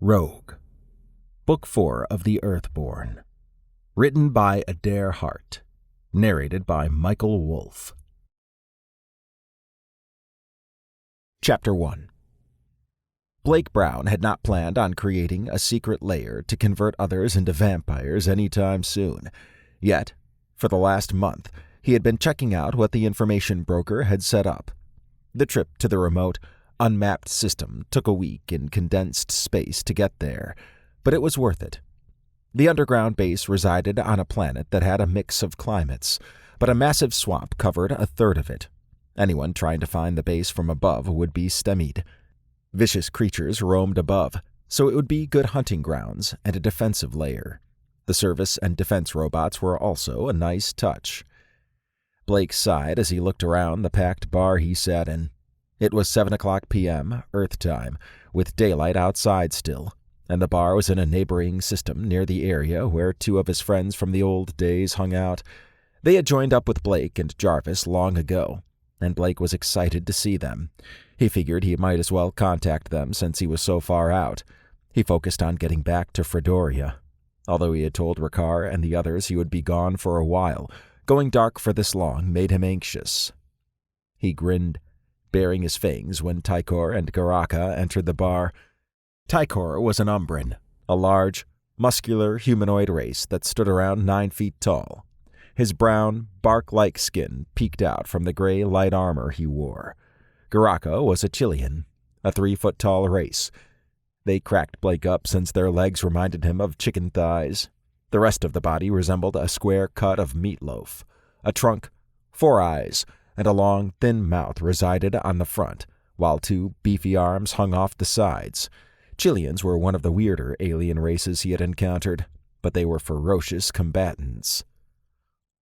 Rogue. Book 4 of the Earthborn. Written by Adair Hart. Narrated by Michael Wolfe. Chapter 1. Blake Brown had not planned on creating a secret lair to convert others into vampires anytime soon. Yet, for the last month, he had been checking out what the information broker had set up. The trip to the remote, unmapped system took a week in condensed space to get there, but it was worth it. The underground base resided on a planet that had a mix of climates, but a massive swamp covered a third of it. Anyone trying to find the base from above would be stymied. Vicious creatures roamed above, so it would be good hunting grounds and a defensive lair. The service and defense robots were also a nice touch. Blake sighed as he looked around the packed bar he sat in. It was 7:00 p.m., Earth time, with daylight outside still, and the bar was in a neighboring system near the area where two of his friends from the old days hung out. They had joined up with Blake and Jarvis long ago, and Blake was excited to see them. He figured he might as well contact them since he was so far out. He focused on getting back to Fredoria. Although he had told Ricard and the others he would be gone for a while, going dark for this long made him anxious. He grinned, baring his fangs when Tykor and Garaka entered the bar. Tykor was an Umbran, a large, muscular humanoid race that stood around 9 feet tall. His brown, bark-like skin peeked out from the gray light armor he wore. Garaka was a Chilean, a 3-foot-tall race. They cracked Blake up since their legs reminded him of chicken thighs. The rest of the body resembled a square cut of meatloaf. A trunk, 4 eyes, and a long, thin mouth resided on the front, while 2 beefy arms hung off the sides. Chileans were one of the weirder alien races he had encountered, but they were ferocious combatants.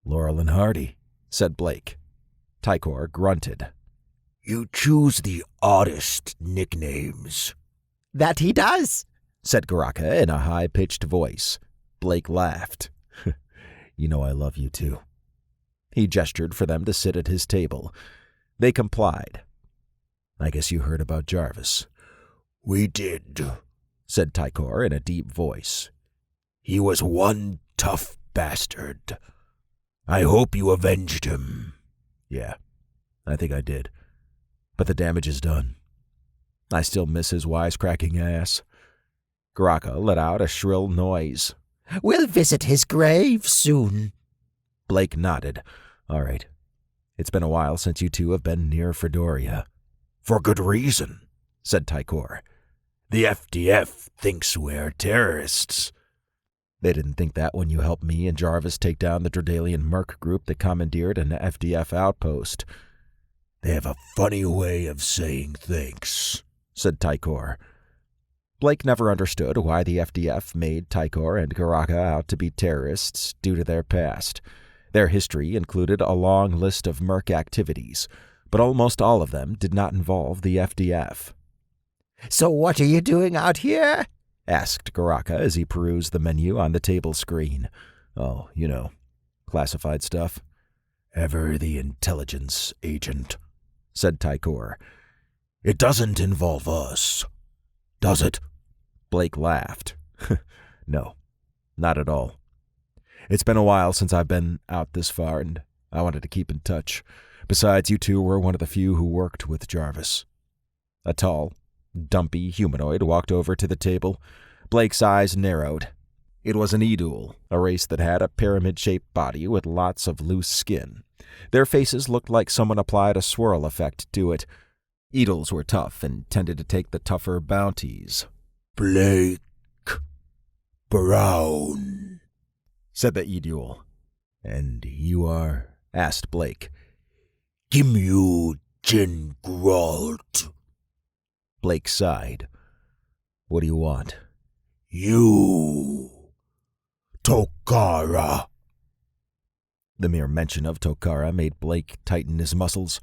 "Laurel and Hardy," said Blake. Tykor grunted. "You choose the oddest nicknames." "That he does," said Garaka in a high-pitched voice. Blake laughed. "You know I love you too." He gestured for them to sit at his table. They complied. "I guess you heard about Jarvis." "We did," said Tykor in a deep voice. "He was one tough bastard. I hope you avenged him." "Yeah, I think I did. But the damage is done. I still miss his wisecracking ass." Garaka let out a shrill noise. "We'll visit his grave soon." Blake nodded. "All right. It's been a while since you two have been near Fredoria." "For good reason," said Tykor. "The FDF thinks we're terrorists." "They didn't think that when you helped me and Jarvis take down the Dredalian merc group that commandeered an FDF outpost." "They have a funny way of saying thanks," said Tykor. Blake never understood why the FDF made Tykor and Garaka out to be terrorists due to their past. Their history included a long list of merc activities, but almost all of them did not involve the FDF. "So what are you doing out here?" asked Garaka as he perused the menu on the table screen. "Oh, you know, classified stuff." "Ever the intelligence agent," said Tykor. "It doesn't involve us, does it?" Blake laughed. "No, not at all. It's been a while since I've been out this far, and I wanted to keep in touch. Besides, you two were one of the few who worked with Jarvis." A tall, dumpy humanoid walked over to the table. Blake's eyes narrowed. It was an Edul, a race that had a pyramid-shaped body with lots of loose skin. Their faces looked like someone applied a swirl effect to it. Eduls were tough and tended to take the tougher bounties. "Blake Brown," said the Edul. "And you are?" asked Blake. "Gimyu Jingralt." Blake sighed. "What do you want?" "You. Tokara." The mere mention of Tokara made Blake tighten his muscles.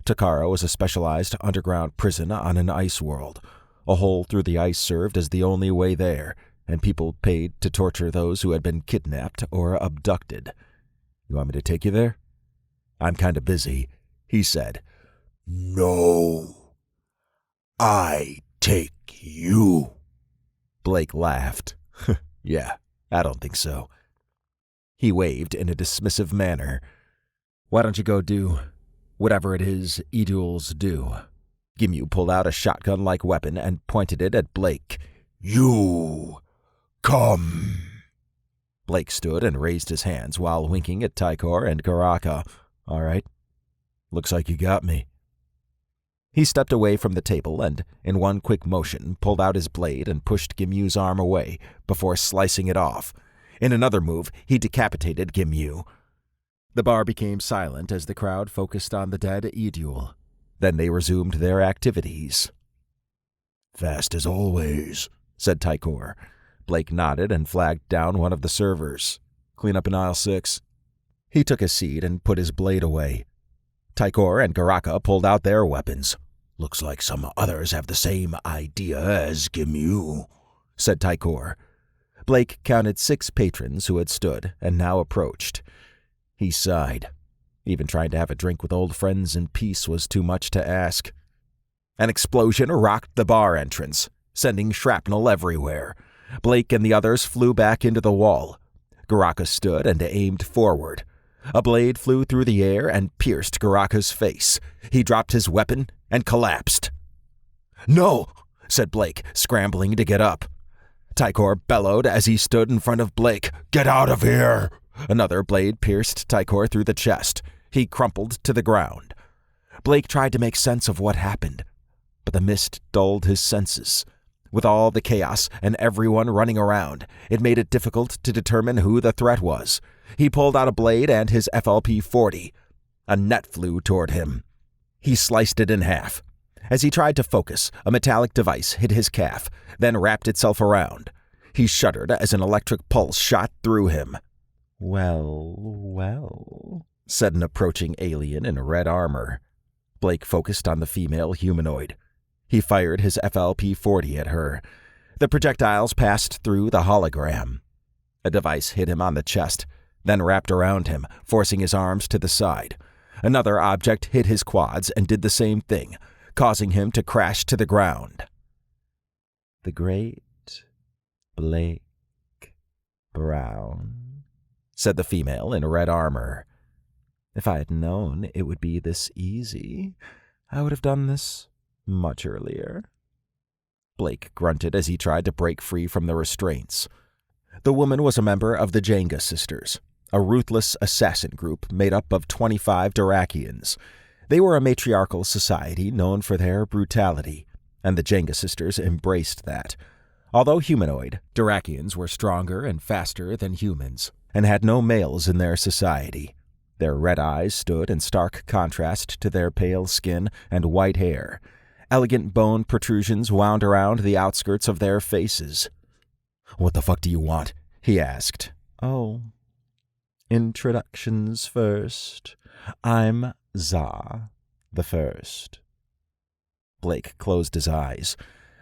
Tokara was a specialized underground prison on an ice world. A hole through the ice served as the only way there, and people paid to torture those who had been kidnapped or abducted. "You want me to take you there?" "I'm kind of busy," he said. "No. I take you." Blake laughed. Yeah, I don't think so. He waved in a dismissive manner. Why don't you go do whatever it is Eduals do? Gimyu pulled out a shotgun-like weapon and pointed it at Blake. You come. Blake stood and raised his hands while winking at Tykor and Garaka. All right. Looks like you got me. He stepped away from the table and, in one quick motion, pulled out his blade and pushed Gimyu's arm away before slicing it off. In another move, he decapitated Gimyu. The bar became silent as the crowd focused on the dead Edule. Then they resumed their activities. Fast as always, said Tykor. Blake nodded and flagged down one of the servers. Clean up in aisle 6. He took a seat and put his blade away. Tykor and Garaka pulled out their weapons. Looks like some others have the same idea as Gimyu, said Tykor. Blake counted 6 patrons who had stood and now approached. He sighed. Even trying to have a drink with old friends in peace was too much to ask. An explosion rocked the bar entrance, sending shrapnel everywhere. Blake and the others flew back into the wall. Garaka stood and aimed forward. A blade flew through the air and pierced Garaka's face. He dropped his weapon and collapsed. No, said Blake, scrambling to get up. Tykor bellowed as he stood in front of Blake. Get out of here! Another blade pierced Tykor through the chest. He crumpled to the ground. Blake tried to make sense of what happened, but the mist dulled his senses. With all the chaos and everyone running around, it made it difficult to determine who the threat was. He pulled out a blade and his FLP-40. A net flew toward him. He sliced it in half. As he tried to focus, a metallic device hit his calf, then wrapped itself around. He shuddered as an electric pulse shot through him. Well, said an approaching alien in red armor. Blake focused on the female humanoid. He fired his FLP-40 at her. The projectiles passed through the hologram. A device hit him on the chest, then wrapped around him, forcing his arms to the side. Another object hit his quads and did the same thing, causing him to crash to the ground. The great Blake Brown, said the female in red armor. If I had known it would be this easy, I would have done this much earlier. Blake grunted as he tried to break free from the restraints. The woman was a member of the Jenga Sisters, a ruthless assassin group made up of 25 Durakians. They were a matriarchal society known for their brutality, and the Jenga Sisters embraced that. Although humanoid, Durakians were stronger and faster than humans, and had no males in their society. Their red eyes stood in stark contrast to their pale skin and white hair. Elegant bone protrusions wound around the outskirts of their faces. "What the fuck do you want?" he asked. "Oh, introductions first. I'm Za the First." Blake closed his eyes.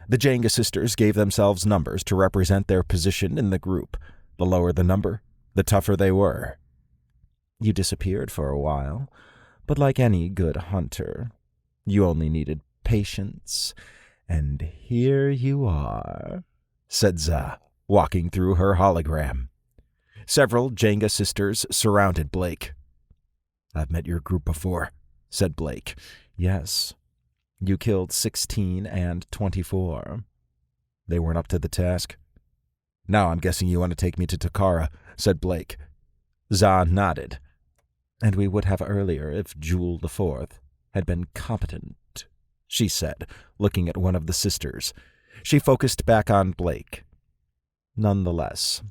The Jenga Sisters gave themselves numbers to represent their position in the group. The lower the number, the tougher they were. You disappeared for a while, but like any good hunter, you only needed patience, and here you are, said Za, walking through her hologram. Several Jenga Sisters surrounded Blake. "I've met your group before," said Blake. "Yes. You killed 16 and 24. They weren't up to the task." "Now I'm guessing you want to take me to Takara," said Blake. Za nodded. "And we would have earlier if Jewel the Fourth had been competent," she said, looking at one of the sisters. She focused back on Blake. "Nonetheless,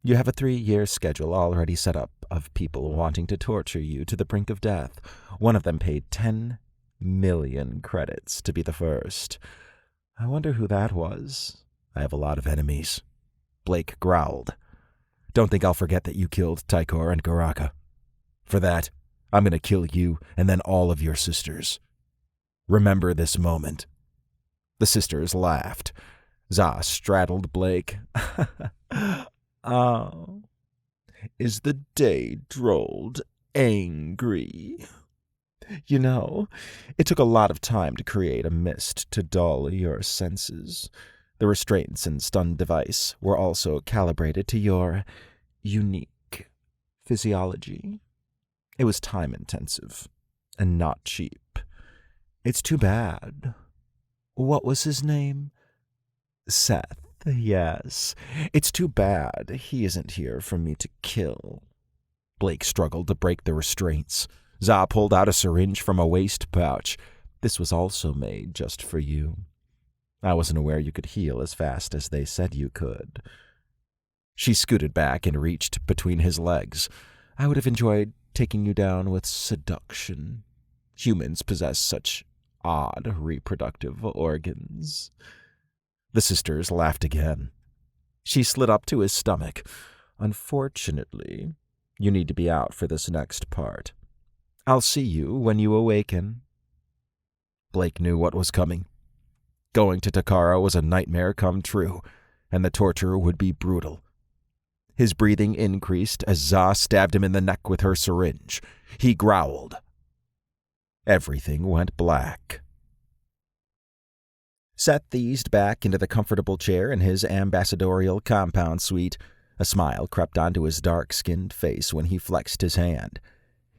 you have a 3-year schedule already set up of people wanting to torture you to the brink of death. One of them paid 10 million credits to be the first. I wonder who that was. I have a lot of enemies." Blake growled. "Don't think I'll forget that you killed Tykor and Garaka. For that, I'm going to kill you and then all of your sisters. Remember this moment." The sisters laughed. Za straddled Blake. "Ah, is the day drolled angry? You know, it took a lot of time to create a mist to dull your senses. The restraints and stun device were also calibrated to your unique physiology. It was time-intensive and not cheap. It's too bad. What was his name? Seth, yes. It's too bad he isn't here for me to kill. Blake struggled to break the restraints. Za pulled out a syringe from a waist pouch. This was also made just for you. I wasn't aware you could heal as fast as they said you could. She scooted back and reached between his legs. I would have enjoyed taking you down with seduction. Humans possess such odd reproductive organs. The sisters laughed again. She slid up to his stomach. Unfortunately, you need to be out for this next part. I'll see you when you awaken. Blake knew what was coming. Going to Takara was a nightmare come true, and the torture would be brutal. His breathing increased as Za stabbed him in the neck with her syringe. He growled. Everything went black. Seth eased back into the comfortable chair in his ambassadorial compound suite. A smile crept onto his dark-skinned face when he flexed his hand.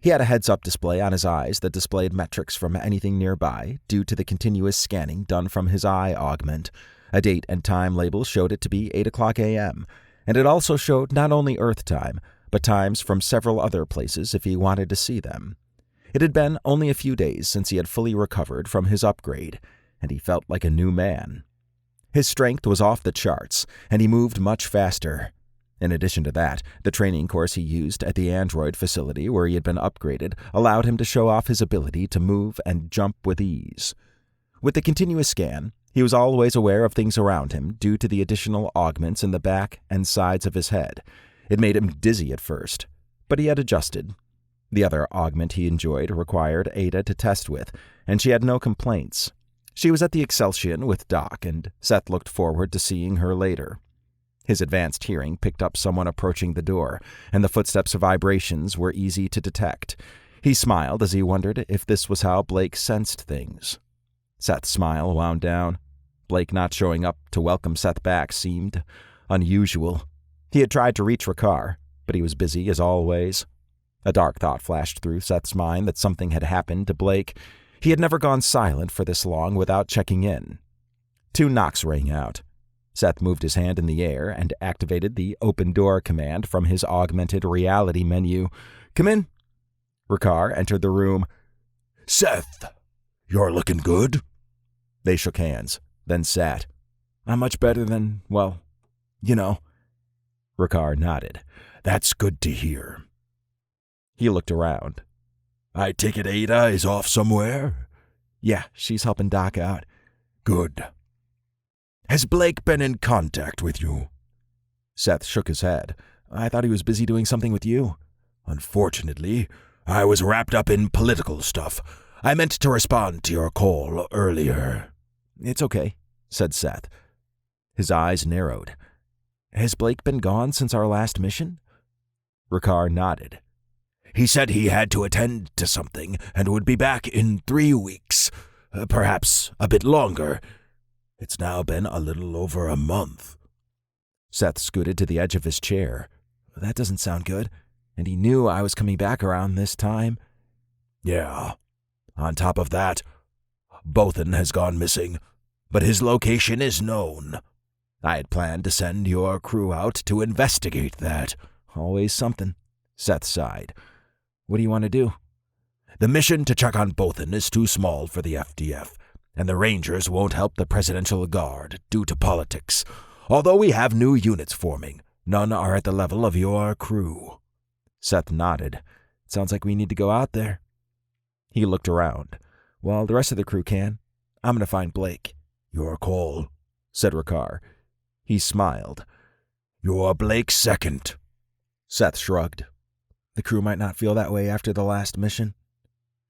He had a heads-up display on his eyes that displayed metrics from anything nearby due to the continuous scanning done from his eye augment. A date and time label showed it to be 8 o'clock a.m., and it also showed not only Earth time, but times from several other places if he wanted to see them. It had been only a few days since he had fully recovered from his upgrade, and he felt like a new man. His strength was off the charts, and he moved much faster. In addition to that, the training course he used at the android facility where he had been upgraded allowed him to show off his ability to move and jump with ease. With the continuous scan, he was always aware of things around him due to the additional augments in the back and sides of his head. It made him dizzy at first, but he had adjusted. The other augment he enjoyed required Ada to test with, and she had no complaints. She was at the Exceltion with Doc, and Seth looked forward to seeing her later. His advanced hearing picked up someone approaching the door, and the footsteps' vibrations were easy to detect. He smiled as he wondered if this was how Blake sensed things. Seth's smile wound down. Blake not showing up to welcome Seth back seemed unusual. He had tried to reach Rakar, but he was busy as always. A dark thought flashed through Seth's mind that something had happened to Blake. He had never gone silent for this long without checking in. 2 knocks rang out. Seth moved his hand in the air and activated the open door command from his augmented reality menu. Come in. Rakar entered the room. Seth, you're looking good. They shook hands, then sat. I'm much better than, well, you know. Rakar nodded. That's good to hear. He looked around. I take it Ada is off somewhere? Yeah, she's helping Doc out. Good. Has Blake been in contact with you? Seth shook his head. I thought he was busy doing something with you. Unfortunately, I was wrapped up in political stuff. I meant to respond to your call earlier. It's okay, said Seth. His eyes narrowed. Has Blake been gone since our last mission? Rakar nodded. He said he had to attend to something and would be back in 3 weeks, perhaps a bit longer. It's now been a little over a month. Seth scooted to the edge of his chair. That doesn't sound good, and he knew I was coming back around this time. Yeah. On top of that, Bothan has gone missing, but his location is known. I had planned to send your crew out to investigate that. Always something, Seth sighed. What do you want to do? The mission to check on Bothan is too small for the FDF, and the Rangers won't help the Presidential Guard due to politics. Although we have new units forming, none are at the level of your crew. Seth nodded. Sounds like we need to go out there. He looked around. Well, the rest of the crew can. I'm going to find Blake. Your call, said Rakar. He smiled. You're Blake's second. Seth shrugged. The crew might not feel that way after the last mission.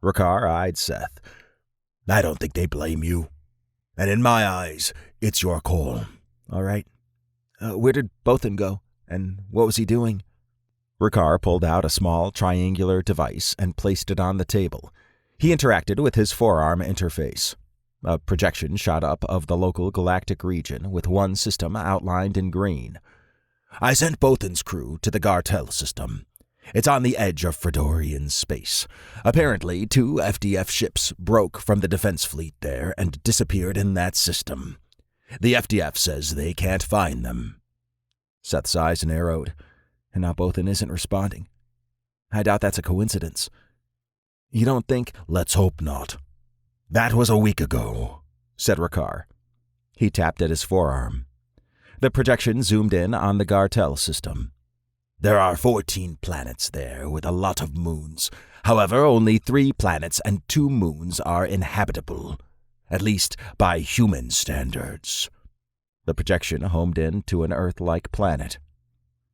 Rakar eyed Seth. I don't think they blame you. And in my eyes, it's your call. All right. Where did Bothan go? And what was he doing? Rakar pulled out a small triangular device and placed it on the table. He interacted with his forearm interface. A projection shot up of the local galactic region with one system outlined in green. I sent Bothan's crew to the Gartel system. It's on the edge of Fredorian space. Apparently, 2 FDF ships broke from the defense fleet there and disappeared in that system. The FDF says they can't find them. Seth's eyes narrowed, and now Bothan isn't responding. I doubt that's a coincidence. You don't think... Let's hope not. That was a week ago, said Rakar. He tapped at his forearm. The projection zoomed in on the Gartel system. There are 14 planets there with a lot of moons. However, only 3 planets and 2 moons are inhabitable, at least by human standards. The projection homed in to an Earth-like planet.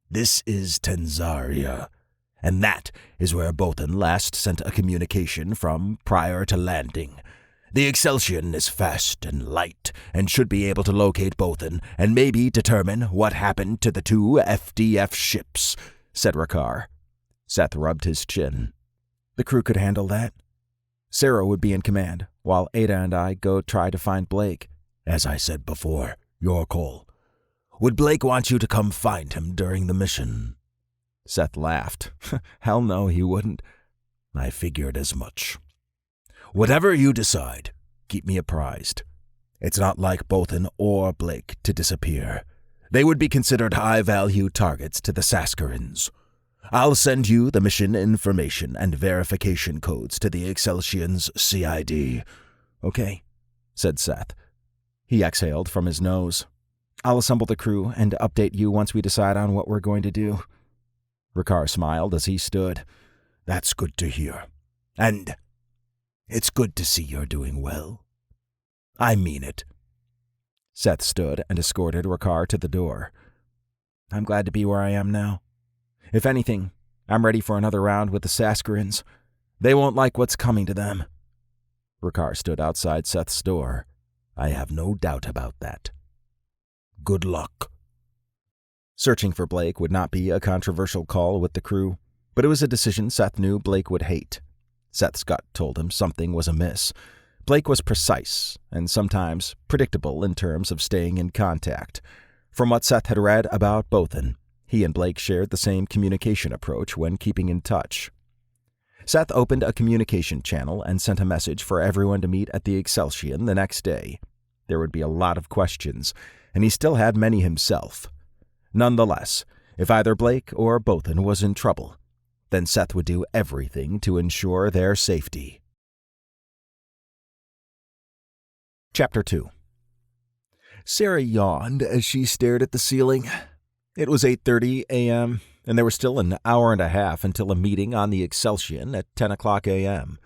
This is Tanzaria, and that is where Bothan last sent a communication from prior to landing. The Exceltion is fast and light and should be able to locate Bothan and maybe determine what happened to the 2 FDF ships, said Rakar. Seth rubbed his chin. The crew could handle that. Sarah would be in command, while Ada and I go try to find Blake. As I said before, your call. Would Blake want you to come find him during the mission? Seth laughed. Hell no, he wouldn't. I figured as much. Whatever you decide, keep me apprised. It's not like Bothan or Blake to disappear. They would be considered high-value targets to the Saskarins. I'll send you the mission information and verification codes to the Excelsion's CID. Okay, said Seth. He exhaled from his nose. I'll assemble the crew and update you once we decide on what we're going to do. Rakar smiled as he stood. That's good to hear. And it's good to see you're doing well. I mean it. Seth stood and escorted Rakar to the door. I'm glad to be where I am now. If anything, I'm ready for another round with the Saskarins. They won't like what's coming to them. Rakar stood outside Seth's door. I have no doubt about that. Good luck. Searching for Blake would not be a controversial call with the crew, but it was a decision Seth knew Blake would hate. Seth's gut told him something was amiss. Blake was precise and sometimes predictable in terms of staying in contact. From what Seth had read about Bothan, he and Blake shared the same communication approach when keeping in touch. Seth opened a communication channel and sent a message for everyone to meet at the Exceltion the next day. There would be a lot of questions, and he still had many himself. Nonetheless, if either Blake or Bothan was in trouble, then Seth would do everything to ensure their safety. Chapter 2. Sarah yawned as she stared at the ceiling. It was 8:30 a.m., and there was still an hour and a half until a meeting on the Exceltion at 10 o'clock a.m.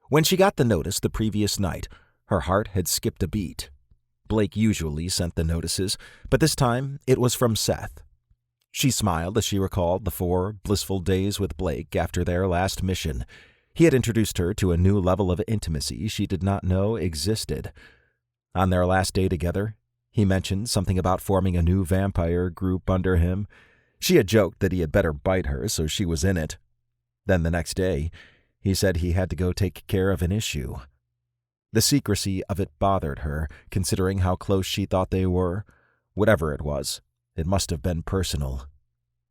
When she got the notice the previous night, her heart had skipped a beat. Blake usually sent the notices, but this time it was from Seth. She smiled as she recalled the 4 blissful days with Blake after their last mission. He had introduced her to a new level of intimacy she did not know existed. On their last day together, he mentioned something about forming a new vampire group under him. She had joked that he had better bite her, so she was in it. Then the next day, he said he had to go take care of an issue. The secrecy of it bothered her, considering how close she thought they were. Whatever it was, it must have been personal.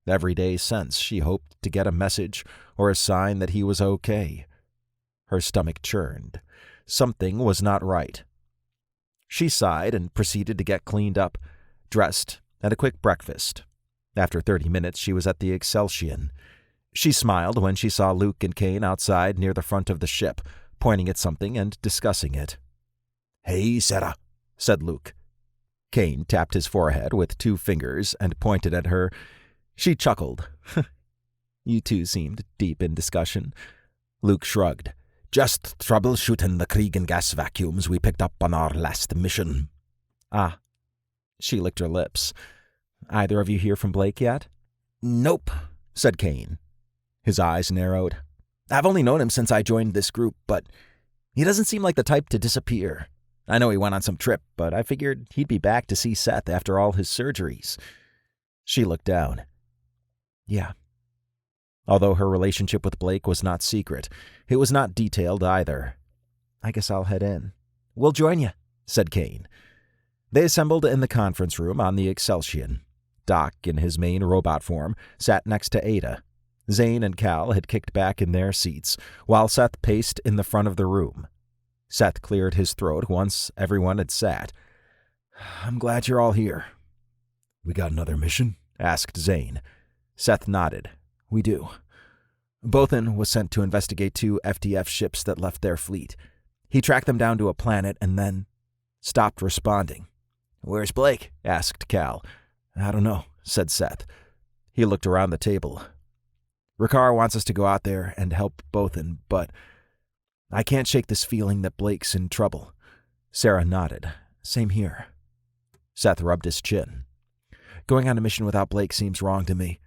Every day since, she hoped to get a message or a sign that he was okay. Her stomach churned. Something was not right. She sighed and proceeded to get cleaned up, dressed, and a quick breakfast. After 30 minutes, she was at the Exceltion. She smiled when she saw Luke and Kane outside near the front of the ship, pointing at something and discussing it. "Hey, Sarah," said Luke. Kane tapped his forehead with 2 fingers and pointed at her. She chuckled. You two seemed deep in discussion. Luke shrugged. "Just troubleshooting the Kriegen gas vacuums we picked up on our last mission." Ah. She licked her lips. Either of you hear from Blake yet? "Nope," said Kane. His eyes narrowed. I've only known him since I joined this group, but he doesn't seem like the type to disappear. I know he went on some trip, but I figured he'd be back to see Seth after all his surgeries. She looked down. Yeah. Although her relationship with Blake was not secret, it was not detailed either. I guess I'll head in. We'll join you, said Kane. They assembled in the conference room on the Exceltion. Doc, in his main robot form, sat next to Ada. Zane and Cal had kicked back in their seats, while Seth paced in the front of the room. Seth cleared his throat once everyone had sat. I'm glad you're all here. We got another mission? Asked Zane. Seth nodded. We do. Bothan was sent to investigate 2 FDF ships that left their fleet. He tracked them down to a planet and then stopped responding. Where's Blake? Asked Cal. I don't know, said Seth. He looked around the table. Ricard wants us to go out there and help Bothan, but I can't shake this feeling that Blake's in trouble. Sarah nodded. Same here. Seth rubbed his chin. Going on a mission without Blake seems wrong to me,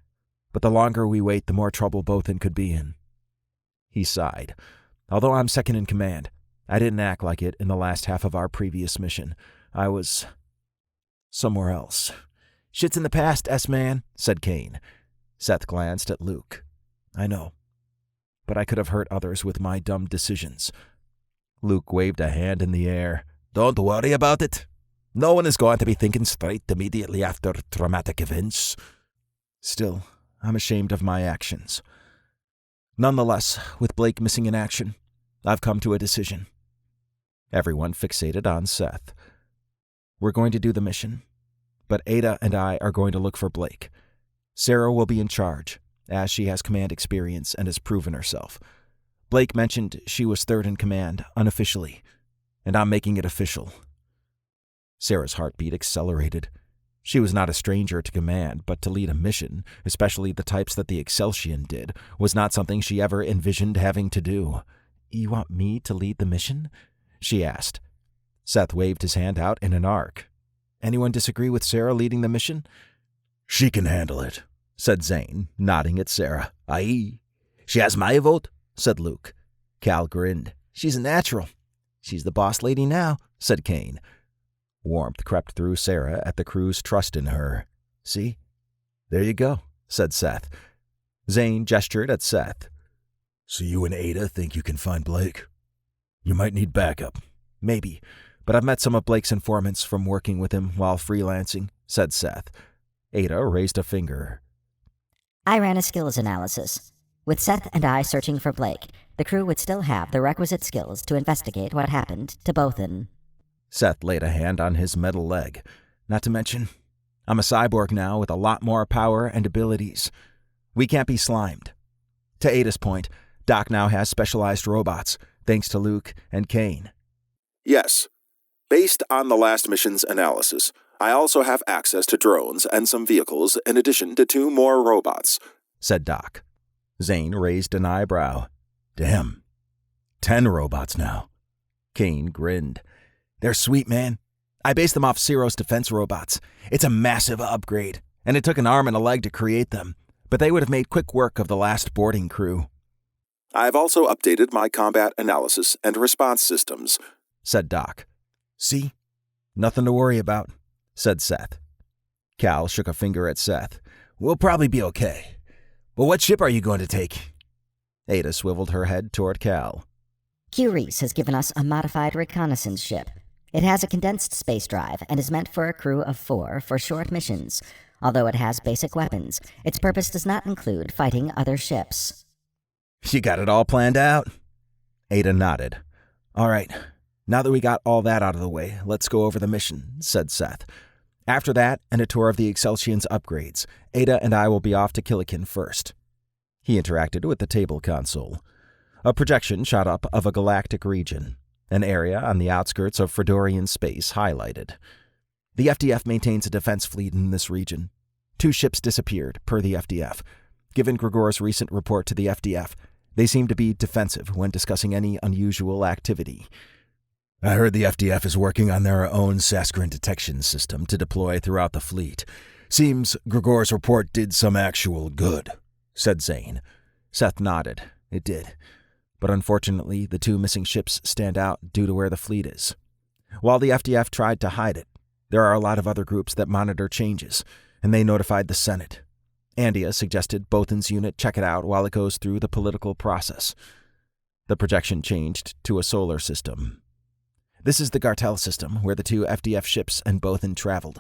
but the longer we wait, the more trouble Bothan could be in. He sighed. Although I'm second in command, I didn't act like it in the last half of our previous mission. I was somewhere else. Shit's in the past, S-Man, said Kane. Seth glanced at Luke. I know, but I could have hurt others with my dumb decisions. Luke waved a hand in the air. Don't worry about it. No one is going to be thinking straight immediately after traumatic events. Still, I'm ashamed of my actions. Nonetheless, with Blake missing in action, I've come to a decision. Everyone fixated on Seth. We're going to do the mission, but Ada and I are going to look for Blake. Sarah will be in charge, as she has command experience and has proven herself. Blake mentioned she was third in command, unofficially, and I'm making it official. Sarah's heartbeat accelerated. She was not a stranger to command, but to lead a mission, especially the types that the Exceltion did, was not something she ever envisioned having to do. You want me to lead the mission? She asked. Seth waved his hand out in an arc. Anyone disagree with Sarah leading the mission? She can handle it, said Zane, nodding at Sarah. Aye. She has my vote, said Luke. Cal grinned. She's a natural. She's the boss lady now, said Kane. Warmth crept through Sarah at the crew's trust in her. See? There you go, said Seth. Zane gestured at Seth. So you and Ada think you can find Blake? You might need backup. Maybe, but I've met some of Blake's informants from working with him while freelancing, said Seth. Ada raised a finger. I ran a skills analysis. With Seth and I searching for Blake, the crew would still have the requisite skills to investigate what happened to Bothan. Seth laid a hand on his metal leg. Not to mention, I'm a cyborg now with a lot more power and abilities. We can't be slimed. To Ada's point, Doc now has specialized robots, thanks to Luke and Kane. Yes. Based on the last mission's analysis, I also have access to drones and some vehicles in addition to 2 more robots, said Doc. Zane raised an eyebrow. Damn. 10 robots now. Kane grinned. They're sweet, man. I based them off Ciro's defense robots. It's a massive upgrade, and it took an arm and a leg to create them, but they would have made quick work of the last boarding crew. I've also updated my combat analysis and response systems, said Doc. See? Nothing to worry about, said Seth. Cal shook a finger at Seth. We'll probably be okay. But what ship are you going to take? Ada swiveled her head toward Cal. Reese has given us a modified reconnaissance ship. It has a condensed space drive and is meant for a crew of 4 for short missions. Although it has basic weapons, its purpose does not include fighting other ships. You got it all planned out? Ada nodded. All right, now that we got all that out of the way, let's go over the mission, said Seth. After that, and a tour of the Excelsion's upgrades, Ada and I will be off to Killikin first. He interacted with the table console. A projection shot up of a galactic region, an area on the outskirts of Fredorian space highlighted. The FDF maintains a defense fleet in this region. 2 ships disappeared, per the FDF. Given Gregor's recent report to the FDF, they seem to be defensive when discussing any unusual activity. I heard the FDF is working on their own Saskarin detection system to deploy throughout the fleet. Seems Gregor's report did some actual good, said Zane. Seth nodded. It did. But unfortunately, the 2 missing ships stand out due to where the fleet is. While the FDF tried to hide it, there are a lot of other groups that monitor changes, and they notified the Senate. Andia suggested Bothan's unit check it out while it goes through the political process. The projection changed to a solar system. This is the Gartel system where the 2 FDF ships and Bothan traveled,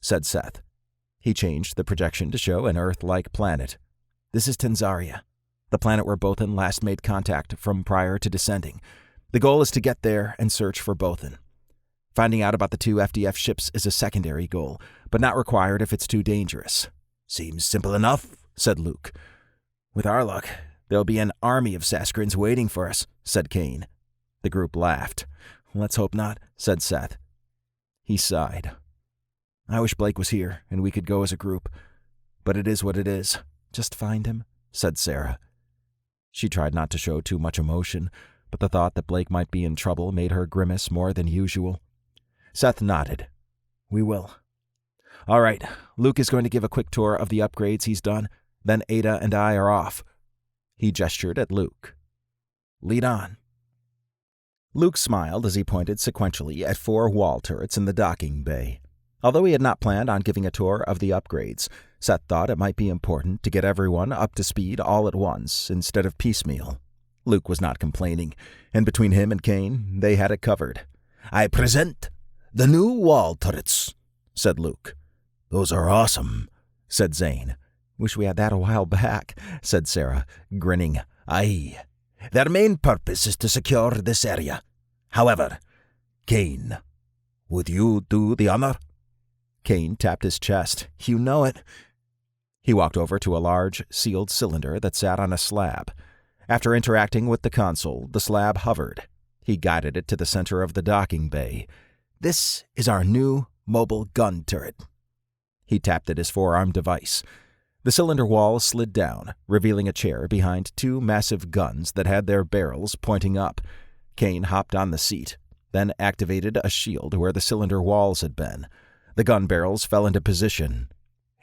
said Seth. He changed the projection to show an Earth-like planet. This is Tanzaria, the planet where Bothan last made contact from prior to descending. The goal is to get there and search for Bothan. Finding out about the 2 FDF ships is a secondary goal, but not required if it's too dangerous. Seems simple enough, said Luke. With our luck, there'll be an army of Saskarins waiting for us, said Kane. The group laughed. Let's hope not, said Seth. He sighed. I wish Blake was here and we could go as a group. But it is what it is. Just find him, said Sarah. She tried not to show too much emotion, but the thought that Blake might be in trouble made her grimace more than usual. Seth nodded. We will. All right, Luke is going to give a quick tour of the upgrades he's done. Then Ada and I are off. He gestured at Luke. Lead on. Luke smiled as he pointed sequentially at 4 wall turrets in the docking bay. Although he had not planned on giving a tour of the upgrades, Seth thought it might be important to get everyone up to speed all at once instead of piecemeal. Luke was not complaining, and between him and Kane, they had it covered. I present the new wall turrets, said Luke. Those are awesome, said Zane. Wish we had that a while back, said Sarah, grinning. Aye. Their main purpose is to secure this area. However, Kane, would you do the honor? Kane tapped his chest. You know it. He walked over to a large, sealed cylinder that sat on a slab. After interacting with the console, the slab hovered. He guided it to the center of the docking bay. This is our new mobile gun turret. He tapped at his forearm device. The cylinder wall slid down, revealing a chair behind 2 massive guns that had their barrels pointing up. Kane hopped on the seat, then activated a shield where the cylinder walls had been. The gun barrels fell into position.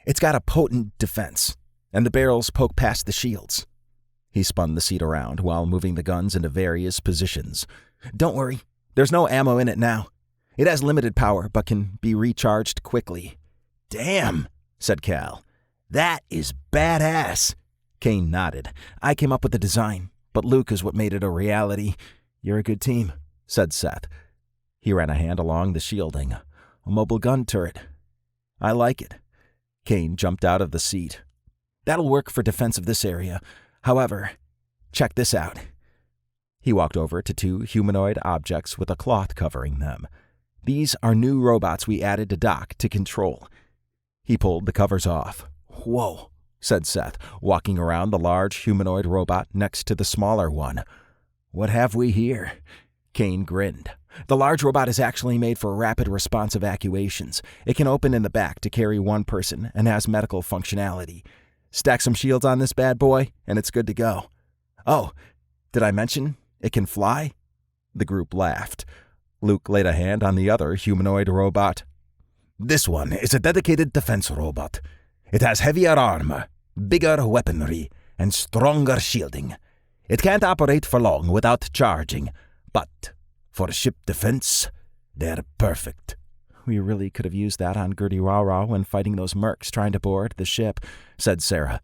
It's got a potent defense, and the barrels poke past the shields. He spun the seat around while moving the guns into various positions. Don't worry, there's no ammo in it now. It has limited power, but can be recharged quickly. Damn, said Cal. That is badass. Kane nodded. I came up with the design, but Luke is what made it a reality. You're a good team, said Seth. He ran a hand along the shielding. A mobile gun turret. I like it. Kane jumped out of the seat. That'll work for defense of this area. However, check this out. He walked over to 2 humanoid objects with a cloth covering them. These are new robots we added to dock to control. He pulled the covers off. Whoa, said Seth, walking around the large humanoid robot next to the smaller one. What have we here? Kane grinned. The large robot is actually made for rapid response evacuations. It can open in the back to carry 1 person and has medical functionality. Stack some shields on this bad boy, and it's good to go. Oh, did I mention it can fly? The group laughed. Luke laid a hand on the other humanoid robot. This one is a dedicated defense robot. It has heavier armor, bigger weaponry, and stronger shielding. It can't operate for long without charging, but for ship defense, they're perfect. We really could have used that on Gertie Rah when fighting those mercs trying to board the ship, said Sarah.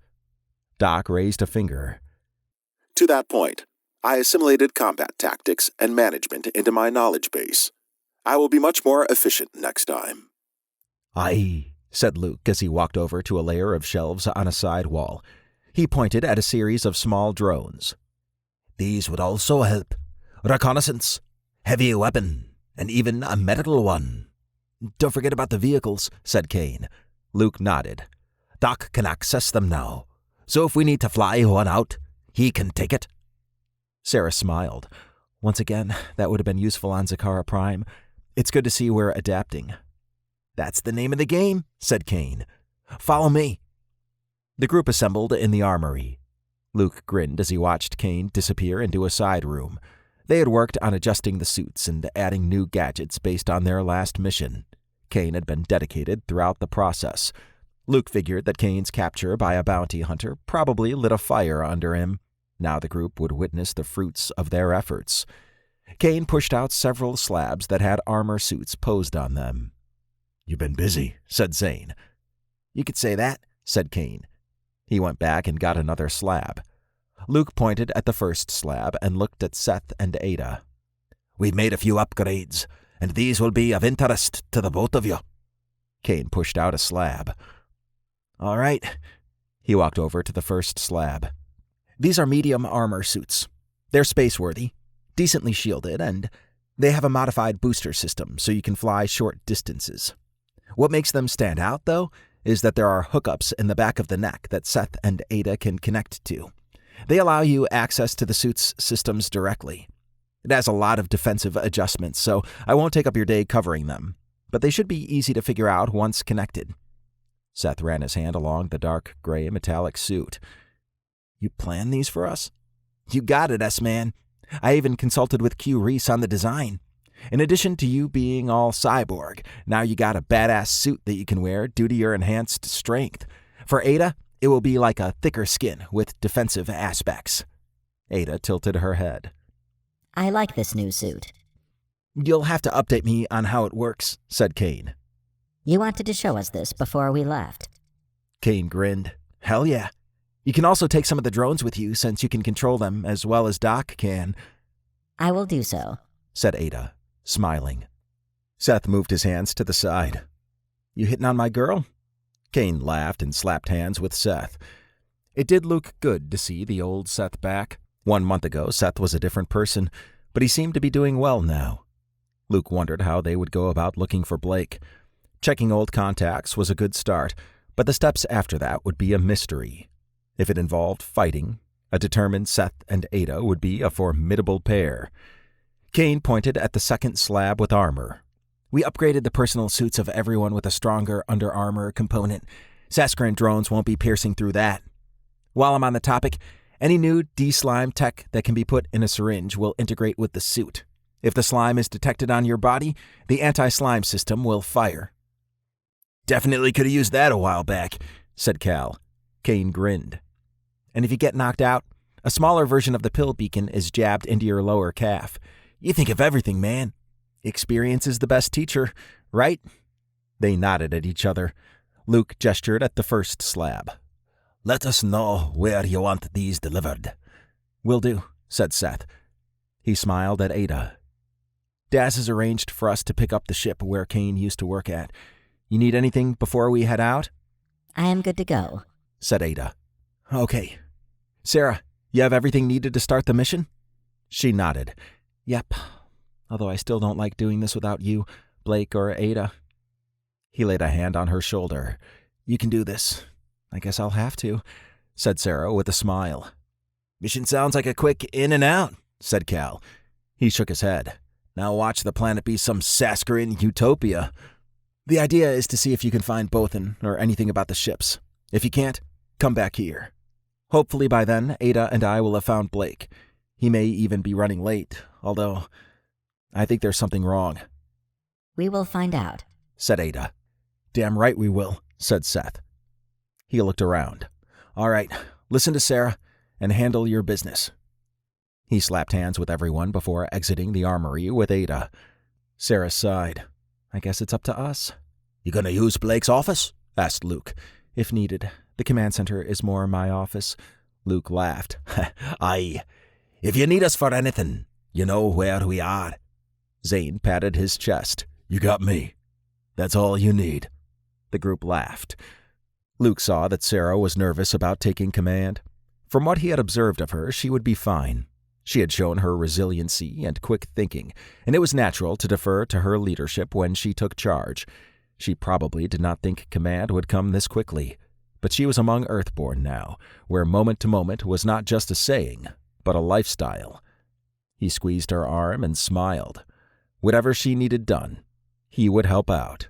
Doc raised a finger. To that point, I assimilated combat tactics and management into my knowledge base. I will be much more efficient next time. Aye, said Luke as he walked over to a layer of shelves on a side wall. He pointed at a series of small drones. These would also help. Reconnaissance, heavy weapon, and even a medical one. Don't forget about the vehicles, said Kane. Luke nodded. Doc can access them now, so if we need to fly one out, he can take it. Sarah smiled. Once again, that would have been useful on Zakara Prime. It's good to see we're adapting. That's the name of the game, said Kane. Follow me. The group assembled in the armory. Luke grinned as he watched Kane disappear into a side room. They had worked on adjusting the suits and adding new gadgets based on their last mission. Kane had been dedicated throughout the process. Luke figured that Kane's capture by a bounty hunter probably lit a fire under him. Now the group would witness the fruits of their efforts. Kane pushed out several slabs that had armor suits posed on them. You've been busy, said Zane. You could say that, said Kane. He went back and got another slab. Luke pointed at the first slab and looked at Seth and Ada. We've made a few upgrades, and these will be of interest to the both of you." Kane pushed out a slab. "All right." He walked over to the first slab. "These are medium armor suits. They're space-worthy, decently shielded, and they have a modified booster system so you can fly short distances. What makes them stand out, though, is that there are hookups in the back of the neck that Seth and Ada can connect to. They allow you access to the suit's systems directly. It has a lot of defensive adjustments, so I won't take up your day covering them, but they should be easy to figure out once connected." Seth ran his hand along the dark gray metallic suit. "You planned these for us?" "You got it, S-Man. I even consulted with Q Reese on the design. In addition to you being all cyborg, now you got a badass suit that you can wear due to your enhanced strength. For Ada, it will be like a thicker skin with defensive aspects." Ada tilted her head. I like this new suit. "You'll have to update me on how it works," said Kane. You wanted to show us this before we left. Kane grinned. "Hell yeah. You can also take some of the drones with you since you can control them as well as Doc can." I will do so, said Ada, smiling. Seth moved his hands to the side. "You hitting on my girl?" Kane laughed and slapped hands with Seth. It did look good to see the old Seth back. 1 month ago, Seth was a different person, but he seemed to be doing well now. Luke wondered how they would go about looking for Blake. Checking old contacts was a good start, but the steps after that would be a mystery. If it involved fighting, a determined Seth and Ada would be a formidable pair. Kane pointed at the second slab with armor. "We upgraded the personal suits of everyone with a stronger under-armor component. Saskarin drones won't be piercing through that. While I'm on the topic, any new de-slime tech that can be put in a syringe will integrate with the suit. If the slime is detected on your body, the anti-slime system will fire." "Definitely could have used that a while back," said Cal. Kane grinned. "And if you get knocked out, a smaller version of the pill beacon is jabbed into your lower calf. You think of everything, man. Experience is the best teacher, right?" They nodded at each other. Luke gestured at the first slab. "Let us know where you want these delivered." "Will do," said Seth. He smiled at Ada. "Daz has arranged for us to pick up the ship where Kane used to work at. You need anything before we head out?" I am good to go, said Ada. "Okay. Sarah, you have everything needed to start the mission?" She nodded. "Yep. Although I still don't like doing this without you, Blake, or Ada." He laid a hand on her shoulder. "You can do this. I guess I'll have to," said Sarah with a smile. "Mission sounds like a quick in and out," said Cal. He shook his head. "Now watch the planet be some Saskarin utopia." "The idea is to see if you can find Bothan or anything about the ships. If you can't, come back here. Hopefully by then, Ada and I will have found Blake. He may even be running late, although I think there's something wrong." We will find out, said Ada. "Damn right we will," said Seth. He looked around. "All right, listen to Sarah and handle your business." He slapped hands with everyone before exiting the armory with Ada. Sarah sighed. "I guess it's up to us." "You gonna use Blake's office?" asked Luke. "If needed. The command center is more my office." Luke laughed. "Aye. If you need us for anything, you know where we are." Zane patted his chest. "You got me. That's all you need." The group laughed. Luke saw that Sarah was nervous about taking command. From what he had observed of her, she would be fine. She had shown her resiliency and quick thinking, and it was natural to defer to her leadership when she took charge. She probably did not think command would come this quickly, but she was among Earthborn now, where moment to moment was not just a saying, but a lifestyle. He squeezed her arm and smiled. Whatever she needed done, he would help out.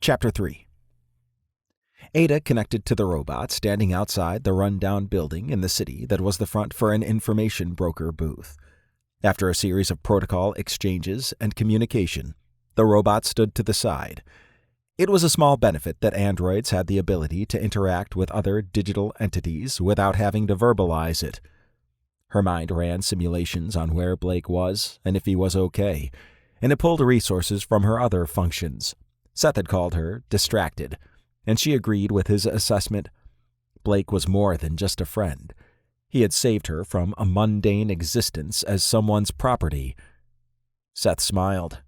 Chapter 3. Ada connected to the robot standing outside the run-down building in the city that was the front for an information broker booth. After a series of protocol exchanges and communication, the robot stood to the side. It was a small benefit that androids had the ability to interact with other digital entities without having to verbalize it. Her mind ran simulations on where Blake was and if he was okay, and it pulled resources from her other functions. Seth had called her distracted, and she agreed with his assessment. Blake was more than just a friend. He had saved her from a mundane existence as someone's property. Seth smiled.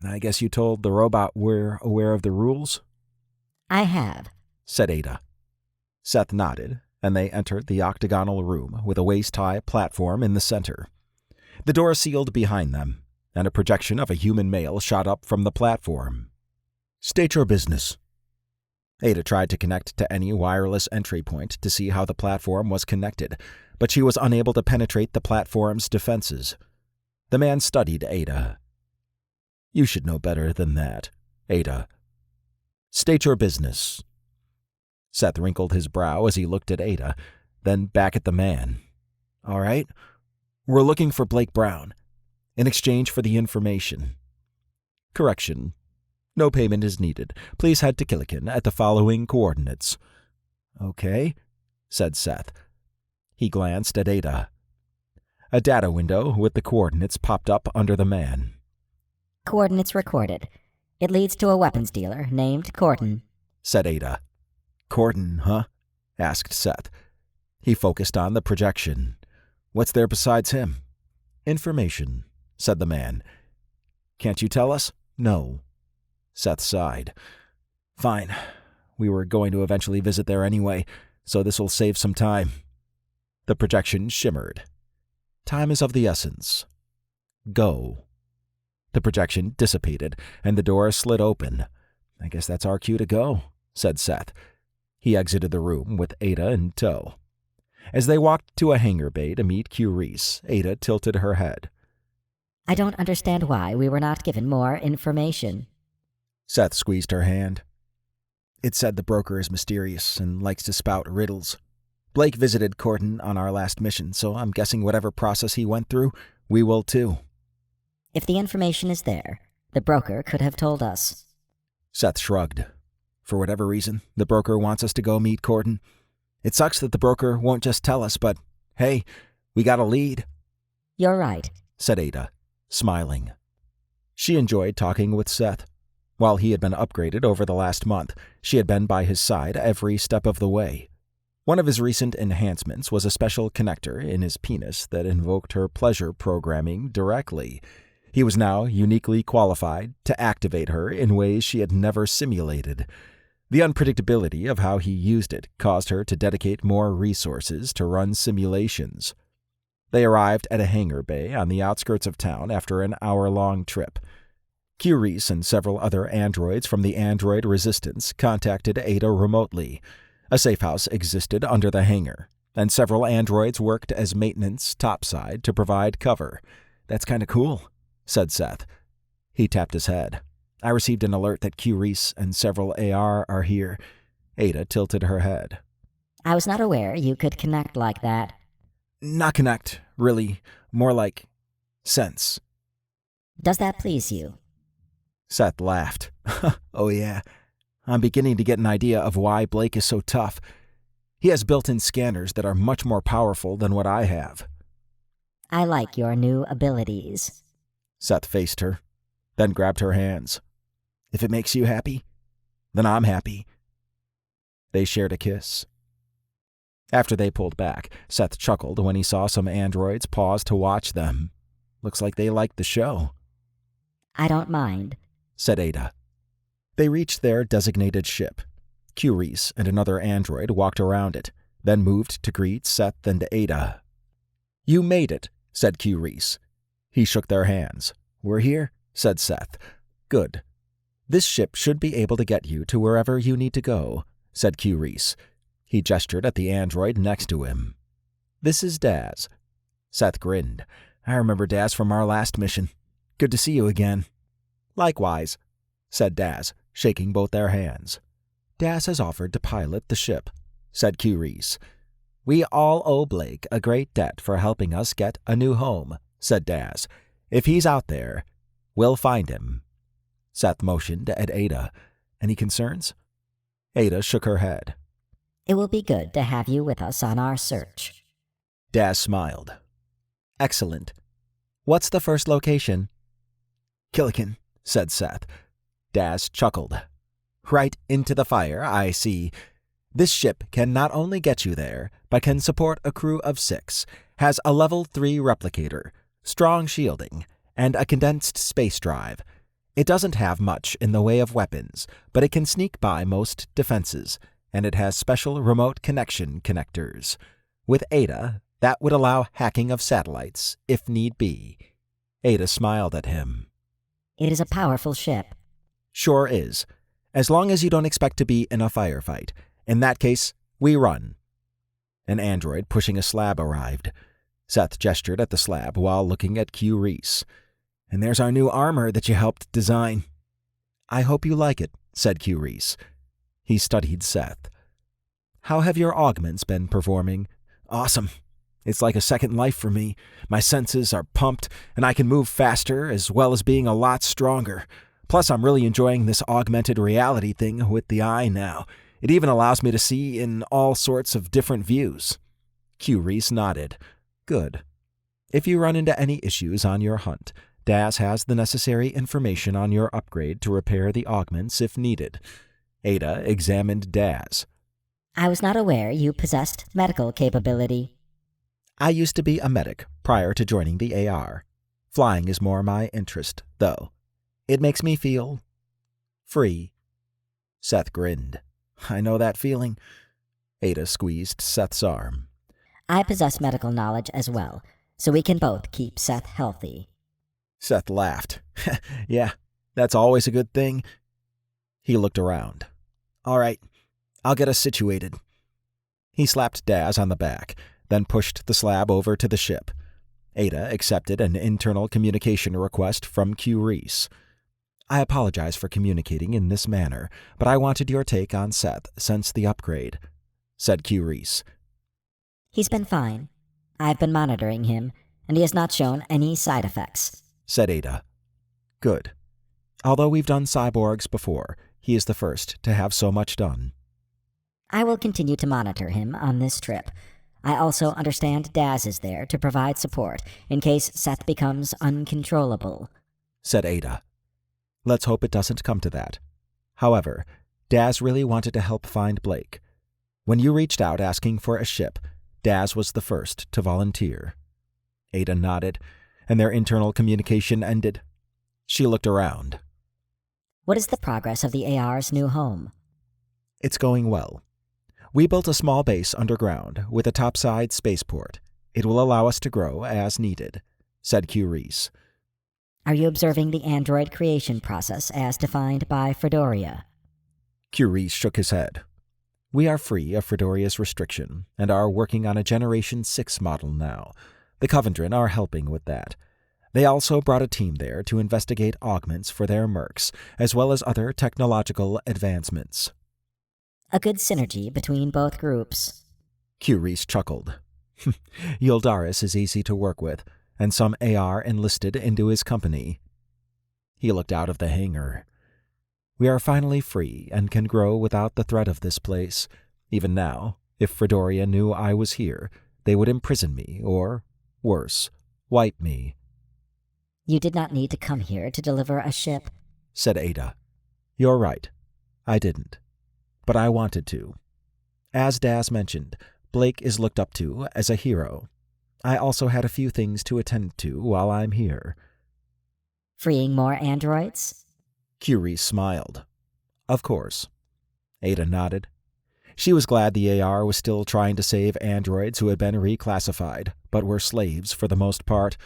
I guess you told the robot we're aware of the rules? I have, said Ada. Seth nodded, and they entered the octagonal room with a waist-high platform in the center. The door sealed behind them, and a projection of a human male shot up from the platform. State your business. Ada tried to connect to any wireless entry point to see how the platform was connected, but she was unable to penetrate the platform's defenses. The man studied Ada. You should know better than that, Ada. State your business. Seth wrinkled his brow as he looked at Ada, then back at the man. All right. We're looking for Blake Brown, in exchange for the information. Correction. No payment is needed. Please head to Killican at the following coordinates. Okay, said Seth. He glanced at Ada. A data window with the coordinates popped up under the man. Coordinates recorded. It leads to a weapons dealer named Corton, said Ada. Corton, huh? Asked Seth. He focused on the projection. What's there besides him? Information, said the man. Can't you tell us? No. Seth sighed. Fine. We were going to eventually visit there anyway, so this'll save some time. The projection shimmered. Time is of the essence. Go. The projection dissipated, and the door slid open. I guess that's our cue to go, said Seth. He exited the room with Ada in tow. As they walked to a hangar bay to meet Jeezarus, Ada tilted her head. I don't understand why we were not given more information. Seth squeezed her hand. It said the broker is mysterious and likes to spout riddles. Blake visited Corton on our last mission, so I'm guessing whatever process he went through, we will too. If the information is there, the broker could have told us. Seth shrugged. For whatever reason, the broker wants us to go meet Corton. It sucks that the broker won't just tell us, but hey, we got a lead. You're right, said Ada, smiling. She enjoyed talking with Seth. While he had been upgraded over the last month, she had been by his side every step of the way. One of his recent enhancements was a special connector in his penis that invoked her pleasure programming directly. He was now uniquely qualified to activate her in ways she had never simulated. The unpredictability of how he used it caused her to dedicate more resources to run simulations. They arrived at a hangar bay on the outskirts of town after an hour-long trip. Jeezarus and several other androids from the android resistance contacted Ada remotely. A safe house existed under the hangar, and several androids worked as maintenance topside to provide cover. That's kind of cool, said Seth. He tapped his head. I received an alert that Jeezarus and several AR are here. Ada tilted her head. I was not aware you could connect like that. Not connect, really. More like sense. Does that please you? Seth laughed. Oh yeah. I'm beginning to get an idea of why Blake is so tough. He has built-in scanners that are much more powerful than what I have. I like your new abilities. Seth faced her, then grabbed her hands. If it makes you happy, then I'm happy. They shared a kiss. After they pulled back, Seth chuckled when he saw some androids pause to watch them. Looks like they liked the show. I don't mind, said Ada. They reached their designated ship. Jeezarus and another android walked around it, then moved to greet Seth and Ada. You made it, said Jeezarus. He shook their hands. We're here, said Seth. Good. This ship should be able to get you to wherever you need to go, said Jeezarus. He gestured at the android next to him. This is Daz. Seth grinned. I remember Daz from our last mission. Good to see you again. Likewise, said Daz, shaking both their hands. Daz has offered to pilot the ship, said Jeezarus. We all owe Blake a great debt for helping us get a new home, said Daz. If he's out there, we'll find him. Seth motioned at Ada. Any concerns? Ada shook her head. It will be good to have you with us on our search. Daz smiled. Excellent. What's the first location? Killican, said Seth. Daz chuckled. Right into the fire, I see. This ship can not only get you there, but can support a crew of 6, has a level 3 replicator, strong shielding, and a condensed space drive. It doesn't have much in the way of weapons, but it can sneak by most defenses, and it has special remote connection connectors. With Ada, that would allow hacking of satellites, if need be. Ada smiled at him. It is a powerful ship. Sure is. As long as you don't expect to be in a firefight. In that case, we run. An android pushing a slab arrived. Seth gestured at the slab while looking at Q Reese. And there's our new armor that you helped design. I hope you like it, said Q Reese. He studied Seth. How have your augments been performing? Awesome. It's like a second life for me. My senses are pumped, and I can move faster as well as being a lot stronger. Plus, I'm really enjoying this augmented reality thing with the eye now. It even allows me to see in all sorts of different views. Q Reese nodded. Good. If you run into any issues on your hunt, Daz has the necessary information on your upgrade to repair the augments if needed. Ada examined Daz. I was not aware you possessed medical capability. I used to be a medic prior to joining the AR. Flying is more my interest, though. It makes me feel free. Seth grinned. I know that feeling. Ada squeezed Seth's arm. I possess medical knowledge as well, so we can both keep Seth healthy. Seth laughed. Yeah, that's always a good thing. He looked around. All right, I'll get us situated. He slapped Daz on the back, then pushed the slab over to the ship. Ada accepted an internal communication request from Q Reese. I apologize for communicating in this manner, but I wanted your take on Seth since the upgrade, said Q Reese. He's been fine. I've been monitoring him, and he has not shown any side effects, said Ada. Good. Although we've done cyborgs before, he is the first to have so much done. I will continue to monitor him on this trip. I also understand Daz is there to provide support in case Seth becomes uncontrollable, said Ada. Let's hope it doesn't come to that. However, Daz really wanted to help find Blake. When you reached out asking for a ship, Daz was the first to volunteer. Ada nodded, and their internal communication ended. She looked around. What is the progress of the AR's new home? It's going well. We built a small base underground with a topside spaceport. It will allow us to grow as needed, said Q Reese. Are you observing the android creation process as defined by Fredoria? Q Reese shook his head. We are free of Fredoria's restriction and are working on a Generation 6 model now. The Covendrin are helping with that. They also brought a team there to investigate augments for their mercs, as well as other technological advancements. A good synergy between both groups. Q Reese chuckled. Yildaris is easy to work with, and some AR enlisted into his company. He looked out of the hangar. We are finally free and can grow without the threat of this place. Even now, if Fredoria knew I was here, they would imprison me or, worse, wipe me. You did not need to come here to deliver a ship, said Ada. You're right. I didn't. But I wanted to. As Daz mentioned, Blake is looked up to as a hero. I also had a few things to attend to while I'm here. Freeing more androids? Q Reese smiled. Of course. Ada nodded. She was glad the AR was still trying to save androids who had been reclassified, but were slaves for the most part.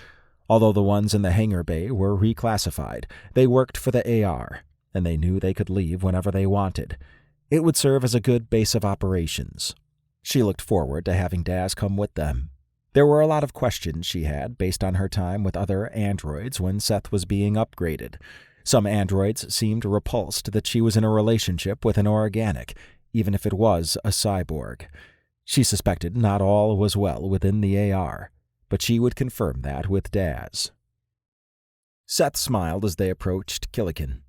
Although the ones in the hangar bay were reclassified, they worked for the AR, and they knew they could leave whenever they wanted. It would serve as a good base of operations. She looked forward to having Daz come with them. There were a lot of questions she had based on her time with other androids when Seth was being upgraded. Some androids seemed repulsed that she was in a relationship with an organic, even if it was a cyborg. She suspected not all was well within the AR, but she would confirm that with Daz. Seth smiled as they approached Killican.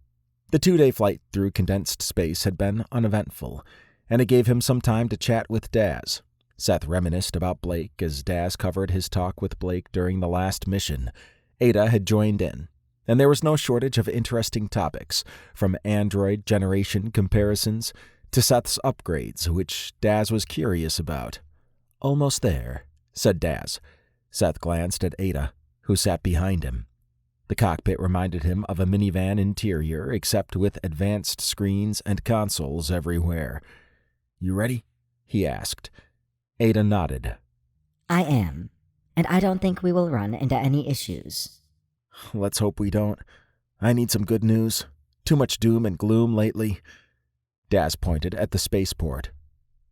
The 2-day flight through condensed space had been uneventful, and it gave him some time to chat with Daz. Seth reminisced about Blake as Daz covered his talk with Blake during the last mission. Ada had joined in, and there was no shortage of interesting topics, from android generation comparisons to Seth's upgrades, which Daz was curious about. Almost there, said Daz. Seth glanced at Ada, who sat behind him. The cockpit reminded him of a minivan interior, except with advanced screens and consoles everywhere. You ready? He asked. Ada nodded. I am, and I don't think we will run into any issues. Let's hope we don't. I need some good news. Too much doom and gloom lately. Daz pointed at the spaceport.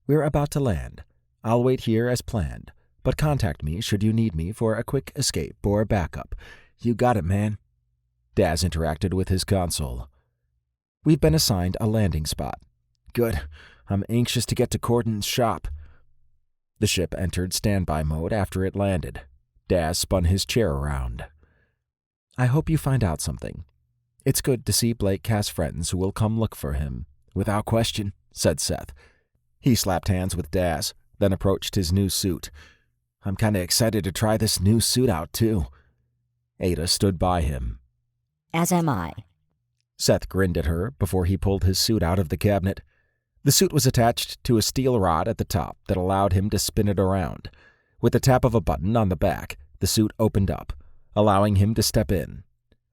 We're about to land. I'll wait here as planned, but contact me should you need me for a quick escape or backup. You got it, man. Daz interacted with his console. We've been assigned a landing spot. Good. I'm anxious to get to Corden's shop. The ship entered standby mode after it landed. Daz spun his chair around. I hope you find out something. It's good to see Blake has friends who will come look for him. Without question, said Seth. He slapped hands with Daz, then approached his new suit. I'm kinda excited to try this new suit out, too. Ada stood by him. As am I. Seth grinned at her before he pulled his suit out of the cabinet. The suit was attached to a steel rod at the top that allowed him to spin it around. With the tap of a button on the back, the suit opened up, allowing him to step in.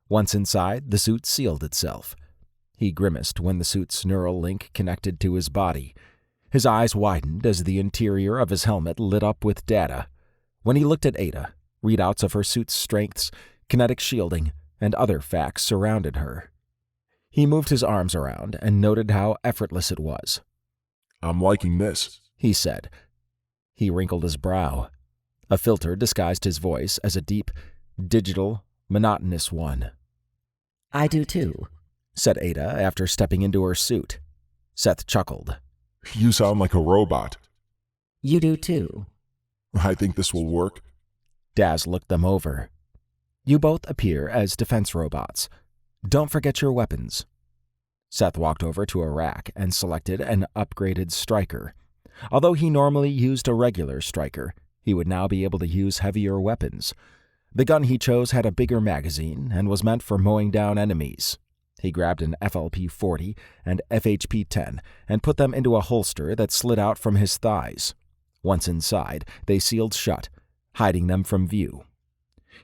Once inside, the suit sealed itself. He grimaced when the suit's neural link connected to his body. His eyes widened as the interior of his helmet lit up with data. When he looked at Ada, readouts of her suit's strengths, kinetic shielding, and other facts surrounded her. He moved his arms around and noted how effortless it was. I'm liking this, he said. He wrinkled his brow. A filter disguised his voice as a deep, digital, monotonous one. I do too, said Ada after stepping into her suit. Seth chuckled. You sound like a robot. You do too. I think this will work. Daz looked them over. You both appear as defense robots. Don't forget your weapons. Seth walked over to a rack and selected an upgraded striker. Although he normally used a regular striker, he would now be able to use heavier weapons. The gun he chose had a bigger magazine and was meant for mowing down enemies. He grabbed an FLP-40 and FHP-10 and put them into a holster that slid out from his thighs. Once inside, they sealed shut, hiding them from view.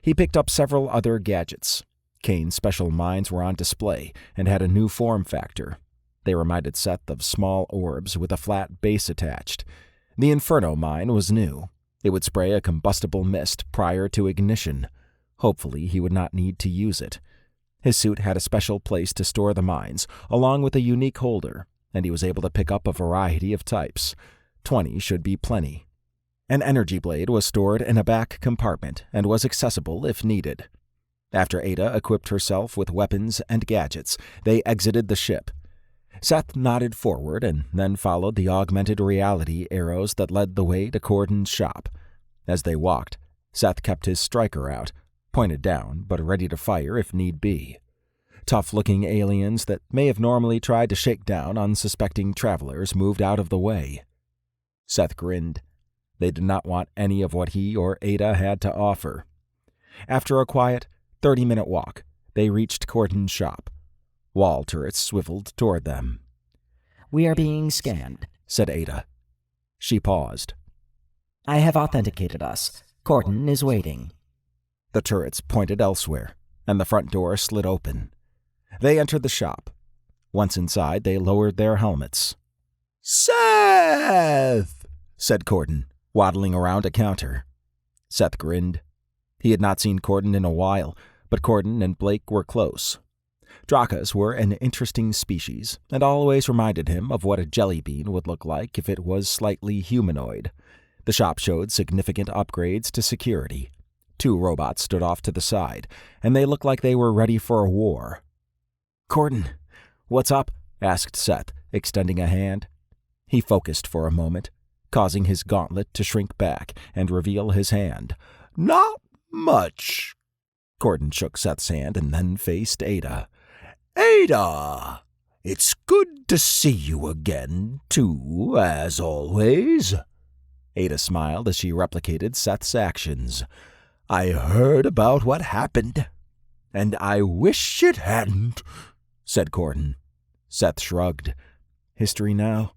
He picked up several other gadgets. Kane's special mines were on display and had a new form factor. They reminded Seth of small orbs with a flat base attached. The Inferno mine was new. It would spray a combustible mist prior to ignition. Hopefully, he would not need to use it. His suit had a special place to store the mines, along with a unique holder, and he was able to pick up a variety of types. 20 should be plenty. An energy blade was stored in a back compartment and was accessible if needed. After Ada equipped herself with weapons and gadgets, they exited the ship. Seth nodded forward and then followed the augmented reality arrows that led the way to Corden's shop. As they walked, Seth kept his striker out, pointed down but ready to fire if need be. Tough-looking aliens that may have normally tried to shake down unsuspecting travelers moved out of the way. Seth grinned. They did not want any of what he or Ada had to offer. After a quiet, 30-minute walk, they reached Corden's shop. Wall turrets swiveled toward them. We are being scanned, said Ada. She paused. I have authenticated us. Corden is waiting. The turrets pointed elsewhere, and the front door slid open. They entered the shop. Once inside, they lowered their helmets. Seth! said Corden, waddling around a counter. Seth grinned. He had not seen Corden in a while, but Corden and Blake were close. Drakas were an interesting species, and always reminded him of what a jelly bean would look like if it was slightly humanoid. The shop showed significant upgrades to security. 2 robots stood off to the side, and they looked like they were ready for a war. Corden, what's up? Asked Seth, extending a hand. He focused for a moment, causing his gauntlet to shrink back and reveal his hand. Not much. Corden shook Seth's hand and then faced Ada. Ada, it's good to see you again, too, as always. Ada smiled as she replicated Seth's actions. I heard about what happened, and I wish it hadn't, said Corden. Seth shrugged. History now?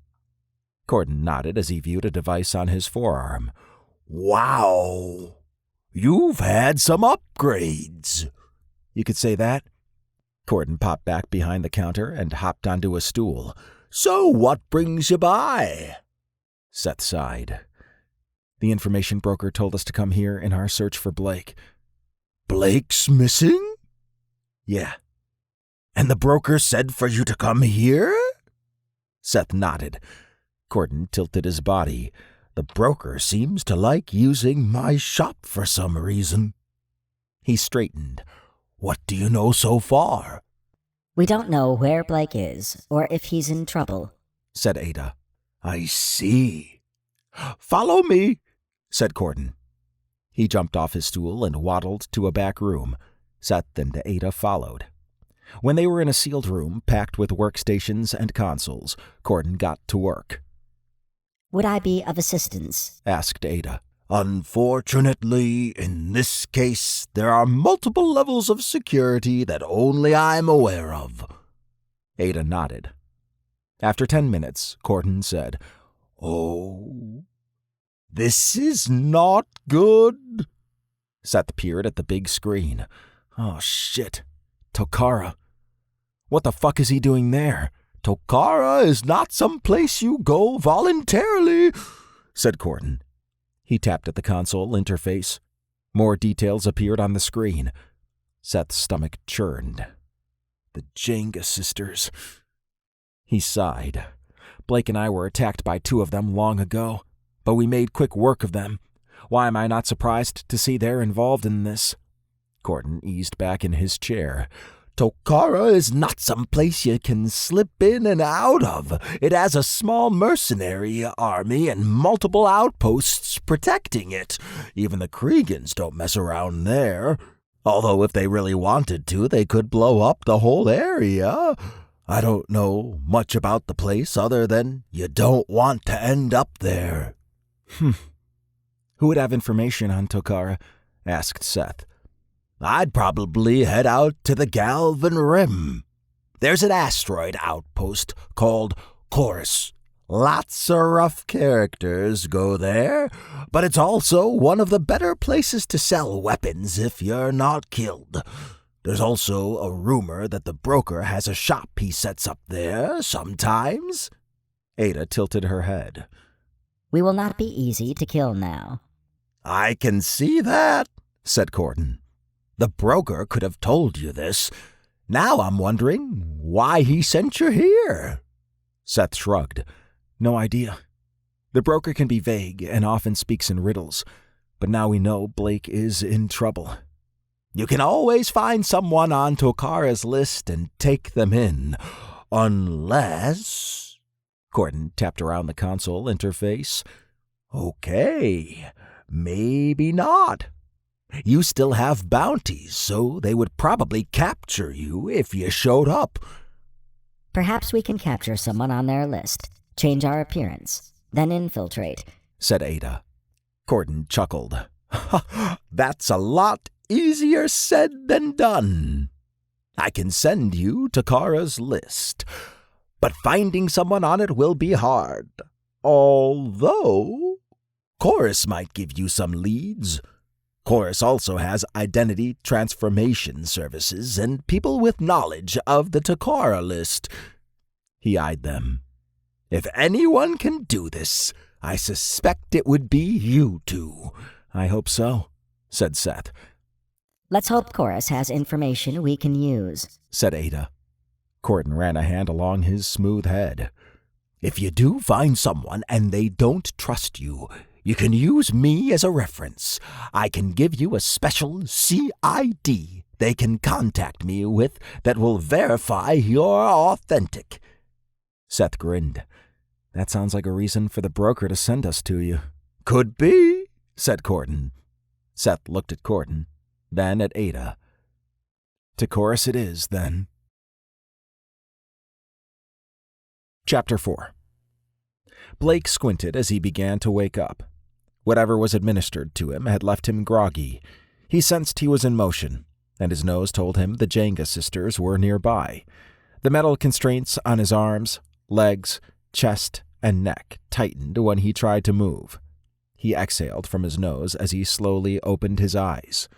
Corden nodded as he viewed a device on his forearm. Wow! You've had some upgrades. You could say that. Corden popped back behind the counter and hopped onto a stool. So what brings you by? Seth sighed. The information broker told us to come here in our search for Blake. Blake's missing? Yeah. And the broker said for you to come here? Seth nodded. Corden tilted his body. The broker seems to like using my shop for some reason. He straightened. What do you know so far? We don't know where Blake is, or if he's in trouble, said Ada. I see. Follow me, said Corden. He jumped off his stool and waddled to a back room. Seth and Ada followed. When they were in a sealed room packed with workstations and consoles, Corden got to work. Would I be of assistance? Asked Ada. Unfortunately, in this case, there are multiple levels of security that only I'm aware of. Ada nodded. After 10 minutes, Corden said, Oh, this is not good. Seth peered at the big screen. Oh, shit. Tokara. What the fuck is he doing there? Tokara is not some place you go voluntarily, said Corden. He tapped at the console interface. More details appeared on the screen. Seth's stomach churned. The Jenga sisters. He sighed. Blake and I were attacked by 2 of them long ago, but we made quick work of them. Why am I not surprised to see they're involved in this? Corden eased back in his chair. Tokara is not some place you can slip in and out of. It has a small mercenary army and multiple outposts protecting it. Even the Kriegans don't mess around there. Although if they really wanted to, they could blow up the whole area. I don't know much about the place other than you don't want to end up there. Who would have information on Tokara? Asked Seth. I'd probably head out to the Galvan Rim. There's an asteroid outpost called Chorus. Lots of rough characters go there, but it's also one of the better places to sell weapons if you're not killed. There's also a rumor that the broker has a shop he sets up there sometimes. Ada tilted her head. We will not be easy to kill now. I can see that, said Corden. The broker could have told you this. Now I'm wondering why he sent you here. Seth shrugged. No idea. The broker can be vague and often speaks in riddles, but now we know Blake is in trouble. You can always find someone on Tokara's list and take them in, unless... Corden tapped around the console interface. Okay, maybe not. You still have bounties, so they would probably capture you if you showed up. Perhaps we can capture someone on their list, change our appearance, then infiltrate, said Ada. Corden chuckled. That's a lot easier said than done. I can send you Tokara's list, but finding someone on it will be hard. Although, Chorus might give you some leads. Chorus also has identity transformation services and people with knowledge of the Tokara list. He eyed them. If anyone can do this, I suspect it would be you two. I hope so, said Seth. Let's hope Chorus has information we can use, said Ada. Corden ran a hand along his smooth head. If you do find someone and they don't trust you, you can use me as a reference. I can give you a special CID they can contact me with that will verify you're authentic. Seth grinned. That sounds like a reason for the broker to send us to you. Could be, said Corden. Seth looked at Corden, then at Ada. To Chorus it is, then. Chapter 4. Blake squinted as he began to wake up. Whatever was administered to him had left him groggy. He sensed he was in motion, and his nose told him the Jenga sisters were nearby. The metal constraints on his arms, legs, chest, and neck tightened when he tried to move. He exhaled from his nose as he slowly opened his eyes.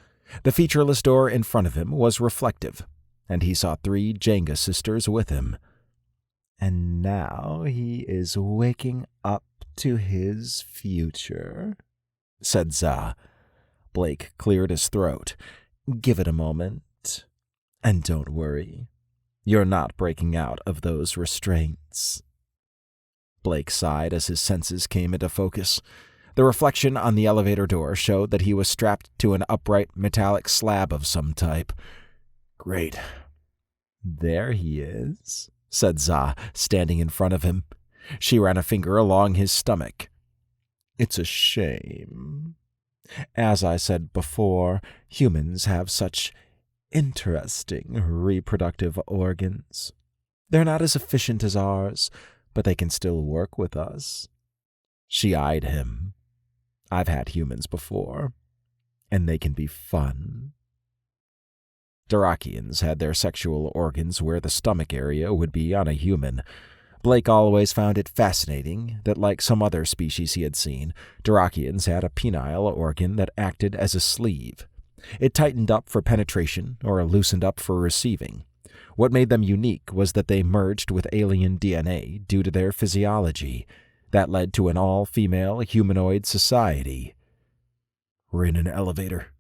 The featureless door in front of him was reflective, and he saw 3 Jenga sisters with him. And now he is waking up to his future, said Za. Blake cleared his throat. Give it a moment. And don't worry. You're not breaking out of those restraints. Blake sighed as his senses came into focus. The reflection on the elevator door showed that he was strapped to an upright metallic slab of some type. Great. There he is, said Za, standing in front of him. She ran a finger along his stomach. It's a shame. As I said before, humans have such interesting reproductive organs. They're not as efficient as ours, but they can still work with us. She eyed him. I've had humans before, and they can be fun. Durakians had their sexual organs where the stomach area would be on a human. Blake always found it fascinating that, like some other species he had seen, Durakians had a penile organ that acted as a sleeve. It tightened up for penetration or loosened up for receiving. What made them unique was that they merged with alien DNA due to their physiology. That led to an all-female humanoid society. We're in an elevator,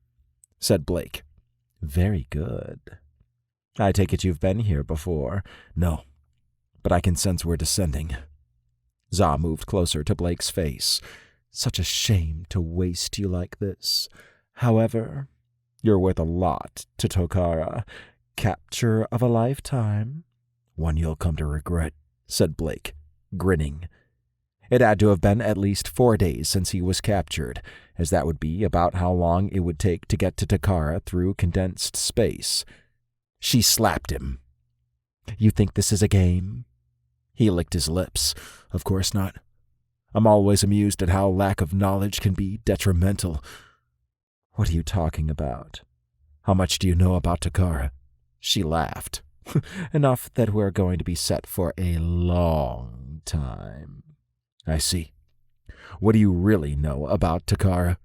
said Blake. Very good. I take it you've been here before. No, but I can sense we're descending. Za moved closer to Blake's face. Such a shame to waste you like this. However, you're worth a lot to Tokara. Capture of a lifetime. One you'll come to regret, said Blake, grinning. It had to have been at least 4 days since he was captured, as that would be about how long it would take to get to Takara through condensed space. She slapped him. You think this is a game? He licked his lips. Of course not. I'm always amused at how lack of knowledge can be detrimental. What are you talking about? How much do you know about Takara? She laughed. Enough that we're going to be set for a long time. I see. What do you really know about Takara?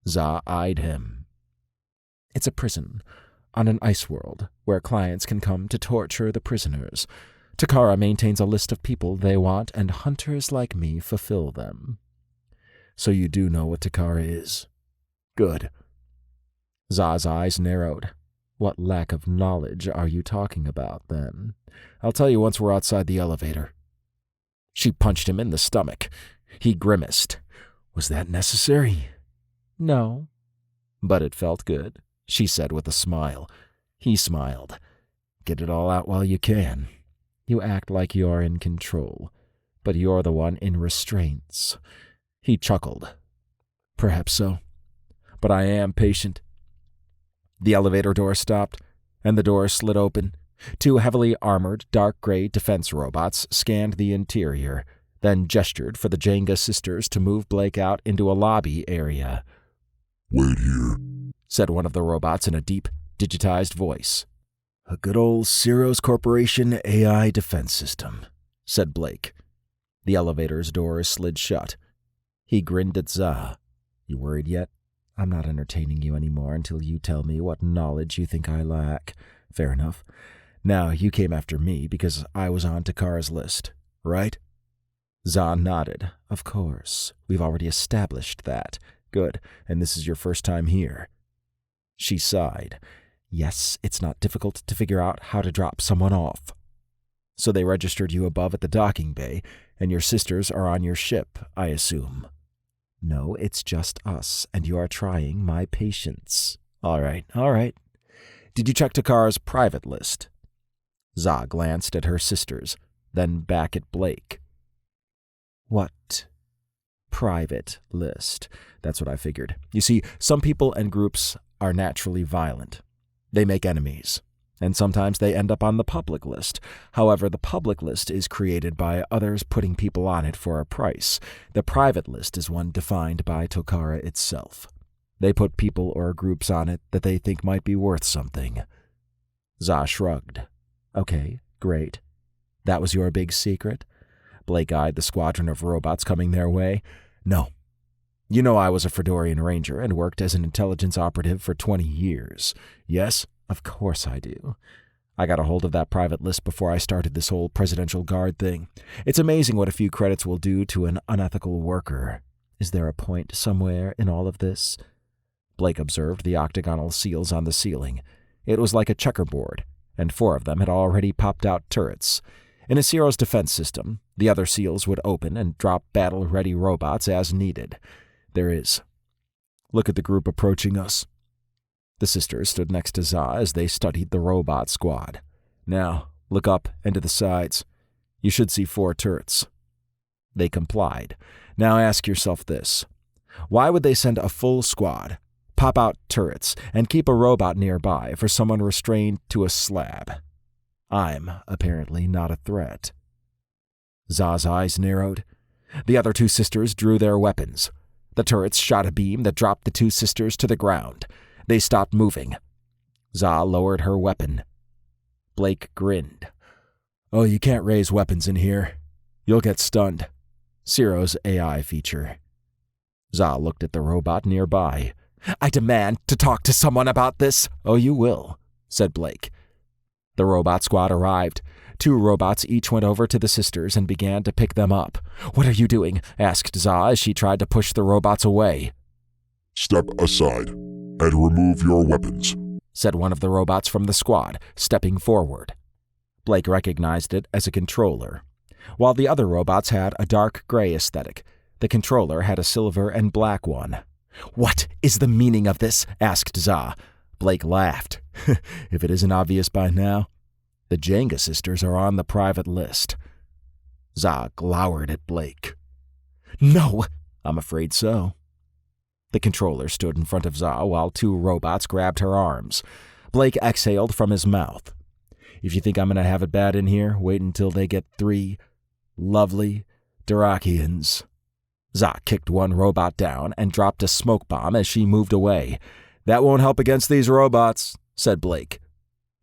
Za eyed him. It's a prison on an ice world where clients can come to torture the prisoners. Takara maintains a list of people they want, and hunters like me fulfill them. So you do know what Takara is. Good. Za's eyes narrowed. What lack of knowledge are you talking about, then? I'll tell you once we're outside the elevator. She punched him in the stomach. He grimaced. Was that necessary? No. But it felt good, she said with a smile. He smiled. Get it all out while you can. You act like you're in control, but you're the one in restraints. He chuckled. Perhaps so, but I am patient. The elevator door stopped, and the door slid open. 2 heavily armored, dark gray defense robots scanned the interior, then gestured for the Jenga sisters to move Blake out into a lobby area. Wait here, said one of the robots in a deep, digitized voice. A good old Ceros Corporation AI defense system, said Blake. The elevator's door slid shut. He grinned at Za. You worried yet? I'm not entertaining you anymore until you tell me what knowledge you think I lack. Fair enough. Now, you came after me because I was on Takara's list, right? Za nodded. Of course. We've already established that. Good. And this is your first time here. She sighed. Yes, it's not difficult to figure out how to drop someone off. So they registered you above at the docking bay, and your sisters are on your ship, I assume. No, it's just us, and you are trying my patience. All right. Did you check Takara's private list? Za glanced at her sisters, then back at Blake. What? Private list. That's what I figured. You see, some people and groups are naturally violent. They make enemies, and sometimes they end up on the public list. However, the public list is created by others putting people on it for a price. The private list is one defined by Takara itself. They put people or groups on it that they think might be worth something. Za shrugged. Okay, great. That was your big secret? Blake eyed the squadron of robots coming their way. No. You know I was a Fredorian Ranger and worked as an intelligence operative for 20 years. Yes? Of course I do. I got a hold of that private list before I started this whole presidential guard thing. It's amazing what a few credits will do to an unethical worker. Is there a point somewhere in all of this? Blake observed the octagonal seals on the ceiling. It was like a checkerboard, and 4 of them had already popped out turrets. In a Cero's defense system, the other seals would open and drop battle-ready robots as needed. There is. Look at the group approaching us. The sisters stood next to Za as they studied the robot squad. Now, look up and to the sides. You should see 4 turrets. They complied. Now ask yourself this. Why would they send a full squad, pop out turrets, and keep a robot nearby for someone restrained to a slab? I'm apparently not a threat. Za's eyes narrowed. The other 2 sisters drew their weapons. The turrets shot a beam that dropped the 2 sisters to the ground. They stopped moving. Za lowered her weapon. Blake grinned. Oh, you can't raise weapons in here. You'll get stunned. Cero's AI feature. Za looked at the robot nearby. I demand to talk to someone about this. Oh, you will, said Blake. The robot squad arrived. 2 robots each went over to the sisters and began to pick them up. What are you doing? Asked Za as she tried to push the robots away. Step aside and remove your weapons, said one of the robots from the squad, stepping forward. Blake recognized it as a controller. While the other robots had a dark gray aesthetic, the controller had a silver and black one. What is the meaning of this? Asked Za. Blake laughed. If it isn't obvious by now, the Jenga sisters are on the private list. Za glowered at Blake. No, I'm afraid so. The controller stood in front of Za while 2 robots grabbed her arms. Blake exhaled from his mouth. If you think I'm going to have it bad in here, wait until they get 3 lovely Durakians. Za kicked one robot down and dropped a smoke bomb as she moved away. That won't help against these robots, said Blake.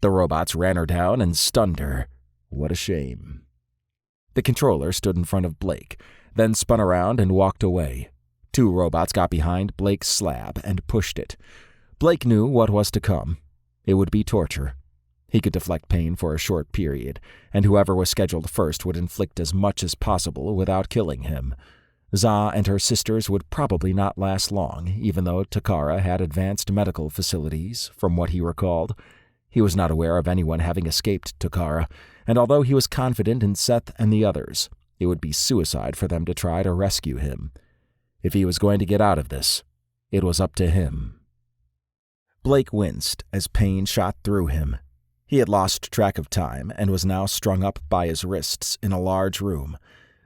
The robots ran her down and stunned her. What a shame. The controller stood in front of Blake, then spun around and walked away. 2 robots got behind Blake's slab and pushed it. Blake knew what was to come. It would be torture. He could deflect pain for a short period, and whoever was scheduled first would inflict as much as possible without killing him. Za and her sisters would probably not last long, even though Takara had advanced medical facilities, from what he recalled. He was not aware of anyone having escaped Takara, and although he was confident in Seth and the others, it would be suicide for them to try to rescue him. If he was going to get out of this, it was up to him. Blake winced as pain shot through him. He had lost track of time and was now strung up by his wrists in a large room.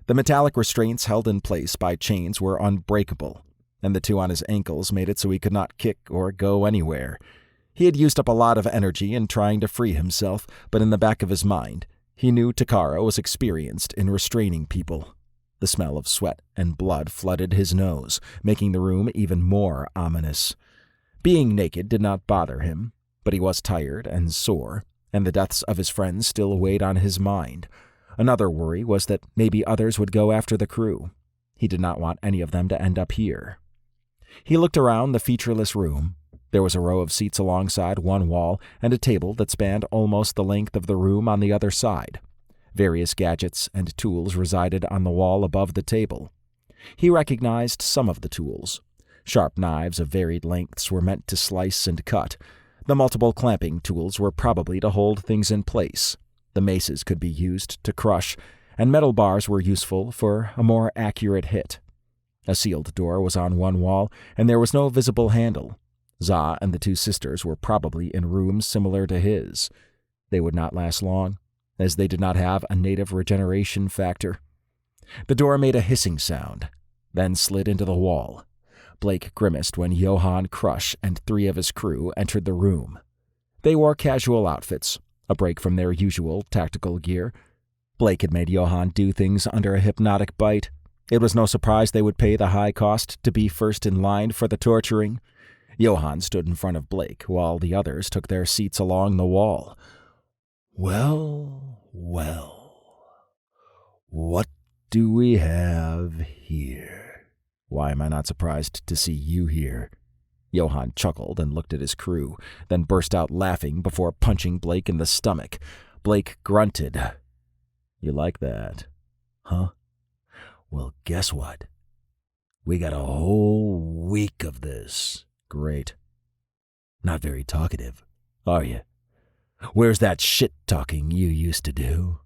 The metallic restraints held in place by chains were unbreakable, and the 2 on his ankles made it so he could not kick or go anywhere. He had used up a lot of energy in trying to free himself, but in the back of his mind, he knew Takara was experienced in restraining people. The smell of sweat and blood flooded his nose, making the room even more ominous. Being naked did not bother him, but he was tired and sore, and the deaths of his friends still weighed on his mind. Another worry was that maybe others would go after the crew. He did not want any of them to end up here. He looked around the featureless room. There was a row of seats alongside one wall and a table that spanned almost the length of the room on the other side. Various gadgets and tools resided on the wall above the table. He recognized some of the tools. Sharp knives of varied lengths were meant to slice and cut. The multiple clamping tools were probably to hold things in place. The maces could be used to crush, and metal bars were useful for a more accurate hit. A sealed door was on one wall, and there was no visible handle. Za and the 2 sisters were probably in rooms similar to his. They would not last long, as they did not have a native regeneration factor. The door made a hissing sound, then slid into the wall. Blake grimaced when Johann Crush and 3 of his crew entered the room. They wore casual outfits, a break from their usual tactical gear. Blake had made Johann do things under a hypnotic bite. It was no surprise they would pay the high cost to be first in line for the torturing. Johann stood in front of Blake, while the others took their seats along the wall. Well, what do we have here? Why am I not surprised to see you here? Johann chuckled and looked at his crew, then burst out laughing before punching Blake in the stomach. Blake grunted. You like that, huh? Well, guess what? We got a whole week of this. Great. Not very talkative, are you? Where's that shit-talking you used to do?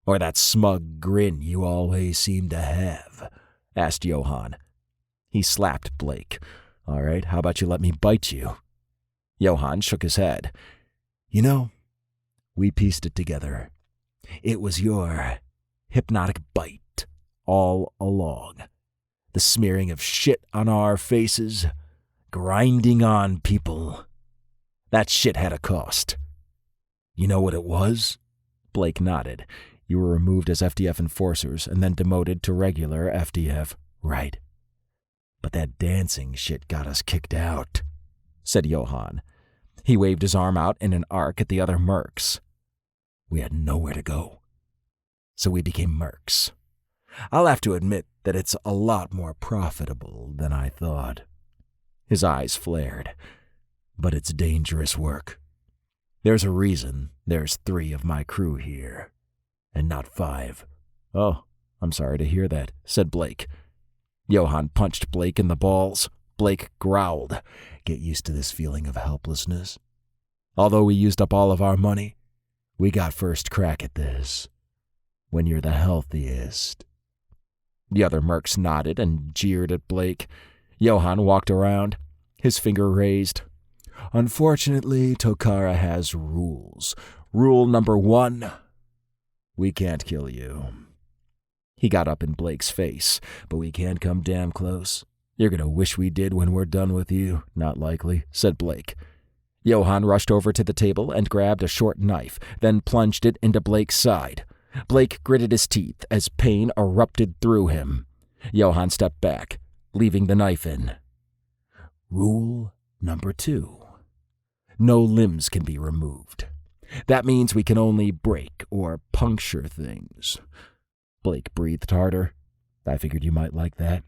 Or that smug grin you always seem to have? Asked Johann. He slapped Blake. All right, how about you let me bite you? Johann shook his head. You know, we pieced it together. It was your hypnotic bite all along. The smearing of shit on our faces, grinding on people. That shit had a cost. You know what it was? Blake nodded. You were removed as FDF enforcers and then demoted to regular FDF. Right. But that dancing shit got us kicked out, said Johann. He waved his arm out in an arc at the other mercs. We had nowhere to go. So we became mercs. I'll have to admit that it's a lot more profitable than I thought. His eyes flared. But it's dangerous work. There's a reason there's 3 of my crew here, and not 5. Oh, I'm sorry to hear that, said Blake. Johann punched Blake in the balls. Blake growled. Get used to this feeling of helplessness. Although we used up all of our money, we got first crack at this. When you're the healthiest. The other mercs nodded and jeered at Blake. Johann walked around, his finger raised. Unfortunately, Tokara has rules. Rule number 1, we can't kill you. He got up in Blake's face, but we can't come damn close. You're going to wish we did when we're done with you. Not likely, said Blake. Johann rushed over to the table and grabbed a short knife, then plunged it into Blake's side. Blake gritted his teeth as pain erupted through him. Johann stepped back, leaving the knife in. Rule number 2. No limbs can be removed. That means we can only break or puncture things. Blake breathed harder. I figured you might like that.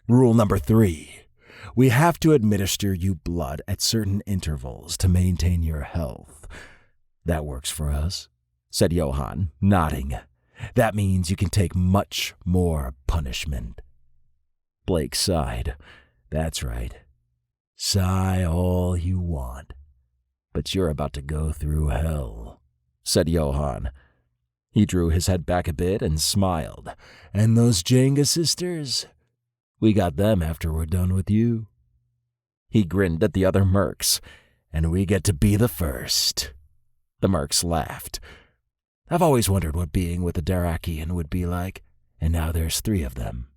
Rule number 3. We have to administer you blood at certain intervals to maintain your health. That works for us, said Johann, nodding. That means you can take much more punishment. Blake sighed. That's right. Sigh all you want. But you're about to go through hell, said Johann. He drew his head back a bit and smiled. And those Jenga sisters? We got them after we're done with you. He grinned at the other mercs. And we get to be the first. The mercs laughed. I've always wondered what being with a Darakian would be like, and now there's 3 of them.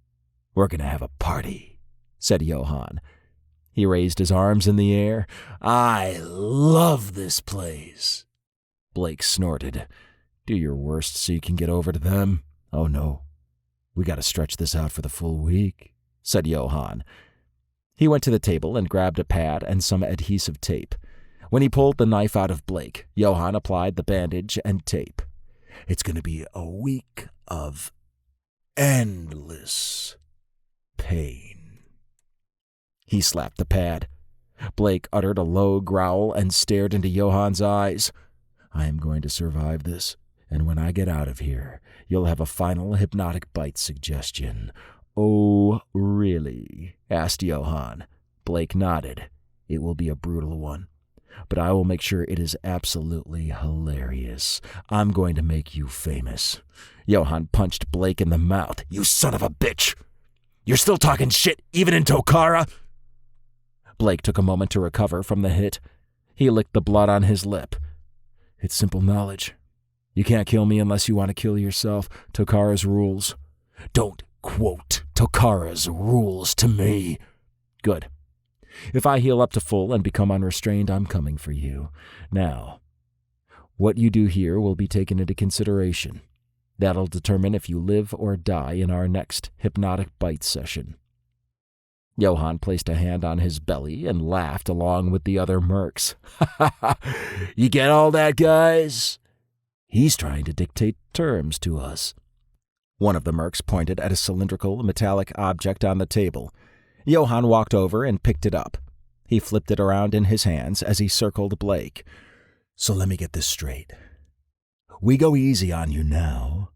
We're going to have a party, said Johann. He raised his arms in the air. I love this place. Blake snorted. Do your worst so you can get over to them. Oh no, we got to stretch this out for the full week, said Johann. He went to the table and grabbed a pad and some adhesive tape. When he pulled the knife out of Blake, Johann applied the bandage and tape. It's going to be a week of endless pain. He slapped the pad. Blake uttered a low growl and stared into Johann's eyes. I am going to survive this, and when I get out of here, you'll have a final hypnotic bite suggestion. Oh, really? Asked Johann. Blake nodded. It will be a brutal one, but I will make sure it is absolutely hilarious. I'm going to make you famous. Johann punched Blake in the mouth. You son of a bitch! You're still talking shit, even in Tokara? Blake took a moment to recover from the hit. He licked the blood on his lip. It's simple knowledge. You can't kill me unless you want to kill yourself. Tokara's rules. Don't quote Tokara's rules to me. Good. If I heal up to full and become unrestrained, I'm coming for you. Now, what you do here will be taken into consideration. That'll determine if you live or die in our next hypnotic bite session. Johann placed a hand on his belly and laughed along with the other mercs. You get all that, guys? He's trying to dictate terms to us. One of the mercs pointed at a cylindrical, metallic object on the table. Johann walked over and picked it up. He flipped it around in his hands as he circled Blake. So let me get this straight. We go easy on you now,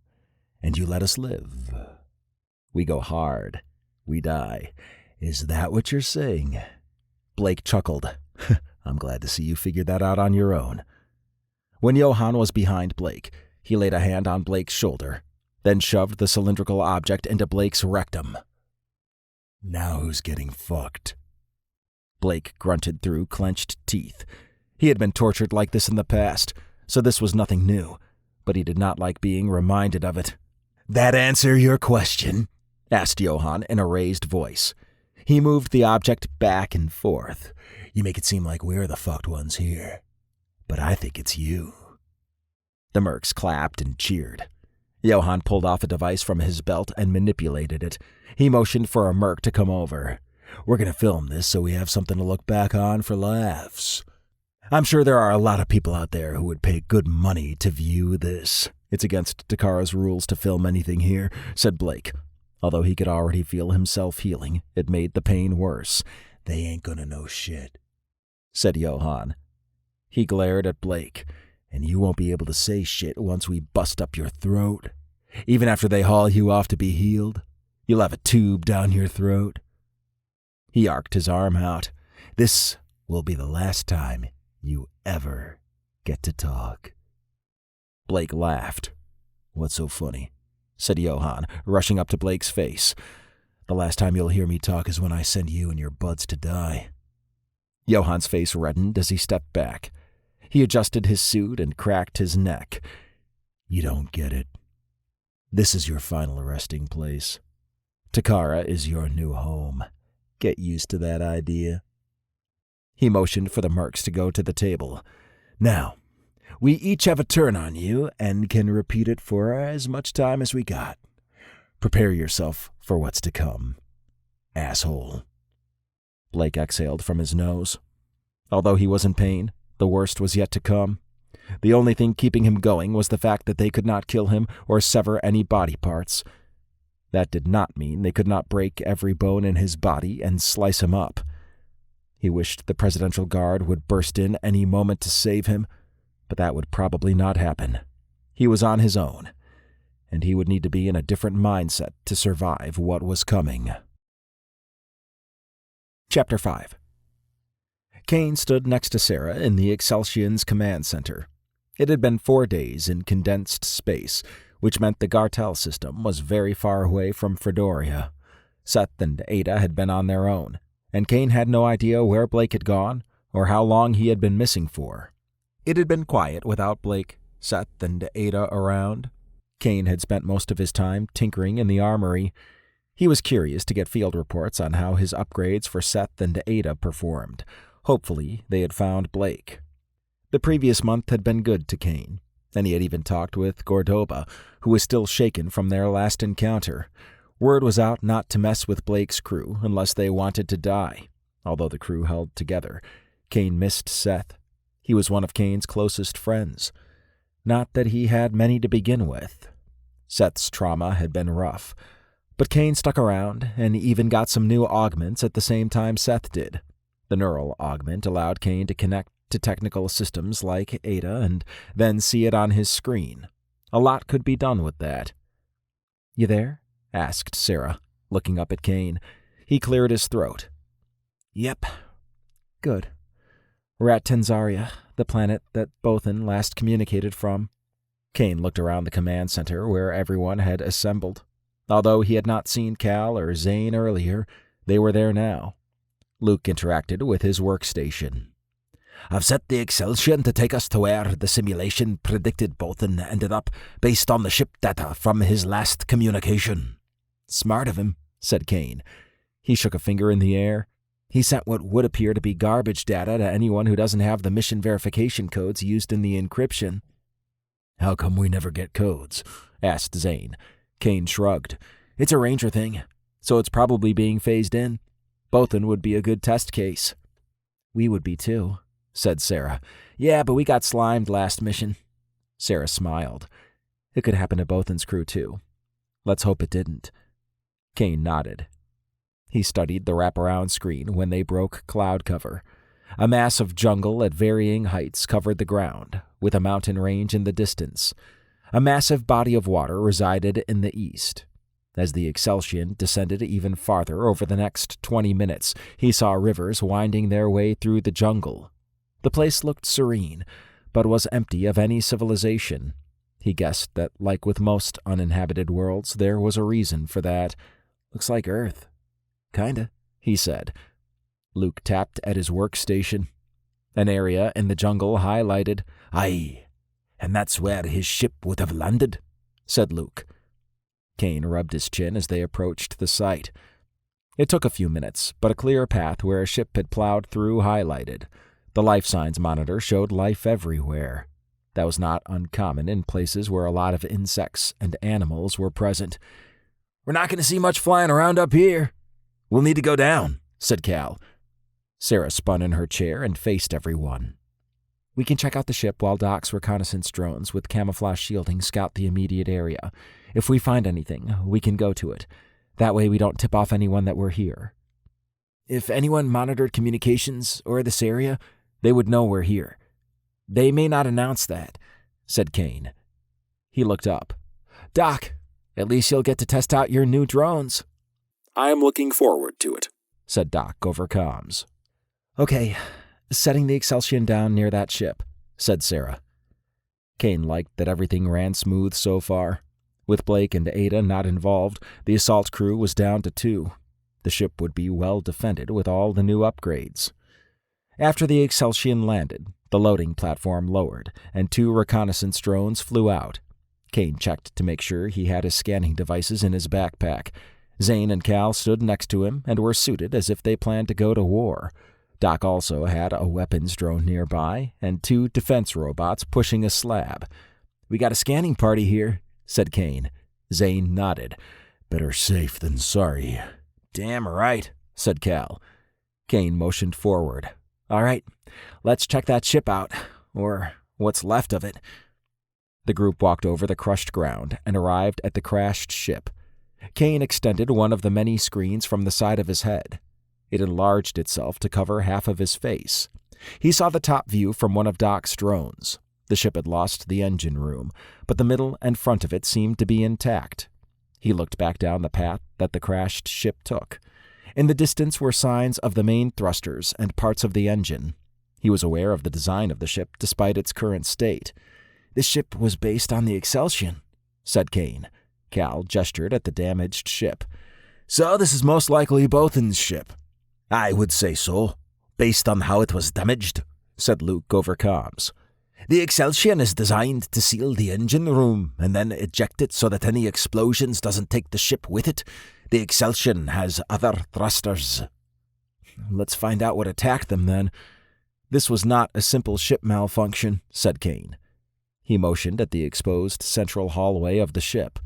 and you let us live. We go hard. We die. Is that what you're saying? Blake chuckled. I'm glad to see you figured that out on your own. When Johann was behind Blake, he laid a hand on Blake's shoulder, then shoved the cylindrical object into Blake's rectum. Now who's getting fucked? Blake grunted through clenched teeth. He had been tortured like this in the past, so this was nothing new, but he did not like being reminded of it. That answer your question? Asked Johann in a raised voice. He moved the object back and forth. You make it seem like we're the fucked ones here, but I think it's you. The mercs clapped and cheered. Johann pulled off a device from his belt and manipulated it. He motioned for a merc to come over. We're going to film this so we have something to look back on for laughs. I'm sure there are a lot of people out there who would pay good money to view this. It's against Takara's rules to film anything here, said Blake. Although he could already feel himself healing, it made the pain worse. They ain't gonna know shit, said Johann. He glared at Blake. And you won't be able to say shit once we bust up your throat. Even after they haul you off to be healed, you'll have a tube down your throat. He arced his arm out. This will be the last time you ever get to talk. Blake laughed. What's so funny? Said Johann, rushing up to Blake's face. The last time you'll hear me talk is when I send you and your buds to die. Johann's face reddened as he stepped back. He adjusted his suit and cracked his neck. You don't get it. This is your final resting place. Takara is your new home. Get used to that idea. He motioned for the mercs to go to the table. Now, we each have a turn on you and can repeat it for as much time as we got. Prepare yourself for what's to come, asshole. Blake exhaled from his nose. Although he was in pain, the worst was yet to come. The only thing keeping him going was the fact that they could not kill him or sever any body parts. That did not mean they could not break every bone in his body and slice him up. He wished the Presidential Guard would burst in any moment to save him, but that would probably not happen. He was on his own, and he would need to be in a different mindset to survive what was coming. Chapter 5. Kane stood next to Sarah in the Excelsion's command center. It had been 4 days in condensed space, which meant the Gartel system was very far away from Fredoria. Seth and Ada had been on their own, and Kane had no idea where Blake had gone or how long he had been missing for. It had been quiet without Blake, Seth, and Ada around. Kane had spent most of his time tinkering in the armory. He was curious to get field reports on how his upgrades for Seth and Ada performed. Hopefully, they had found Blake. The previous month had been good to Kane, and he had even talked with Gordoba, who was still shaken from their last encounter. Word was out not to mess with Blake's crew unless they wanted to die. Although the crew held together, Kane missed Seth. He was one of Kane's closest friends. Not that he had many to begin with. Seth's trauma had been rough, but Kane stuck around and even got some new augments at the same time Seth did. The neural augment allowed Kane to connect to technical systems like Ada and then see it on his screen. A lot could be done with that. "You there?" asked Sarah, looking up at Kane. He cleared his throat. "Yep." "Good. We're at Tanzaria, the planet that Bothan last communicated from." Kane looked around the command center where everyone had assembled. Although he had not seen Cal or Zane earlier, they were there now. Luke interacted with his workstation. "I've set the Exceltion to take us to where the simulation predicted Bothan ended up based on the ship data from his last communication." "Smart of him," said Kane. He shook a finger in the air. He sent what would appear to be garbage data to anyone who doesn't have the mission verification codes used in the encryption. "How come we never get codes?" asked Zane. Kane shrugged. "It's a Ranger thing, so it's probably being phased in. Bothan would be a good test case." "We would be too," said Sarah. "Yeah, but we got slimed last mission." Sarah smiled. It could happen to Bothan's crew too. Let's hope it didn't. Kane nodded. He studied the wraparound screen when they broke cloud cover. A mass of jungle at varying heights covered the ground, with a mountain range in the distance. A massive body of water resided in the east. As the Exceltion descended even farther over the next 20 minutes, he saw rivers winding their way through the jungle. The place looked serene, but was empty of any civilization. He guessed that, like with most uninhabited worlds, there was a reason for that. "Looks like Earth." "Kinda," he said. Luke tapped at his workstation. An area in the jungle highlighted. "Aye, and that's where his ship would have landed," said Luke. Kane rubbed his chin as they approached the site. It took a few minutes, but a clear path where a ship had plowed through highlighted. The life signs monitor showed life everywhere. That was not uncommon in places where a lot of insects and animals were present. "We're not going to see much flying around up here. We'll need to go down," said Cal. Sarah spun in her chair and faced everyone. "We can check out the ship while Doc's reconnaissance drones with camouflage shielding scout the immediate area. If we find anything, we can go to it. That way we don't tip off anyone that we're here." "If anyone monitored communications or this area, they would know we're here. They may not announce that," said Kane. He looked up. "Doc, at least you'll get to test out your new drones." I am looking forward to it, said Doc over comms. "Okay, setting the Exceltion down near that ship," said Sarah. Kane liked that everything ran smooth so far. With Blake and Ada not involved, the assault crew was down to 2. The ship would be well defended with all the new upgrades. After the Exceltion landed, the loading platform lowered, and 2 reconnaissance drones flew out. Kane checked to make sure he had his scanning devices in his backpack. Zane and Cal stood next to him and were suited as if they planned to go to war. Doc also had a weapons drone nearby and 2 defense robots pushing a slab. "We got a scanning party here," said Kane. Zane nodded. "Better safe than sorry." "Damn right," said Cal. Kane motioned forward. "All right, let's check that ship out, or what's left of it." The group walked over the crushed ground and arrived at the crashed ship. Kane extended one of the many screens from the side of his head. It enlarged itself to cover half of his face. He saw the top view from one of Doc's drones. The ship had lost the engine room, but the middle and front of it seemed to be intact. He looked back down the path that the crashed ship took. In the distance were signs of the main thrusters and parts of the engine. He was aware of the design of the ship despite its current state. "This ship was based on the Exceltion," said Kane. Cal gestured at the damaged ship. "So this is most likely Bothan's ship." "I would say so, based on how it was damaged," said Luke over comms. "The Exceltion is designed to seal the engine room and then eject it so that any explosions doesn't take the ship with it. The Exceltion has other thrusters." "Let's find out what attacked them, then." "This was not a simple ship malfunction," said Kane. He motioned at the exposed central hallway of the ship.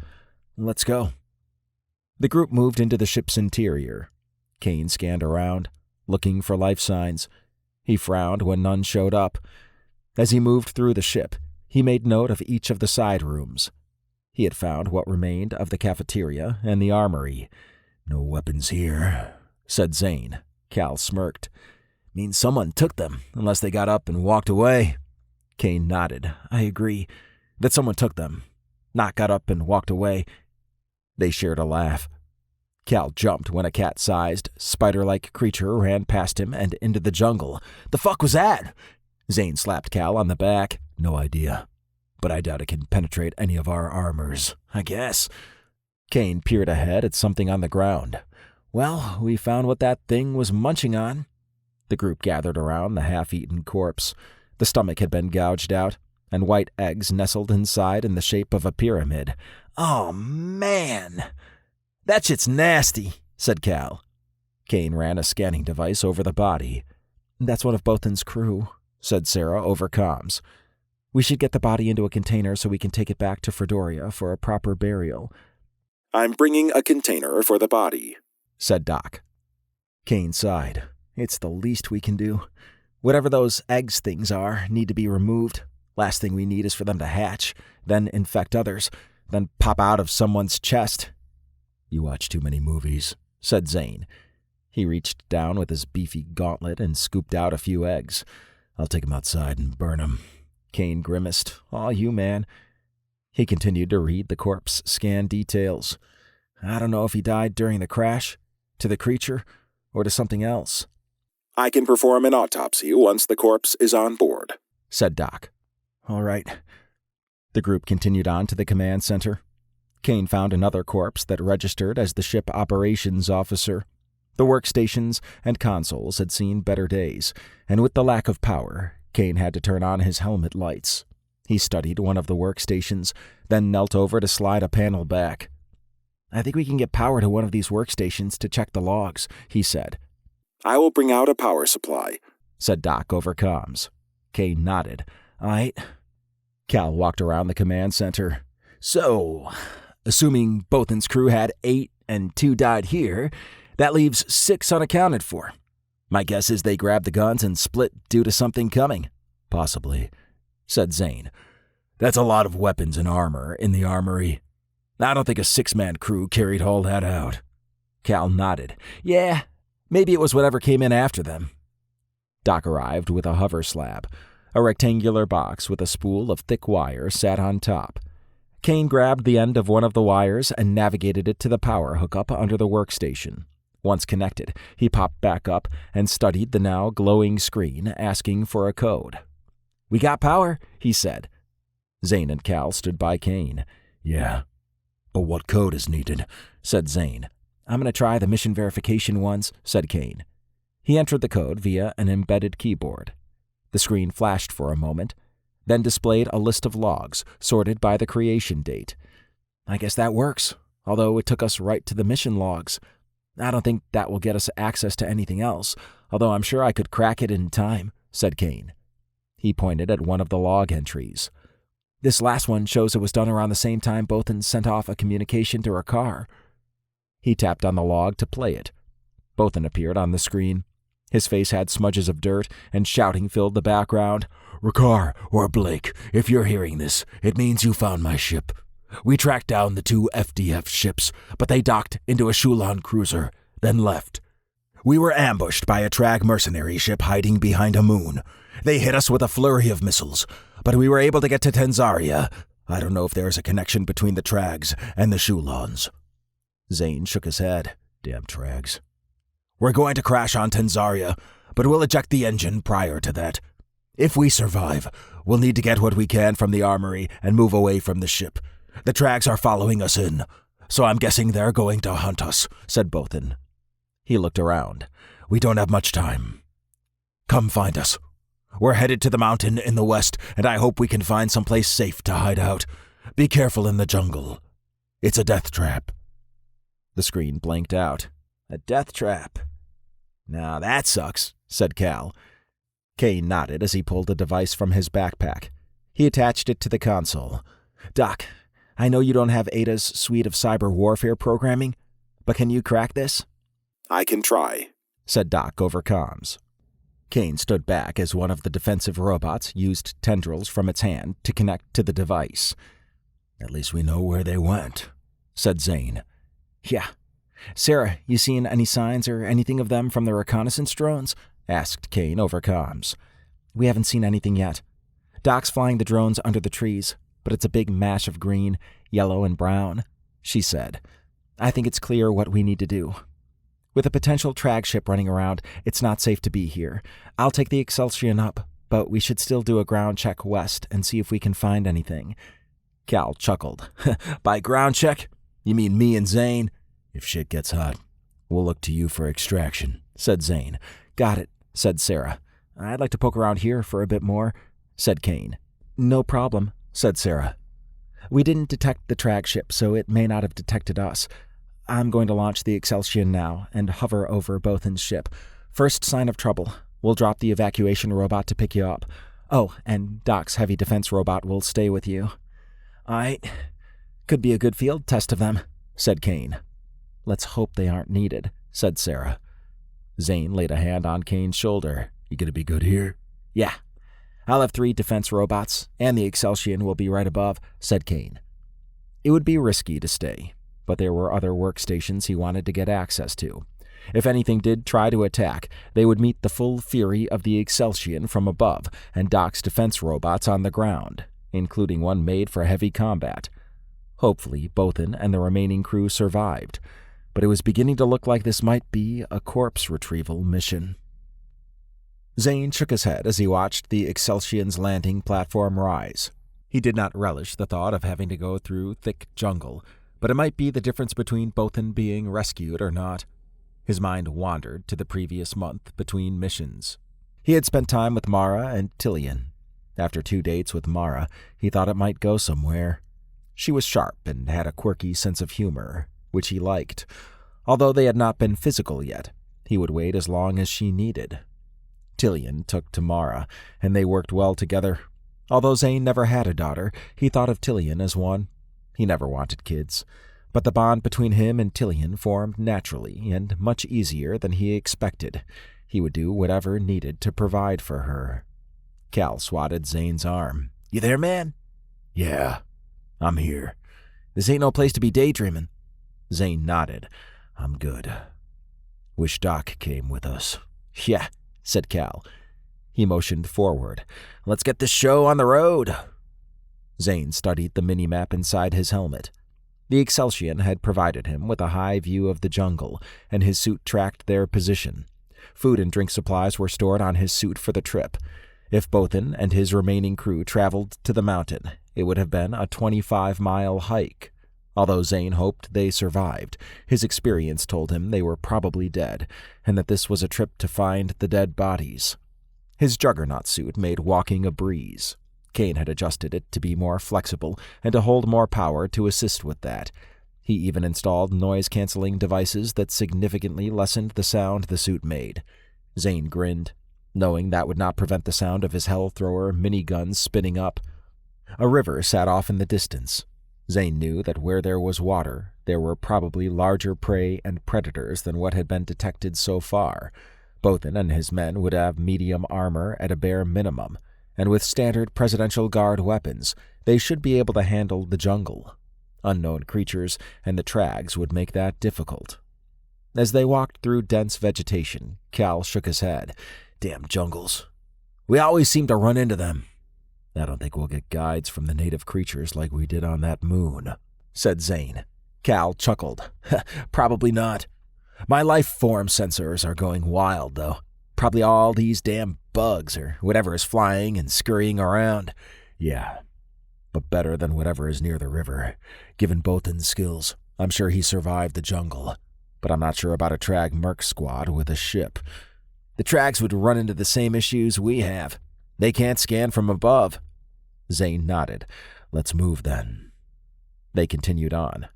"Let's go." The group moved into the ship's interior. Kane scanned around, looking for life signs. He frowned when none showed up. As he moved through the ship, he made note of each of the side rooms. He had found what remained of the cafeteria and the armory. "No weapons here," said Zane. Cal smirked. "Means someone took them, unless they got up and walked away." Kane nodded. "I agree. That someone took them. Not got up and walked away." They shared a laugh. Cal jumped when a cat-sized, spider-like creature ran past him and into the jungle. "The fuck was that?" Zane slapped Cal on the back. "No idea. But I doubt it can penetrate any of our armors, I guess." Kane peered ahead at something on the ground. "Well, we found what that thing was munching on." The group gathered around the half-eaten corpse. The stomach had been gouged out, and white eggs nestled inside in the shape of a pyramid. "Oh, man! That shit's nasty," said Cal. Kane ran a scanning device over the body. "That's one of Bothan's crew," said Sarah over comms. "We should get the body into a container so we can take it back to Fredoria for a proper burial." "I'm bringing a container for the body," said Doc. Kane sighed. "It's the least we can do. Whatever those eggs things are need to be removed. Last thing we need is for them to hatch, then infect others. then pop out of someone's chest. You watch too many movies, said Zane. He reached down with his beefy gauntlet and scooped out a few eggs. I'll take 'em outside and burn 'em. Kane grimaced. Aw, you man. He continued to read the corpse scan details. I don't know if he died during the crash, to the creature, or to something else. I can perform an autopsy once the corpse is on board, said Doc. All right. The group continued on to the command center. Kane found another corpse that registered as the ship operations officer. The workstations and consoles had seen better days, and with the lack of power, Kane had to turn on his helmet lights. He studied one of the workstations, then knelt over to slide a panel back. I think we can get power to one of these workstations to check the logs, he said. I will bring out a power supply, said Doc over comms. Kane nodded. Aight. Cal walked around the command center. So, assuming Bothan's crew had 8 and 2 died here, that leaves 6 unaccounted for. My guess is they grabbed the guns and split due to something coming. Possibly, said Zane. That's a lot of weapons and armor in the armory. I don't think a 6-man crew carried all that out. Cal nodded. Yeah, maybe it was whatever came in after them. Doc arrived with a hover slab. A rectangular box with a spool of thick wire sat on top. Kane grabbed the end of one of the wires and navigated it to the power hookup under the workstation. Once connected, he popped back up and studied the now glowing screen, asking for a code. We got power, he said. Zane and Cal stood by Kane. Yeah, but what code is needed, said Zane. I'm going to try the mission verification ones, said Kane. He entered the code via an embedded keyboard. The screen flashed for a moment, then displayed a list of logs sorted by the creation date. I guess that works, although it took us right to the mission logs. I don't think that will get us access to anything else, although I'm sure I could crack it in time, said Kane. He pointed at one of the log entries. This last one shows it was done around the same time Bothan sent off a communication to her car. He tapped on the log to play it. Bothan appeared on the screen. His face had smudges of dirt, and shouting filled the background. Ricard or Blake, if you're hearing this, it means you found my ship. We tracked down the 2 FDF ships, but they docked into a Shulon cruiser, then left. We were ambushed by a Trag mercenary ship hiding behind a moon. They hit us with a flurry of missiles, but we were able to get to Tanzaria. I don't know if there is a connection between the Trags and the Shulons. Zane shook his head. Damn Trags. We're going to crash on Tanzaria, but we'll eject the engine prior to that. If we survive, we'll need to get what we can from the armory and move away from the ship. The Trags are following us in, so I'm guessing they're going to hunt us, said Bothan. He looked around. We don't have much time. Come find us. We're headed to the mountain in the west, and I hope we can find someplace safe to hide out. Be careful in the jungle. It's a death trap. The screen blanked out. A death trap. Now that sucks, said Cal. Kane nodded as he pulled a device from his backpack. He attached it to the console. Doc, I know you don't have Ada's suite of cyber warfare programming, but can you crack this? I can try, said Doc over comms. Kane stood back as one of the defensive robots used tendrils from its hand to connect to the device. At least we know where they went, said Zane. Yeah. Sarah, you seen any signs or anything of them from the reconnaissance drones? Asked Kane over comms. We haven't seen anything yet. Doc's flying the drones under the trees, but it's a big mash of green, yellow, and brown, she said. I think it's clear what we need to do. With a potential Trag ship running around, it's not safe to be here. I'll take the Exceltion up, but we should still do a ground check west and see if we can find anything. Cal chuckled. By ground check? You mean me and Zane? If shit gets hot, we'll look to you for extraction, said Zane. Got it, said Sarah. I'd like to poke around here for a bit more, said Kane. No problem, said Sarah. We didn't detect the Trag ship, so it may not have detected us. I'm going to launch the Exceltion now and hover over Bothan's ship. First sign of trouble, we'll drop the evacuation robot to pick you up. Oh, and Doc's heavy defense robot will stay with you. Could be a good field test of them, said Kane. Let's hope they aren't needed, said Sarah. Zane laid a hand on Kane's shoulder. You gonna be good here? Yeah. I'll have 3 defense robots, and the Exceltion will be right above, said Kane. It would be risky to stay, but there were other workstations he wanted to get access to. If anything did try to attack, they would meet the full fury of the Exceltion from above and Doc's defense robots on the ground, including one made for heavy combat. Hopefully, Bothan and the remaining crew survived, but it was beginning to look like this might be a corpse retrieval mission. Zane shook his head as he watched the Excelsion's landing platform rise. He did not relish the thought of having to go through thick jungle, but it might be the difference between Bothan being rescued or not. His mind wandered to the previous month between missions. He had spent time with Mara and Tillian. After 2 dates with Mara, he thought it might go somewhere. She was sharp and had a quirky sense of humor, which he liked. Although they had not been physical yet, he would wait as long as she needed. Tillian took to Mara, and they worked well together. Although Zane never had a daughter, he thought of Tillian as one. He never wanted kids, but the bond between him and Tillian formed naturally and much easier than he expected. He would do whatever needed to provide for her. Cal swatted Zane's arm. "You there, man?" "Yeah, I'm here." "This ain't no place to be daydreaming." Zane nodded. "I'm good. Wish Doc came with us." "Yeah," said Cal. He motioned forward. "Let's get this show on the road." Zane studied the minimap inside his helmet. The Exceltion had provided him with a high view of the jungle, and his suit tracked their position. Food and drink supplies were stored on his suit for the trip. If Bothan and his remaining crew traveled to the mountain, it would have been a 25-mile hike. Although Zane hoped they survived, his experience told him they were probably dead, and that this was a trip to find the dead bodies. His juggernaut suit made walking a breeze. Kane had adjusted it to be more flexible and to hold more power to assist with that. He even installed noise-canceling devices that significantly lessened the sound the suit made. Zane grinned, knowing that would not prevent the sound of his Hellthrower miniguns spinning up. A river sat off in the distance. Zane knew that where there was water, there were probably larger prey and predators than what had been detected so far. Bothan and his men would have medium armor at a bare minimum, and with standard Presidential Guard weapons, they should be able to handle the jungle. Unknown creatures and the Trags would make that difficult. As they walked through dense vegetation, Cal shook his head. "Damn jungles. We always seem to run into them." "I don't think we'll get guides from the native creatures like we did on that moon," said Zane. Cal chuckled. "Probably not. My life form sensors are going wild, though. Probably all these damn bugs or whatever is flying and scurrying around." "Yeah, but better than whatever is near the river. Given Bothan's skills, I'm sure he survived the jungle. But I'm not sure about a Trag Merc squad with a ship." "The Trags would run into the same issues we have. They can't scan from above." Zane nodded. "Let's move then." They continued on.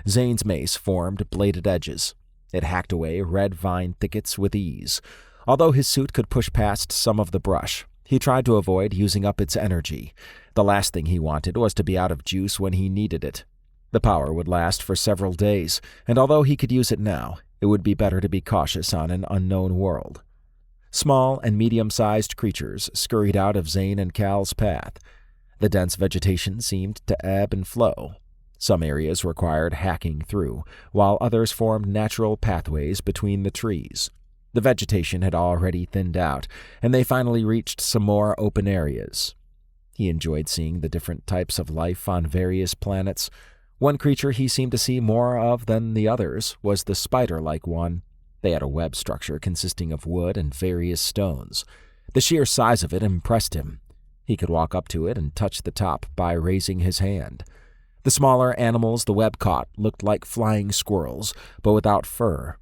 Zane's mace formed bladed edges. It hacked away red vine thickets with ease. Although his suit could push past some of the brush, he tried to avoid using up its energy. The last thing he wanted was to be out of juice when he needed it. The power would last for several days, and although he could use it now, it would be better to be cautious on an unknown world. Small and medium-sized creatures scurried out of Zane and Cal's path. The dense vegetation seemed to ebb and flow. Some areas required hacking through, while others formed natural pathways between the trees. The vegetation had already thinned out, and they finally reached some more open areas. He enjoyed seeing the different types of life on various planets. One creature he seemed to see more of than the others was the spider-like one. They had a web structure consisting of wood and various stones. The sheer size of it impressed him. He could walk up to it and touch the top by raising his hand. The smaller animals the web caught looked like flying squirrels, but without fur.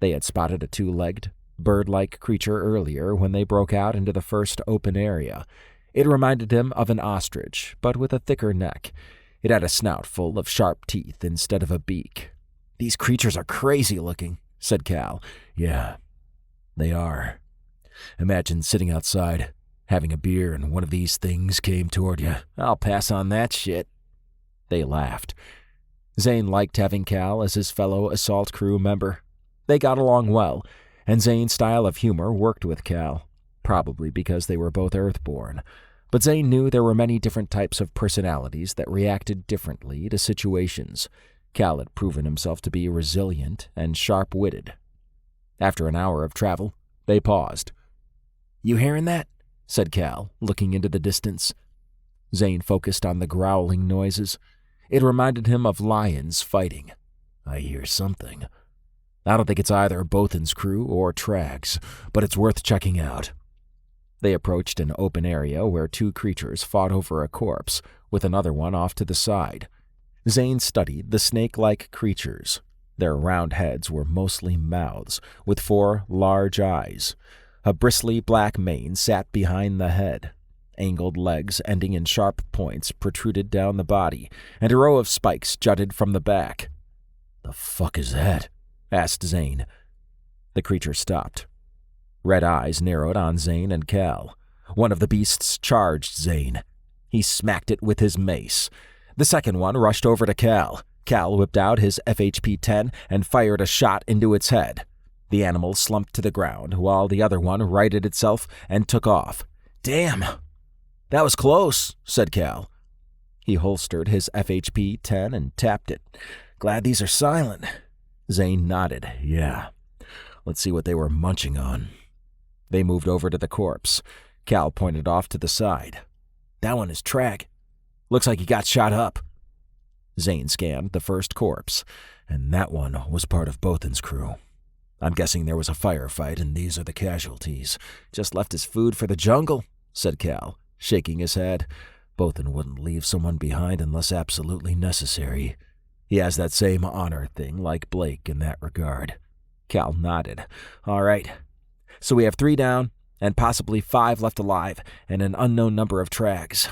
They had spotted a two-legged, bird-like creature earlier when they broke out into the first open area. It reminded him of an ostrich, but with a thicker neck. It had a snout full of sharp teeth instead of a beak. "These creatures are crazy-looking," said Cal. "Yeah, they are. Imagine sitting outside, having a beer, and one of these things came toward you." "I'll pass on that shit." They laughed. Zane liked having Cal as his fellow assault crew member. They got along well, and Zane's style of humor worked with Cal, probably because they were both Earthborn. But Zane knew there were many different types of personalities that reacted differently to situations. Cal had proven himself to be resilient and sharp-witted. After an hour of travel, they paused. "You hearing that?" said Cal, looking into the distance. Zane focused on the growling noises. It reminded him of lions fighting. "I hear something. I don't think it's either Bothan's crew or Trags, but it's worth checking out." They approached an open area where two creatures fought over a corpse, with another one off to the side. Zane studied the snake-like creatures. Their round heads were mostly mouths, with 4 large eyes. A bristly black mane sat behind the head. Angled legs ending in sharp points protruded down the body, and a row of spikes jutted from the back. "The fuck is that?" asked Zane. The creature stopped. Red eyes narrowed on Zane and Cal. One of the beasts charged Zane. He smacked it with his mace. The second one rushed over to Cal. Cal whipped out his FHP-10 and fired a shot into its head. The animal slumped to the ground, while the other one righted itself and took off. "Damn! That was close," said Cal. He holstered his FHP-10 and tapped it. "Glad these are silent." Zane nodded. "Yeah. Let's see what they were munching on." They moved over to the corpse. Cal pointed off to the side. "That one is Trag. Looks like he got shot up." Zane scanned the first corpse, and that one was part of Bothan's crew. "I'm guessing there was a firefight, and these are the casualties. Just left as food for the jungle," said Cal, shaking his head. "Bothan wouldn't leave someone behind unless absolutely necessary. He has that same honor thing like Blake in that regard." Cal nodded. "All right. So we have 3 down, and possibly 5 left alive, and an unknown number of Trags.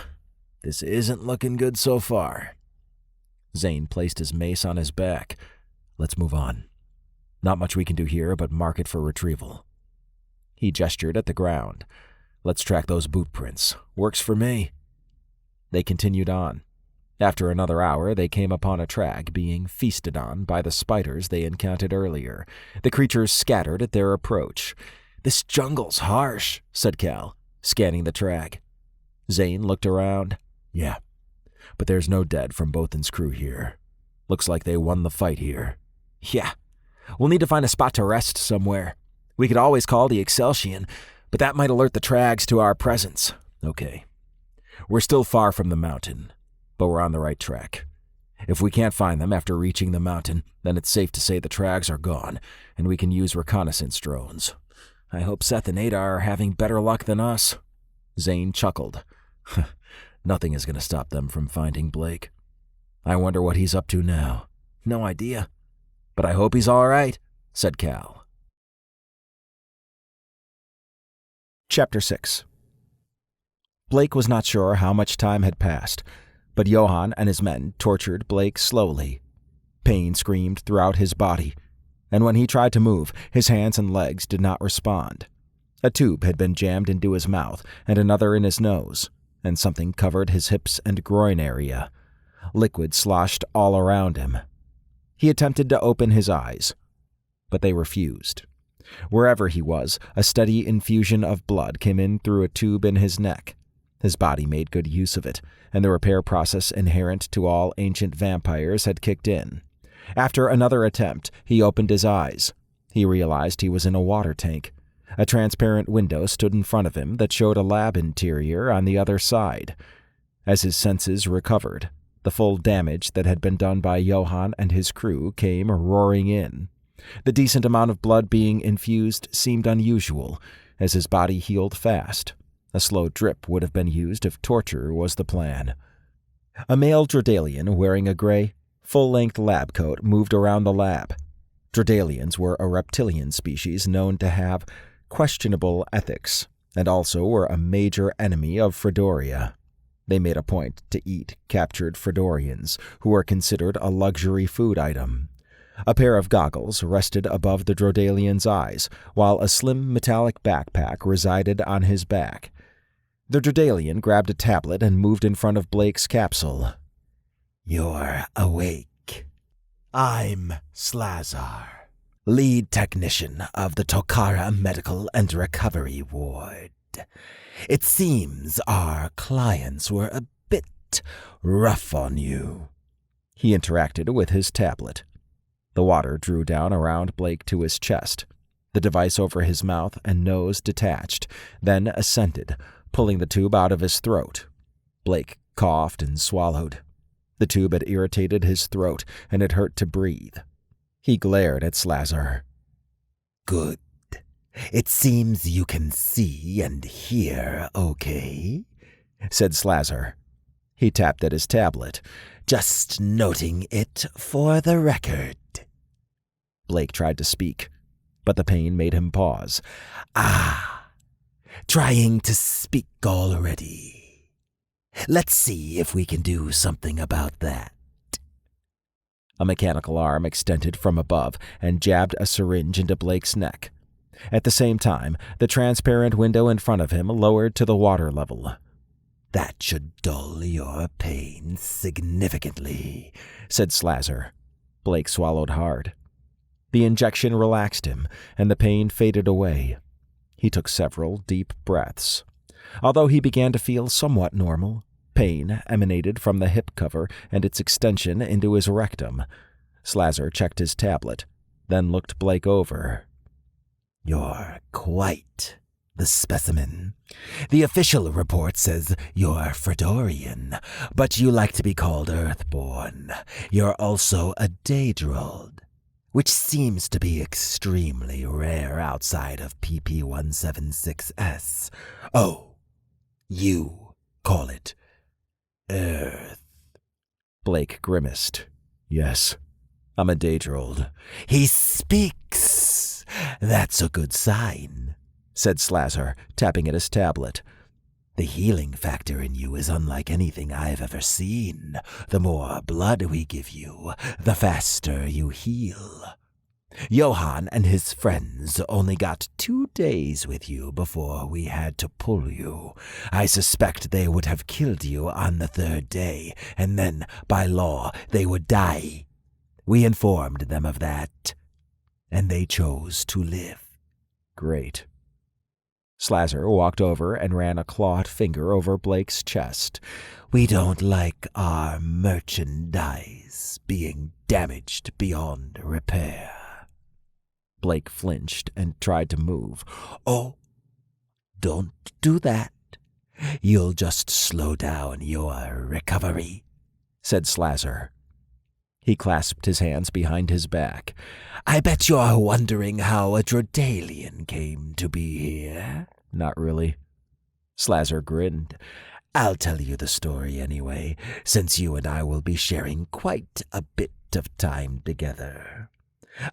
This isn't looking good so far." Zane placed his mace on his back. "Let's move on. Not much we can do here but mark it for retrieval." He gestured at the ground. "Let's track those boot prints. Works for me." They continued on. After another hour, they came upon a Trag being feasted on by the spiders they encountered earlier. The creatures scattered at their approach. "This jungle's harsh," said Cal, scanning the Trag. Zane looked around. "Yeah, but there's no dead from Bothan's crew here. Looks like they won the fight here." "Yeah, we'll need to find a spot to rest somewhere. We could always call the Exceltion, but that might alert the Trags to our presence." "Okay. We're still far from the mountain, but we're on the right track. If we can't find them after reaching the mountain, then it's safe to say the Trags are gone, and we can use reconnaissance drones. I hope Seth and Ada are having better luck than us." Zane chuckled. "Nothing is going to stop them from finding Blake. I wonder what he's up to now." "No idea. But I hope he's all right," said Cal. Chapter 6. Blake was not sure how much time had passed, but Johann and his men tortured Blake slowly. Pain screamed throughout his body, and when he tried to move, his hands and legs did not respond. A tube had been jammed into his mouth and another in his nose, and something covered his hips and groin area. Liquid sloshed all around him. He attempted to open his eyes, but they refused. Wherever he was, a steady infusion of blood came in through a tube in his neck. His body made good use of it, and the repair process inherent to all ancient vampires had kicked in. After another attempt, he opened his eyes. He realized he was in a water tank. A transparent window stood in front of him that showed a lab interior on the other side. As his senses recovered, the full damage that had been done by Johann and his crew came roaring in. The decent amount of blood being infused seemed unusual, as his body healed fast. A slow drip would have been used if torture was the plan. A male Dredalian wearing a gray, full-length lab coat moved around the lab. Dredalians were a reptilian species known to have questionable ethics, and also were a major enemy of Fredoria. They made a point to eat captured Fredorians, who were considered a luxury food item. A pair of goggles rested above the Dredalian's eyes, while a slim metallic backpack resided on his back. The Dredalian grabbed a tablet and moved in front of Blake's capsule. "You're awake. I'm Slazar, lead technician of the Tokara Medical and Recovery Ward. It seems our clients were a bit rough on you." He interacted with his tablet. The water drew down around Blake to his chest. The device over his mouth and nose detached, then ascended, pulling the tube out of his throat. Blake coughed and swallowed. The tube had irritated his throat, and it hurt to breathe. He glared at Slazar. "Good. It seems you can see and hear okay," said Slazar. He tapped at his tablet, "just noting it for the record." Blake tried to speak, but the pain made him pause. Trying to speak already. Let's see if we can do something about that." A mechanical arm extended from above and jabbed a syringe into Blake's neck. At the same time, the transparent window in front of him lowered to the water level. "That should dull your pain significantly," said Slazar. Blake swallowed hard. The injection relaxed him, and the pain faded away. He took several deep breaths. Although he began to feel somewhat normal, pain emanated from the hip cover and its extension into his rectum. Slazar checked his tablet, then looked Blake over. "You're quite the specimen. The official report says you're Fredorian, but you like to be called Earthborn. You're also a Daedrald, which seems to be extremely rare outside of PP-176S. Oh, you call it Earth." Blake grimaced. "Yes, I'm a Daedrald." "He speaks. That's a good sign," said Slazar, tapping at his tablet. "The healing factor in you is unlike anything I've ever seen. The more blood we give you, the faster you heal. Johann and his friends only got 2 days with you before we had to pull you. I suspect they would have killed you on the 3rd day, and then, by law, they would die. We informed them of that, and they chose to live." "Great." Slazar walked over and ran a clawed finger over Blake's chest. "We don't like our merchandise being damaged beyond repair." Blake flinched and tried to move. "Oh, don't do that. You'll just slow down your recovery," said Slazar. He clasped his hands behind his back. "I bet you're wondering how a Drodalian came to be here." "Not really." Slazar grinned. "I'll tell you the story anyway, since you and I will be sharing quite a bit of time together.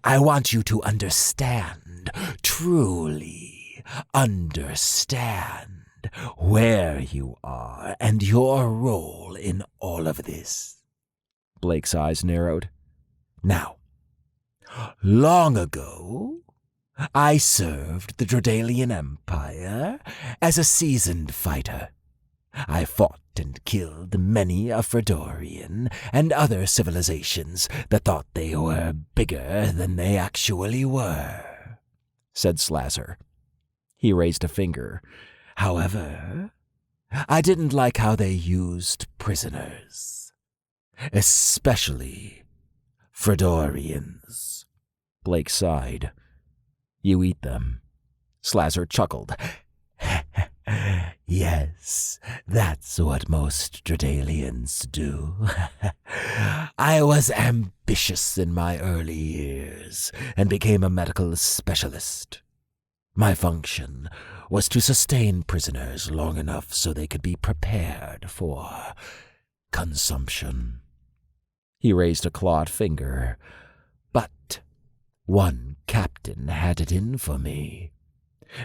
I want you to understand, truly understand, where you are and your role in all of this." Blake's eyes narrowed. "Now, long ago, I served the Drodalian Empire as a seasoned fighter. I fought and killed many a Fredorian and other civilizations that thought they were bigger than they actually were," said Slazar. He raised a finger. "However, I didn't like how they used prisoners, especially Fredorians." Blake sighed. "You eat them." Slazar chuckled. "Yes, that's what most Drodalians do. I was ambitious in my early years and became a medical specialist. My function was to sustain prisoners long enough so they could be prepared for consumption." He raised a clawed finger. "But one captain had it in for me.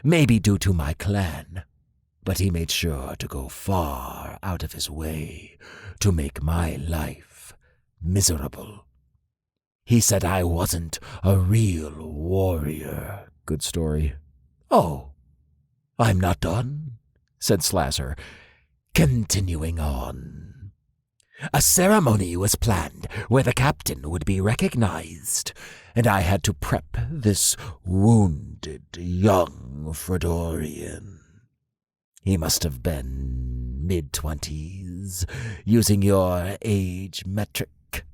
Maybe due to my clan, but he made sure to go far out of his way to make my life miserable. He said I wasn't a real warrior." "Good story." "Oh, I'm not done," said Slazar, continuing on. "A ceremony was planned where the captain would be recognized, and I had to prep this wounded young Fredorian. He must have been mid-20s, using your age metric.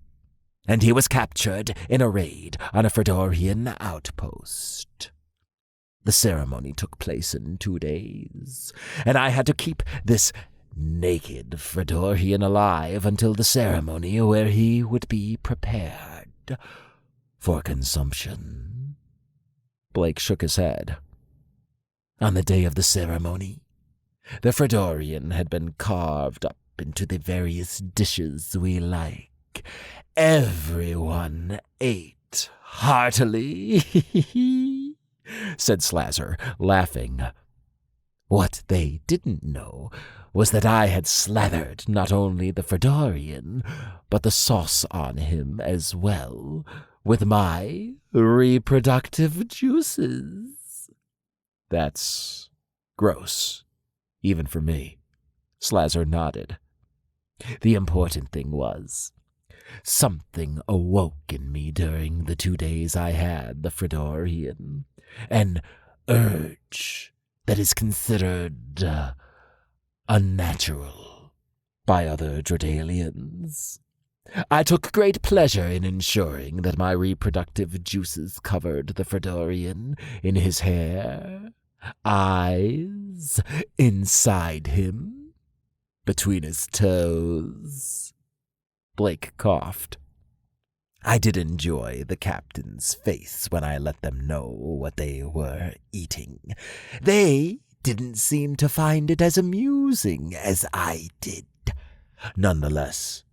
And he was captured in a raid on a Fredorian outpost. The ceremony took place in 2 days, and I had to keep this naked Fredorian alive until the ceremony where he would be prepared for consumption. Blake shook his head. On the day of the ceremony, the Fredorian had been carved up into the various dishes we like. Everyone ate heartily, said Slazar, laughing. What they didn't know was that I had slathered not only the Fredorian, but the sauce on him as well, with my reproductive juices. That's gross, even for me. Slazar nodded. The important thing was, something awoke in me during the 2 days I had the Fredorian, an urge that is considered unnatural by other Drodalians. I took great pleasure in ensuring that my reproductive juices covered the Fredorian in his hair, eyes, inside him, between his toes. Blake coughed. I did enjoy the captain's face when I let them know what they were eating. They didn't seem to find it as amusing as I did. Nonetheless,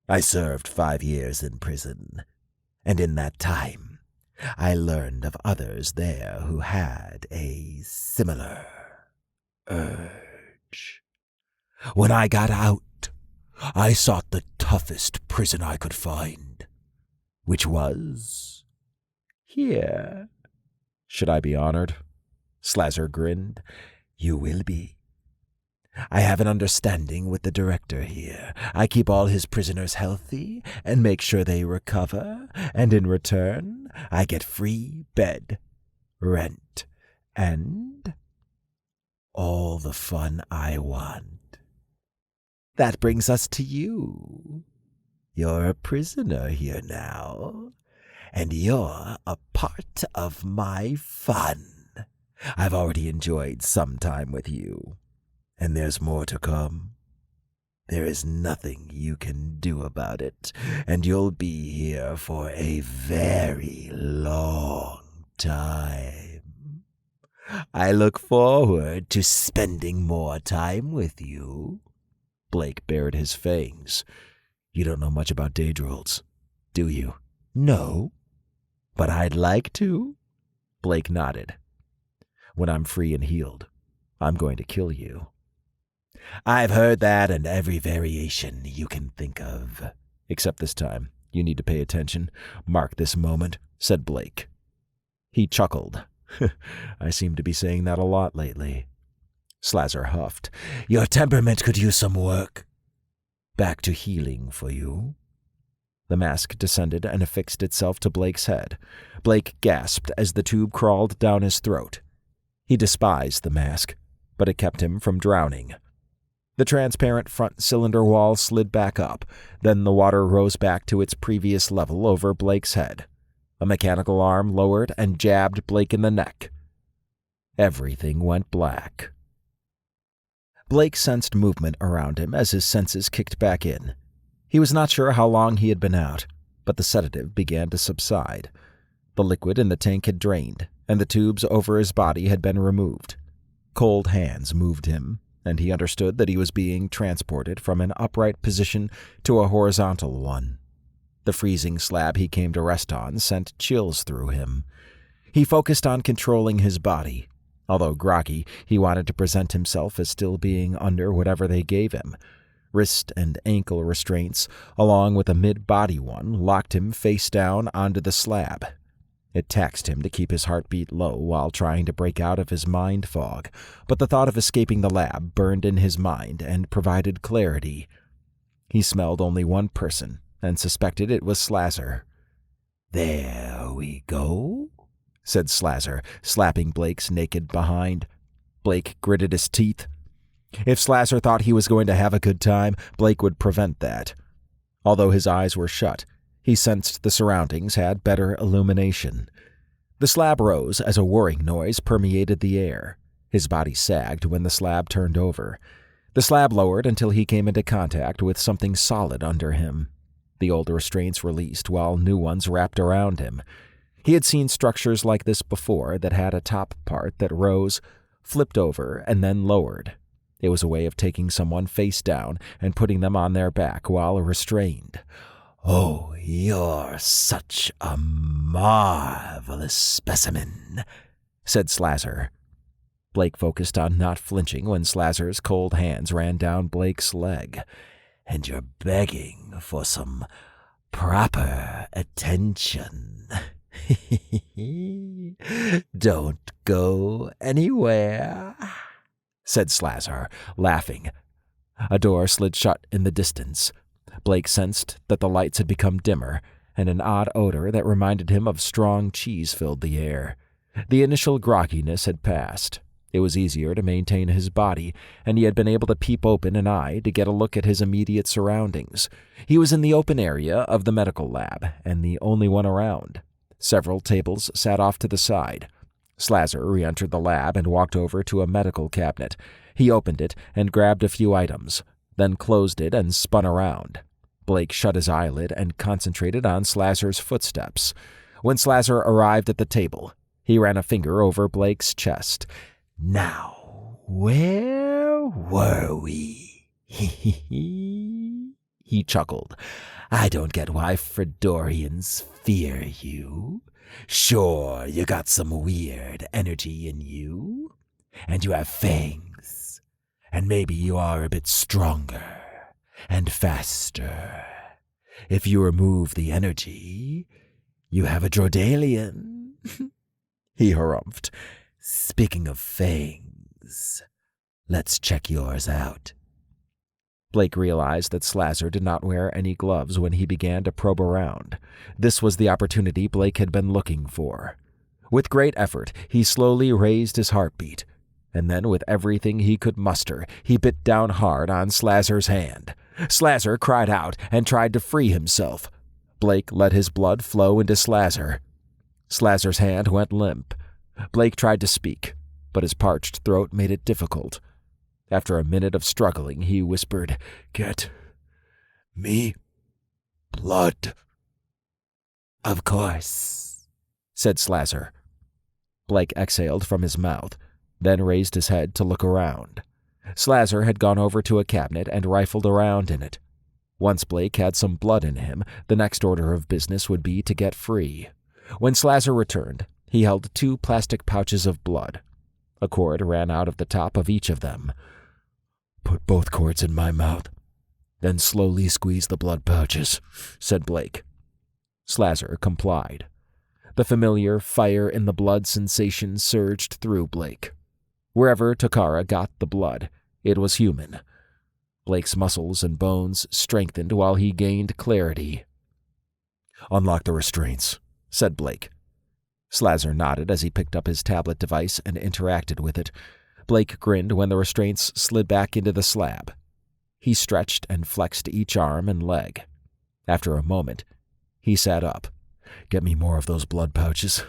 I served 5 years in prison, and in that time, I learned of others there who had a similar urge. When I got out, I sought the toughest prison I could find, which was here. Should I be honored? Slazar grinned. You will be. I have an understanding with the director here. I keep all his prisoners healthy and make sure they recover, and in return, I get free bed, rent, and all the fun I want. That brings us to you. You're a prisoner here now, and you're a part of my fun. I've already enjoyed some time with you, and there's more to come. There is nothing you can do about it, and you'll be here for a very long time. I look forward to spending more time with you. Blake bared his fangs. You don't know much about Daedrolls, do you? No, but I'd like to. Blake nodded. When I'm free and healed, I'm going to kill you. I've heard that and every variation you can think of. Except this time. You need to pay attention. Mark this moment, said Blake. He chuckled. I seem to be saying that a lot lately. Slazar huffed. Your temperament could use some work. Back to healing for you. The mask descended and affixed itself to Blake's head. Blake gasped as the tube crawled down his throat. He despised the mask, but it kept him from drowning. The transparent front cylinder wall slid back up, then the water rose back to its previous level over Blake's head. A mechanical arm lowered and jabbed Blake in the neck. Everything went black. Blake sensed movement around him as his senses kicked back in. He was not sure how long he had been out, but the sedative began to subside. The liquid in the tank had drained, and the tubes over his body had been removed. Cold hands moved him, and he understood that he was being transported from an upright position to a horizontal one. The freezing slab he came to rest on sent chills through him. He focused on controlling his body. Although groggy, he wanted to present himself as still being under whatever they gave him. Wrist and ankle restraints, along with a mid-body one, locked him face down onto the slab. It taxed him to keep his heartbeat low while trying to break out of his mind fog, but the thought of escaping the lab burned in his mind and provided clarity. He smelled only one person and suspected it was Slazar. There we go, said Slazar, slapping Blake's naked behind. Blake gritted his teeth. If Slasser thought he was going to have a good time, Blake would prevent that. Although his eyes were shut, he sensed the surroundings had better illumination. The slab rose as a whirring noise permeated the air. His body sagged when the slab turned over. The slab lowered until he came into contact with something solid under him. The old restraints released while new ones wrapped around him. He had seen structures like this before that had a top part that rose, flipped over, and then lowered. It was a way of taking someone face down and putting them on their back while restrained. "Oh, you're such a marvelous specimen," said Slasser. Blake focused on not flinching when Slasser's cold hands ran down Blake's leg. "And you're begging for some proper attention." "Don't go anywhere," said Slasser, laughing. A door slid shut in the distance. Blake sensed that the lights had become dimmer, and an odd odor that reminded him of strong cheese filled the air. The initial grogginess had passed. It was easier to maintain his body, and he had been able to peep open an eye to get a look at his immediate surroundings. He was in the open area of the medical lab, and the only one around. Several tables sat off to the side. Slasser re-entered the lab and walked over to a medical cabinet. He opened it and grabbed a few items, then closed it and spun around. Blake shut his eyelid and concentrated on Slasser's footsteps. When Slasser arrived at the table, he ran a finger over Blake's chest. "Now, where were we?" He chuckled. "I don't get why Fredorians fear you. Sure, you got some weird energy in you, and you have fangs, and maybe you are a bit stronger and faster. If you remove the energy, you have a Drodalian." He harumphed. "Speaking of fangs, let's check yours out." Blake realized that Slasser did not wear any gloves when he began to probe around. This was the opportunity Blake had been looking for. With great effort, he slowly raised his heartbeat, and then with everything he could muster, he bit down hard on Slasser's hand. Slasser cried out and tried to free himself. Blake let his blood flow into Slasser. Slasser's hand went limp. Blake tried to speak, but his parched throat made it difficult. After a minute of struggling, he whispered, "Get me blood." "Of course," said Slasser. Blake exhaled from his mouth, then raised his head to look around. Slasser had gone over to a cabinet and rifled around in it. Once Blake had some blood in him, the next order of business would be to get free. When Slasser returned, he held 2 plastic pouches of blood. A cord ran out of the top of each of them. "Put both cords in my mouth, then slowly squeeze the blood pouches," said Blake. Slasser complied. The familiar fire-in-the-blood sensation surged through Blake. Wherever Takara got the blood, it was human. Blake's muscles and bones strengthened while he gained clarity. "Unlock the restraints," said Blake. Slasser nodded as he picked up his tablet device and interacted with it. Blake grinned when the restraints slid back into the slab. He stretched and flexed each arm and leg. After a moment, he sat up. "Get me more of those blood pouches."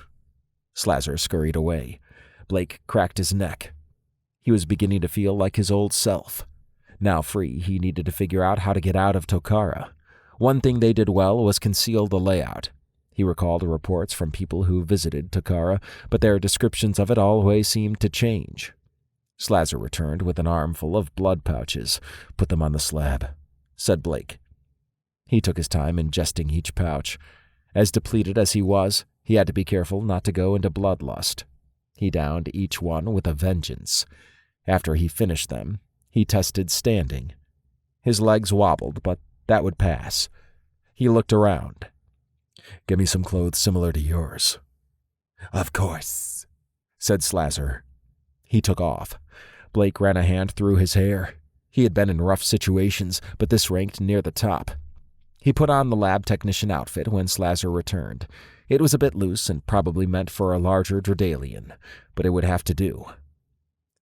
Slasser scurried away. Blake cracked his neck. He was beginning to feel like his old self. Now free, he needed to figure out how to get out of Tokara. One thing they did well was conceal the layout. He recalled reports from people who visited Tokara, but their descriptions of it always seemed to change. Slasser returned with an armful of blood pouches. "Put them on the slab," said Blake. He took his time ingesting each pouch. As depleted as he was, he had to be careful not to go into bloodlust. He downed each one with a vengeance. After he finished them, he tested standing. His legs wobbled, but that would pass. He looked around. "Get me some clothes similar to yours." "Of course," said Slasser. He took off. Blake ran a hand through his hair. He had been in rough situations, but this ranked near the top. He put on the lab technician outfit when Slasser returned. It was a bit loose and probably meant for a larger Drodalian, but it would have to do.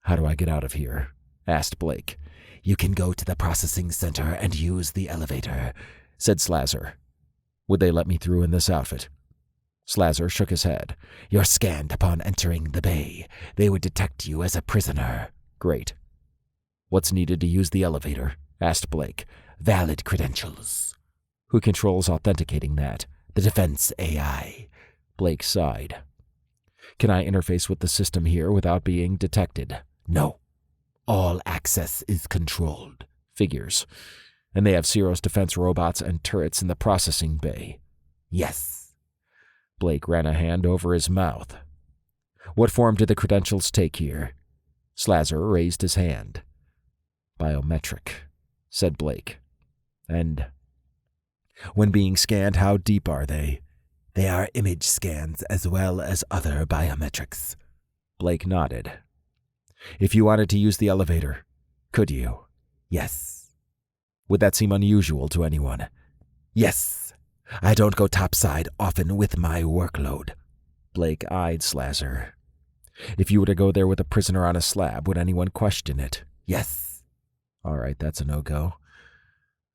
"How do I get out of here?" asked Blake. You can go to the processing center and use the elevator, said Slazar. Would they let me through in this outfit? Slazar shook his head. You're scanned upon entering the bay. They would detect you as a prisoner. Great. What's needed to use the elevator? Asked Blake. Valid credentials. Who controls authenticating that? The defense AI. Blake sighed. Can I interface with the system here without being detected? No. All access is controlled. Figures. And they have Ciro's defense robots and turrets in the processing bay. Yes. Blake ran a hand over his mouth. What form did the credentials take here? Slazar raised his hand. Biometric, said Blake. And when being scanned, how deep are they? They are image scans as well as other biometrics. Blake nodded. If you wanted to use the elevator, could you? Yes. Would that seem unusual to anyone? Yes. I don't go topside often with my workload. Blake eyed Slazar. If you were to go there with a prisoner on a slab, would anyone question it? Yes. All right, that's a no-go.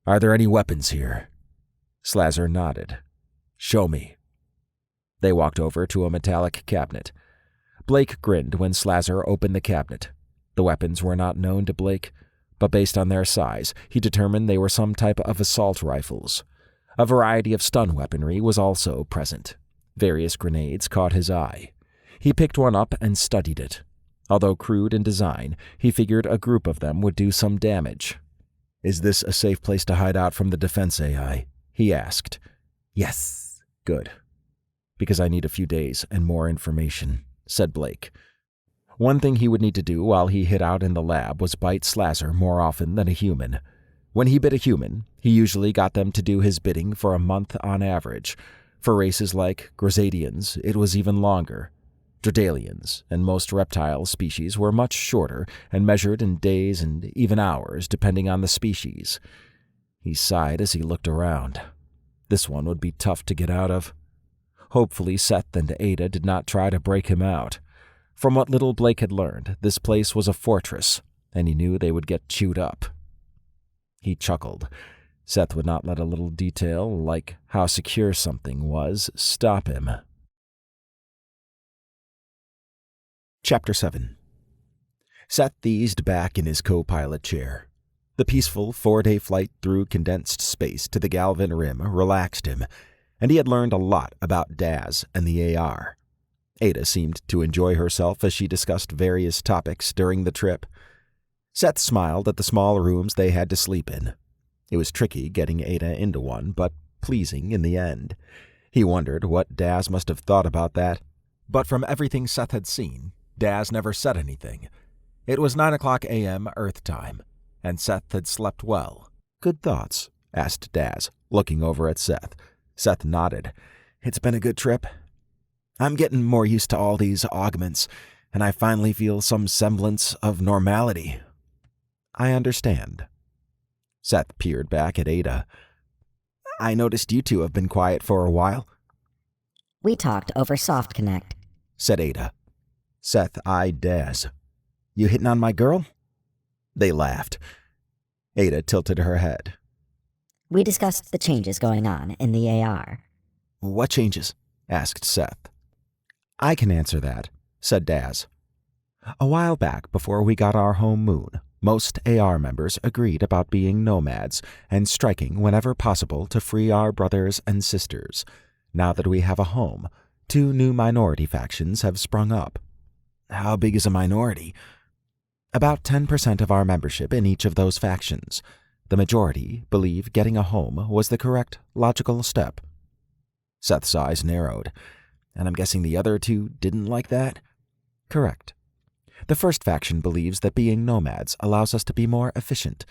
Are there any weapons here? Slazar nodded. Show me. They walked over to a metallic cabinet. Blake grinned when Slazar opened the cabinet. The weapons were not known to Blake, but based on their size, he determined they were some type of assault rifles. A variety of stun weaponry was also present. Various grenades caught his eye. He picked one up and studied it. Although crude in design, he figured a group of them would do some damage. Is this a safe place to hide out from the defense AI? He asked. Yes. Good. Because I need a few days and more information, said Blake. One thing he would need to do while he hid out in the lab was bite Slazar more often than a human. When he bit a human, he usually got them to do his bidding for a month on average. For races like Grisadians, it was even longer. Dredalians and most reptile species were much shorter and measured in days and even hours, depending on the species. He sighed as he looked around. This one would be tough to get out of. Hopefully Seth and Ada did not try to break him out. From what little Blake had learned, this place was a fortress, and he knew they would get chewed up. He chuckled. Seth would not let a little detail, like how secure something was, stop him. Chapter 7. Seth eased back in his co-pilot chair. The peaceful 4-day flight through condensed space to the Galvin Rim relaxed him, and he had learned a lot about Daz and the AR. Ada seemed to enjoy herself as she discussed various topics during the trip. Seth smiled at the small rooms they had to sleep in. It was tricky getting Ada into one, but pleasing in the end. He wondered what Daz must have thought about that, but from everything Seth had seen, Daz never said anything. It was 9:00 a.m. Earth time, and Seth had slept well. Good thoughts? Asked Daz, looking over at Seth. Seth nodded. It's been a good trip. I'm getting more used to all these augments, and I finally feel some semblance of normality. I understand. Seth peered back at Ada. I noticed you two have been quiet for a while. We talked over Soft Connect, said Ada. Seth eyed Daz. You hitting on my girl? They laughed. Ada tilted her head. We discussed the changes going on in the AR. What changes? Asked Seth. I can answer that, said Daz. A while back, before we got our home moon, most AR members agreed about being nomads and striking whenever possible to free our brothers and sisters. Now that we have a home, 2 new minority factions have sprung up. How big is a minority? About 10% of our membership in each of those factions. The majority believe getting a home was the correct, logical step. Seth's eyes narrowed. And I'm guessing the other 2 didn't like that? Correct. The first faction believes that being nomads allows us to be more efficient.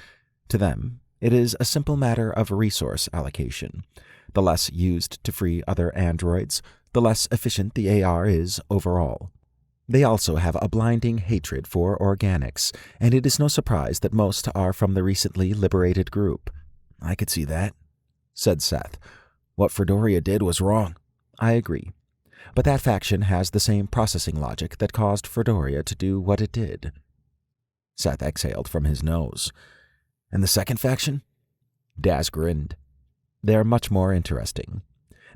To them, it is a simple matter of resource allocation. The less used to free other androids, the less efficient the AR is overall. They also have a blinding hatred for organics, and it is no surprise that most are from the recently liberated group. I could see that, said Seth. What Fredoria did was wrong. I agree. But that faction has the same processing logic that caused Fredoria to do what it did. Seth exhaled from his nose. And the second faction? Daz grinned. They're much more interesting.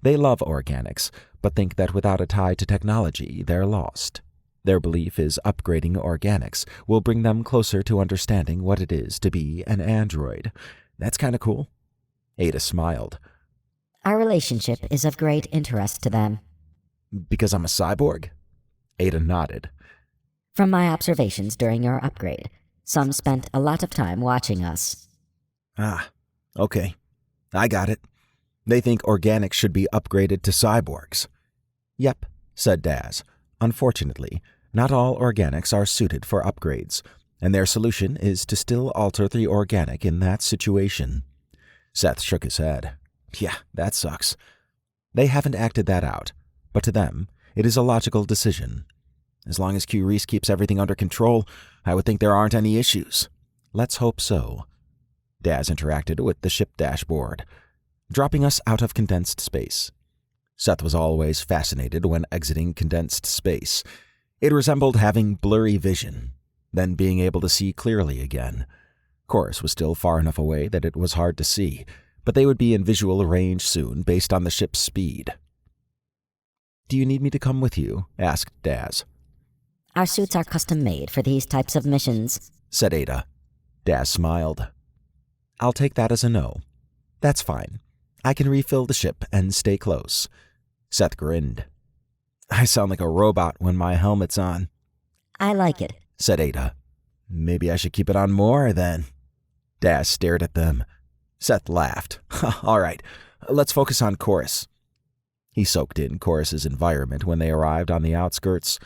They love organics, but think that without a tie to technology, they're lost. Their belief is upgrading organics will bring them closer to understanding what it is to be an android. That's kind of cool. Ada smiled. Our relationship is of great interest to them. Because I'm a cyborg? Ada nodded. From my observations during your upgrade, some spent a lot of time watching us. Ah, okay. I got it. They think organics should be upgraded to cyborgs. Yep, said Daz. Unfortunately, not all organics are suited for upgrades, and their solution is to still alter the organic in that situation. Seth shook his head. Yeah, that sucks. They haven't acted that out, but to them, it is a logical decision. As long as Q Reese keeps everything under control, I would think there aren't any issues. Let's hope so. Daz interacted with the ship dashboard, dropping us out of condensed space. Seth was always fascinated when exiting condensed space. It resembled having blurry vision, then being able to see clearly again. Chorus was still far enough away that it was hard to see, but they would be in visual range soon based on the ship's speed. Do you need me to come with you? Asked Daz. Our suits are custom-made for these types of missions, said Ada. Daz smiled. I'll take that as a no. That's fine. I can refill the ship and stay close. Seth grinned. I sound like a robot when my helmet's on. I like it, said Ada. Maybe I should keep it on more, then. Daz stared at them. Seth laughed. All right, let's focus on Chorus. He soaked in Chorus's environment when they arrived on the outskirts.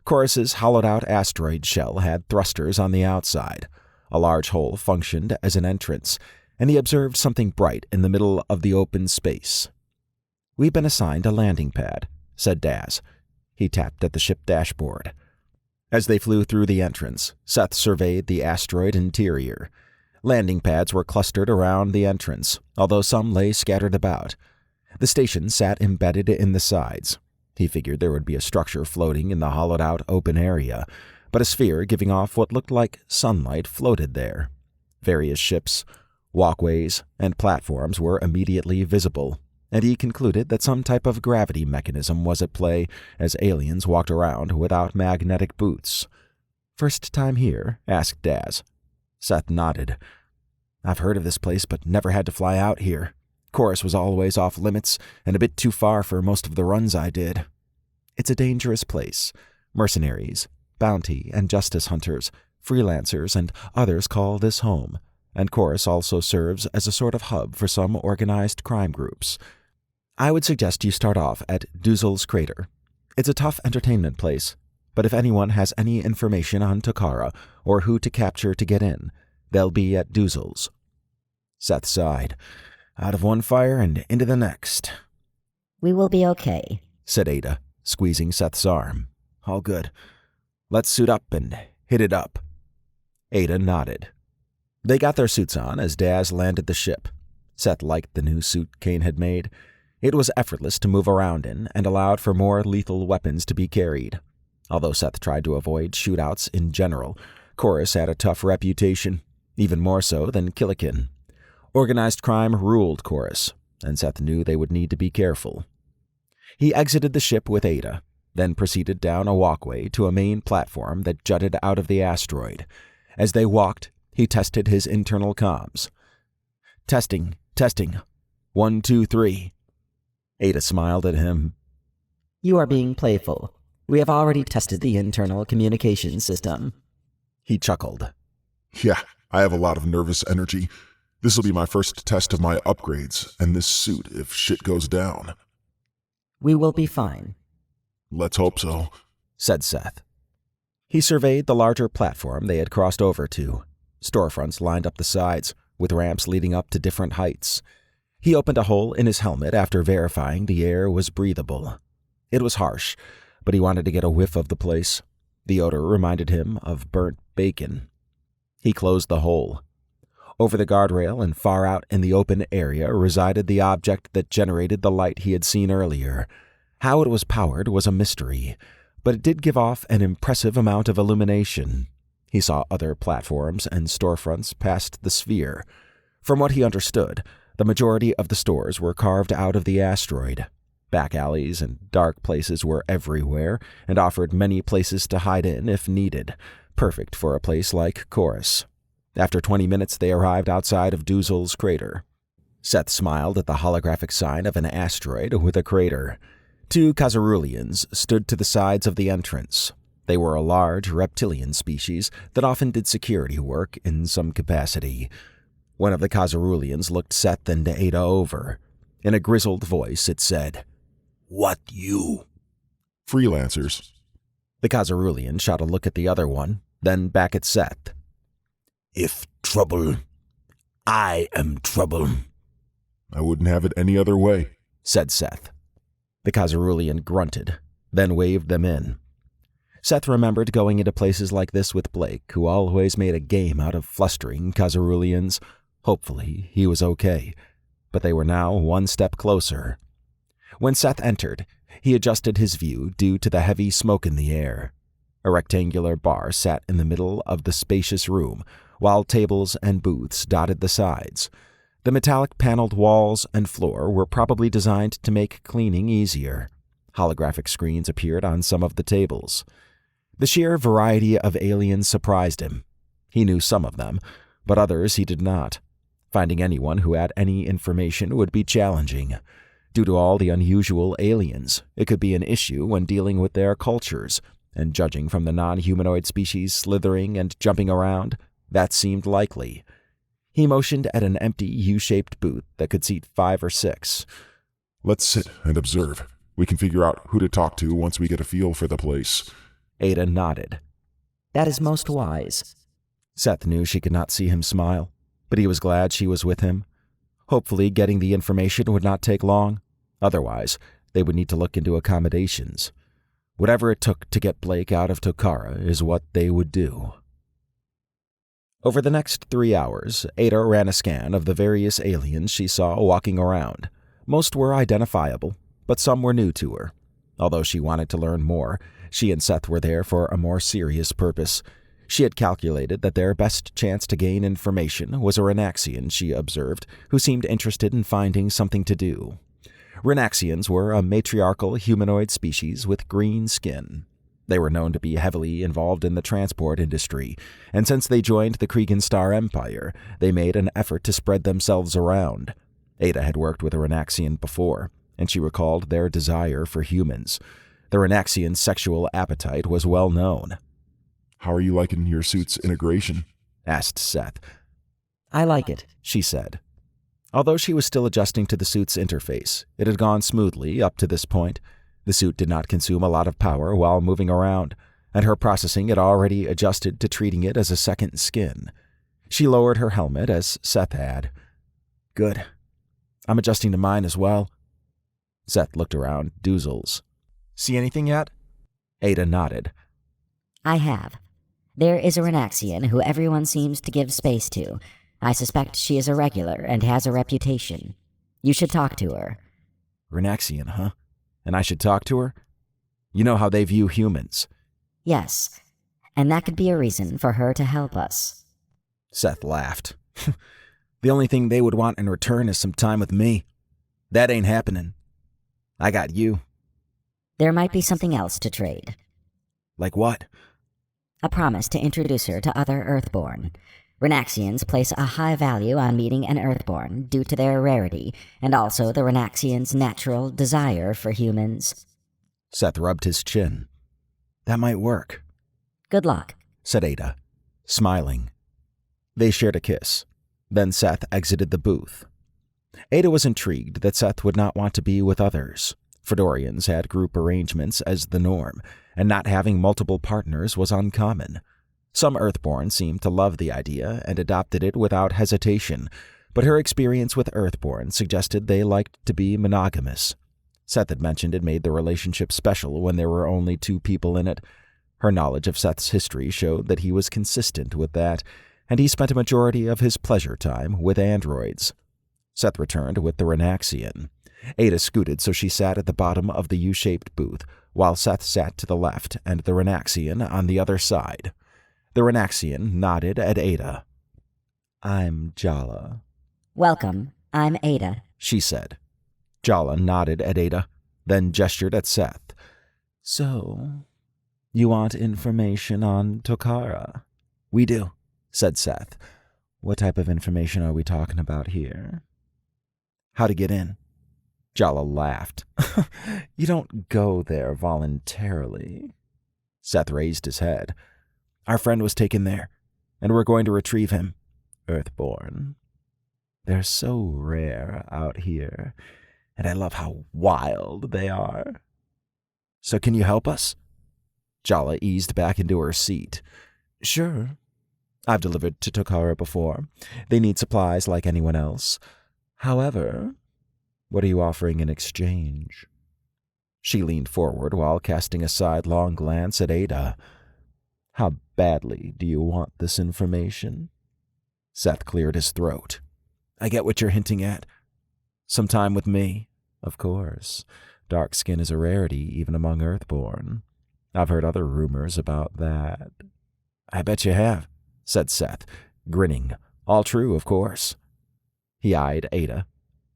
Chorus's hollowed-out asteroid shell had thrusters on the outside. A large hole functioned as an entrance, and he observed something bright in the middle of the open space. We've been assigned a landing pad, said Daz. He tapped at the ship dashboard. As they flew through the entrance, Seth surveyed the asteroid interior. Landing pads were clustered around the entrance, although some lay scattered about. The station sat embedded in the sides. He figured there would be a structure floating in the hollowed-out open area, but a sphere giving off what looked like sunlight floated there. Various ships, walkways, and platforms were immediately visible, and he concluded that some type of gravity mechanism was at play as aliens walked around without magnetic boots. First time here? Asked Daz. Seth nodded. I've heard of this place, but never had to fly out here. Chorus was always off limits and a bit too far for most of the runs I did. It's a dangerous place. Mercenaries, bounty and justice hunters, freelancers, and others call this home, and Chorus also serves as a sort of hub for some organized crime groups. I would suggest you start off at Duzel's Crater. It's a tough entertainment place, but if anyone has any information on Takara or who to capture to get in, they'll be at Duzel's. Seth sighed. Out of one fire and into the next. We will be okay, said Ada, squeezing Seth's arm. All good. Let's suit up and hit it up. Ada nodded. They got their suits on as Daz landed the ship. Seth liked the new suit Kane had made. It was effortless to move around in and allowed for more lethal weapons to be carried. Although Seth tried to avoid shootouts in general, Chorus had a tough reputation, even more so than Killikin. Organized crime ruled Chorus, and Seth knew they would need to be careful. He exited the ship with Ada, then proceeded down a walkway to a main platform that jutted out of the asteroid. As they walked, he tested his internal comms. Testing. 1, 2, 3. Ada smiled at him. You are being playful. We have already tested the internal communication system. He chuckled. Yeah, I have a lot of nervous energy. This will be my first test of my upgrades and this suit if shit goes down. We will be fine. Let's hope so, said Seth. He surveyed the larger platform they had crossed over to. Storefronts lined up the sides, with ramps leading up to different heights. He opened a hole in his helmet after verifying the air was breathable. It was harsh, but he wanted to get a whiff of the place. The odor reminded him of burnt bacon. He closed the hole. Over the guardrail and far out in the open area resided the object that generated the light he had seen earlier. How it was powered was a mystery, but it did give off an impressive amount of illumination. He saw other platforms and storefronts past the sphere. From what he understood, the majority of the stores were carved out of the asteroid. Back alleys and dark places were everywhere and offered many places to hide in if needed, perfect for a place like Chorus. After 20 minutes, they arrived outside of Duzel's crater. Seth smiled at the holographic sign of an asteroid with a crater. 2 Kazarulians stood to the sides of the entrance. They were a large reptilian species that often did security work in some capacity. One of the Kazarulians looked Seth and Ada over. In a grizzled voice, it said, "What you?" Freelancers. The Kazarulian shot a look at the other one, then back at Seth. "If trouble, I am trouble." I wouldn't have it any other way, said Seth. The Kazarulian grunted, then waved them in. Seth remembered going into places like this with Blake, who always made a game out of flustering Kazarulians. Hopefully, he was okay, but they were now one step closer. When Seth entered, he adjusted his view due to the heavy smoke in the air. A rectangular bar sat in the middle of the spacious room, while tables and booths dotted the sides. The metallic paneled walls and floor were probably designed to make cleaning easier. Holographic screens appeared on some of the tables. The sheer variety of aliens surprised him. He knew some of them, but others he did not. Finding anyone who had any information would be challenging. Due to all the unusual aliens, it could be an issue when dealing with their cultures, and judging from the non-humanoid species slithering and jumping around, that seemed likely. He motioned at an empty U-shaped booth that could seat 5 or 6. Let's sit and observe. We can figure out who to talk to once we get a feel for the place. Ada nodded. That is most wise. Seth knew she could not see him smile, but he was glad she was with him. Hopefully getting the information would not take long. Otherwise, they would need to look into accommodations. Whatever it took to get Blake out of Tokara is what they would do. Over the next 3 hours, Ada ran a scan of the various aliens she saw walking around. Most were identifiable, but some were new to her. Although she wanted to learn more, she and Seth were there for a more serious purpose. She had calculated that their best chance to gain information was a Renaxian, she observed, who seemed interested in finding something to do. Renaxians were a matriarchal humanoid species with green skin. They were known to be heavily involved in the transport industry, and since they joined the Kregan Star Empire, they made an effort to spread themselves around. Ada had worked with a Renaxian before, and she recalled their desire for humans. The Renaxian's sexual appetite was well known. How are you liking your suit's integration? Asked Seth. I like it, she said. Although she was still adjusting to the suit's interface, it had gone smoothly up to this point. The suit did not consume a lot of power while moving around, and her processing had already adjusted to treating it as a second skin. She lowered her helmet as Seth had. Good. I'm adjusting to mine as well. Seth looked around Duzel's. See anything yet? Ada nodded. I have. There is a Renaxian who everyone seems to give space to. I suspect she is a regular and has a reputation. You should talk to her. Renaxian, huh? And I should talk to her? You know how they view humans. Yes, and that could be a reason for her to help us. Seth laughed. The only thing they would want in return is some time with me. That ain't happening. I got you. There might be something else to trade. Like what? A promise to introduce her to other Earthborn. Renaxians place a high value on meeting an Earthborn due to their rarity, and also the Renaxians' natural desire for humans. Seth rubbed his chin. That might work. Good luck, said Ada, smiling. They shared a kiss. Then Seth exited the booth. Ada was intrigued that Seth would not want to be with others. Fedorians had group arrangements as the norm, and not having multiple partners was uncommon. Some Earthborn seemed to love the idea and adopted it without hesitation, but her experience with Earthborn suggested they liked to be monogamous. Seth had mentioned it made the relationship special when there were only 2 people in it. Her knowledge of Seth's history showed that he was consistent with that, and he spent a majority of his pleasure time with androids. Seth returned with the Renaxian. Ada scooted so she sat at the bottom of the U-shaped booth, while Seth sat to the left and the Renaxian on the other side. The Renaxian nodded at Ada. I'm Jala. Welcome, I'm Ada, she said. Jala nodded at Ada, then gestured at Seth. So, you want information on Tokara? We do, said Seth. What type of information are we talking about here? How to get in. Jala laughed. You don't go there voluntarily. Seth raised his head. Our friend was taken there, and we're going to retrieve him. Earthborn. They're so rare out here, and I love how wild they are. So can you help us? Jala eased back into her seat. Sure. I've delivered to Tokara before. They need supplies like anyone else. However, what are you offering in exchange? She leaned forward while casting a sidelong glance at Ada. How badly do you want this information? Seth cleared his throat. I get what you're hinting at. Some time with me, of course. Dark skin is a rarity even among Earthborn. I've heard other rumors about that. I bet you have, said Seth, grinning. All true, of course. He eyed Ada,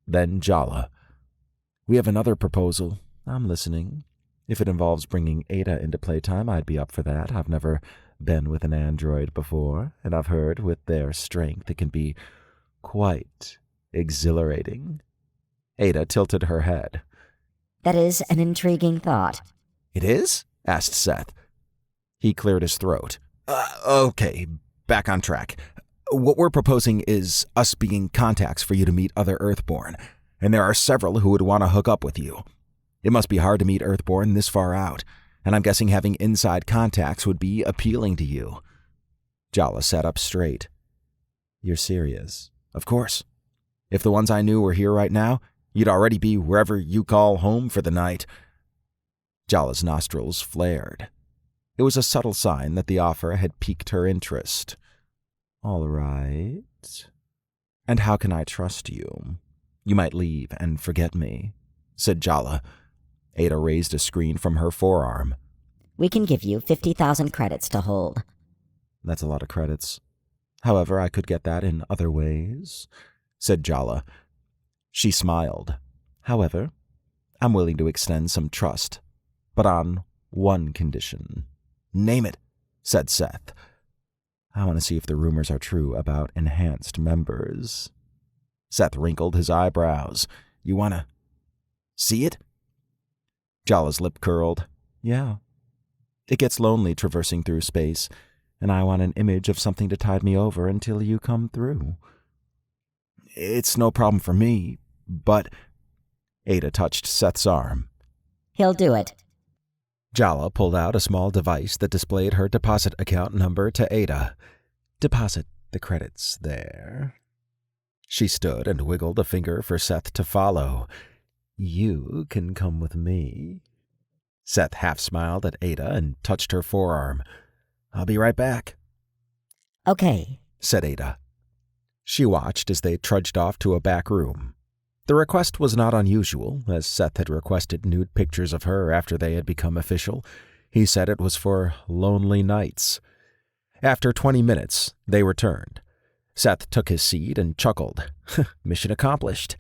then Jala. We have another proposal. I'm listening. If it involves bringing Ada into playtime, I'd be up for that. I've never been with an android before, and I've heard with their strength it can be quite exhilarating. Ada tilted her head. That is an intriguing thought. It is? Asked Seth. He cleared his throat. Okay, back on track. What we're proposing is us being contacts for you to meet other Earthborn, and there are several who would want to hook up with you. It must be hard to meet Earthborn this far out, and I'm guessing having inside contacts would be appealing to you. Jala sat up straight. You're serious? Of course. If the ones I knew were here right now, you'd already be wherever you call home for the night. Jala's nostrils flared. It was a subtle sign that the offer had piqued her interest. All right. And how can I trust you? You might leave and forget me, said Jala. Ada raised a screen from her forearm. We can give you 50,000 credits to hold. That's a lot of credits. However, I could get that in other ways, said Jala. She smiled. However, I'm willing to extend some trust, but on one condition. Name it, said Seth. I want to see if the rumors are true about enhanced members. Seth wrinkled his eyebrows. You want to see it? Jala's lip curled. Yeah. It gets lonely traversing through space, and I want an image of something to tide me over until you come through. It's no problem for me, but... Ada touched Seth's arm. He'll do it. Jala pulled out a small device that displayed her deposit account number to Ada. Deposit the credits there. She stood and wiggled a finger for Seth to follow. You can come with me. Seth half smiled at Ada and touched her forearm. I'll be right back. Okay, said Ada. She watched as they trudged off to a back room. The request was not unusual, as Seth had requested nude pictures of her after they had become official. He said it was for lonely nights. After 20 minutes, they returned. Seth took his seat and chuckled. Mission accomplished.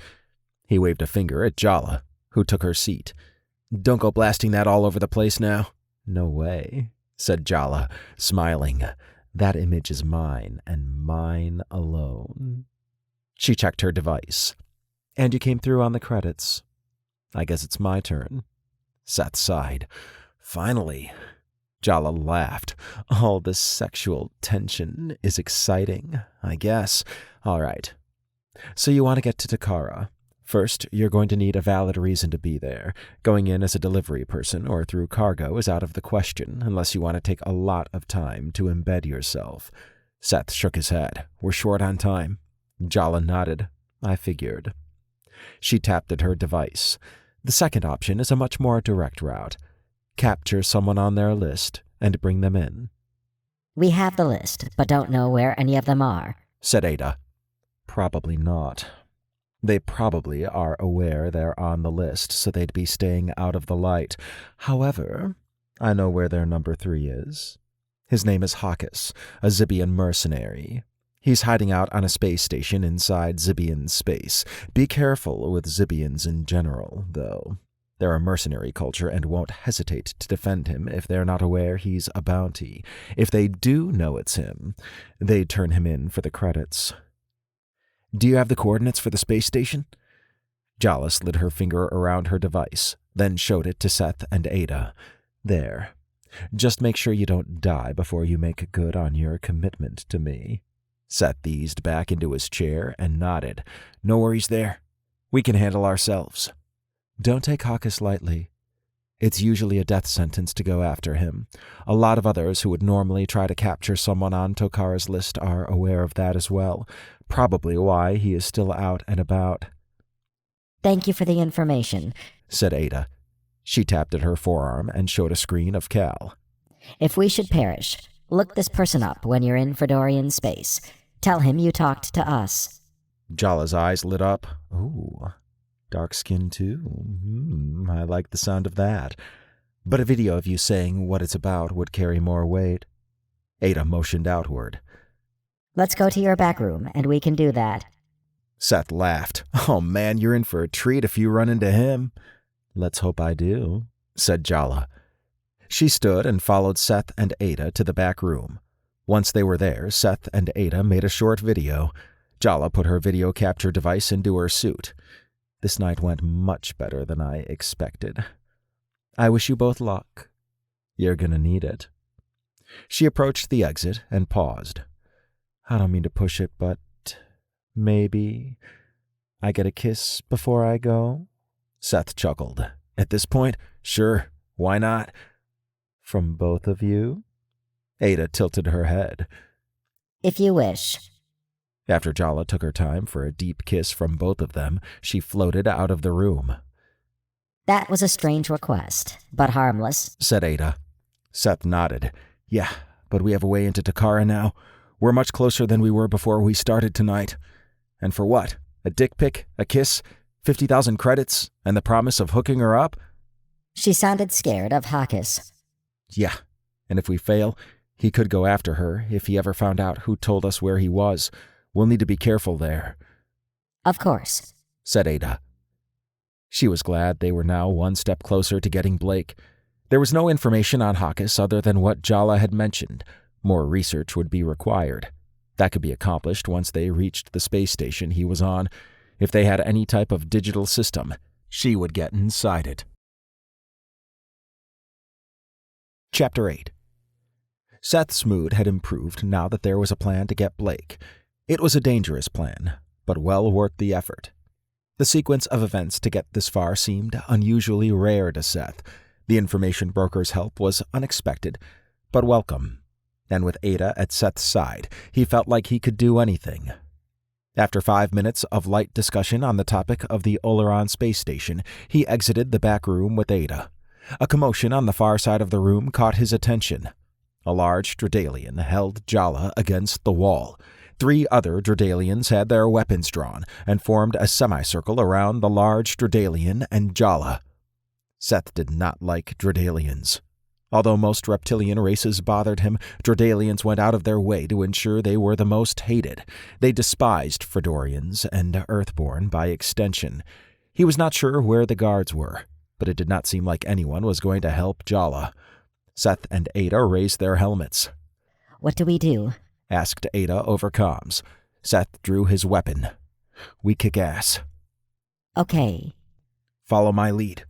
He waved a finger at Jala, who took her seat. Don't go blasting that all over the place now. No way, said Jala, smiling. That image is mine, and mine alone. She checked her device. And you came through on the credits. I guess it's my turn. Seth sighed. Finally. Jala laughed. All this sexual tension is exciting, I guess. All right. So you want to get to Tokara. First, you're going to need a valid reason to be there. Going in as a delivery person or through cargo is out of the question unless you want to take a lot of time to embed yourself. Seth shook his head. We're short on time. Jala nodded. I figured. She tapped at her device. The second option is a much more direct route. Capture someone on their list and bring them in. We have the list, but don't know where any of them are, said Ada. Probably not. They probably are aware they're on the list, so they'd be staying out of the light. However, I know where their number 3 is. His name is Hawkus, a Zibian mercenary. He's hiding out on a space station inside Zibian space. Be careful with Zibians in general, though. They're a mercenary culture and won't hesitate to defend him if they're not aware he's a bounty. If they do know it's him, they'd turn him in for the credits. Do you have the coordinates for the space station? Jala slid her finger around her device, then showed it to Seth and Ada. There. Just make sure you don't die before you make good on your commitment to me. Seth eased back into his chair and nodded. No worries there. We can handle ourselves. Don't take Hawkus lightly. It's usually a death sentence to go after him. A lot of others who would normally try to capture someone on Tokara's list are aware of that as well. Probably why he is still out and about. Thank you for the information, said Ada. She tapped at her forearm and showed a screen of Cal. If we should perish, look this person up when you're in Fedorian space. Tell him you talked to us. Jala's eyes lit up. Ooh, dark skin too. I like the sound of that. But a video of you saying what it's about would carry more weight. Ada motioned outward. Let's go to your back room, and we can do that. Seth laughed. Oh man, you're in for a treat if you run into him. Let's hope I do, said Jala. She stood and followed Seth and Ada to the back room. Once they were there, Seth and Ada made a short video. Jala put her video capture device into her suit. This night went much better than I expected. I wish you both luck. You're gonna need it. She approached the exit and paused. I don't mean to push it, but maybe I get a kiss before I go? Seth chuckled. At this point, sure, why not? From both of you? Ada tilted her head. If you wish. After Jala took her time for a deep kiss from both of them, she floated out of the room. That was a strange request, but harmless, said Ada. Seth nodded. Yeah, but we have a way into Takara now. We're much closer than we were before we started tonight. And for what? A dick pic? A kiss? 50,000 credits? And the promise of hooking her up? She sounded scared of Hawkus. Yeah, and if we fail, he could go after her if he ever found out who told us where he was. We'll need to be careful there. Of course, said Ada. She was glad they were now one step closer to getting Blake. There was no information on Hawkus other than what Jala had mentioned. More research would be required. That could be accomplished once they reached the space station he was on. If they had any type of digital system, she would get inside it. Chapter 8. Seth's mood had improved now that there was a plan to get Blake. It was a dangerous plan, but well worth the effort. The sequence of events to get this far seemed unusually rare to Seth. The information broker's help was unexpected, but welcome. And with Ada at Seth's side, he felt like he could do anything. After 5 minutes of light discussion on the topic of the Oleron space station, he exited the back room with Ada. A commotion on the far side of the room caught his attention. A large Dredalian held Jala against the wall. 3 other Dredalians had their weapons drawn and formed a semicircle around the large Dredalian and Jala. Seth did not like Dredalians. Although most reptilian races bothered him, Dredalians went out of their way to ensure they were the most hated. They despised Fedorians and Earthborn by extension. He was not sure where the guards were, but it did not seem like anyone was going to help Jala. Seth and Ada raised their helmets. What do we do? Asked Ada over comms. Seth drew his weapon. We kick ass. Okay. Follow my lead.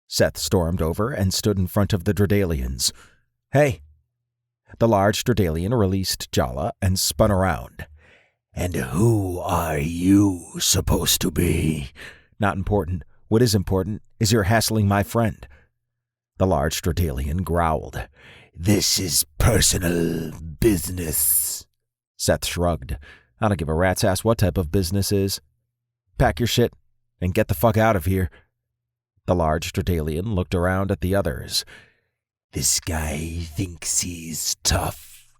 Seth stormed over and stood in front of the Dredalians. Hey! The large Dredalian released Jala and spun around. And who are you supposed to be? Not important. What is important is you're hassling my friend. The large Dredalian growled. This is personal business. Seth shrugged. I don't give a rat's ass what type of business is. Pack your shit and get the fuck out of here. The large Dredalian looked around at the others. This guy thinks he's tough.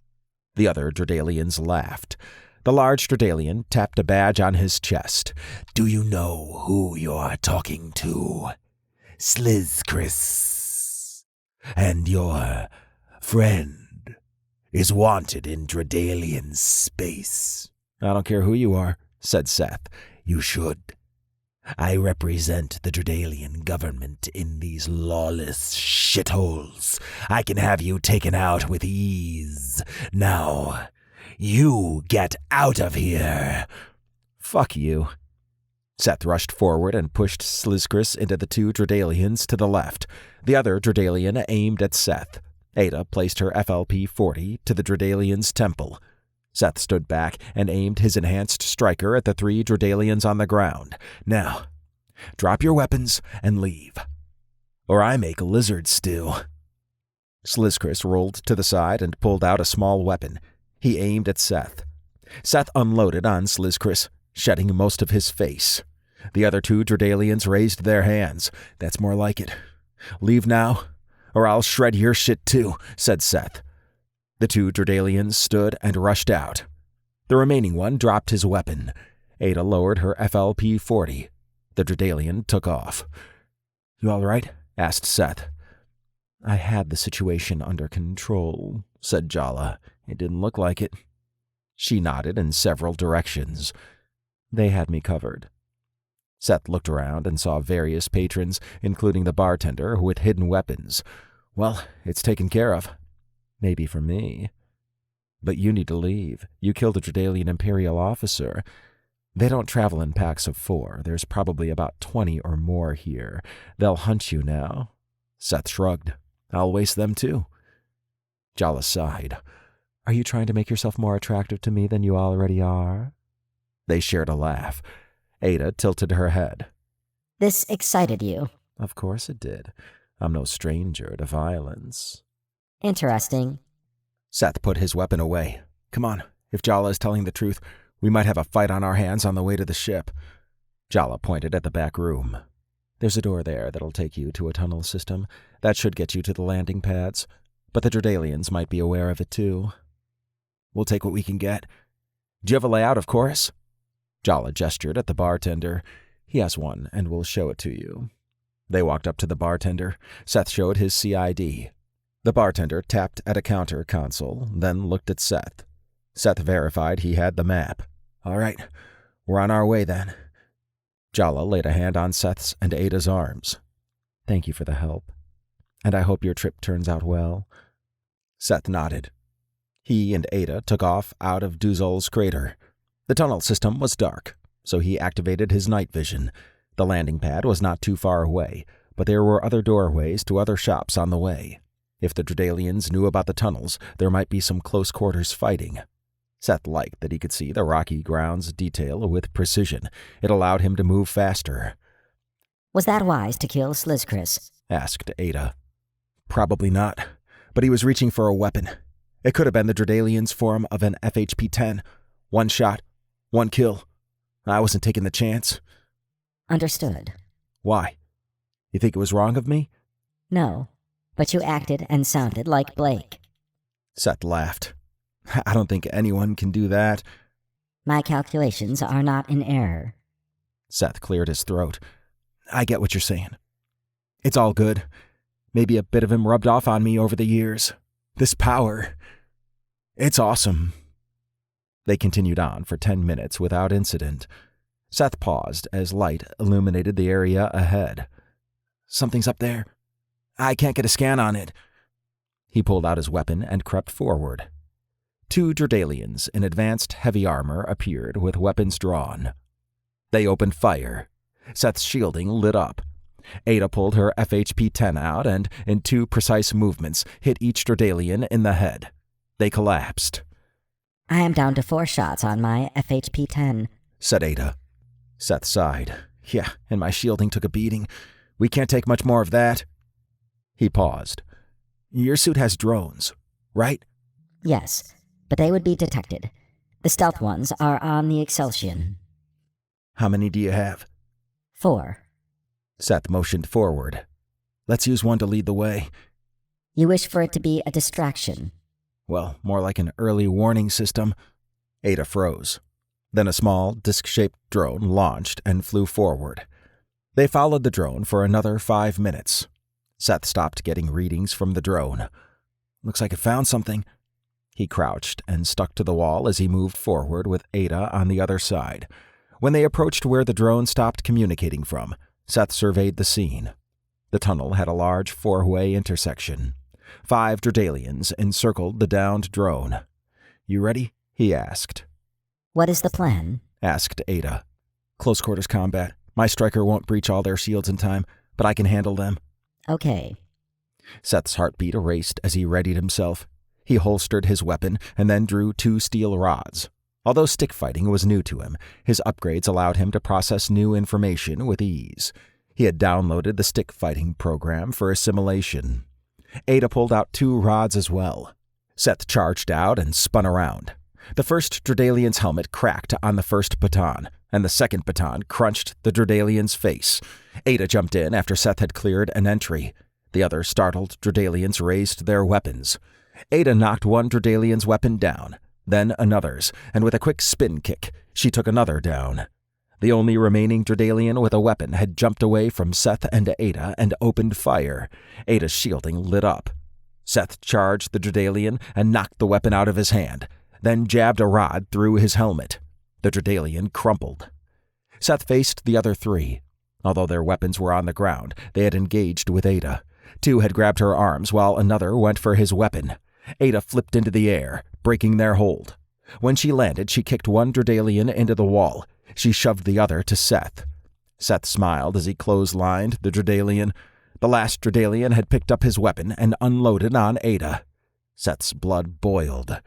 The other Dredalians laughed. The large Dredalian tapped a badge on his chest. Do you know who you're talking to? Slizkris. And your friend, is wanted in Dredalian space. I don't care who you are, said Seth. You should. I represent the Dredalian government in these lawless shitholes. I can have you taken out with ease. Now, you get out of here. Fuck you. Seth rushed forward and pushed Saskarins into the two Dredalians to the left. The other Dredalian aimed at Seth. Ada placed her FLP-40 to the Dredalian's temple. Seth stood back and aimed his enhanced striker at the three Dredalians on the ground. Now, drop your weapons and leave, or I make lizard stew. Saskarins rolled to the side and pulled out a small weapon. He aimed at Seth. Seth unloaded on Saskarins, shedding most of his face. The other two Dredalians raised their hands. That's more like it. Leave now, or I'll shred your shit too, said Seth. The two Dredalians stood and rushed out. The remaining one dropped his weapon. Ada lowered her FLP-40. The Dredalian took off. You all right? Asked Seth. I had the situation under control, said Jala. It didn't look like it. She nodded in several directions. They had me covered. Seth looked around and saw various patrons, including the bartender, with hidden weapons. Well, it's taken care of. Maybe for me. But you need to leave. You killed a Dredalian Imperial officer. They don't travel in packs of 4. There's probably about 20 or more here. They'll hunt you now. Seth shrugged. I'll waste them too. Jala sighed. Are you trying to make yourself more attractive to me than you already are? They shared a laugh. Ada tilted her head. This excited you? Of course it did. I'm no stranger to violence. Interesting. Seth put his weapon away. Come on, if Jala is telling the truth, we might have a fight on our hands on the way to the ship. Jala pointed at the back room. There's a door there that'll take you to a tunnel system. That should get you to the landing pads, but the Dredalians might be aware of it too. We'll take what we can get. Do you have a layout, of course? Jala gestured at the bartender. He has one, and we'll show it to you. They walked up to the bartender. Seth showed his CID. The bartender tapped at a counter console, then looked at Seth. Seth verified he had the map. All right, we're on our way then. Jala laid a hand on Seth's and Ada's arms. Thank you for the help, and I hope your trip turns out well. Seth nodded. He and Ada took off out of Duzol's crater. The tunnel system was dark, so he activated his night vision. The landing pad was not too far away, but there were other doorways to other shops on the way. If the Dredalians knew about the tunnels, there might be some close-quarters fighting. Seth liked that he could see the rocky ground's detail with precision. It allowed him to move faster. Was that wise to kill Saskarins? Asked Ada. Probably not, but he was reaching for a weapon. It could have been the Dredalians' form of an FHP-10. One shot, one kill. I wasn't taking the chance. Understood. Why? You think it was wrong of me? No, but you acted and sounded like Blake. Seth laughed. I don't think anyone can do that. My calculations are not in error. Seth cleared his throat. I get what you're saying. It's all good. Maybe a bit of him rubbed off on me over the years. This power. It's awesome. They continued on for 10 minutes without incident. Seth paused as light illuminated the area ahead. Something's up there. I can't get a scan on it. He pulled out his weapon and crept forward. 2 Dredalians in advanced heavy armor appeared with weapons drawn. They opened fire. Seth's shielding lit up. Ada pulled her FHP-10 out and, in 2 precise movements, hit each Dredalian in the head. They collapsed. I am down to 4 shots on my FHP-10, said Ada. Seth sighed. Yeah, and my shielding took a beating. We can't take much more of that. He paused. Your suit has drones, right? Yes, but they would be detected. The stealth ones are on the Exceltion. How many do you have? 4. Seth motioned forward. Let's use one to lead the way. You wish for it to be a distraction. Well, more like an early warning system. Ada froze. Then a small, disc-shaped drone launched and flew forward. They followed the drone for another 5 minutes. Seth stopped getting readings from the drone. Looks like it found something. He crouched and stuck to the wall as he moved forward with Ada on the other side. When they approached where the drone stopped communicating from, Seth surveyed the scene. The tunnel had a large four-way intersection. 5 Dredalians encircled the downed drone. "You ready?" he asked. What is the plan? Asked Ada. "Close quarters combat. My striker won't breach all their shields in time, but I can handle them." Okay. Seth's heartbeat raced as he readied himself. He holstered his weapon and then drew 2 steel rods. Although stick fighting was new to him, his upgrades allowed him to process new information with ease. He had downloaded the stick fighting program for assimilation. Ada pulled out 2 rods as well. Seth charged out and spun around. The first Dredalian's helmet cracked on the first baton, and the second baton crunched the Dredalian's face. Ada jumped in after Seth had cleared an entry. The other startled Dredalians raised their weapons. Ada knocked one Dredalian's weapon down, then another's, and with a quick spin kick, she took another down. The only remaining Dredalian with a weapon had jumped away from Seth and Ada and opened fire. Ada's shielding lit up. Seth charged the Dredalian and knocked the weapon out of his hand, then jabbed a rod through his helmet. The Dredalian crumpled. Seth faced the other 3. Although their weapons were on the ground, they had engaged with Ada. 2 had grabbed her arms while another went for his weapon. Ada flipped into the air, breaking their hold. When she landed, she kicked one Dredalian into the wall. She shoved the other to Seth. Seth smiled as he clotheslined the Dredalian. The last Dredalian had picked up his weapon and unloaded on Ada. Seth's blood boiled.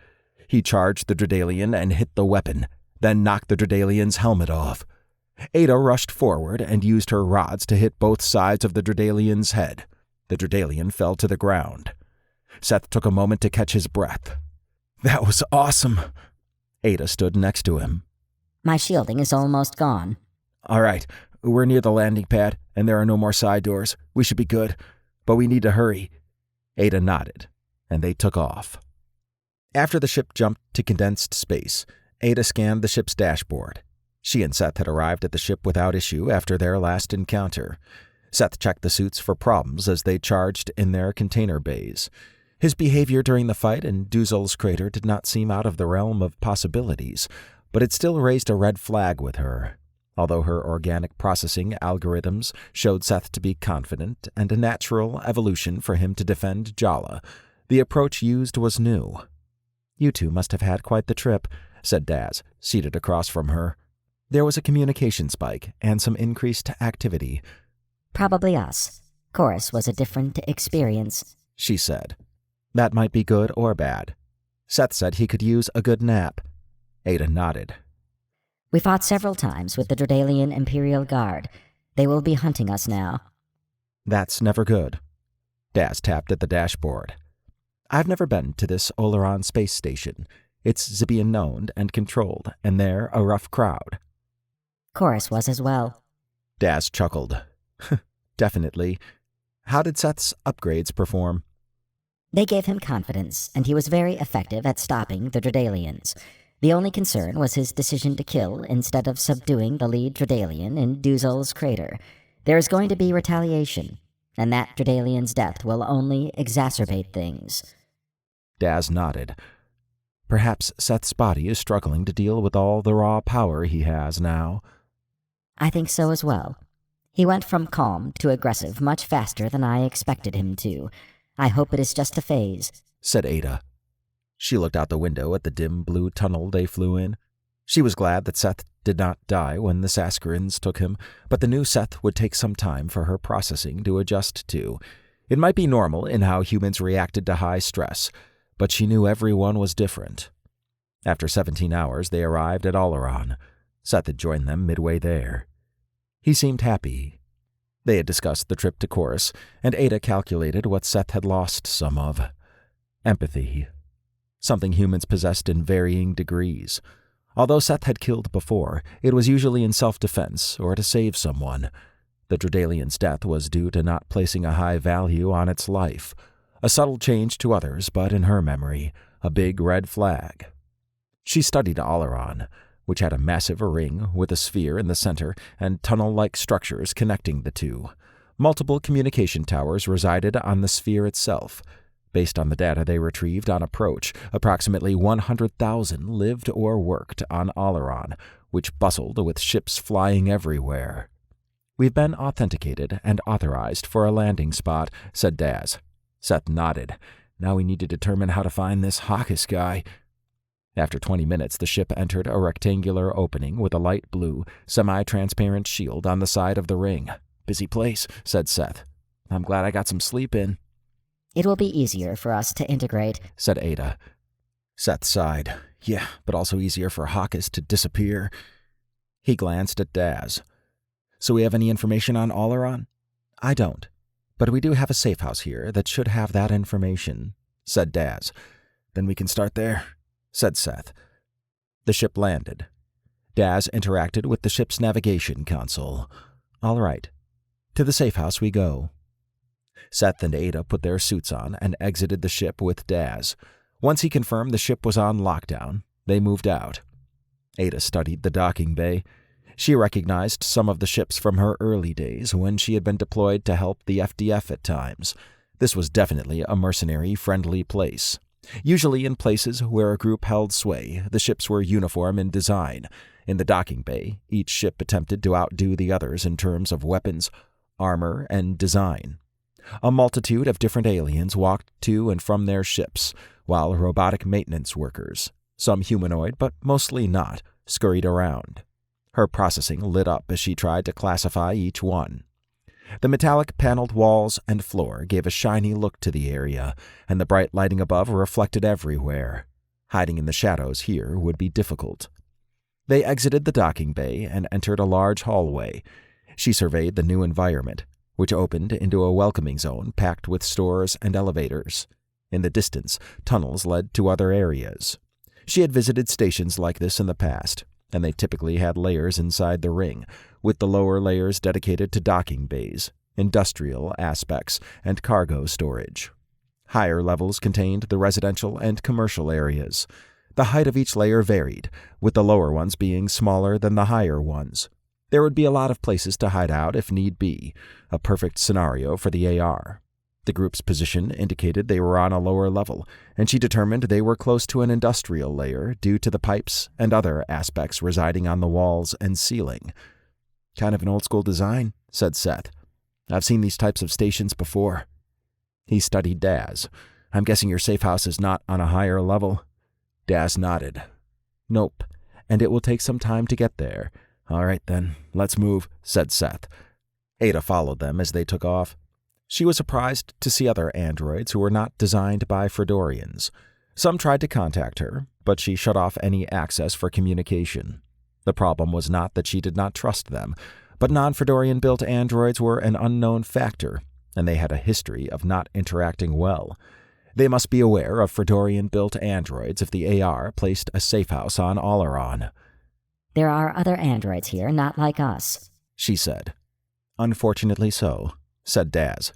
He charged the Dredalian and hit the weapon, then knocked the Dredalian's helmet off. Ada rushed forward and used her rods to hit both sides of the Dredalian's head. The Dredalian fell to the ground. Seth took a moment to catch his breath. "That was awesome." Ada stood next to him. My shielding is almost gone. "All right, we're near the landing pad, and there are no more side doors. We should be good, but we need to hurry." Ada nodded, and they took off. After the ship jumped to condensed space, Ada scanned the ship's dashboard. She and Seth had arrived at the ship without issue after their last encounter. Seth checked the suits for problems as they charged in their container bays. His behavior during the fight in Duzul's crater did not seem out of the realm of possibilities, but it still raised a red flag with her. Although her organic processing algorithms showed Seth to be confident and a natural evolution for him to defend Jala, the approach used was new. "You two must have had quite the trip," said Daz, seated across from her. There was a communication spike and some increased activity. Probably us. Chorus was a different experience, she said. That might be good or bad. Seth said he could use a good nap. Ada nodded. We fought several times with the Dredalian Imperial Guard. They will be hunting us now. That's never good. Daz tapped at the dashboard. I've never been to this Oleron space station. It's Zibian-owned and controlled, and they're a rough crowd. Chorus was as well. Daz chuckled. Definitely. How did Seth's upgrades perform? They gave him confidence, and he was very effective at stopping the Dredalians. The only concern was his decision to kill instead of subduing the lead Dredalian in Duzul's crater. There is going to be retaliation, and that Dredalian's death will only exacerbate things. Daz nodded. Perhaps Seth's body is struggling to deal with all the raw power he has now. I think so as well. He went from calm to aggressive much faster than I expected him to. I hope it is just a phase, said Ada. She looked out the window at the dim blue tunnel they flew in. She was glad that Seth did not die when the Saskarins took him, but the new Seth would take some time for her processing to adjust to. It might be normal in how humans reacted to high stress, but she knew everyone was different. After 17 hours, they arrived at Oleron. Seth had joined them midway there. He seemed happy. They had discussed the trip to Chorus, and Ada calculated what Seth had lost some of. Empathy. Something humans possessed in varying degrees. Although Seth had killed before, it was usually in self-defense or to save someone. The Dredalian's death was due to not placing a high value on its life. A subtle change to others, but in her memory, a big red flag. She studied Oleron, which had a massive ring with a sphere in the center and tunnel-like structures connecting the two. Multiple communication towers resided on the sphere itself. Based on the data they retrieved on approach, approximately 100,000 lived or worked on Oleron, which bustled with ships flying everywhere. "We've been authenticated and authorized for a landing spot," said Daz. Seth nodded. "Now we need to determine how to find this Hawkes guy." After 20 minutes, the ship entered a rectangular opening with a light blue, semi-transparent shield on the side of the ring. "Busy place," said Seth. "I'm glad I got some sleep in." "It will be easier for us to integrate," said Ada. Seth sighed. "Yeah, but also easier for Hawkes to disappear." He glanced at Daz. "So we have any information on Oleron?" "I don't. But we do have a safe house here that should have that information," said Daz. "Then we can start there," said Seth. The ship landed. Daz interacted with the ship's navigation console. "All right. To the safe house we go." Seth and Ada put their suits on and exited the ship with Daz. Once he confirmed the ship was on lockdown, they moved out. Ada studied the docking bay. She recognized some of the ships from her early days when she had been deployed to help the FDF at times. This was definitely a mercenary-friendly place. Usually in places where a group held sway, the ships were uniform in design. In the docking bay, each ship attempted to outdo the others in terms of weapons, armor, and design. A multitude of different aliens walked to and from their ships, while robotic maintenance workers, some humanoid but mostly not, scurried around. Her processing lit up as she tried to classify each one. The metallic paneled walls and floor gave a shiny look to the area, and the bright lighting above reflected everywhere. Hiding in the shadows here would be difficult. They exited the docking bay and entered a large hallway. She surveyed the new environment, which opened into a welcoming zone packed with stores and elevators. In the distance, tunnels led to other areas. She had visited stations like this in the past, and they typically had layers inside the ring, with the lower layers dedicated to docking bays, industrial aspects, and cargo storage. Higher levels contained the residential and commercial areas. The height of each layer varied, with the lower ones being smaller than the higher ones. There would be a lot of places to hide out if need be, a perfect scenario for the AR. The group's position indicated they were on a lower level, and she determined they were close to an industrial layer due to the pipes and other aspects residing on the walls and ceiling. "Kind of an old-school design," said Seth. "I've seen these types of stations before." He studied Daz. "I'm guessing your safe house is not on a higher level?" Daz nodded. "Nope, and it will take some time to get there." "All right, then, let's move," said Seth. Ada followed them as they took off. She was surprised to see other androids who were not designed by Fredorians. Some tried to contact her, but she shut off any access for communication. The problem was not that she did not trust them, but non-Fredorian-built androids were an unknown factor, and they had a history of not interacting well. They must be aware of Fredorian-built androids if the AR placed a safe house on Oleron. "There are other androids here not like us," she said. "Unfortunately so," said Daz.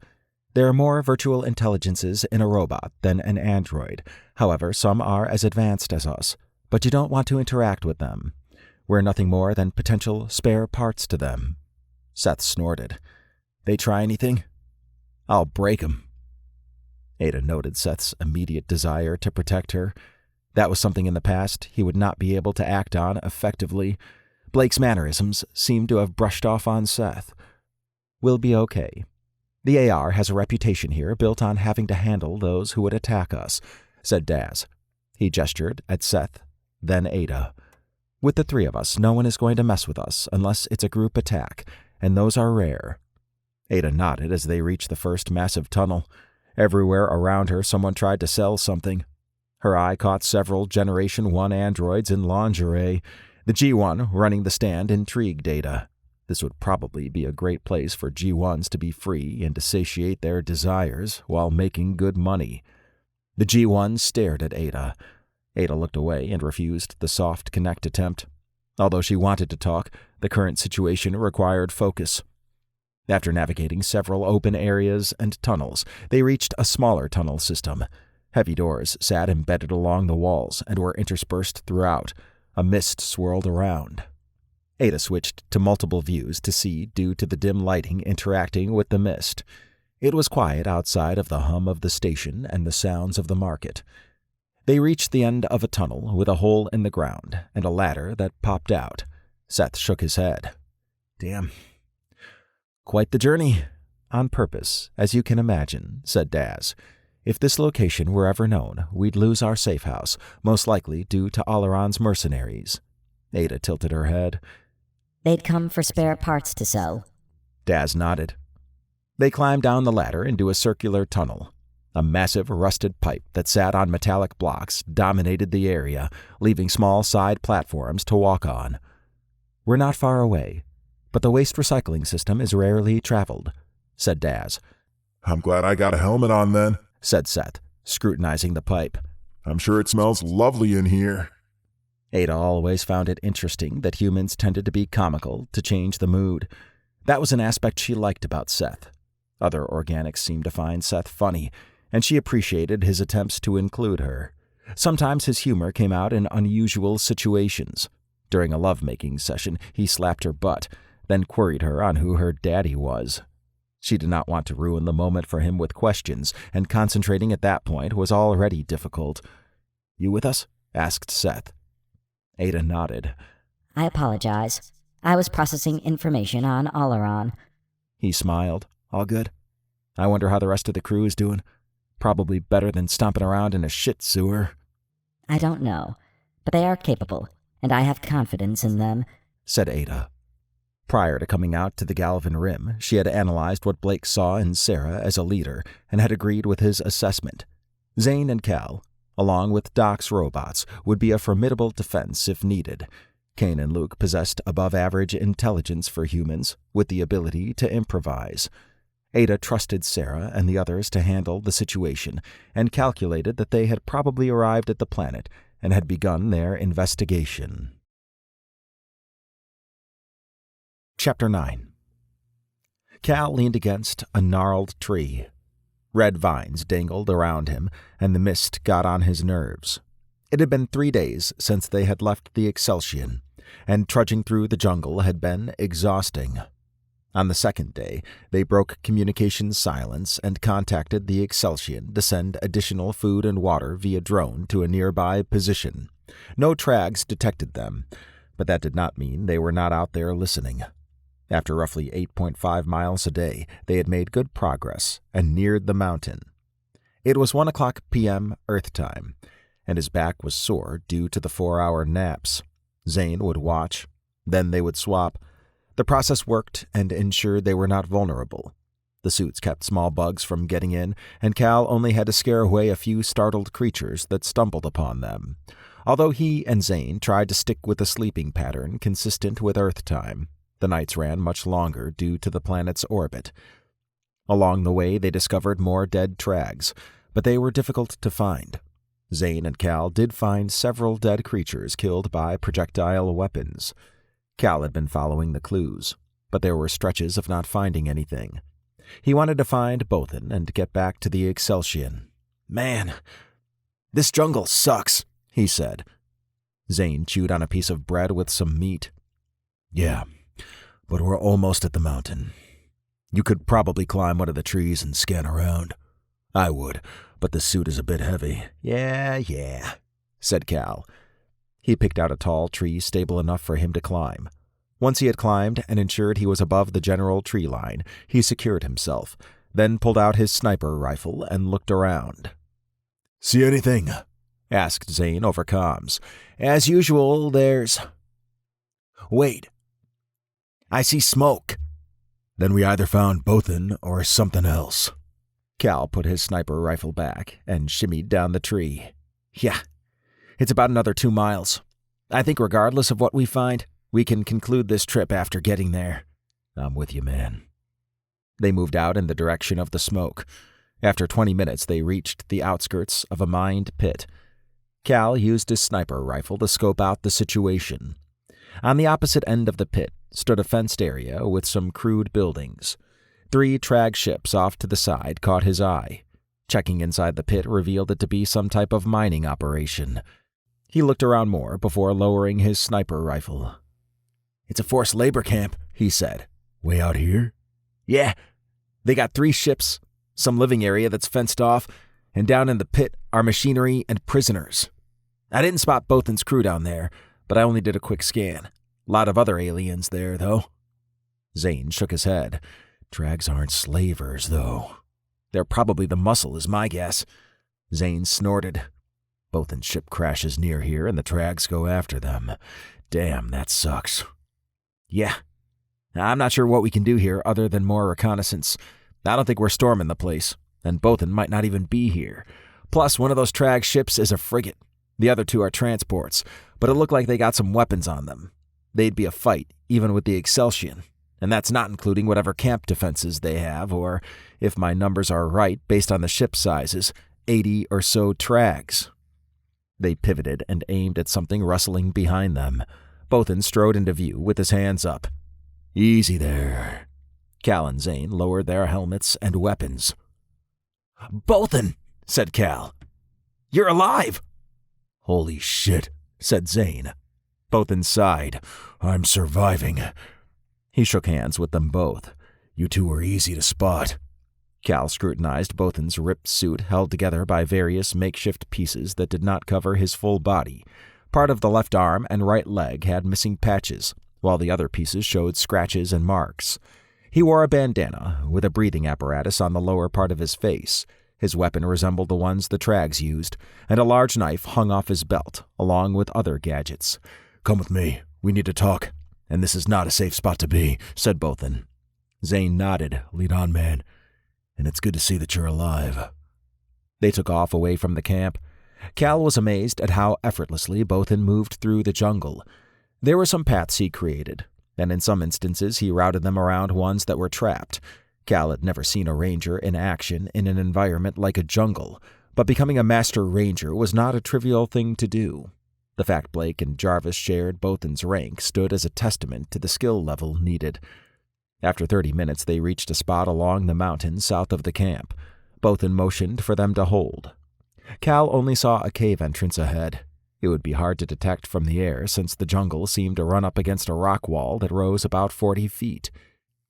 "There are more virtual intelligences in a robot than an android. However, some are as advanced as us, but you don't want to interact with them. We're nothing more than potential spare parts to them." Seth snorted. "They try anything?" "I'll break 'em." Ada noted Seth's immediate desire to protect her. That was something in the past he would not be able to act on effectively. Blake's mannerisms seemed to have brushed off on Seth. "We'll be okay. The AR has a reputation here built on having to handle those who would attack us," said Daz. He gestured at Seth, then Ada. "With the three of us, no one is going to mess with us unless it's a group attack, and those are rare." Ada nodded as they reached the first massive tunnel. Everywhere around her, someone tried to sell something. Her eye caught several Generation 1 androids in lingerie. The G1 running the stand intrigued Ada. This would probably be a great place for G1s to be free and to satiate their desires while making good money. The G1 stared at Ada. Ada looked away and refused the soft connect attempt. Although she wanted to talk, the current situation required focus. After navigating several open areas and tunnels, they reached a smaller tunnel system. Heavy doors sat embedded along the walls and were interspersed throughout. A mist swirled around. Ada switched to multiple views to see due to the dim lighting interacting with the mist. It was quiet outside of the hum of the station and the sounds of the market. They reached the end of a tunnel with a hole in the ground and a ladder that popped out. Seth shook his head. Damn. Quite the journey. On purpose, as you can imagine, said Daz. If this location were ever known, we'd lose our safe house, most likely due to Oleron's mercenaries. Ada tilted her head. They'd come for spare parts to sell. Daz nodded. They climbed down the ladder into a circular tunnel. A massive rusted pipe that sat on metallic blocks dominated the area, leaving small side platforms to walk on. We're not far away, but the waste recycling system is rarely traveled, said Daz. I'm glad I got a helmet on then, said Seth, scrutinizing the pipe. I'm sure it smells lovely in here. Ada always found it interesting that humans tended to be comical to change the mood. That was an aspect she liked about Seth. Other organics seemed to find Seth funny, and she appreciated his attempts to include her. Sometimes his humor came out in unusual situations. During a lovemaking session, he slapped her butt, then queried her on who her daddy was. She did not want to ruin the moment for him with questions, and concentrating at that point was already difficult. You with us? Asked Seth. Ada nodded. I apologize. I was processing information on Oleron. He smiled. All good? I wonder how the rest of the crew is doing. Probably better than stomping around in a shit sewer. I don't know, but they are capable, and I have confidence in them, said Ada. Prior to coming out to the Galvin Rim, she had analyzed what Blake saw in Sarah as a leader and had agreed with his assessment. Zane and Cal, along with Doc's robots, would be a formidable defense if needed. Kane and Luke possessed above-average intelligence for humans, with the ability to improvise. Ada trusted Sarah and the others to handle the situation, and calculated that they had probably arrived at the planet and had begun their investigation. Chapter 9. Cal leaned against a gnarled tree. Red vines dangled around him, and the mist got on his nerves. It had been 3 days since they had left the Exceltion, and trudging through the jungle had been exhausting. On the second day, they broke communications silence and contacted the Exceltion to send additional food and water via drone to a nearby position. No trags detected them, but that did not mean they were not out there listening. After roughly 8.5 miles a day, they had made good progress and neared the mountain. It was 1:00 p.m. Earth time, and his back was sore due to the 4-hour naps. Zane would watch, then they would swap. The process worked and ensured they were not vulnerable. The suits kept small bugs from getting in, and Cal only had to scare away a few startled creatures that stumbled upon them. Although he and Zane tried to stick with a sleeping pattern consistent with Earth time, the nights ran much longer due to the planet's orbit. Along the way, they discovered more dead trags, but they were difficult to find. Zane and Cal did find several dead creatures killed by projectile weapons. Cal had been following the clues, but there were stretches of not finding anything. He wanted to find Bothan and get back to the Exceltion. Man, this jungle sucks, he said. Zane chewed on a piece of bread with some meat. Yeah, but we're almost at the mountain. You could probably climb one of the trees and scan around. I would, but the suit is a bit heavy. Yeah, said Cal. He picked out a tall tree stable enough for him to climb. Once he had climbed and ensured he was above the general tree line, he secured himself, then pulled out his sniper rifle and looked around. See anything? Asked Zane over comms. As usual, there's... Wait. I see smoke. Then we either found Bothan or something else. Cal put his sniper rifle back and shimmied down the tree. Yeah. It's about another 2 miles. I think regardless of what we find, we can conclude this trip after getting there. I'm with you, man. They moved out in the direction of the smoke. After 20 minutes, they reached the outskirts of a mined pit. Cal used his sniper rifle to scope out the situation. On the opposite end of the pit stood a fenced area with some crude buildings. 3 trag ships off to the side caught his eye. Checking inside the pit revealed it to be some type of mining operation. He looked around more before lowering his sniper rifle. It's a forced labor camp, he said. Way out here? Yeah. They got 3 ships, some living area that's fenced off, and down in the pit are machinery and prisoners. I didn't spot Bothan's crew down there, but I only did a quick scan. A lot of other aliens there, though. Zane shook his head. Trags aren't slavers, though. They're probably the muscle, is my guess. Zane snorted. Bothan's ship crashes near here, and the Trags go after them. Damn, that sucks. Yeah. I'm not sure what we can do here other than more reconnaissance. I don't think we're storming the place, and Bothan might not even be here. Plus, one of those Trag ships is a frigate. The other two are transports, but it looked like they got some weapons on them. They'd be a fight, even with the Exceltion, and that's not including whatever camp defenses they have, or, if my numbers are right based on the ship sizes, 80 or so Trags. They pivoted and aimed at something rustling behind them. Bothan strode into view with his hands up. Easy there. Cal and Zane lowered their helmets and weapons. Bothan, said Cal. You're alive! Holy shit, said Zane. Bothan sighed. I'm surviving. He shook hands with them both. You two were easy to spot. Cal scrutinized Bothan's ripped suit held together by various makeshift pieces that did not cover his full body. Part of the left arm and right leg had missing patches, while the other pieces showed scratches and marks. He wore a bandana with a breathing apparatus on the lower part of his face. His weapon resembled the ones the Trags used, and a large knife hung off his belt, along with other gadgets. Come with me. We need to talk. And this is not a safe spot to be, said Bothan. Zane nodded. Lead on, man. And it's good to see that you're alive. They took off away from the camp. Cal was amazed at how effortlessly Bothan moved through the jungle. There were some paths he created, and in some instances he routed them around ones that were trapped. Cal had never seen a ranger in action in an environment like a jungle, but becoming a master ranger was not a trivial thing to do. The fact Blake and Jarvis shared Bothan's rank stood as a testament to the skill level needed. After 30 minutes, they reached a spot along the mountain south of the camp. Bothan motioned for them to hold. Cal only saw a cave entrance ahead. It would be hard to detect from the air since the jungle seemed to run up against a rock wall that rose about 40 feet.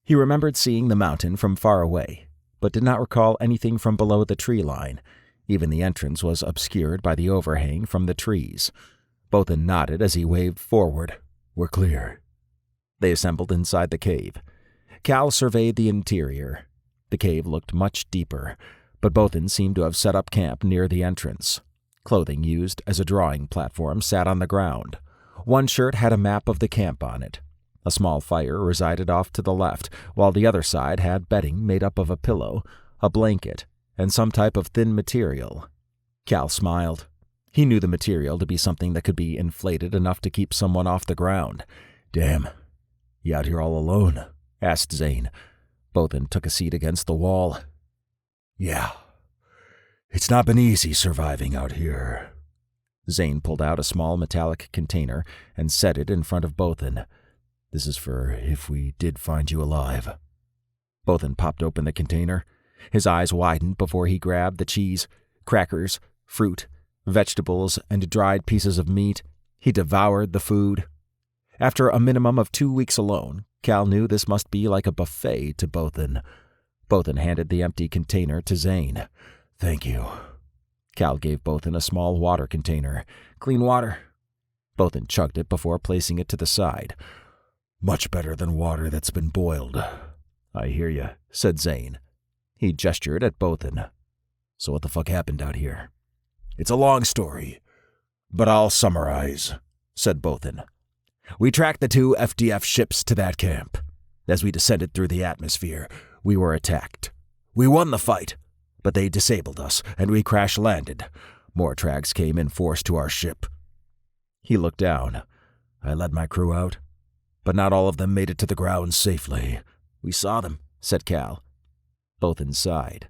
He remembered seeing the mountain from far away, but did not recall anything from below the tree line. Even the entrance was obscured by the overhang from the trees. Bothan nodded as he waved forward. We're clear. They assembled inside the cave. Cal surveyed the interior. The cave looked much deeper, but Bothan seemed to have set up camp near the entrance. Clothing used as a drawing platform sat on the ground. One shirt had a map of the camp on it. A small fire resided off to the left, while the other side had bedding made up of a pillow, a blanket, and some type of thin material. Cal smiled. He knew the material to be something that could be inflated enough to keep someone off the ground. Damn, you out here all alone? Asked Zane. Bothan took a seat against the wall. Yeah. It's not been easy surviving out here. Zane pulled out a small metallic container and set it in front of Bothan. This is for if we did find you alive. Bothan popped open the container. His eyes widened before he grabbed the cheese, crackers, fruit, vegetables, and dried pieces of meat. He devoured the food. After a minimum of 2 weeks alone, Cal knew this must be like a buffet to Bothan. Bothan handed the empty container to Zane. Thank you. Cal gave Bothan a small water container. Clean water. Bothan chugged it before placing it to the side. Much better than water that's been boiled. I hear you, said Zane. He gestured at Bothan. So what the fuck happened out here? It's a long story, but I'll summarize, said Bothan. We tracked the 2 FDF ships to that camp. As we descended through the atmosphere, we were attacked. We won the fight, but they disabled us, and we crash-landed. More Trags came in force to our ship. He looked down. I led my crew out, but not all of them made it to the ground safely. We saw them, said Cal. Bothan sighed.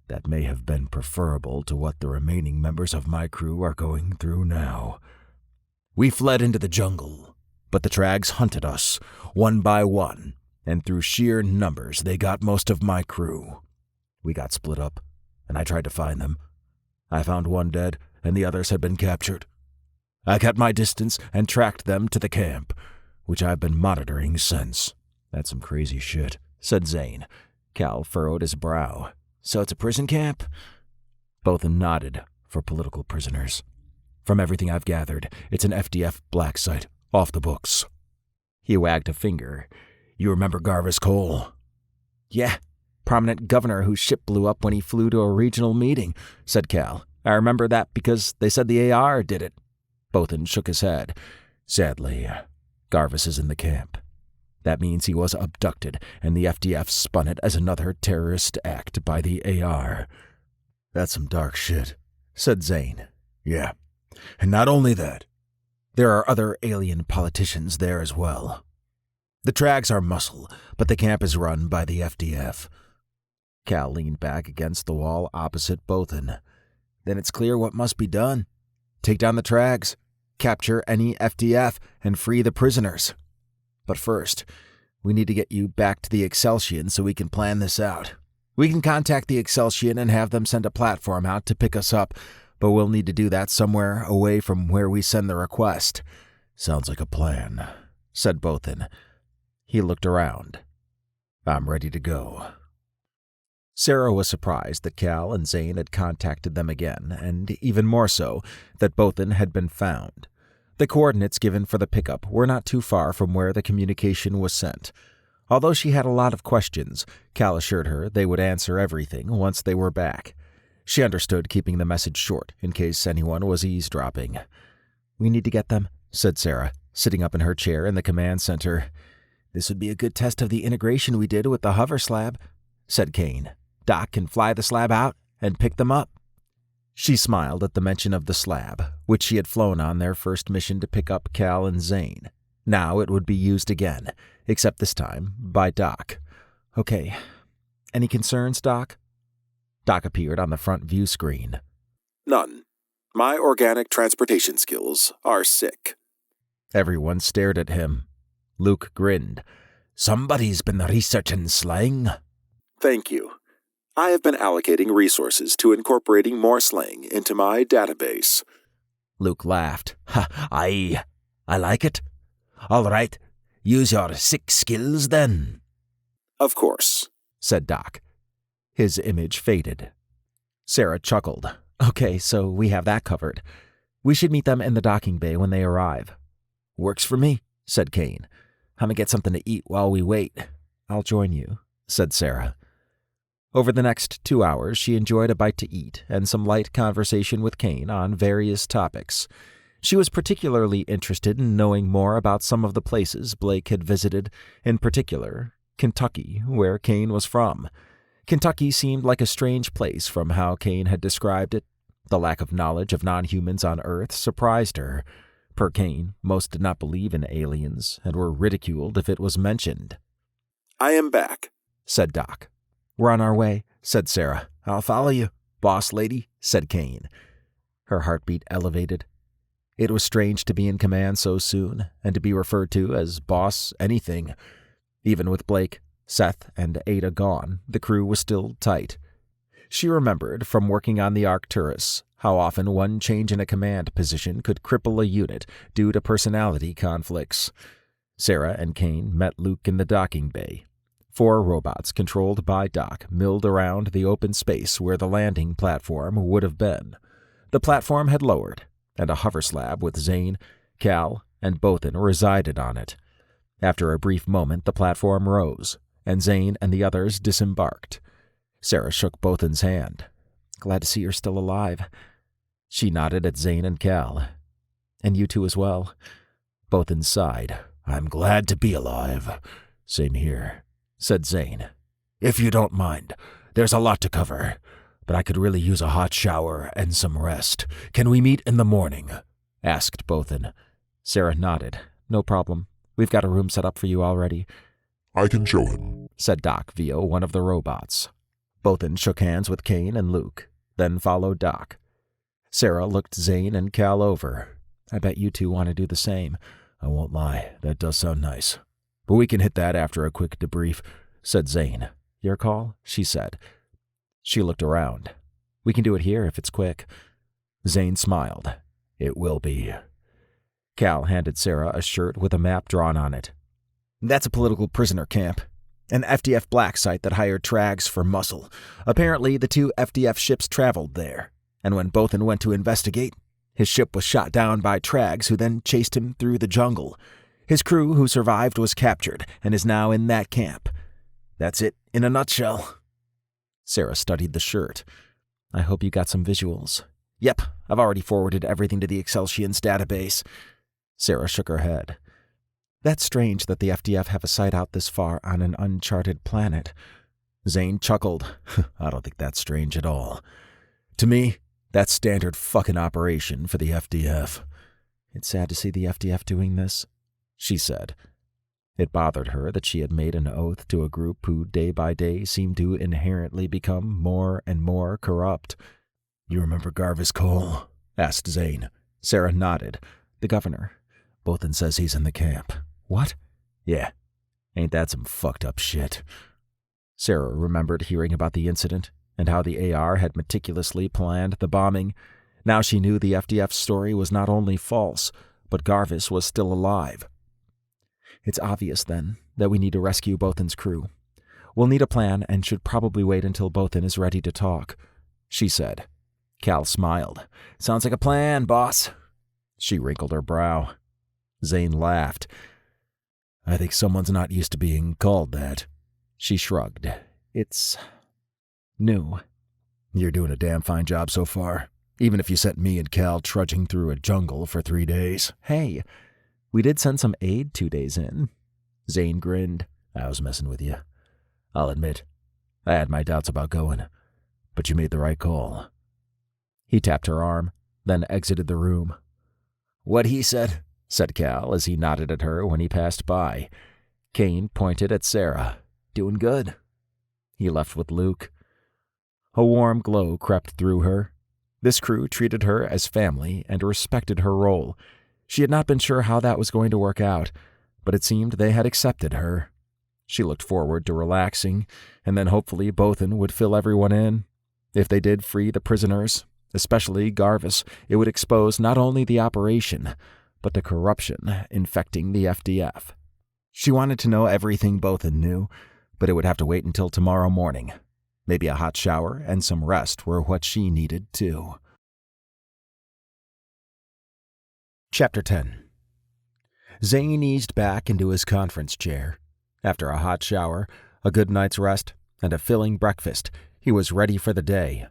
That may have been preferable to what the remaining members of my crew are going through now. We fled into the jungle, but the Trags hunted us, one by one, and through sheer numbers they got most of my crew. We got split up, and I tried to find them. I found one dead, and the others had been captured. I kept my distance and tracked them to the camp, which I've been monitoring since. That's some crazy shit, said Zane. Cal furrowed his brow. So it's a prison camp? Bothan nodded. For political prisoners. From everything I've gathered, it's an FDF black site, off the books. He wagged a finger. You remember Garvis Cole? Yeah, prominent governor whose ship blew up when he flew to a regional meeting, said Cal. I remember that because they said the AR did it. Bothan shook his head. Sadly, Garvis is in the camp. That means he was abducted, and the FDF spun it as another terrorist act by the AR. That's some dark shit, said Zane. Yeah, and not only that, there are other alien politicians there as well. The Trags are muscle, but the camp is run by the FDF. Cal leaned back against the wall opposite Bothan. Then it's clear what must be done. Take down the Trags, capture any FDF, and free the prisoners. But first, we need to get you back to the Exceltion so we can plan this out. We can contact the Exceltion and have them send a platform out to pick us up, but we'll need to do that somewhere away from where we send the request. Sounds like a plan, said Bothan. He looked around. I'm ready to go. Sarah was surprised that Cal and Zane had contacted them again, and even more so, that Bothan had been found. The coordinates given for the pickup were not too far from where the communication was sent. Although she had a lot of questions, Cal assured her they would answer everything once they were back. She understood keeping the message short in case anyone was eavesdropping. We need to get them, said Sarah, sitting up in her chair in the command center. This would be a good test of the integration we did with the hover slab, said Kane. Doc can fly the slab out and pick them up. She smiled at the mention of the slab, which she had flown on their first mission to pick up Cal and Zane. Now it would be used again, except this time by Doc. Okay. Any concerns, Doc? Doc appeared on the front view screen. None. My organic transportation skills are sick. Everyone stared at him. Luke grinned. Somebody's been researching slang. Thank you. I have been allocating resources to incorporating more slang into my database. Luke laughed. I like it. All right, use your sick skills then. Of course, said Doc. His image faded. Sarah chuckled. Okay, so we have that covered. We should meet them in the docking bay when they arrive. Works for me, said Kane. I'm gonna get something to eat while we wait. I'll join you, said Sarah. Over the next 2 hours, she enjoyed a bite to eat and some light conversation with Kane on various topics. She was particularly interested in knowing more about some of the places Blake had visited, in particular, Kentucky, where Kane was from. Kentucky seemed like a strange place from how Kane had described it. The lack of knowledge of non-humans on Earth surprised her. Per Kane, most did not believe in aliens and were ridiculed if it was mentioned. I am back, said Doc. We're on our way, said Sarah. I'll follow you, boss lady, said Kane. Her heartbeat elevated. It was strange to be in command so soon, and to be referred to as boss anything. Even with Blake, Seth, and Ada gone, the crew was still tight. She remembered from working on the Arcturus how often one change in a command position could cripple a unit due to personality conflicts. Sarah and Kane met Luke in the docking bay. 4 robots controlled by Doc milled around the open space where the landing platform would have been. The platform had lowered, and a hover slab with Zane, Cal, and Bothan resided on it. After a brief moment, the platform rose, and Zane and the others disembarked. Sarah shook Bothan's hand. Glad to see you're still alive. She nodded at Zane and Cal. And you two as well. Bothan sighed. I'm glad to be alive. Same here, said Zane. If you don't mind, there's a lot to cover, but I could really use a hot shower and some rest. Can we meet in the morning? Asked Bothan. Sarah nodded. No problem. We've got a room set up for you already. I can show him, said Doc via one of the robots. Bothan shook hands with Kane and Luke, then followed Doc. Sarah looked Zane and Cal over. I bet you two want to do the same. I won't lie, that does sound nice. But we can hit that after a quick debrief, said Zane. Your call, she said. She looked around. We can do it here if it's quick. Zane smiled. It will be. Cal handed Sarah a shirt with a map drawn on it. That's a political prisoner camp. An FDF black site that hired trags for muscle. Apparently, the 2 FDF ships traveled there, and when Bothan went to investigate, his ship was shot down by trags who then chased him through the jungle. His crew, who survived, was captured and is now in that camp. That's it in a nutshell. Sarah studied the shirt. I hope you got some visuals. Yep, I've already forwarded everything to the Exceltion's database. Sarah shook her head. That's strange that the FDF have a site out this far on an uncharted planet. Zane chuckled. I don't think that's strange at all. To me, that's standard fucking operation for the FDF. It's sad to see the FDF doing this, she said. It bothered her that she had made an oath to a group who day by day seemed to inherently become more and more corrupt. You remember Garvis Cole? Asked Zane. Sarah nodded. The governor. Bothan says he's in the camp. What? Yeah. Ain't that some fucked up shit? Sarah remembered hearing about the incident and how the AR had meticulously planned the bombing. Now she knew the FDF's story was not only false, but Garvis was still alive. It's obvious, then, that we need to rescue Bothan's crew. We'll need a plan and should probably wait until Bothan is ready to talk, she said. Cal smiled. Sounds like a plan, boss. She wrinkled her brow. Zane laughed. I think someone's not used to being called that. She shrugged. It's new. You're doing a damn fine job so far, even if you sent me and Cal trudging through a jungle for 3 days. Hey, we did send some aid 2 days in. Zane grinned. I was messing with you. I'll admit, I had my doubts about going, but you made the right call. He tapped her arm, then exited the room. What he said, said Cal as he nodded at her when he passed by. Kane pointed at Sarah. Doing good. He left with Luke. A warm glow crept through her. This crew treated her as family and respected her role. She had not been sure how that was going to work out, but it seemed they had accepted her. She looked forward to relaxing, and then hopefully Bothan would fill everyone in. If they did free the prisoners, especially Garvis, it would expose not only the operation, but the corruption infecting the FDF. She wanted to know everything Bothan knew, but it would have to wait until tomorrow morning. Maybe a hot shower and some rest were what she needed, too. Chapter 10. Zane eased back into his conference chair. After a hot shower, a good night's rest, and a filling breakfast, he was ready for the day.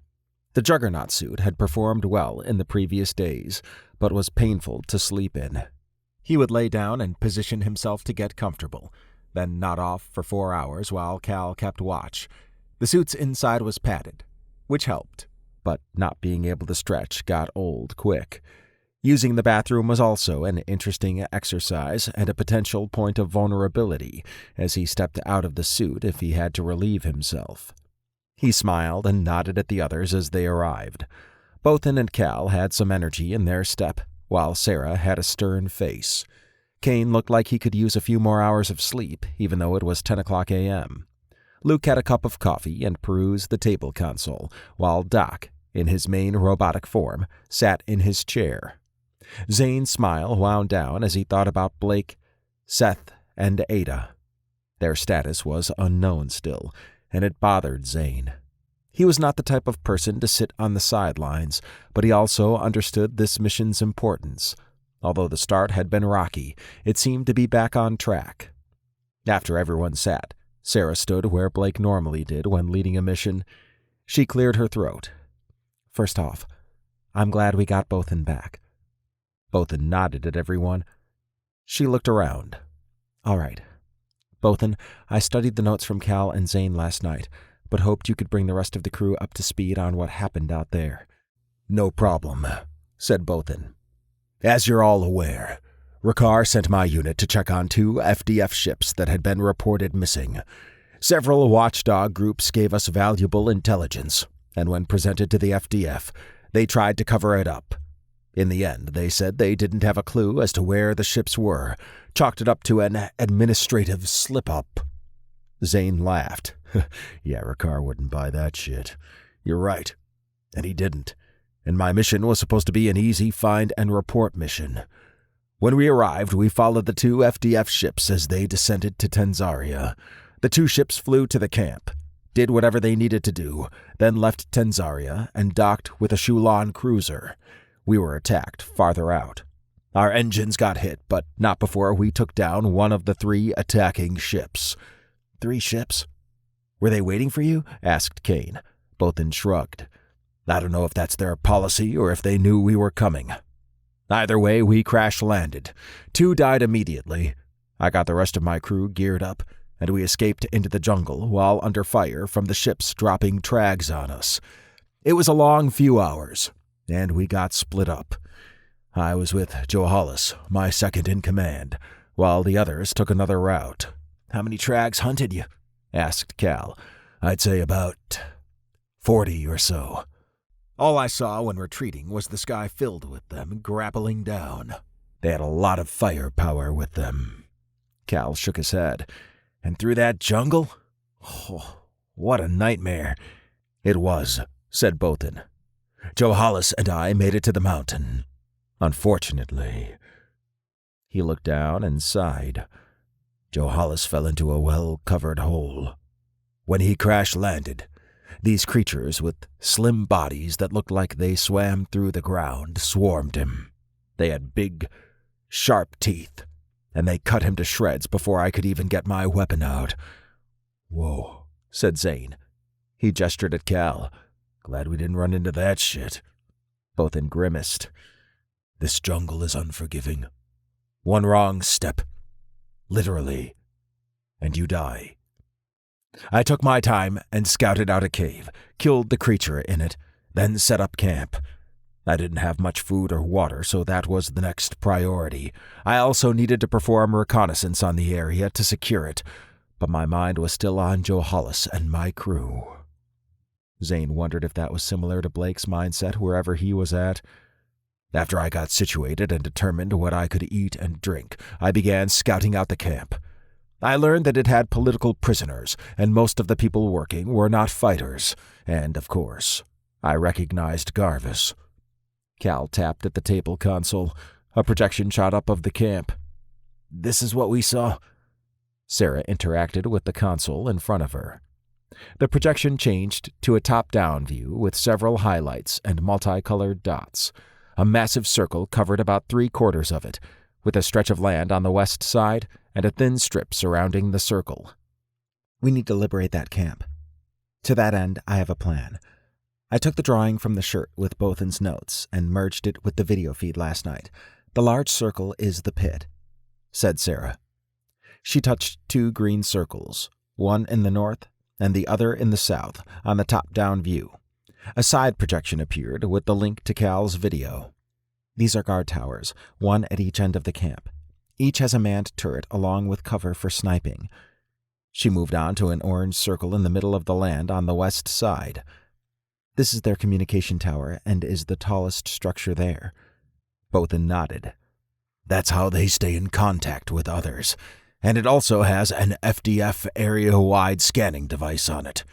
The Juggernaut suit had performed well in the previous days, but was painful to sleep in. He would lay down and position himself to get comfortable, then nod off for 4 hours while Cal kept watch. The suit's inside was padded, which helped, but not being able to stretch got old quick. Using the bathroom was also an interesting exercise and a potential point of vulnerability as he stepped out of the suit if he had to relieve himself. He smiled and nodded at the others as they arrived. Bothan and Cal had some energy in their step, while Sarah had a stern face. Kane looked like he could use a few more hours of sleep, even though it was 10 o'clock a.m. Luke had a cup of coffee and perused the table console, while Doc, in his main robotic form, sat in his chair. Zane's smile wound down as he thought about Blake, Seth, and Ada. Their status was unknown still, and it bothered Zane. He was not the type of person to sit on the sidelines, but he also understood this mission's importance. Although the start had been rocky, it seemed to be back on track. After everyone sat, Sarah stood where Blake normally did when leading a mission. She cleared her throat. First off, I'm glad we got Bothan back. Bothan nodded at everyone. She looked around. All right. Bothan, I studied the notes from Cal and Zane last night, but hoped you could bring the rest of the crew up to speed on what happened out there. No problem, said Bothan. As you're all aware, Rakar sent my unit to check on 2 FDF ships that had been reported missing. Several watchdog groups gave us valuable intelligence, and when presented to the FDF, they tried to cover it up. In the end, they said they didn't have a clue as to where the ships were, chalked it up to an administrative slip-up. Zane laughed. Yeah, Rakar wouldn't buy that shit. You're right. And he didn't. And my mission was supposed to be an easy find and report mission. When we arrived, we followed the 2 FDF ships as they descended to Tanzaria. The 2 ships flew to the camp, did whatever they needed to do, then left Tenzaria and docked with a Shulon cruiser. We were attacked farther out. Our engines got hit, but not before we took down one of the 3 attacking ships. 3 ships? Were they waiting for you? Asked Kane. Bothan shrugged. I don't know if that's their policy or if they knew we were coming. Either way, we crash-landed. 2 died immediately. I got the rest of my crew geared up, and we escaped into the jungle while under fire from the ships dropping trags on us. It was a long few hours, and we got split up. I was with Jeezarus, my second in command, while the others took another route. How many trags hunted you? Asked Cal. I'd say about 40 or so. All I saw when retreating was the sky filled with them, grappling down. They had a lot of firepower with them. Cal shook his head. And through that jungle? Oh, what a nightmare. It was, said Bothan. Jeezarus and I made it to the mountain. Unfortunately. He looked down and sighed. Jeezarus fell into a well-covered hole. When he crash-landed, these creatures with slim bodies that looked like they swam through the ground swarmed him. They had big, sharp teeth, and they cut him to shreds before I could even get my weapon out. Whoa, said Zane. He gestured at Cal. Glad we didn't run into that shit. Bothan grimaced. This jungle is unforgiving. One wrong step, literally, and you die. I took my time and scouted out a cave, killed the creature in it, then set up camp. I didn't have much food or water, so that was the next priority. I also needed to perform reconnaissance on the area to secure it, but my mind was still on Jeezarus and my crew. Zane wondered if that was similar to Blake's mindset wherever he was at. After I got situated and determined what I could eat and drink, I began scouting out the camp. I learned that it had political prisoners, and most of the people working were not fighters, and, of course, I recognized Garvis. Cal tapped at the table console. A projection shot up of the camp. This is what we saw. Sarah interacted with the console in front of her. The projection changed to a top-down view with several highlights and multicolored dots. A massive circle covered about 3/4 of it, with a stretch of land on the west side and a thin strip surrounding the circle. We need to liberate that camp. To that end, I have a plan. I took the drawing from the shirt with Bothan's notes and merged it with the video feed last night. The large circle is the pit, said Sarah. She touched 2 green circles, one in the north and the other in the south, on the top-down view. A side projection appeared with the link to Cal's video. These are guard towers, one at each end of the camp. Each has a manned turret along with cover for sniping. She moved on to an orange circle in the middle of the land on the west side. This is their communication tower and is the tallest structure there. Bothan nodded. That's how they stay in contact with others. And it also has an FDF area-wide scanning device on it.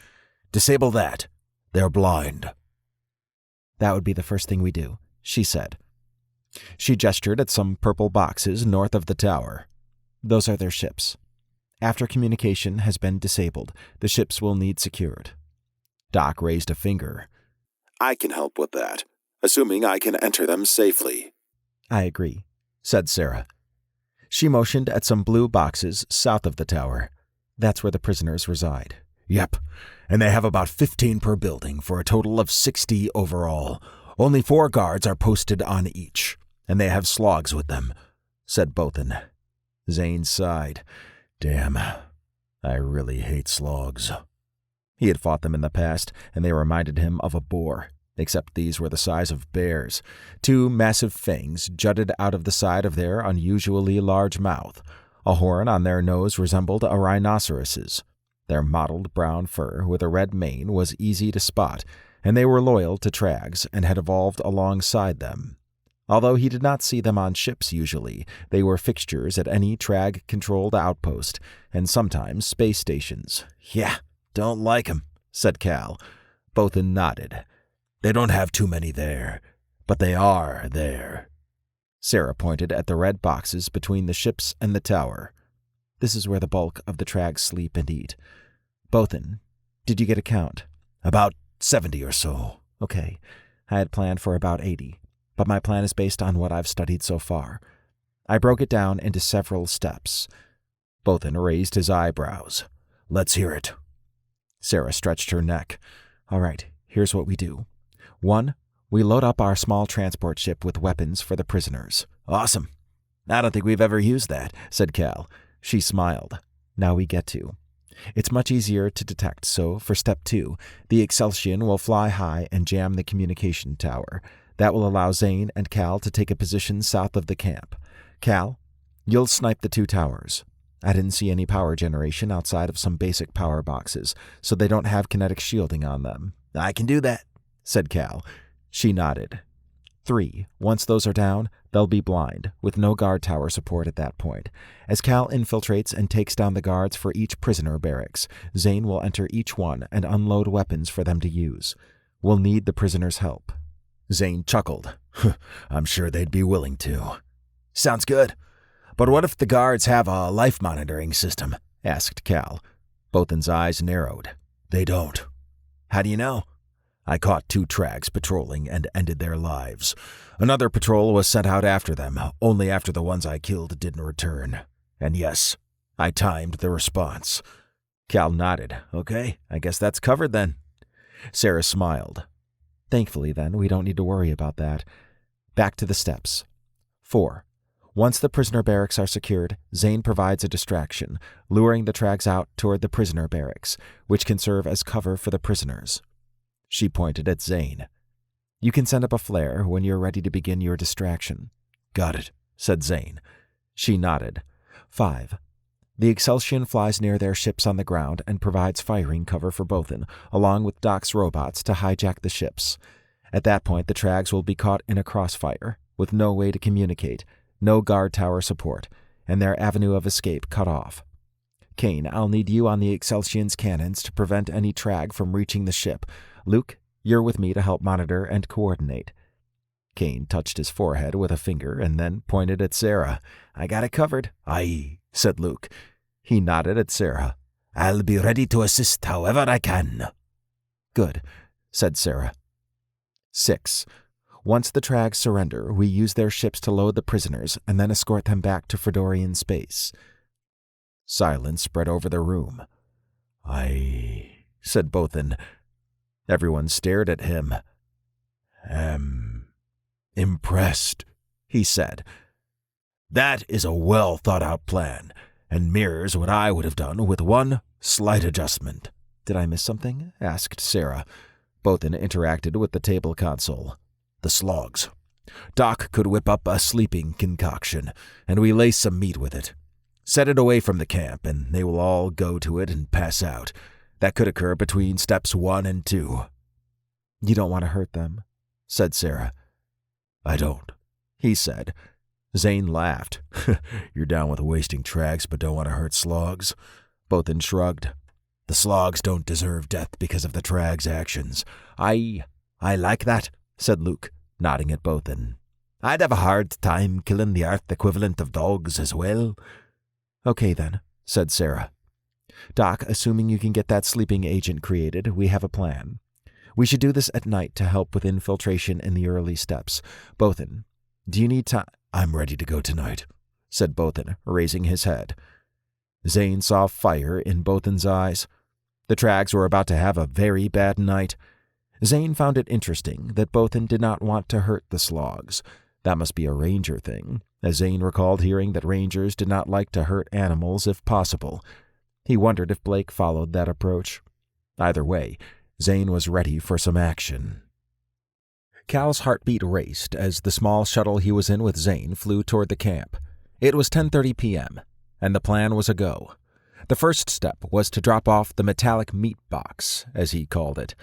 Disable that. They're blind. That would be the first thing we do, she said. She gestured at some purple boxes north of the tower. Those are their ships. After communication has been disabled, the ships will need secured. Doc raised a finger. I can help with that, assuming I can enter them safely. I agree, said Sarah. She motioned at some blue boxes south of the tower. That's where the prisoners reside. Yep, and they have about 15 per building for a total of 60 overall. Only 4 guards are posted on each, and they have slogs with them, said Bothan. Zane sighed. Damn, I really hate slogs. He had fought them in the past, and they reminded him of a boar, except these were the size of bears. 2 massive fangs jutted out of the side of their unusually large mouth. A horn on their nose resembled a rhinoceros's. Their mottled brown fur with a red mane was easy to spot, and they were loyal to trags and had evolved alongside them. Although he did not see them on ships usually, they were fixtures at any trag-controlled outpost, and sometimes space stations. Yeah, don't like 'em, said Cal. Bothan nodded. They don't have too many there, but they are there. Sarah pointed at the red boxes between the ships and the tower. This is where the bulk of the trags sleep and eat. Bothan, did you get a count? About 70 or so. Okay. I had planned for about 80, but my plan is based on what I've studied so far. I broke it down into several steps. Bothan raised his eyebrows. Let's hear it. Sarah stretched her neck. All right, here's what we do. 1, we load up our small transport ship with weapons for the prisoners. Awesome. I don't think we've ever used that, said Cal. She smiled. Now we get to. It's much easier to detect, so for step 2, the Exceltion will fly high and jam the communication tower. That will allow Zane and Cal to take a position south of the camp. Cal, you'll snipe the 2 towers. I didn't see any power generation outside of some basic power boxes, so they don't have kinetic shielding on them. I can do that, said Cal. She nodded. 3, once those are down, they'll be blind, with no guard tower support at that point. As Cal infiltrates and takes down the guards for each prisoner barracks, Zane will enter each one and unload weapons for them to use. We'll need the prisoners' help. Zane chuckled. I'm sure they'd be willing to. Sounds good. But what if the guards have a life monitoring system? Asked Cal. Bothan's eyes narrowed. They don't. How do you know? I caught 2 trags patrolling and ended their lives. Another patrol was sent out after them, only after the ones I killed didn't return. And yes, I timed the response. Cal nodded. Okay, I guess that's covered then. Sarah smiled. Thankfully, then, we don't need to worry about that. Back to the steps. 4. Once the prisoner barracks are secured, Zane provides a distraction, luring the trags out toward the prisoner barracks, which can serve as cover for the prisoners. She pointed at Zane. You can send up a flare when you're ready to begin your distraction. Got it, said Zane. She nodded. 5. The Exceltion flies near their ships on the ground and provides firing cover for Bothan, along with Doc's robots to hijack the ships. At that point, the trags will be caught in a crossfire, with no way to communicate, no guard tower support, and their avenue of escape cut off. Kane, I'll need you on the Excelsion's cannons to prevent any trag from reaching the ship. Luke, you're with me to help monitor and coordinate. Kane touched his forehead with a finger and then pointed at Sarah. I got it covered. Aye, said Luke. He nodded at Sarah. I'll be ready to assist however I can. Good, said Sarah. 6. Once the trags surrender, we use their ships to load the prisoners and then escort them back to Fedorian space. Silence spread over the room. Aye, said Bothan. Everyone stared at him. Impressed, he said. That is a well-thought-out plan, and mirrors what I would have done with one slight adjustment. Did I miss something? Asked Sarah. Bothan interacted with the table console. The slogs. Doc could whip up a sleeping concoction, and we lace some meat with it. Set it away from the camp, and they will all go to it and pass out. That could occur between steps 1 and 2. You don't want to hurt them, said Sarah. I don't, he said. Zane laughed. You're down with wasting trags but don't want to hurt slogs? Bothan shrugged. The slogs don't deserve death because of the trags' actions. I like that, said Luke, nodding at Bothan. I'd have a hard time killing the Earth equivalent of dogs as well. Okay then, said Sarah. Doc, assuming you can get that sleeping agent created, we have a plan. We should do this at night to help with infiltration in the early steps. Bothan, do you need time? I'm ready to go tonight, said Bothan, raising his head. Zane saw fire in Bothan's eyes. The trags were about to have a very bad night. Zane found it interesting that Bothan did not want to hurt the slogs. That must be a ranger thing, as Zane recalled hearing that rangers did not like to hurt animals if possible. He wondered if Blake followed that approach. Either way, Zane was ready for some action. Cal's heartbeat raced as the small shuttle he was in with Zane flew toward the camp. It was 10:30 p.m., and the plan was a go. The first step was to drop off the metallic meat box, as he called it.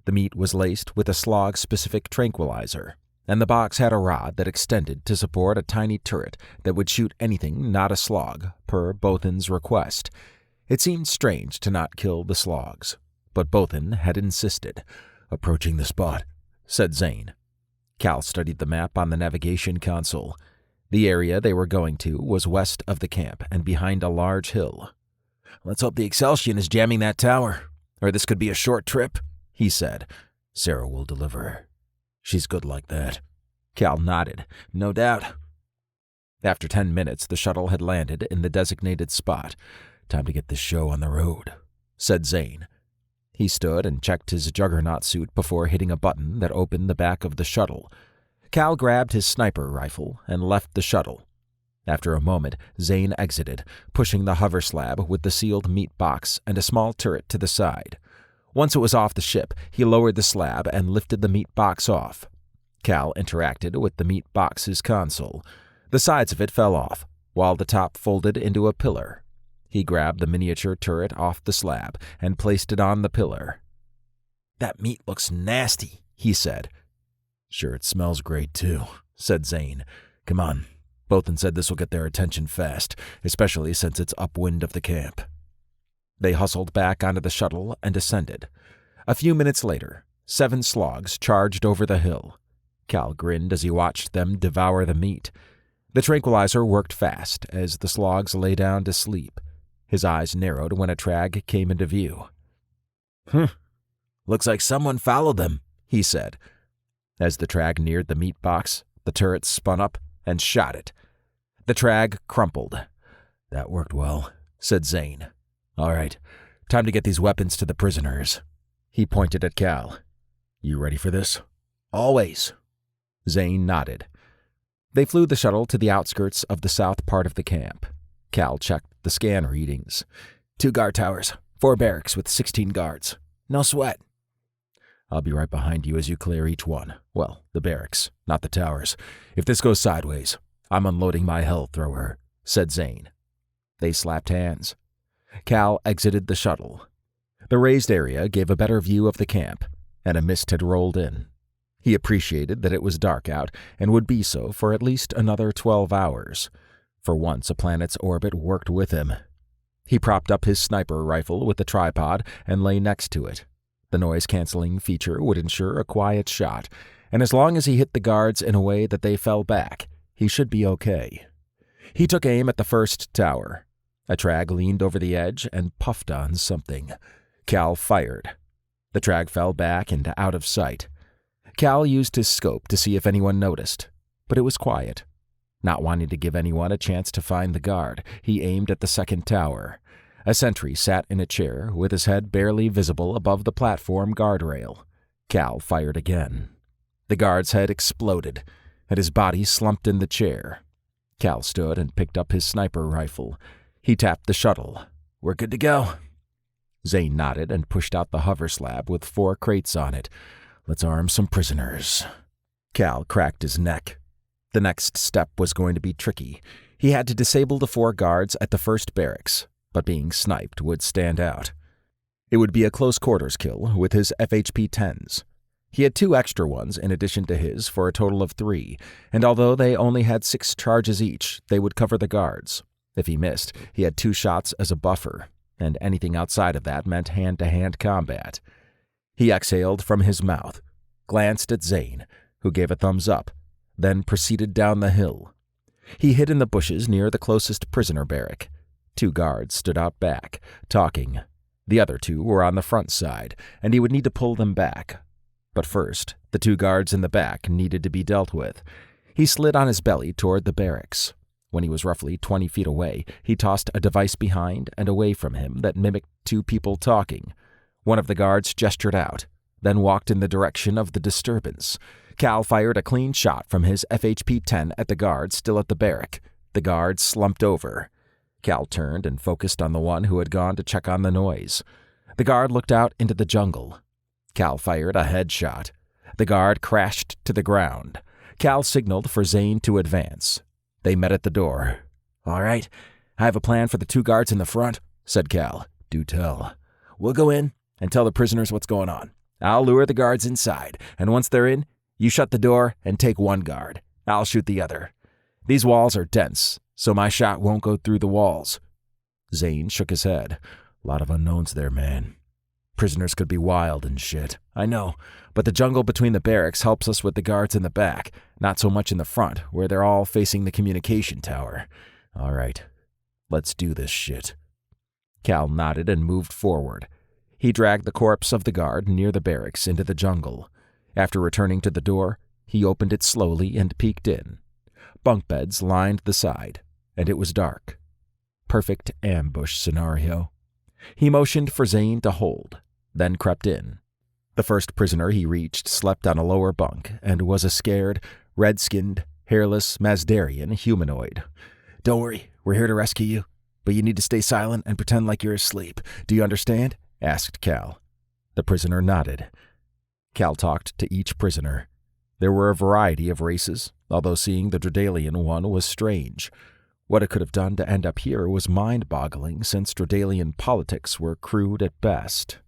The meat was laced with a slog-specific tranquilizer, and the box had a rod that extended to support a tiny turret that would shoot anything not a slog, per Bothan's request. It seemed strange to not kill the slogs, but Bothan had insisted. Approaching the spot, said Zane. Cal studied the map on the navigation console. The area they were going to was west of the camp and behind a large hill. "Let's hope the Exceltion is jamming that tower, or this could be a short trip," he said. "Sarah will deliver. She's good like that." Cal nodded. "No doubt." After 10 minutes, the shuttle had landed in the designated spot. "Time to get this show on the road," said Zane. He stood and checked his juggernaut suit before hitting a button that opened the back of the shuttle. Cal grabbed his sniper rifle and left the shuttle. After a moment, Zane exited, pushing the hover slab with the sealed meat box and a small turret to the side. Once it was off the ship, he lowered the slab and lifted the meat box off. Cal interacted with the meat box's console. The sides of it fell off, while the top folded into a pillar. He grabbed the miniature turret off the slab and placed it on the pillar. "That meat looks nasty," he said. "Sure, it smells great too," said Zane. "Come on. Bothan said this will get their attention fast, especially since it's upwind of the camp." They hustled back onto the shuttle and descended. A few minutes later, 7 slogs charged over the hill. Cal grinned as he watched them devour the meat. The tranquilizer worked fast as the slogs lay down to sleep. His eyes narrowed when a trag came into view. "Looks like someone followed them," he said. As the trag neared the meat box, the turret spun up and shot it. The trag crumpled. "That worked well," said Zane. "All right, time to get these weapons to the prisoners." He pointed at Cal. "You ready for this?" "Always." Zane nodded. They flew the shuttle to the outskirts of the south part of the camp. Cal checked the scan readings. 2 guard towers, 4 barracks with 16 guards. No sweat. "I'll be right behind you as you clear each one. Well, the barracks, not the towers. If this goes sideways, I'm unloading my hell thrower," said Zane. They slapped hands. Cal exited the shuttle. The raised area gave a better view of the camp, and a mist had rolled in. He appreciated that it was dark out and would be so for at least another 12 hours. For once, a planet's orbit worked with him. He propped up his sniper rifle with the tripod and lay next to it. The noise-canceling feature would ensure a quiet shot, and as long as he hit the guards in a way that they fell back, he should be okay. He took aim at the first tower. A trag leaned over the edge and puffed on something. Cal fired. The trag fell back and out of sight. Cal used his scope to see if anyone noticed, but it was quiet. Not wanting to give anyone a chance to find the guard, he aimed at the second tower. A sentry sat in a chair with his head barely visible above the platform guardrail. Cal fired again. The guard's head exploded, and his body slumped in the chair. Cal stood and picked up his sniper rifle. He tapped the shuttle. "We're good to go." Zane nodded and pushed out the hover slab with 4 crates on it. "Let's arm some prisoners." Cal cracked his neck. The next step was going to be tricky. He had to disable the 4 guards at the first barracks, but being sniped would stand out. It would be a close-quarters kill with his FHP-10s. He had 2 extra ones in addition to his for a total of 3, and although they only had 6 charges each, they would cover the guards. If he missed, he had 2 shots as a buffer, and anything outside of that meant hand-to-hand combat. He exhaled from his mouth, glanced at Zane, who gave a thumbs up, then proceeded down the hill. He hid in the bushes near the closest prisoner barrack. 2 guards stood out back, talking. The other 2 were on the front side, and he would need to pull them back. But first, the 2 guards in the back needed to be dealt with. He slid on his belly toward the barracks. When he was roughly 20 feet away, he tossed a device behind and away from him that mimicked 2 people talking. One of the guards gestured out, then walked in the direction of the disturbance. Cal fired a clean shot from his FHP-10 at the guard still at the barrack. The guard slumped over. Cal turned and focused on the one who had gone to check on the noise. The guard looked out into the jungle. Cal fired a headshot. The guard crashed to the ground. Cal signaled for Zane to advance. They met at the door. "All right, I have a plan for the 2 guards in the front," said Cal. "Do tell." "We'll go in and tell the prisoners what's going on. I'll lure the guards inside, and once they're in, you shut the door and take 1 guard. I'll shoot the other. These walls are dense, so my shot won't go through the walls." Zane shook his head. "A lot of unknowns there, man." Prisoners could be wild and shit, I know, but the jungle between the barracks helps us with the guards in the back, not so much in the front, where they're all facing the communication tower. All right, let's do this shit. Cal nodded and moved forward. He dragged the corpse of the guard near the barracks into the jungle. After returning to the door, he opened it slowly and peeked in. Bunk beds lined the side, and it was dark. Perfect ambush scenario. He motioned for Zane to hold, then crept in. The first prisoner he reached slept on a lower bunk and was a scared, red-skinned, hairless Masdarian humanoid. "Don't worry, we're here to rescue you, but you need to stay silent and pretend like you're asleep. Do you understand?" asked Cal. The prisoner nodded. Cal talked to each prisoner. There were a variety of races, although seeing the Dredalian one was strange. What it could have done to end up here was mind-boggling, since Dredalian politics were crude at best.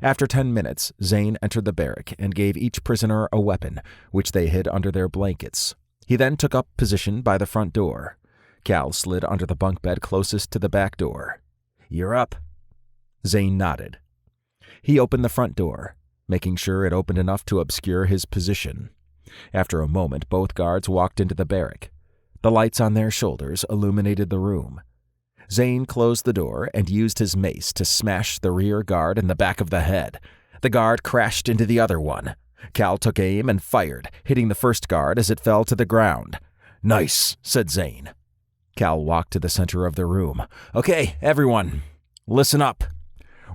After 10 minutes, Zane entered the barrack and gave each prisoner a weapon, which they hid under their blankets. He then took up position by the front door. Cal slid under the bunk bed closest to the back door. "You're up." Zane nodded. He opened the front door, making sure it opened enough to obscure his position. After a moment, both guards walked into the barrack. The lights on their shoulders illuminated the room. Zane closed the door and used his mace to smash the rear guard in the back of the head. The guard crashed into the other one. Cal took aim and fired, hitting the first guard as it fell to the ground. "Nice," said Zane. Cal walked to the center of the room. "Okay, everyone, listen up.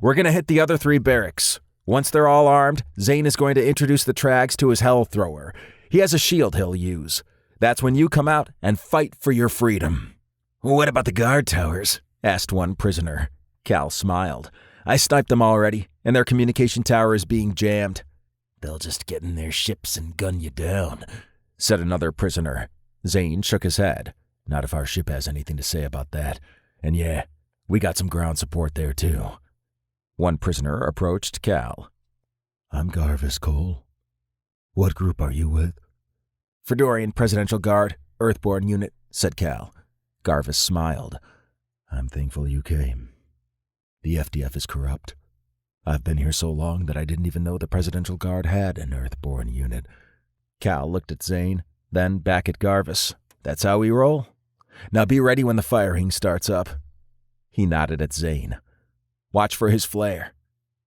We're going to hit the other 3 barracks. Once they're all armed, Zane is going to introduce the Trags to his Hell Thrower. He has a shield he'll use. That's when you come out and fight for your freedom." "What about the guard towers?" asked one prisoner. Cal smiled. "I sniped them already, and their communication tower is being jammed." "They'll just get in their ships and gun you down," said another prisoner. Zane shook his head. "Not if our ship has anything to say about that. And yeah, we got some ground support there too." One prisoner approached Cal. "I'm Garvis Cole. What group are you with?" "Fedorian Presidential Guard, Earthborn unit," said Cal. Garvis smiled. "I'm thankful you came. The FDF is corrupt. I've been here so long that I didn't even know the Presidential Guard had an Earthborn unit." Cal looked at Zane, then back at Garvis. "That's how we roll. Now be ready when the firing starts up." He nodded at Zane. "Watch for his flare."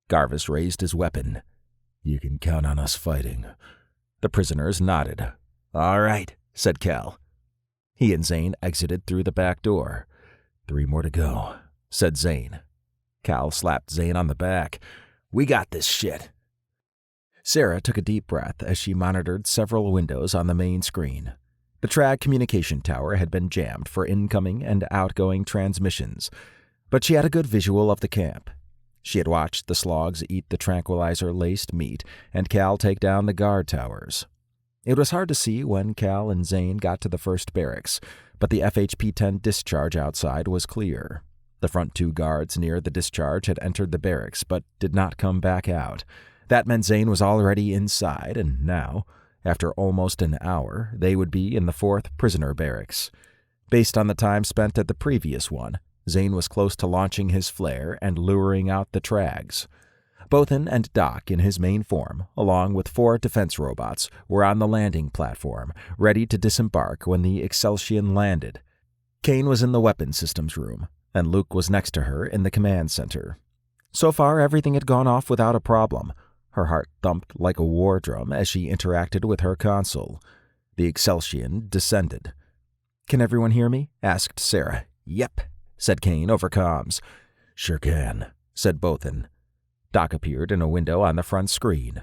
Garvis raised his weapon. "You can count on us fighting." The prisoners nodded. "All right," said Cal. He and Zane exited through the back door. 3 more to go," said Zane. Cal slapped Zane on the back. "We got this shit." Sarah took a deep breath as she monitored several windows on the main screen. The Trag communication tower had been jammed for incoming and outgoing transmissions, but she had a good visual of the camp. She had watched the slogs eat the tranquilizer-laced meat and Cal take down the guard towers. It was hard to see when Cal and Zane got to the first barracks, but the FHP-10 discharge outside was clear. The front 2 guards near the discharge had entered the barracks but did not come back out. That meant Zane was already inside, and now, after almost an hour, they would be in the 4th prisoner barracks. Based on the time spent at the previous one, Zane was close to launching his flare and luring out the Trags. Bothan and Doc in his main form, along with 4 defense robots, were on the landing platform, ready to disembark when the Exceltion landed. Kane was in the weapons systems room, and Luke was next to her in the command center. So far, everything had gone off without a problem. Her heart thumped like a war drum as she interacted with her console. The Exceltion descended. "Can everyone hear me?" asked Sarah. "Yep," said Kane over comms. "Sure can," said Bothan. Doc appeared in a window on the front screen.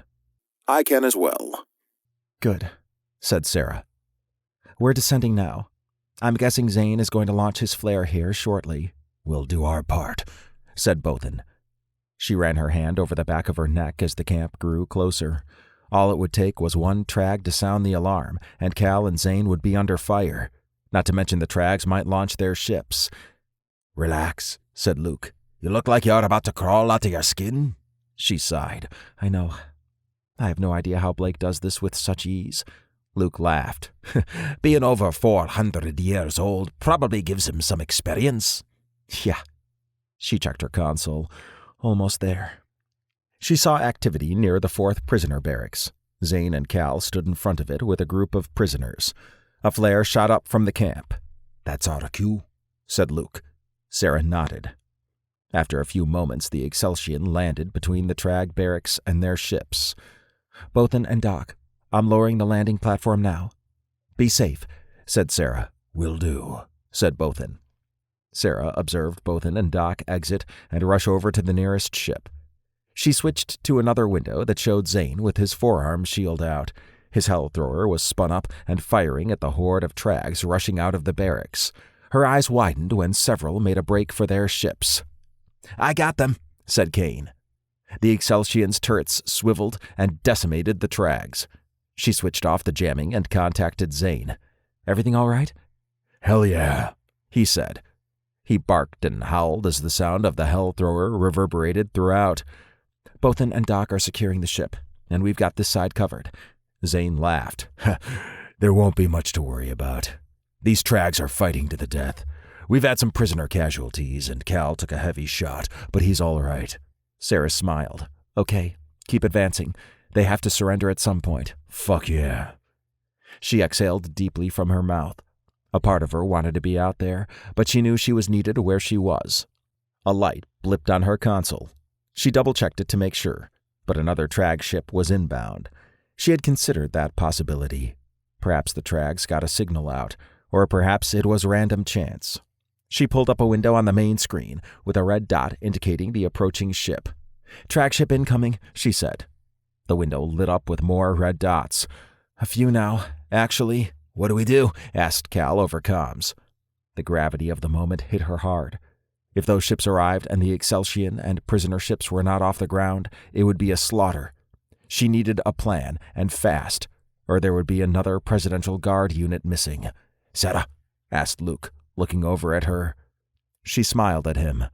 I can as well. "Good," said Sarah. "We're descending now. I'm guessing Zane is going to launch his flare here shortly." "We'll do our part," said Bothan. She ran her hand over the back of her neck as the camp grew closer. All it would take was one Trag to sound the alarm, and Cal and Zane would be under fire. Not to mention the Trags might launch their ships. "Relax," said Luke. "You look like you're about to crawl out of your skin." She sighed. "I know. I have no idea how Blake does this with such ease." Luke laughed. "Being over 400 years old probably gives him some experience." "Yeah." She checked her console. "Almost there." She saw activity near the 4th prisoner barracks. Zane and Cal stood in front of it with a group of prisoners. A flare shot up from the camp. "That's our cue," said Luke. Sarah nodded. After a few moments, the Exceltion landed between the Trag barracks and their ships. "Bothan and Doc, I'm lowering the landing platform now. Be safe," said Sarah. "Will do," said Bothan. Sarah observed Bothan and Doc exit and rush over to the nearest ship. She switched to another window that showed Zane with his forearm shield out. His hell thrower was spun up and firing at the horde of Trags rushing out of the barracks. Her eyes widened when several made a break for their ships. "I got them," said Kane. The Excelsion's turrets swiveled and decimated the Trags. She switched off the jamming and contacted Zane. "Everything all right?" "Hell yeah," he said. He barked and howled as the sound of the hell thrower reverberated throughout. "Bothan and Doc are securing the ship, and we've got this side covered." Zane laughed. "There won't be much to worry about. These Trags are fighting to the death. We've had some prisoner casualties, and Cal took a heavy shot, but he's all right." Sarah smiled. "Okay, keep advancing. They have to surrender at some point." "Fuck yeah." She exhaled deeply from her mouth. A part of her wanted to be out there, but she knew she was needed where she was. A light blipped on her console. She double-checked it to make sure, but another Trag ship was inbound. She had considered that possibility. Perhaps the Trags got a signal out, or perhaps it was random chance. She pulled up a window on the main screen with a red dot indicating the approaching ship. "Trag ship incoming," she said. The window lit up with more red dots. "A few now, actually." "What do we do?" asked Cal over comms. The gravity of the moment hit her hard. If those ships arrived and the Exceltion and prisoner ships were not off the ground, it would be a slaughter. She needed a plan, and fast, or there would be another Presidential Guard unit missing. "Sarah?" asked Luke, looking over at her. She smiled at him.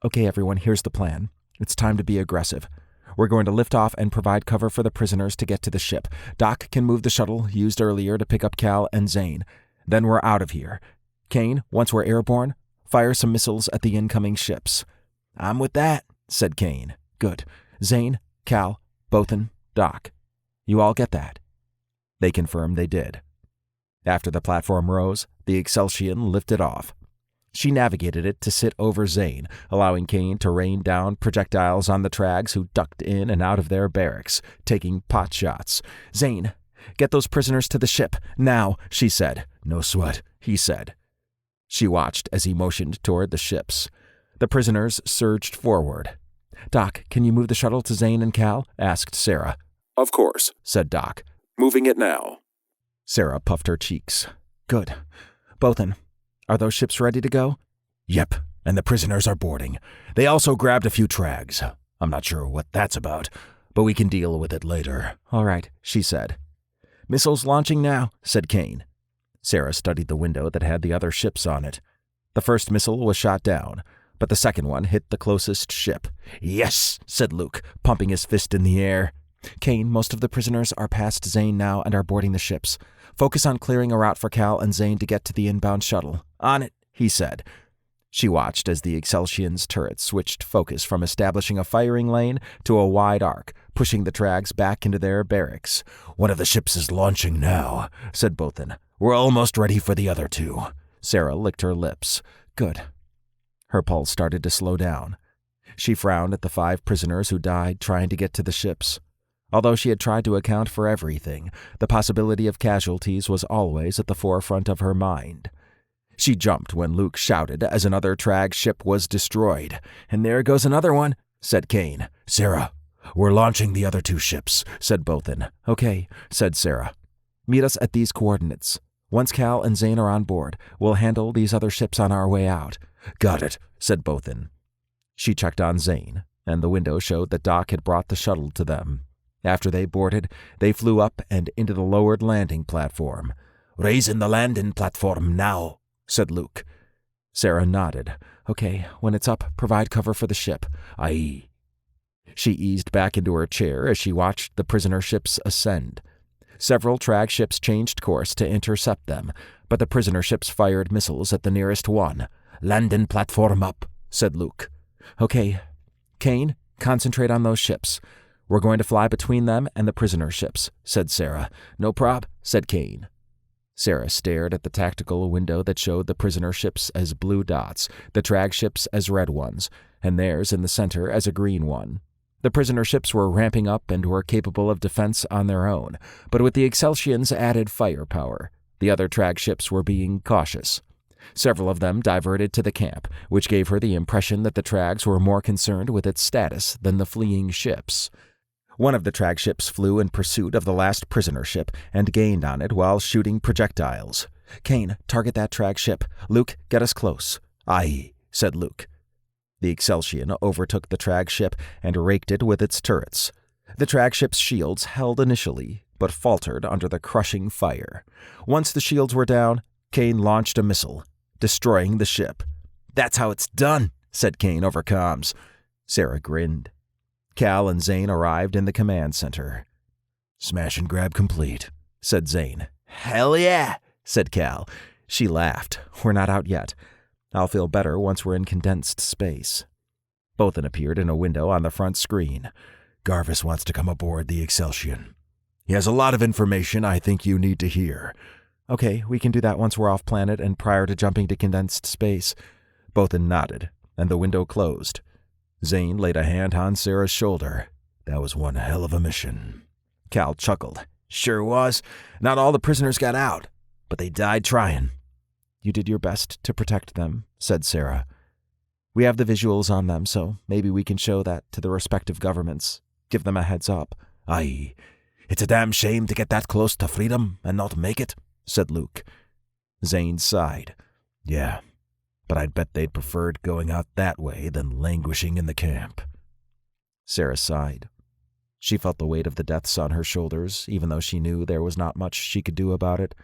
"Okay, everyone, here's the plan. It's time to be aggressive. We're going to lift off and provide cover for the prisoners to get to the ship. Doc can move the shuttle used earlier to pick up Cal and Zane. Then we're out of here. Kane, once we're airborne, fire some missiles at the incoming ships." "I'm with that," said Kane. "Good. Zane, Cal, Bothan, Doc. You all get that?" They confirmed they did. After the platform rose, the Exceltion lifted off. She navigated it to sit over Zane, allowing Kane to rain down projectiles on the Trags who ducked in and out of their barracks, taking pot shots. "Zane, get those prisoners to the ship, now," she said. "No sweat," he said. She watched as he motioned toward the ships. The prisoners surged forward. "Doc, can you move the shuttle to Zane and Cal?" asked Sarah. "Of course," said Doc. "Moving it now." Sarah puffed her cheeks. "Good. Bothan, are those ships ready to go?" "Yep, and the prisoners are boarding. They also grabbed a few Trags. I'm not sure what that's about, but we can deal with it later." "All right," she said. "Missiles launching now," said Kane. Sarah studied the window that had the other ships on it. The first missile was shot down, but the second one hit the closest ship. "Yes," said Luke, pumping his fist in the air. "Kane, most of the prisoners are past Zane now and are boarding the ships. Focus on clearing a route for Cal and Zane to get to the inbound shuttle." "On it," he said. She watched as the Excelsion's turret switched focus from establishing a firing lane to a wide arc, pushing the Trags back into their barracks. "One of the ships is launching now," said Bothan. "We're almost ready for the other two." Sarah licked her lips. "Good." Her pulse started to slow down. She frowned at the 5 prisoners who died trying to get to the ships. Although she had tried to account for everything, the possibility of casualties was always at the forefront of her mind. She jumped when Luke shouted as another Trag ship was destroyed. "And there goes another one," said Kane. "Sarah, we're launching the other 2 ships," said Bothan. "Okay," said Sarah. "Meet us at these coordinates. Once Cal and Zane are on board, we'll handle these other ships on our way out." "Got it," said Bothan. She checked on Zane, and the window showed that Doc had brought the shuttle to them. After they boarded, they flew up and into the lowered landing platform. "Raising the landing platform now," said Luke. Sarah nodded. "Okay, when it's up, provide cover for the ship." "Aye." She eased back into her chair as she watched the prisoner ships ascend. Several Trag ships changed course to intercept them, but the prisoner ships fired missiles at the nearest one. "Landing platform up," said Luke. "Okay. Kane, concentrate on those ships. We're going to fly between them and the prisoner ships, said Sarah. No prob, said Kane. Sarah stared at the tactical window that showed the prisoner ships as blue dots, the trag ships as red ones, and theirs in the center as a green one. The prisoner ships were ramping up and were capable of defense on their own, but with the Excelsion's added firepower, the other trag ships were being cautious. Several of them diverted to the camp, which gave her the impression that the trags were more concerned with its status than the fleeing ships. One of the trag ships flew in pursuit of the last prisoner ship and gained on it while shooting projectiles. Kane, target that trag ship. Luke, get us close. Aye, said Luke. The Excelsion overtook the trag ship and raked it with its turrets. The trag ship's shields held initially, but faltered under the crushing fire. Once the shields were down, Kane launched a missile, destroying the ship. That's how it's done, said Kane over comms. Sarah grinned. Cal and Zane arrived in the command center. Smash and grab complete, said Zane. Hell yeah, said Cal. She laughed. We're not out yet. I'll feel better once we're in condensed space. Bothan appeared in a window on the front screen. Garvis wants to come aboard the Excelsion. He has a lot of information I think you need to hear. Okay, we can do that once we're off planet and prior to jumping to condensed space. Bothan nodded, and the window closed. Zane laid a hand on Sarah's shoulder. That was one hell of a mission. Cal chuckled. Sure was. Not all the prisoners got out, but they died trying. You did your best to protect them, said Sarah. We have the visuals on them, so maybe we can show that to the respective governments. Give them a heads up. Aye. It's a damn shame to get that close to freedom and not make it, said Luke. Zane sighed. Yeah, but I'd bet they'd preferred going out that way than languishing in the camp. Sarah sighed. She felt the weight of the deaths on her shoulders, even though she knew there was not much she could do about it.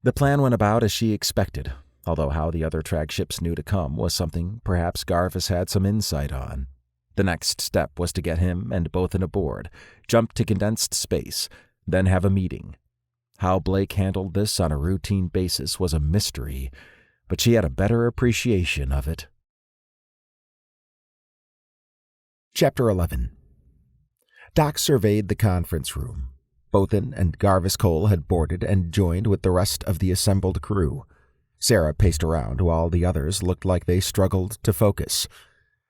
The plan went about as she expected, although how the other trag ships knew to come was something perhaps Garvis had some insight on. The next step was to get him and Bothan aboard, jump to condensed space, then have a meeting. How Blake handled this on a routine basis was a mystery, but she had a better appreciation of it. Chapter 11. Doc surveyed the conference room. Bothan and Garvis Cole had boarded and joined with the rest of the assembled crew. Sarah paced around while the others looked like they struggled to focus.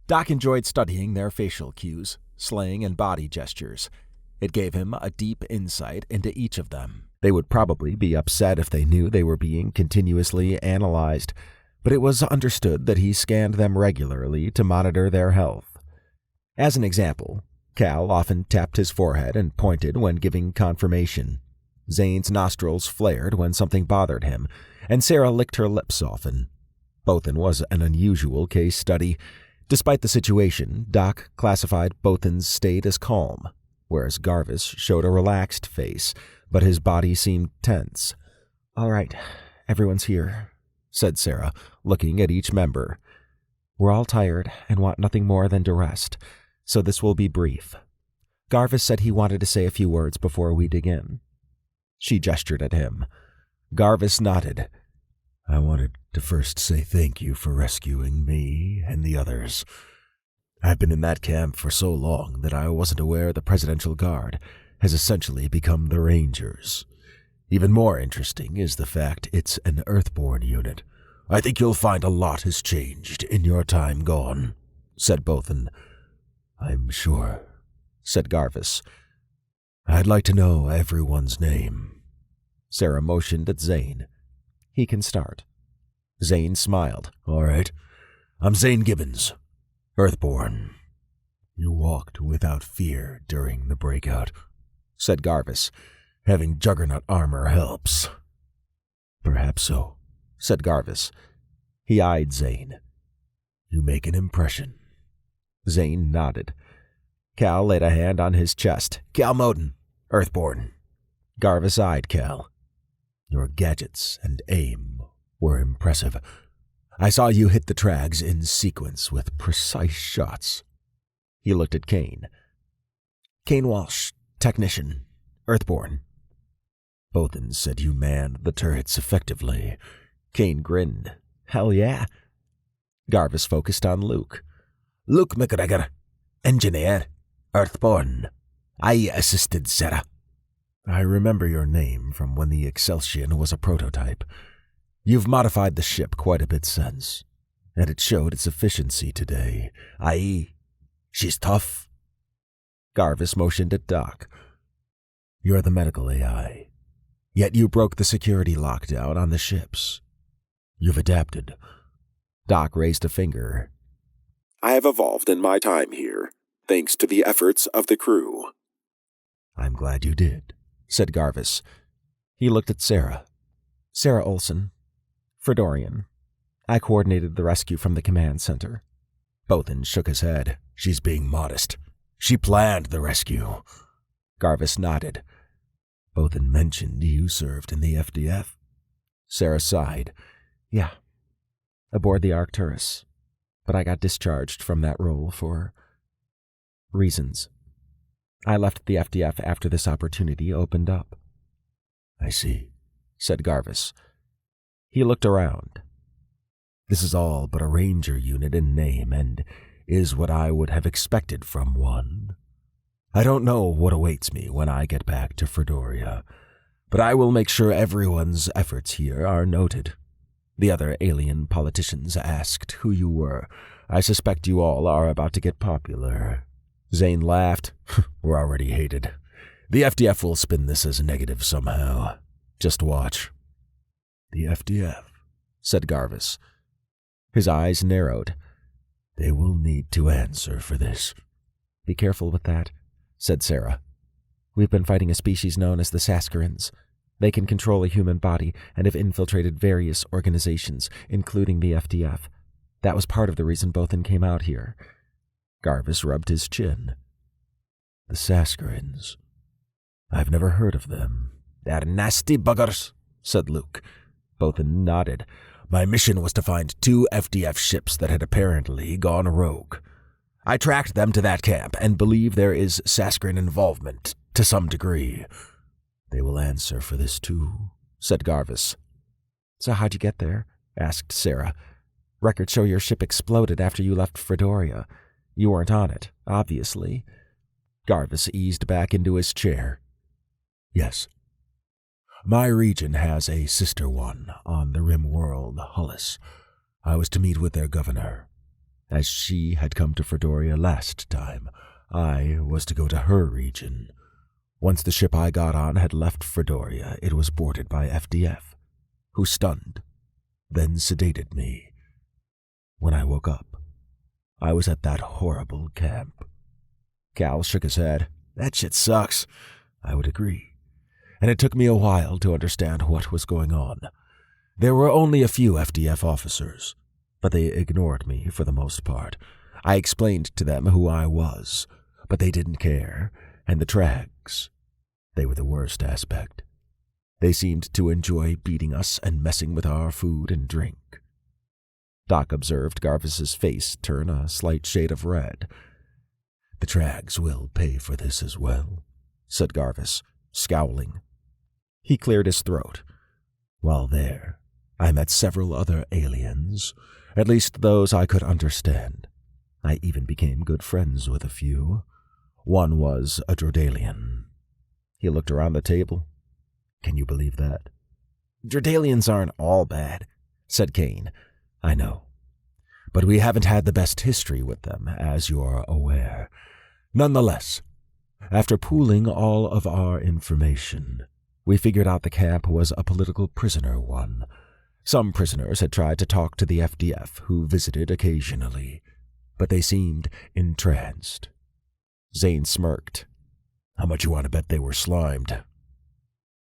Doc enjoyed studying their facial cues, slang, and body gestures. It gave him a deep insight into each of them. They would probably be upset if they knew they were being continuously analyzed, but it was understood that he scanned them regularly to monitor their health. As an example, Cal often tapped his forehead and pointed when giving confirmation. Zane's nostrils flared when something bothered him, and Sarah licked her lips often. Bothan was an unusual case study. Despite the situation, Doc classified Bothan's state as calm, whereas Garvis showed a relaxed face, but his body seemed tense. All right, everyone's here, said Sarah, looking at each member. We're all tired and want nothing more than to rest, so this will be brief. Garvis said he wanted to say a few words before we dig in. She gestured at him. Garvis nodded. I wanted to first say thank you for rescuing me and the others. I've been in that camp for so long that I wasn't aware the Presidential Guard has essentially become the Rangers. Even more interesting is the fact it's an Earthborn unit. I think you'll find a lot has changed in your time gone, said Bothan. I'm sure, said Garvis. I'd like to know everyone's name. Sarah motioned at Zane. He can start. Zane smiled. All right. I'm Zane Gibbons, Earthborn. You walked without fear during the breakout, said Garvis. Having Juggernaut armor helps. Perhaps so, said Garvis. He eyed Zane. You make an impression. Zane nodded. Cal laid a hand on his chest. Cal Moden, Earthborn. Garvis eyed Cal. Your gadgets and aim were impressive. I saw you hit the trags in sequence with precise shots. He looked at Kane. Kane Walsh, technician, Earthborn. Bothan said you manned the turrets effectively. Kane grinned. Hell yeah. Garvis focused on Luke. Luke McGregor, Engineer, Earthborn. I assisted Sarah. I remember your name from when the Exceltion was a prototype. You've modified the ship quite a bit since, and it showed its efficiency today. Aye, she's tough. Garvis motioned at Doc. You're the medical AI, yet you broke the security lockdown on the ships. You've adapted. Doc raised a finger. I have evolved in my time here, thanks to the efforts of the crew. I'm glad you did, said Garvis. He looked at Sarah. Sarah Olson, Fredorian. I coordinated the rescue from the command center. Bothan shook his head. She's being modest. She planned the rescue. Garvis nodded. Bothan mentioned you served in the FDF. Sarah sighed. Yeah, aboard the Arcturus. But I got discharged from that role for reasons. I left the FDF after this opportunity opened up. I see, said Garvis. He looked around. This is all but a ranger unit in name and is what I would have expected from one. I don't know what awaits me when I get back to Fredoria, but I will make sure everyone's efforts here are noted. The other alien politicians asked who you were. I suspect you all are about to get popular. Zane laughed. We're already hated. The FDF will spin this as negative somehow. Just watch. The FDF, said Garvis. His eyes narrowed. They will need to answer for this. Be careful with that, said Sarah. We've been fighting a species known as the Saskarins. They can control a human body and have infiltrated various organizations, including the FDF. That was part of the reason Bothan came out here. Garvis rubbed his chin. The Saskarins. I've never heard of them. They're nasty buggers, said Luke. Bothan nodded. My mission was to find 2 FDF ships that had apparently gone rogue. I tracked them to that camp and believe there is Saskarin involvement to some degree. They will answer for this too, said Garvis. So how'd you get there? Asked Sarah. Records show your ship exploded after you left Fredoria. You weren't on it, obviously. Garvis eased back into his chair. Yes. My region has a sister one on the rim world, Hullis. I was to meet with their governor. As she had come to Fredoria last time, I was to go to her region. Once the ship I got on had left Fredoria, it was boarded by FDF, who stunned, then sedated me. When I woke up, I was at that horrible camp. Cal shook his head. That shit sucks. I would agree. And it took me a while to understand what was going on. There were only a few FDF officers, but they ignored me for the most part. I explained to them who I was, but they didn't care, and the Trags, they were the worst aspect. They seemed to enjoy beating us and messing with our food and drink. Doc observed Garvis's face turn a slight shade of red. The Trags will pay for this as well, said Garvis, scowling. He cleared his throat. While there, I met several other aliens, at least those I could understand. I even became good friends with a few. One was a Drodalian. He looked around the table. Can you believe that? Drodalians aren't all bad, said Kane. I know. But we haven't had the best history with them, as you're aware. Nonetheless, after pooling all of our information, we figured out the camp was a political prisoner one. Some prisoners had tried to talk to the FDF, who visited occasionally, but they seemed entranced. Zane smirked. How much you want to bet they were slimed?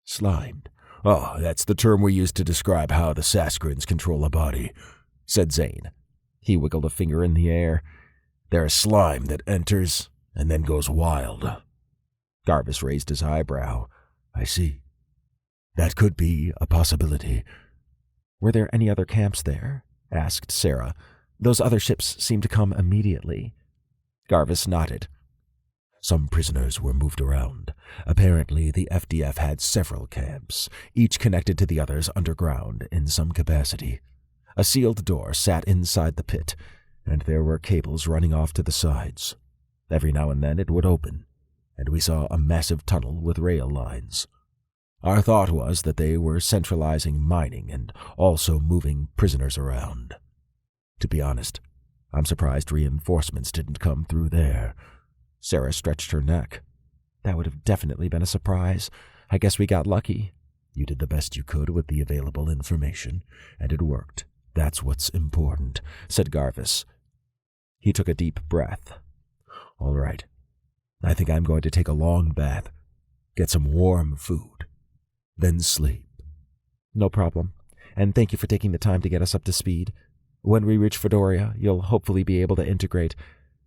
Slimed? Oh, that's the term we use to describe how the Saskarins control a body, said Zane. He wiggled a finger in the air. They're a slime that enters and then goes wild. Garvis raised his eyebrow. I see. That could be a possibility. Were there any other camps there? Asked Sarah. Those other ships seemed to come immediately. Garvis nodded. Some prisoners were moved around. Apparently, the FDF had several camps, each connected to the others underground in some capacity. A sealed door sat inside the pit, and there were cables running off to the sides. Every now and then it would open, and we saw a massive tunnel with rail lines. Our thought was that they were centralizing mining and also moving prisoners around. To be honest, I'm surprised reinforcements didn't come through there. Sarah stretched her neck. That would have definitely been a surprise. I guess we got lucky. You did the best you could with the available information, and it worked. That's what's important, said Garvis. He took a deep breath. All right. I think I'm going to take a long bath, get some warm food, then sleep. No problem. And thank you for taking the time to get us up to speed. When we reach Fedoria, you'll hopefully be able to integrate.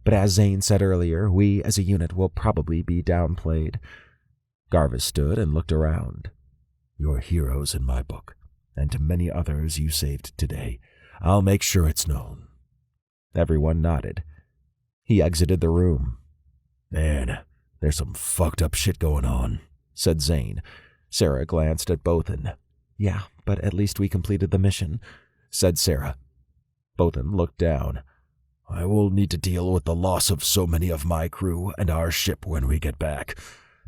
But as Zane said earlier, we as a unit will probably be downplayed. Garvis stood and looked around. You're heroes in my book, and to many others you saved today. I'll make sure it's known. Everyone nodded. He exited the room. Man, there's some fucked up shit going on, said Zane. Sarah glanced at Bothan. Yeah, but at least we completed the mission, said Sarah. Bothan looked down. I will need to deal with the loss of so many of my crew and our ship when we get back.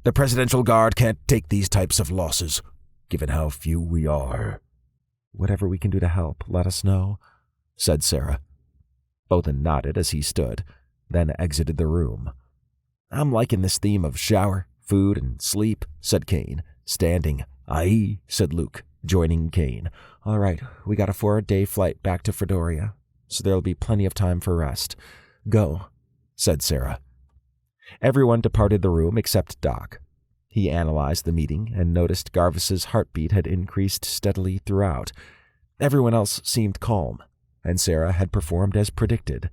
The Presidential Guard can't take these types of losses, given how few we are. Whatever we can do to help, let us know, said Sarah. Bothan nodded as he stood, then exited the room. I'm liking this theme of shower, food, and sleep, said Kane, standing. Aye, said Luke, joining Kane. All right, we got a 4-day flight back to Fedoria, so there'll be plenty of time for rest. Go, said Sarah. Everyone departed the room except Doc. He analyzed the meeting and noticed Garvis's heartbeat had increased steadily throughout. Everyone else seemed calm, and Sarah had performed as predicted.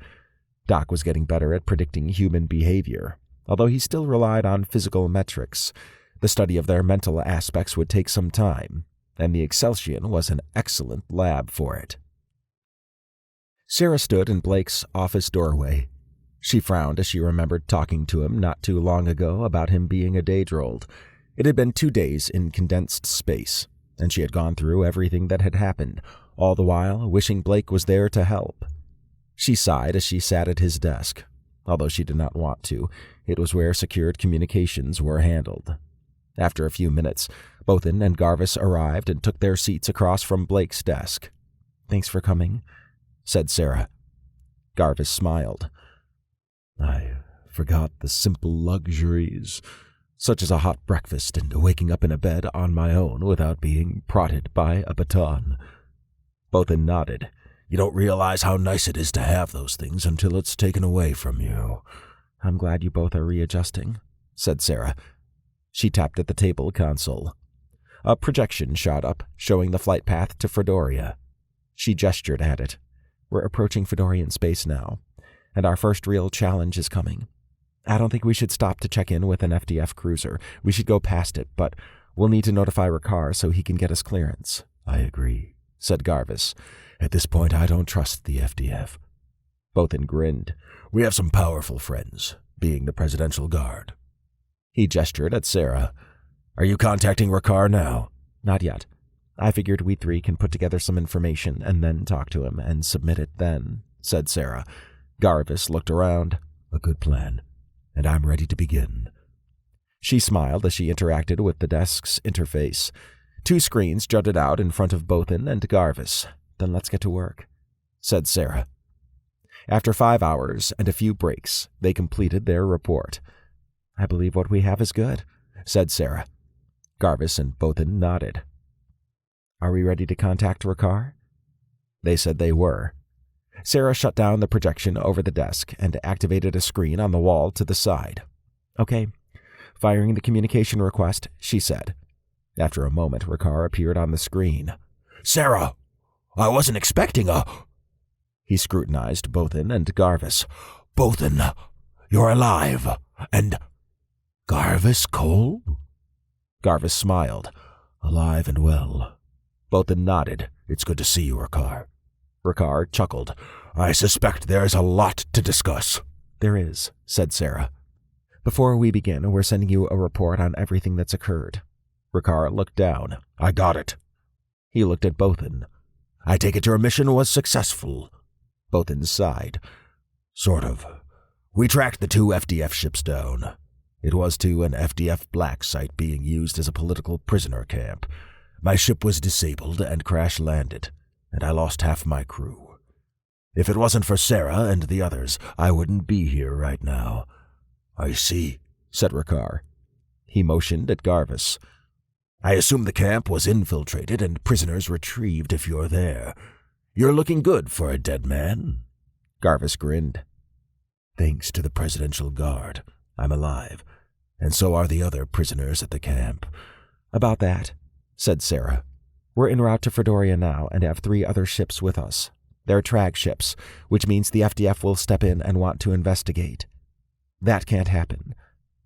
Doc was getting better at predicting human behavior, although he still relied on physical metrics. The study of their mental aspects would take some time, and the Exceltion was an excellent lab for it. Sarah stood in Blake's office doorway. She frowned as she remembered talking to him not too long ago about him being a Daedrold. It had been 2 days in condensed space, and she had gone through everything that had happened, all the while wishing Blake was there to help. She sighed as she sat at his desk. Although she did not want to, it was where secured communications were handled. After a few minutes, Bothan and Garvis arrived and took their seats across from Blake's desk. Thanks for coming, said Sarah. Garvis smiled. I forgot the simple luxuries, such as a hot breakfast and waking up in a bed on my own without being prodded by a baton. Bothan nodded. You don't realize how nice it is to have those things until it's taken away from you. I'm glad you both are readjusting, said Sarah. She tapped at the table console. A projection shot up, showing the flight path to Fedoria. She gestured at it. We're approaching Fedorian space now, and our first real challenge is coming. I don't think we should stop to check in with an FDF cruiser. We should go past it, but we'll need to notify Ricard so he can get us clearance. I agree, said Garvis. At this point, I don't trust the FDF. Bothan grinned. We have some powerful friends, being the Presidential Guard. He gestured at Sarah. Are you contacting Ricard now? Not yet. I figured we three can put together some information and then talk to him and submit it then, said Sarah. Garvis looked around. A good plan. And I'm ready to begin. She smiled as she interacted with the desk's interface. 2 screens jutted out in front of Bothan and Garvis. Then let's get to work, said Sarah. After 5 hours and a few breaks, they completed their report. I believe what we have is good, said Sarah. Garvis and Bothan nodded. Are we ready to contact Ricard? They said they were. Sarah shut down the projection over the desk and activated a screen on the wall to the side. Okay, firing the communication request, she said. After a moment, Ricard appeared on the screen. Sarah! I wasn't expecting a... He scrutinized Bothan and Garvis. Bothan, you're alive. And... Garvis Cole? Garvis smiled. Alive and well. Bothan nodded. It's good to see you, Ricard. Ricard chuckled. I suspect there's a lot to discuss. There is, said Sarah. Before we begin, we're sending you a report on everything that's occurred. Ricard looked down. I got it. He looked at Bothan. I take it your mission was successful. Bothan sighed. Sort of. We tracked the 2 FDF ships down. It was to an FDF black site being used as a political prisoner camp. My ship was disabled and crash-landed, and I lost half my crew. If it wasn't for Sarah and the others, I wouldn't be here right now. I see, said Ricard. He motioned at Garvis. I assume the camp was infiltrated and prisoners retrieved if you're there. You're looking good for a dead man. Garvis grinned. Thanks to the Presidential Guard, I'm alive, and so are the other prisoners at the camp. About that, said Sarah. We're en route to Fredoria now and have 3 other ships with us. They're trag ships, which means the FDF will step in and want to investigate. That can't happen.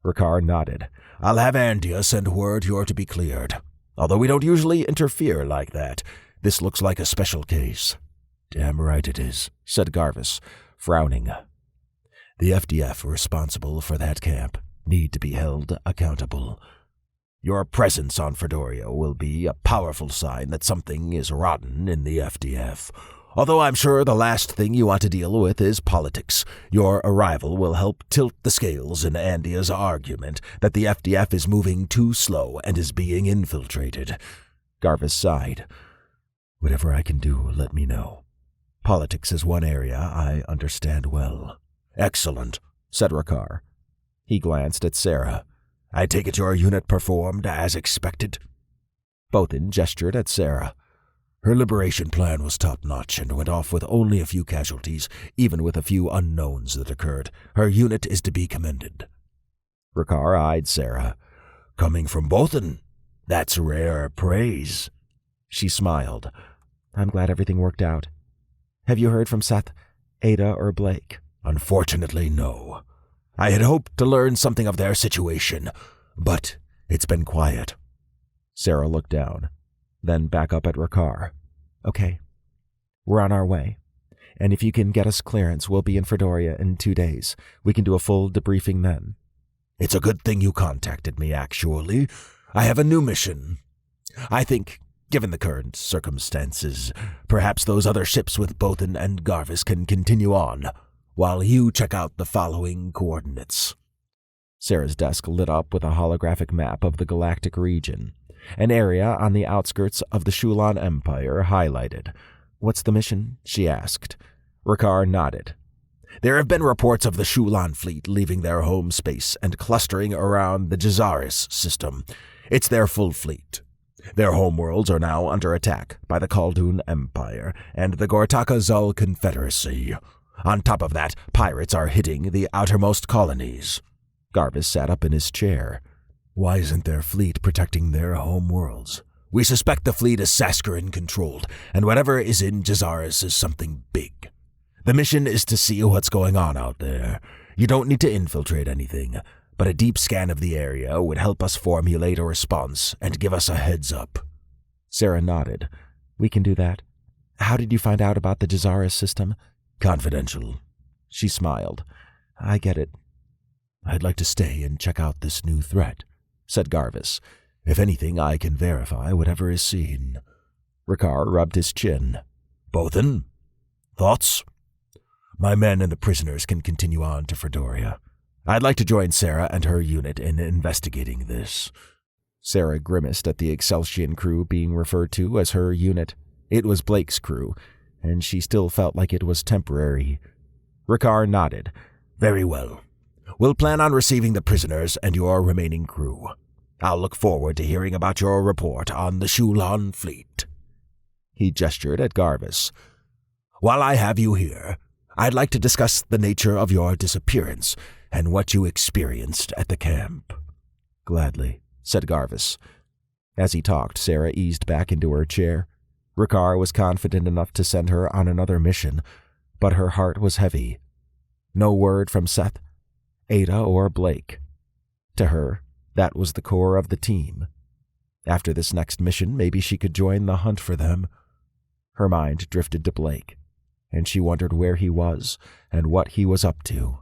Ricard nodded. I'll have Andia send word you're to be cleared. Although we don't usually interfere like that, this looks like a special case. Damn right it is, said Garvis, frowning. The FDF responsible for that camp need to be held accountable. Your presence on Fredoria will be a powerful sign that something is rotten in the FDF. Although I'm sure the last thing you want to deal with is politics, your arrival will help tilt the scales in Andia's argument that the FDF is moving too slow and is being infiltrated. Garvis sighed. Whatever I can do, let me know. Politics is one area I understand well. Excellent, said Ricard. He glanced at Sarah. I take it your unit performed as expected? Bothan gestured at Sarah. Her liberation plan was top-notch and went off with only a few casualties, even with a few unknowns that occurred. Her unit is to be commended. Ricard eyed Sarah. Coming from Bothan, that's rare praise. She smiled. I'm glad everything worked out. Have you heard from Seth, Ada, or Blake? Unfortunately, no. I had hoped to learn something of their situation, but it's been quiet. Sarah looked down, then back up at Ricard. Okay, we're on our way. And if you can get us clearance, we'll be in Fredoria in 2 days. We can do a full debriefing then. It's a good thing you contacted me, actually. I have a new mission. I think, given the current circumstances, perhaps those other ships with Bothan and Garvis can continue on, while you check out the following coordinates. Sarah's desk lit up with a holographic map of the galactic region, an area on the outskirts of the Shulon Empire highlighted. What's the mission? She asked. Ricard nodded. There have been reports of the Shulon fleet leaving their home space and clustering around the Jeezarus system. It's their full fleet. Their homeworlds are now under attack by the Khaldun Empire and the Gortaka Zul Confederacy. On top of that, pirates are hitting the outermost colonies. Garvis sat up in his chair. Why isn't their fleet protecting their homeworlds? We suspect the fleet is Saskarin-controlled, and whatever is in Jeezarus is something big. The mission is to see what's going on out there. You don't need to infiltrate anything, but a deep scan of the area would help us formulate a response and give us a heads up. Sarah nodded. We can do that. How did you find out about the Jeezarus system? Confidential. She smiled. I get it. I'd like to stay and check out this new threat, said Garvis. If anything, I can verify whatever is seen. Ricard rubbed his chin. Bothan? Thoughts? My men and the prisoners can continue on to Fredoria. I'd like to join Sarah and her unit in investigating this. Sarah grimaced at the Exceltion crew being referred to as her unit. It was Blake's crew, and she still felt like it was temporary. Ricard nodded. Very well. We'll plan on receiving the prisoners and your remaining crew. I'll look forward to hearing about your report on the Shulon fleet. He gestured at Garvis. While I have you here, I'd like to discuss the nature of your disappearance and what you experienced at the camp. Gladly, said Garvis. As he talked, Sarah eased back into her chair. Ricard was confident enough to send her on another mission, but her heart was heavy. No word from Seth, Ada, or Blake. To her, that was the core of the team. After this next mission, maybe she could join the hunt for them. Her mind drifted to Blake, and she wondered where he was and what he was up to.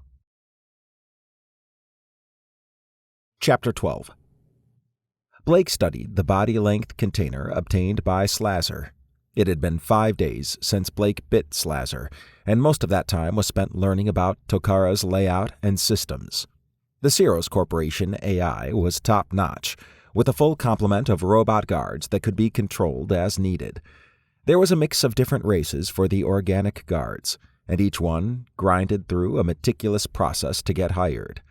Chapter 12. Blake studied the body-length container obtained by Slazzer. It had been 5 days since Blake bit Slazer, and most of that time was spent learning about Tokara's layout and systems. The Ceros Corporation AI was top-notch, with a full complement of robot guards that could be controlled as needed. There was a mix of different races for the organic guards, and each one grinded through a meticulous process to get hired.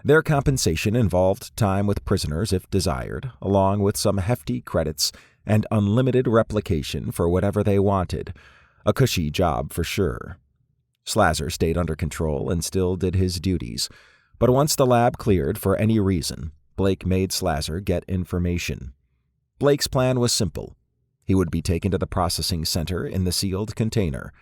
Their compensation involved time with prisoners if desired, along with some hefty credits and unlimited replication for whatever they wanted. A cushy job for sure. Slazer stayed under control and still did his duties, but once the lab cleared for any reason, Blake made Slazer get information. Blake's plan was simple. He would be taken to the processing center in the sealed container.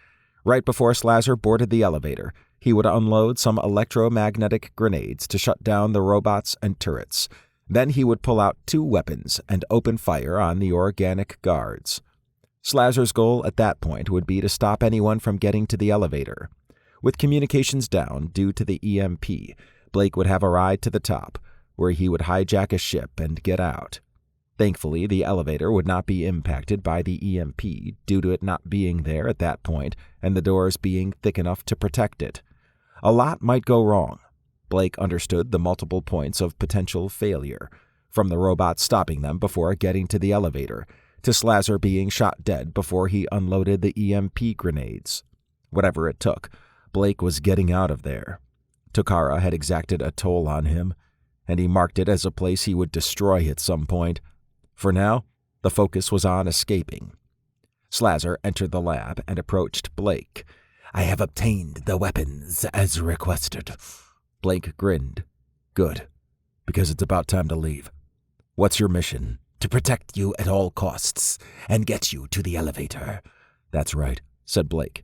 Right before Slazer boarded the elevator, he would unload some electromagnetic grenades to shut down the robots and turrets. Then he would pull out 2 weapons and open fire on the organic guards. Slazer's goal at that point would be to stop anyone from getting to the elevator. With communications down due to the EMP, Blake would have a ride to the top, where he would hijack a ship and get out. Thankfully, the elevator would not be impacted by the EMP due to it not being there at that point and the doors being thick enough to protect it. A lot might go wrong. Blake understood the multiple points of potential failure, from the robots stopping them before getting to the elevator, to Slazer being shot dead before he unloaded the EMP grenades. Whatever it took, Blake was getting out of there. Tokara had exacted a toll on him, and he marked it as a place he would destroy at some point. For now, the focus was on escaping. Slazer entered the lab and approached Blake. I have obtained the weapons as requested. Blake grinned. Good, because it's about time to leave. What's your mission? To protect you at all costs and get you to the elevator. That's right, said Blake.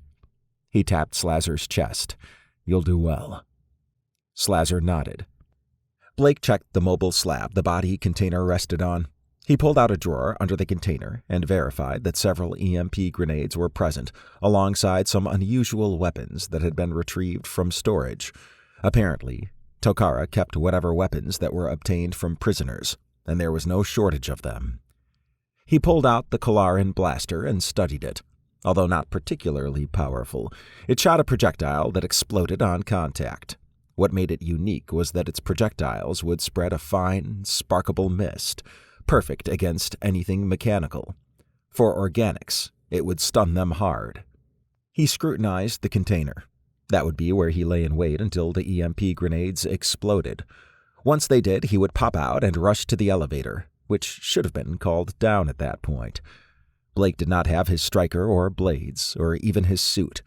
He tapped Slazer's chest. You'll do well. Slazer nodded. Blake checked the mobile slab the body container rested on. He pulled out a drawer under the container and verified that several EMP grenades were present, alongside some unusual weapons that had been retrieved from storage. Apparently, Tokara kept whatever weapons that were obtained from prisoners, and there was no shortage of them. He pulled out the Kalaran blaster and studied it. Although not particularly powerful, it shot a projectile that exploded on contact. What made it unique was that its projectiles would spread a fine, sparkable mist, perfect against anything mechanical. For organics, it would stun them hard. He scrutinized the container. That would be where he lay in wait until the EMP grenades exploded. Once they did, he would pop out and rush to the elevator, which should have been called down at that point. Blake did not have his striker or blades, or even his suit,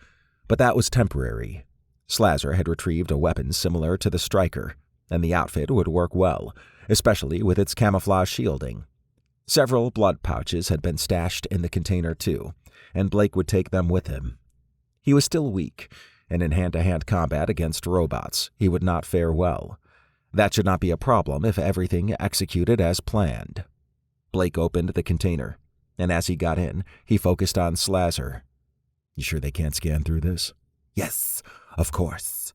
but that was temporary. Slazer had retrieved a weapon similar to the striker, and the outfit would work well, especially with its camouflage shielding. Several blood pouches had been stashed in the container too, and Blake would take them with him. He was still weak, and in hand-to-hand combat against robots, he would not fare well. That should not be a problem if everything executed as planned. Blake opened the container, and as he got in, he focused on Slazer. You sure they can't scan through this? Yes, of course.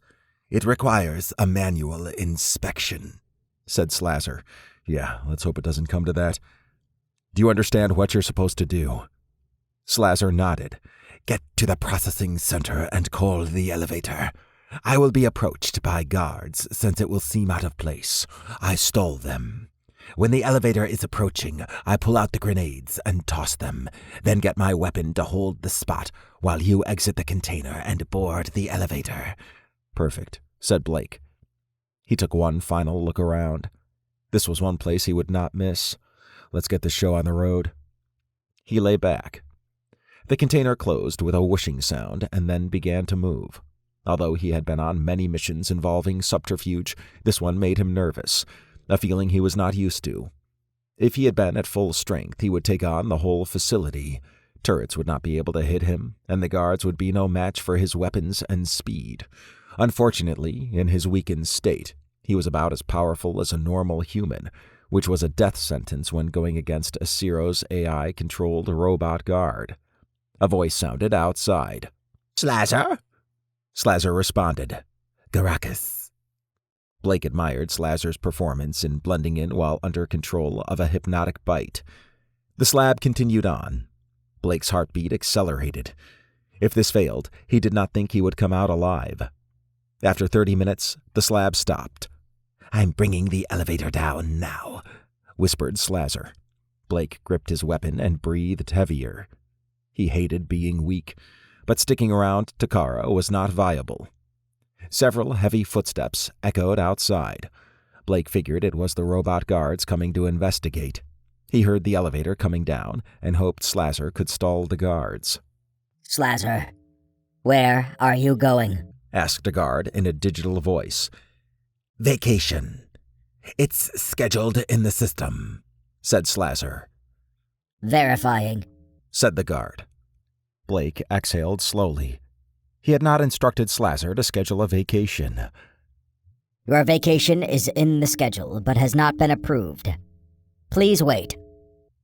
It requires a manual inspection, said Slazer. Yeah, let's hope it doesn't come to that. Do you understand what you're supposed to do? Slazer nodded. Get to the processing center and call the elevator. I will be approached by guards since it will seem out of place. I stall them. When the elevator is approaching, I pull out the grenades and toss them, then get my weapon to hold the spot while you exit the container and board the elevator. Perfect, said Blake. He took one final look around. This was one place he would not miss. Let's get the show on the road. He lay back. The container closed with a whooshing sound and then began to move. Although he had been on many missions involving subterfuge, this one made him nervous, a feeling he was not used to. If he had been at full strength, he would take on the whole facility. Turrets would not be able to hit him, and the guards would be no match for his weapons and speed. Unfortunately, in his weakened state, he was about as powerful as a normal human, which was a death sentence when going against a Ceros AI-controlled robot guard. A voice sounded outside. Slazer? Slazer responded. Garakas. Blake admired Slazer's performance in blending in while under control of a hypnotic bite. The slab continued on. Blake's heartbeat accelerated. If this failed, he did not think he would come out alive. After 30 minutes, the slab stopped. "I'm bringing the elevator down now," whispered Slazar. Blake gripped his weapon and breathed heavier. He hated being weak, but sticking around Takara was not viable. Several heavy footsteps echoed outside. Blake figured it was the robot guards coming to investigate. He heard the elevator coming down and hoped Slazar could stall the guards. Slazar, where are you going? Asked a guard in a digital voice. "Vacation. It's scheduled in the system," said Slazar. Verifying, said the guard. Blake exhaled slowly. He had not instructed Slazar to schedule a vacation. Your vacation is in the schedule, but has not been approved. Please wait,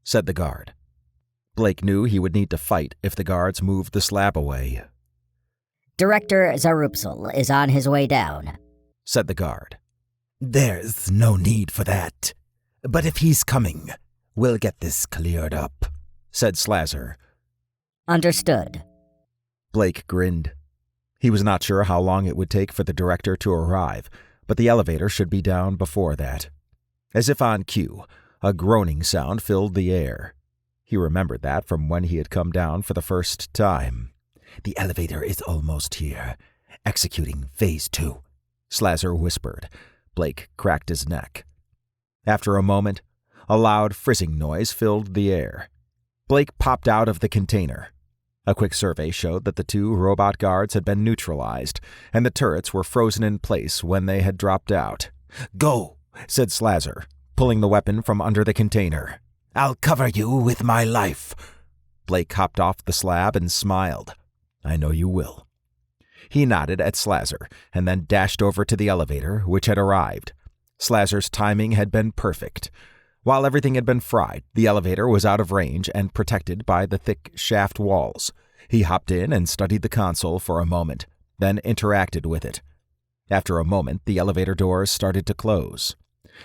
said the guard. Blake knew he would need to fight if the guards moved the slab away. Director Zarupsel is on his way down, said the guard. "There's no need for that. But if he's coming, we'll get this cleared up," said Slazar. Understood. Blake grinned. He was not sure how long it would take for the director to arrive, but the elevator should be down before that. As if on cue, a groaning sound filled the air. He remembered that from when he had come down for the first time. "The elevator is almost here. Executing Phase 2, Slazar whispered. Blake cracked his neck. After a moment, a loud frizzing noise filled the air. Blake popped out of the container. A quick survey showed that the 2 robot guards had been neutralized, and the turrets were frozen in place when they had dropped out. "Go," said Slazar, pulling the weapon from under the container. "I'll cover you with my life." Blake hopped off the slab and smiled. "I know you will." He nodded at Slazar and then dashed over to the elevator, which had arrived. Slazar's timing had been perfect. While everything had been fried, the elevator was out of range and protected by the thick shaft walls. He hopped in and studied the console for a moment, then interacted with it. After a moment, the elevator doors started to close.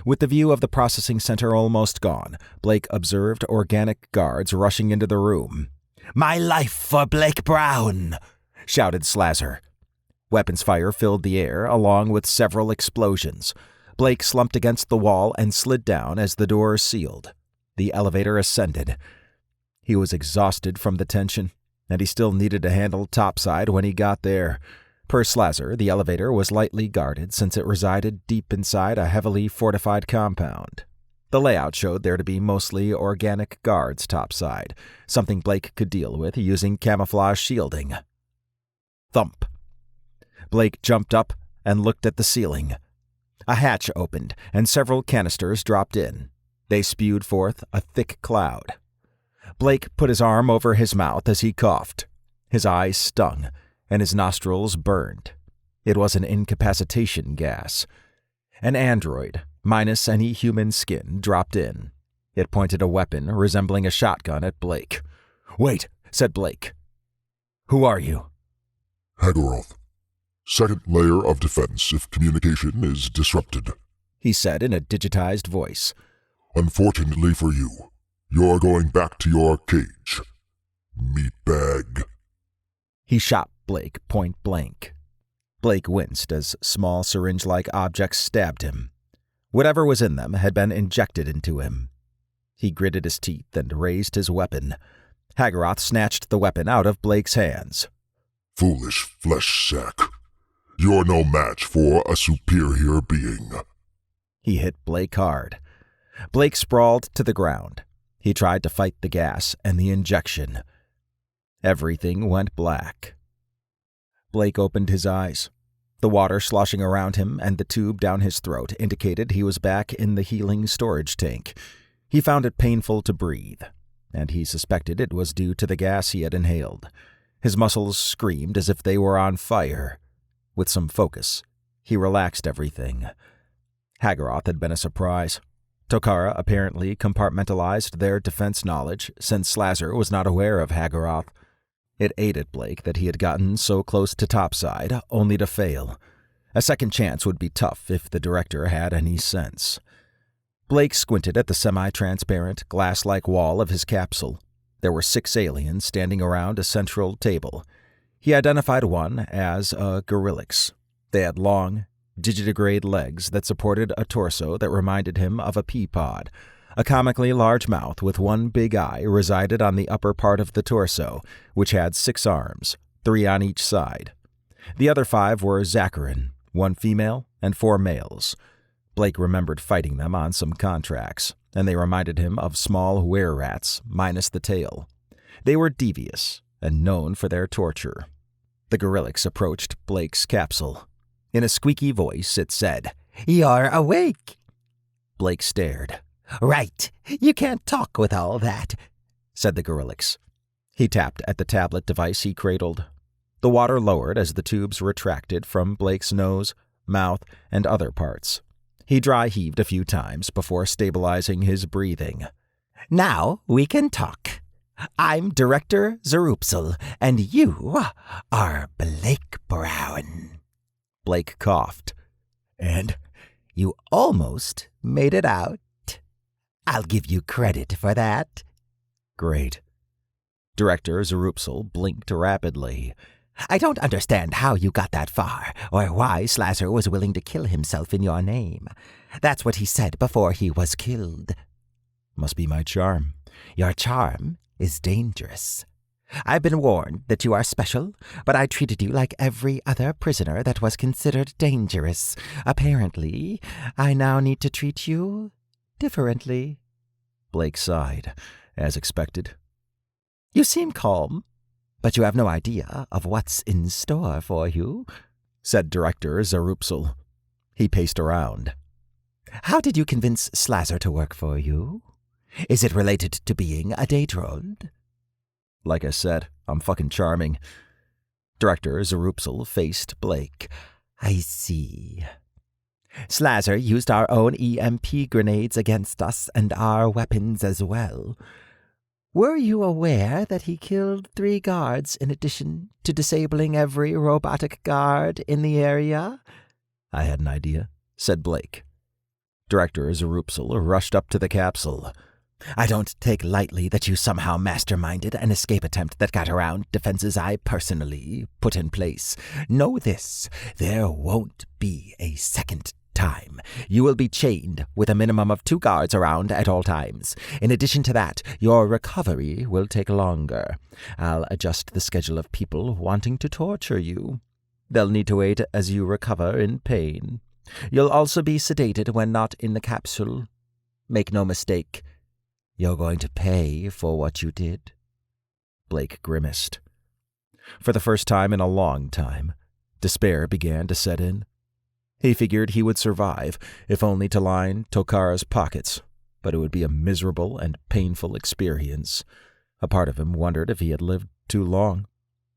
With the view of the processing center almost gone, Blake observed organic guards rushing into the room. "My life for Blake Brown!" shouted Slazar. Weapons fire filled the air, along with several explosions. Blake slumped against the wall and slid down as the doors sealed. The elevator ascended. He was exhausted from the tension, and he still needed to handle topside when he got there. Per Slazar, the elevator was lightly guarded since it resided deep inside a heavily fortified compound. The layout showed there to be mostly organic guards topside, something Blake could deal with using camouflage shielding. Thump. Blake jumped up and looked at the ceiling. A hatch opened, and several canisters dropped in. They spewed forth a thick cloud. Blake put his arm over his mouth as he coughed. His eyes stung, and his nostrils burned. It was an incapacitation gas. An android, minus any human skin, dropped in. It pointed a weapon resembling a shotgun at Blake. "Wait," said Blake. "Who are you?" Hagaroth. Second layer of defense if communication is disrupted, he said in a digitized voice. "Unfortunately for you, you're going back to your cage. Meatbag." He shot Blake point blank. Blake winced as small syringe-like objects stabbed him. Whatever was in them had been injected into him. He gritted his teeth and raised his weapon. Hagaroth snatched the weapon out of Blake's hands. "Foolish flesh sack. You're no match for a superior being." He hit Blake hard. Blake sprawled to the ground. He tried to fight the gas and the injection. Everything went black. Blake opened his eyes. The water sloshing around him and the tube down his throat indicated he was back in the healing storage tank. He found it painful to breathe, and he suspected it was due to the gas he had inhaled. His muscles screamed as if they were on fire. With some focus, he relaxed everything. Hagaroth had been a surprise. Tokara apparently compartmentalized their defense knowledge, since Slazar was not aware of Hagaroth. It aided Blake that he had gotten so close to topside, only to fail. A second chance would be tough if the director had any sense. Blake squinted at the semi-transparent, glass-like wall of his capsule. There were 6 aliens standing around a central table. He identified one as a Gorillix. They had long, digitigrade legs that supported a torso that reminded him of a pea pod. A comically large mouth with one big eye resided on the upper part of the torso, which had 6 arms, 3 on each side. The other 5 were Sasskarin, 1 female and 4 males. Blake remembered fighting them on some contracts, and they reminded him of small were-rats minus the tail. They were devious and known for their torture. The Gorillix approached Blake's capsule. In a squeaky voice, it said, "You're awake." Blake stared. "Right. You can't talk with all that," said the Gorillix. He tapped at the tablet device he cradled. The water lowered as the tubes retracted from Blake's nose, mouth, and other parts. He dry-heaved a few times before stabilizing his breathing. "Now we can talk. I'm Director Zeruppsel, and you are Blake Brown." Blake coughed. "And you almost made it out. I'll give you credit for that." "Great." Director Zeruppsel blinked rapidly. "I don't understand how you got that far, or why Slasher was willing to kill himself in your name. That's what he said before he was killed." "Must be my charm." "Your charm is dangerous. I've been warned that you are special, but I treated you like every other prisoner that was considered dangerous. Apparently, I now need to treat you differently." Blake sighed, as expected. "You seem calm, but you have no idea of what's in store for you," said Director Zeruppsel. He paced around. "How did you convince Slasher to work for you? Is it related to being a Daedrold?" "Like I said, I'm fucking charming." Director Zeruppsel faced Blake. "I see. Slasher used our own EMP grenades against us and our weapons as well. Were you aware that he killed 3 guards in addition to disabling every robotic guard in the area?" "I had an idea," said Blake. Director Zeruppsel rushed up to the capsule. "I don't take lightly that you somehow masterminded an escape attempt that got around defenses I personally put in place. Know this, there won't be a second time. You will be chained with a minimum of 2 guards around at all times. In addition to that, your recovery will take longer. I'll adjust the schedule of people wanting to torture you. They'll need to wait as you recover in pain. You'll also be sedated when not in the capsule. Make no mistake, you're going to pay for what you did." Blake grimaced. For the first time in a long time, despair began to set in. He figured he would survive, if only to line Tokara's pockets, but it would be a miserable and painful experience. A part of him wondered if he had lived too long.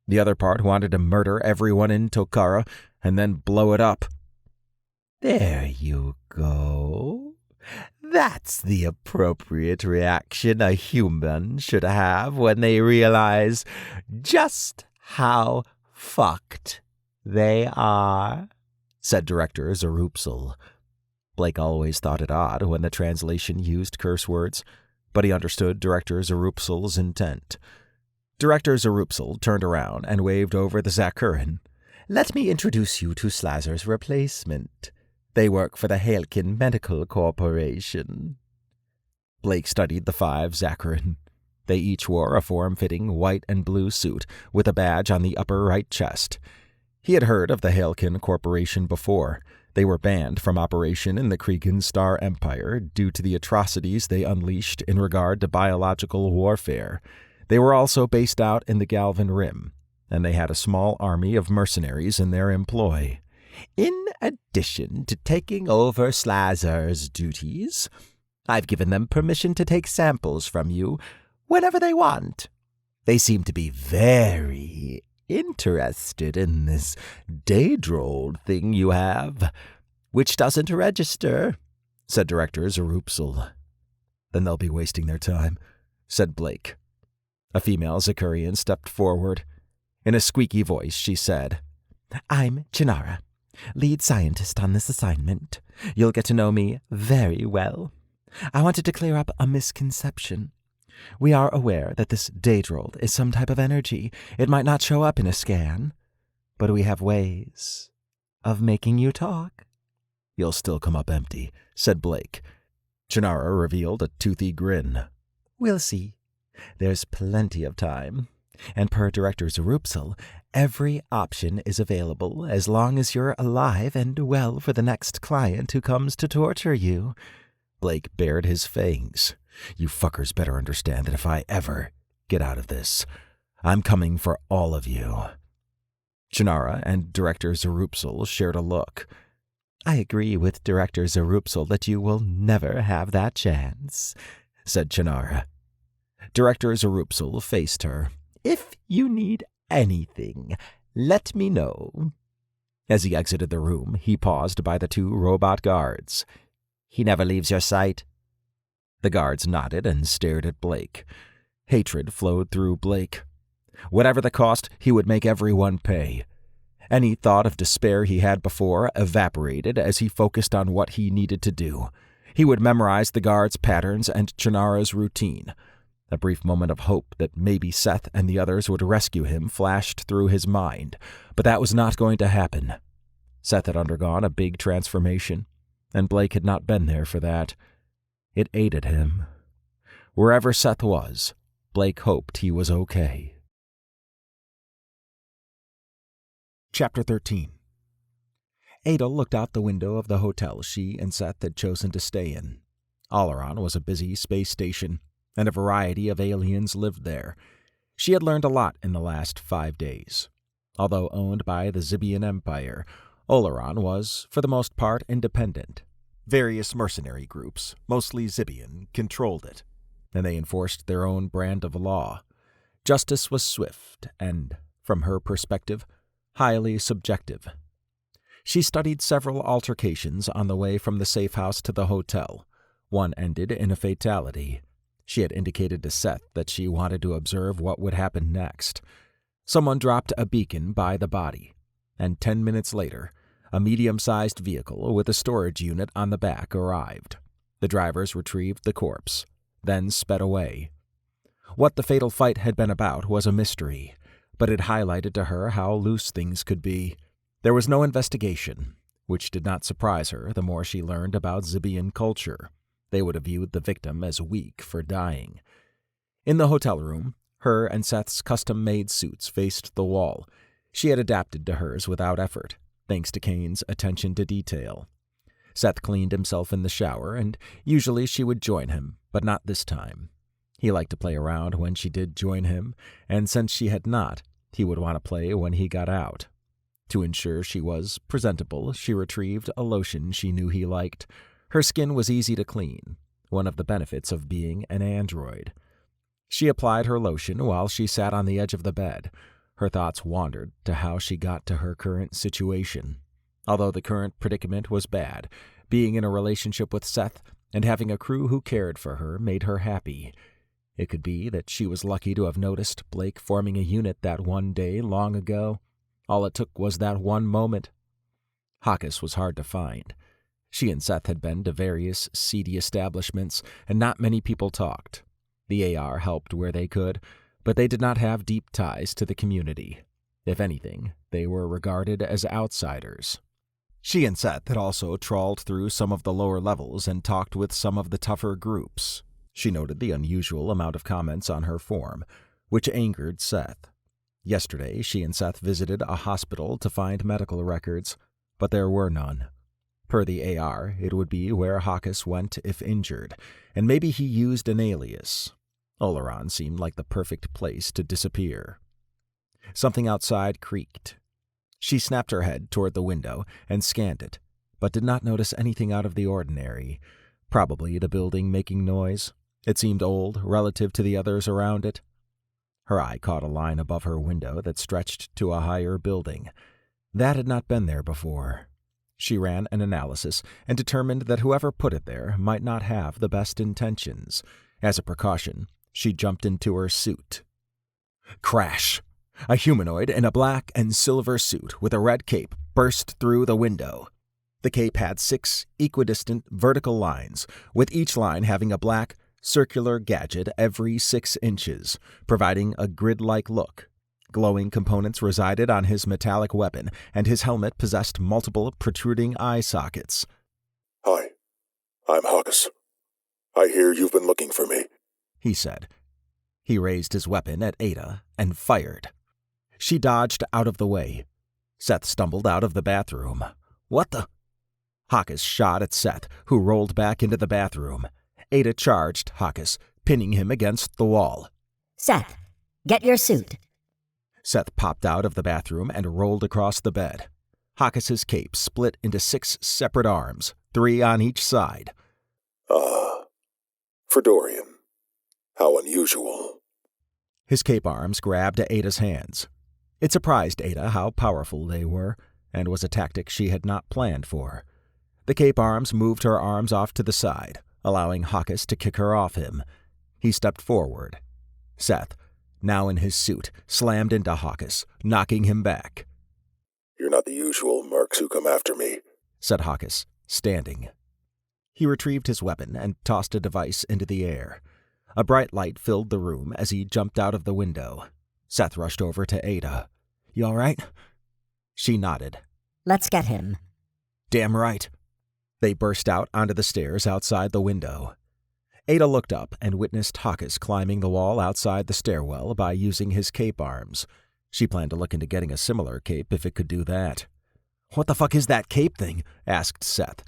The other part wanted to murder everyone in Tokara and then blow it up. "There you go. That's the appropriate reaction a human should have when they realize just how fucked they are," said Director Zeruppsel. Blake always thought it odd when the translation used curse words, but he understood Director Zeruppsel's intent. Director Zeruppsel turned around and waved over the Saskarin. "Let me introduce you to Slasher's replacement. They work for the Halkin Medical Corporation." Blake studied the 5 Saskarin. They each wore a form-fitting white and blue suit with a badge on the upper right chest. He had heard of the Halkin Corporation before. They were banned from operation in the Kregan Star Empire due to the atrocities they unleashed in regard to biological warfare. They were also based out in the Galvan Rim, and they had a small army of mercenaries in their employ. "In addition to taking over Slasher's duties, I've given them permission to take samples from you whenever they want. They seem to be very interested in this Daedrold thing you have, which doesn't register," said Director Zeruppsel. "Then they'll be wasting their time," said Blake. A female Zakurian stepped forward. In a squeaky voice, she said, "I'm Chinara, lead scientist on this assignment. You'll get to know me very well. I wanted to clear up a misconception. We are aware that this Daedrald is some type of energy. It might not show up in a scan, but we have ways of making you talk. You'll still come up empty, said Blake. Chinara revealed a toothy grin. We'll see. There's plenty of time. And per Director Zerupsel, every option is available as long as you're alive and well for the next client who comes to torture you. Blake bared his fangs. You fuckers better understand that if I ever get out of this, I'm coming for all of you. Chinara and Director Zerupsel shared a look. I agree with Director Zerupsel that you will never have that chance, said Chinara. Director Zerupsel faced her. If you need anything, let me know. As he exited the room, he paused by the two robot guards. He never leaves your sight. The guards nodded and stared at Blake. Hatred flowed through Blake. Whatever the cost, he would make everyone pay. Any thought of despair he had before evaporated as he focused on what he needed to do. He would memorize the guards' patterns and Chinara's routine. A brief moment of hope that maybe Seth and the others would rescue him flashed through his mind, but that was not going to happen. Seth had undergone a big transformation, and Blake had not been there for that. It aided him. Wherever Seth was, Blake hoped he was okay. Chapter 13. Ada looked out the window of the hotel she and Seth had chosen to stay in. Oleron was a busy space station, and a variety of aliens lived there. She had learned a lot in the last 5 days. Although owned by the Zybian Empire, Oleron was, for the most part, independent. Various mercenary groups, mostly Zybian, controlled it, and they enforced their own brand of law. Justice was swift and, from her perspective, highly subjective. She studied several altercations on the way from the safe house to the hotel. One ended in a fatality. She had indicated to Seth that she wanted to observe what would happen next. Someone dropped a beacon by the body, and 10 minutes later, a medium-sized vehicle with a storage unit on the back arrived. The drivers retrieved the corpse, then sped away. What the fatal fight had been about was a mystery, but it highlighted to her how loose things could be. There was no investigation, which did not surprise her the more she learned about Zybian culture. They would have viewed the victim as weak for dying. In the hotel room, her and Seth's custom-made suits faced the wall. She had adapted to hers without effort, thanks to Kane's attention to detail. Seth cleaned himself in the shower, and usually she would join him, but not this time. He liked to play around when she did join him, and since she had not, he would want to play when he got out. To ensure she was presentable, she retrieved a lotion she knew he liked. Her skin was easy to clean, one of the benefits of being an android. She applied her lotion while she sat on the edge of the bed. Her thoughts wandered to how she got to her current situation. Although the current predicament was bad, being in a relationship with Seth and having a crew who cared for her made her happy. It could be that she was lucky to have noticed Blake forming a unit that one day long ago. All it took was that one moment. Hawkes was hard to find. She and Seth had been to various seedy establishments, and not many people talked. The AR helped where they could, but they did not have deep ties to the community. If anything, they were regarded as outsiders. She and Seth had also trawled through some of the lower levels and talked with some of the tougher groups. She noted the unusual amount of comments on her form, which angered Seth. Yesterday, she and Seth visited a hospital to find medical records, but there were none. Per the AR, it would be where Hawkes went if injured, and maybe he used an alias. Oleron seemed like the perfect place to disappear. Something outside creaked. She snapped her head toward the window and scanned it, but did not notice anything out of the ordinary. Probably the building making noise. It seemed old relative to the others around it. Her eye caught a line above her window that stretched to a higher building. That had not been there before. She ran an analysis and determined that whoever put it there might not have the best intentions. As a precaution, she jumped into her suit. Crash! A humanoid in a black and silver suit with a red cape burst through the window. The cape had 6 equidistant vertical lines, with each line having a black, circular gadget every 6 inches, providing a grid-like look. Glowing components resided on his metallic weapon, and his helmet possessed multiple protruding eye sockets. Hi, I'm Hawkes. I hear you've been looking for me, he said. He raised his weapon at Ada and fired. She dodged out of the way. Seth stumbled out of the bathroom. What the? Hawkes shot at Seth, who rolled back into the bathroom. Ada charged Hawkes, pinning him against the wall. Seth, get your suit. Seth popped out of the bathroom and rolled across the bed. Hawkes' cape split into 6 separate arms, 3 on each side. Fredorian. How unusual. His cape arms grabbed Ada's hands. It surprised Ada how powerful they were, and was a tactic she had not planned for. The cape arms moved her arms off to the side, allowing Hawkes to kick her off him. He stepped forward. Seth, now in his suit, slammed into Hawkes, knocking him back. You're not the usual mercs who come after me, said Hawkes, standing. He retrieved his weapon and tossed a device into the air. A bright light filled the room as he jumped out of the window. Seth rushed over to Ada. You all right? She nodded. Let's get him. Damn right. They burst out onto the stairs outside the window. Ada looked up and witnessed Hawkes climbing the wall outside the stairwell by using his cape arms. She planned to look into getting a similar cape if it could do that. What the fuck is that cape thing? Asked Seth.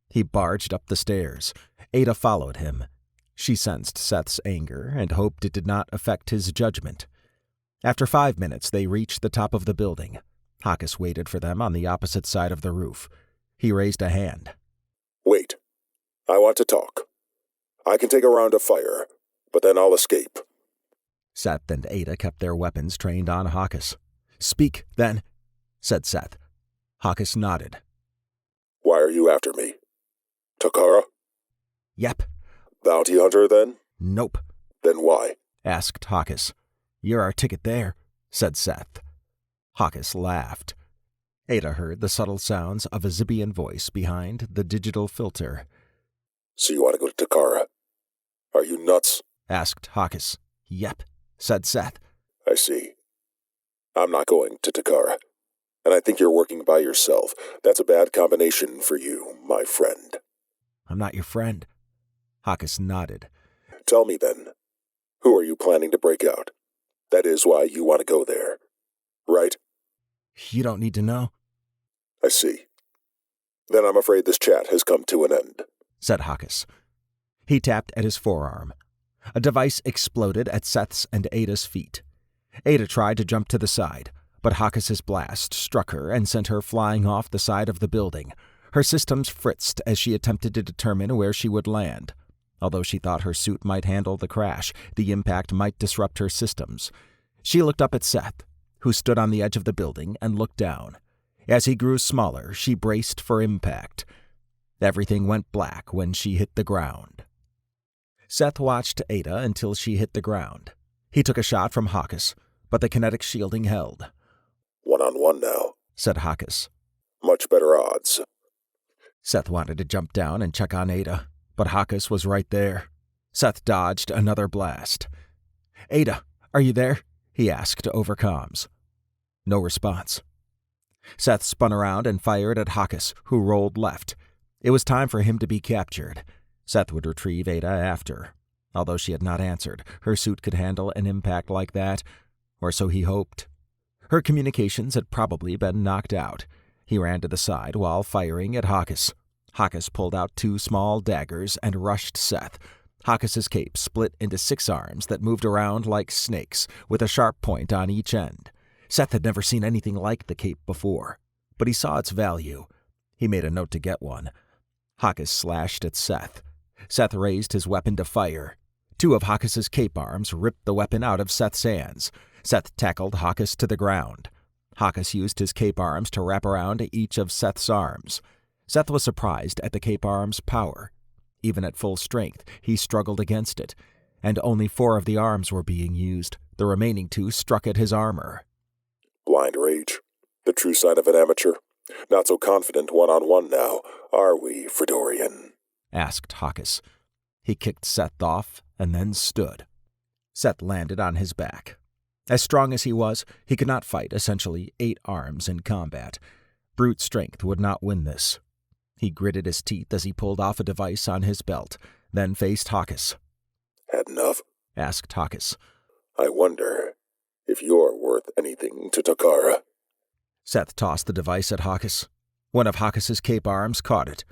He barged up the stairs. Ada followed him. She sensed Seth's anger and hoped it did not affect his judgment. After 5 minutes, they reached the top of the building. Hawkes waited for them on the opposite side of the roof. He raised a hand. Wait. I want to talk. I can take a round of fire, but then I'll escape. Seth and Ada kept their weapons trained on Hawkes. Speak, then, said Seth. Hawkes nodded. Why are you after me? Takara? Yep. Bounty hunter, then? Nope. Then why? Asked Hawkes. You're our ticket there, said Seth. Hawkes laughed. Ada heard the subtle sounds of a Zibian voice behind the digital filter. So you want to go to Takara? Are you nuts? Asked Hawkes. Yep, said Seth. I see. I'm not going to Takara. And I think you're working by yourself. That's a bad combination for you, my friend. I'm not your friend. Hawkes nodded. Tell me then, who are you planning to break out? That is why you want to go there, right? You don't need to know. I see. Then I'm afraid this chat has come to an end, said Hawkes. He tapped at his forearm. A device exploded at Seth's and Ada's feet. Ada tried to jump to the side, but Hawkes' blast struck her and sent her flying off the side of the building. Her systems fritzed as she attempted to determine where she would land. Although she thought her suit might handle the crash, the impact might disrupt her systems. She looked up at Seth, who stood on the edge of the building, and looked down. As he grew smaller, she braced for impact. Everything went black when she hit the ground. Seth watched Ada until she hit the ground. He took a shot from Hawkes, but the kinetic shielding held. 1-on-1 now, said Hawkes. Much better odds. Seth wanted to jump down and check on Ada, but Hawkes was right there. Seth dodged another blast. Ada, are you there? He asked over comms. No response. Seth spun around and fired at Hawkes, who rolled left. It was time for him to be captured. Seth would retrieve Ada after. Although she had not answered, her suit could handle an impact like that, or so he hoped. Her communications had probably been knocked out. He ran to the side while firing at Hawkes. Hawkes pulled out 2 small daggers and rushed Seth. Hawkes' cape split into 6 arms that moved around like snakes, with a sharp point on each end. Seth had never seen anything like the cape before, but he saw its value. He made a note to get one. Hawkes slashed at Seth. Seth raised his weapon to fire. 2 of Hawkes' cape arms ripped the weapon out of Seth's hands. Seth tackled Hawkes to the ground. Hawkes used his cape arms to wrap around each of Seth's arms. Seth was surprised at the cape arm's power. Even at full strength, he struggled against it, and only 4 of the arms were being used. The remaining 2 struck at his armor. Blind rage. The true sign of an amateur. Not so confident 1-on-1 now, are we, Fredorian? Asked Hawkes. He kicked Seth off and then stood. Seth landed on his back. As strong as he was, he could not fight essentially 8 arms in combat. Brute strength would not win this. He gritted his teeth as he pulled off a device on his belt, then faced Hawkes. Had enough? Asked Hawkes. I wonder if you're worth anything to Takara. Seth tossed the device at Hawkes. One of Hawkes' cape arms caught it.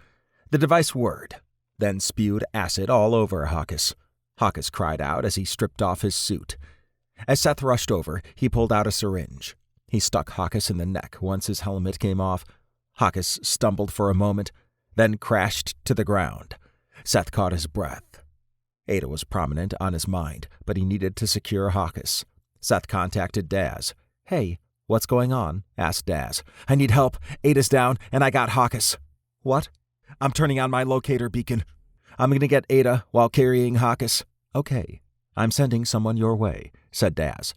The device whirred, then spewed acid all over Hawkes. Hawkes cried out as he stripped off his suit. As Seth rushed over, he pulled out a syringe. He stuck Hawkes in the neck once his helmet came off. Hawkes stumbled for a moment, then crashed to the ground. Seth caught his breath. Ada was prominent on his mind, but he needed to secure Hawkes. Seth contacted Daz. "Hey, what's going on?" asked Daz. "I need help. Ada's down, and I got Hawkes." "What?" "I'm turning on my locator beacon. I'm going to get Ada while carrying Hawkes." "Okay, I'm sending someone your way," said Daz.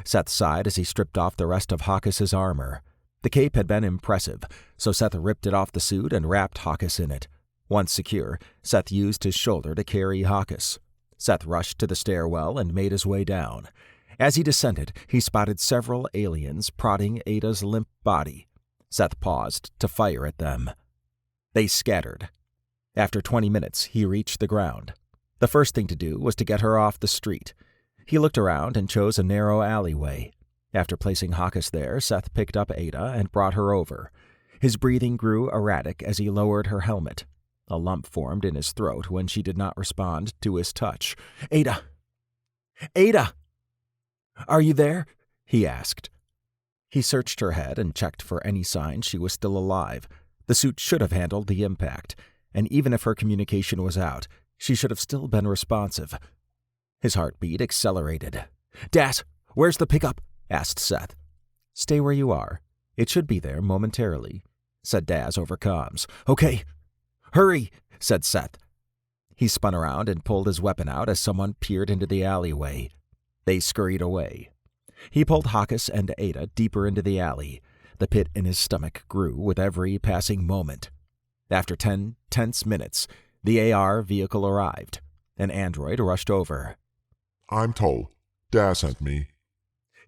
Seth sighed as he stripped off the rest of Hawkes' armor. The cape had been impressive, so Seth ripped it off the suit and wrapped Hawkes in it. Once secure, Seth used his shoulder to carry Hawkes. Seth rushed to the stairwell and made his way down. As he descended, he spotted several aliens prodding Ada's limp body. Seth paused to fire at them. They scattered. After 20 minutes, he reached the ground. The first thing to do was to get her off the street. He looked around and chose a narrow alleyway. After placing Hawkes there, Seth picked up Ada and brought her over. His breathing grew erratic as he lowered her helmet. A lump formed in his throat when she did not respond to his touch. "Ada! Ada! Are you there?" he asked. He searched her head and checked for any sign she was still alive. The suit should have handled the impact, and even if her communication was out, she should have still been responsive. His heartbeat accelerated. "Daz, where's the pickup?" asked Seth. "Stay where you are. It should be there momentarily," said Daz over comms. "Okay. Hurry," said Seth. He spun around and pulled his weapon out as someone peered into the alleyway. They scurried away. He pulled Hawkes and Ada deeper into the alley. The pit in his stomach grew with every passing moment. After 10 tense minutes, the AR vehicle arrived. An android rushed over. "I'm Tull. Daz sent me."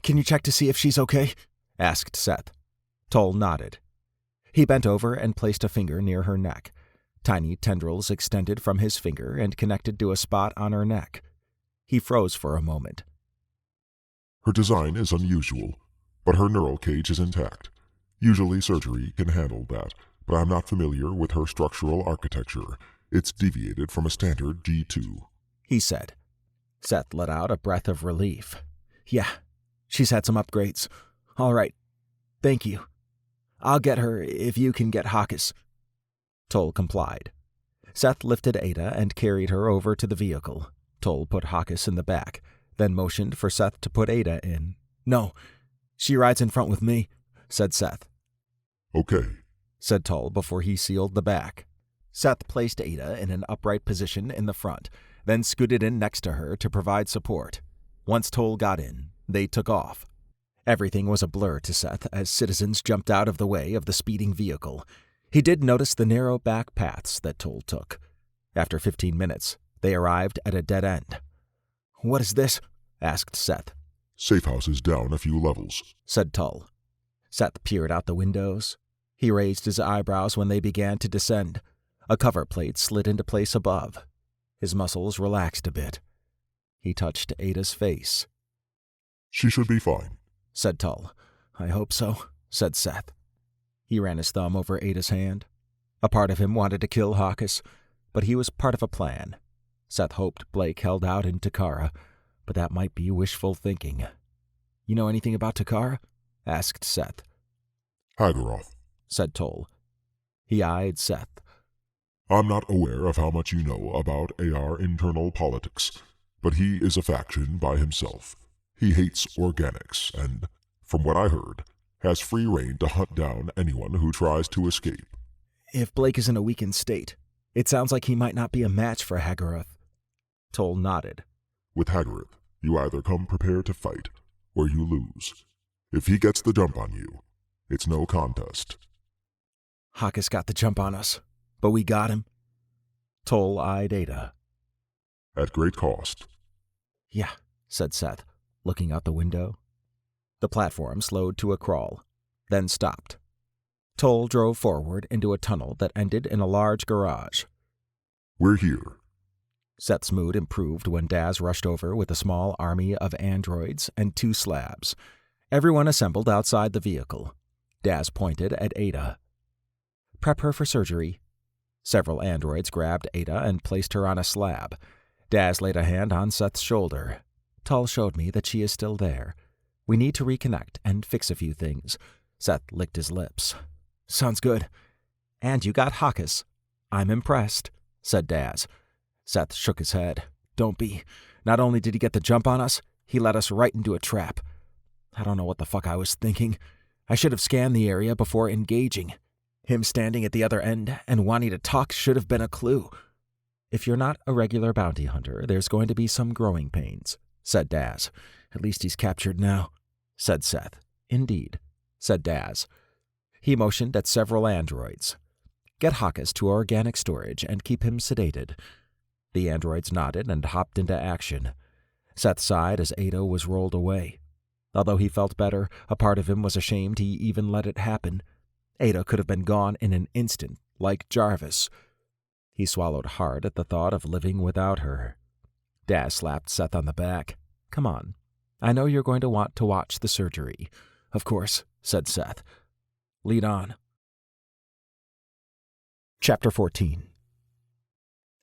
"Can you check to see if she's okay?" asked Seth. Tull nodded. He bent over and placed a finger near her neck. Tiny tendrils extended from his finger and connected to a spot on her neck. He froze for a moment. "Her design is unusual, but her neural cage is intact. Usually surgery can handle that, but I'm not familiar with her structural architecture. It's deviated from a standard G2. He said. Seth let out a breath of relief. "Yeah, she's had some upgrades. All right. Thank you. I'll get her if you can get Hawkes." Tull complied. Seth lifted Ada and carried her over to the vehicle. Tull put Hawkes in the back, then motioned for Seth to put Ada in. "No, she rides in front with me," said Seth. "Okay," said Tull before he sealed the back. Seth placed Ada in an upright position in the front, then scooted in next to her to provide support. Once Tull got in, they took off. Everything was a blur to Seth as citizens jumped out of the way of the speeding vehicle. He did notice the narrow back paths that Tull took. After 15 minutes, they arrived at a dead end. "What is this?" asked Seth. "Safe house is down a few levels," said Tull. Seth peered out the windows. He raised his eyebrows when they began to descend. A cover plate slid into place above. His muscles relaxed a bit. He touched Ada's face. "She should be fine," said Tull. "I hope so," said Seth. He ran his thumb over Ada's hand. A part of him wanted to kill Hawkes, but he was part of a plan. Seth hoped Blake held out in Takara, but that might be wishful thinking. "You know anything about Takara?" asked Seth. "Hagaroth," said Tull. He eyed Seth. "I'm not aware of how much you know about AR internal politics, but he is a faction by himself. He hates organics and, from what I heard, has free rein to hunt down anyone who tries to escape." "If Blake is in a weakened state, it sounds like he might not be a match for Hagaroth." Tull nodded. "With Hagaroth, you either come prepared to fight, or you lose. If he gets the jump on you, it's no contest." "Hawkes got the jump on us, but we got him." Tull eyed Ada. at great cost. Yeah, said Seth, looking out the window. The platform slowed to a crawl, then stopped. Toll drove forward into a tunnel that ended in a large garage. We're here. Seth's mood improved when Daz rushed over with a small army of androids and 2 slabs. Everyone assembled outside the vehicle. Daz pointed at Ada. Prep her for surgery. Several androids grabbed Ada and placed her on a slab. Daz laid a hand on Seth's shoulder. Tull showed me that she is still there. We need to reconnect and fix a few things. Seth licked his lips. Sounds good. And you got Hawkus. I'm impressed, said Daz. Seth shook his head. Don't be. Not only did he get the jump on us, he led us right into a trap. I don't know what the fuck I was thinking. I should have scanned the area before engaging. Him standing at the other end and wanting to talk should have been a clue. If you're not a regular bounty hunter, there's going to be some growing pains, said Daz. At least he's captured now, said Seth. Indeed, said Daz. He motioned at several androids. Get Hawkus to organic storage and keep him sedated. The androids nodded and hopped into action. Seth sighed as Ada was rolled away. Although he felt better, a part of him was ashamed he even let it happen. Ada could have been gone in an instant, like Jarvis. He swallowed hard at the thought of living without her. Daz slapped Seth on the back. Come on. I know you're going to want to watch the surgery. Of course, said Seth. Lead on. Chapter 14.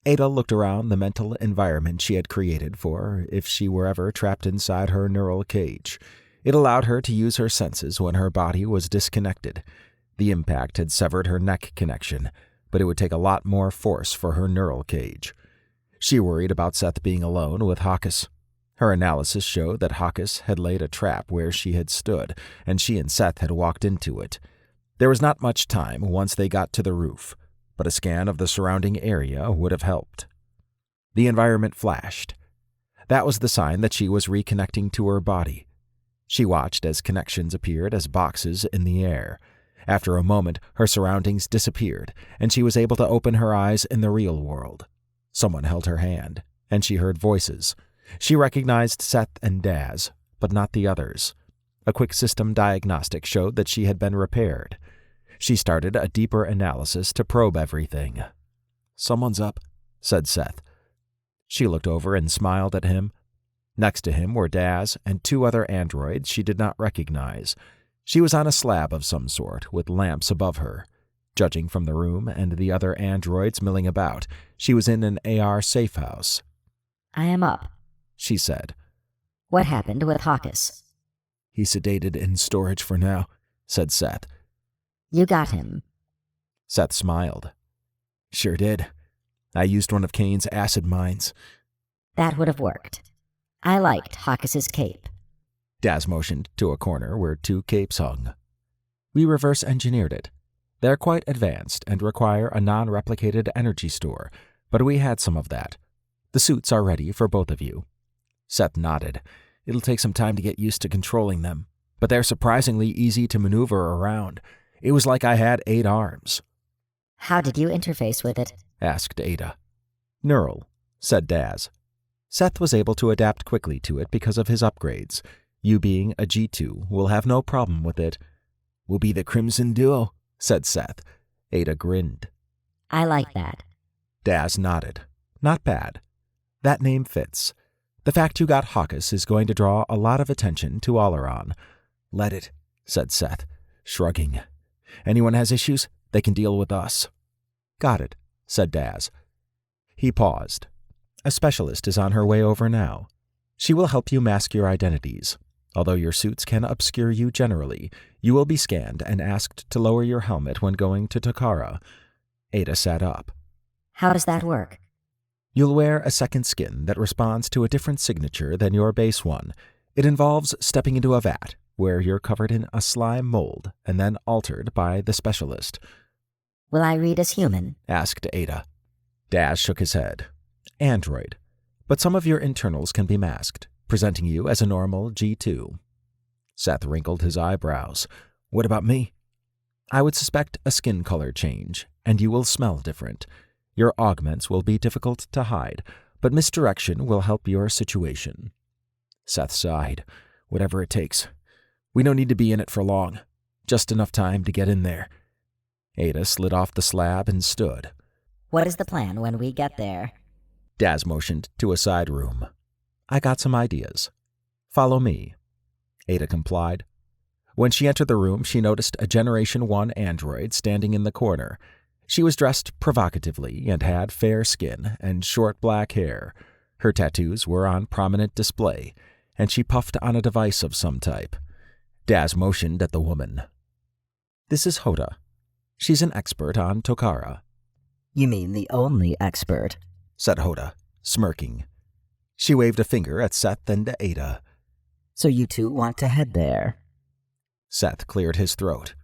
Ada looked around the mental environment she had created for if she were ever trapped inside her neural cage. It allowed her to use her senses when her body was disconnected. The impact had severed her neck connection, but it would take a lot more force for her neural cage. She worried about Seth being alone with Hawkus. Her analysis showed that Hawkus had laid a trap where she had stood, and she and Seth had walked into it. There was not much time once they got to the roof, but a scan of the surrounding area would have helped. The environment flashed. That was the sign that she was reconnecting to her body. She watched as connections appeared as boxes in the air. After a moment, her surroundings disappeared, and she was able to open her eyes in the real world. Someone held her hand, and she heard voices. She recognized Seth and Daz, but not the others. A quick system diagnostic showed that she had been repaired. She started a deeper analysis to probe everything. Someone's up, said Seth. She looked over and smiled at him. Next to him were Daz and 2 other androids she did not recognize. She was on a slab of some sort, with lamps above her. Judging from the room and the other androids milling about, she was in an AR safe house. I am up, she said. What happened with Hawkus? He's sedated in storage for now, said Seth. You got him. Seth smiled. Sure did. I used one of Kane's acid mines. That would have worked. I liked Hawkus's cape. Daz motioned to a corner where 2 capes hung. We reverse engineered it. They're quite advanced and require a non-replicated energy store, but we had some of that. The suits are ready for both of you. Seth nodded. It'll take some time to get used to controlling them, but they're surprisingly easy to maneuver around. It was like I had 8 arms. How did you interface with it? Asked Ada. Neural, said Daz. Seth was able to adapt quickly to it because of his upgrades. You being a G2 will have no problem with it. We'll be the Crimson Duo, said Seth. Ada grinned. I like that. Daz nodded. Not bad. That name fits. The fact you got Hawkus is going to draw a lot of attention to Oleron. Let it, said Seth, shrugging. Anyone has issues, they can deal with us. Got it, said Daz. He paused. A specialist is on her way over now. She will help you mask your identities. Although your suits can obscure you generally, you will be scanned and asked to lower your helmet when going to Takara. Ada sat up. How does that work? You'll wear a second skin that responds to a different signature than your base one. It involves stepping into a vat, where you're covered in a slime mold and then altered by the specialist. Will I read as human? Asked Ada. Daz shook his head. Android. But some of your internals can be masked, presenting you as a normal G2. Seth wrinkled his eyebrows. What about me? I would suspect a skin color change, and you will smell different. Your augments will be difficult to hide, but misdirection will help your situation. Seth sighed. Whatever it takes. We don't need to be in it for long. Just enough time to get in there. Ada slid off the slab and stood. What is the plan when we get there? Daz motioned to a side room. I got some ideas. Follow me. Ada complied. When she entered the room, she noticed a Generation 1 android standing in the corner. She was dressed provocatively and had fair skin and short black hair. Her tattoos were on prominent display, and she puffed on a device of some type. Daz motioned at the woman. This is Hoda. She's an expert on Tokara. You mean the only expert? Said Hoda, smirking. She waved a finger at Seth and Ada. So you two want to head there? Seth cleared his throat.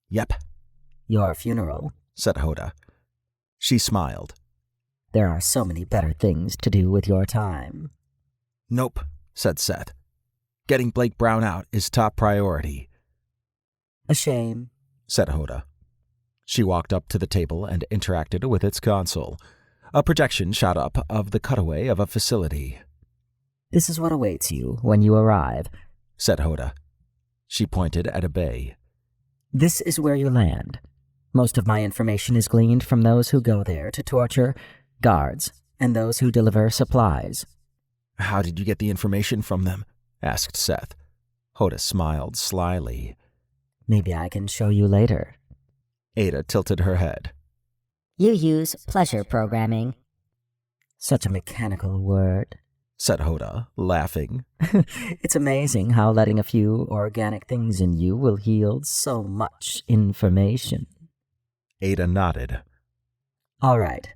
Yep. Your funeral? Said Hoda. She smiled. There are so many better things to do with your time. Nope, said Seth. Getting Blake Brown out is top priority. A shame, said Hoda. She walked up to the table and interacted with its console. A projection shot up of the cutaway of a facility. This is what awaits you when you arrive, said Hoda. She pointed at a bay. This is where you land. Most of my information is gleaned from those who go there to torture, guards, and those who deliver supplies. How did you get the information from them? Asked Seth. Hoda smiled slyly. Maybe I can show you later. Ada tilted her head. You use pleasure programming. Such a mechanical word, said Hoda, laughing. It's amazing how letting a few organic things in you will yield so much information. Ada nodded. All right.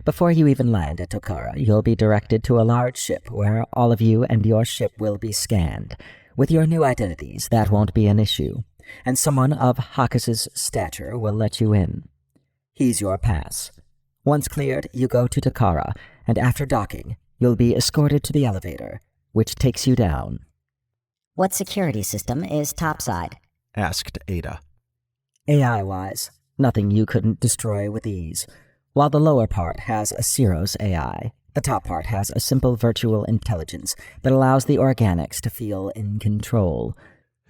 Before you even land at Tokara, you'll be directed to a large ship where all of you and your ship will be scanned. With your new identities, that won't be an issue, and someone of Hakas's stature will let you in. He's your pass. Once cleared, you go to Tokara, and after docking, you'll be escorted to the elevator, which takes you down. What security system is topside? Asked Ada. AI-wise, nothing you couldn't destroy with ease. While the lower part has a Ceros AI, the top part has a simple virtual intelligence that allows the organics to feel in control,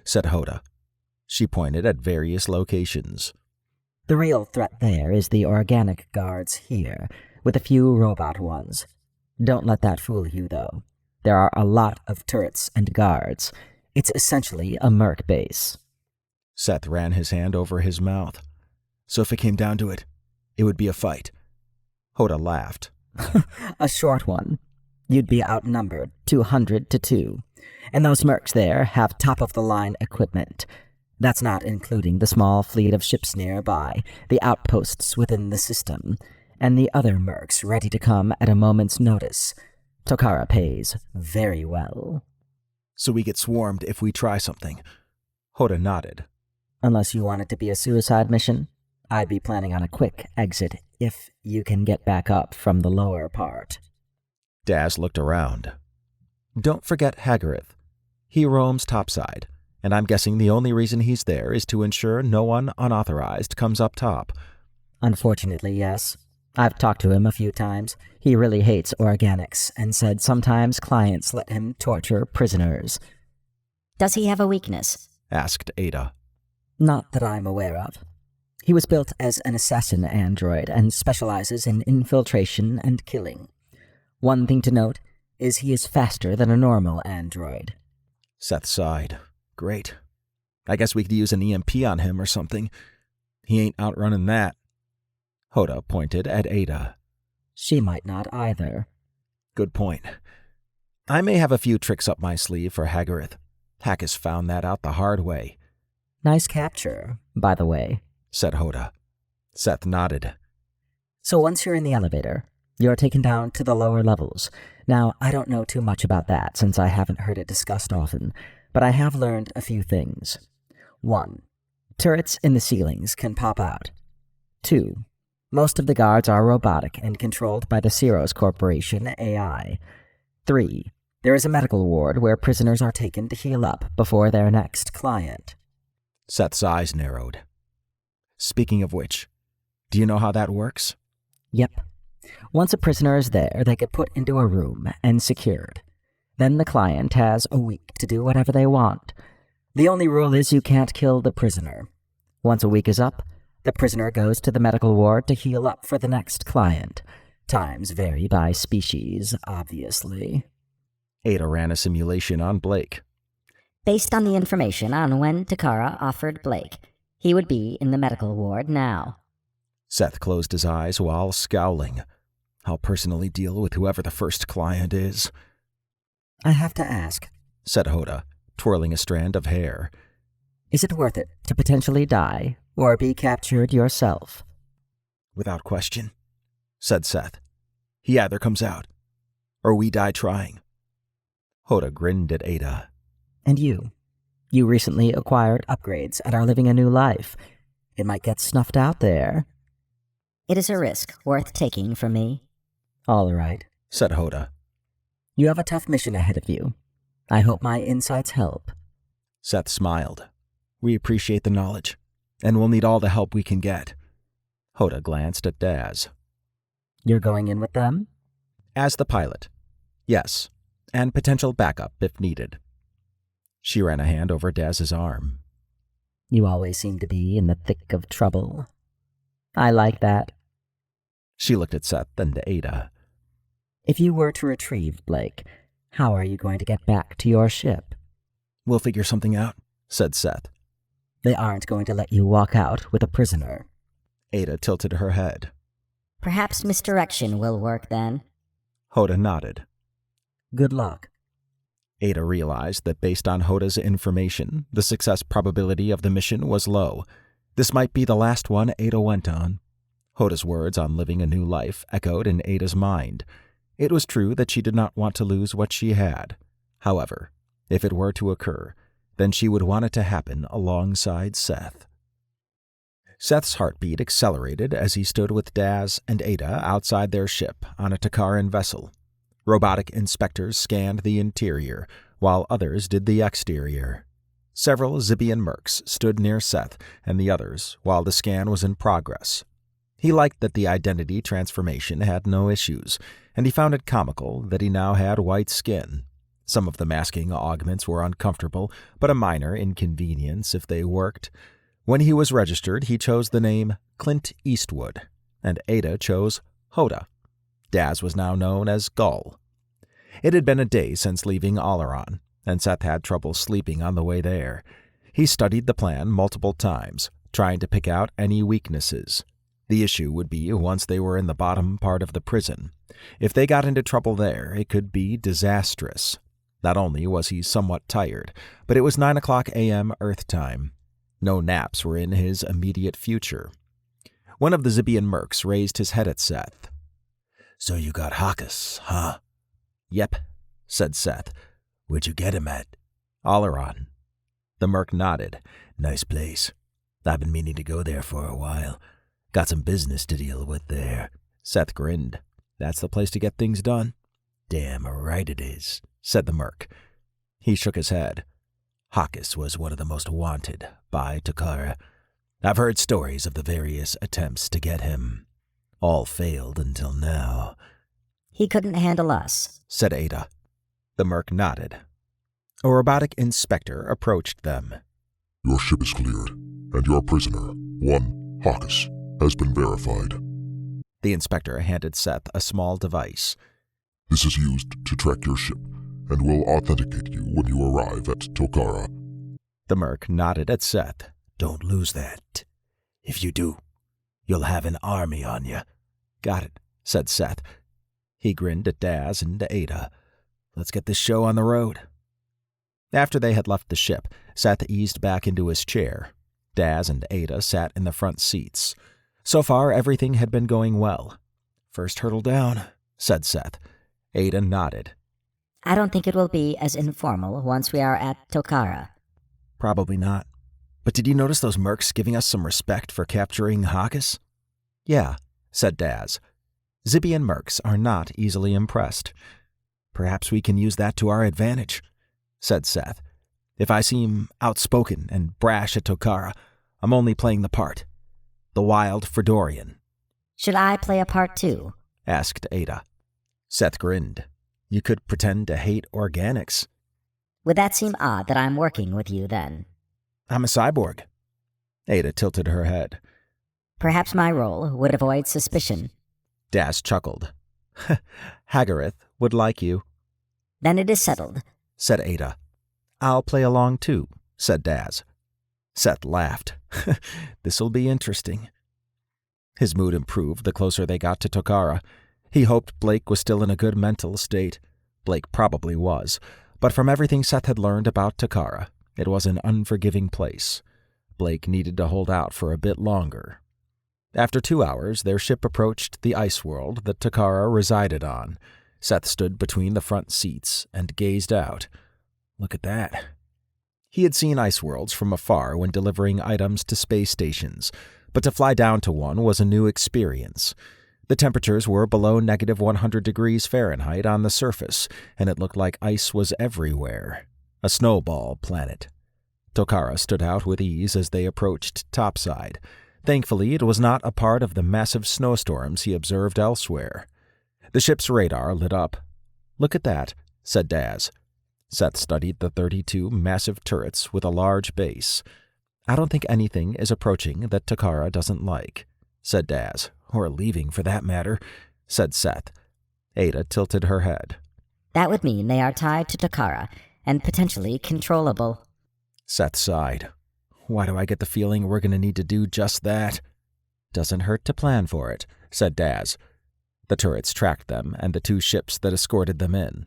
said Hoda. She pointed at various locations. The real threat there is the organic guards here, with a few robot ones. Don't let that fool you, though. There are a lot of turrets and guards. It's essentially a merc base. Seth ran his hand over his mouth. So if it came down to it, it would be a fight. Hoda laughed. A short one. You'd be outnumbered 200 to 2. And those mercs there have top-of-the-line equipment. That's not including the small fleet of ships nearby, the outposts within the system, and the other mercs ready to come at a moment's notice. Tokara pays very well. So we get swarmed if we try something. Hoda nodded. Unless you want it to be a suicide mission, I'd be planning on a quick exit if you can get back up from the lower part. Daz looked around. Don't forget Hagareth. He roams topside, and I'm guessing the only reason he's there is to ensure no one unauthorized comes up top. Unfortunately, yes. I've talked to him a few times. He really hates organics and said sometimes clients let him torture prisoners. Does he have a weakness? Asked Ada. Not that I'm aware of. He was built as an assassin android and specializes in infiltration and killing. One thing to note is he is faster than a normal android. Seth sighed. Great. I guess we could use an EMP on him or something. He ain't outrunning that. Hoda pointed at Ada. She might not either. Good point. I may have a few tricks up my sleeve for Hagareth. Hakas found that out the hard way. Nice capture, by the way, said Hoda. Seth nodded. So once you're in the elevator, you're taken down to the lower levels. Now, I don't know too much about that since I haven't heard it discussed often, but I have learned a few things. 1. Turrets in the ceilings can pop out. 2. Most of the guards are robotic and controlled by the Ceros Corporation AI. 3. There is a medical ward where prisoners are taken to heal up before their next client. Seth's eyes narrowed. Speaking of which, do you know how that works? Yep. Once a prisoner is there, they get put into a room and secured. Then the client has a week to do whatever they want. The only rule is you can't kill the prisoner. Once a week is up, the prisoner goes to the medical ward to heal up for the next client. Times vary by species, obviously. Ada ran a simulation on Blake. Based on the information on when Takara offered Blake, he would be in the medical ward now. Seth closed his eyes while scowling. I'll personally deal with whoever the first client is. I have to ask, said Hoda, twirling a strand of hair. Is it worth it to potentially die or be captured yourself? Without question, said Seth. He either comes out, or we die trying. Hoda grinned at Ada. And you? You recently acquired upgrades and are living a new life. It might get snuffed out there. It is a risk worth taking for me. All right, said Hoda. You have a tough mission ahead of you. I hope my insights help. Seth smiled. We appreciate the knowledge, and we'll need all the help we can get. Hoda glanced at Daz. You're going in with them? As the pilot, yes, and potential backup if needed. She ran a hand over Daz's arm. You always seem to be in the thick of trouble. I like that. She looked at Seth and Ada. If you were to retrieve Blake, how are you going to get back to your ship? We'll figure something out, said Seth. They aren't going to let you walk out with a prisoner. Ada tilted her head. Perhaps misdirection will work then. Hoda nodded. Good luck. Ada realized that based on Hoda's information, the success probability of the mission was low. This might be the last one Ada went on. Hoda's words on living a new life echoed in Ada's mind. It was true that she did not want to lose what she had. However, if it were to occur, then she would want it to happen alongside Seth. Seth's heartbeat accelerated as he stood with Daz and Ada outside their ship on a Takaran vessel. Robotic inspectors scanned the interior, while others did the exterior. Several Zibian mercs stood near Seth and the others while the scan was in progress. He liked that the identity transformation had no issues, and he found it comical that he now had white skin. Some of the masking augments were uncomfortable, but a minor inconvenience if they worked. When he was registered, he chose the name Clint Eastwood, and Ada chose Hoda. Daz was now known as Gull. It had been a day since leaving Oleron, and Seth had trouble sleeping on the way there. He studied the plan multiple times, trying to pick out any weaknesses. The issue would be once they were in the bottom part of the prison. If they got into trouble there, it could be disastrous. Not only was he somewhat tired, but it was 9 a.m. Earth time. No naps were in his immediate future. One of the Zibian mercs raised his head at Seth. So you got Hawkus, huh? Yep, said Seth. Where'd you get him at? Oleron. The merc nodded. Nice place. I've been meaning to go there for a while. Got some business to deal with there. Seth grinned. That's the place to get things done. Damn right it is, said the merc. He shook his head. Hawkus was one of the most wanted by Takara. I've heard stories of the various attempts to get him. All failed until now. He couldn't handle us, said Ada. The merc nodded. A robotic inspector approached them. Your ship is cleared, and your prisoner, one Hawkus, has been verified. The inspector handed Seth a small device. This is used to track your ship, and will authenticate you when you arrive at Tokara. The merc nodded at Seth. Don't lose that. If you do, you'll have an army on you. Got it, said Seth. He grinned at Daz and Ada. Let's get this show on the road. After they had left the ship, Seth eased back into his chair. Daz and Ada sat in the front seats. So far, everything had been going well. First hurdle down, said Seth. Ada nodded. I don't think it will be as informal once we are at Tokara. Probably not. But did you notice those mercs giving us some respect for capturing Hawkus? Yeah, said Daz. Zibian mercs are not easily impressed. Perhaps we can use that to our advantage, said Seth. If I seem outspoken and brash at Tokara, I'm only playing the part. The wild Fredorian. Should I play a part too? asked Ada. Seth grinned. You could pretend to hate organics. Would that seem odd that I'm working with you then? I'm a cyborg. Ada tilted her head. Perhaps my role would avoid suspicion. Daz chuckled. Hagareth would like you. Then it is settled, said Ada. I'll play along too, said Daz. Seth laughed. This'll be interesting. His mood improved the closer they got to Tokara. He hoped Blake was still in a good mental state. Blake probably was, but from everything Seth had learned about Tokara, it was an unforgiving place. Blake needed to hold out for a bit longer. After 2 hours, their ship approached the ice world that Tokara resided on. Seth stood between the front seats and gazed out. Look at that. He had seen ice worlds from afar when delivering items to space stations, but to fly down to one was a new experience. The temperatures were below negative 100 degrees Fahrenheit on the surface, and it looked like ice was everywhere. A snowball planet. Tokara stood out with ease as they approached topside. Thankfully, it was not a part of the massive snowstorms he observed elsewhere. The ship's radar lit up. Look at that, said Daz. Seth studied the 32 massive turrets with a large base. I don't think anything is approaching that Tokara doesn't like, said Daz. Or leaving, for that matter, said Seth. Ada tilted her head. That would mean they are tied to Tokara, and potentially controllable. Seth sighed. Why do I get the feeling we're going to need to do just that? Doesn't hurt to plan for it, said Daz. The turrets tracked them and the 2 ships that escorted them in.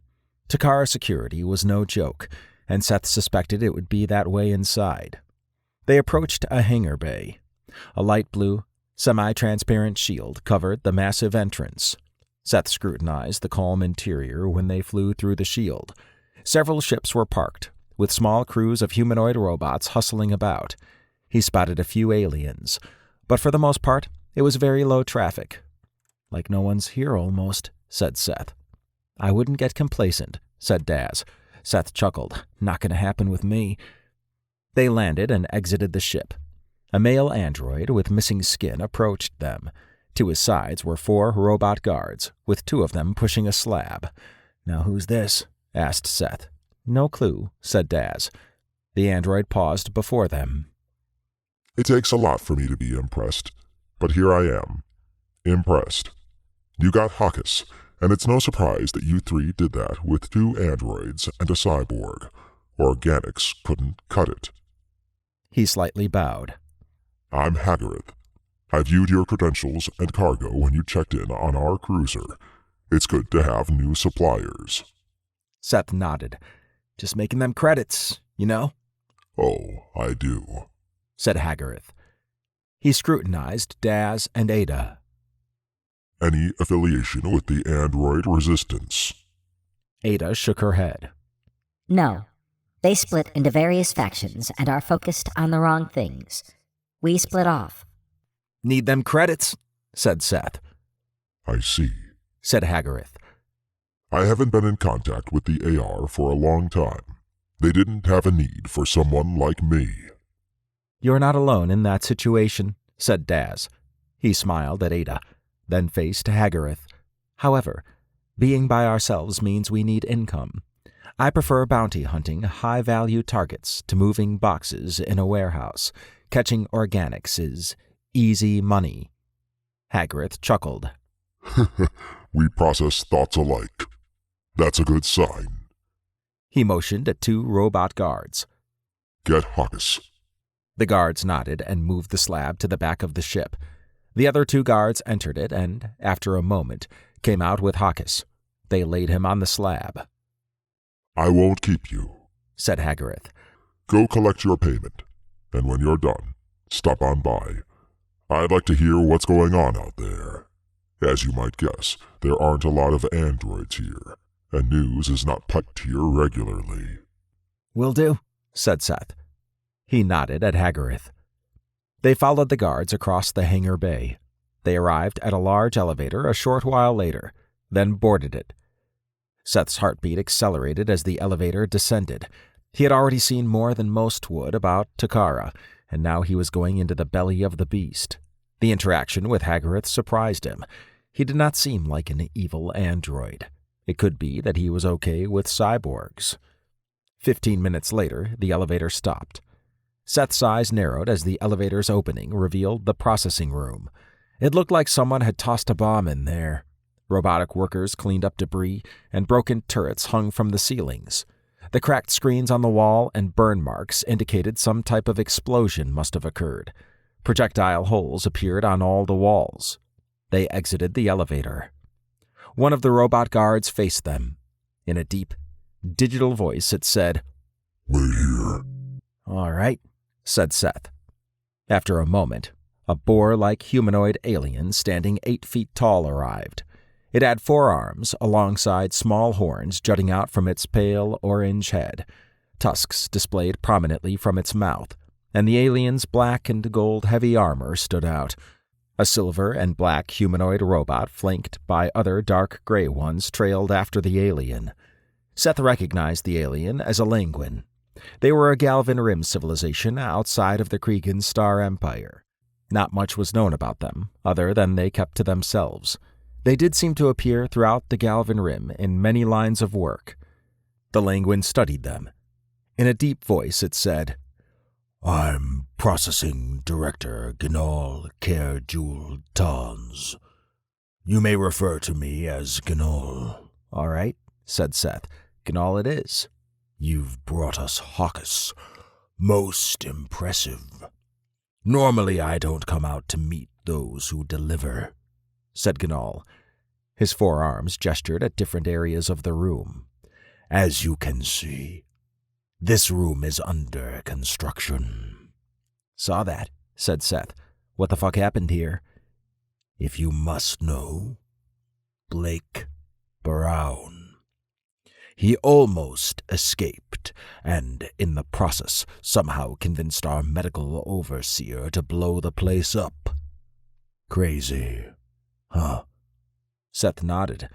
Tokara security was no joke, and Seth suspected it would be that way inside. They approached a hangar bay. A light blue, semi-transparent shield covered the massive entrance. Seth scrutinized the calm interior when they flew through the shield. Several ships were parked, with small crews of humanoid robots hustling about. He spotted a few aliens, but for the most part, it was very low traffic. Like no one's here almost, said Seth. I wouldn't get complacent, said Daz. Seth chuckled. Not going to happen with me. They landed and exited the ship. A male android with missing skin approached them. To his sides were 4 robot guards, with 2 of them pushing a slab. Now who's this? Asked Seth. No clue, said Daz. The android paused before them. It takes a lot for me to be impressed, but here I am. Impressed. You got Hawkus, and it's no surprise that you 3 did that with 2 androids and a cyborg. Organics couldn't cut it. He slightly bowed. I'm Hagareth. I viewed your credentials and cargo when you checked in on our cruiser. It's good to have new suppliers. Seth nodded. Just making them credits, you know? Oh, I do, said Hagareth. He scrutinized Daz and Ada. Any affiliation with the android resistance? Ada shook her head. No. They split into various factions and are focused on the wrong things. We split off. Need them credits, said Seth. I see, said Hagareth. I haven't been in contact with the AR for a long time. They didn't have a need for someone like me. You're not alone in that situation, said Daz. He smiled at Ada, then faced Hagareth. However, being by ourselves means we need income. I prefer bounty hunting high-value targets to moving boxes in a warehouse. Catching organics is easy money. Hagareth chuckled. We process thoughts alike. That's a good sign. He motioned at 2 robot guards. Get Hawkus. The guards nodded and moved the slab to the back of the ship. The other 2 guards entered it and, after a moment, came out with Hawkus. They laid him on the slab. I won't keep you, said Hagareth. Go collect your payment, and when you're done, stop on by. I'd like to hear what's going on out there. As you might guess, there aren't a lot of androids here, and news is not piped here regularly. Will do, said Seth. He nodded at Hagareth. They followed the guards across the hangar bay. They arrived at a large elevator a short while later, then boarded it. Seth's heartbeat accelerated as the elevator descended. He had already seen more than most would about Tokara, and now he was going into the belly of the beast. The interaction with Hagareth surprised him. He did not seem like an evil android. It could be that he was okay with cyborgs. 15 minutes later, the elevator stopped. Seth's eyes narrowed as the elevator's opening revealed the processing room. It looked like someone had tossed a bomb in there. Robotic workers cleaned up debris, and broken turrets hung from the ceilings. The cracked screens on the wall and burn marks indicated some type of explosion must have occurred. Projectile holes appeared on all the walls. They exited the elevator. One of the robot guards faced them. In a deep, digital voice, it said, "Wait here." "All right," said Seth. After a moment, a boar-like humanoid alien standing 8 feet tall arrived. It had 4 arms alongside small horns jutting out from its pale orange head. Tusks displayed prominently from its mouth, and the alien's black and gold heavy armor stood out. A silver and black humanoid robot flanked by other dark gray ones trailed after the alien. Seth recognized the alien as a Languin. They were a Galvin Rim civilization outside of the Kregan Star Empire. Not much was known about them, other than they kept to themselves. They did seem to appear throughout the Galvin Rim in many lines of work. The Languin studied them. In a deep voice it said, "I'm Processing Director Gnol Kerjul Tons. You may refer to me as Gnol." "All right," said Seth. "Gnol it is." "You've brought us Hawkus. Most impressive. Normally I don't come out to meet those who deliver," said Gnol. His 4 arms gestured at different areas of the room. "As you can see, this room is under construction." "Saw that," said Seth. "What the fuck happened here?" "If you must know, Blake Brown. He almost escaped, and in the process somehow convinced our medical overseer to blow the place up. Crazy, huh?" Seth nodded.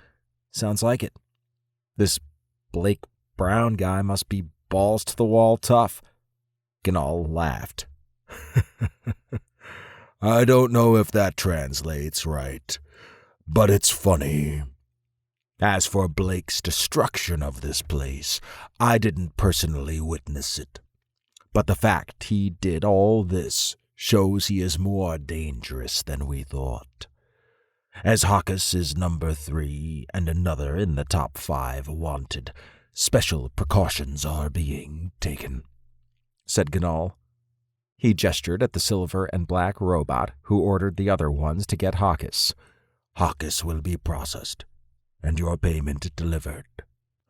"Sounds like it. This Blake Brown guy must be balls to the wall tough." Gnol laughed. "I don't know if that translates right, but it's funny. As for Blake's destruction of this place, I didn't personally witness it. But the fact he did all this shows he is more dangerous than we thought. As Hawkus is number 3 and another in the top 5 wanted, special precautions are being taken," said Gnol. He gestured at the silver and black robot who ordered the other ones to get Hawkus. "Hawkus will be processed, and your payment delivered."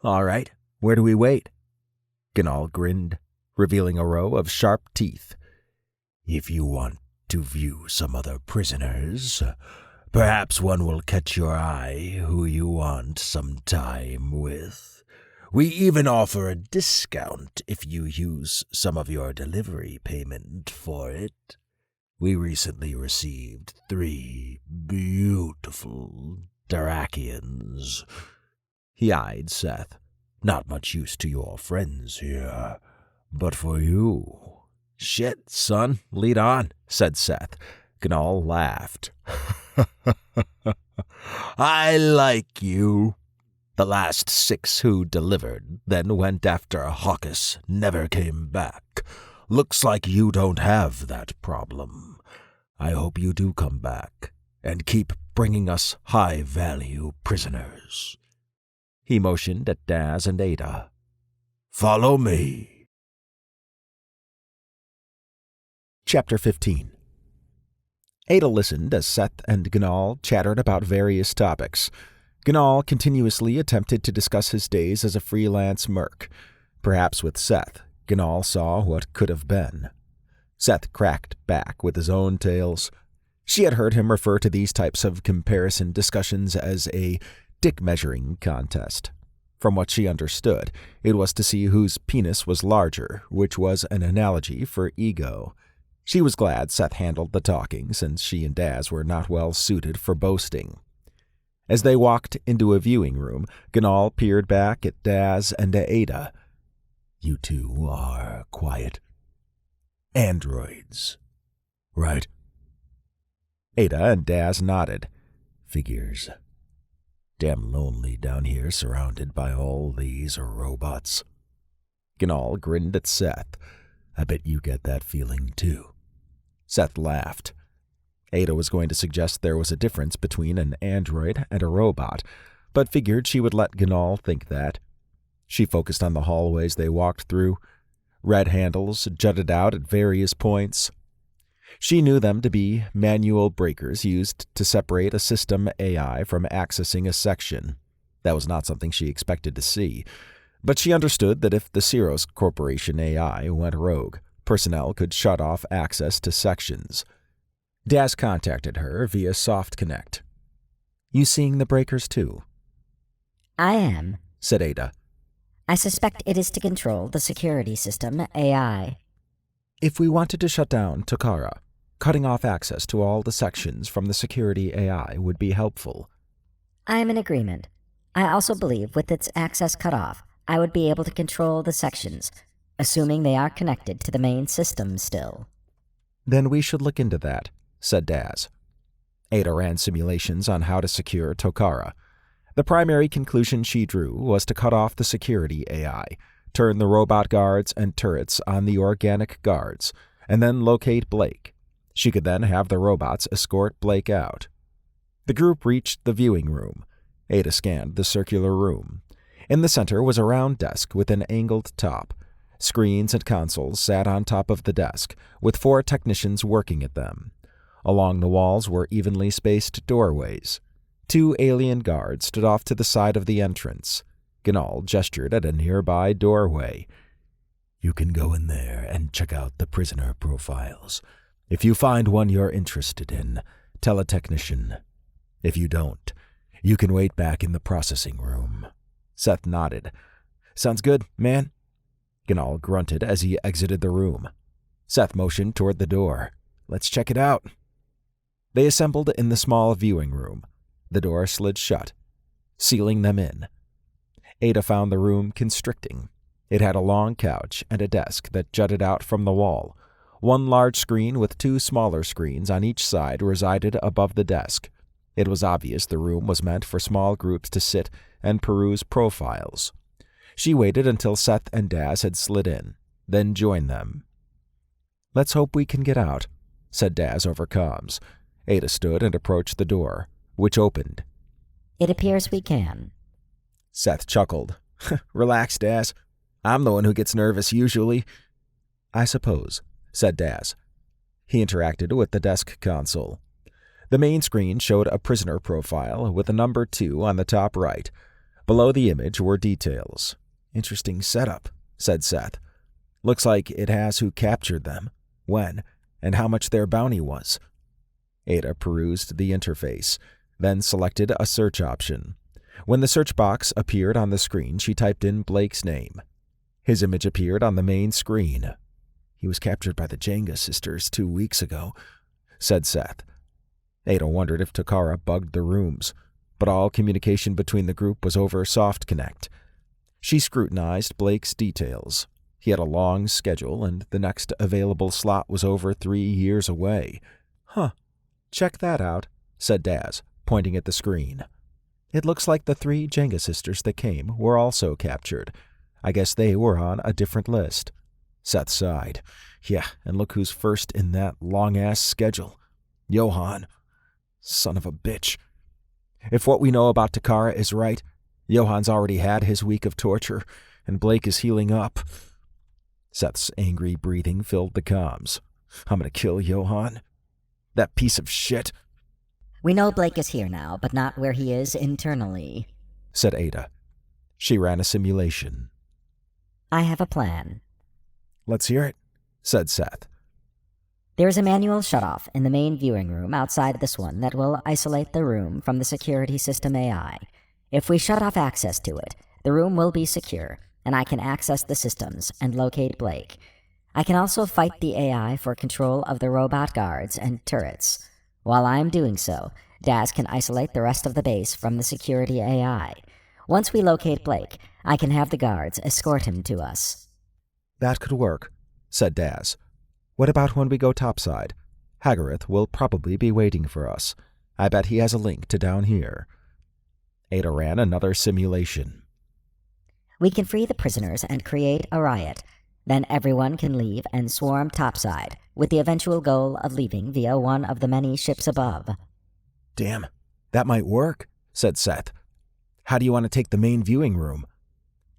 "All right. Where do we wait?" Gnol grinned, revealing a row of sharp teeth. "If you want to view some other prisoners, perhaps one will catch your eye who you want some time with. We even offer a discount if you use some of your delivery payment for it. We recently received 3 beautiful Darakians." He eyed Seth. "Not much use to your friends here, but for you." "Shit, son, lead on," said Seth. Gnol laughed. "I like you. The last 6 who delivered, then went after Hawkus, never came back. Looks like you don't have that problem. I hope you do come back, and keep bringing us high-value prisoners." He motioned at Daz and Ada. "Follow me." Chapter 15. Ada listened as Seth and Gnol chattered about various topics. Gnol continuously attempted to discuss his days as a freelance merc. Perhaps with Seth, Gnol saw what could have been. Seth cracked back with his own tales. She had heard him refer to these types of comparison discussions as a dick-measuring contest. From what she understood, it was to see whose penis was larger, which was an analogy for ego. She was glad Seth handled the talking, since she and Daz were not well suited for boasting. As they walked into a viewing room, Gnol peered back at Daz and Ada. "You two are quiet. Androids, right?" Ada and Daz nodded. Figures. Damn lonely down here surrounded by all these robots. Gnall grinned at Seth. I bet you get that feeling too. Seth laughed. Ada was going to suggest there was a difference between an android and a robot, but figured she would let Gnall think that. She focused on the hallways they walked through. Red handles jutted out at various points. She knew them to be manual breakers used to separate a system AI from accessing a section. That was not something she expected to see, but she understood that if the Ceros Corporation AI went rogue, personnel could shut off access to sections. Daz contacted her via Soft Connect. "You seeing the breakers too?" I am, said Ada. I suspect it is to control the security system AI. If we wanted to shut down Takara, cutting off access to all the sections from the security AI would be helpful. I am in agreement. I also believe with its access cut off, I would be able to control the sections, assuming they are connected to the main system still. Then we should look into that, said Daz. Ada ran simulations on how to secure Takara. The primary conclusion she drew was to cut off the security AI, turn the robot guards and turrets on the organic guards, and then locate Blake. She could then have the robots escort Blake out. The group reached the viewing room. Ada scanned the circular room. In the center was a round desk with an angled top. Screens and consoles sat on top of the desk, with 4 technicians working at them. Along the walls were evenly spaced doorways. 2 alien guards stood off to the side of the entrance. Gnall gestured at a nearby doorway. You can go in there and check out the prisoner profiles. If you find one you're interested in, tell a technician. If you don't, you can wait back in the processing room. Seth nodded. Sounds good, man. Gnall grunted as he exited the room. Seth motioned toward the door. Let's check it out. They assembled in the small viewing room. The door slid shut, sealing them in. Ada found the room constricting. It had a long couch and a desk that jutted out from the wall. One large screen with 2 smaller screens on each side resided above the desk. It was obvious the room was meant for small groups to sit and peruse profiles. She waited until Seth and Daz had slid in, then joined them. Let's hope we can get out, said Daz over comms. Ada stood and approached the door, which opened. It appears we can. Seth chuckled. Relax, Daz. I'm the one who gets nervous usually. I suppose, said Daz. He interacted with the desk console. The main screen showed a prisoner profile with a number 2 on the top right. Below the image were details. Interesting setup, said Seth. Looks like it has who captured them, when, and how much their bounty was. Ada perused the interface, then selected a search option. When the search box appeared on the screen, she typed in Blake's name. His image appeared on the main screen. He was captured by the Jenga sisters 2 weeks ago, said Seth. Ada wondered if Takara bugged the rooms, but all communication between the group was over Soft Connect. She scrutinized Blake's details. He had a long schedule, and the next available slot was over 3 years away. Huh. Check that out, said Daz, pointing at the screen. It looks like the 3 Jenga sisters that came were also captured. I guess they were on a different list. Seth sighed. Yeah, and look who's first in that long-ass schedule. Johan. Son of a bitch. If what we know about Takara is right, Johan's already had his week of torture, and Blake is healing up. Seth's angry breathing filled the comms. I'm gonna kill Johan. That piece of shit. We know Blake is here now, but not where he is internally, said Ada. She ran a simulation. I have a plan. Let's hear it, said Seth. There is a manual shutoff in the main viewing room outside this one that will isolate the room from the security system AI. If we shut off access to it, the room will be secure, and I can access the systems and locate Blake. I can also fight the AI for control of the robot guards and turrets. While I'm doing so, Daz can isolate the rest of the base from the security AI. Once we locate Blake, I can have the guards escort him to us. That could work, said Daz. What about when we go topside? Hagareth will probably be waiting for us. I bet he has a link to down here. Ada ran another simulation. We can free the prisoners and create a riot. Then everyone can leave and swarm topside, with the eventual goal of leaving via one of the many ships above. Damn, that might work, said Seth. How do you want to take the main viewing room?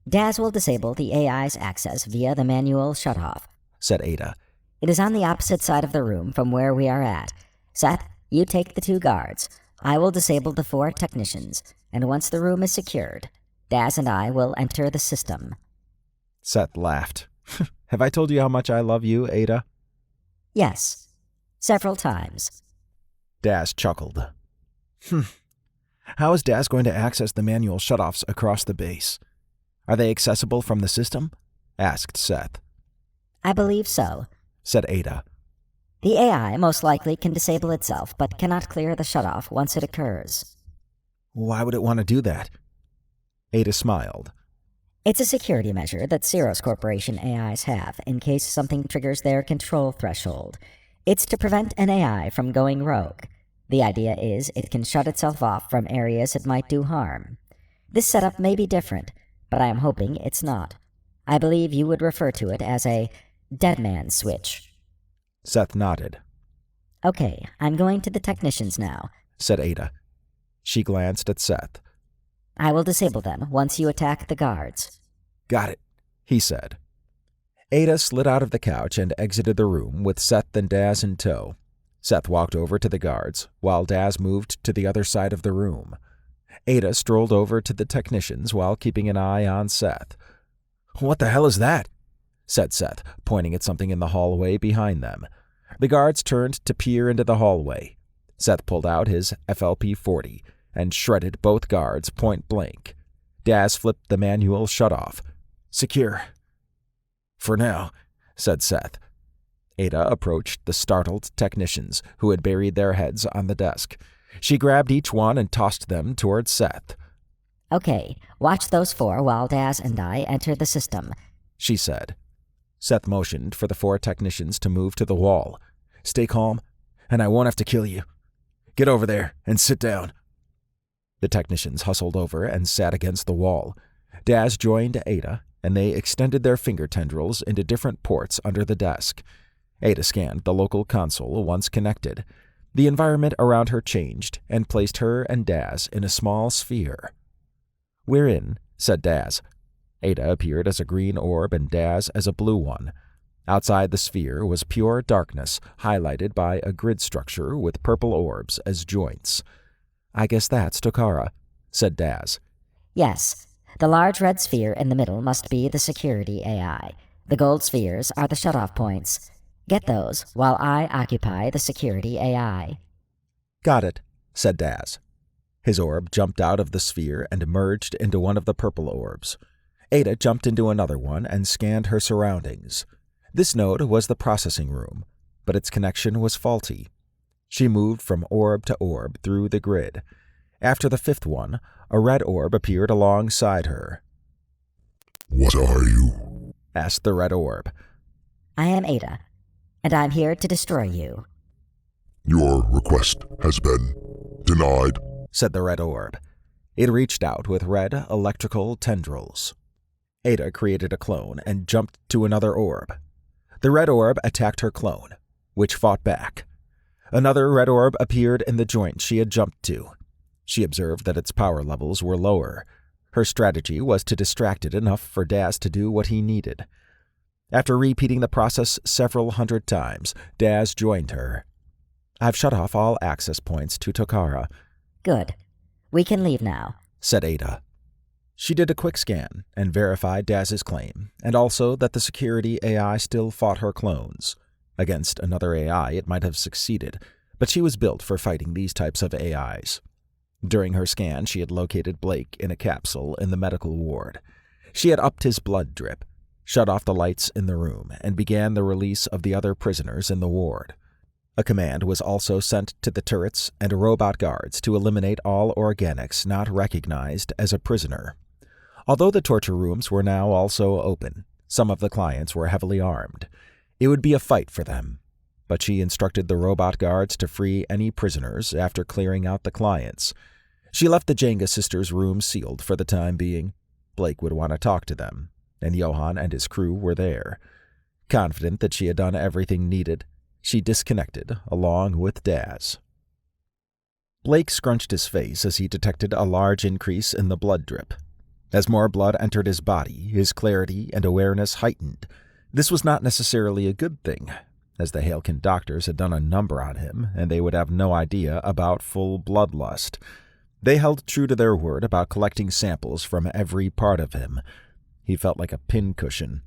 Daz will disable the AI's access via the manual shutoff, said Ada. It is on the opposite side of the room from where we are at. Seth, you take the 2 guards. I will disable the 4 technicians, and once the room is secured, Daz and I will enter the system. Seth laughed. Have I told you how much I love you, Ada? Yes, several times. Daz chuckled. How is Daz going to access the manual shutoffs across the base? Are they accessible from the system? Asked Seth. I believe so, said Ada. The AI most likely can disable itself, but cannot clear the shutoff once it occurs. Why would it want to do that? Ada smiled. It's a security measure that Ceros Corporation AIs have in case something triggers their control threshold. It's to prevent an AI from going rogue. The idea is it can shut itself off from areas it might do harm. This setup may be different, but I am hoping it's not. I believe you would refer to it as a dead man switch. Seth nodded. Okay, I'm going to the technicians now, said Ada. She glanced at Seth. I will disable them once you attack the guards. Got it, he said. Ada slid out of the couch and exited the room with Seth and Daz in tow. Seth walked over to the guards, while Daz moved to the other side of the room. Ada strolled over to the technicians while keeping an eye on Seth. What the hell is that? Said Seth, pointing at something in the hallway behind them. The guards turned to peer into the hallway. Seth pulled out his FLP-40 and shredded both guards point blank. Daz flipped the manual shutoff. Secure. For now, said Seth. Ada approached the startled technicians, who had buried their heads on the desk. She grabbed each one and tossed them towards Seth. Okay, watch those 4 while Daz and I enter the system, she said. Seth motioned for the 4 technicians to move to the wall. Stay calm, and I won't have to kill you. Get over there and sit down. The technicians hustled over and sat against the wall. Daz joined Ada, and they extended their finger tendrils into different ports under the desk. Ada scanned the local console once connected. The environment around her changed and placed her and Daz in a small sphere. We're in, said Daz. Ada appeared as a green orb and Daz as a blue one. Outside the sphere was pure darkness, highlighted by a grid structure with purple orbs as joints. I guess that's Takara, said Daz. Yes. The large red sphere in the middle must be the security AI. The gold spheres are the shutoff points. Get those while I occupy the security AI. Got it, said Daz. His orb jumped out of the sphere and merged into one of the purple orbs. Ada jumped into another one and scanned her surroundings. This node was the processing room, but its connection was faulty. She moved from orb to orb through the grid. After the 5th one, a red orb appeared alongside her. What are you? Asked the red orb. I am Ada, and I'm here to destroy you. Your request has been denied, said the red orb. It reached out with red electrical tendrils. Ada created a clone and jumped to another orb. The red orb attacked her clone, which fought back. Another red orb appeared in the joint she had jumped to. She observed that its power levels were lower. Her strategy was to distract it enough for Daz to do what he needed. After repeating the process several hundred times, Daz joined her. I've shut off all access points to Takara. Good. We can leave now, said Ada. She did a quick scan and verified Daz's claim, and also that the security AI still fought her clones. Against another AI, it might have succeeded, but she was built for fighting these types of AIs. During her scan, she had located Blake in a capsule in the medical ward. She had upped his blood drip, shut off the lights in the room, and began the release of the other prisoners in the ward. A command was also sent to the turrets and robot guards to eliminate all organics not recognized as a prisoner. Although the torture rooms were now also open, some of the clients were heavily armed. It would be a fight for them, but she instructed the robot guards to free any prisoners after clearing out the clients. She left the Jenga sisters' room sealed for the time being. Blake would want to talk to them, and Johann and his crew were there. Confident that she had done everything needed, she disconnected along with Daz. Blake scrunched his face as he detected a large increase in the blood drip. As more blood entered his body, his clarity and awareness heightened. This was not necessarily a good thing, as the Halkin doctors had done a number on him, and they would have no idea about full bloodlust. They held true to their word about collecting samples from every part of him. He felt like a pincushion,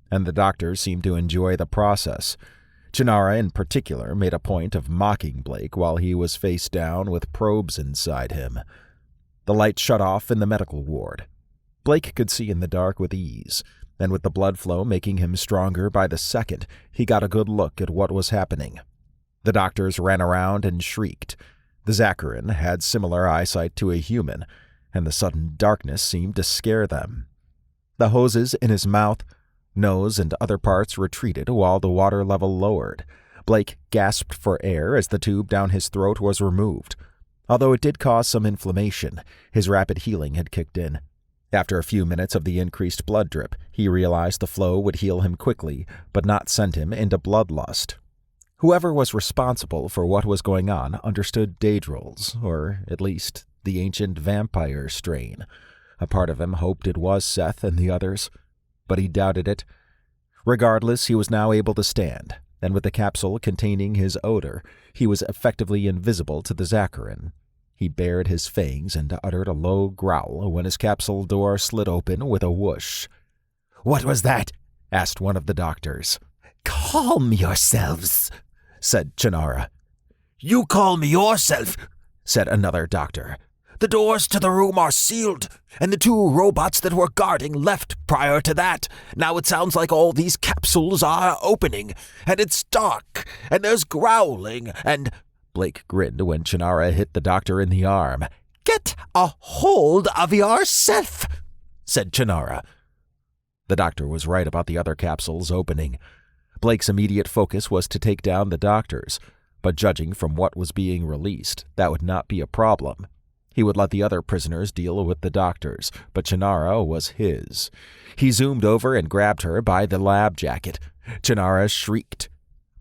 and the doctors seemed to enjoy the process. Chinara, in particular, made a point of mocking Blake while he was face down with probes inside him. The light shut off in the medical ward. Blake could see in the dark with ease, and with the blood flow making him stronger by the second, he got a good look at what was happening. The doctors ran around and shrieked. The Sasakarin had similar eyesight to a human, and the sudden darkness seemed to scare them. The hoses in his mouth, nose, and other parts retreated while the water level lowered. Blake gasped for air as the tube down his throat was removed. Although it did cause some inflammation, his rapid healing had kicked in. After a few minutes of the increased blood drip, he realized the flow would heal him quickly, but not send him into bloodlust. Whoever was responsible for what was going on understood Daedrils, or at least the ancient vampire strain. A part of him hoped it was Seth and the others, but he doubted it. Regardless, he was now able to stand, and with the capsule containing his odor, he was effectively invisible to the Sasakarin. He bared his fangs and uttered a low growl when his capsule door slid open with a whoosh. "What was that?" asked one of the doctors. "Calm yourselves," said Chinara. "You calm yourself," said another doctor. "The doors to the room are sealed, and the 2 robots that were guarding left prior to that. Now it sounds like all these capsules are opening, and it's dark, and there's growling, and—" Blake grinned when Chinara hit the doctor in the arm. "Get a hold of yourself," said Chinara. The doctor was right about the other capsules opening. Blake's immediate focus was to take down the doctors, but judging from what was being released, that would not be a problem. He would let the other prisoners deal with the doctors, but Chinara was his. He zoomed over and grabbed her by the lab jacket. Chinara shrieked.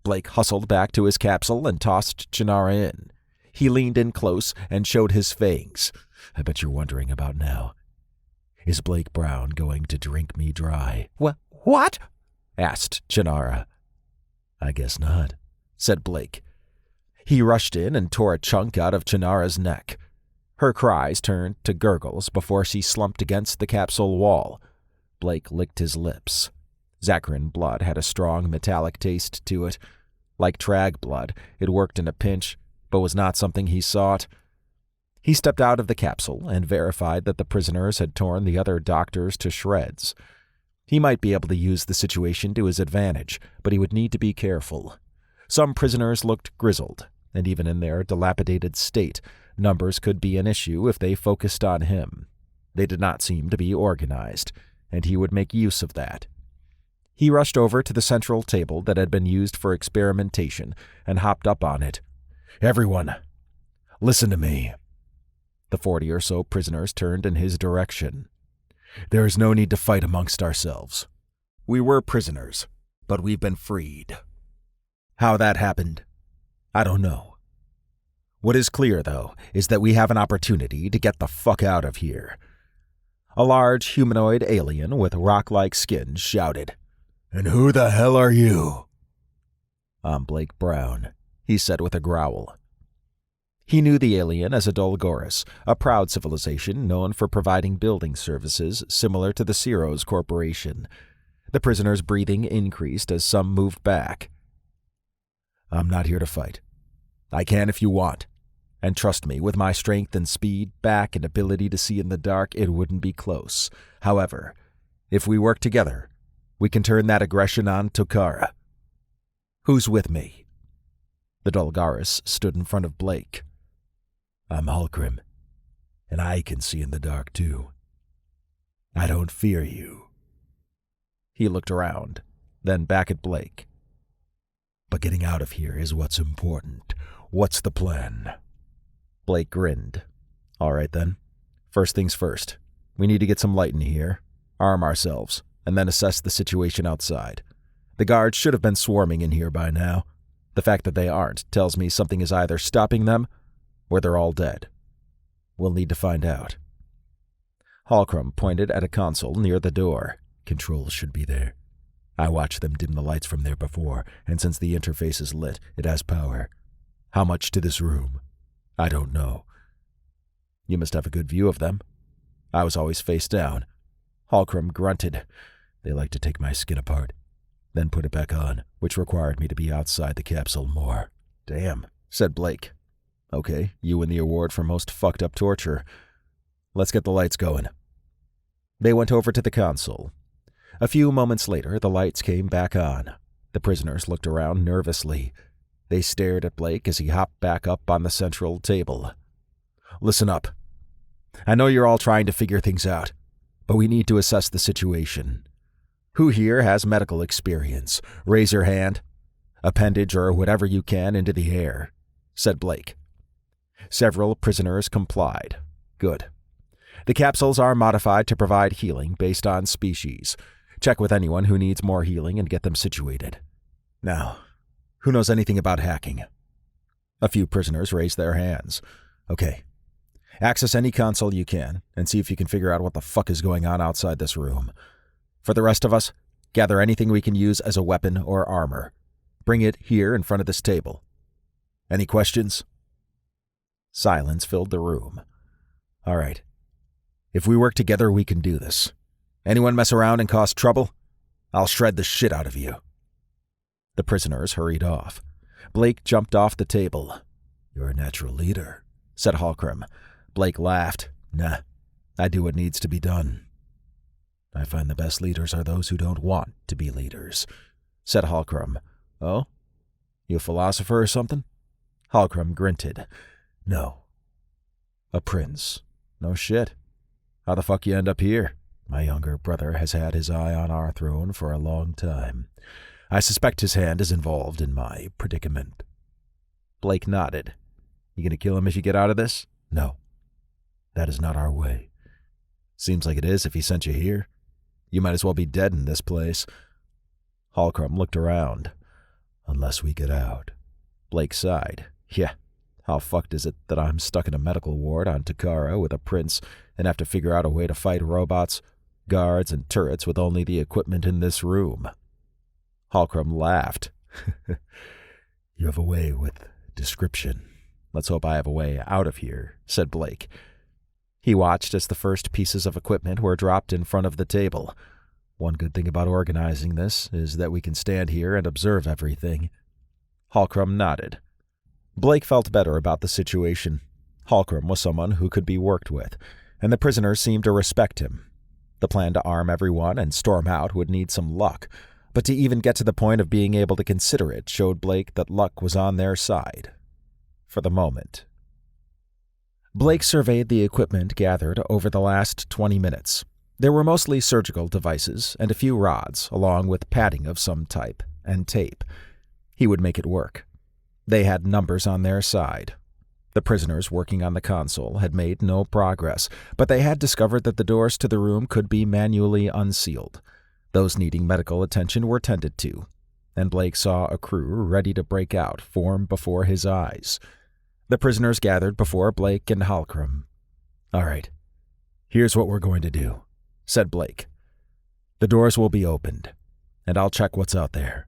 Blake hustled back to his capsule and tossed Chinara in. He leaned in close and showed his fangs. I bet you're wondering about now. Is Blake Brown going to drink me dry? What? Asked Chinara. I guess not, said Blake. He rushed in and tore a chunk out of Chinara's neck. Her cries turned to gurgles before she slumped against the capsule wall. Blake licked his lips. Sasakarin blood had a strong metallic taste to it. Like Trag blood, it worked in a pinch, but was not something he sought. He stepped out of the capsule and verified that the prisoners had torn the other doctors to shreds. He might be able to use the situation to his advantage, but he would need to be careful. Some prisoners looked grizzled, and even in their dilapidated state, numbers could be an issue if they focused on him. They did not seem to be organized, and he would make use of that. He rushed over to the central table that had been used for experimentation and hopped up on it. Everyone, listen to me. The 40 or so prisoners turned in his direction. There is no need to fight amongst ourselves. We were prisoners, but we've been freed. How that happened, I don't know. What is clear, though, is that we have an opportunity to get the fuck out of here. A large humanoid alien with rock-like skin shouted, And who the hell are you? I'm Blake Brown, he said with a growl. He knew the alien as a Dolgoris, a proud civilization known for providing building services similar to the Ciros Corporation. The prisoners' breathing increased as some moved back. I'm not here to fight. I can if you want. And trust me, with my strength and speed, back, and ability to see in the dark, it wouldn't be close. However, if we work together, we can turn that aggression on Tokara. Who's with me? The Dolgaris stood in front of Blake. I'm Hulkrim, and I can see in the dark too. I don't fear you. He looked around, then back at Blake. But getting out of here is what's important. What's the plan? Blake grinned. All right then. First things first. We need to get some light in here, arm ourselves, and then assess the situation outside. The guards should have been swarming in here by now. The fact that they aren't tells me something is either stopping them or they're all dead. We'll need to find out. Holcrum pointed at a console near the door. Controls should be there. I watched them dim the lights from there before, and since the interface is lit, it has power. How much to this room? I don't know. You must have a good view of them. I was always face down. Holcrum grunted. They like to take my skin apart, then put it back on, which required me to be outside the capsule more. Damn, said Blake. Okay, you win the award for most fucked up torture. Let's get the lights going. They went over to the console. A few moments later, the lights came back on. The prisoners looked around nervously. They stared at Blake as he hopped back up on the central table. Listen up. I know you're all trying to figure things out, but we need to assess the situation. Who here has medical experience? Raise your hand. Appendage or whatever you can into the air, said Blake. Several prisoners complied. Good. The capsules are modified to provide healing based on species. Check with anyone who needs more healing and get them situated. Now, who knows anything about hacking? A few prisoners raised their hands. Okay. Access any console you can and see if you can figure out what the fuck is going on outside this room. For the rest of us, gather anything we can use as a weapon or armor. Bring it here in front of this table. Any questions? Silence filled the room. All right. If we work together, we can do this. Anyone mess around and cause trouble? I'll shred the shit out of you. The prisoners hurried off. Blake jumped off the table. You're a natural leader, said Holcrum. Blake laughed. Nah, I do what needs to be done. I find the best leaders are those who don't want to be leaders, said Holcrum. Oh? You a philosopher or something? Holcrum grunted. No. A prince. No shit. How the fuck you end up here? My younger brother has had his eye on our throne for a long time. I suspect his hand is involved in my predicament. Blake nodded. You gonna kill him as you get out of this? No. That is not our way. Seems like it is if he sent you here. You might as well be dead in this place. Holcrum looked around. Unless we get out. Blake sighed. Yeah, how fucked is it that I'm stuck in a medical ward on Takara with a prince and have to figure out a way to fight robots, guards, and turrets with only the equipment in this room? Holcrum laughed. You have a way with description. Let's hope I have a way out of here, said Blake. He watched as the first pieces of equipment were dropped in front of the table. One good thing about organizing this is that we can stand here and observe everything. Holcrum nodded. Blake felt better about the situation. Holcrum was someone who could be worked with, and the prisoners seemed to respect him. The plan to arm everyone and storm out would need some luck, but to even get to the point of being able to consider it showed Blake that luck was on their side. For the moment. Blake surveyed the equipment gathered over the last 20 minutes. There were mostly surgical devices and a few rods, along with padding of some type and tape. He would make it work. They had numbers on their side. The prisoners working on the console had made no progress, but they had discovered that the doors to the room could be manually unsealed. Those needing medical attention were tended to, and Blake saw a crew ready to break out form before his eyes. The prisoners gathered before Blake and Holcrum. All right, here's what we're going to do, said Blake. The doors will be opened, and I'll check what's out there.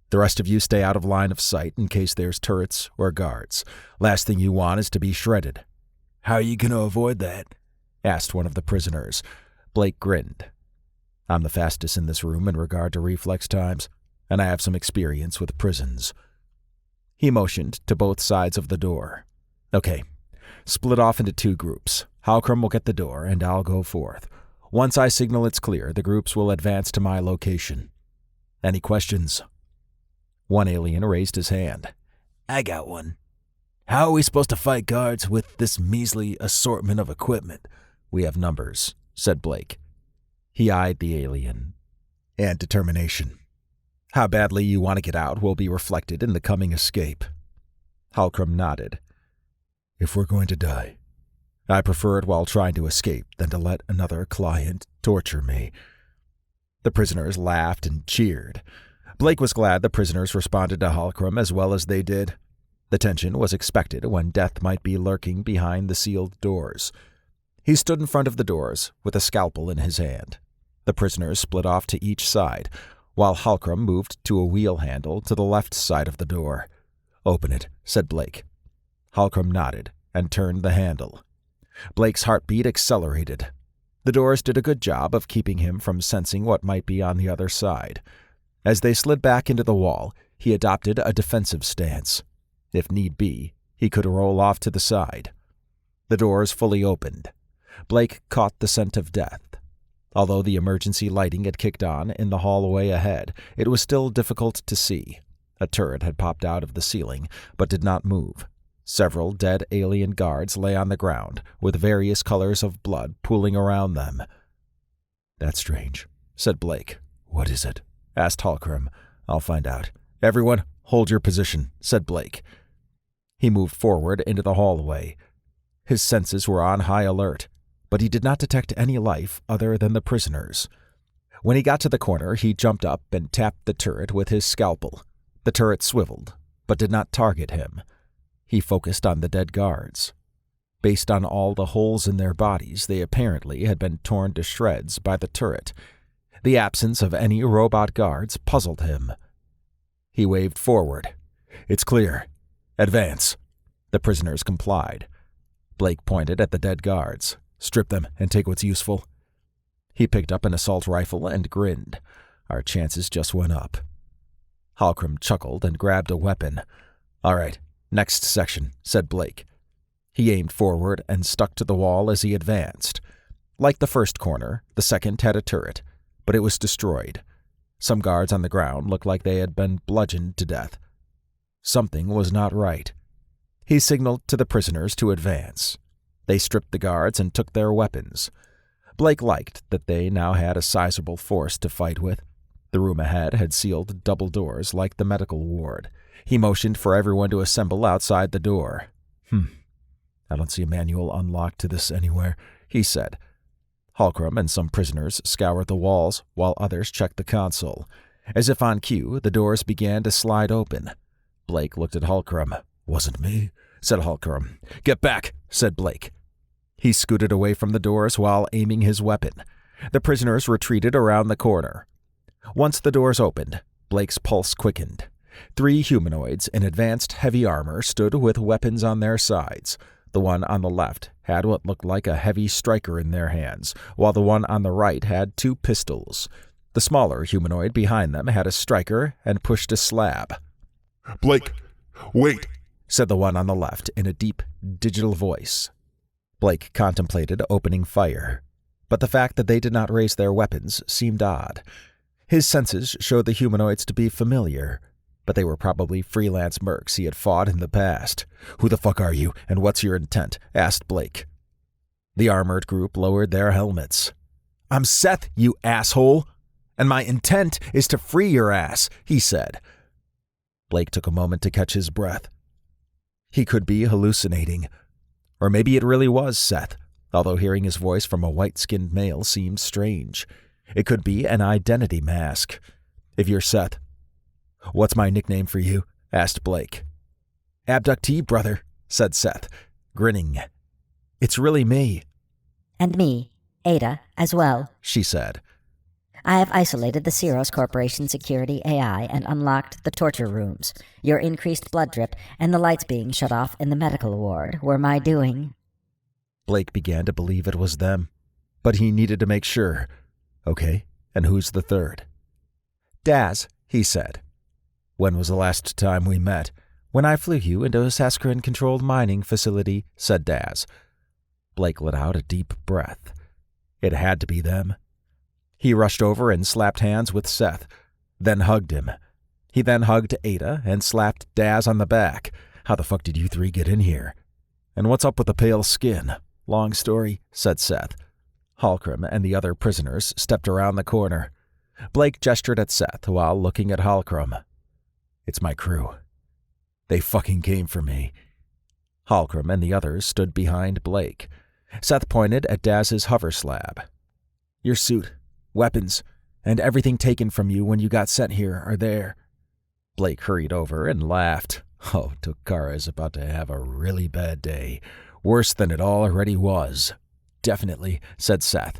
The rest of you stay out of line of sight in case there's turrets or guards. Last thing you want is to be shredded. How are you going to avoid that? Asked one of the prisoners. Blake grinned. I'm the fastest in this room in regard to reflex times, and I have some experience with prisons. He motioned to both sides of the door. Okay, split off into two groups. Holcrum will get the door, and I'll go forth. Once I signal it's clear, the groups will advance to my location. Any questions? One alien raised his hand. I got one. How are we supposed to fight guards with this measly assortment of equipment? We have numbers, said Blake. He eyed the alien. And determination. How badly you want to get out will be reflected in the coming escape. Halcrum nodded. If we're going to die, I prefer it while trying to escape than to let another client torture me. The prisoners laughed and cheered. Blake was glad the prisoners responded to Halcrum as well as they did. The tension was expected when death might be lurking behind the sealed doors. He stood in front of the doors with a scalpel in his hand. The prisoners split off to each side, while Halcrum moved to a wheel handle to the left side of the door. "Open it," said Blake. Halcrum nodded and turned the handle. Blake's heartbeat accelerated. The doors did a good job of keeping him from sensing what might be on the other side. As they slid back into the wall, he adopted a defensive stance. If need be, he could roll off to the side. The doors fully opened. Blake caught the scent of death. Although the emergency lighting had kicked on in the hallway ahead, it was still difficult to see. A turret had popped out of the ceiling, but did not move. Several dead alien guards lay on the ground, with various colors of blood pooling around them. "That's strange," said Blake. "What is it?" asked Halcrum. "I'll find out." "Everyone, hold your position," said Blake. He moved forward into the hallway. His senses were on high alert, but he did not detect any life other than the prisoners. When he got to the corner, he jumped up and tapped the turret with his scalpel. The turret swiveled, but did not target him. He focused on the dead guards. Based on all the holes in their bodies, they apparently had been torn to shreds by the turret. The absence of any robot guards puzzled him. He waved forward. "It's clear. Advance." The prisoners complied. Blake pointed at the dead guards. "Strip them and take what's useful." He picked up an assault rifle and grinned. "Our chances just went up." Halcrum chuckled and grabbed a weapon. "All right, next section," said Blake. He aimed forward and stuck to the wall as he advanced. Like the first corner, the second had a turret, but it was destroyed. Some guards on the ground looked like they had been bludgeoned to death. Something was not right. He signaled to the prisoners to advance. They stripped the guards and took their weapons. Blake liked that they now had a sizable force to fight with. The room ahead had sealed double doors like the medical ward. He motioned for everyone to assemble outside the door. I don't see a manual unlocked to this anywhere," he said. Halcrum and some prisoners scoured the walls, while others checked the console. As if on cue, the doors began to slide open. Blake looked at Halcrum. "Wasn't me," said Halcrum. "Get back," said Blake. He scooted away from the doors while aiming his weapon. The prisoners retreated around the corner. Once the doors opened, Blake's pulse quickened. 3 humanoids in advanced heavy armor stood with weapons on their sides. The one on the left had what looked like a heavy striker in their hands, while the one on the right had 2 pistols. The smaller humanoid behind them had a striker and pushed a slab. "Blake, wait," said the one on the left in a deep, digital voice. Blake contemplated opening fire, but the fact that they did not raise their weapons seemed odd. His senses showed the humanoids to be familiar, but they were probably freelance mercs he had fought in the past. "Who the fuck are you, and what's your intent?" asked Blake. The armored group lowered their helmets. "I'm Seth, you asshole, and my intent is to free your ass," he said. Blake took a moment to catch his breath. He could be hallucinating. Or maybe it really was Seth, although hearing his voice from a white-skinned male seemed strange. It could be an identity mask. "If you're Seth, what's my nickname for you?" asked Blake. "Abductee, brother," said Seth, grinning. "It's really me." "And me, Ada, as well," she said. "I have isolated the Ceros Corporation security AI and unlocked the torture rooms. Your increased blood drip and the lights being shut off in the medical ward were my doing." Blake began to believe it was them, but he needed to make sure. "Okay, and who's the third?" "Daz," he said. "When was the last time we met?" "When I flew you into a Saskarin-controlled mining facility," said Daz. Blake let out a deep breath. It had to be them. He rushed over and slapped hands with Seth, then hugged him. He then hugged Ada and slapped Daz on the back. "How the fuck did you 3 get in here?" "And what's up with the pale skin?" "Long story," said Seth. Halcrum and the other prisoners stepped around the corner. Blake gestured at Seth while looking at Halcrum. It's my crew. They fucking came for me. Halcrum and the others stood behind Blake. Seth pointed at Daz's hover slab. Your suit, weapons, and everything taken from you when you got sent here are there. Blake hurried over and laughed. Oh, Takara is about to have a really bad day. Worse than it already was. Definitely, said Seth.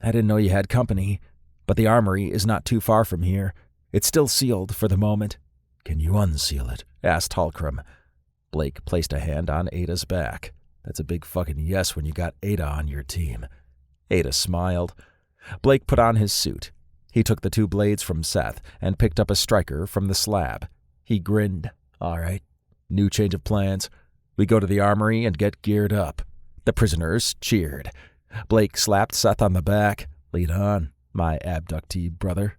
I didn't know you had company, but the armory is not too far from here. It's still sealed for the moment. Can you unseal it? Asked Halcrum. Blake placed a hand on Ada's back. That's a big fucking yes when you got Ada on your team. Ada smiled. Blake put on his suit. He took the 2 blades from Seth and picked up a striker from the slab. He grinned. All right, new change of plans. We go to the armory and get geared up. The prisoners cheered. Blake slapped Seth on the back. Lead on, my abductee brother.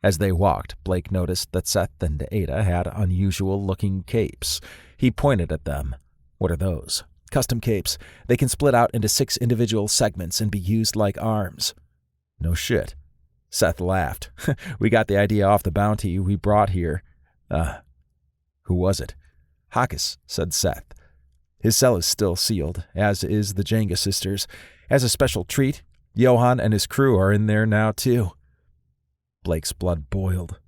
As they walked, Blake noticed that Seth and Ada had unusual-looking capes. He pointed at them. What are those? Custom capes. They can split out into 6 individual segments and be used like arms. No shit. Seth laughed. We got the idea off the bounty we brought here. Who was it? Hakis, said Seth. His cell is still sealed, as is the Jenga sisters. As a special treat, Johann and his crew are in there now, too. Blake's blood boiled.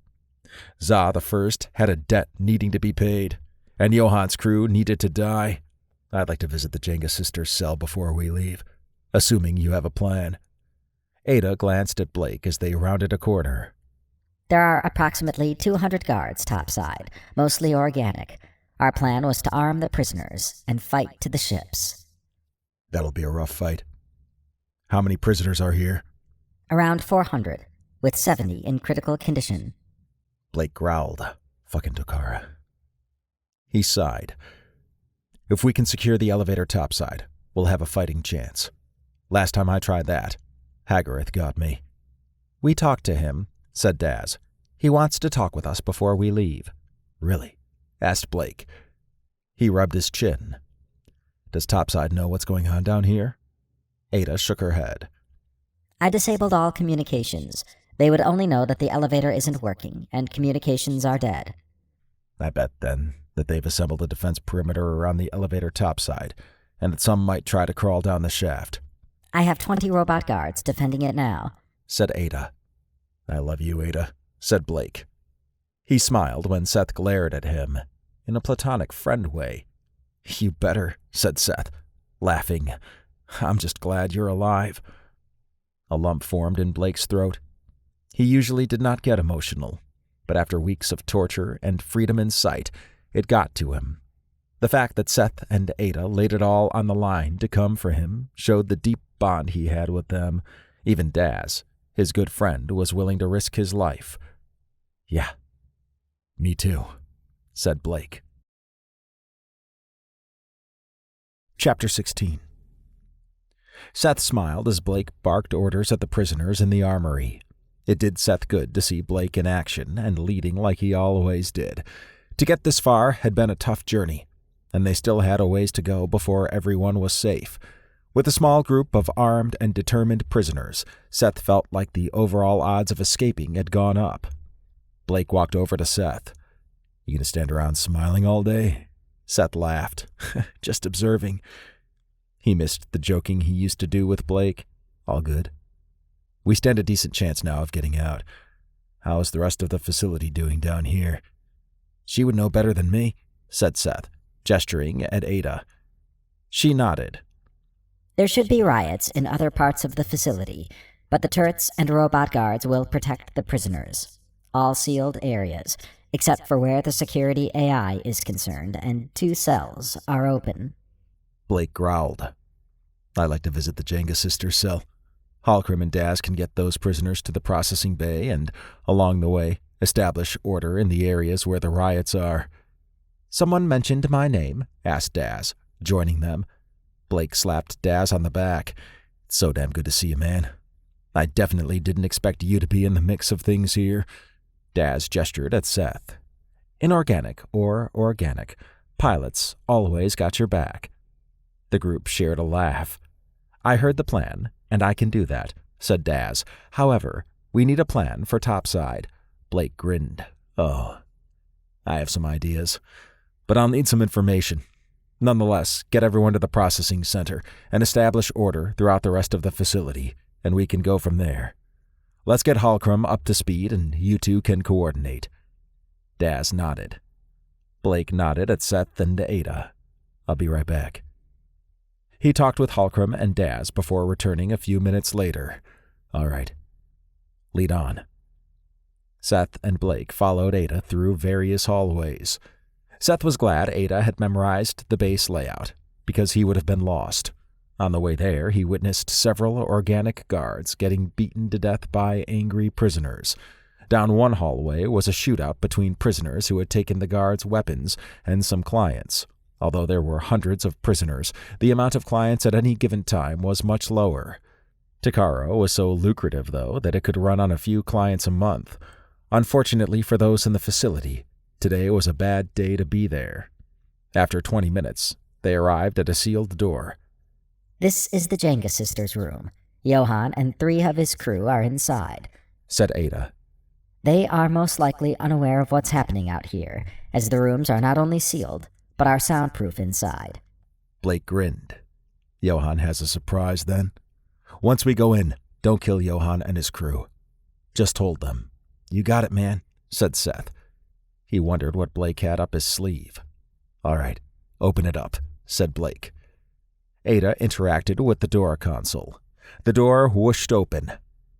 Za the First had a debt needing to be paid, and Johann's crew needed to die. I'd like to visit the Jenga sisters' cell before we leave, assuming you have a plan. Ada glanced at Blake as they rounded a corner. There are approximately 200 guards topside, mostly organic. Our plan was to arm the prisoners and fight to the ships. That'll be a rough fight. How many prisoners are here? Around 400, with 70 in critical condition. Blake growled. Fucking Takara. He sighed. If we can secure the elevator topside, we'll have a fighting chance. Last time I tried that, Hagareth got me. We talked to him, said Daz. He wants to talk with us before we leave. Really? Asked Blake. He rubbed his chin. Does Topside know what's going on down here? Ada shook her head. I disabled all communications. They would only know that the elevator isn't working, and communications are dead. I bet, then, that they've assembled a defense perimeter around the elevator topside, and that some might try to crawl down the shaft. I have 20 robot guards defending it now, said Ada. I love you, Ada, said Blake. He smiled when Seth glared at him, in a platonic friend way. You better, said Seth, laughing. I'm just glad you're alive. A lump formed in Blake's throat. He usually did not get emotional, but after weeks of torture and freedom in sight, it got to him. The fact that Seth and Ada laid it all on the line to come for him showed the deep bond he had with them. Even Daz, his good friend, was willing to risk his life. Yeah, me too, said Blake. Chapter 16. Seth smiled as Blake barked orders at the prisoners in the armory. It did Seth good to see Blake in action and leading like he always did. To get this far had been a tough journey, and they still had a ways to go before everyone was safe. With a small group of armed and determined prisoners, Seth felt like the overall odds of escaping had gone up. Blake walked over to Seth. You gonna stand around smiling all day? Seth laughed. Just observing. He missed the joking he used to do with Blake. All good. We stand a decent chance now of getting out. How's the rest of the facility doing down here? She would know better than me, said Seth, gesturing at Ada. She nodded. There should be riots in other parts of the facility, but the turrets and robot guards will protect the prisoners. All sealed areas, except for where the security AI is concerned, and 2 cells are open. Blake growled. I'd like to visit the Jenga sisters' cell. Halcrum and Daz can get those prisoners to the processing bay and, along the way, establish order in the areas where the riots are. Someone mentioned my name, asked Daz, joining them. Blake slapped Daz on the back. It's so damn good to see you, man. I definitely didn't expect you to be in the mix of things here. Daz gestured at Seth. Inorganic or organic, pilots always got your back. The group shared a laugh. I heard the plan, and I can do that, said Daz. However, We need a plan for topside. Blake grinned. Oh, I have some ideas, but I'll need some information. Nonetheless, get everyone to the processing center and establish order throughout the rest of the facility, and we can go from there. Let's get Halcrum up to speed, and you two can coordinate. Daz nodded. Blake nodded at Seth and Ada. I'll be right back. He talked with Halcrum and Daz before returning a few minutes later. All right. Lead on. Seth and Blake followed Ada through various hallways. Seth was glad Ada had memorized the base layout, because he would have been lost. On the way there, he witnessed several organic guards getting beaten to death by angry prisoners. Down one hallway was a shootout between prisoners who had taken the guards' weapons and some clients. Although there were hundreds of prisoners, the amount of clients at any given time was much lower. Takara was so lucrative, though, that it could run on a few clients a month. Unfortunately for those in the facility, today was a bad day to be there. After 20 minutes, they arrived at a sealed door. This is the Jenga sisters' room. Johann and 3 of his crew are inside, said Ada. They are most likely unaware of what's happening out here, as the rooms are not only sealed, but are soundproof inside. Blake grinned. Johann has a surprise, then? Once we go in, don't kill Johann and his crew. Just hold them. You got it, man, said Seth. He wondered what Blake had up his sleeve. All right, open it up, said Blake. Ada interacted with the door console. The door whooshed open.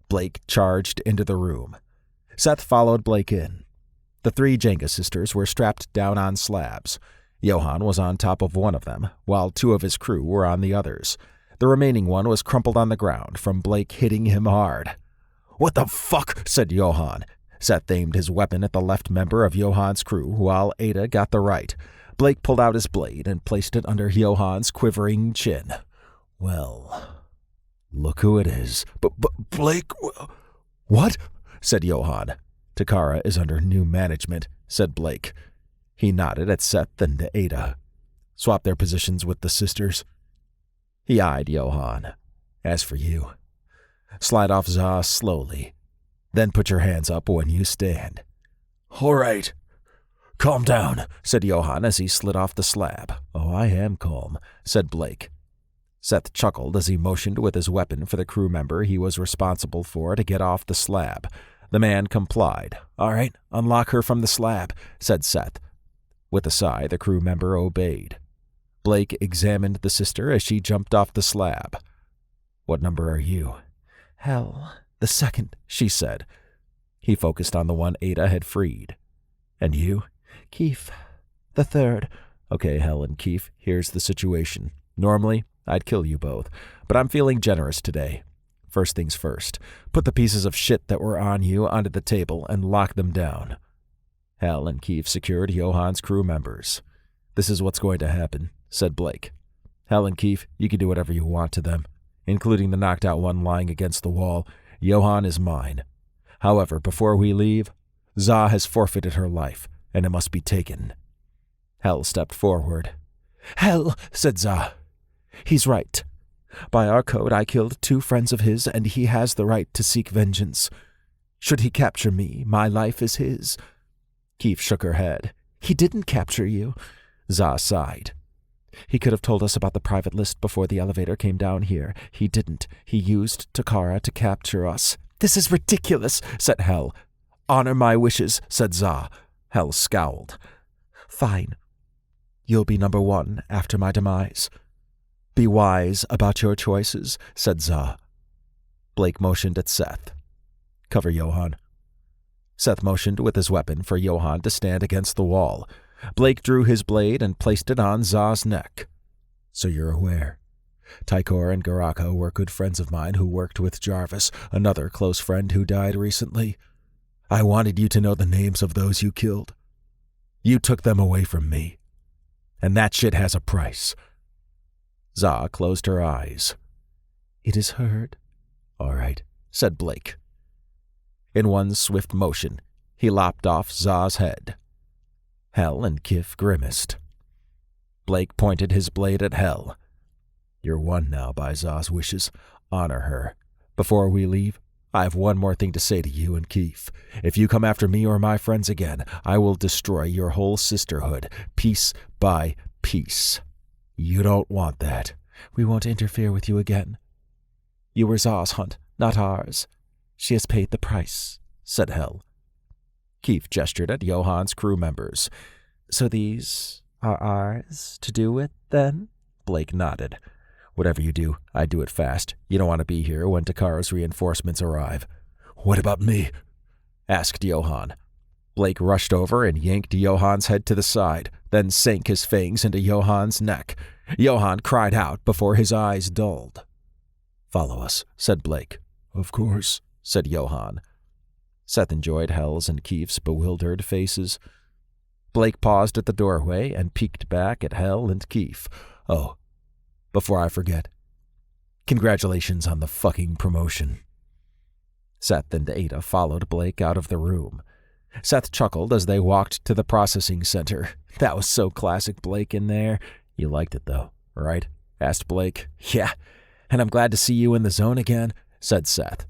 Blake charged into the room. Seth followed Blake in. The 3 Jenga sisters were strapped down on slabs. Johann was on top of one of them, while 2 of his crew were on the others. The remaining one was crumpled on the ground from Blake hitting him hard. What the fuck? Said Johann. Seth aimed his weapon at the left member of Johann's crew, while Ada got the right. Blake pulled out his blade and placed it under Johann's quivering chin. Well, look who it is. Blake... What? Said Johann. Takara is under new management, said Blake. He nodded at Seth and Ada. Swap their positions with the sisters. He eyed Johann. As for you, slide off Za slowly. Then put your hands up when you stand. All right. Calm down, said Johann as he slid off the slab. Oh, I am calm, said Blake. Seth chuckled as he motioned with his weapon for the crew member he was responsible for to get off the slab. The man complied. All right, unlock her from the slab, said Seth. With a sigh, the crew member obeyed. Blake examined the sister as she jumped off the slab. What number are you? Hell, the 2nd, she said. He focused on the one Ada had freed. And you? Keith, the 3rd. Okay, Hell and Keith, here's the situation. Normally, I'd kill you both, but I'm feeling generous today. First things first, put the pieces of shit that were on you onto the table and lock them down. Hal and Keith secured Johann's crew members. This is what's going to happen, said Blake. Hal and Keith, you can do whatever you want to them, including the knocked out one lying against the wall. Johann is mine. However, before we leave, Za has forfeited her life, and it must be taken. Hal stepped forward. Hal, said Za. He's right. By our code, I killed 2 friends of his, and he has the right to seek vengeance. Should he capture me, my life is his. Keith shook her head. He didn't capture you. Za sighed. He could have told us about the private list before the elevator came down here. He didn't. He used Takara to capture us. This is ridiculous, said Hel. Honor my wishes, said Za. Hel scowled. Fine. You'll be number 1 after my demise. Be wise about your choices, said Za. Blake motioned at Seth. Cover Johann. Seth motioned with his weapon for Johann to stand against the wall. Blake drew his blade and placed it on Za's neck. So you're aware. Tykor and Garako were good friends of mine who worked with Jarvis, another close friend who died recently. I wanted you to know the names of those you killed. You took them away from me. And that shit has a price. Za closed her eyes. It is heard. All right, said Blake. In one swift motion, he lopped off Za's head. Hel and Kif grimaced. Blake pointed his blade at Hel. You're won now by Za's wishes. Honor her. Before we leave, I have one more thing to say to you and Keith. If you come after me or my friends again, I will destroy your whole sisterhood, piece by piece. You don't want that. We won't interfere with you again. You were Zaw's hunt, not ours. She has paid the price, said Hel. Keith gestured at Johann's crew members. So these are ours to do with, then? Blake nodded. Whatever you do, I do it fast. You don't want to be here when Takara's reinforcements arrive. What about me? Asked Johann. Blake rushed over and yanked Johann's head to the side, then sank his fangs into Johann's neck. Johann cried out before his eyes dulled. Follow us, said Blake. Of course, said Johann. Seth enjoyed Hel's and Keith's bewildered faces. Blake paused at the doorway and peeked back at Hel and Keith. Oh, before I forget, congratulations on the fucking promotion. Seth and Ada followed Blake out of the room. Seth chuckled as they walked to the processing center. That was so classic Blake in there. You liked it, though, right? Asked Blake. Yeah, and I'm glad to see you in the zone again, said Seth.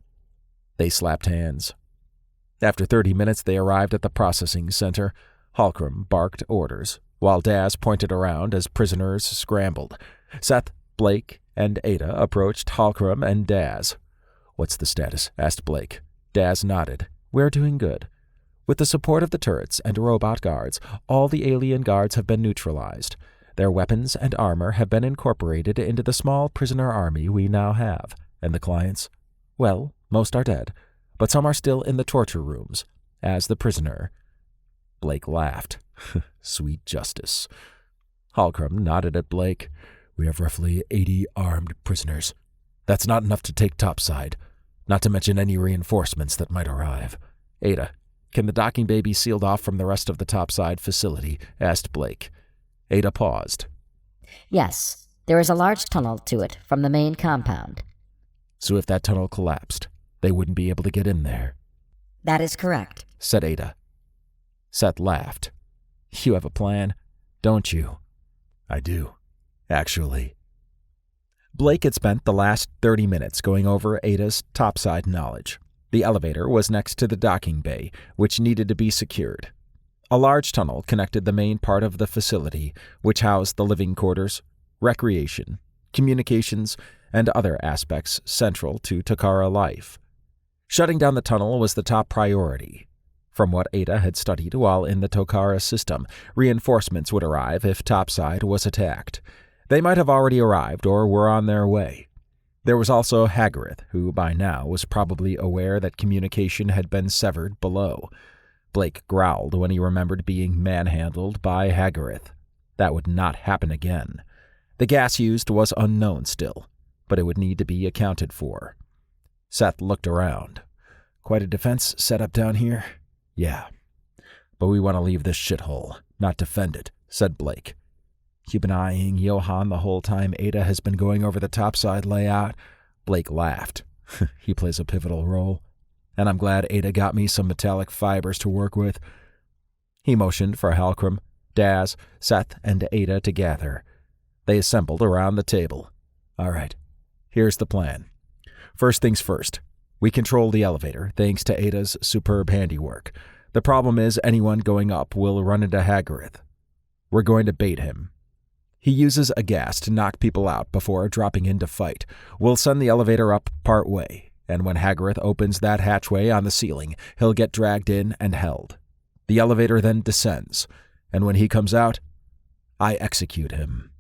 They slapped hands. After 30 minutes, they arrived at the processing center. Halcrum barked orders, while Daz pointed around as prisoners scrambled. Seth, Blake, and Ada approached Halcrum and Daz. What's the status? Asked Blake. Daz nodded. We're doing good. With the support of the turrets and robot guards, all the alien guards have been neutralized. Their weapons and armor have been incorporated into the small prisoner army we now have. And the clients? Well, most are dead, but some are still in the torture rooms, as the prisoner. Blake laughed. Sweet justice. Halcrum nodded at Blake. We have roughly 80 armed prisoners. That's not enough to take topside, not to mention any reinforcements that might arrive. Ada, can the docking bay be sealed off from the rest of the topside facility? Asked Blake. Ada paused. Yes, there is a large tunnel to it from the main compound. So if that tunnel collapsed, they wouldn't be able to get in there? That is correct, said Ada. Seth laughed. You have a plan, don't you? I do, actually. Blake had spent the last 30 minutes going over Ada's topside knowledge. The elevator was next to the docking bay, which needed to be secured. A large tunnel connected the main part of the facility, which housed the living quarters, recreation, communications, and other aspects central to Takara life. Shutting down the tunnel was the top priority. From what Ada had studied while in the Takara system, reinforcements would arrive if topside was attacked. They might have already arrived or were on their way. There was also Hagareth, who by now was probably aware that communication had been severed below. Blake growled when he remembered being manhandled by Hagareth. That would not happen again. The gas used was unknown still, but it would need to be accounted for. Seth looked around. Quite a defense set up down here? Yeah. But we want to leave this shithole, not defend it, said Blake. You've been eyeing Johann the whole time Ada has been going over the topside layout? Blake laughed. He plays a pivotal role. And I'm glad Ada got me some metallic fibers to work with. He motioned for Halcrum, Daz, Seth, and Ada to gather. They assembled around the table. All right, here's the plan. First things first. We control the elevator, thanks to Ada's superb handiwork. The problem is anyone going up will run into Hagareth. We're going to bait him. He uses a gas to knock people out before dropping in to fight. We'll send the elevator up part way, and when Hagareth opens that hatchway on the ceiling, he'll get dragged in and held. The elevator then descends, and when he comes out, I execute him.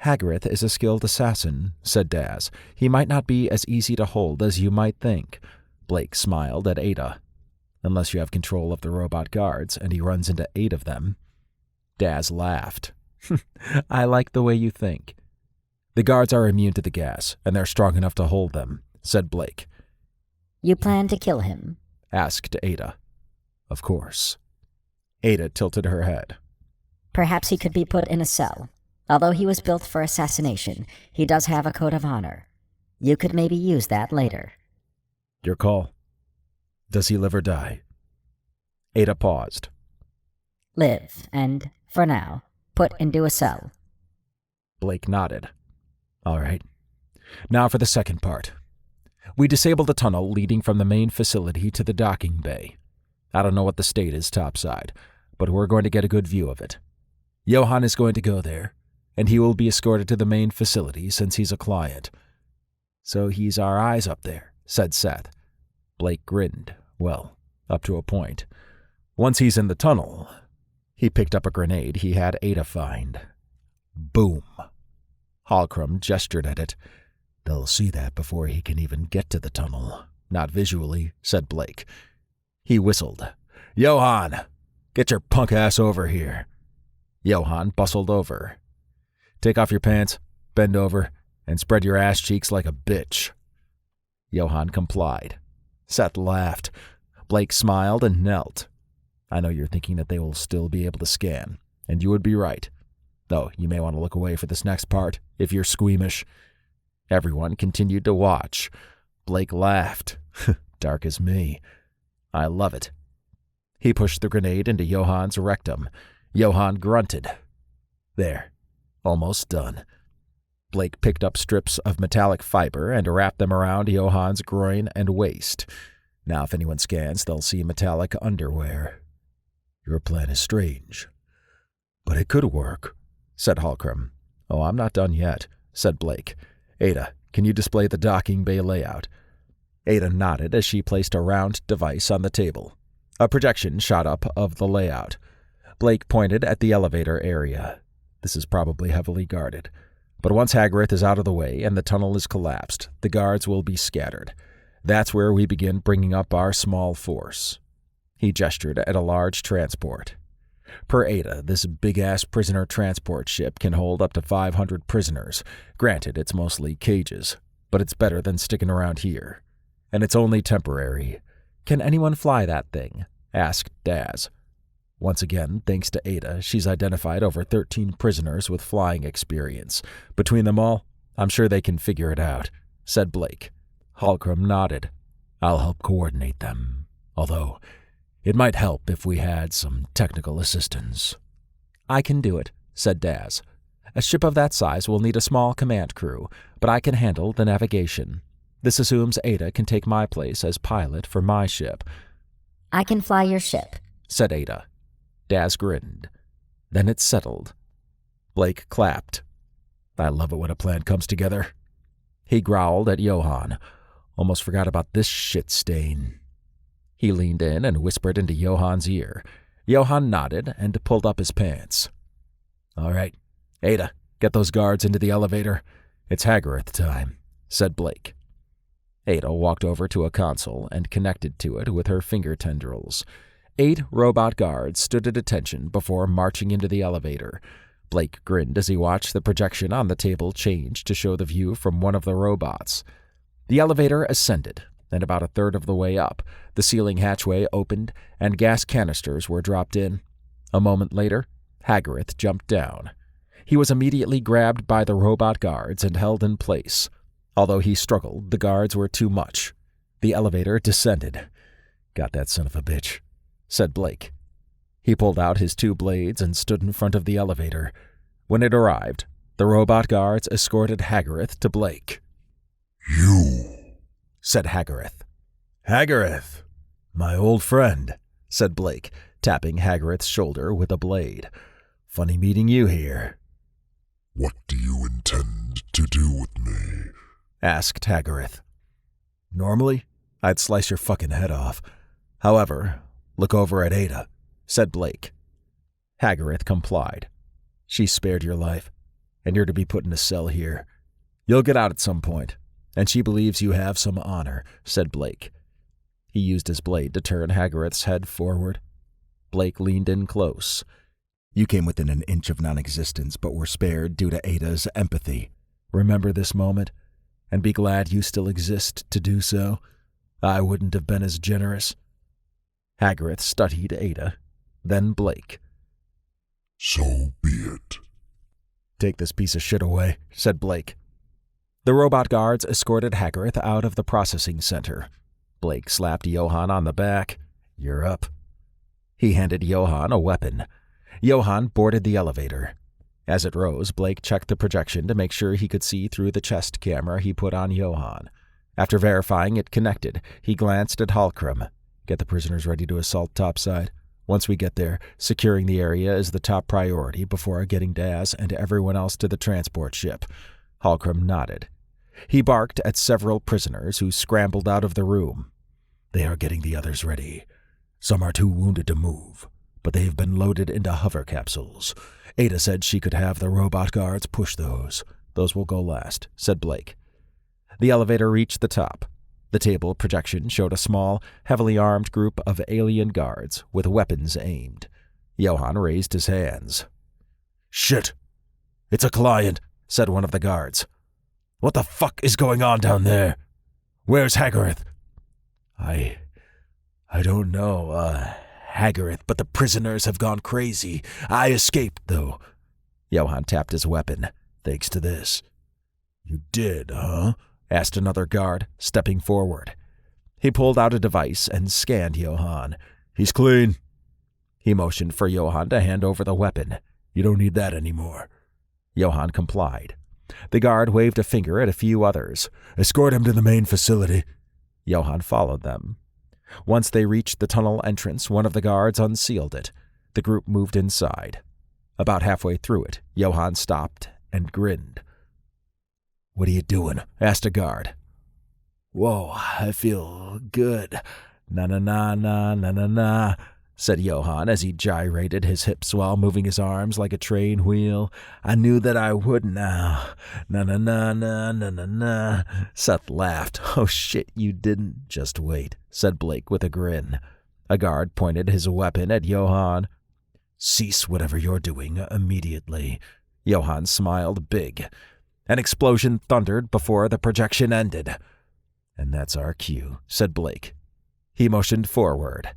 Hagareth is a skilled assassin, said Daz. He might not be as easy to hold as you might think. Blake smiled at Ada. Unless you have control of the robot guards, and he runs into 8 of them. Daz laughed. I like the way you think. The guards are immune to the gas, and they're strong enough to hold them, said Blake. You plan to kill him? Asked Ada. Of course. Ada tilted her head. Perhaps he could be put in a cell. Although he was built for assassination, he does have a code of honor. You could maybe use that later. Your call. Does he live or die? Ada paused. Live, and, for now, put into a cell. Blake nodded. All right. Now for the second part. We disabled a tunnel leading from the main facility to the docking bay. I don't know what the state is topside, but we're going to get a good view of it. Johann is going to go there, and he will be escorted to the main facility since he's a client. So he's our eyes up there, said Seth. Blake grinned. Well, up to a point. Once he's in the tunnel, he picked up a grenade he had Ada find. Boom. Holcrum gestured at it. They'll see that before he can even get to the tunnel. Not visually, said Blake. He whistled. Johann, get your punk ass over here. Johann bustled over. Take off your pants, bend over, and spread your ass cheeks like a bitch. Johann complied. Seth laughed. Blake smiled and knelt. I know you're thinking that they will still be able to scan, and you would be right. Though you may want to look away for this next part, if you're squeamish. Everyone continued to watch. Blake laughed. Dark as me. I love it. He pushed the grenade into Johann's rectum. Johann grunted. There. Almost done. Blake picked up strips of metallic fiber and wrapped them around Johann's groin and waist. Now if anyone scans, they'll see metallic underwear. Your plan is strange. But it could work, said Holcrum. Oh, I'm not done yet, said Blake. Ada, can you display the docking bay layout? Ada nodded as she placed a round device on the table. A projection shot up of the layout. Blake pointed at the elevator area. This is probably heavily guarded. But once Hagareth is out of the way and the tunnel is collapsed, the guards will be scattered. That's where we begin bringing up our small force. He gestured at a large transport. Per Ada, this big-ass prisoner transport ship can hold up to 500 prisoners. Granted, it's mostly cages, but it's better than sticking around here. And it's only temporary. Can anyone fly that thing? Asked Daz. Once again, thanks to Ada, she's identified over 13 prisoners with flying experience. Between them all, I'm sure they can figure it out, said Blake. Holcrum nodded. I'll help coordinate them, although it might help if we had some technical assistance. I can do it, said Daz. A ship of that size will need a small command crew, but I can handle the navigation. This assumes Ada can take my place as pilot for my ship. I can fly your ship, said Ada. Daz grinned. Then it's settled. Blake clapped. I love it when a plan comes together. He growled at Johann. Almost forgot about this shit stain. He leaned in and whispered into Johann's ear. Johann nodded and pulled up his pants. All right, Ada, get those guards into the elevator. It's Hagareth time, said Blake. Ada walked over to a console and connected to it with her finger tendrils. 8 robot guards stood at attention before marching into the elevator. Blake grinned as he watched the projection on the table change to show the view from one of the robots. The elevator ascended, and about a third of the way up, the ceiling hatchway opened and gas canisters were dropped in. A moment later, Hagareth jumped down. He was immediately grabbed by the robot guards and held in place. Although he struggled, the guards were too much. The elevator descended. Got that son of a bitch, said Blake. He pulled out his 2 blades and stood in front of the elevator. When it arrived, the robot guards escorted Hagareth to Blake. You, said Hagareth. Hagareth, my old friend, said Blake, tapping Hagareth's shoulder with a blade. Funny meeting you here. What do you intend to do with me? Asked Hagareth. Normally, I'd slice your fucking head off. However, look over at Ada, said Blake. Hagareth complied. She spared your life, and you're to be put in a cell here. You'll get out at some point, and she believes you have some honor, said Blake. He used his blade to turn Hagareth's head forward. Blake leaned in close. You came within an inch of non-existence, but were spared due to Ada's empathy. Remember this moment, and be glad you still exist to do so. I wouldn't have been as generous. Hagareth studied Ada, then Blake. So be it. Take this piece of shit away, said Blake. The robot guards escorted Hagareth out of the processing center. Blake slapped Johann on the back. You're up. He handed Johann a weapon. Johann boarded the elevator. As it rose, Blake checked the projection to make sure he could see through the chest camera he put on Johann. After verifying it connected, he glanced at Halcrum. Get the prisoners ready to assault topside. Once we get there, securing the area is the top priority before getting Daz and everyone else to the transport ship. Halcrum nodded. He barked at several prisoners who scrambled out of the room. They are getting the others ready. Some are too wounded to move, but they have been loaded into hover capsules. Ada said she could have the robot guards push those. Those will go last, said Blake. The elevator reached the top. The table projection showed a small, heavily armed group of alien guards with weapons aimed. Johann raised his hands. "Shit! It's a client," said one of the guards. "What the fuck is going on down there? Where's Haggarth?" I don't know, Haggarth, but the prisoners have gone crazy. I escaped, though." Johann tapped his weapon. "Thanks to this." "You did, huh?" asked another guard, stepping forward. He pulled out a device and scanned Johann. "He's clean." He motioned for Johann to hand over the weapon. "You don't need that anymore." Johann complied. The guard waved a finger at a few others. "Escort him to the main facility." Johann followed them. Once they reached the tunnel entrance, one of the guards unsealed it. The group moved inside. About halfway through it, Johann stopped and grinned. "What are you doing?" asked a guard. "Whoa, I feel good. Na-na-na-na-na-na-na," said Johann as he gyrated his hips while moving his arms like a train wheel. "I knew that I would now. Na-na-na-na-na-na-na." Seth laughed. "Oh shit, you didn't." "Just wait," said Blake with a grin. A guard pointed his weapon at Johann. "Cease whatever you're doing immediately." Johann smiled big. An explosion thundered before the projection ended. "And that's our cue," said Blake. He motioned forward.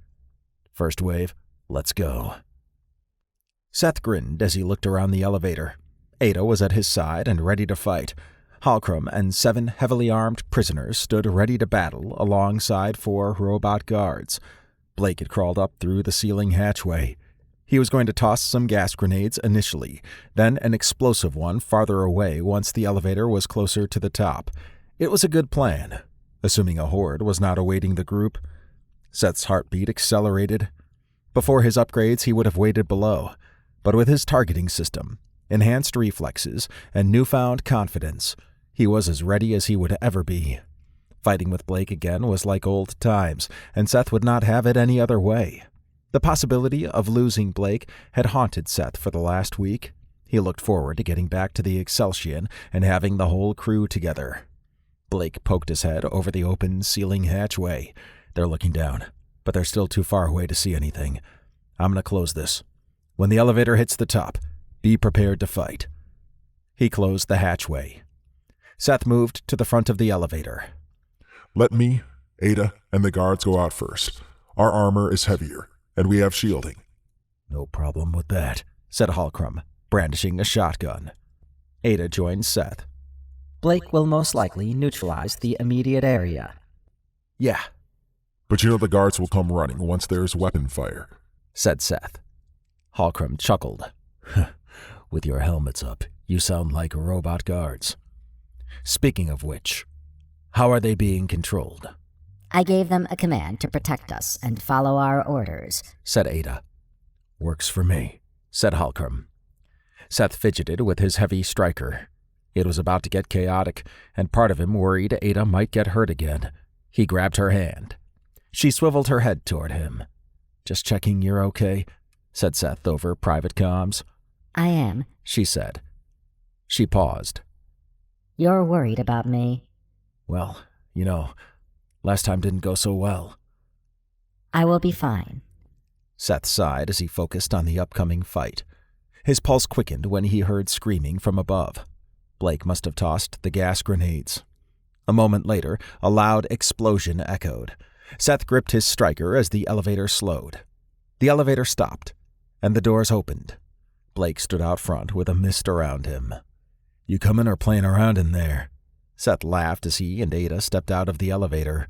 "First wave, let's go." Seth grinned as he looked around the elevator. Ada was at his side and ready to fight. Halcrum and 7 heavily armed prisoners stood ready to battle alongside 4 robot guards. Blake had crawled up through the ceiling hatchway. He was going to toss some gas grenades initially, then an explosive one farther away once the elevator was closer to the top. It was a good plan, assuming a horde was not awaiting the group. Seth's heartbeat accelerated. Before his upgrades, he would have waited below, but with his targeting system, enhanced reflexes, and newfound confidence, he was as ready as he would ever be. Fighting with Blake again was like old times, and Seth would not have it any other way. The possibility of losing Blake had haunted Seth for the last week. He looked forward to getting back to the Exceltion and having the whole crew together. Blake poked his head over the open ceiling hatchway. "They're looking down, but they're still too far away to see anything. I'm going to close this. When the elevator hits the top, be prepared to fight." He closed the hatchway. Seth moved to the front of the elevator. "Let me, Ada, and the guards go out first. Our armor is heavier, and we have shielding." "No problem with that," said Halcrum, brandishing a shotgun. Ada joined Seth. Blake will most likely neutralize the immediate area. "Yeah." "But you know the guards will come running once there's weapon fire," said Seth. Halcrum chuckled. "With your helmets up, you sound like robot guards. Speaking of which, how are they being controlled?" I gave them a command to protect us and follow our orders, said Ada. "Works for me," said Halcrum. Seth fidgeted with his heavy striker. It was about to get chaotic, and part of him worried Ada might get hurt again. He grabbed her hand. She swiveled her head toward him. "Just checking you're okay," said Seth over private comms. I am, she said. She paused. You're worried about me. Well, last time didn't go so well. I will be fine. Seth sighed as he focused on the upcoming fight. His pulse quickened when he heard screaming from above. Blake must have tossed the gas grenades. A moment later, a loud explosion echoed. Seth gripped his striker as the elevator slowed. The elevator stopped, and the doors opened. Blake stood out front with a mist around him. "You coming or playing around in there?" Seth laughed as he and Ada stepped out of the elevator.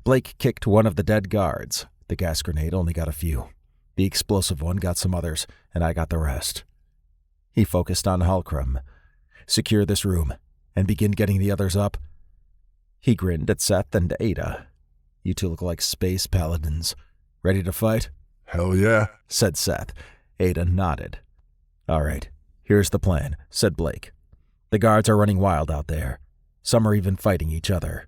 Blake kicked one of the dead guards. The gas grenade only got a few. The explosive one got some others, and I got the rest. He focused on Halcrum. "Secure this room, and begin getting the others up." He grinned at Seth and Ada. "You two look like space paladins. Ready to fight?" Hell yeah, said Seth. Ada nodded. "All right, here's the plan," said Blake. "The guards are running wild out there. Some are even fighting each other.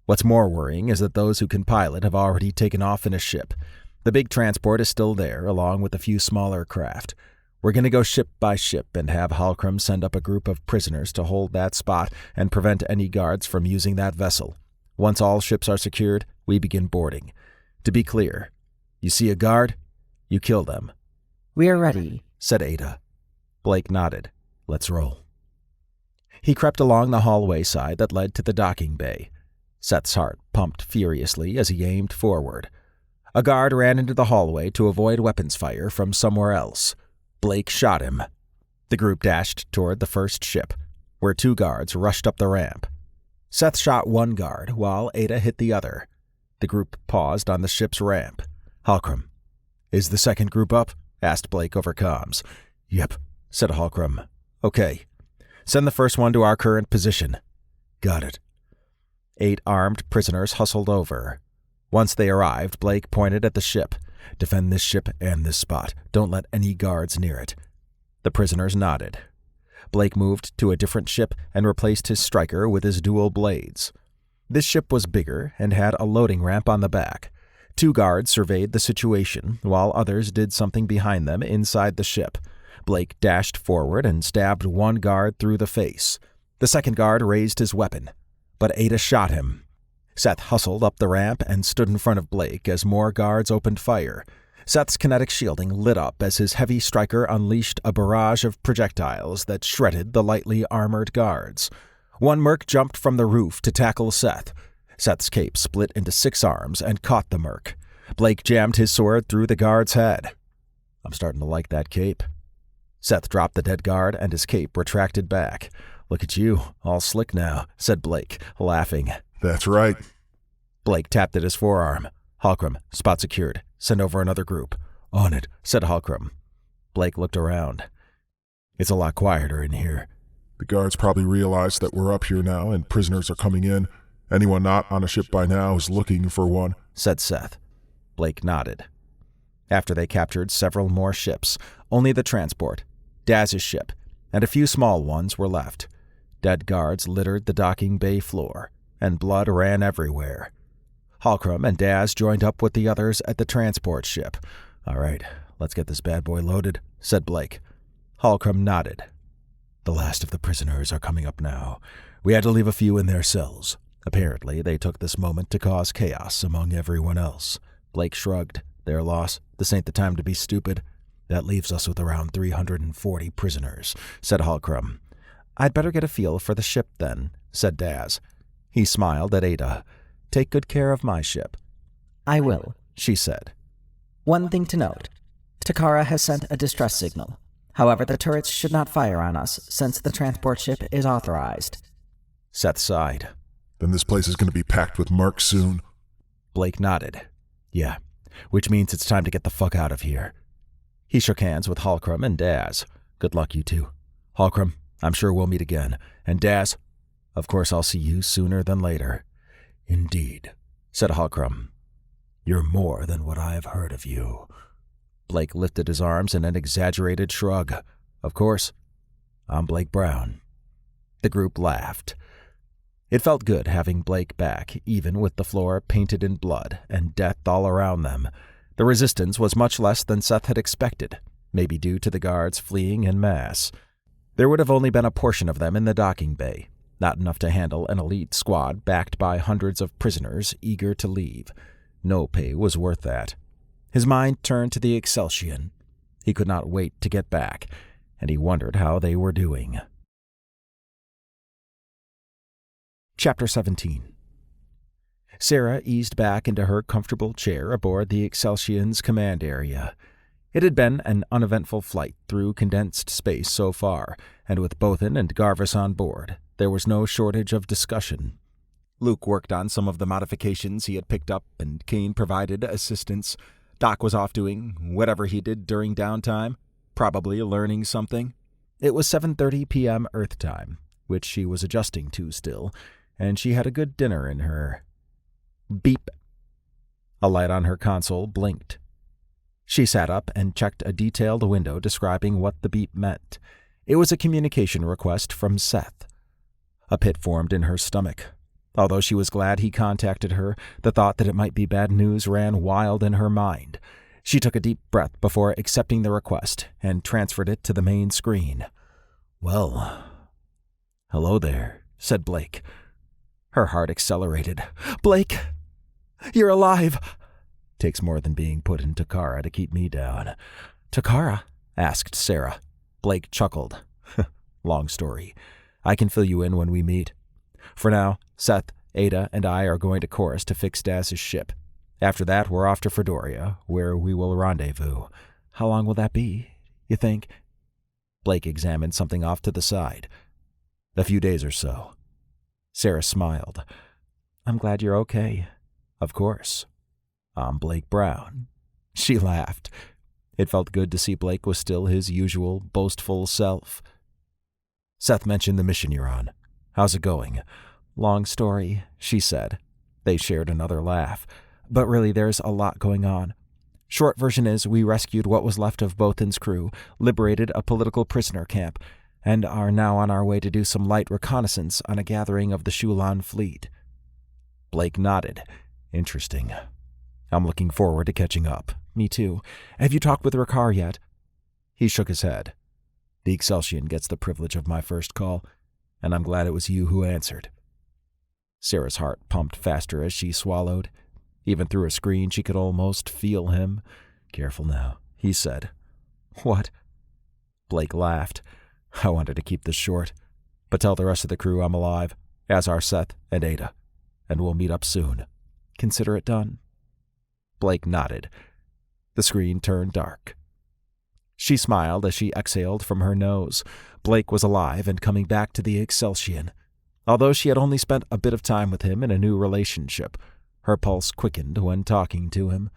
What's more worrying is that those who can pilot have already taken off in a ship. The big transport is still there, along with a few smaller craft. We're going to go ship by ship and have Halcrum send up a group of prisoners to hold that spot and prevent any guards from using that vessel. Once all ships are secured, we begin boarding. To be clear, you see a guard, you kill them." "We are ready," said Ada. Blake nodded. "Let's roll." He crept along the hallway side that led to the docking bay. Seth's heart pumped furiously as he aimed forward. A guard ran into the hallway to avoid weapons fire from somewhere else. Blake shot him. The group dashed toward the first ship, where 2 guards rushed up the ramp. Seth shot one guard while Ada hit the other. The group paused on the ship's ramp. "Halcrum, is the second group up?" asked Blake over comms. "Yep," said Halcrum. "Okay. Send the first one to our current position." "Got it." 8 armed prisoners hustled over. Once they arrived, Blake pointed at the ship. "Defend this ship and this spot. Don't let any guards near it." The prisoners nodded. Blake moved to a different ship and replaced his striker with his dual blades. This ship was bigger and had a loading ramp on the back. 2 guards surveyed the situation, while others did something behind them inside the ship. Blake dashed forward and stabbed one guard through the face. The second guard raised his weapon, but Ada shot him. Seth hustled up the ramp and stood in front of Blake as more guards opened fire. Seth's kinetic shielding lit up as his heavy striker unleashed a barrage of projectiles that shredded the lightly armored guards. One merc jumped from the roof to tackle Seth. Seth's cape split into 6 arms and caught the merc. Blake jammed his sword through the guard's head. "I'm starting to like that cape." Seth dropped the dead guard and his cape retracted back. "Look at you, all slick now," said Blake, laughing. That's right. Blake tapped at his forearm. "Halcrum, spot secured. Send over another group." "On it," said Halcrum. Blake looked around. "It's a lot quieter in here." The guards probably realize that we're up here now and prisoners are coming in. Anyone not on a ship by now is looking for one," said Seth. Blake nodded. After they captured several more ships, only the transport, Daz's ship, and a few small ones were left. Dead guards littered the docking bay floor, and blood ran everywhere. Halcrum and Daz joined up with the others at the transport ship. "All right, let's get this bad boy loaded," said Blake. Halcrum nodded. "The last of the prisoners are coming up now. We had to leave a few in their cells. Apparently, they took this moment to cause chaos among everyone else." Blake shrugged. "Their loss. This ain't the time to be stupid." "That leaves us with around 340 prisoners," said Halcrum. "I'd better get a feel for the ship, then," said Daz. He smiled at Ada. "Take good care of my ship." "I will," she said. "One thing to note. Takara has sent a distress signal. However, the turrets should not fire on us, since the transport ship is authorized." Seth sighed. "Then this place is going to be packed with mercs soon." Blake nodded. "Yeah, which means it's time to get the fuck out of here." He shook hands with Halcrum and Daz. "Good luck, you two. Halcrum, I'm sure we'll meet again. And Daz, of course I'll see you sooner than later." "Indeed," said Halcrum. "You're more than what I have heard of you." Blake lifted his arms in an exaggerated shrug. "Of course. I'm Blake Brown." The group laughed. It felt good having Blake back, even with the floor painted in blood and death all around them. The resistance was much less than Seth had expected, maybe due to the guards fleeing en masse. There would have only been a portion of them in the docking bay, not enough to handle an elite squad backed by hundreds of prisoners eager to leave. No pay was worth that. His mind turned to the Exceltion. He could not wait to get back, and he wondered how they were doing. Chapter 17. Sarah eased back into her comfortable chair aboard the Excelsion's command area. It had been an uneventful flight through condensed space so far, and with Bothan and Garvis on board, there was no shortage of discussion. Luke worked on some of the modifications he had picked up, and Kane provided assistance. Doc was off doing whatever he did during downtime, probably learning something. It was 7:30 p.m. Earth time, which she was adjusting to still, and she had a good dinner in her. Beep. A light on her console blinked. She sat up and checked a detailed window describing what the beep meant. It was a communication request from Seth. A pit formed in her stomach. Although she was glad he contacted her, the thought that it might be bad news ran wild in her mind. She took a deep breath before accepting the request and transferred it to the main screen. "Well, hello there," said Blake. Her heart accelerated. "Blake, you're alive!" "Takes more than being put in Takara to keep me down." "Takara?" asked Sarah. Blake chuckled. "Long story. I can fill you in when we meet. For now, Seth, Ada, and I are going to Chorus to fix Daz's ship. After that, we're off to Fredoria, where we will rendezvous. How long will that be, you think?" Blake examined something off to the side. "A few days or so." Sarah smiled. "I'm glad you're okay." "Of course. I'm Blake Brown." She laughed. It felt good to see Blake was still his usual boastful self. "Seth mentioned the mission you're on. How's it going?" "Long story," she said. They shared another laugh. "But really, there's a lot going on. Short version is we rescued what was left of Bothan's crew, liberated a political prisoner camp, and are now on our way to do some light reconnaissance on a gathering of the Shulon fleet." Blake nodded. "Interesting. I'm looking forward to catching up." "Me too. Have you talked with Ricard yet?" He shook his head. "The Exceltion gets the privilege of my first call, and I'm glad it was you who answered." Sarah's heart pumped faster as she swallowed. Even through a screen, she could almost feel him. "Careful now," he said. "What?" Blake laughed. "I wanted to keep this short, but tell the rest of the crew I'm alive, as are Seth and Ada, and we'll meet up soon. Consider it done." Blake nodded. The screen turned dark. She smiled as she exhaled from her nose. Blake was alive and coming back to the Exceltion. Although she had only spent a bit of time with him in a new relationship, her pulse quickened when talking to him.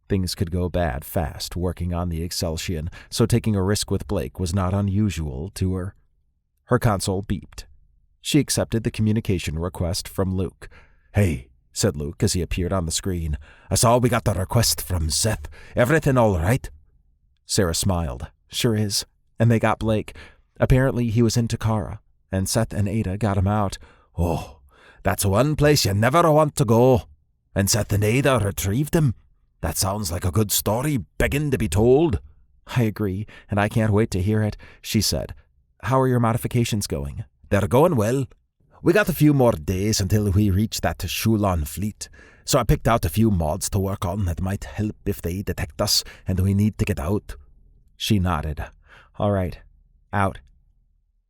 Things could go bad fast working on the Exceltion, so taking a risk with Blake was not unusual to her. Her console beeped. She accepted the communication request from Luke. "Hey," said Luke as he appeared on the screen. "I saw we got the request from Seth. Everything all right?" Sarah smiled. "Sure is. And they got Blake. Apparently he was in Takara, and Seth and Ada got him out." "Oh, that's one place you never want to go. And Seth and Ada retrieved him. That sounds like a good story begging to be told." "I agree, and I can't wait to hear it," she said. "How are your modifications going?" "They're going well. We got a few more days until we reach that Shulon fleet, so I picked out a few mods to work on that might help if they detect us and we need to get out." She nodded. "All right. Out."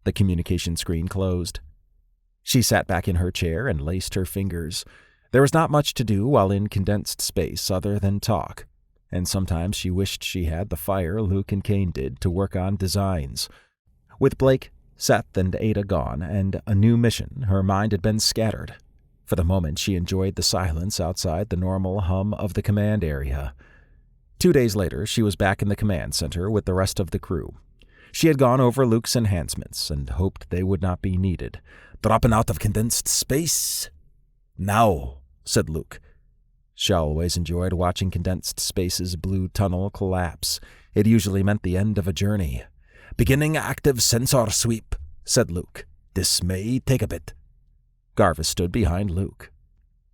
The communication screen closed. She sat back in her chair and laced her fingers. There was not much to do while in condensed space other than talk, and sometimes she wished she had the fire Luke and Kane did to work on designs. With Blake, Seth, and Ada gone, and a new mission, her mind had been scattered. For the moment, she enjoyed the silence outside the normal hum of the command area. 2 days later, she was back in the command center with the rest of the crew. She had gone over Luke's enhancements and hoped they would not be needed. "Dropping out of condensed space now," said Luke. She always enjoyed watching condensed space's blue tunnel collapse. It usually meant the end of a journey. "Beginning active sensor sweep," said Luke. "This may take a bit." Garvis stood behind Luke.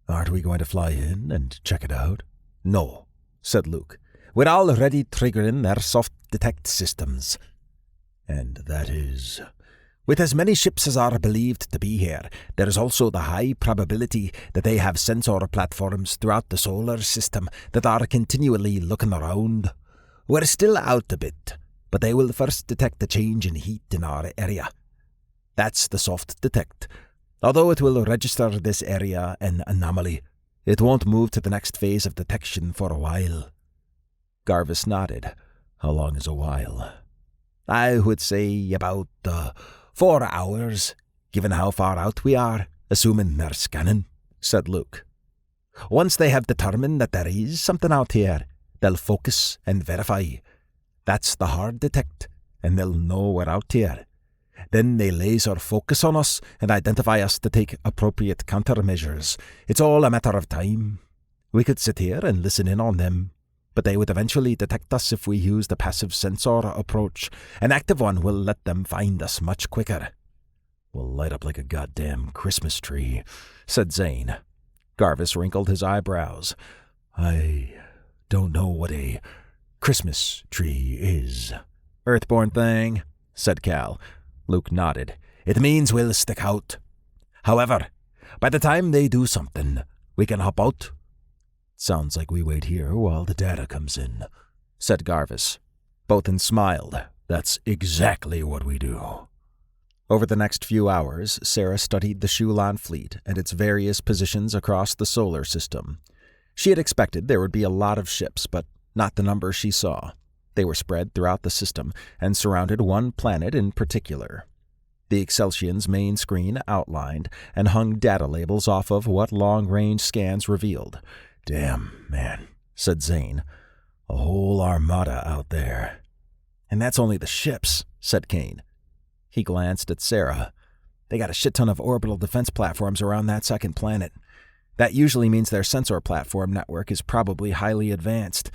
"Aren't we going to fly in and check it out?" "No," said Luke. "We're already triggering their soft detect systems." "And that is?" "With as many ships as are believed to be here, there is also the high probability that they have sensor platforms throughout the solar system that are continually looking around. We're still out a bit, but they will first detect the change in heat in our area. That's the soft detect. Although it will register this area an anomaly, it won't move to the next phase of detection for a while." Garvis nodded. "How long is a while?" "I would say about 4 hours, given how far out we are, assuming they're scanning," said Luke. "Once they have determined that there is something out here, they'll focus and verify. That's the hard detect, and they'll know we're out here. Then they laser focus on us and identify us to take appropriate countermeasures. It's all a matter of time. We could sit here and listen in on them, but they would eventually detect us if we use the passive sensor approach. An active one will let them find us much quicker. We'll light up like a goddamn Christmas tree, said Zane. Garvis wrinkled his eyebrows. I don't know what a Christmas tree is. Earthborn thing, said Cal. Luke nodded. It means we'll stick out. However, by the time they do something, we can hop out. Sounds like we wait here while the data comes in, said Garvis. Bothan smiled. That's exactly what we do. Over the next few hours, Sarah studied the Shulon fleet and its various positions across the solar system. She had expected there would be a lot of ships, but not the number she saw. They were spread throughout the system and surrounded one planet in particular. The Excelsion's main screen outlined and hung data labels off of what long-range scans revealed. Damn, man, said Zane. A whole armada out there. And that's only the ships, said Kane. He glanced at Sarah. They got a shit ton of orbital defense platforms around that second planet. That usually means their sensor platform network is probably highly advanced.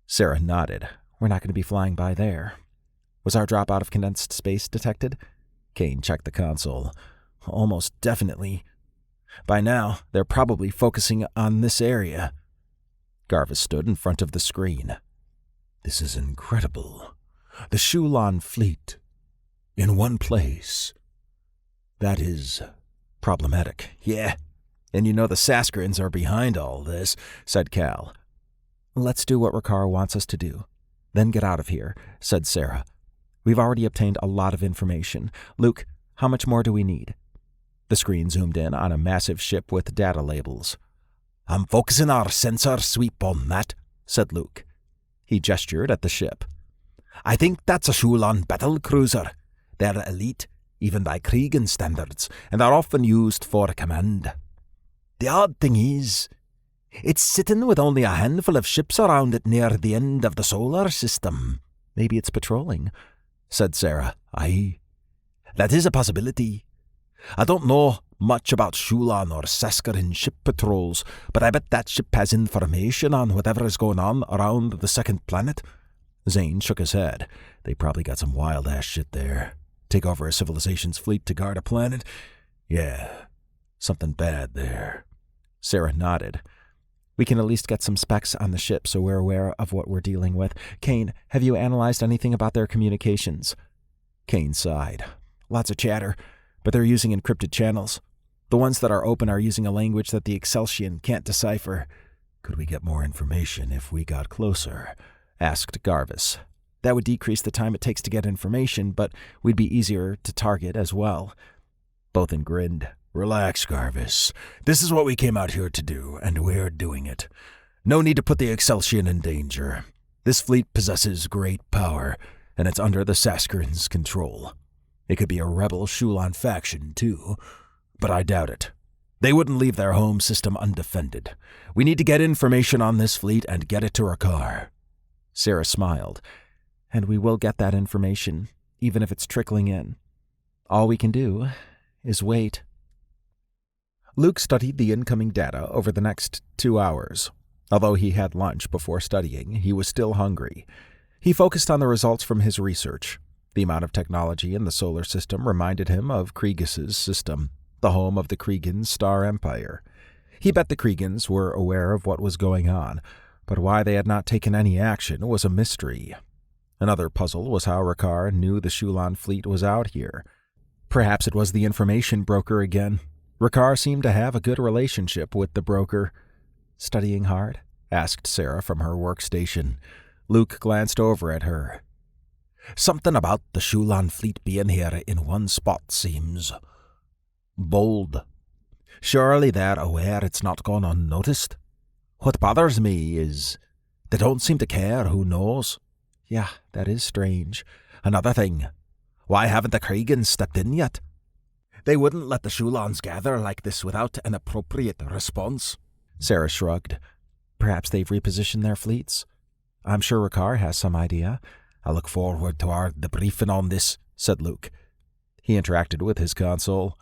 Sarah nodded. We're not going to be flying by there. Was our drop out of condensed space detected? Kane checked the console. Almost definitely. By now, they're probably focusing on this area. Garvis stood in front of the screen. This is incredible. The Shulon fleet. In one place. That is problematic. Yeah, and you know the Saskarins are behind all this, said Cal. Let's do what Rakar wants us to do. Then get out of here, said Sarah. We've already obtained a lot of information. Luke, how much more do we need? The screen zoomed in on a massive ship with data labels. I'm focusing our sensor sweep on that, said Luke. He gestured at the ship. I think that's a Shulon battle cruiser. They're elite, even by Kriegan standards, and are often used for command. The odd thing is, it's sitting with only a handful of ships around it near the end of the solar system. Maybe it's patrolling, said Sarah. Aye, that is a possibility. I don't know much about Shulon or Saskarin ship patrols, but I bet that ship has information on whatever is going on around the second planet. Zane shook his head. They probably got some wild-ass shit there. Take over a civilization's fleet to guard a planet? Yeah, something bad there. Sarah nodded. We can at least get some specs on the ship so we're aware of what we're dealing with. Kane, have you analyzed anything about their communications? Kane sighed. Lots of chatter, but they're using encrypted channels. The ones that are open are using a language that the Exceltion can't decipher. Could we get more information if we got closer? Asked Garvis. That would decrease the time it takes to get information, but we'd be easier to target as well. Bothan grinned. Relax, Garvis. This is what we came out here to do, and we're doing it. No need to put the Exceltion in danger. This fleet possesses great power, and it's under the Saskarins' control. It could be a rebel Shulon faction, too, but I doubt it. They wouldn't leave their home system undefended. We need to get information on this fleet and get it to Rakar. Sarah smiled. And we will get that information, even if it's trickling in. All we can do is wait. Luke studied the incoming data over the next 2 hours. Although he had lunch before studying, he was still hungry. He focused on the results from his research. The amount of technology in the solar system reminded him of Kriegus' system, the home of the Kriegan Star Empire. He bet the Kriegans were aware of what was going on, but why they had not taken any action was a mystery. Another puzzle was how Rakar knew the Shulon fleet was out here. Perhaps it was the information broker again. Rakar seemed to have a good relationship with the broker. Studying hard? Asked Sarah from her workstation. Luke glanced over at her. Something about the Shulon fleet being here in one spot seems bold. Surely they're aware it's not gone unnoticed. What bothers me is they don't seem to care who knows. Yeah, that is strange. Another thing, why haven't the Kriegans stepped in yet? They wouldn't let the Shulons gather like this without an appropriate response. Sarah shrugged. Perhaps they've repositioned their fleets. I'm sure Rakar has some idea. I look forward to our debriefing on this, said Luke. He interacted with his console.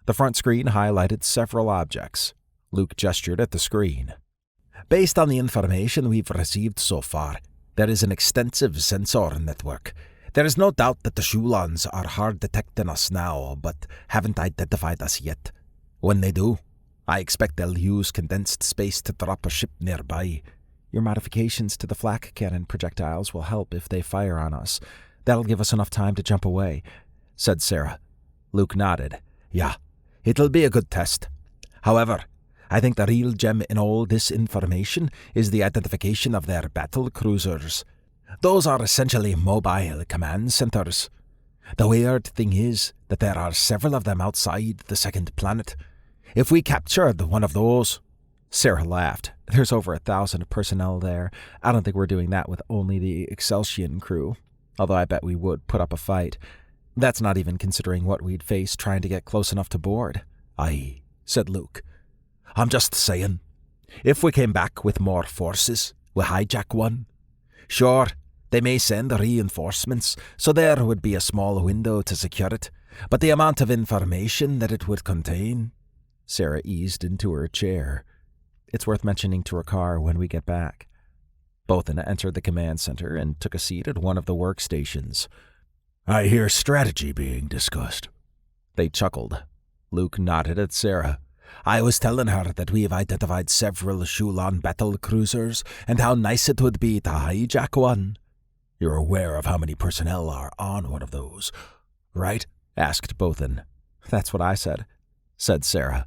The front screen highlighted several objects. Luke gestured at the screen. Based on the information we've received so far, there is an extensive sensor network. There is no doubt that the Shulons are hard detecting us now, but haven't identified us yet. When they do, I expect they'll use condensed space to drop a ship nearby. Your modifications to the flak cannon projectiles will help if they fire on us. That'll give us enough time to jump away, said Sarah. Luke nodded. Yeah, it'll be a good test. However, I think the real gem in all this information is the identification of their battle cruisers. Those are essentially mobile command centers. The weird thing is that there are several of them outside the second planet. If we captured one of those... Sarah laughed. There's over 1,000 personnel there. I don't think we're doing that with only the Exceltion crew, although I bet we would put up a fight. That's not even considering what we'd face trying to get close enough to board. Aye, said Luke. I'm just saying, if we came back with more forces, we hijack one. Sure, they may send reinforcements, so there would be a small window to secure it, but the amount of information that it would contain... Sarah eased into her chair. It's worth mentioning to Rakar when we get back. Bothan entered the command center and took a seat at one of the workstations. I hear strategy being discussed. They chuckled. Luke nodded at Sarah. I was telling her that we have identified several Shulon battle cruisers and how nice it would be to hijack one. You're aware of how many personnel are on one of those, right? Asked Bothan. That's what I said Sarah.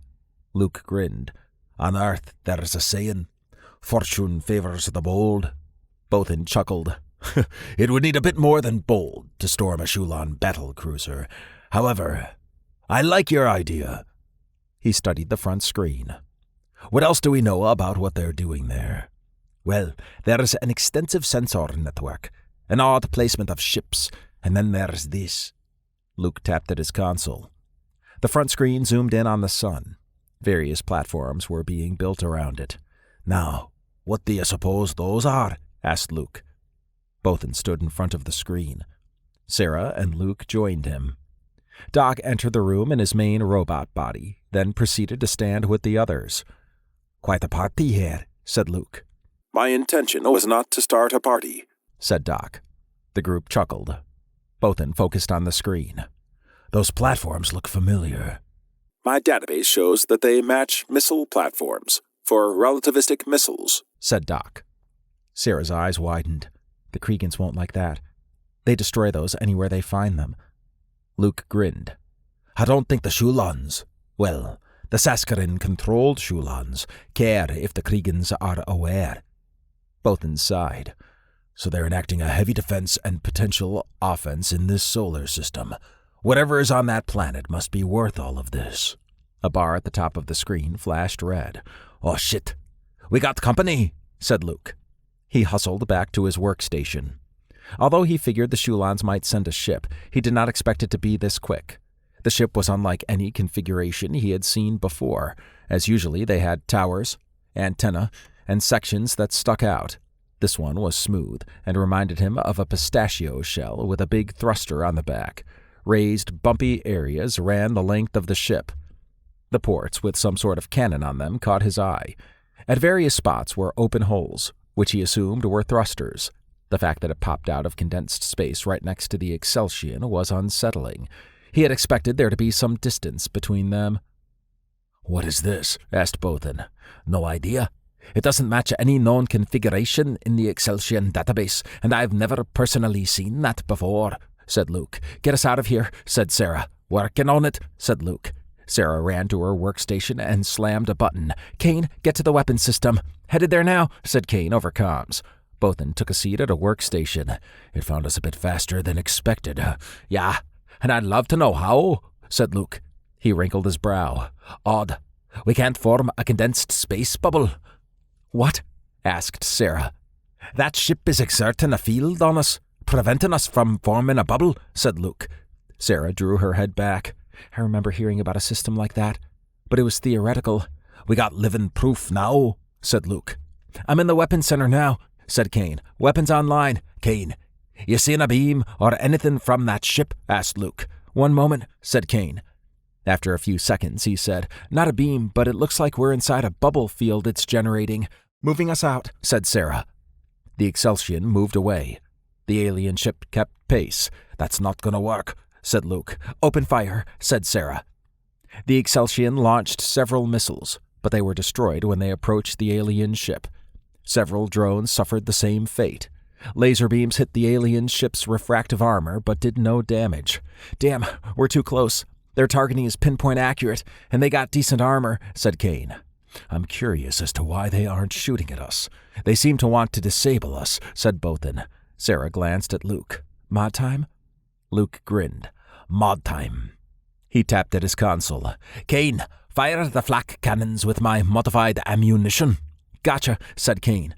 Luke grinned. On Earth, there is a saying, fortune favors the bold. Bothan chuckled. It would need a bit more than bold to storm a Shulon battle cruiser. However, I like your idea. He studied the front screen. What else do we know about what they're doing there? Well, there's an extensive sensor network, an odd placement of ships, and then there's this. Luke tapped at his console. The front screen zoomed in on the sun. Various platforms were being built around it. Now, what do you suppose those are? Asked Luke. Bothan stood in front of the screen. Sarah and Luke joined him. Doc entered the room in his main robot body, then proceeded to stand with the others. Quite a party here, said Luke. My intention was not to start a party, said Doc. The group chuckled. Bothan focused on the screen. Those platforms look familiar. My database shows that they match missile platforms for relativistic missiles, said Doc. Sarah's eyes widened. The Kriegans won't like that. They destroy those anywhere they find them. Luke grinned. I don't think the Shulons, well, the Saskarin-controlled Shulons, care if the Kriegans are aware. Bothan sighed. So they're enacting a heavy defense and potential offense in this solar system. Whatever is on that planet must be worth all of this. A bar at the top of the screen flashed red. Oh shit, we got company, said Luke. He hustled back to his workstation. Although he figured the Shulons might send a ship, he did not expect it to be this quick. The ship was unlike any configuration he had seen before, as usually they had towers, antennae, and sections that stuck out. This one was smooth and reminded him of a pistachio shell with a big thruster on the back. Raised, bumpy areas ran the length of the ship. The ports, with some sort of cannon on them, caught his eye. At various spots were open holes, which he assumed were thrusters. The fact that it popped out of condensed space right next to the Exceltion was unsettling. He had expected there to be some distance between them. What is this? Asked Bothan. No idea. It doesn't match any known configuration in the Exceltion database, and I've never personally seen that before, said Luke. Get us out of here, said Sarah. Working on it, said Luke. Sarah ran to her workstation and slammed a button. Kane, get to the weapons system. Headed there now, said Kane over comms. Bothan took a seat at a workstation. It found us a bit faster than expected. Yeah, and I'd love to know how, said Luke. He wrinkled his brow. Odd. We can't form a condensed space bubble. What? asked Sarah. That ship is exerting a field on us, preventing us from forming a bubble, said Luke. Sarah drew her head back. I remember hearing about a system like that, but it was theoretical. We got living proof now, said Luke. I'm in the weapons center now, said Kane. Weapons online. Kane, you seen a beam or anything from that ship? Asked Luke. "One moment," said Kane. After a few seconds, he said, "Not a beam, but it looks like we're inside a bubble field it's generating." "Moving us out," said Sarah. The Exceltion moved away. The alien ship kept pace. "That's not gonna work," said Luke. "Open fire," said Sarah. The Exceltion launched several missiles, but they were destroyed when they approached the alien ship. Several drones suffered the same fate. Laser beams hit the alien ship's refractive armor, but did no damage. "Damn, we're too close. Their targeting is pinpoint accurate, and they got decent armor," said Kane. "I'm curious as to why they aren't shooting at us. They seem to want to disable us," said Bothan. Sarah glanced at Luke. "Mod time?" Luke grinned. "Mod time." He tapped at his console. "Kane, fire the flak cannons with my modified ammunition." "Gotcha," said Kane.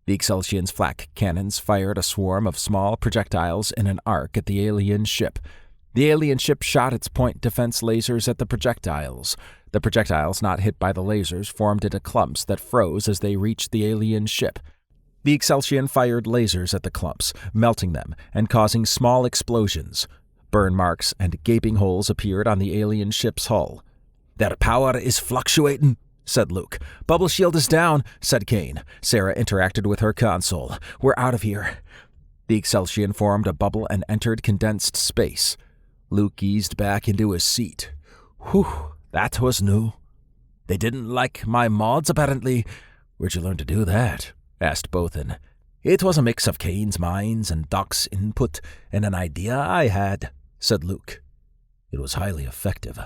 The Excelsion's flak cannons fired a swarm of small projectiles in an arc at the alien ship. The alien ship shot its point defense lasers at the projectiles. The projectiles not hit by the lasers formed into clumps that froze as they reached the alien ship. The Excelsion fired lasers at the clumps, melting them and causing small explosions. Burn marks and gaping holes appeared on the alien ship's hull. "Their power is fluctuating," said Luke. "Bubble shield is down," said Kane. Sarah interacted with her console. "We're out of here." The Excelsion formed a bubble and entered condensed space. Luke eased back into his seat. "Whew, that was new." "They didn't like my mods, apparently." "Where'd you learn to do that?" asked Bothan. "It was a mix of Kane's minds and Doc's input and an idea I had," said Luke. "It was highly effective,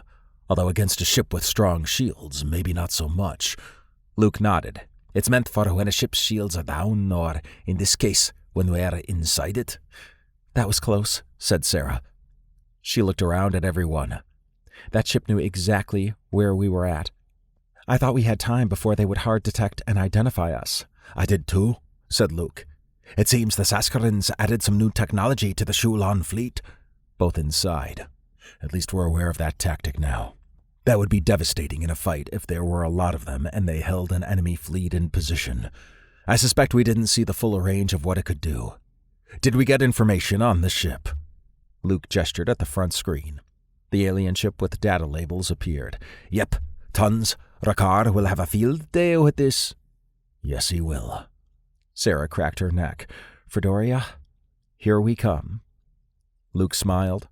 although against a ship with strong shields, maybe not so much." Luke nodded. "It's meant for when a ship's shields are down, or, in this case, when we're inside it." "That was close," said Sarah. She looked around at everyone. That ship knew exactly where we were at. "I thought we had time before they would hard detect and identify us." "I did too," said Luke. "It seems the Saskarins added some new technology to the Shulon fleet." Both sighed. "At least we're aware of that tactic now. That would be devastating in a fight if there were a lot of them and they held an enemy fleet in position. I suspect we didn't see the full range of what it could do. Did we get information on the ship?" Luke gestured at the front screen. The alien ship with data labels appeared. "Yep, tons. Rakar will have a field day with this." "Yes, he will." Sarah cracked her neck. "Fredoria, here we come." Luke smiled.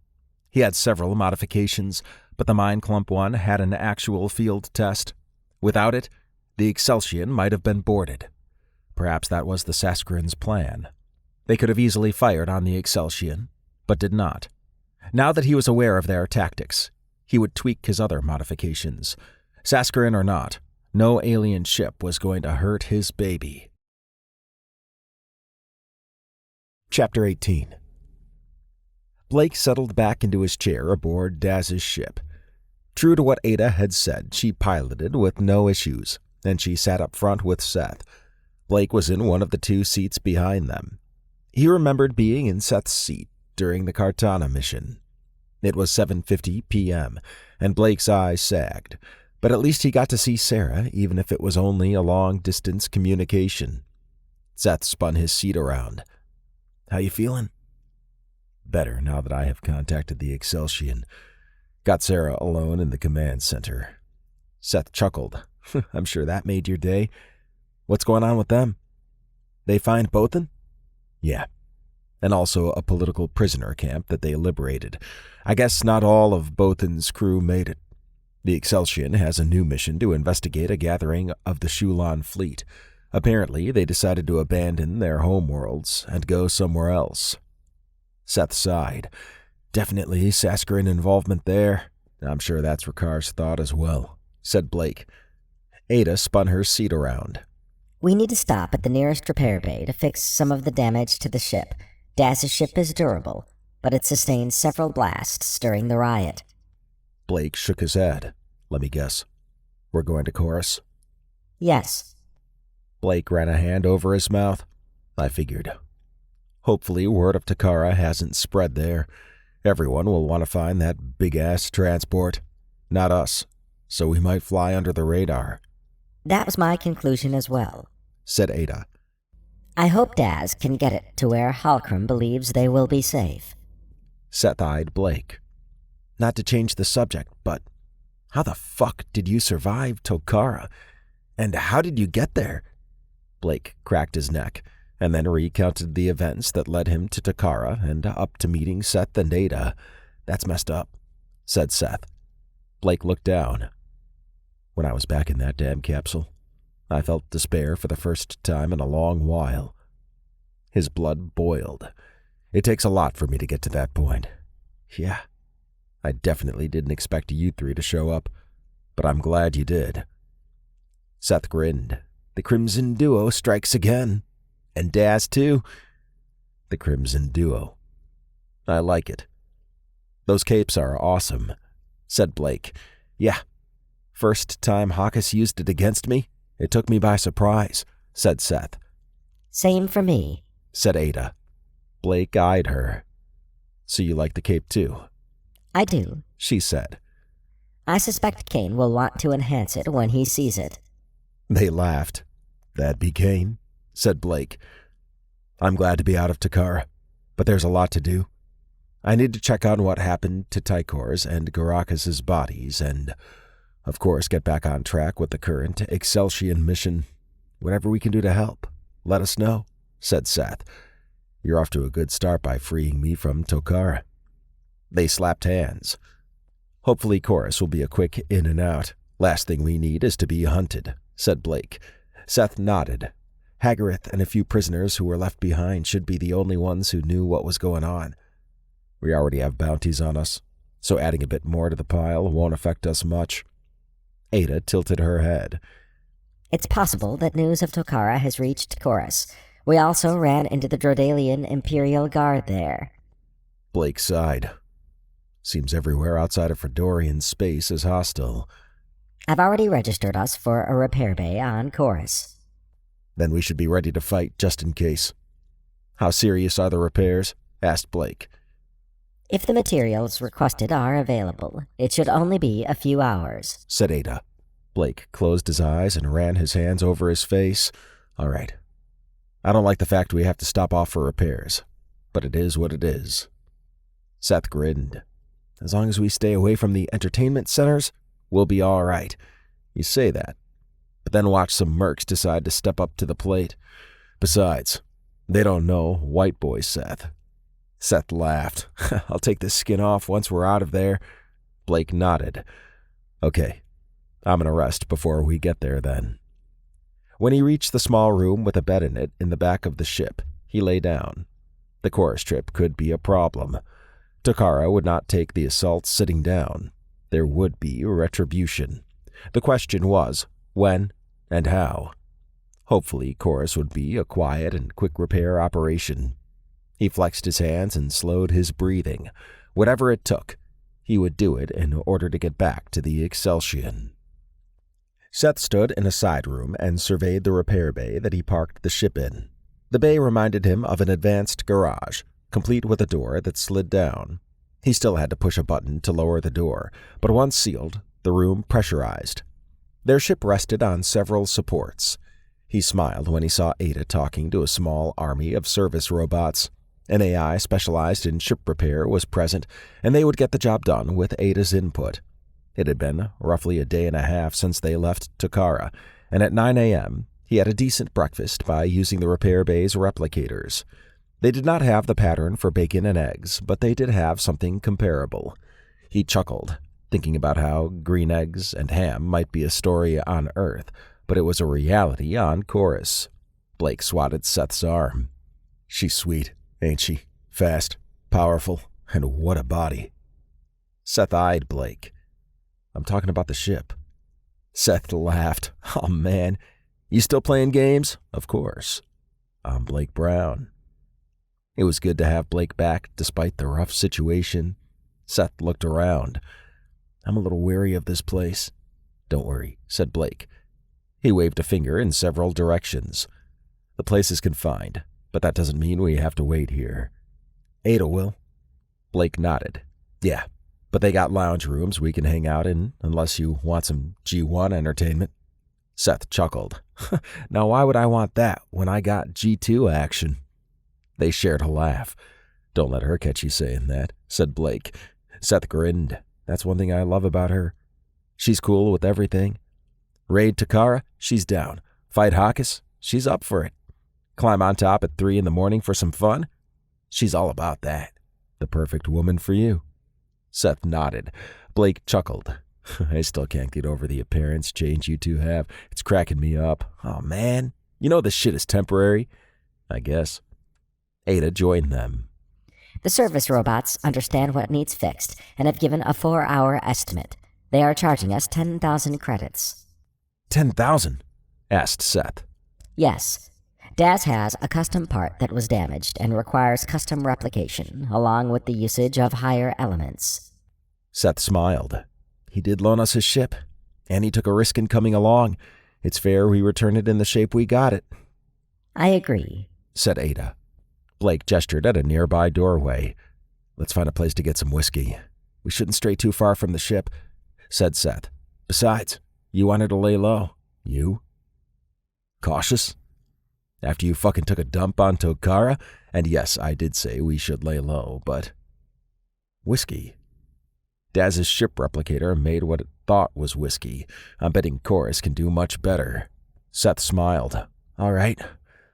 He had several modifications, but the Mind Clump one had an actual field test. Without it, the Exceltion might have been boarded. Perhaps that was the Saskarins' plan. They could have easily fired on the Exceltion, but did not. Now that he was aware of their tactics, he would tweak his other modifications. Saskarin or not, no alien ship was going to hurt his baby. Chapter 18. Blake settled back into his chair aboard Daz's ship. True to what Ada had said, she piloted with no issues, and she sat up front with Seth. Blake was in one of the two seats behind them. He remembered being in Seth's seat during the Cartana mission. It was 7:50 p.m., and Blake's eyes sagged, but at least he got to see Sarah, even if it was only a long-distance communication. Seth spun his seat around. "How you feeling?" "Better now that I have contacted the Exceltion. Got Sarah alone in the command center." Seth chuckled. "I'm sure that made your day. What's going on with them? They find Bothan?" "Yeah. And also a political prisoner camp that they liberated. I guess not all of Bothan's crew made it. The Exceltion has a new mission to investigate a gathering of the Shulon fleet. Apparently, they decided to abandon their homeworlds and go somewhere else." Seth sighed. "Definitely Saskarin involvement there. I'm sure that's Rakar's thought as well," said Blake. Ada spun her seat around. "We need to stop at the nearest repair bay to fix some of the damage to the ship. Daz's ship is durable, but it sustained several blasts during the riot." Blake shook his head. "Let me guess. We're going to chorus?" "Yes." Blake ran a hand over his mouth. "I figured. Hopefully word of Takara hasn't spread there. Everyone will want to find that big-ass transport. Not us. So we might fly under the radar." "That was my conclusion as well," said Ada. "I hope Daz can get it to where Halcrum believes they will be safe." Seth eyed Blake. Not to change the subject, but how the fuck did you survive Tokara? And how did you get there?" Blake cracked his neck, and then recounted the events that led him to Tokara and up to meeting Seth and Ada. "That's messed up," said Seth. Blake looked down. "When I was back in that damn capsule, I felt despair for the first time in a long while." His blood boiled. "It takes a lot for me to get to that point. Yeah, I definitely didn't expect you three to show up, but I'm glad you did." Seth grinned. "The Crimson Duo strikes again. And Daz, too." "The Crimson Duo. I like it." "Those capes are awesome," said Blake. "Yeah. First time Hawkes used it against me, it took me by surprise," said Seth. "Same for me," said Ada. Blake eyed her. "So you like the cape, too?" "I do," she said. "I suspect Kane will want to enhance it when he sees it." They laughed. "That'd be Kane," said Blake. "I'm glad to be out of Tokara, but there's a lot to do. I need to check on what happened to Tykor's and Garakis' bodies and, of course, get back on track with the current Exceltion mission. Whatever we can do to help, let us know," said Seth. "You're off to a good start by freeing me from Tokara." They slapped hands. "Hopefully Chorus will be a quick in and out. Last thing we need is to be hunted," said Blake. Seth nodded. "Hagareth and a few prisoners who were left behind should be the only ones who knew what was going on. We already have bounties on us, so adding a bit more to the pile won't affect us much." Ada tilted her head. "It's possible that news of Tokara has reached Chorus. We also ran into the Drodalian Imperial Guard there." Blake sighed. "Seems everywhere outside of Fedorian space is hostile." "I've already registered us for a repair bay on Chorus." "Then we should be ready to fight just in case." "How serious are the repairs?" asked Blake. "If the materials requested are available, it should only be a few hours," said Ada. Blake closed his eyes and ran his hands over his face. "All right. I don't like the fact we have to stop off for repairs, but it is what it is." Seth grinned. "As long as we stay away from the entertainment centers, we'll be all right." "You say that, but then watch some mercs decide to step up to the plate. Besides, they don't know white boy Seth." Seth laughed. "I'll take this skin off once we're out of there." Blake nodded. "Okay, I'm gonna rest before we get there then." When he reached the small room with a bed in it in the back of the ship, he lay down. The chorus trip could be a problem. Tokara would not take the assault sitting down. There would be retribution. The question was, when and how? Hopefully, Chorus would be a quiet and quick repair operation. He flexed his hands and slowed his breathing. Whatever it took, he would do it in order to get back to the Exceltion. Seth stood in a side room and surveyed the repair bay that he parked the ship in. The bay reminded him of an advanced garage, complete with a door that slid down. He still had to push a button to lower the door, but once sealed, the room pressurized. Their ship rested on several supports. He smiled when he saw Ada talking to a small army of service robots. An AI specialized in ship repair was present, and they would get the job done with Ada's input. It had been roughly a day and a half since they left Tokara, and at 9 a.m., he had a decent breakfast by using the repair bay's replicators. They did not have the pattern for bacon and eggs, but they did have something comparable. He chuckled, thinking about how green eggs and ham might be a story on Earth, but it was a reality on Chorus. Blake swatted Seth's arm. "She's sweet, ain't she? Fast, powerful, and what a body." Seth eyed Blake. "I'm talking about the ship." Seth laughed. "Oh, man. You still playing games?" "Of course. I'm Blake Brown." It was good to have Blake back despite the rough situation. Seth looked around. "I'm a little weary of this place." "Don't worry," said Blake. He waved a finger in several directions. "The place is confined, but that doesn't mean we have to wait here." "Ada will." Blake nodded. "Yeah, but they got lounge rooms we can hang out in, unless you want some G1 entertainment." Seth chuckled. "Now why would I want that when I got G2 action?" They shared a laugh. "Don't let her catch you saying that," said Blake. Seth grinned. That's one thing I love about her. She's cool with everything. Raid Takara? She's down. Fight Hawkes? She's up for it. Climb on top at 3 a.m. for some fun? She's all about that. The perfect woman for you. Seth nodded. Blake chuckled. I still can't get over the appearance change you two have. It's cracking me up. Oh, man. You know this shit is temporary. I guess. Ada joined them. The service robots understand what needs fixed and have given a 4-hour estimate. They are charging us 10,000 credits. 10,000? Asked Seth. Yes. Daz has a custom part that was damaged and requires custom replication, along with the usage of higher elements. Seth smiled. He did loan us his ship, and he took a risk in coming along. It's fair we return it in the shape we got it. I agree, said Ada. Blake gestured at a nearby doorway. Let's find a place to get some whiskey. We shouldn't stray too far from the ship, said Seth. Besides, you wanted to lay low. You? Cautious? After you fucking took a dump on Takara? And yes, I did say we should lay low, but... Whiskey. Daz's ship replicator made what it thought was whiskey. I'm betting Chorus can do much better. Seth smiled. All right,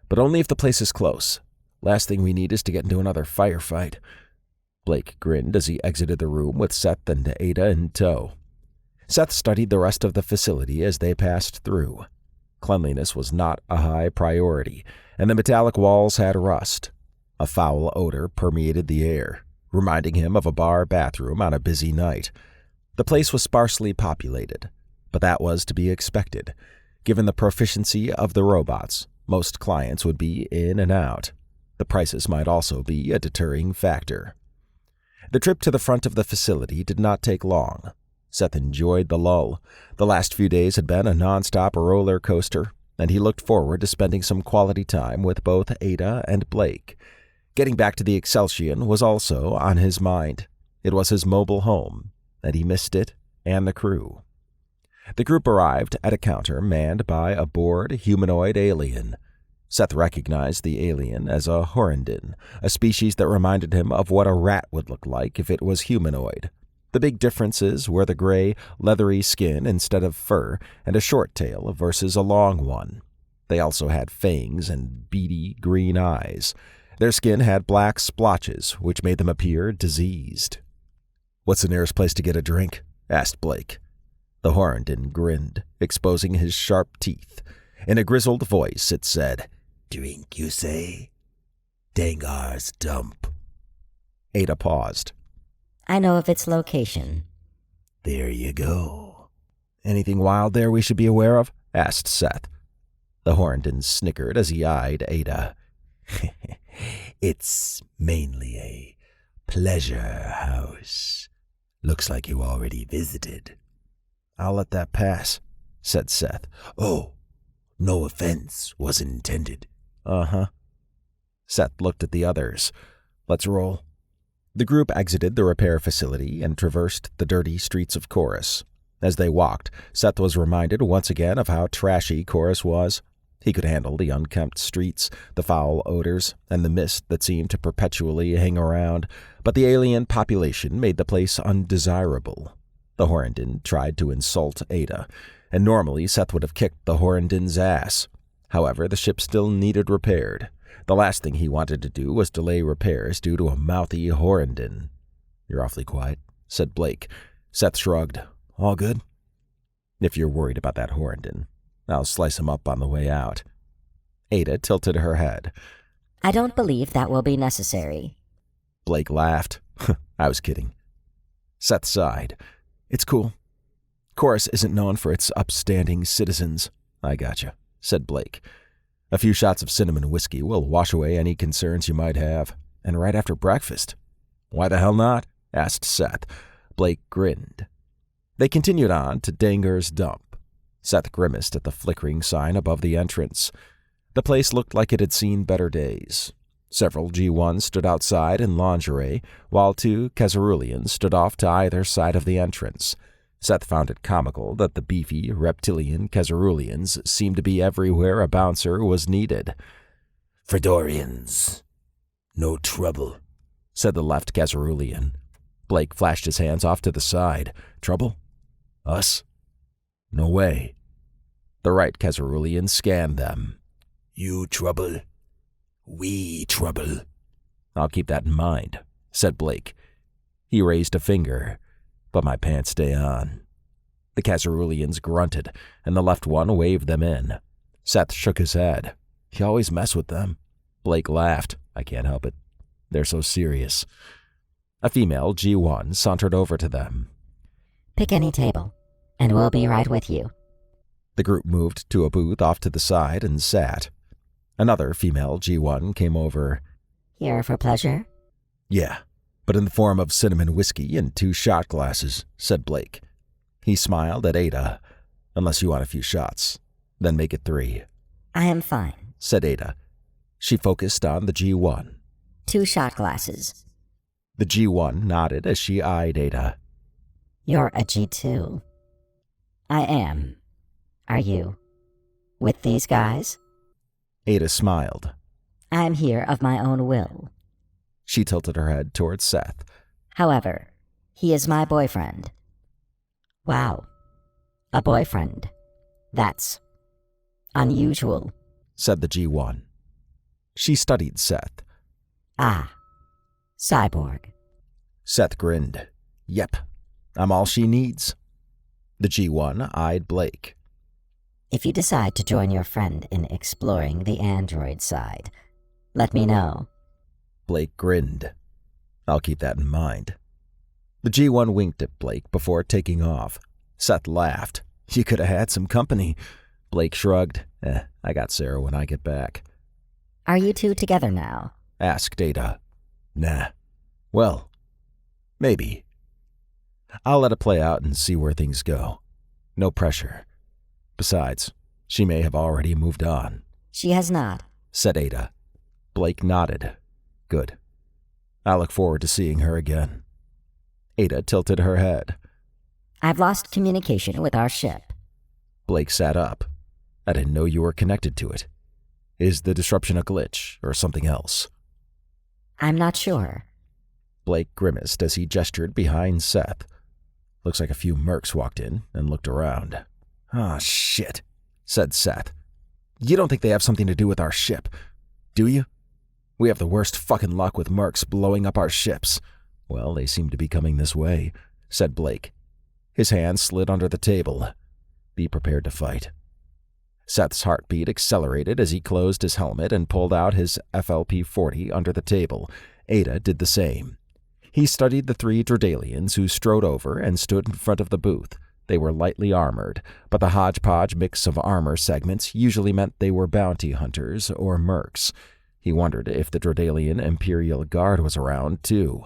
but only if the place is close. Last thing we need is to get into another firefight. Blake grinned as he exited the room with Seth and Ada in tow. Seth studied the rest of the facility as they passed through. Cleanliness was not a high priority, and the metallic walls had rust. A foul odor permeated the air, reminding him of a bar bathroom on a busy night. The place was sparsely populated, but that was to be expected. Given the proficiency of the robots, most clients would be in and out. The prices might also be a deterring factor. The trip to the front of the facility did not take long. Seth enjoyed the lull. The last few days had been a non-stop roller coaster, and he looked forward to spending some quality time with both Ada and Blake. Getting back to the Exceltion was also on his mind. It was his mobile home, and he missed it and the crew. The group arrived at a counter manned by a bored humanoid alien. Seth recognized the alien as a Horrendin, a species that reminded him of what a rat would look like if it was humanoid. The big differences were the gray, leathery skin instead of fur, and a short tail versus a long one. They also had fangs and beady green eyes. Their skin had black splotches, which made them appear diseased. "What's the nearest place to get a drink?" asked Blake. The Horrendin grinned, exposing his sharp teeth. In a grizzled voice, it said, "Drink, you say? Dengar's dump." Ada paused. I know of its location. There you go. Anything wild there we should be aware of? Asked Seth. The Horrendin snickered as he eyed Ada. It's mainly a pleasure house. Looks like you already visited. I'll let that pass, said Seth. Oh, no offense was intended. Uh-huh. Seth looked at the others. Let's roll. The group exited the repair facility and traversed the dirty streets of Chorus. As they walked, Seth was reminded once again of how trashy Chorus was. He could handle the unkempt streets, the foul odors, and the mist that seemed to perpetually hang around, but the alien population made the place undesirable. The Horrendin tried to insult Ada, and normally Seth would have kicked the Horrendin's ass. However, the ship still needed repaired. The last thing he wanted to do was delay repairs due to a mouthy Horrendin. You're awfully quiet, said Blake. Seth shrugged. All good? If you're worried about that Horrendin, I'll slice him up on the way out. Ada tilted her head. I don't believe that will be necessary. Blake laughed. I was kidding. Seth sighed. It's cool. Chorus isn't known for its upstanding citizens. I gotcha, said Blake. A few shots of cinnamon whiskey will wash away any concerns you might have, and right after breakfast. Why the hell not? Asked Seth. Blake grinned. They continued on to Dengar's dump. Seth grimaced at the flickering sign above the entrance. The place looked like it had seen better days. Several G1s stood outside in lingerie, while 2 Kezerulians stood off to either side of the entrance. Seth found it comical that the beefy, reptilian Kezerulians seemed to be everywhere a bouncer was needed. Fedorians. No trouble, said the left Kezerulian. Blake flashed his hands off to the side. Trouble? Us? No way. The right Kezerulian scanned them. You trouble. We trouble. I'll keep that in mind, said Blake. He raised a finger, but my pants stay on. The Kezerulians grunted, and the left one waved them in. Seth shook his head. You always mess with them. Blake laughed. I can't help it. They're so serious. A female G1 sauntered over to them. Pick any table, and we'll be right with you. The group moved to a booth off to the side and sat. Another female G1 came over. Here for pleasure? Yeah, but in the form of cinnamon whiskey and 2 shot glasses, said Blake. He smiled at Ada. Unless you want a few shots, then make it 3. I am fine, said Ada. She focused on the G1. 2 shot glasses. The G1 nodded as she eyed Ada. You're a G2. I am. Are you? With these guys? Ada smiled. I am here of my own will. She tilted her head towards Seth. However, he is my boyfriend. Wow. A boyfriend. That's unusual, said the G1. She studied Seth. Ah. Cyborg. Seth grinned. Yep. I'm all she needs. The G1 eyed Blake. If you decide to join your friend in exploring the android side, let me know. Blake grinned. I'll keep that in mind. The G1 winked at Blake before taking off. Seth laughed. You could have had some company. Blake shrugged. I got Sarah when I get back. Are you 2 together now? Asked Ada. Nah. Well, maybe. I'll let it play out and see where things go. No pressure. Besides, she may have already moved on. She has not, said Ada. Blake nodded. Good. I look forward to seeing her again. Ada tilted her head. I've lost communication with our ship. Blake sat up. I didn't know you were connected to it. Is the disruption a glitch or something else? I'm not sure. Blake grimaced as he gestured behind Seth. Looks like a few mercs walked in and looked around. Ah, shit, said Seth. You don't think they have something to do with our ship, do you? We have the worst fucking luck with mercs blowing up our ships. Well, they seem to be coming this way, said Blake. His hand slid under the table. Be prepared to fight. Seth's heartbeat accelerated as he closed his helmet and pulled out his FLP-40 under the table. Ada did the same. He studied the 3 Dredalians who strode over and stood in front of the booth. They were lightly armored, but the hodgepodge mix of armor segments usually meant they were bounty hunters or mercs. He wondered if the Dredalian Imperial Guard was around, too.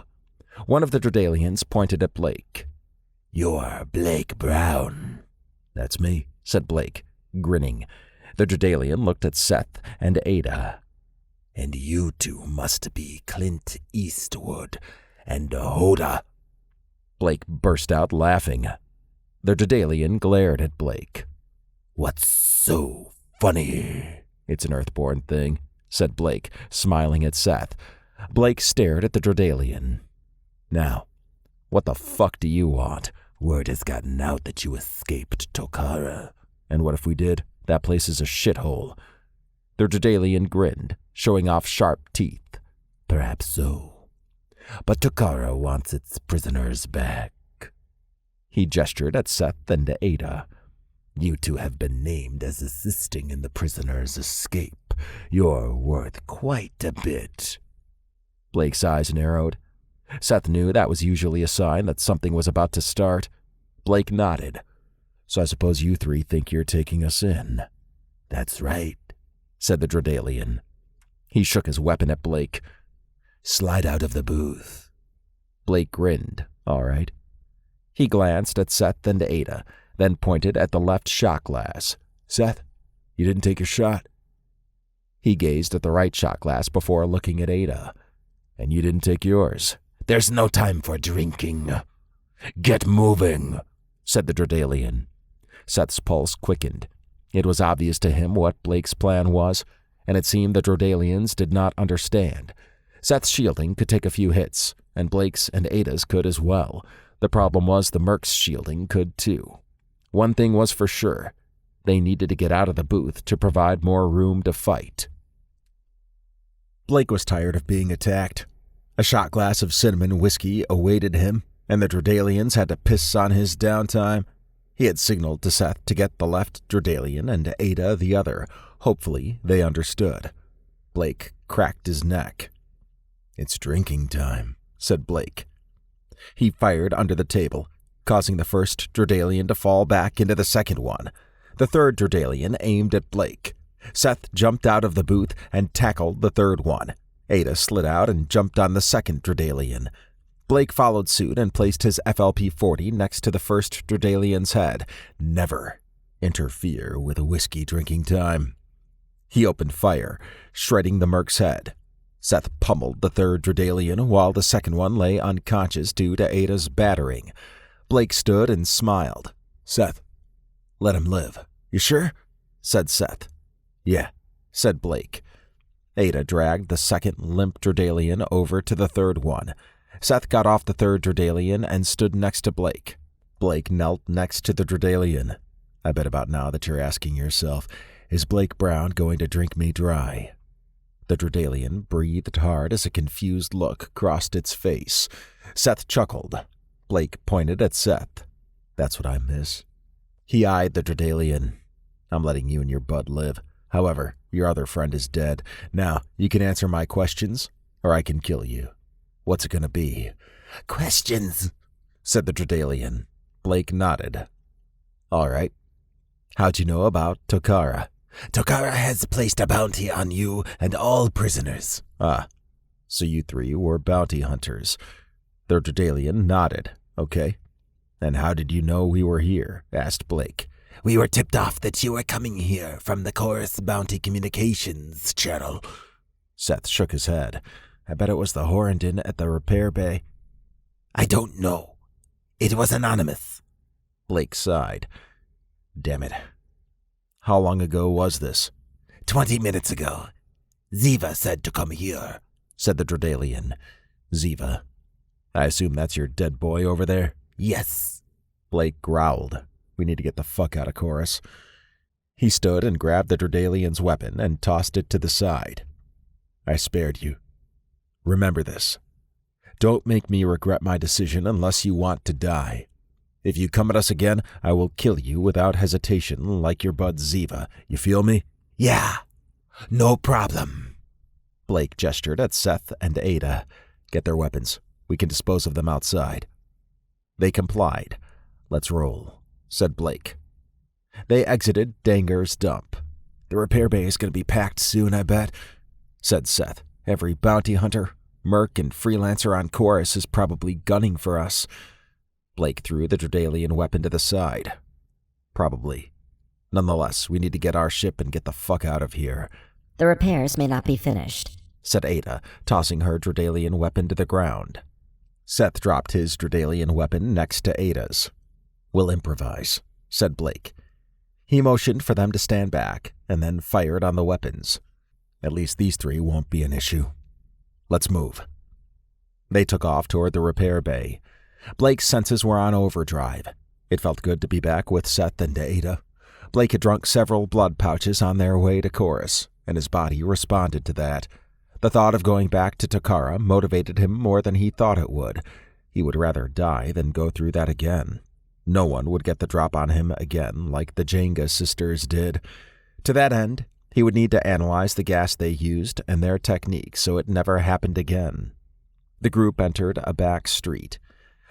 One of the Dredalians pointed at Blake. You're Blake Brown. That's me, said Blake, grinning. The Dredalian looked at Seth and Ada. And you 2 must be Clint Eastwood and Hoda. Blake burst out laughing. The Dredalian glared at Blake. What's so funny? It's an Earthborn thing, said Blake, smiling at Seth. Blake stared at the Dredalian. Now, what the fuck do you want? Word has gotten out that you escaped Tokara. And what if we did? That place is a shithole. The Dredalian grinned, showing off sharp teeth. Perhaps so. But Tokara wants its prisoners back. He gestured at Seth and to Ada. You 2 have been named as assisting in the prisoners' escape. You're worth quite a bit. Blake's eyes narrowed. Seth knew that was usually a sign that something was about to start. Blake nodded. So I suppose you 3 think you're taking us in. That's right, said the Dredalian. He shook his weapon at Blake. Slide out of the booth. Blake grinned. All right. He glanced at Seth and Ada, then pointed at the left shot glass. Seth, you didn't take your shot. He gazed at the right shot glass before looking at Ada. And you didn't take yours. There's no time for drinking. Get moving, said the Dredalian. Seth's pulse quickened. It was obvious to him what Blake's plan was, and it seemed the Dredalians did not understand. Seth's shielding could take a few hits, and Blake's and Ada's could as well. The problem was the Merc's shielding could too. One thing was for sure. They needed to get out of the booth to provide more room to fight. Blake was tired of being attacked. A shot glass of cinnamon whiskey awaited him, and the Dredalians had to piss on his downtime. He had signaled to Seth to get the left Dredalian and Ada the other. Hopefully, they understood. Blake cracked his neck. "It's drinking time," said Blake. He fired under the table, causing the first Dredalian to fall back into the second one. The third Dredalian aimed at Blake. Seth jumped out of the booth and tackled the third one. Ada slid out and jumped on the second Dredalian. Blake followed suit and placed his FLP-40 next to the first Dredalian's head. Never interfere with whiskey drinking time. He opened fire, shredding the Merc's head. Seth pummeled the third Dredalian while the second one lay unconscious due to Ada's battering. Blake stood and smiled. "Seth, let him live. You sure?" said Seth. "Yeah," said Blake. Ada dragged the second limp Dredalian over to the third one. Seth got off the third Dredalian and stood next to Blake. Blake knelt next to the Dredalian. "I bet about now that you're asking yourself, is Blake Brown going to drink me dry?" The Dredalian breathed hard as a confused look crossed its face. Seth chuckled. Blake pointed at Seth. "That's what I miss." He eyed the Dredalian. "I'm letting you and your bud live. However, your other friend is dead. Now, you can answer my questions, or I can kill you. What's it gonna be?" "Questions," said the Dredalian. Blake nodded. "All right. How'd you know about Tokara?" "Tokara has placed a bounty on you and all prisoners." "Ah, so you three were bounty hunters." The Dredalian nodded. "Okay. And how did you know we were here?" asked Blake. "We were tipped off that you were coming here from the Chorus Bounty Communications channel." Seth shook his head. "I bet it was the Horrendon at the repair bay." "I don't know. It was anonymous." Blake sighed. "Damn it. How long ago was this?" 20 minutes ago. Ziva said to come here," said the Dredalian. "Ziva. I assume that's your dead boy over there?" "Yes." Blake growled. "We need to get the fuck out of Chorus." He stood and grabbed the Dredalian's weapon and tossed it to the side. "I spared you. Remember this. Don't make me regret my decision unless you want to die. If you come at us again, I will kill you without hesitation like your bud Ziva. You feel me?" "Yeah, no problem." Blake gestured at Seth and Ada. "Get their weapons. We can dispose of them outside." They complied. "Let's roll," said Blake. They exited Danger's dump. "The repair bay is going to be packed soon, I bet," said Seth. "Every bounty hunter, merc, and freelancer on Chorus is probably gunning for us." Blake threw the Dredalian weapon to the side. "Probably. Nonetheless, we need to get our ship and get the fuck out of here." The repairs may not be finished, said Ada, tossing her Dredalian weapon to the ground. Seth dropped his Dredalian weapon next to Ada's. "We'll improvise," said Blake. He motioned for them to stand back, and then fired on the weapons. "At least these three won't be an issue. Let's move." They took off toward the repair bay. Blake's senses were on overdrive. It felt good to be back with Seth and Ada. Blake had drunk several blood pouches on their way to Chorus, and his body responded to that. The thought of going back to Tokara motivated him more than he thought it would. He would rather die than go through that again. No one would get the drop on him again like the Jenga sisters did. To that end, he would need to analyze the gas they used and their technique so it never happened again. The group entered a back street.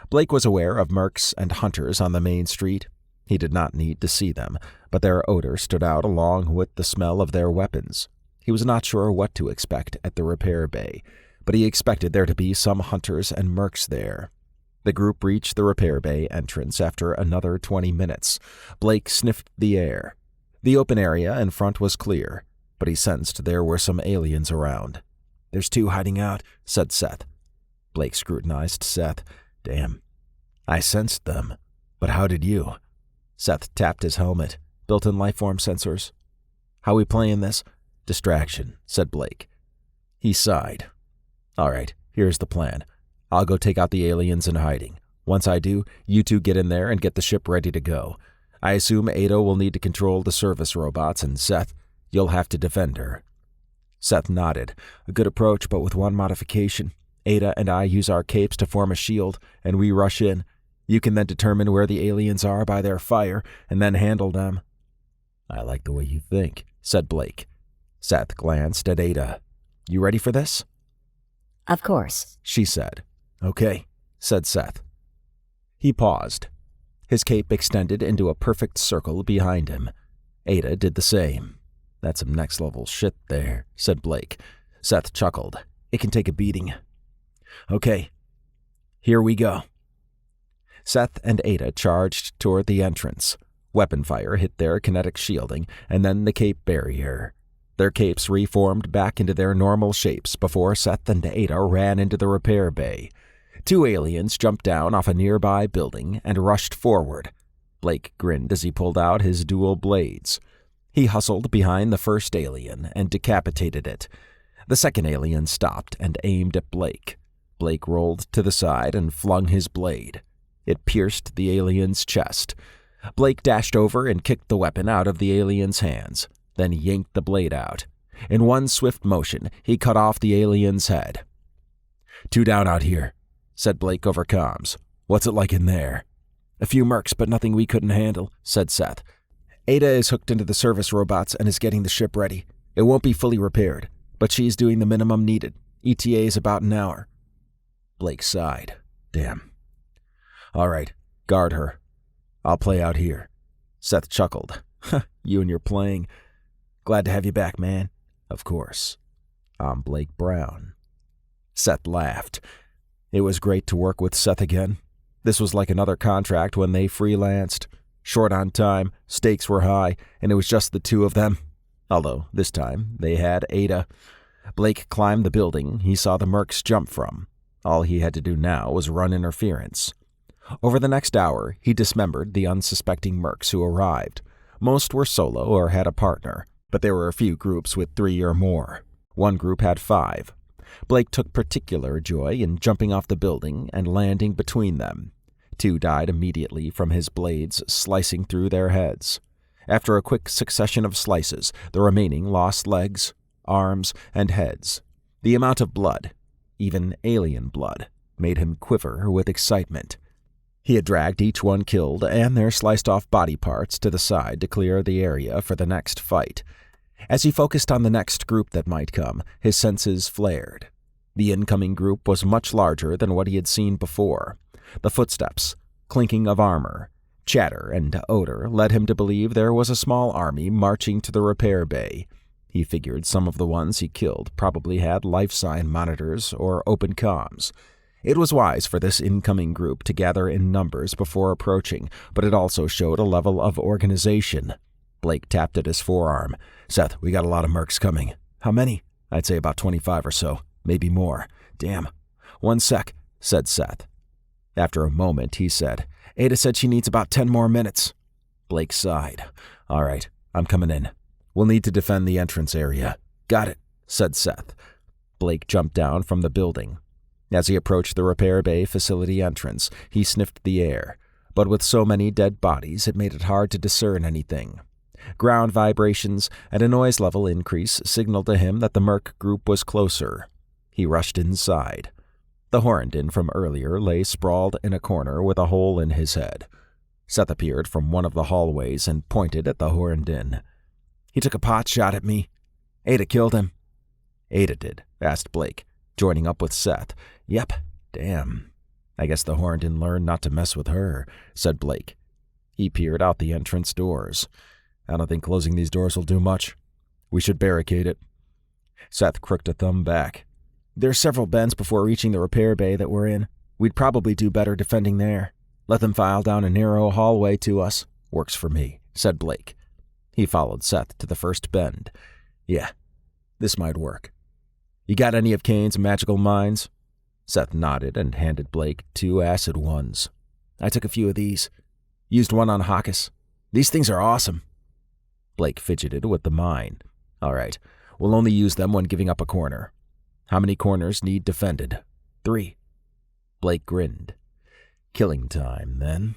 Blake was aware of mercs and hunters on the main street. He did not need to see them, but their odor stood out along with the smell of their weapons. He was not sure what to expect at the repair bay, but he expected there to be some hunters and mercs there. The group reached the repair bay entrance after another 20 minutes. Blake sniffed the air. The open area in front was clear, but he sensed there were some aliens around. "There's two hiding out," said Seth. Blake scrutinized Seth. "Damn. I sensed them. But how did you?" Seth tapped his helmet. "Built-in lifeform sensors." "How we playing this?" "Distraction," said Blake. He sighed. "All right, here's the plan. I'll go take out the aliens in hiding. Once I do, you two get in there and get the ship ready to go. I assume Ada will need to control the service robots, and Seth, you'll have to defend her." Seth nodded. "A good approach, but with one modification. Ada and I use our capes to form a shield, and we rush in. You can then determine where the aliens are by their fire, and then handle them." "I like the way you think," said Blake. Seth glanced at Ada. "You ready for this?" "Of course," she said. "Okay," said Seth. He paused. His cape extended into a perfect circle behind him. Ada did the same. "That's some next-level shit there," said Blake. Seth chuckled. "It can take a beating." "Okay, here we go." Seth and Ada charged toward the entrance. Weapon fire hit their kinetic shielding, and then the cape barrier. Their capes reformed back into their normal shapes before Seth and Ada ran into the repair bay. 2 aliens jumped down off a nearby building and rushed forward. Blake grinned as he pulled out his dual blades. He hustled behind the first alien and decapitated it. The second alien stopped and aimed at Blake. Blake rolled to the side and flung his blade. It pierced the alien's chest. Blake dashed over and kicked the weapon out of the alien's hands, then yanked the blade out. In one swift motion, he cut off the alien's head. "2 down out here," said Blake over comms. "What's it like in there?" "A few mercs, but nothing we couldn't handle," said Seth. "Ada is hooked into the service robots and is getting the ship ready. It won't be fully repaired, but she's doing the minimum needed. ETA is about an hour." Blake sighed. "Damn. All right, guard her. I'll play out here." Seth chuckled. "You and your playing. Glad to have you back, man." "Of course. I'm Blake Brown." Seth laughed. It was great to work with Seth again. This was like another contract when they freelanced. Short on time, stakes were high, and it was just the 2 of them. Although, this time, they had Ada. Blake climbed the building he saw the mercs jump from. All he had to do now was run interference. Over the next hour, he dismembered the unsuspecting mercs who arrived. Most were solo or had a partner, but there were a few groups with 3 or more. One group had 5. Blake took particular joy in jumping off the building and landing between them. 2 died immediately from his blades slicing through their heads. After a quick succession of slices, the remaining lost legs, arms, and heads. The amount of blood, even alien blood, made him quiver with excitement. He had dragged each one killed and their sliced-off body parts to the side to clear the area for the next fight. As he focused on the next group that might come, his senses flared. The incoming group was much larger than what he had seen before. The footsteps, clinking of armor, chatter, and odor led him to believe there was a small army marching to the repair bay. He figured some of the ones he killed probably had life sign monitors or open comms. It was wise for this incoming group to gather in numbers before approaching, but it also showed a level of organization. Blake tapped at his forearm. "Seth, we got a lot of mercs coming." "How many?" "I'd say about 25 or so, maybe more." "Damn." "1 sec," said Seth. After a moment, he said, "Ada said she needs about 10 more minutes." Blake sighed. "All right, I'm coming in. We'll need to defend the entrance area." "Got it," said Seth. Blake jumped down from the building. As he approached the repair bay facility entrance, he sniffed the air, but with so many dead bodies, it made it hard to discern anything. Ground vibrations and a noise level increase signaled to him that the merc group was closer. He rushed inside. The Horndin from earlier lay sprawled in a corner with a hole in his head. Seth appeared from one of the hallways and pointed at the Horndin. "He took a pot shot at me. Ada killed him." "Ada did?" asked Blake, joining up with Seth. "Yep. Damn. I guess the Horndin learned not to mess with her," said Blake. He peered out the entrance doors. "I don't think closing these doors will do much. We should barricade it." Seth crooked a thumb back. "There's several bends before reaching the repair bay that we're in. We'd probably do better defending there. Let them file down a narrow hallway to us." "Works for me," said Blake. He followed Seth to the first bend. "Yeah, this might work. You got any of Kane's magical mines?" Seth nodded and handed Blake 2 acid ones. "I took a few of these. Used one on Hawkus. These things are awesome." Blake fidgeted with the mine. "All right, we'll only use them when giving up a corner. How many corners need defended?" 3. Blake grinned. Killing time, then.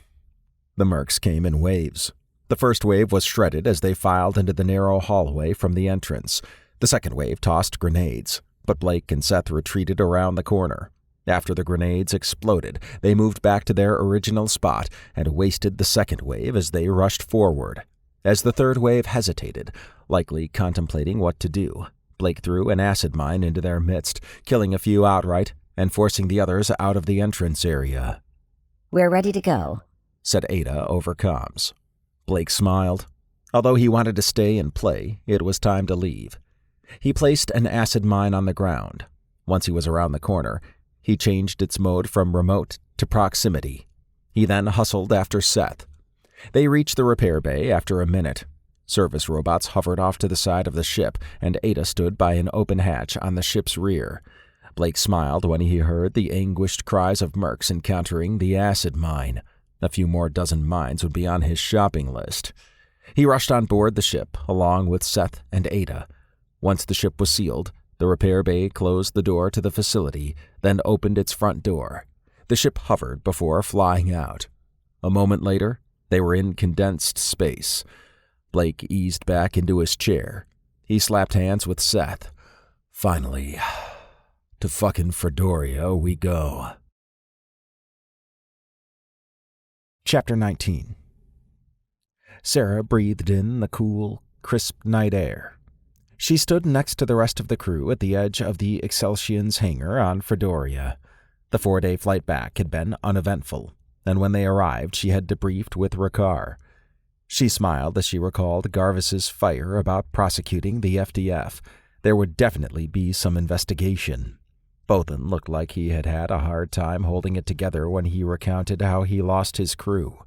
The mercs came in waves. The first wave was shredded as they filed into the narrow hallway from the entrance. The second wave tossed grenades, but Blake and Seth retreated around the corner. After the grenades exploded, they moved back to their original spot and wasted the second wave as they rushed forward. As the third wave hesitated, likely contemplating what to do, Blake threw an acid mine into their midst, killing a few outright and forcing the others out of the entrance area. "We're ready to go," said Ada over comms. Blake smiled. Although he wanted to stay and play, it was time to leave. He placed an acid mine on the ground. Once he was around the corner, he changed its mode from remote to proximity. He then hustled after Seth. They reached the repair bay after a minute. Service robots hovered off to the side of the ship, and Ada stood by an open hatch on the ship's rear. Blake smiled when he heard the anguished cries of mercs encountering the acid mine. A few more dozen mines would be on his shopping list. He rushed on board the ship, along with Seth and Ada. Once the ship was sealed, the repair bay closed the door to the facility, then opened its front door. The ship hovered before flying out. A moment later, they were in condensed space. Blake eased back into his chair. He slapped hands with Seth. Finally, to fucking Fredoria we go. Chapter 19. Sarah breathed in the cool, crisp night air. She stood next to the rest of the crew at the edge of the Excelsion's hangar on Fredoria. The 4-day flight back had been uneventful, and when they arrived she had debriefed with Ricard. She smiled as she recalled Garvis's fire about prosecuting the FDF. There would definitely be some investigation. Bothan looked like he had had a hard time holding it together when he recounted how he lost his crew.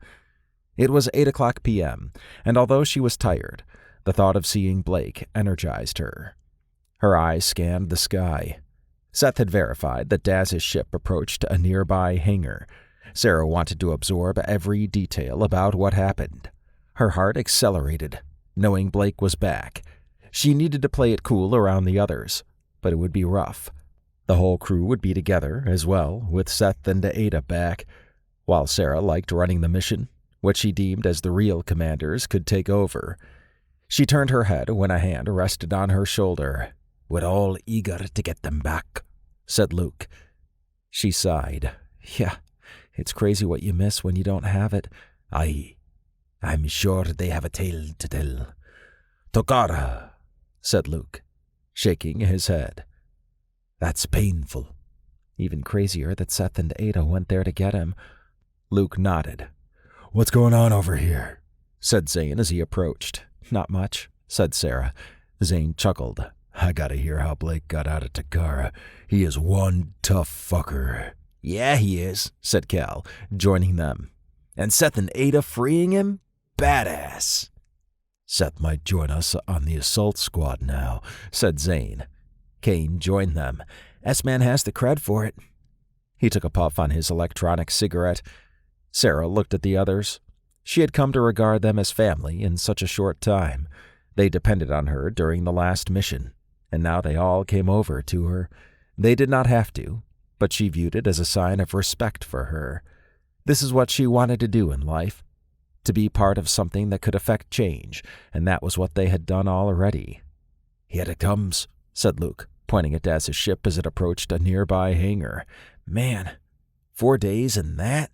It was 8:00 p.m., and although she was tired, the thought of seeing Blake energized her. Her eyes scanned the sky. Seth had verified that Daz's ship approached a nearby hangar. Sarah wanted to absorb every detail about what happened. Her heart accelerated, knowing Blake was back. She needed to play it cool around the others, but it would be rough. The whole crew would be together as well, with Seth and Ada back. While Sarah liked running the mission, what she deemed as the real commanders could take over. She turned her head when a hand rested on her shoulder. "We're all eager to get them back," said Luke. She sighed. "Yeah, it's crazy what you miss when you don't have it." "Aye, I'm sure they have a tale to tell." "Takara," said Luke, shaking his head. "That's painful." Even crazier that Seth and Ada went there to get him. Luke nodded. "What's going on over here?" said Zane as he approached. "Not much," said Sarah. Zane chuckled. "I gotta hear how Blake got out of Takara. He is one tough fucker." "Yeah, he is," said Cal, joining them. "And Seth and Ada freeing him? Badass." "Seth might join us on the assault squad now," said Zane. Kane joined them. S-Man has the cred for it. He took a puff on his electronic cigarette. Sarah looked at the others. She had come to regard them as family in such a short time. They depended on her during the last mission, and now they all came over to her. They did not have to, but she viewed it as a sign of respect for her. This is what she wanted to do in life, to be part of something that could affect change, and that was what they had done already. "Here it comes," said Luke, pointing at Daz's ship as it approached a nearby hangar. "Man, 4 days and that?"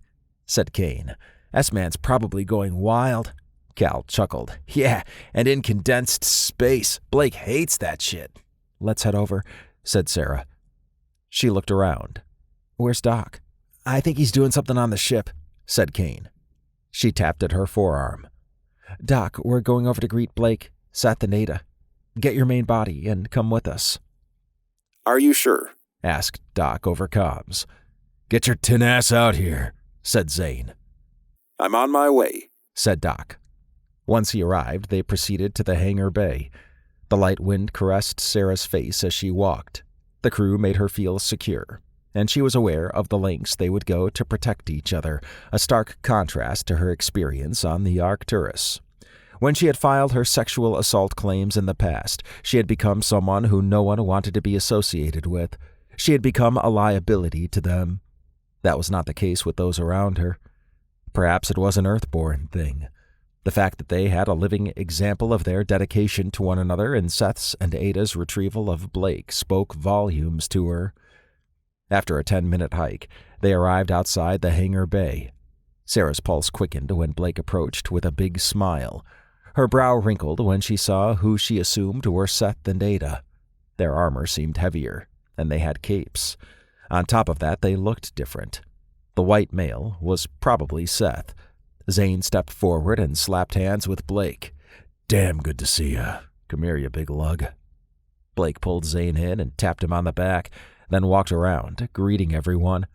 said Kane. "S-Man's probably going wild." Cal chuckled. "Yeah, and in condensed space. Blake hates that shit." "Let's head over," said Sarah. She looked around. "Where's Doc?" "I think he's doing something on the ship," said Kane. She tapped at her forearm. "Doc, we're going over to greet Blake, Seth, and Ada. Get your main body and come with us." "Are you sure?" asked Doc over comms. "Get your tin ass out here," said Zane. "I'm on my way," said Doc. Once he arrived, they proceeded to the hangar bay. The light wind caressed Sarah's face as she walked. The crew made her feel secure, and she was aware of the lengths they would go to protect each other, a stark contrast to her experience on the Arcturus. When she had filed her sexual assault claims in the past, she had become someone who no one wanted to be associated with. She had become a liability to them. That was not the case with those around her. Perhaps it was an Earthborn thing. The fact that they had a living example of their dedication to one another in Seth's and Ada's retrieval of Blake spoke volumes to her. After a 10-minute hike, they arrived outside the hangar bay. Sarah's pulse quickened when Blake approached with a big smile. Her brow wrinkled when she saw who she assumed were Seth and Ada. Their armor seemed heavier, and they had capes. On top of that, they looked different. The white male was probably Seth. Zane stepped forward and slapped hands with Blake. Damn good to see ya. Come here, you big lug. Blake pulled Zane in and tapped him on the back, then walked around, greeting everyone.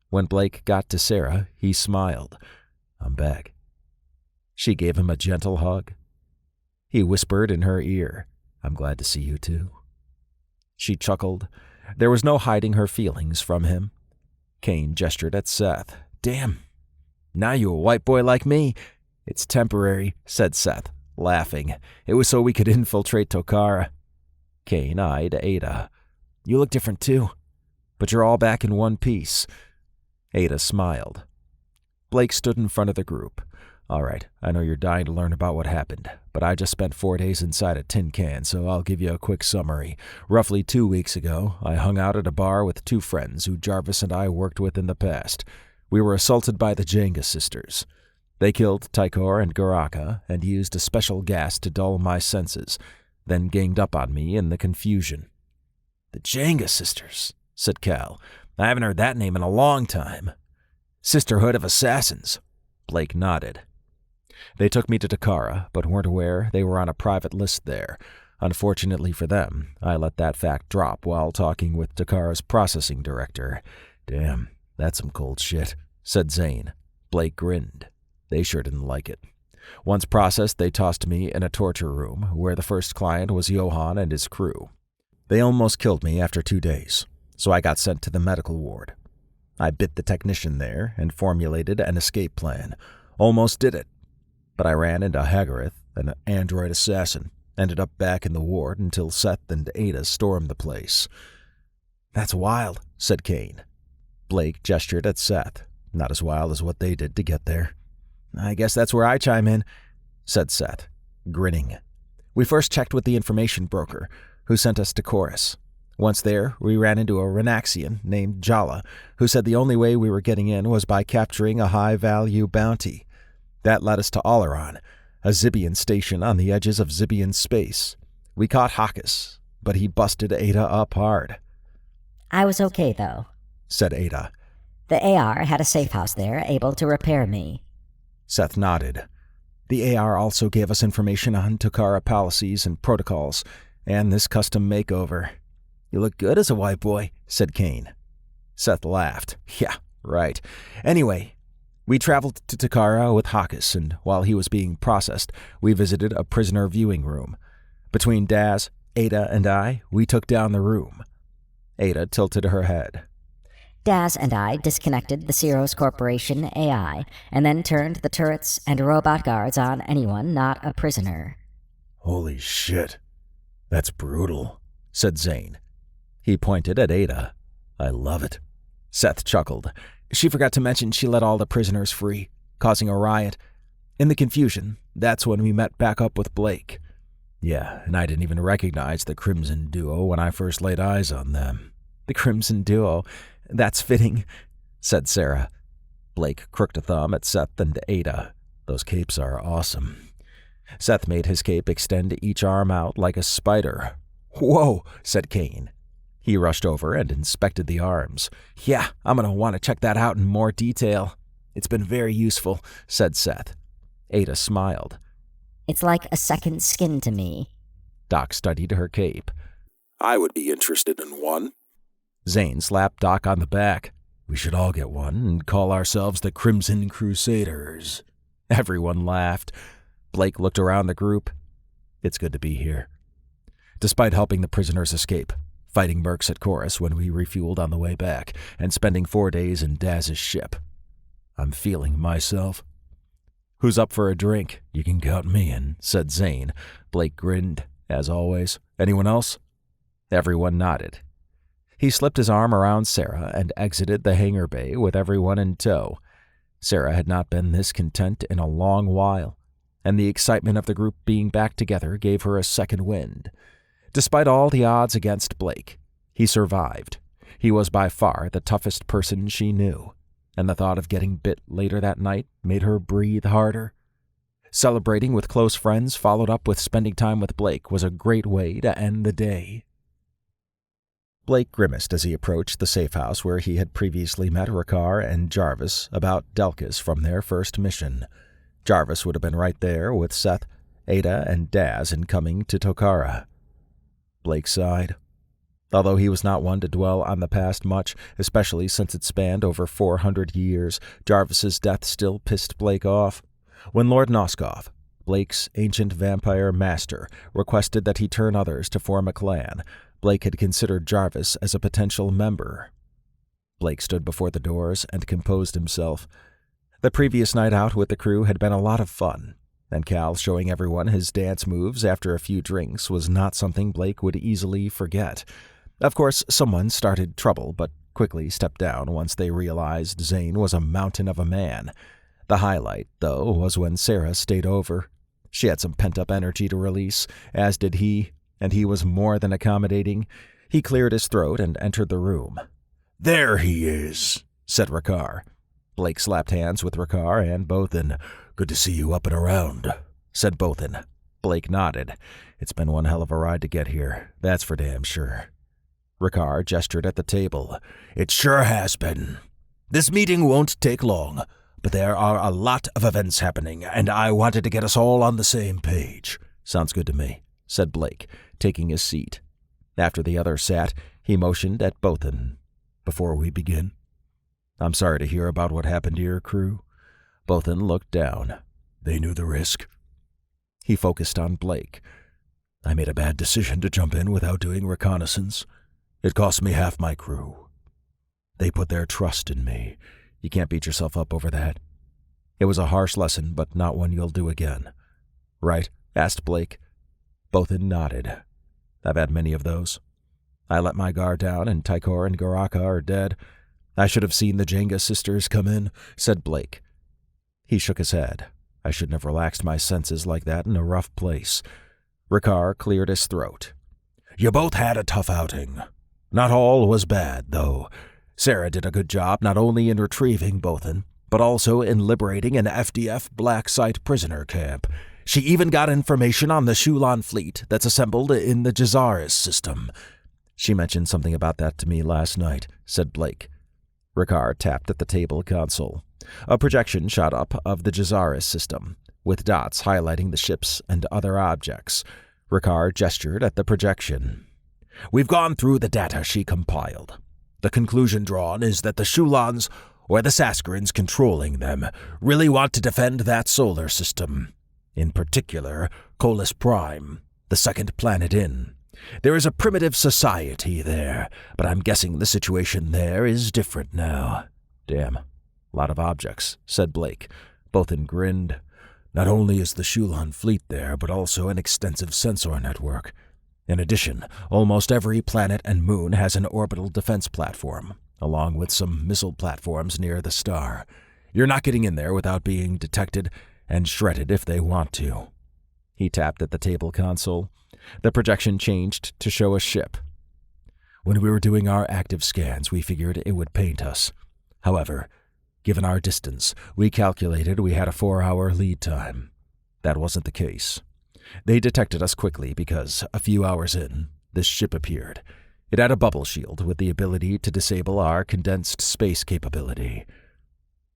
When Blake got to Sarah, he smiled. I'm back. She gave him a gentle hug. He whispered in her ear, I'm glad to see you too. She chuckled. There was no hiding her feelings from him. Kane gestured at Seth. Damn. Now you a white boy like me. It's temporary, said Seth, laughing. It was so we could infiltrate Tokara. Kane eyed Ada. You look different too, but you're all back in one piece. Ada smiled. Blake stood in front of the group. All right, I know you're dying to learn about what happened, but I just spent 4 days inside a tin can, so I'll give you a quick summary. Roughly 2 weeks ago, I hung out at a bar with 2 friends who Jarvis and I worked with in the past. We were assaulted by the Jenga sisters. They killed Tykor and Garaka and used a special gas to dull my senses, then ganged up on me in the confusion. The Jenga sisters, said Cal. I haven't heard that name in a long time. Sisterhood of Assassins. Blake nodded. They took me to Takara, but weren't aware they were on a private list there. Unfortunately for them, I let that fact drop while talking with Takara's processing director. Damn, that's some cold shit, said Zane. Blake grinned. They sure didn't like it. Once processed, they tossed me in a torture room, where the first client was Johan and his crew. They almost killed me after 2 days, so I got sent to the medical ward. I bit the technician there and formulated an escape plan. Almost did it. But I ran into Hagareth, an android assassin, ended up back in the ward until Seth and Ada stormed the place. That's wild, said Kane. Blake gestured at Seth. Not as wild as what they did to get there. I guess that's where I chime in, said Seth, grinning. We first checked with the information broker, who sent us to Chorus. Once there, we ran into a Renaxian named Jala, who said the only way we were getting in was by capturing a high-value bounty. That led us to Oleron, a Zibian station on the edges of Zibian space. We caught Hakus, but he busted Ada up hard. I was okay, though, said Ada. The AR had a safe house there, able to repair me. Seth nodded. The AR also gave us information on Takara policies and protocols, and this custom makeover. You look good as a white boy, said Kane. Seth laughed. Yeah, right. Anyway, we traveled to Takara with Hakus, and while he was being processed, we visited a prisoner viewing room. Between Daz, Ada, and I, we took down the room. Ada tilted her head. Daz and I disconnected the Ceros Corporation AI, and then turned the turrets and robot guards on anyone not a prisoner. Holy shit. That's brutal, said Zane. He pointed at Ada. I love it. Seth chuckled. She forgot to mention she let all the prisoners free, causing a riot. In the confusion, that's when we met back up with Blake. Yeah, and I didn't even recognize the Crimson Duo when I first laid eyes on them. The Crimson Duo, that's fitting, said Sarah. Blake crooked a thumb at Seth and Ada. Those capes are awesome. Seth made his cape extend each arm out like a spider. Whoa, said Kane. He rushed over and inspected the arms. Yeah, I'm going to want to check that out in more detail. It's been very useful, said Seth. Ada smiled. It's like a second skin to me. Doc studied her cape. I would be interested in one. Zane slapped Doc on the back. We should all get one and call ourselves the Crimson Crusaders. Everyone laughed. Blake looked around the group. It's good to be here. Despite helping the prisoners escape, fighting mercs at Chorus when we refueled on the way back, and spending 4 days in Daz's ship, I'm feeling myself. Who's up for a drink? You can count me in, said Zane. Blake grinned, as always. Anyone else? Everyone nodded. He slipped his arm around Sarah and exited the hangar bay with everyone in tow. Sarah had not been this content in a long while, and the excitement of the group being back together gave her a second wind. Despite all the odds against Blake, he survived. He was by far the toughest person she knew, and the thought of getting bit later that night made her breathe harder. Celebrating with close friends, followed up with spending time with Blake, was a great way to end the day. Blake grimaced as he approached the safe house where he had previously met Ricard and Jarvis about Delcus from their first mission. Jarvis would have been right there with Seth, Ada, and Daz in coming to Tokara. Blake sighed. Although he was not one to dwell on the past much, especially since it spanned over 400 years, Jarvis's death still pissed Blake off. When Lord Noskov, Blake's ancient vampire master, requested that he turn others to form a clan, Blake had considered Jarvis as a potential member. Blake stood before the doors and composed himself. The previous night out with the crew had been a lot of fun, and Cal showing everyone his dance moves after a few drinks was not something Blake would easily forget. Of course, someone started trouble, but quickly stepped down once they realized Zane was a mountain of a man. The highlight, though, was when Sarah stayed over. She had some pent-up energy to release, as did he, and he was more than accommodating. He cleared his throat and entered the room. "There he is," said Ricard. Blake slapped hands with Ricard and Bothan. "Good to see you up and around," said Bothan. Blake nodded. "It's been one hell of a ride to get here, that's for damn sure." Ricard gestured at the table. "It sure has been. This meeting won't take long, but there are a lot of events happening, and I wanted to get us all on the same page." "Sounds good to me," said Blake, taking his seat. After the others sat, he motioned at Bothan. "Before we begin, I'm sorry to hear about what happened to your crew." Bothan looked down. "They knew the risk." He focused on Blake. "I made a bad decision to jump in without doing reconnaissance. It cost me half my crew. They put their trust in me. You can't beat yourself up over that. It was a harsh lesson, but not one you'll do again." "Right?" asked Blake. Bothan nodded. "I've had many of those. I let my guard down, and Tykor and Garaka are dead. I should have seen the Jenga sisters come in," said Blake. He shook his head. "I shouldn't have relaxed my senses like that in a rough place." Ricard cleared his throat. "You both had a tough outing. Not all was bad, though. Sarah did a good job not only in retrieving Bothan, but also in liberating an FDF Black Site prisoner camp. She even got information on the Shulon fleet that's assembled in the Jeezarus system." "She mentioned something about that to me last night," said Blake. Ricard tapped at the table console. A projection shot up of the Jeezarus system, with dots highlighting the ships and other objects. Ricard gestured at the projection. "We've gone through the data she compiled. The conclusion drawn is that the Shulons, or the Saskarins controlling them, really want to defend that solar system. In particular, Colis Prime, the second planet in. There is a primitive society there, but I'm guessing the situation there is different now." "Damn. A lot of objects," said Blake. Bothan grinned. "Not only is the Shulon fleet there, but also an extensive sensor network. In addition, almost every planet and moon has an orbital defense platform, along with some missile platforms near the star. You're not getting in there without being detected and shredded if they want to." He tapped at the table console. The projection changed to show a ship. "When we were doing our active scans, we figured it would paint us. However, given our distance, we calculated we had a 4-hour lead time. That wasn't the case. They detected us quickly because, a few hours in, this ship appeared. It had a bubble shield with the ability to disable our condensed space capability."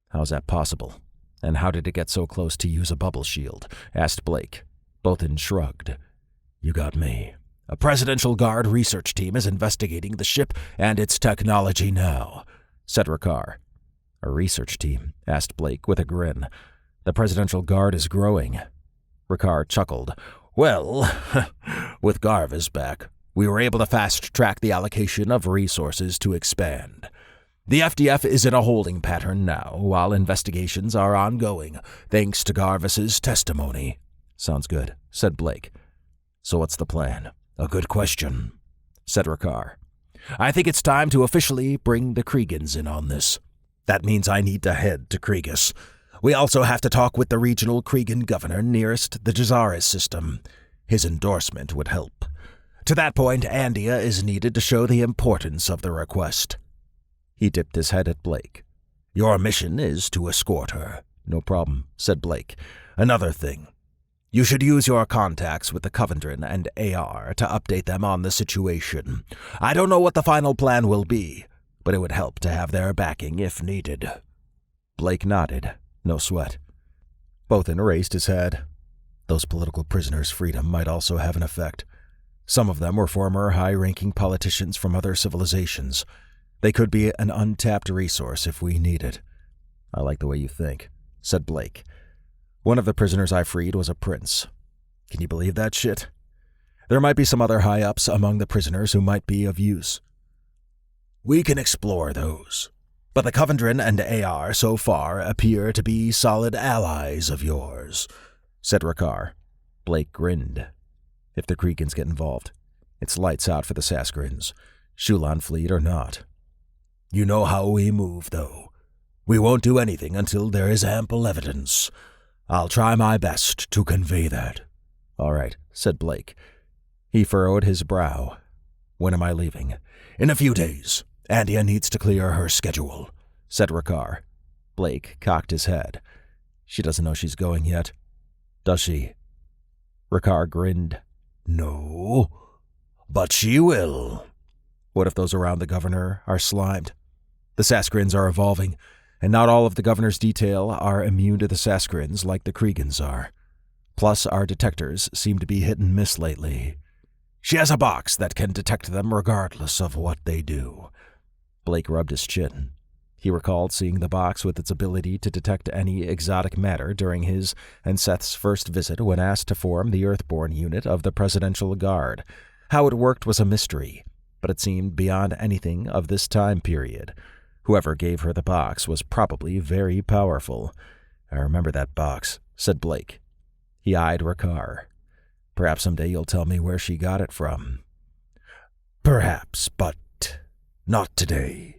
"How's that possible? And how did it get so close to use a bubble shield?" asked Blake. Bothan shrugged. "You got me. A Presidential Guard research team is investigating the ship and its technology now," said Ricard. "A research team?" asked Blake with a grin. "The Presidential Guard is growing." Ricard chuckled. "Well, with Garva's back, we were able to fast-track the allocation of resources to expand. The FDF is in a holding pattern now, while investigations are ongoing, thanks to Garvis's testimony." "Sounds good," said Blake. "So what's the plan?" "A good question," said Ricard. I think it's time to officially bring the Kriegans in on this. That means I need to head to Kriegus. We also have to talk with the regional Kriegan governor nearest the Jeezarus system. His endorsement would help. To that point, Andia is needed to show the importance of the request. He dipped his head at Blake. Your mission is to escort her. No problem, said Blake. Another thing. You should use your contacts with the Covendrin and AR to update them on the situation. I don't know what the final plan will be, but it would help to have their backing if needed. Blake nodded. No sweat. Bothan raised his head. Those political prisoners' freedom might also have an effect. Some of them were former high-ranking politicians from other civilizations. They could be an untapped resource if we need it. I like the way you think, said Blake. One of the prisoners I freed was a prince. Can you believe that shit? There might be some other high-ups among the prisoners who might be of use. We can explore those. But the Covendrin and AR so far appear to be solid allies of yours, said Rakar. Blake grinned. If the Kriegans get involved, it's lights out for the Saskarins, Shulon fleet or not. You know how we move, though. We won't do anything until there is ample evidence. I'll try my best to convey that. All right, said Blake. He furrowed his brow. When am I leaving? In a few days. Andia needs to clear her schedule, said Rakar. Blake cocked his head. She doesn't know she's going yet. Does she? Rakar grinned. No, but she will. What if those around the governor are slimed? The Saskarins are evolving, and not all of the governor's detail are immune to the Saskarins like the Kriegans are. Plus, our detectors seem to be hit and miss lately. She has a box that can detect them regardless of what they do. Blake rubbed his chin. He recalled seeing the box with its ability to detect any exotic matter during his and Seth's first visit when asked to form the Earthborn unit of the Presidential Guard. How it worked was a mystery, but it seemed beyond anything of this time period. Whoever gave her the box was probably very powerful. I remember that box, said Blake. He eyed Rakar. Perhaps someday you'll tell me where she got it from. Perhaps, but not today.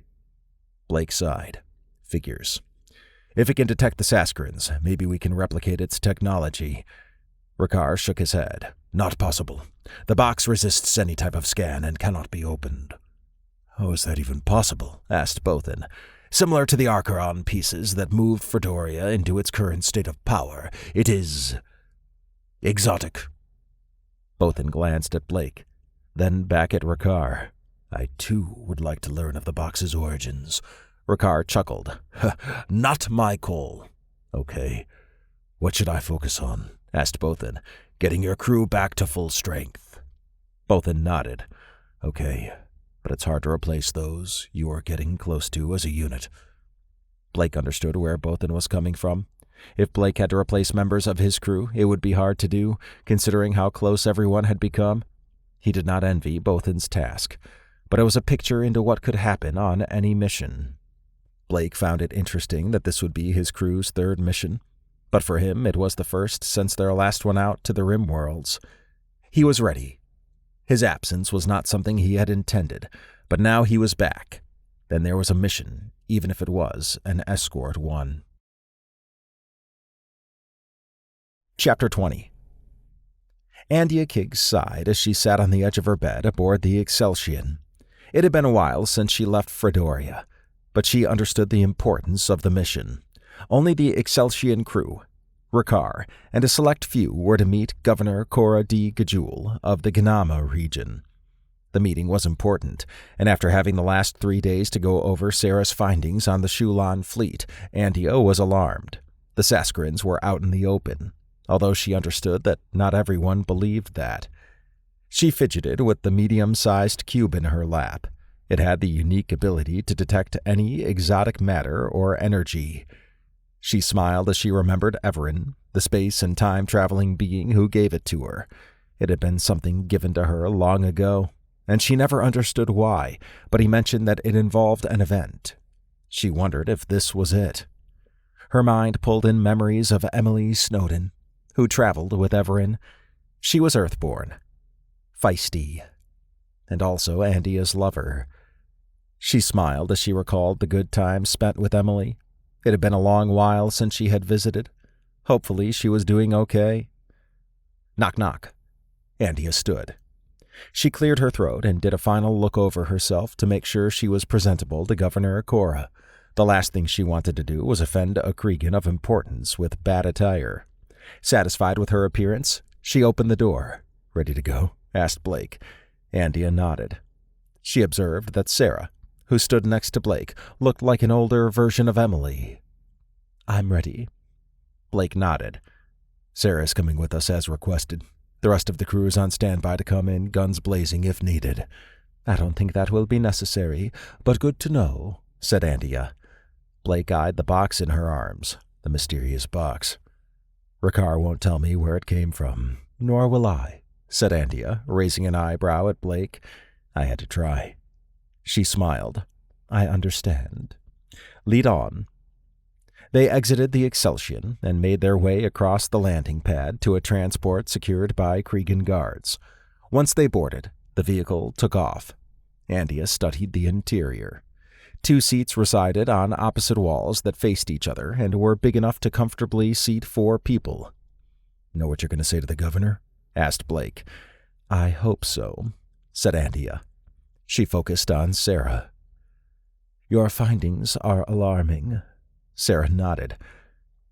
Blake sighed. Figures. If it can detect the Saskarins, maybe we can replicate its technology. Rakar shook his head. Not possible. The box resists any type of scan and cannot be opened. How is that even possible? Asked Bothan. Similar to the Archeron pieces that moved Fredoria into its current state of power, it is exotic. Bothan glanced at Blake, then back at Rakar. I, too, would like to learn of the box's origins. Rakar chuckled. Not my call. Okay. What should I focus on? Asked Bothan. Getting your crew back to full strength. Bothan nodded. Okay, but it's hard to replace those you are getting close to as a unit. Blake understood where Bothan was coming from. If Blake had to replace members of his crew, it would be hard to do, considering how close everyone had become. He did not envy Bothan's task, but it was a picture into what could happen on any mission. Blake found it interesting that this would be his crew's third mission, but for him it was the first since their last one out to the Rim Worlds. He was ready. His absence was not something he had intended, but now he was back. Then there was a mission, even if it was an escort one. Chapter 20. Andia Kiggs sighed as she sat on the edge of her bed aboard the Exceltion. It had been a while since she left Fredoria, but she understood the importance of the mission. Only the Exceltion crew, Rakar, and a select few were to meet Governor Cora D. Gajul of the Ganama region. The meeting was important, and after having the last 3 days to go over Sarah's findings on the Shulon fleet, Andia was alarmed. The Saskarins were out in the open, although she understood that not everyone believed that. She fidgeted with the medium-sized cube in her lap. It had the unique ability to detect any exotic matter or energy. She smiled as she remembered Everin, the space and time-traveling being who gave it to her. It had been something given to her long ago, and she never understood why, but he mentioned that it involved an event. She wondered if this was it. Her mind pulled in memories of Emily Snowden, who traveled with Everin. She was Earthborn. Feisty. and also Andia's lover. She smiled as she recalled the good times spent with Emily. It had been a long while since she had visited. Hopefully she was doing okay. Knock, knock. Andia stood. She cleared her throat and did a final look over herself to make sure she was presentable to Governor Cora. The last thing she wanted to do was offend a Cregan of importance with bad attire. Satisfied with her appearance, she opened the door. "Ready to go?" asked Blake. Andia nodded. She observed that Sarah, who stood next to Blake, looked like an older version of Emily. "I'm ready." Blake nodded. "Sarah's coming with us as requested. The rest of the crew is on standby to come in, guns blazing if needed." "I don't think that will be necessary, but good to know," said Andia. Blake eyed the box in her arms, the mysterious box. "Rakar won't tell me where it came from, nor will I," said Andia, raising an eyebrow at Blake. "I had to try." She smiled. "I understand. Lead on." They exited the Exceltion and made their way across the landing pad to a transport secured by Cregan guards. Once they boarded, the vehicle took off. Andia studied the interior. 2 seats resided on opposite walls that faced each other and were big enough to comfortably seat 4 people. "Know what you're going to say to the governor?" asked Blake. "I hope so," said Andia. She focused on Sarah. "Your findings are alarming." Sarah nodded.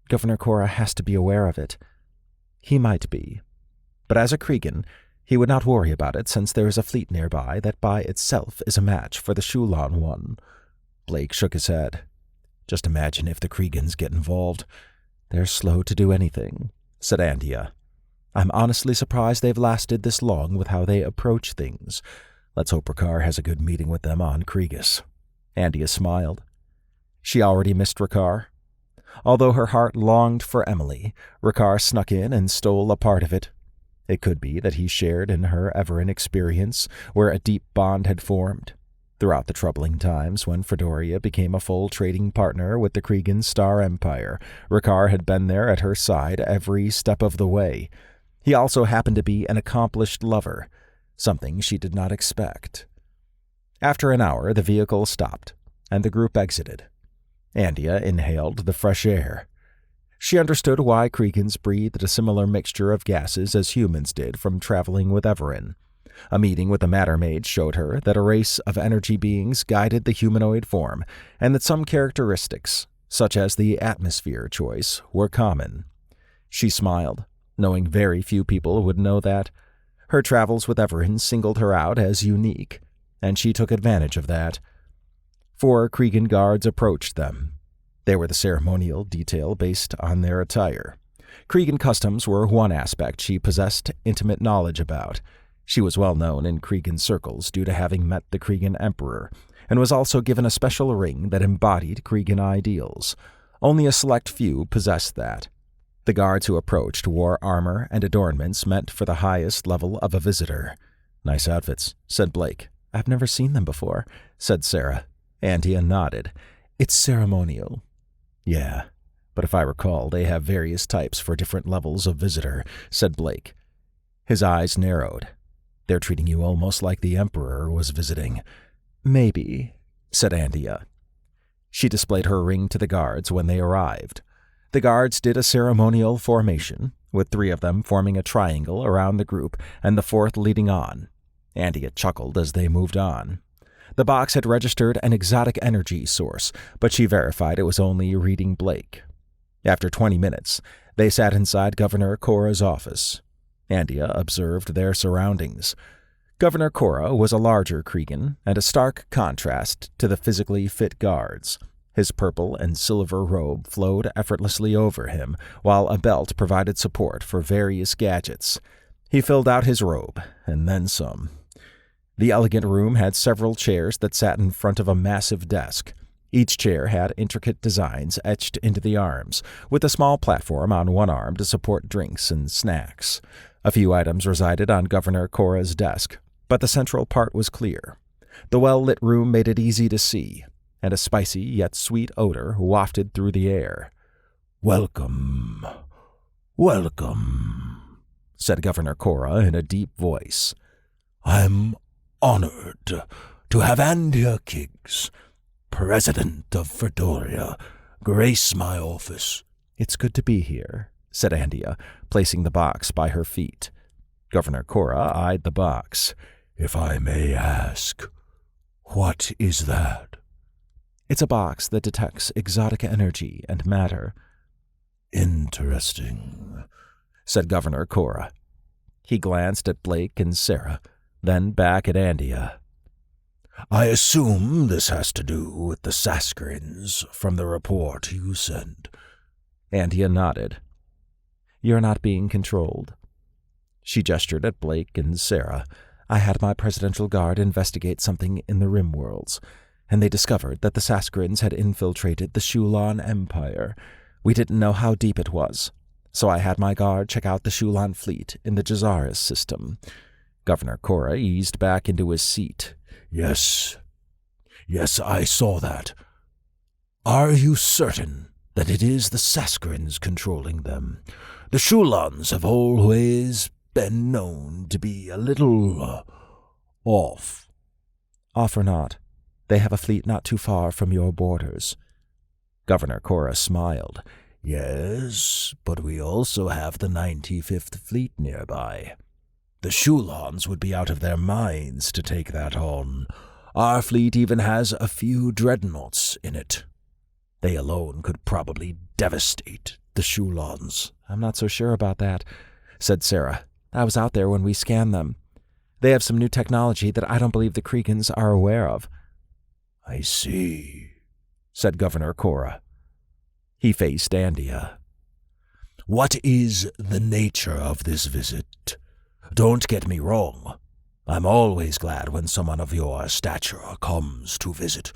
"Governor Cora has to be aware of it." "He might be. But as a Cregan, he would not worry about it since there is a fleet nearby that by itself is a match for the Shulon one." Blake shook his head. "Just imagine if the Cregans get involved. They're slow to do anything," said Andia. "I'm honestly surprised they've lasted this long with how they approach things. Let's hope Rakar has a good meeting with them on Kregas." Andia smiled. She already missed Rakar. Although her heart longed for Emily, Rakar snuck in and stole a part of it. It could be that he shared in her Everin experience, where a deep bond had formed. Throughout the troubling times when Fredoria became a full trading partner with the Cregan Star Empire, Rakar had been there at her side every step of the way. He also happened to be an accomplished lover, something she did not expect. After an hour, the vehicle stopped, and the group exited. Andia inhaled the fresh air. She understood why Cregans breathed a similar mixture of gases as humans did from traveling with Everin. A meeting with the Matter Mage showed her that a race of energy beings guided the humanoid form, and that some characteristics, such as the atmosphere choice, were common. She smiled, knowing very few people would know that. Her travels with Everin singled her out as unique, and she took advantage of that. 4 Cregan guards approached them. They were the ceremonial detail based on their attire. Cregan customs were one aspect she possessed intimate knowledge about. She was well known in Cregan circles due to having met the Cregan Emperor, and was also given a special ring that embodied Cregan ideals. Only a select few possessed that. The guards who approached wore armor and adornments meant for the highest level of a visitor. "Nice outfits," said Blake. "I've never seen them before," said Sarah. Andia nodded. "It's ceremonial." "Yeah, but if I recall, they have various types for different levels of visitor," said Blake. His eyes narrowed. "They're treating you almost like the Emperor was visiting." "Maybe," said Andia. She displayed her ring to the guards when they arrived. The guards did a ceremonial formation, with 3 of them forming a triangle around the group and the 4th leading on. Andia chuckled as they moved on. The box had registered an exotic energy source, but she verified it was only reading Blake. After 20 minutes, they sat inside Governor Cora's office. Andia observed their surroundings. Governor Cora was a larger Cregan and a stark contrast to the physically fit guards. His purple and silver robe flowed effortlessly over him, while a belt provided support for various gadgets. He filled out his robe, and then some. The elegant room had several chairs that sat in front of a massive desk. Each chair had intricate designs etched into the arms, with a small platform on one arm to support drinks and snacks. A few items resided on Governor Cora's desk, but the central part was clear. The well-lit room made it easy to see, and a spicy yet sweet odor wafted through the air. "Welcome, welcome," said Governor Cora in a deep voice. "I'm honored to have Andia Kiggs, President of Fredoria, grace my office. It's good to be here, said Andia, placing the box by her feet. Governor Cora eyed the box. If I may ask, what is that? It's a box that detects exotic energy and matter. Interesting, said Governor Cora. He glanced at Blake and Sarah, then back at Andia. I assume this has to do with the Saskarins from the report you sent. Andia nodded. You're not being controlled. She gestured at Blake and Sarah. I had my presidential guard investigate something in the Rim Worlds, and they discovered that the Saskarins had infiltrated the Shulon Empire. We didn't know how deep it was, so I had my guard check out the Shulon fleet in the Jeezarus system. Governor Cora eased back into his seat. Yes, I saw that. Are you certain that it is the Saskarins controlling them? The Shulons have always been known to be a little off. Off or not, they have a fleet not too far from your borders. Governor Cora smiled. Yes, but we also have the 95th Fleet nearby. The Shulons would be out of their minds to take that on. Our fleet even has a few dreadnoughts in it. They alone could probably devastate the Shulons. I'm not so sure about that, said Sarah. I was out there when we scanned them. They have some new technology that I don't believe the Kriegans are aware of. I see, said Governor Cora. He faced Andia. What is the nature of this visit? Don't get me wrong. I'm always glad when someone of your stature comes to visit.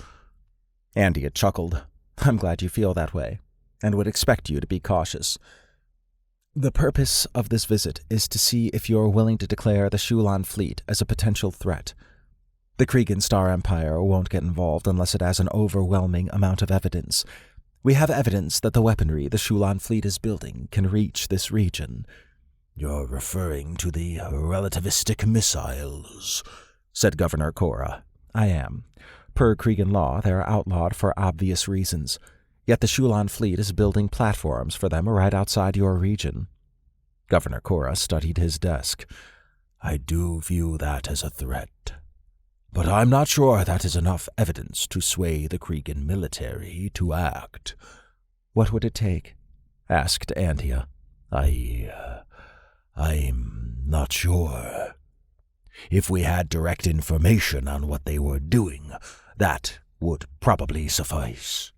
Andia chuckled. I'm glad you feel that way, and would expect you to be cautious. The purpose of this visit is to see if you're willing to declare the Shulon fleet as a potential threat. The Kriegan Star Empire won't get involved unless it has an overwhelming amount of evidence. We have evidence that the weaponry the Shulon fleet is building can reach this region. You're referring to the relativistic missiles, said Governor Cora. I am. Per Kriegan law, they're outlawed for obvious reasons. Yet the Shulon fleet is building platforms for them right outside your region. Governor Cora studied his desk. I do view that as a threat. But I'm not sure that is enough evidence to sway the Kriegan military to act. What would it take? Asked Andia. I'm not sure. If we had direct information on what they were doing, that would probably suffice.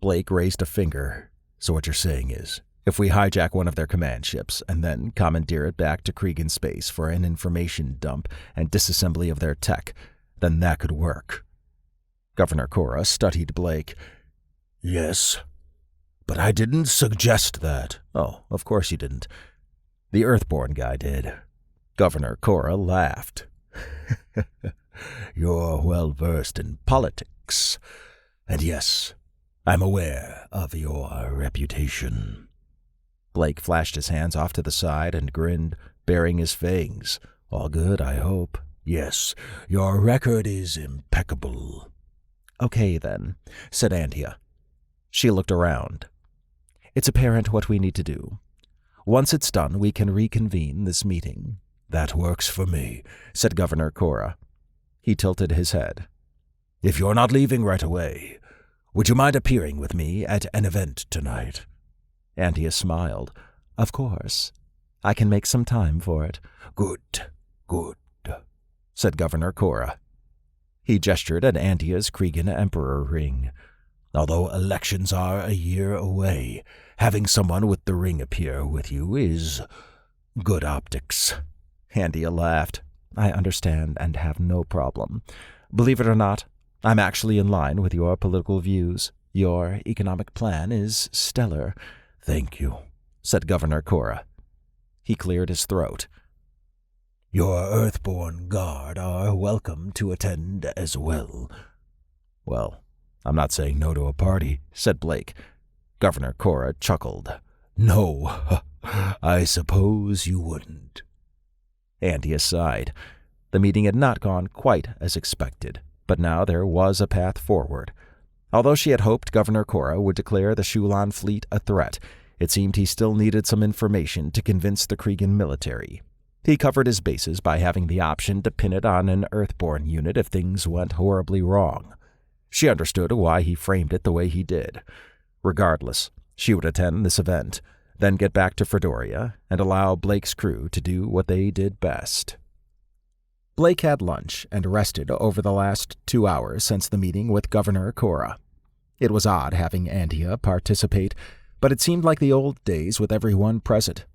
Blake raised a finger. So what you're saying is, if we hijack one of their command ships and then commandeer it back to Kriegan space for an information dump and disassembly of their tech, then that could work. Governor Cora studied Blake. Yes, but I didn't suggest that. Oh, of course you didn't. The Earthborn guy did. Governor Cora laughed. You're well-versed in politics. And yes, I'm aware of your reputation. Blake flashed his hands off to the side and grinned, baring his fangs. All good, I hope. Yes, your record is impeccable. Okay, then, said Andia. She looked around. It's apparent what we need to do. Once it's done, we can reconvene this meeting. That works for me, said Governor Cora. He tilted his head. If you're not leaving right away, would you mind appearing with me at an event tonight? Andia smiled. Of course. I can make some time for it. Good, said Governor Cora. He gestured at Andia's Kriegan Emperor ring. Although elections are a year away, having someone with the ring appear with you is good optics. Andia laughed. I understand and have no problem. Believe it or not, I'm actually in line with your political views. Your economic plan is stellar. Thank you, said Governor Cora. He cleared his throat. Your Earthborn guard are welcome to attend as well. Well, I'm not saying no to a party, said Blake. Governor Cora chuckled. No, I suppose you wouldn't. Andia sighed. The meeting had not gone quite as expected, but now there was a path forward. Although she had hoped Governor Cora would declare the Shulon fleet a threat, it seemed he still needed some information to convince the Kregan military. He covered his bases by having the option to pin it on an Earthborn unit if things went horribly wrong. She understood why he framed it the way he did. Regardless, she would attend this event, then get back to Fredoria and allow Blake's crew to do what they did best. Blake had lunch and rested over the last 2 hours since the meeting with Governor Cora. It was odd having Andia participate, but it seemed like the old days with everyone present.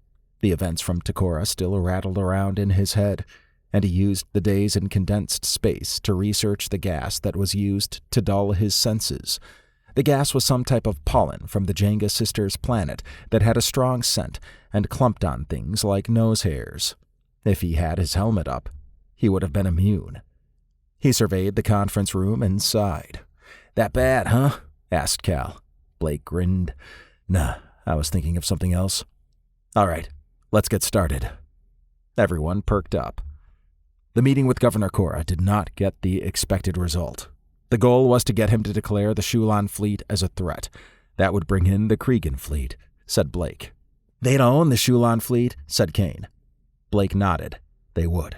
The events from Takora still rattled around in his head, and he used the days in condensed space to research the gas that was used to dull his senses. The gas was some type of pollen from the Jenga sisters' planet that had a strong scent and clumped on things like nose hairs. If he had his helmet up, he would have been immune. He surveyed the conference room and sighed. "That bad, huh?" asked Cal. Blake grinned. "Nah, I was thinking of something else." "All right, let's get started." Everyone perked up. The meeting with Governor Cora did not get the expected result. The goal was to get him to declare the Shulon fleet as a threat. That would bring in the Kregan fleet, said Blake. "They'd own the Shulon fleet," said Kane. Blake nodded. They would.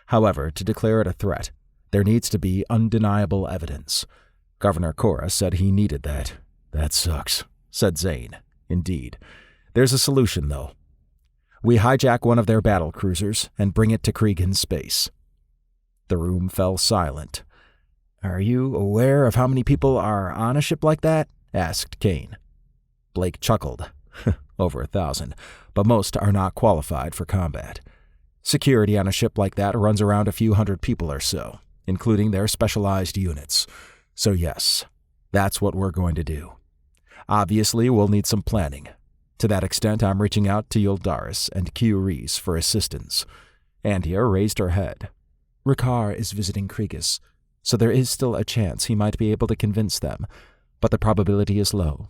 However, to declare it a threat, there needs to be undeniable evidence. Governor Cora said he needed that. "That sucks," said Zane. "Indeed. There's a solution, though. We hijack one of their battle cruisers and bring it to Kregan space." The room fell silent. "Are you aware of how many people are on a ship like that?" asked Kane. Blake chuckled. "Over 1,000, but most are not qualified for combat. Security on a ship like that runs around a few hundred people or so, including their specialized units. So yes, that's what we're going to do. Obviously, we'll need some planning. To that extent, I'm reaching out to Jeezarus and Q Reese for assistance." Andia raised her head. "Ricard is visiting Kregas, so there is still a chance he might be able to convince them, but the probability is low.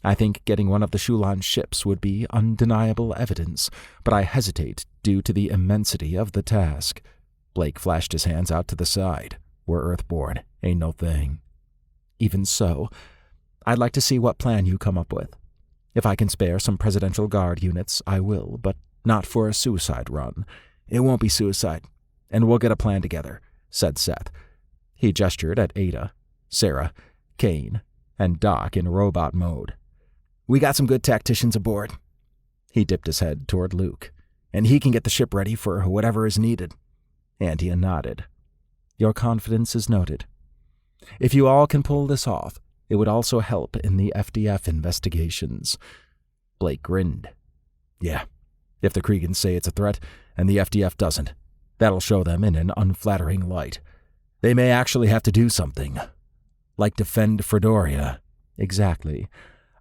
I think getting one of the Shulon ships would be undeniable evidence, but I hesitate due to the immensity of the task." Blake flashed his hands out to the side. "We're Earthborn, ain't no thing." "Even so, I'd like to see what plan you come up with. If I can spare some Presidential Guard units, I will, but not for a suicide run. It won't be suicide, and we'll get a plan together," said Seth. He gestured at Ada, Sarah, Kane, and Doc in robot mode. "We got some good tacticians aboard." He dipped his head toward Luke. "And he can get the ship ready for whatever is needed." Andia nodded. "Your confidence is noted. If you all can pull this off, it would also help in the FDF investigations." Blake grinned. "Yeah, if the Kregans say it's a threat and the FDF doesn't, that'll show them in an unflattering light. They may actually have to do something. Like defend Fredoria." "Exactly.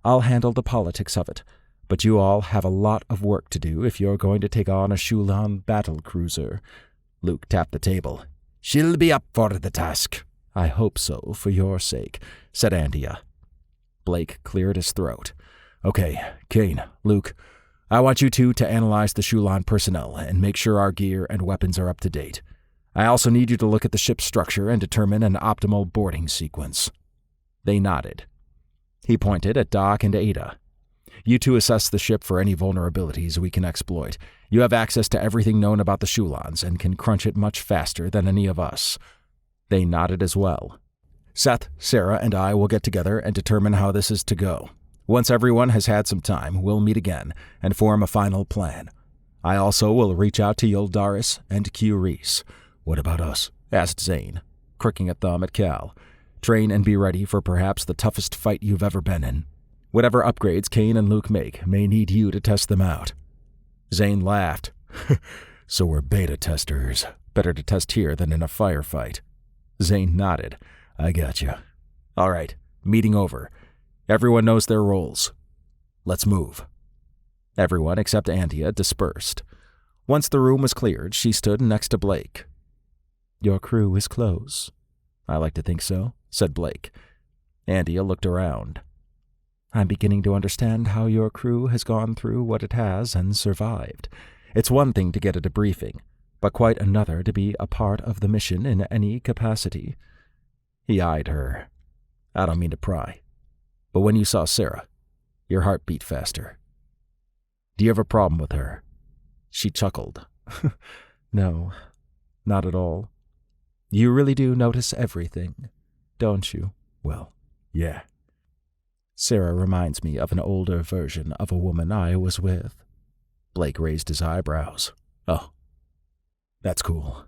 I'll handle the politics of it, but you all have a lot of work to do if you're going to take on a Shulon battle cruiser." Luke tapped the table. "She'll be up for the task." "I hope so, for your sake," said Andia. Blake cleared his throat. "Okay, Kane, Luke, I want you two to analyze the Shulon personnel and make sure our gear and weapons are up to date. I also need you to look at the ship's structure and determine an optimal boarding sequence." They nodded. He pointed at Doc and Ada. "You two assess the ship for any vulnerabilities we can exploit. You have access to everything known about the Shulons and can crunch it much faster than any of us." They nodded as well. "Seth, Sarah, and I will get together and determine how this is to go. Once everyone has had some time, we'll meet again and form a final plan. I also will reach out to Jeezarus and Q Reese." "What about us?" asked Zane, crooking a thumb at Cal. "Train and be ready for perhaps the toughest fight you've ever been in. Whatever upgrades Kane and Luke make may need you to test them out." Zane laughed. "So we're beta testers. Better to test here than in a firefight." Zane nodded. "I gotcha. All right, meeting over. Everyone knows their roles. Let's move." Everyone except Andia dispersed. Once the room was cleared, she stood next to Blake. "Your crew is close." "I like to think so," said Blake. Andia looked around. "I'm beginning to understand how your crew has gone through what it has and survived. It's one thing to get a debriefing, but quite another to be a part of the mission in any capacity. He eyed her. I don't mean to pry, but when you saw Sarah, your heart beat faster. Do you have a problem with her? She chuckled. No, not at all. You really do notice everything, don't you? Well, yeah. Sarah reminds me of an older version of a woman I was with. Blake raised his eyebrows. Oh, that's cool.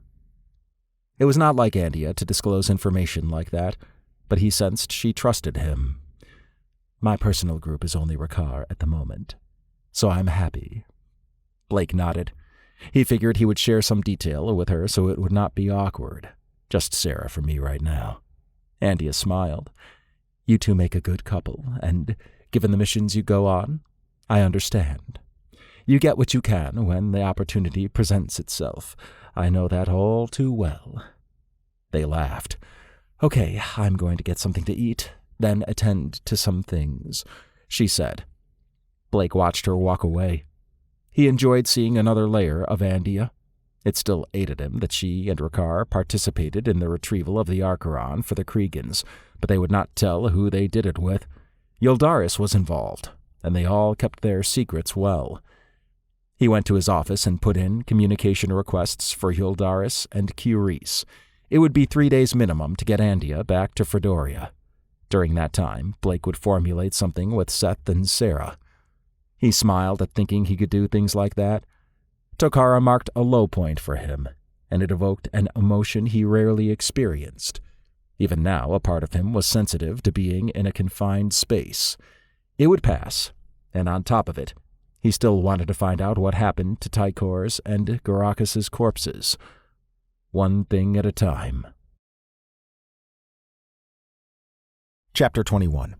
It was not like Andia to disclose information like that, but he sensed she trusted him. My personal group is only Rakar at the moment, so I'm happy. Blake nodded. He figured he would share some detail with her so it would not be awkward. Just Sarah for me right now. Andia smiled. You two make a good couple, and given the missions you go on, I understand. You get what you can when the opportunity presents itself. I know that all too well. They laughed. Okay, I'm going to get something to eat, then attend to some things, she said. Blake watched her walk away. He enjoyed seeing another layer of Andia. It still ate at him that she and Rakar participated in the retrieval of the Archeron for the Kriegans, but they would not tell who they did it with. Jeezarus was involved, and they all kept their secrets well. He went to his office and put in communication requests for Jeezarus and Kyris. It would be 3 days minimum to get Andia back to Fredoria. During that time, Blake would formulate something with Seth and Sarah. He smiled at thinking he could do things like that. Tokara marked a low point for him, and it evoked an emotion he rarely experienced. Even now, a part of him was sensitive to being in a confined space. It would pass, and on top of it, he still wanted to find out what happened to Tykor's and Garakis' corpses. One thing at a time. Chapter 21.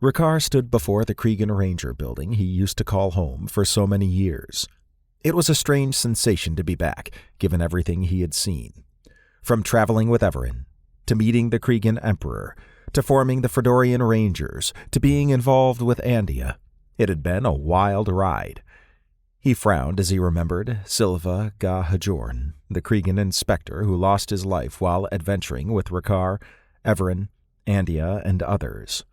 Rakar stood before the Kriegan Ranger building he used to call home for so many years. It was a strange sensation to be back, given everything he had seen. From traveling with Everin, to meeting the Kriegan Emperor, to forming the Fredorian Rangers, to being involved with Andia. It had been a wild ride. He frowned as he remembered Silva Ga-Hajorn, the Kriegan inspector who lost his life while adventuring with Rakar, Everin, Andia, and others.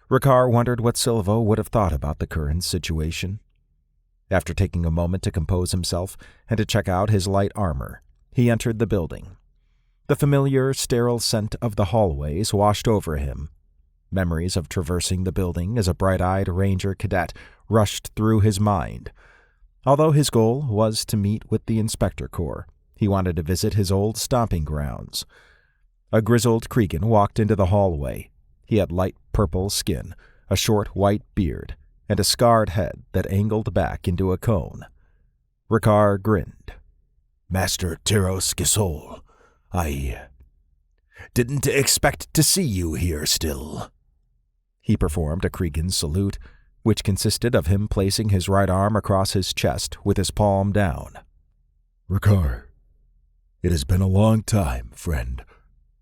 Rakar wondered what Silva would have thought about the current situation. After taking a moment to compose himself and to check out his light armor, he entered the building. The familiar, sterile scent of the hallways washed over him. Memories of traversing the building as a bright-eyed ranger cadet rushed through his mind. Although his goal was to meet with the Inspector Corps, he wanted to visit his old stomping grounds. A grizzled Kriegan walked into the hallway. He had light purple skin, a short white beard, and a scarred head that angled back into a cone. Rakar grinned. Master Tyros Gisol, I didn't expect to see you here still. He performed a Kriegan salute, which consisted of him placing his right arm across his chest with his palm down. Rakar, it has been a long time, friend,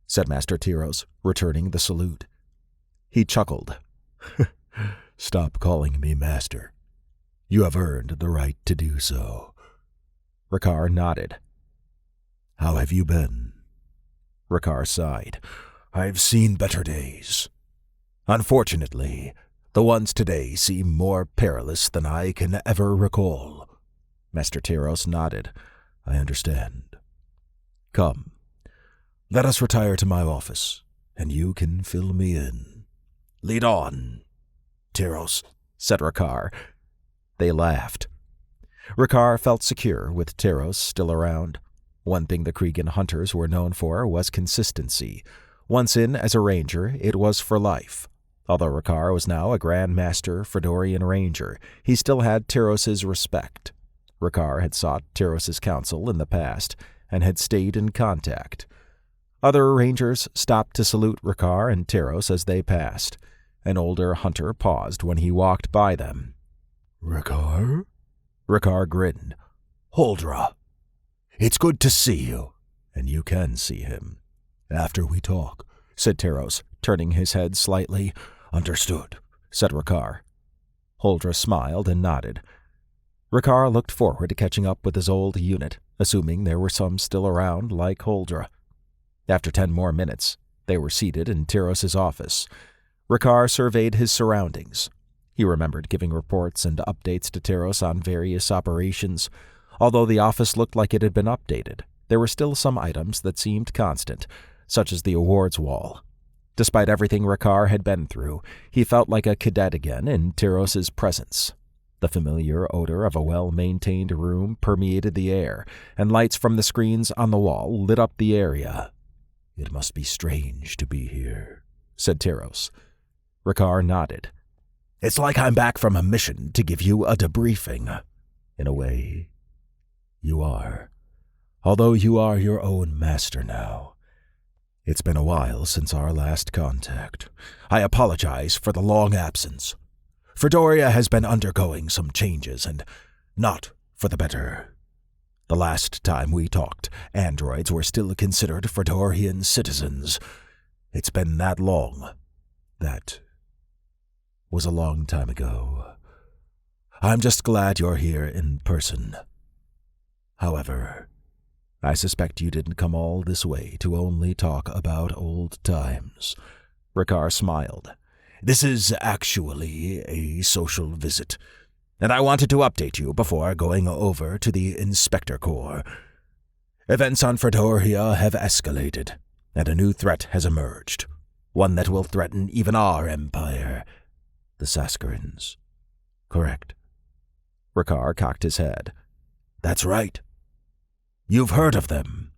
said Master Tyros, returning the salute. He chuckled. Stop calling me master. You have earned the right to do so. Rakar nodded. How have you been? Rakar sighed. I've seen better days. Unfortunately, the ones today seem more perilous than I can ever recall. Master Tyros nodded. I understand. Come, let us retire to my office, and you can fill me in. Lead on, Tyros, said Rakar. They laughed. Rakar felt secure with Tyros still around. One thing the Kriegan hunters were known for was consistency. Once in as a ranger, it was for life. Although Rakar was now a Grand Master Fredorian Ranger, he still had Tyros's respect. Rakar had sought Tyros's counsel in the past and had stayed in contact. Other rangers stopped to salute Rakar and Tyros as they passed. An older hunter paused when he walked by them. Rakar? Rakar grinned. Holdra, it's good to see you, and you can see him. After we talk, said Tyros, turning his head slightly. Understood, said Rakar. Holdra smiled and nodded. Rakar looked forward to catching up with his old unit, assuming there were some still around like Holdra. After 10 more minutes, they were seated in Tyros's office. Ricard surveyed his surroundings. He remembered giving reports and updates to Tyros on various operations. Although the office looked like it had been updated, there were still some items that seemed constant, such as the awards wall. Despite everything Ricard had been through, he felt like a cadet again in Tyros's presence. The familiar odor of a well-maintained room permeated the air, and lights from the screens on the wall lit up the area. "It must be strange to be here," said Tyros. Ricard nodded. "It's like I'm back from a mission to give you a debriefing. In a way, you are. Although you are your own master now. It's been a while since our last contact. I apologize for the long absence. Fredoria has been undergoing some changes, and not for the better. The last time we talked, androids were still considered Fredorian citizens. It's been that long. That was a long time ago. I'm just glad you're here in person. However, I suspect you didn't come all this way to only talk about old times." Ricard smiled. "This is actually a social visit, and I wanted to update you before going over to the Inspector Corps. Events on Fredoria have escalated, and a new threat has emerged, one that will threaten even our empire. The Saskarins. Correct?" Ricard cocked his head. "That's right. You've heard of them.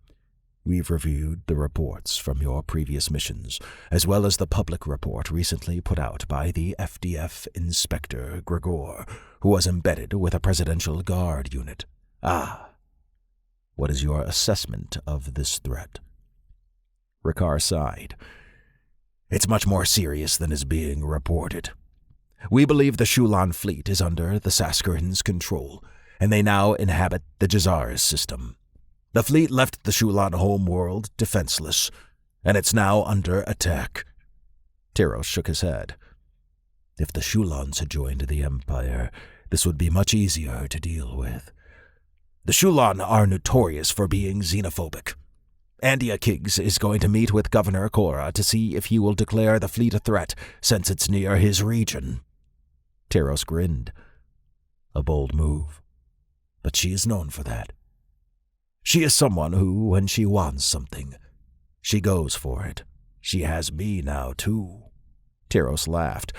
We've reviewed the reports from your previous missions, as well as the public report recently put out by the FDF Inspector Gregor, who was embedded with a Presidential Guard unit. What is your assessment of this threat?" Ricard sighed. "It's much more serious than is being reported. We believe the Shulon fleet is under the Saskarins' control, and they now inhabit the Jeezarus system. The fleet left the Shulon homeworld defenseless, and it's now under attack." Tyros shook his head. "If the Shulons had joined the Empire, this would be much easier to deal with. The Shulon are notorious for being xenophobic. Andia Kiggs is going to meet with Governor Cora to see if he will declare the fleet a threat since it's near his region." Tyros grinned. "A bold move, but she is known for that. She is someone who, when she wants something, she goes for it. She has me now, too." Tyros laughed.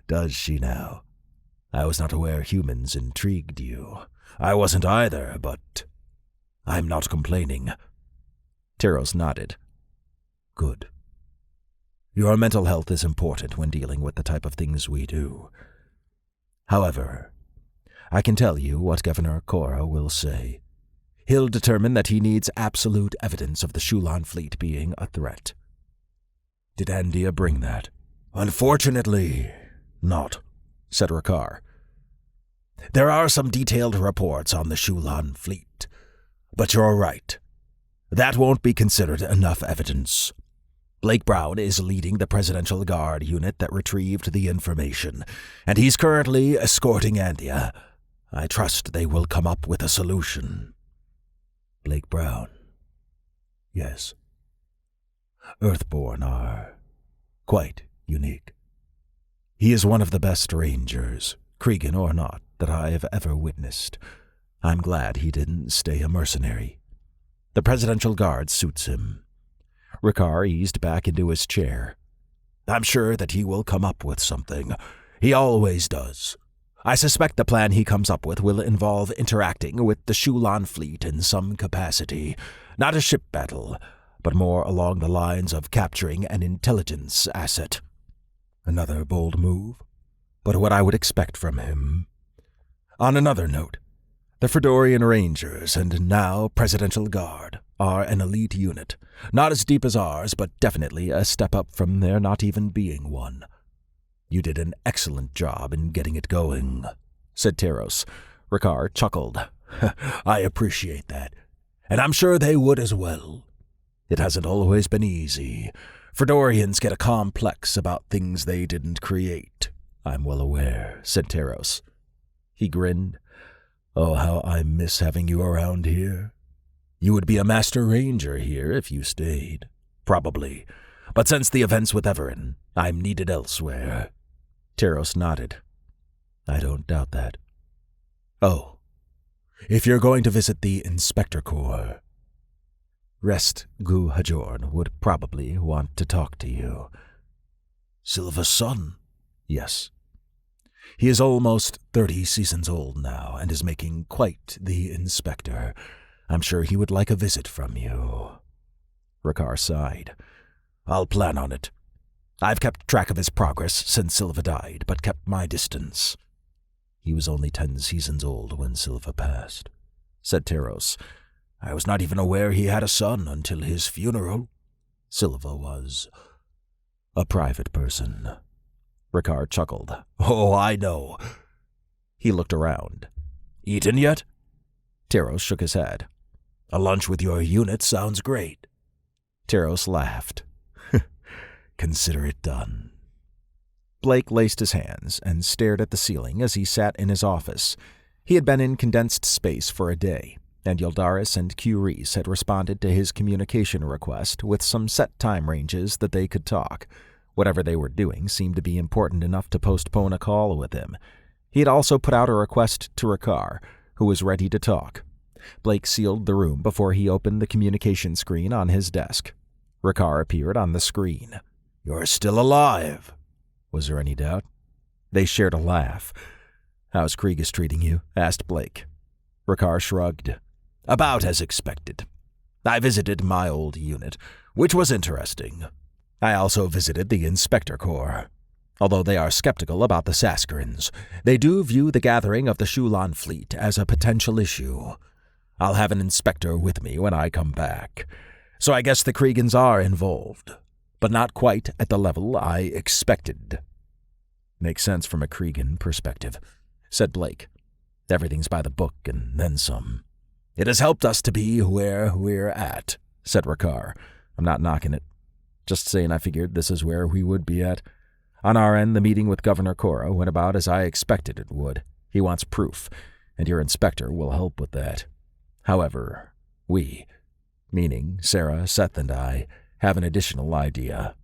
"Does she now? I was not aware humans intrigued you. I wasn't either, but I'm not complaining." Tyros nodded. "Good. Your mental health is important when dealing with the type of things we do. However, I can tell you what Governor Cora will say. He'll determine that he needs absolute evidence of the Shulon fleet being a threat." "Did Andia bring that?" "Unfortunately, not," said Ricard. "There are some detailed reports on the Shulon fleet, but you're right. That won't be considered enough evidence. Blake Brown is leading the Presidential Guard unit that retrieved the information, and he's currently escorting Andia. I trust they will come up with a solution." "Blake Brown. Yes. Earthborn are quite unique. He is one of the best rangers, Cregan or not, that I have ever witnessed. I'm glad he didn't stay a mercenary. The Presidential Guard suits him." Ricard eased back into his chair. "I'm sure that he will come up with something. He always does. I suspect the plan he comes up with will involve interacting with the Shulon fleet in some capacity. Not a ship battle, but more along the lines of capturing an intelligence asset. Another bold move, but what I would expect from him. On another note, the Fredorian Rangers, and now Presidential Guard, are an elite unit. Not as deep as ours, but definitely a step up from there not even being one. You did an excellent job in getting it going," said Tyros. Ricard chuckled. "I appreciate that, and I'm sure they would as well. It hasn't always been easy. Fredorians get a complex about things they didn't create. I'm well aware," said Tyros. He grinned. Oh, how I miss having you around here. You would be a master ranger here if you stayed. Probably. But since the events with Everin, I'm needed elsewhere. Tyros nodded. I don't doubt that. Oh, if you're going to visit the Inspector Corps, Rest Gu Hajorn would probably want to talk to you. Silva's son? Yes. He is almost 30 seasons old now and is making quite the inspector. I'm sure he would like a visit from you. Rakar sighed. I'll plan on it. I've kept track of his progress since Silva died, but kept my distance. He was only 10 seasons old when Silva passed, said Tyros. I was not even aware he had a son until his funeral. Silva was a private person. Rakar chuckled. Oh, I know. He looked around. Eaten yet? Tyros shook his head. A lunch with your unit sounds great. Tyros laughed. Consider it done. Blake laced his hands and stared at the ceiling as he sat in his office. He had been in condensed space for a day, and Yildaris and Q-Reese had responded to his communication request with some set time ranges that they could talk. Whatever they were doing seemed to be important enough to postpone a call with him. He had also put out a request to Rakar, who was ready to talk. Blake sealed the room before he opened the communication screen on his desk. Rakar appeared on the screen. You're still alive. Was there any doubt? They shared a laugh. How's Kriegus treating you? Asked Blake. Rakar shrugged. About as expected. I visited my old unit, which was interesting. I also visited the Inspector Corps. Although they are skeptical about the Saskarins, they do view the gathering of the Shulon fleet as a potential issue. I'll have an inspector with me when I come back. So I guess the Kriegans are involved, but not quite at the level I expected. Makes sense from a Kriegan perspective, said Blake. Everything's by the book and then some. It has helped us to be where we're at, said Rakar. I'm not knocking it. Just saying I figured this is where we would be at. On our end, the meeting with Governor Cora went about as I expected it would. He wants proof, and your inspector will help with that. However, we, meaning Sarah, Seth, and I, have an additional idea.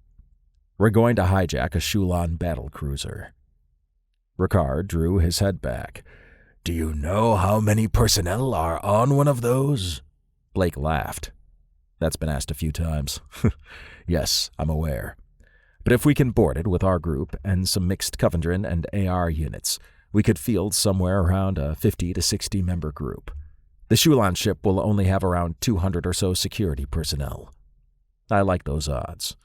We're going to hijack a Shulon battlecruiser. Rakar drew his head back. Do you know how many personnel are on one of those? Blake laughed. That's been asked a few times. Yes, I'm aware. But if we can board it with our group and some mixed Covendrin and AR units, we could field somewhere around a 50 to 60 member group. The Shulon ship will only have around 200 or so security personnel. I like those odds.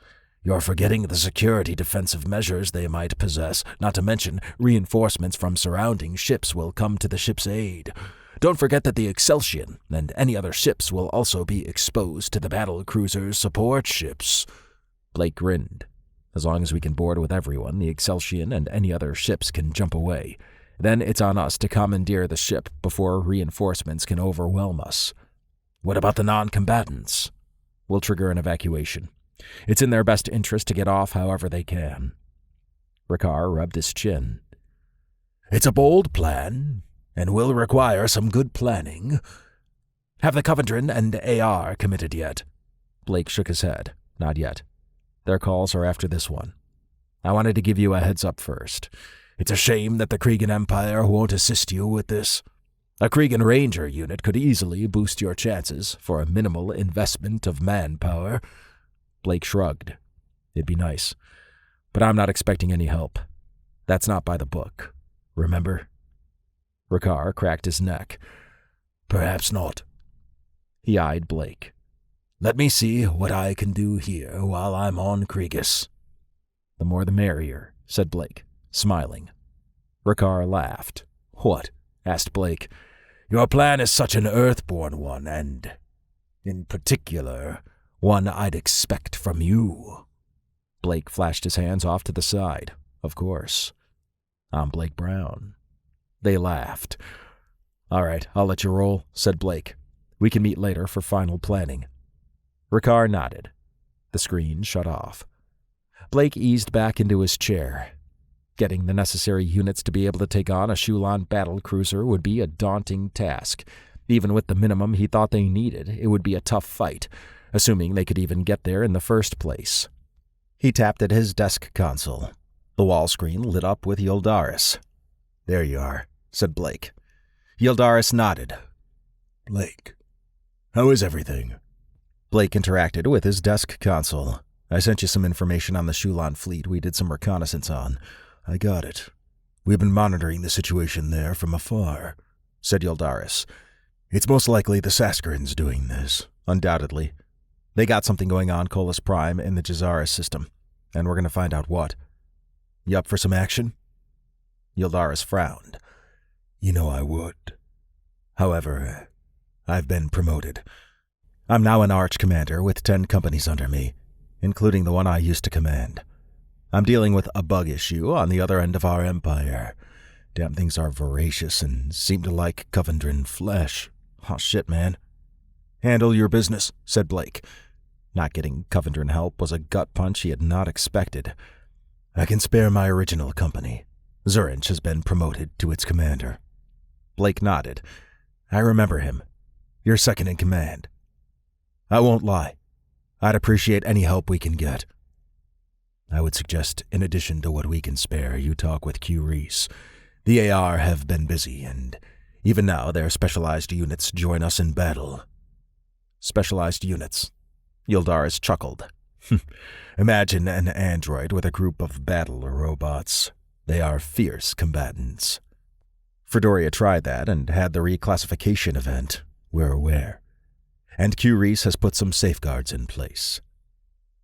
You're forgetting the security defensive measures they might possess, not to mention reinforcements from surrounding ships will come to the ship's aid. Don't forget that the Exceltion and any other ships will also be exposed to the battle cruiser's support ships. Blake grinned. As long as we can board with everyone, the Excelsion and any other ships can jump away. Then it's on us to commandeer the ship before reinforcements can overwhelm us. What about the non-combatants? We'll trigger an evacuation. It's in their best interest to get off however they can. Rakar rubbed his chin. It's a bold plan, and will require some good planning. Have the Covendrin and AR committed yet? Blake shook his head. Not yet. Their calls are after this one. I wanted to give you a heads up first. It's a shame that the Kriegan Empire won't assist you with this. A Kriegan Ranger unit could easily boost your chances for a minimal investment of manpower. Blake shrugged. It'd be nice. But I'm not expecting any help. That's not by the book. Remember? Rakar cracked his neck. Perhaps not. He eyed Blake. Let me see what I can do here while I'm on Kriegus. The more the merrier, said Blake, smiling. Rakar laughed. What? Asked Blake. Your plan is such an Earthborn one, and, in particular, one I'd expect from you. Blake flashed his hands off to the side. Of course. I'm Blake Brown. They laughed. All right, I'll let you roll, said Blake. We can meet later for final planning. Rakar nodded. The screen shut off. Blake eased back into his chair. Getting the necessary units to be able to take on a Shulon battle cruiser would be a daunting task. Even with the minimum he thought they needed, it would be a tough fight, assuming they could even get there in the first place. He tapped at his desk console. The wall screen lit up with Jeezarus. "There you are," said Blake. Jeezarus nodded. "Blake, how is everything?" Blake interacted with his desk console. "I sent you some information on the Shulon fleet we did some reconnaissance on." "I got it. We've been monitoring the situation there from afar," said Jeezarus. "It's most likely the Saskarins doing this." "Undoubtedly. They got something going on Colus Prime in the Jeezarus system, and we're going to find out what." "You up for some action?" Jeezarus frowned. "You know I would. However, I've been promoted. I'm now an arch-commander with 10 companies under me, including the one I used to command. I'm dealing with a bug issue on the other end of our empire. Damn things are voracious and seem to like Covendrin flesh. Oh shit, man." "Handle your business," said Blake. Not getting Covendrin help was a gut punch he had not expected. "I can spare my original company. Zurich has been promoted to its commander." Blake nodded. "I remember him. You're second in command. I won't lie. I'd appreciate any help we can get. I would suggest, in addition to what we can spare, you talk with Q Reese. The AR have been busy, and even now their specialized units join us in battle." "Specialized units?" Jeezarus chuckled. "Imagine an android with a group of battle robots. They are fierce combatants." Fredoria tried that and had the reclassification event. We're aware. And Q Reese has put some safeguards in place.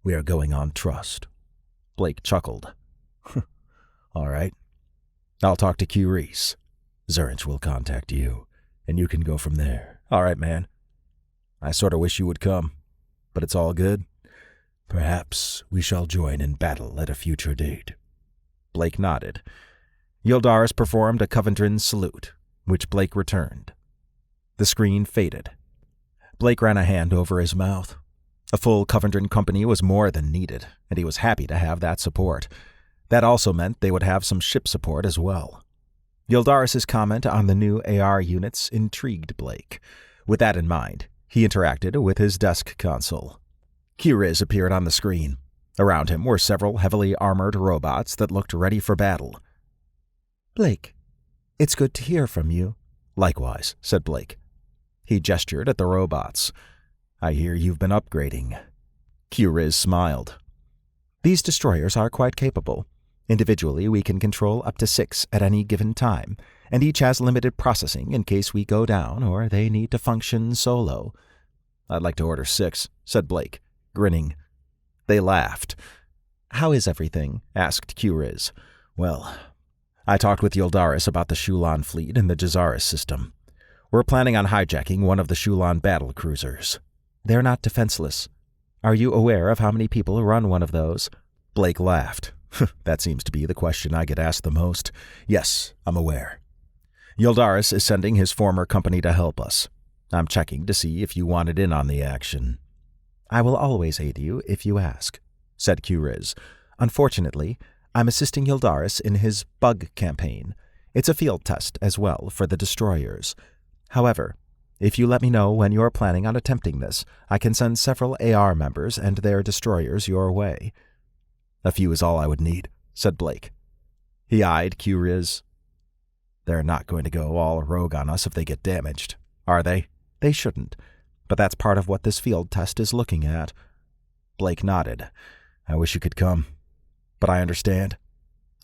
We are going on trust. Blake chuckled. "All right. I'll talk to Q Reese. Zurich will contact you, and you can go from there." "All right, man. I sort of wish you would come, but it's all good." "Perhaps we shall join in battle at a future date." Blake nodded. Jeezarus performed a Covendrin salute, which Blake returned. The screen faded. Blake ran a hand over his mouth. A full Covendrin company was more than needed, and he was happy to have that support. That also meant they would have some ship support as well. Jeezarus' comment on the new AR units intrigued Blake. With that in mind, he interacted with his desk console. Q-Riz appeared on the screen. Around him were several heavily armored robots that looked ready for battle. "Blake, it's good to hear from you." "Likewise," said Blake. He gestured at the robots. "I hear you've been upgrading." Q-Riz smiled. "These destroyers are quite capable. Individually, we can control up to 6 at any given time, and each has limited processing in case we go down or they need to function solo." "I'd like to order 6, said Blake, grinning. They laughed. "How is everything?" asked Q-Riz. "Well, I talked with Jeezarus about the Shulon fleet and the Jeezarus system. We're planning on hijacking one of the Shulon battle cruisers. They're not defenseless. Are you aware of how many people run one of those?" Blake laughed. "That seems to be the question I get asked the most. Yes, I'm aware. Jeezarus is sending his former company to help us. I'm checking to see if you wanted in on the action." "I will always aid you if you ask," said Q-Riz. "Unfortunately, I'm assisting Jeezarus in his bug campaign. It's a field test as well for the destroyers. However, if you let me know when you're planning on attempting this, I can send several AR members and their destroyers your way." "A few is all I would need," said Blake. He eyed Q-Riz. "They're not going to go all rogue on us if they get damaged, are they?" "They shouldn't, but that's part of what this field test is looking at." Blake nodded. "I wish you could come, but I understand.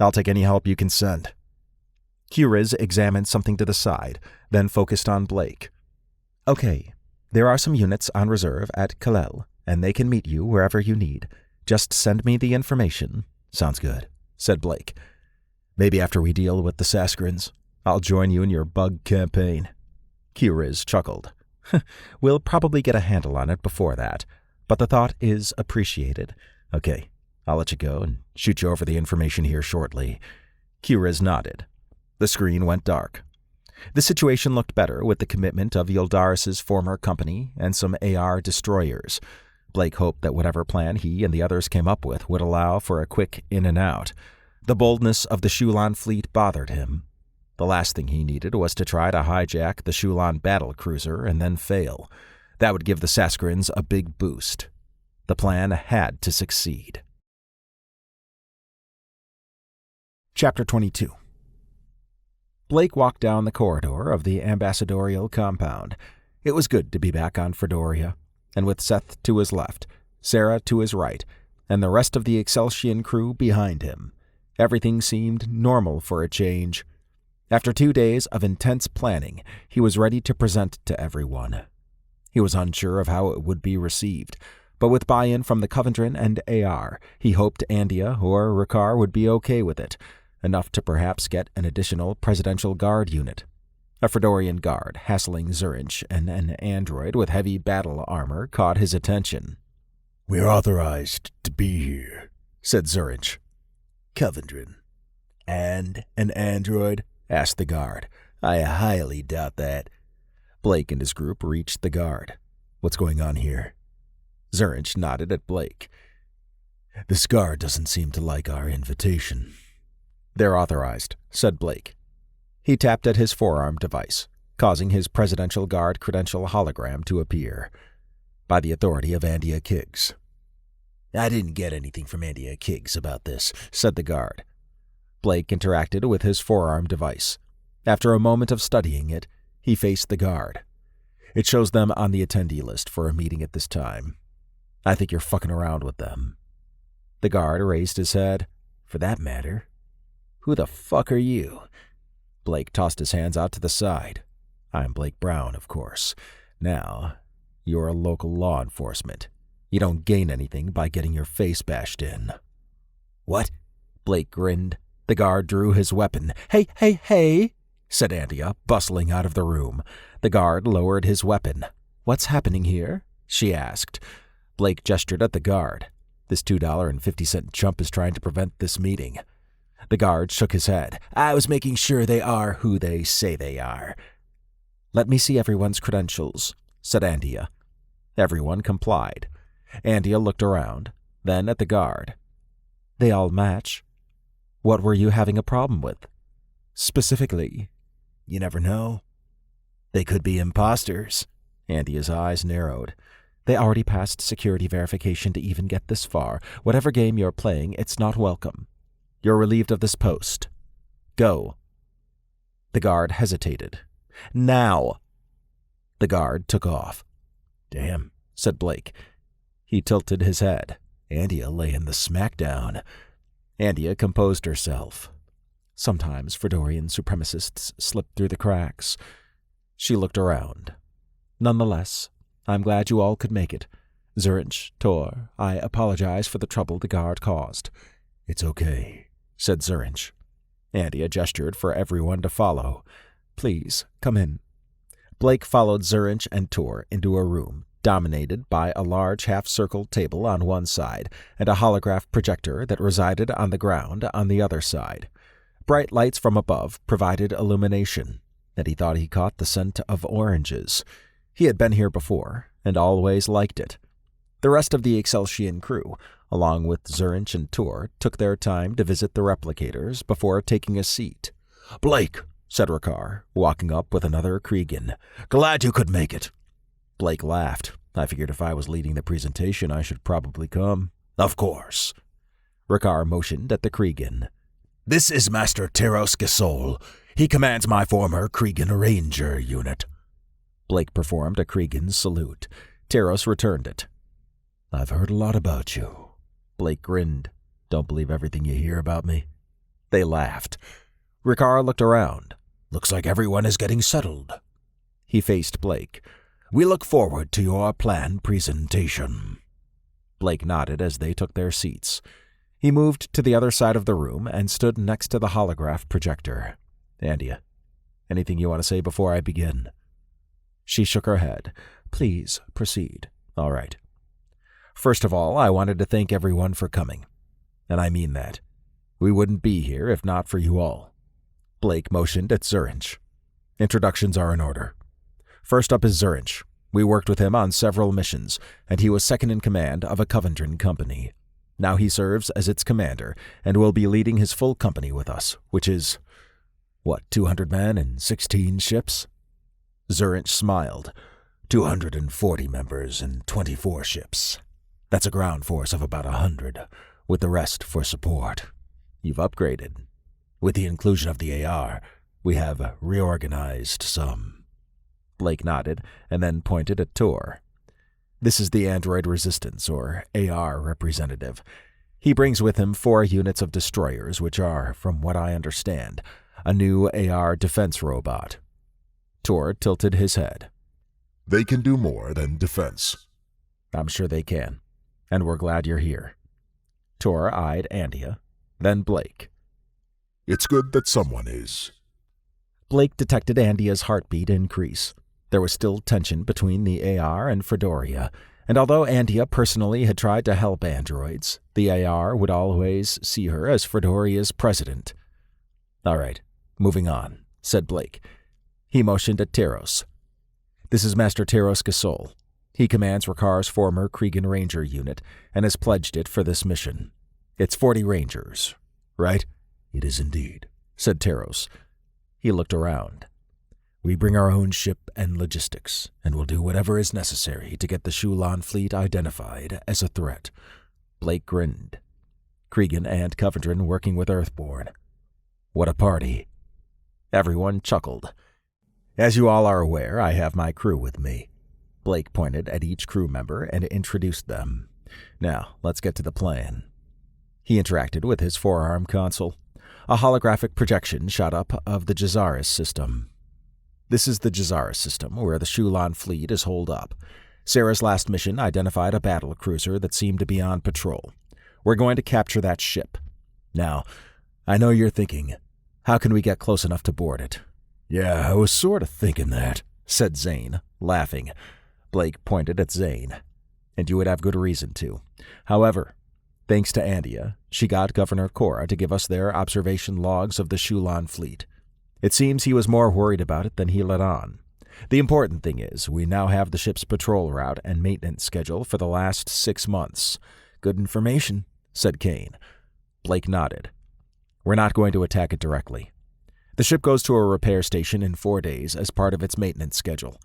I'll take any help you can send." Q-Riz examined something to the side, then focused on Blake. "Okay, there are some units on reserve at Kalel, and they can meet you wherever you need. Just send me the information." "Sounds good," said Blake. "Maybe after we deal with the Saskarins, I'll join you in your bug campaign." Q-Riz chuckled. "We'll probably get a handle on it before that, but the thought is appreciated. Okay, I'll let you go and shoot you over the information here shortly." Q-Riz nodded. The screen went dark. The situation looked better with the commitment of Jeezarus' former company and some AR destroyers. Blake hoped that whatever plan he and the others came up with would allow for a quick in and out. The boldness of the Shulon fleet bothered him. The last thing he needed was to try to hijack the Shulon battle cruiser and then fail. That would give the Saskarins a big boost. The plan had to succeed. Chapter 22. Blake walked down the corridor of the ambassadorial compound. It was good to be back on Fredoria, and with Seth to his left, Sarah to his right, and the rest of the Exceltion crew behind him. Everything seemed normal for a change. After 2 days of intense planning, he was ready to present to everyone. He was unsure of how it would be received, but with buy-in from the Covendrin and AR, he hoped Andia or Ricard would be okay with it, enough to perhaps get an additional Presidential Guard unit. A Fredorian guard hassling Zurich and an android with heavy battle armor caught his attention. "We're authorized to be here," said Zurich. "Covendrin. And an android?" asked the guard. "I highly doubt that." Blake and his group reached the guard. "What's going on here?" Zurich nodded at Blake. "This guard doesn't seem to like our invitation." "They're authorized," said Blake. He tapped at his forearm device, causing his Presidential Guard credential hologram to appear. "By the authority of Andia Kiggs." "I didn't get anything from Andia Kiggs about this," said the guard. Blake interacted with his forearm device. After a moment of studying it, he faced the guard. "It shows them on the attendee list for a meeting at this time. I think you're fucking around with them." The guard raised his head. "For that matter, who the fuck are you?" Blake tossed his hands out to the side. "I'm Blake Brown, of course. Now, you're a local law enforcement. You don't gain anything by getting your face bashed in." "What?" Blake grinned. The guard drew his weapon. Hey, said Andia, bustling out of the room. The guard lowered his weapon. "What's happening here?" she asked. Blake gestured at the guard. "This $2.50 chump is trying to prevent this meeting." The guard shook his head. "I was making sure they are who they say they are." "Let me see everyone's credentials," said Andia. Everyone complied. Andia looked around, then at the guard. "They all match. What were you having a problem with? Specifically?" "You never know. They could be imposters." Andia's eyes narrowed. "They already passed security verification to even get this far. Whatever game you're playing, it's not welcome. You're relieved of this post. Go." The guard hesitated. "Now." The guard took off. "Damn," said Blake. He tilted his head. Andia laying the smackdown. Andia composed herself. Sometimes Fredorian supremacists slip through the cracks. She looked around. "Nonetheless, I'm glad you all could make it. Zurich, Tor, I apologize for the trouble the guard caused." "It's okay," said Zurich. Andia gestured for everyone to follow. "Please, come in." Blake followed Zurich and Tor into a room dominated by a large half-circle table on one side and a holograph projector that resided on the ground on the other side. Bright lights from above provided illumination, and he thought he caught the scent of oranges. He had been here before, and always liked it. The rest of the Exceltion crew, along with Zurich and Tor, took their time to visit the replicators before taking a seat. "Blake," said Ricard, walking up with another Kriegan. "Glad you could make it." Blake laughed. "I figured if I was leading the presentation, I should probably come." "Of course." Ricard motioned at the Kriegan. "This is Master Teros Gasol. He commands my former Kriegan Ranger unit." Blake performed a Kriegan salute. Teros returned it. "I've heard a lot about you." Blake grinned. "Don't believe everything you hear about me." They laughed. Ricard looked around. "Looks like everyone is getting settled." He faced Blake. "We look forward to your planned presentation." Blake nodded as they took their seats. He moved to the other side of the room and stood next to the holograph projector. "Andia, anything you want to say before I begin?" She shook her head. "Please, proceed." "All right. First of all, I wanted to thank everyone for coming. And I mean that. We wouldn't be here if not for you all." Blake motioned at Zurich. "Introductions are in order. First up is Zurich. We worked with him on several missions, and he was second in command of a Covendrin company. Now he serves as its commander and will be leading his full company with us, which is, 200 men and 16 ships? Zerinch smiled. 240 members and 24 ships. That's a ground force of about 100, with the rest for support. You've upgraded. With the inclusion of the AR, we have reorganized some. Blake nodded and then pointed at Tor. This is the Android Resistance, or AR, representative. He brings with him 4 units of destroyers, which are, from what I understand, a new AR defense robot. Tor tilted his head. They can do more than defense. I'm sure they can, and we're glad you're here. Tor eyed Andia, then Blake. It's good that someone is. Blake detected Andia's heartbeat increase. There was still tension between the AR and Fredoria, and although Andia personally had tried to help androids, the AR would always see her as Fredoria's president. All right, moving on, said Blake. He motioned at Teros. This is Master Teros Gasol. He commands Rakar's former Kregan Ranger unit and has pledged it for this mission. It's 40 Rangers, right? It is indeed, said Teros. He looked around. We bring our own ship and logistics, and will do whatever is necessary to get the Shulon fleet identified as a threat. Blake grinned. Kregan and Covendrin working with Earthborn. What a party. Everyone chuckled. As you all are aware, I have my crew with me. Blake pointed at each crew member and introduced them. Now, let's get to the plan. He interacted with his forearm console. A holographic projection shot up of the Jeezarus system. This is the Jeezarus system, where the Shulon fleet is holed up. Sarah's last mission identified a battle cruiser that seemed to be on patrol. We're going to capture that ship. Now, I know you're thinking, how can we get close enough to board it? Yeah, I was sort of thinking that, said Zane, laughing. Blake pointed at Zane. And you would have good reason to. However, thanks to Andia, she got Governor Cora to give us their observation logs of the Shulon fleet. It seems he was more worried about it than he let on. The important thing is, we now have the ship's patrol route and maintenance schedule for the last 6 months. Good information, said Kane. Blake nodded. We're not going to attack it directly. The ship goes to a repair station in 4 days as part of its maintenance schedule.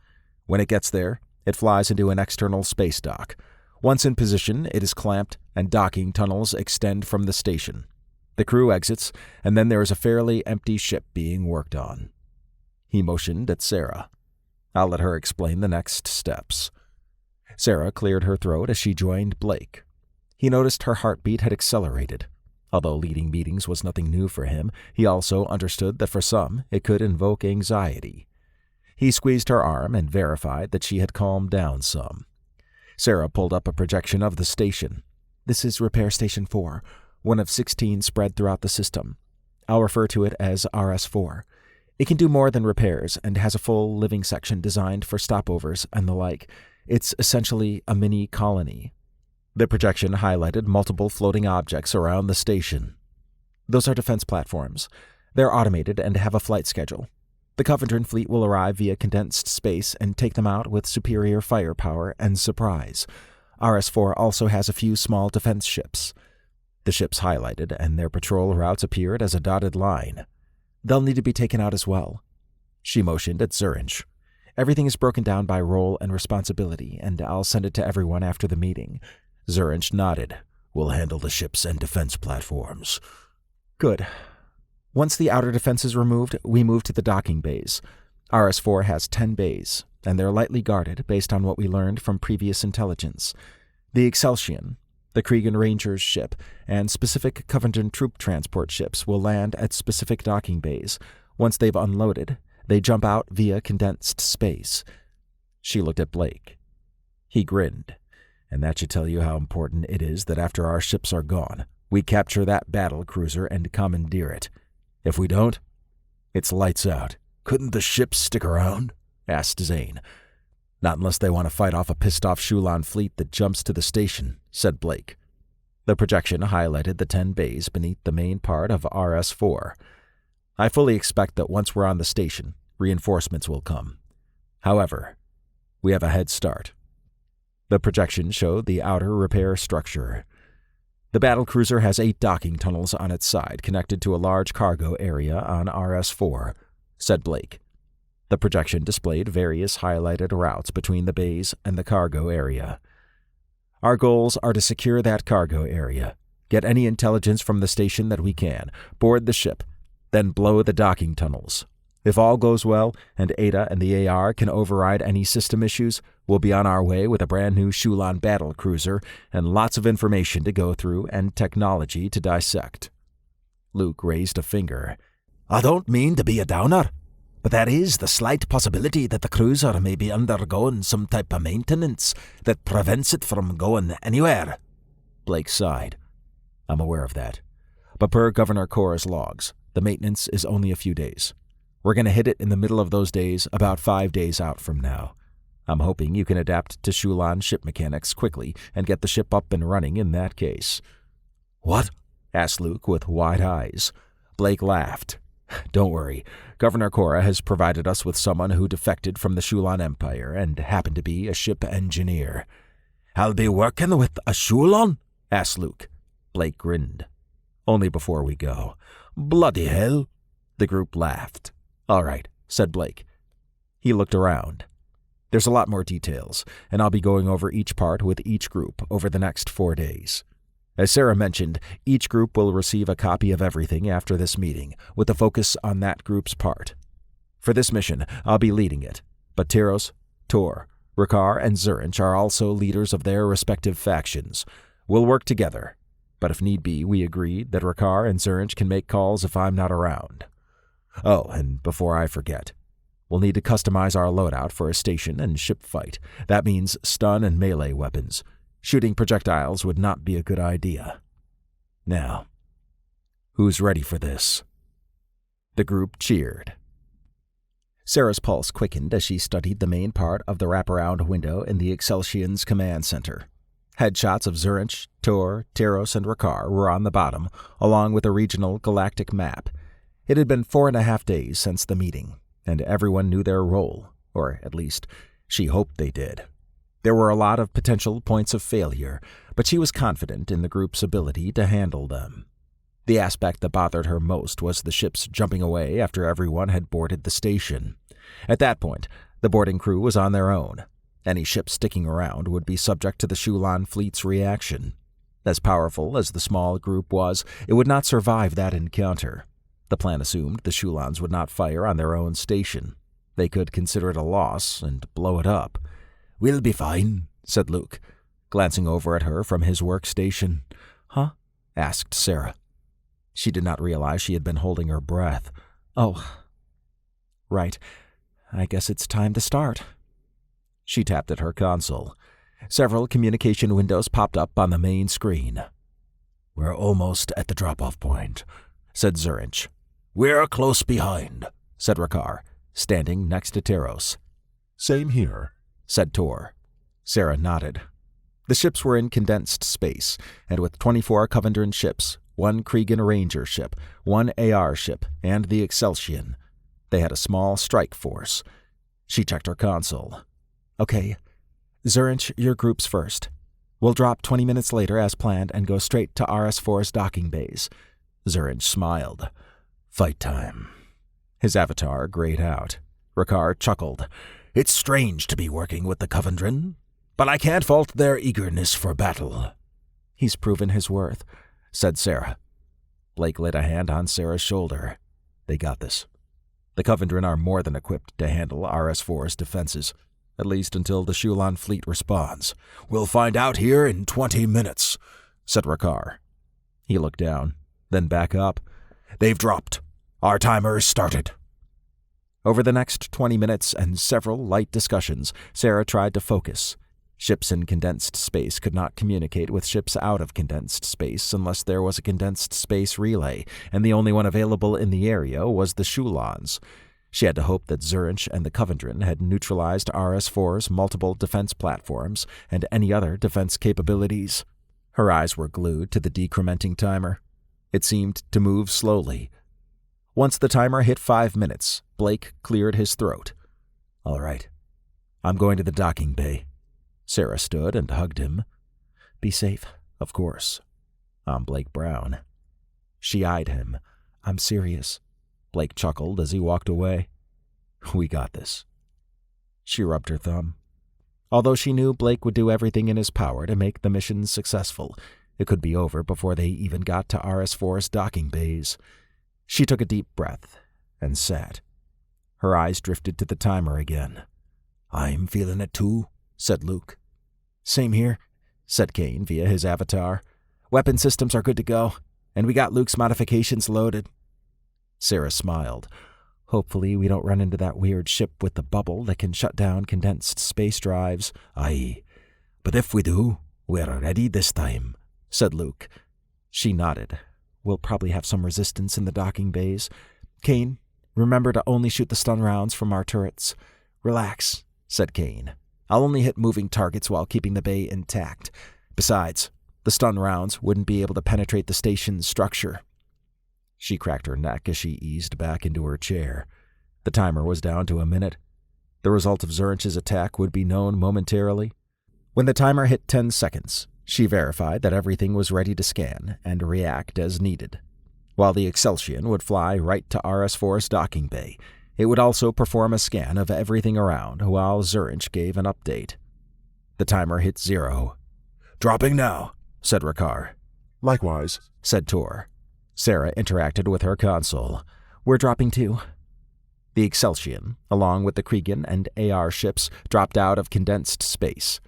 When it gets there, it flies into an external space dock. Once in position, it is clamped, and docking tunnels extend from the station. The crew exits, and then there is a fairly empty ship being worked on. He motioned at Sarah. I'll let her explain the next steps. Sarah cleared her throat as she joined Blake. He noticed her heartbeat had accelerated. Although leading meetings was nothing new for him, he also understood that for some, it could invoke anxiety. He squeezed her arm and verified that she had calmed down some. Sarah pulled up a projection of the station. This is Repair Station 4. One of 16 spread throughout the system. I'll refer to it as RS4. It can do more than repairs and has a full living section designed for stopovers and the like. It's essentially a mini colony. The projection highlighted multiple floating objects around the station. Those are defense platforms. They're automated and have a flight schedule. The Covendrin fleet will arrive via condensed space and take them out with superior firepower and surprise. RS4 also has a few small defense ships. The ships highlighted, and their patrol routes appeared as a dotted line. They'll need to be taken out as well. She motioned at Zerinch. Everything is broken down by role and responsibility, and I'll send it to everyone after the meeting. Zerinch nodded. We'll handle the ships and defense platforms. Good. Once the outer defense is removed, we move to the docking bays. RS4 has 10 bays, and they're lightly guarded based on what we learned from previous intelligence. The Exceltion, the Kregan Rangers ship, and specific Covendrin troop transport ships will land at specific docking bays. Once they've unloaded, they jump out via condensed space. She looked at Blake. He grinned. And that should tell you how important it is that after our ships are gone, we capture that battle cruiser and commandeer it. If we don't, it's lights out. Couldn't the ships stick around? Asked Zane. Not unless they want to fight off a pissed-off Shulon fleet that jumps to the station, said Blake. The projection highlighted the 10 bays beneath the main part of RS4. I fully expect that once we're on the station, reinforcements will come. However, we have a head start. The projection showed the outer repair structure. The battlecruiser has 8 docking tunnels on its side connected to a large cargo area on RS-4, said Blake. The projection displayed various highlighted routes between the bays and the cargo area. Our goals are to secure that cargo area, get any intelligence from the station that we can, board the ship, then blow the docking tunnels. If all goes well, and Ada and the AR can override any system issues, we'll be on our way with a brand new Shulon battlecruiser and lots of information to go through and technology to dissect. Luke raised a finger. I don't mean to be a downer, but there is the slight possibility that the cruiser may be undergoing some type of maintenance that prevents it from going anywhere. Blake sighed. I'm aware of that. But per Governor Cora's logs, the maintenance is only a few days. We're going to hit it in the middle of those days, about 5 days out from now. I'm hoping you can adapt to Shulon ship mechanics quickly and get the ship up and running in that case. What? Asked Luke with wide eyes. Blake laughed. Don't worry. Governor Cora has provided us with someone who defected from the Shulon Empire and happened to be a ship engineer. I'll be working with a Shulon? Asked Luke. Blake grinned. Only before we go. Bloody hell. The group laughed. All right, said Blake. He looked around. There's a lot more details, and I'll be going over each part with each group over the next 4 days. As Sarah mentioned, each group will receive a copy of everything after this meeting, with a focus on that group's part. For this mission, I'll be leading it, but Tyros, Tor, Rakar, and Zurich are also leaders of their respective factions. We'll work together, but if need be, we agreed that Rakar and Zurich can make calls if I'm not around. Oh, and before I forget, we'll need to customize our loadout for a station and ship fight. That means stun and melee weapons. Shooting projectiles would not be a good idea. Now, who's ready for this? The group cheered. Sarah's pulse quickened as she studied the main part of the wraparound window in the Excelsion's command center. Headshots of Zurich, Tor, Tyros, and Rakar were on the bottom, along with a regional galactic map. It had been 4.5 days since the meeting, and everyone knew their role, or at least she hoped they did. There were a lot of potential points of failure, but she was confident in the group's ability to handle them. The aspect that bothered her most was the ships jumping away after everyone had boarded the station. At that point, the boarding crew was on their own. Any ship sticking around would be subject to the Shulon fleet's reaction. As powerful as the small group was, it would not survive that encounter. The plan assumed the Shulons would not fire on their own station. They could consider it a loss and blow it up. We'll be fine, said Luke, glancing over at her from his workstation. Huh? Asked Sarah. She did not realize she had been holding her breath. Oh, right. I guess it's time to start. She tapped at her console. Several communication windows popped up on the main screen. We're almost at the drop-off point, said Zurich. We're close behind, said Rakar, standing next to Tyros. Same here, said Tor. Sarah nodded. The ships were in condensed space, and with 24 Covendran ships, 1 Kregan Ranger ship, 1 AR ship, and the Exceltion, they had a small strike force. She checked her console. Okay, Zurich, your group's first. We'll drop 20 minutes later as planned and go straight to RS-4's docking bays. Zurich smiled. Fight time. His avatar grayed out. Rakar chuckled. It's strange to be working with the Covendran, but I can't fault their eagerness for battle. He's proven his worth, said Sarah. Blake laid a hand on Sarah's shoulder. They got this. The Covendran are more than equipped to handle RS-4's defenses, at least until the Shulon fleet responds. We'll find out here in 20 minutes, said Rakar. He looked down, then back up. They've dropped. Our timer's started. Over the next 20 minutes and several light discussions, Sarah tried to focus. Ships in condensed space could not communicate with ships out of condensed space unless there was a condensed space relay, and the only one available in the area was the Shulons. She had to hope that Zurich and the Covendran had neutralized RS-4's multiple defense platforms and any other defense capabilities. Her eyes were glued to the decrementing timer. It seemed to move slowly. Once the timer hit 5 minutes, Blake cleared his throat. All right. I'm going to the docking bay. Sarah stood and hugged him. Be safe, of course. I'm Blake Brown. She eyed him. I'm serious. Blake chuckled as he walked away. We got this. She rubbed her thumb. Although she knew Blake would do everything in his power to make the mission successful, it could be over before they even got to RS-4's docking bays. She took a deep breath and sat. Her eyes drifted to the timer again. I'm feeling it too, said Luke. Same here, said Kane via his avatar. Weapon systems are good to go, and we got Luke's modifications loaded. Sarah smiled. Hopefully we don't run into that weird ship with the bubble that can shut down condensed space drives. Aye, but if we do, we're ready this time, said Luke. She nodded. We'll probably have some resistance in the docking bays. Kane, remember to only shoot the stun rounds from our turrets. Relax, said Kane. I'll only hit moving targets while keeping the bay intact. Besides, the stun rounds wouldn't be able to penetrate the station's structure. She cracked her neck as she eased back into her chair. The timer was down to a minute. The result of Zerinch's attack would be known momentarily. When the timer hit 10 seconds, she verified that everything was ready to scan and react as needed. While the Exceltion would fly right to RS-4's docking bay, it would also perform a scan of everything around while Zerinch gave an update. The timer hit 0. Dropping now, said Rakar. Likewise, said Tor. Sarah interacted with her console. We're dropping too. The Exceltion, along with the Krigan and AR ships, dropped out of condensed space.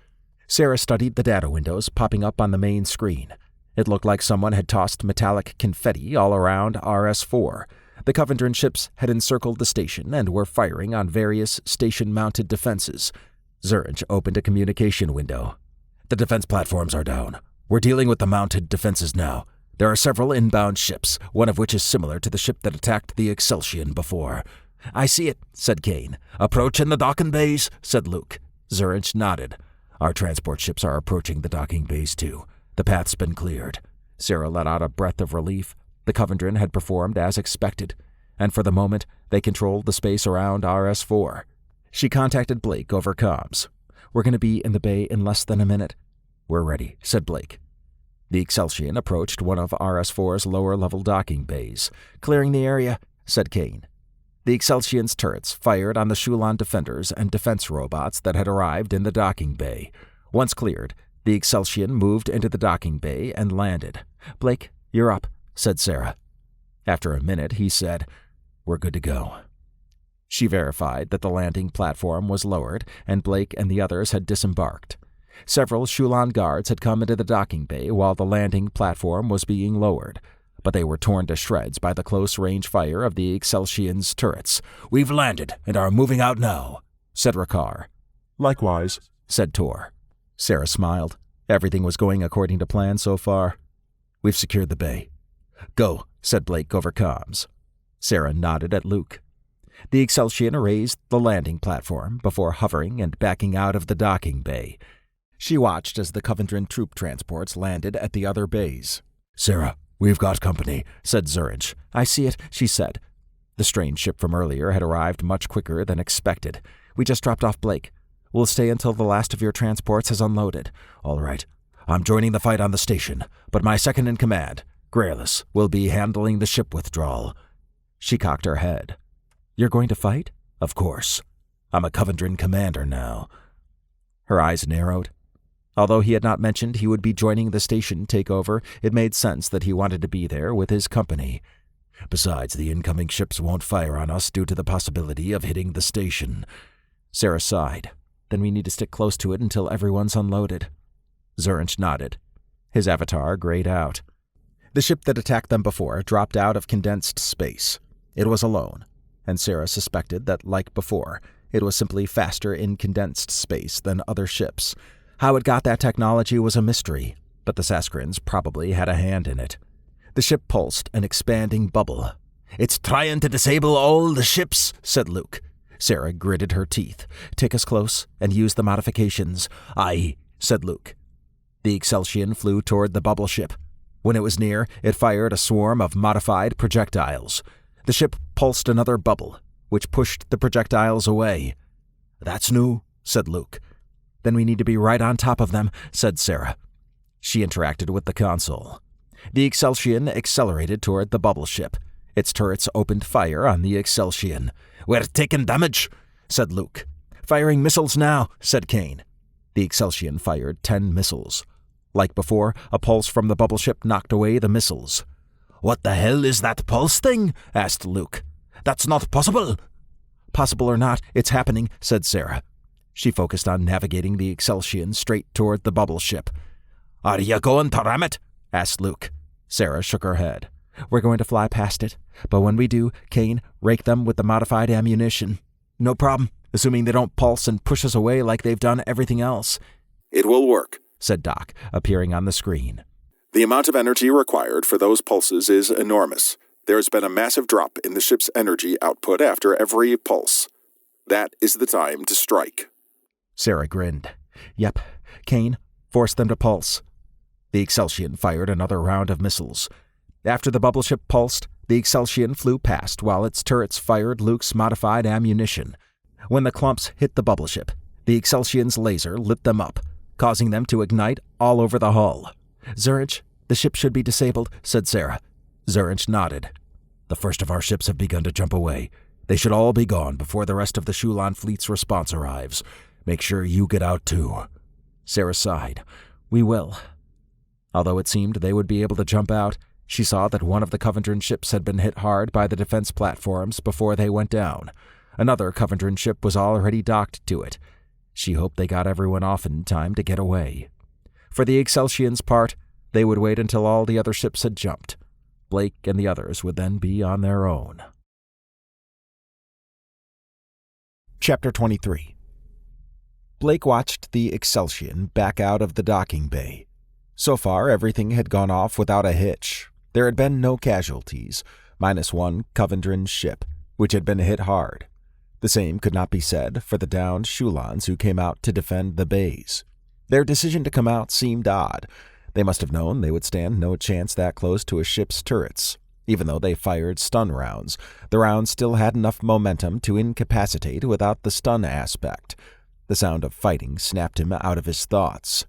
Sarah studied the data windows popping up on the main screen. It looked like someone had tossed metallic confetti all around RS-4. The Covendron ships had encircled the station and were firing on various station-mounted defenses. Zerinch opened a communication window. The defense platforms are down. We're dealing with the mounted defenses now. There are several inbound ships, one of which is similar to the ship that attacked the Exceltion before. I see it, said Kane. Approach in the docking bays, said Luke. Zerinch nodded. Our transport ships are approaching the docking bays too. The path's been cleared. Sarah let out a breath of relief. The Covendron had performed as expected, and for the moment, they controlled the space around RS-4. She contacted Blake over comms. We're going to be in the bay in less than a minute. We're ready, said Blake. The Exceltion approached one of RS-4's lower-level docking bays. Clearing the area, said Kane. The Excelsion's turrets fired on the Shulon defenders and defense robots that had arrived in the docking bay. Once cleared, the Excelsion moved into the docking bay and landed. Blake, you're up, said Sarah. After a minute, he said, We're good to go. She verified that the landing platform was lowered and Blake and the others had disembarked. Several Shulon guards had come into the docking bay while the landing platform was being lowered, but they were torn to shreds by the close-range fire of the Excelsion's turrets. We've landed and are moving out now, said Rakar. Likewise, said Tor. Sarah smiled. Everything was going according to plan so far. We've secured the bay. Go, said Blake over comms. Sarah nodded at Luke. The Excelsion raised the landing platform before hovering and backing out of the docking bay. She watched as the Covendron troop transports landed at the other bays. Sarah, we've got company, said Zerinch. I see it, she said. The strange ship from earlier had arrived much quicker than expected. We just dropped off Blake. We'll stay until the last of your transports has unloaded. All right. I'm joining the fight on the station, but my second-in-command, Grayless, will be handling the ship withdrawal. She cocked her head. You're going to fight? Of course. I'm a Covendron commander now. Her eyes narrowed. Although he had not mentioned he would be joining the station takeover, it made sense that he wanted to be there with his company. Besides, the incoming ships won't fire on us due to the possibility of hitting the station. Sarah sighed. Then we need to stick close to it until everyone's unloaded. Zerinch nodded. His avatar grayed out. The ship that attacked them before dropped out of condensed space. It was alone, and Sarah suspected that, like before, it was simply faster in condensed space than other ships. How it got that technology was a mystery, but the Saskarins probably had a hand in it. The ship pulsed an expanding bubble. It's trying to disable all the ships, said Luke. Sarah gritted her teeth. Take us close and use the modifications. Aye, said Luke. The Exceltion flew toward the bubble ship. When it was near, it fired a swarm of modified projectiles. The ship pulsed another bubble, which pushed the projectiles away. That's new, said Luke. Then we need to be right on top of them, said Sarah. She interacted with the console. The Exceltion accelerated toward the bubble ship. Its turrets opened fire on the Exceltion. "We're taking damage," said Luke. "Firing missiles now," said Kane. The Exceltion fired 10 missiles. Like before, a pulse from the bubble ship knocked away the missiles. "What the hell is that pulse thing?" asked Luke. "That's not possible." "Possible or not, it's happening," said Sarah. She focused on navigating the Exceltion straight toward the bubble ship. "Are you going to ram it?" asked Luke. Sarah shook her head. "We're going to fly past it, but when we do, Kane, rake them with the modified ammunition." "No problem, assuming they don't pulse and push us away like they've done everything else." "It will work," said Doc, appearing on the screen. "The amount of energy required for those pulses is enormous. There's been a massive drop in the ship's energy output after every pulse. That is the time to strike." Sarah grinned. "Yep. Kane, force them to pulse." The Exceltion fired another round of missiles. After the bubble ship pulsed, the Exceltion flew past while its turrets fired Luke's modified ammunition. When the clumps hit the bubble ship, the Excelsion's laser lit them up, causing them to ignite all over the hull. "Zurich, the ship should be disabled," said Sarah. Zurich nodded. "The first of our ships have begun to jump away. They should all be gone before the rest of the Shulon fleet's response arrives. Make sure you get out too." Sarah sighed. "We will." Although it seemed they would be able to jump out, she saw that one of the Covendron ships had been hit hard by the defense platforms before they went down. Another Covendron ship was already docked to it. She hoped they got everyone off in time to get away. For the Excelsion's part, they would wait until all the other ships had jumped. Blake and the others would then be on their own. Chapter 23. Blake watched the Exceltion back out of the docking bay. So far, everything had gone off without a hitch. There had been no casualties, minus one Covendron ship, which had been hit hard. The same could not be said for the downed Shulons who came out to defend the bays. Their decision to come out seemed odd. They must have known they would stand no chance that close to a ship's turrets. Even though they fired stun rounds, the rounds still had enough momentum to incapacitate without the stun aspect. The sound of fighting snapped him out of his thoughts.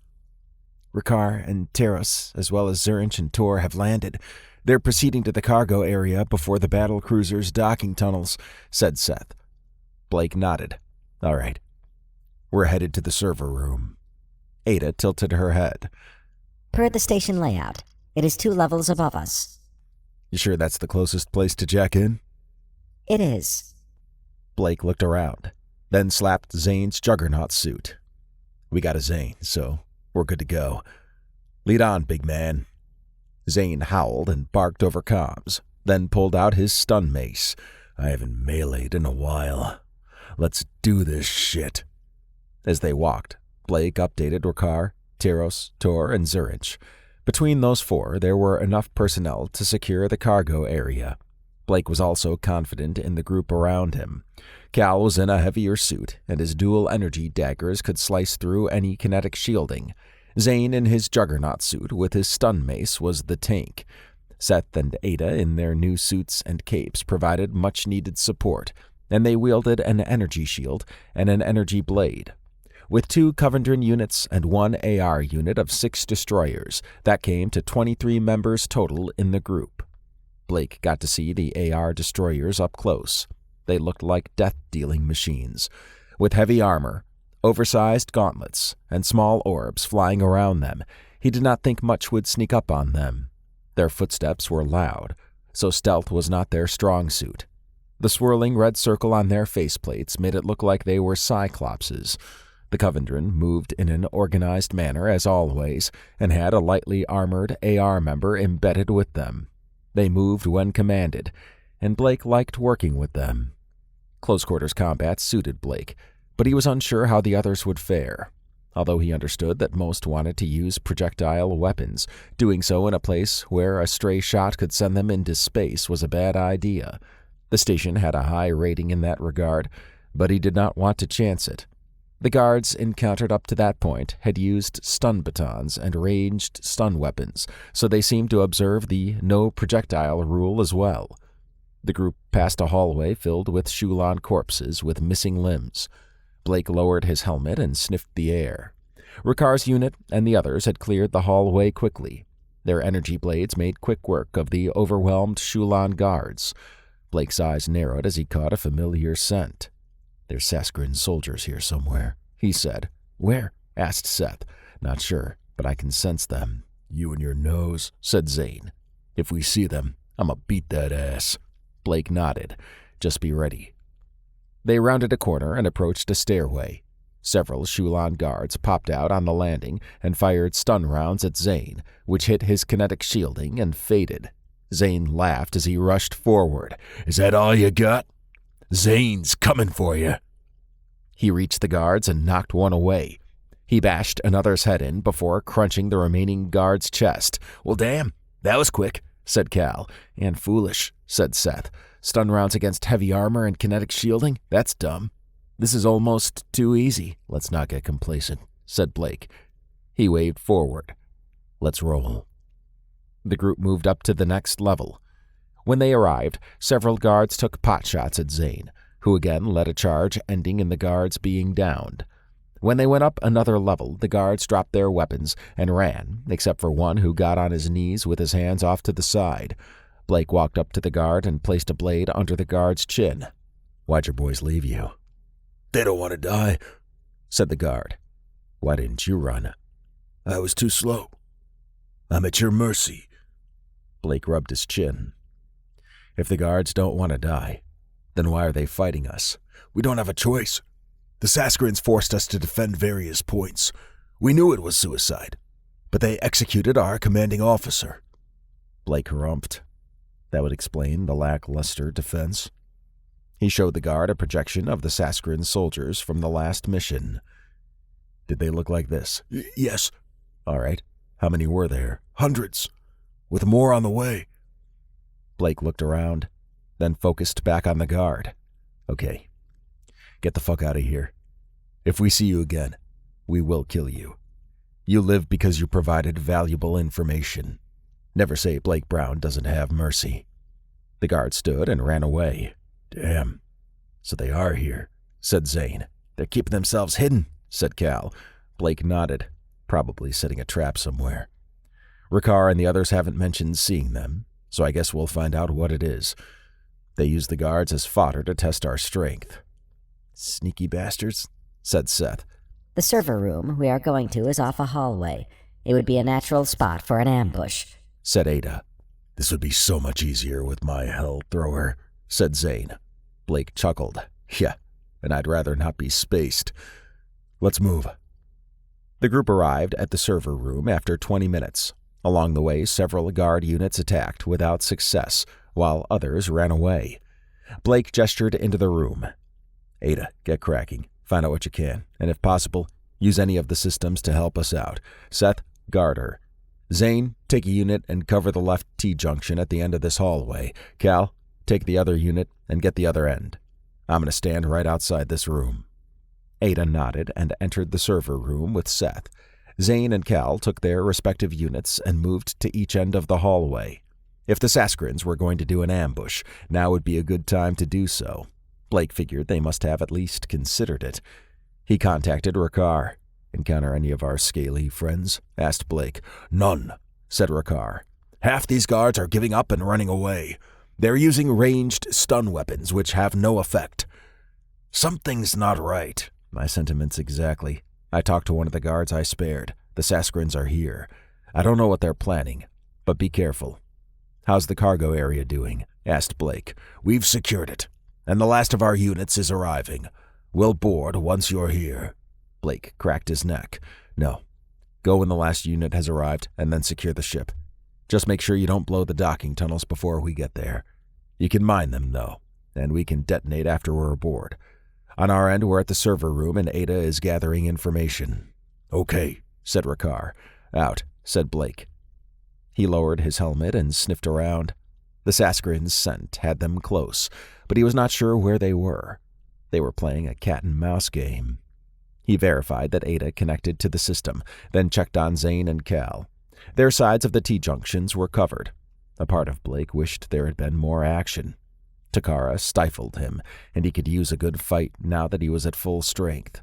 "Ricard and Teros, as well as Zurich and Tor, have landed. They're proceeding to the cargo area before the battle cruiser's docking tunnels," said Seth. Blake nodded. "All right. We're headed to the server room." Ada tilted her head. Per the station layout, it is 2 levels above us. "You sure that's the closest place to jack in?" It is. Blake looked around, then slapped Zane's juggernaut suit. "We got a Zane, so we're good to go. Lead on, big man." Zane howled and barked over comms, then pulled out his stun mace. "I haven't meleeed in a while. Let's do this shit." As they walked, Blake updated Ricard, Teros, Tor, and Zurich. Between those 4, there were enough personnel to secure the cargo area. Blake was also confident in the group around him. Cal was in a heavier suit, and his dual energy daggers could slice through any kinetic shielding. Zane in his juggernaut suit with his stun mace was the tank. Seth and Ada in their new suits and capes provided much-needed support, and they wielded an energy shield and an energy blade. With 2 Covendron units and 1 AR unit of 6 destroyers, that came to 23 members total in the group. Blake got to see the AR destroyers up close. They looked like death-dealing machines, with heavy armor, oversized gauntlets, and small orbs flying around them. He did not think much would sneak up on them. Their footsteps were loud, so stealth was not their strong suit. The swirling red circle on their faceplates made it look like they were cyclopses. The Covendron moved in an organized manner as always, and had a lightly armored AR member embedded with them. They moved when commanded, and Blake liked working with them. Close-quarters combat suited Blake, but he was unsure how the others would fare. Although he understood that most wanted to use projectile weapons, doing so in a place where a stray shot could send them into space was a bad idea. The station had a high rating in that regard, but he did not want to chance it. The guards encountered up to that point had used stun batons and ranged stun weapons, so they seemed to observe the no projectile rule as well. The group passed a hallway filled with Shulon corpses with missing limbs. Blake lowered his helmet and sniffed the air. Ricard's unit and the others had cleared the hallway quickly. Their energy blades made quick work of the overwhelmed Shulon guards. Blake's eyes narrowed as he caught a familiar scent. "There's Saskarin soldiers here somewhere," he said. "Where?" asked Seth. "Not sure, but I can sense them." "You and your nose," said Zane. "If we see them, I'ma beat that ass." Blake nodded. "Just be ready." They rounded a corner and approached a stairway. Several Shulon guards popped out on the landing and fired stun rounds at Zane, which hit his kinetic shielding and faded. Zane laughed as he rushed forward. "Is that all you got? Zane's coming for you." He reached the guards and knocked one away. He bashed another's head in before crunching the remaining guard's chest. "Well, damn, that was quick," said Cal. "And foolish," said Seth. "Stun rounds against heavy armor and kinetic shielding? That's dumb." "This is almost too easy." "Let's not get complacent," said Blake. He waved forward. "Let's roll." The group moved up to the next level. When they arrived, several guards took potshots at Zane, who again led a charge ending in the guards being downed. When they went up another level, the guards dropped their weapons and ran, except for one who got on his knees with his hands off to the side. Blake walked up to the guard and placed a blade under the guard's chin. "Why'd your boys leave you?" "They don't want to die," said the guard. "Why didn't you run?" "I was too slow. I'm at your mercy." Blake rubbed his chin. "If the guards don't want to die, then why are they fighting us?" "We don't have a choice. The Saskarins forced us to defend various points. We knew it was suicide, but they executed our commanding officer." Blake harumphed. That would explain the lackluster defense. He showed the guard a projection of the Saskarin soldiers from the last mission. "Did they look like this?" "Yes." "All right. How many were there?" "Hundreds, with more on the way." Blake looked around, then focused back on the guard. "Okay. Get the fuck out of here. If we see you again, we will kill you. You live because you provided valuable information. Never say Blake Brown doesn't have mercy." The guard stood and ran away. "Damn. So they are here," said Zane. "They're keeping themselves hidden," said Cal. Blake nodded, probably setting a trap somewhere. "Ricard and the others haven't mentioned seeing them, so I guess we'll find out what it is. They use the guards as fodder to test our strength." "Sneaky bastards," said Seth. The server room we are going to is off a hallway. It would be a natural spot for an ambush, said Ada. "This would be so much easier with my hell thrower," said Zane. Blake chuckled. "Yeah, and I'd rather not be spaced. Let's move." The group arrived at the server room after 20 minutes. Along the way, several guard units attacked without success, while others ran away. Blake gestured into the room. "Ada, get cracking. Find out what you can, and if possible, use any of the systems to help us out. Seth, guard her. Zane, take a unit and cover the left T-junction at the end of this hallway. Cal, take the other unit and get the other end. I'm going to stand right outside this room." Ada nodded and entered the server room with Seth. Zane and Cal took their respective units and moved to each end of the hallway. If the Saskarins were going to do an ambush, now would be a good time to do so. Blake figured they must have at least considered it. He contacted Ricard. "Encounter any of our scaly friends?" asked Blake. "None," said Ricard. "Half these guards are giving up and running away. They're using ranged stun weapons, which have no effect. Something's not right." "My sentiments exactly. I talked to one of the guards I spared. The Saskarins are here. I don't know what they're planning, but be careful." "How's the cargo area doing?" asked Blake. "We've secured it, and the last of our units is arriving. We'll board once you're here." Blake cracked his neck. "No. Go when the last unit has arrived, and then secure the ship. Just make sure you don't blow the docking tunnels before we get there. You can mine them, though, and we can detonate after we're aboard. On our end, we're at the server room, and Ada is gathering information." "Okay," said Ricard. "Out," said Blake. He lowered his helmet and sniffed around. The Saskarins' scent had them close, but he was not sure where they were. They were playing a cat-and-mouse game. He verified that Ada connected to the system, then checked on Zane and Cal. Their sides of the T-junctions were covered. A part of Blake wished there had been more action. Takara stifled him, and he could use a good fight now that he was at full strength.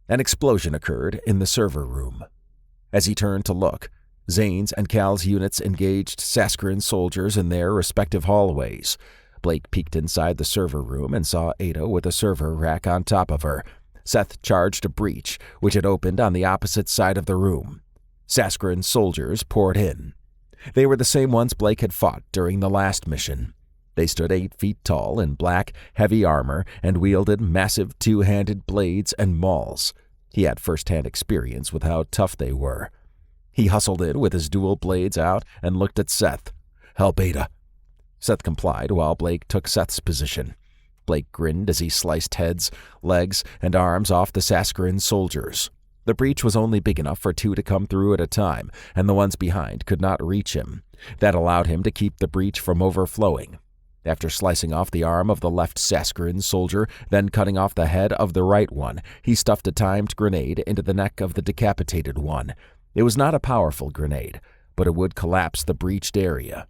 An explosion occurred in the server room. As he turned to look, Zane's and Cal's units engaged Saskarin soldiers in their respective hallways. Blake peeked inside the server room and saw Ada with a server rack on top of her. Seth charged a breach, which had opened on the opposite side of the room. Saskarin soldiers poured in. They were the same ones Blake had fought during the last mission. They stood 8 feet tall in black, heavy armor and wielded massive two-handed blades and mauls. He had first-hand experience with how tough they were. He hustled in with his dual blades out and looked at Seth. "Help Ada." Seth complied while Blake took Seth's position. Blake grinned as he sliced heads, legs, and arms off the Saskarin soldiers. The breach was only big enough for 2 to come through at a time, and the ones behind could not reach him. That allowed him to keep the breach from overflowing. After slicing off the arm of the left Saskarin soldier, then cutting off the head of the right one, he stuffed a timed grenade into the neck of the decapitated one. It was not a powerful grenade, but it would collapse the breached area.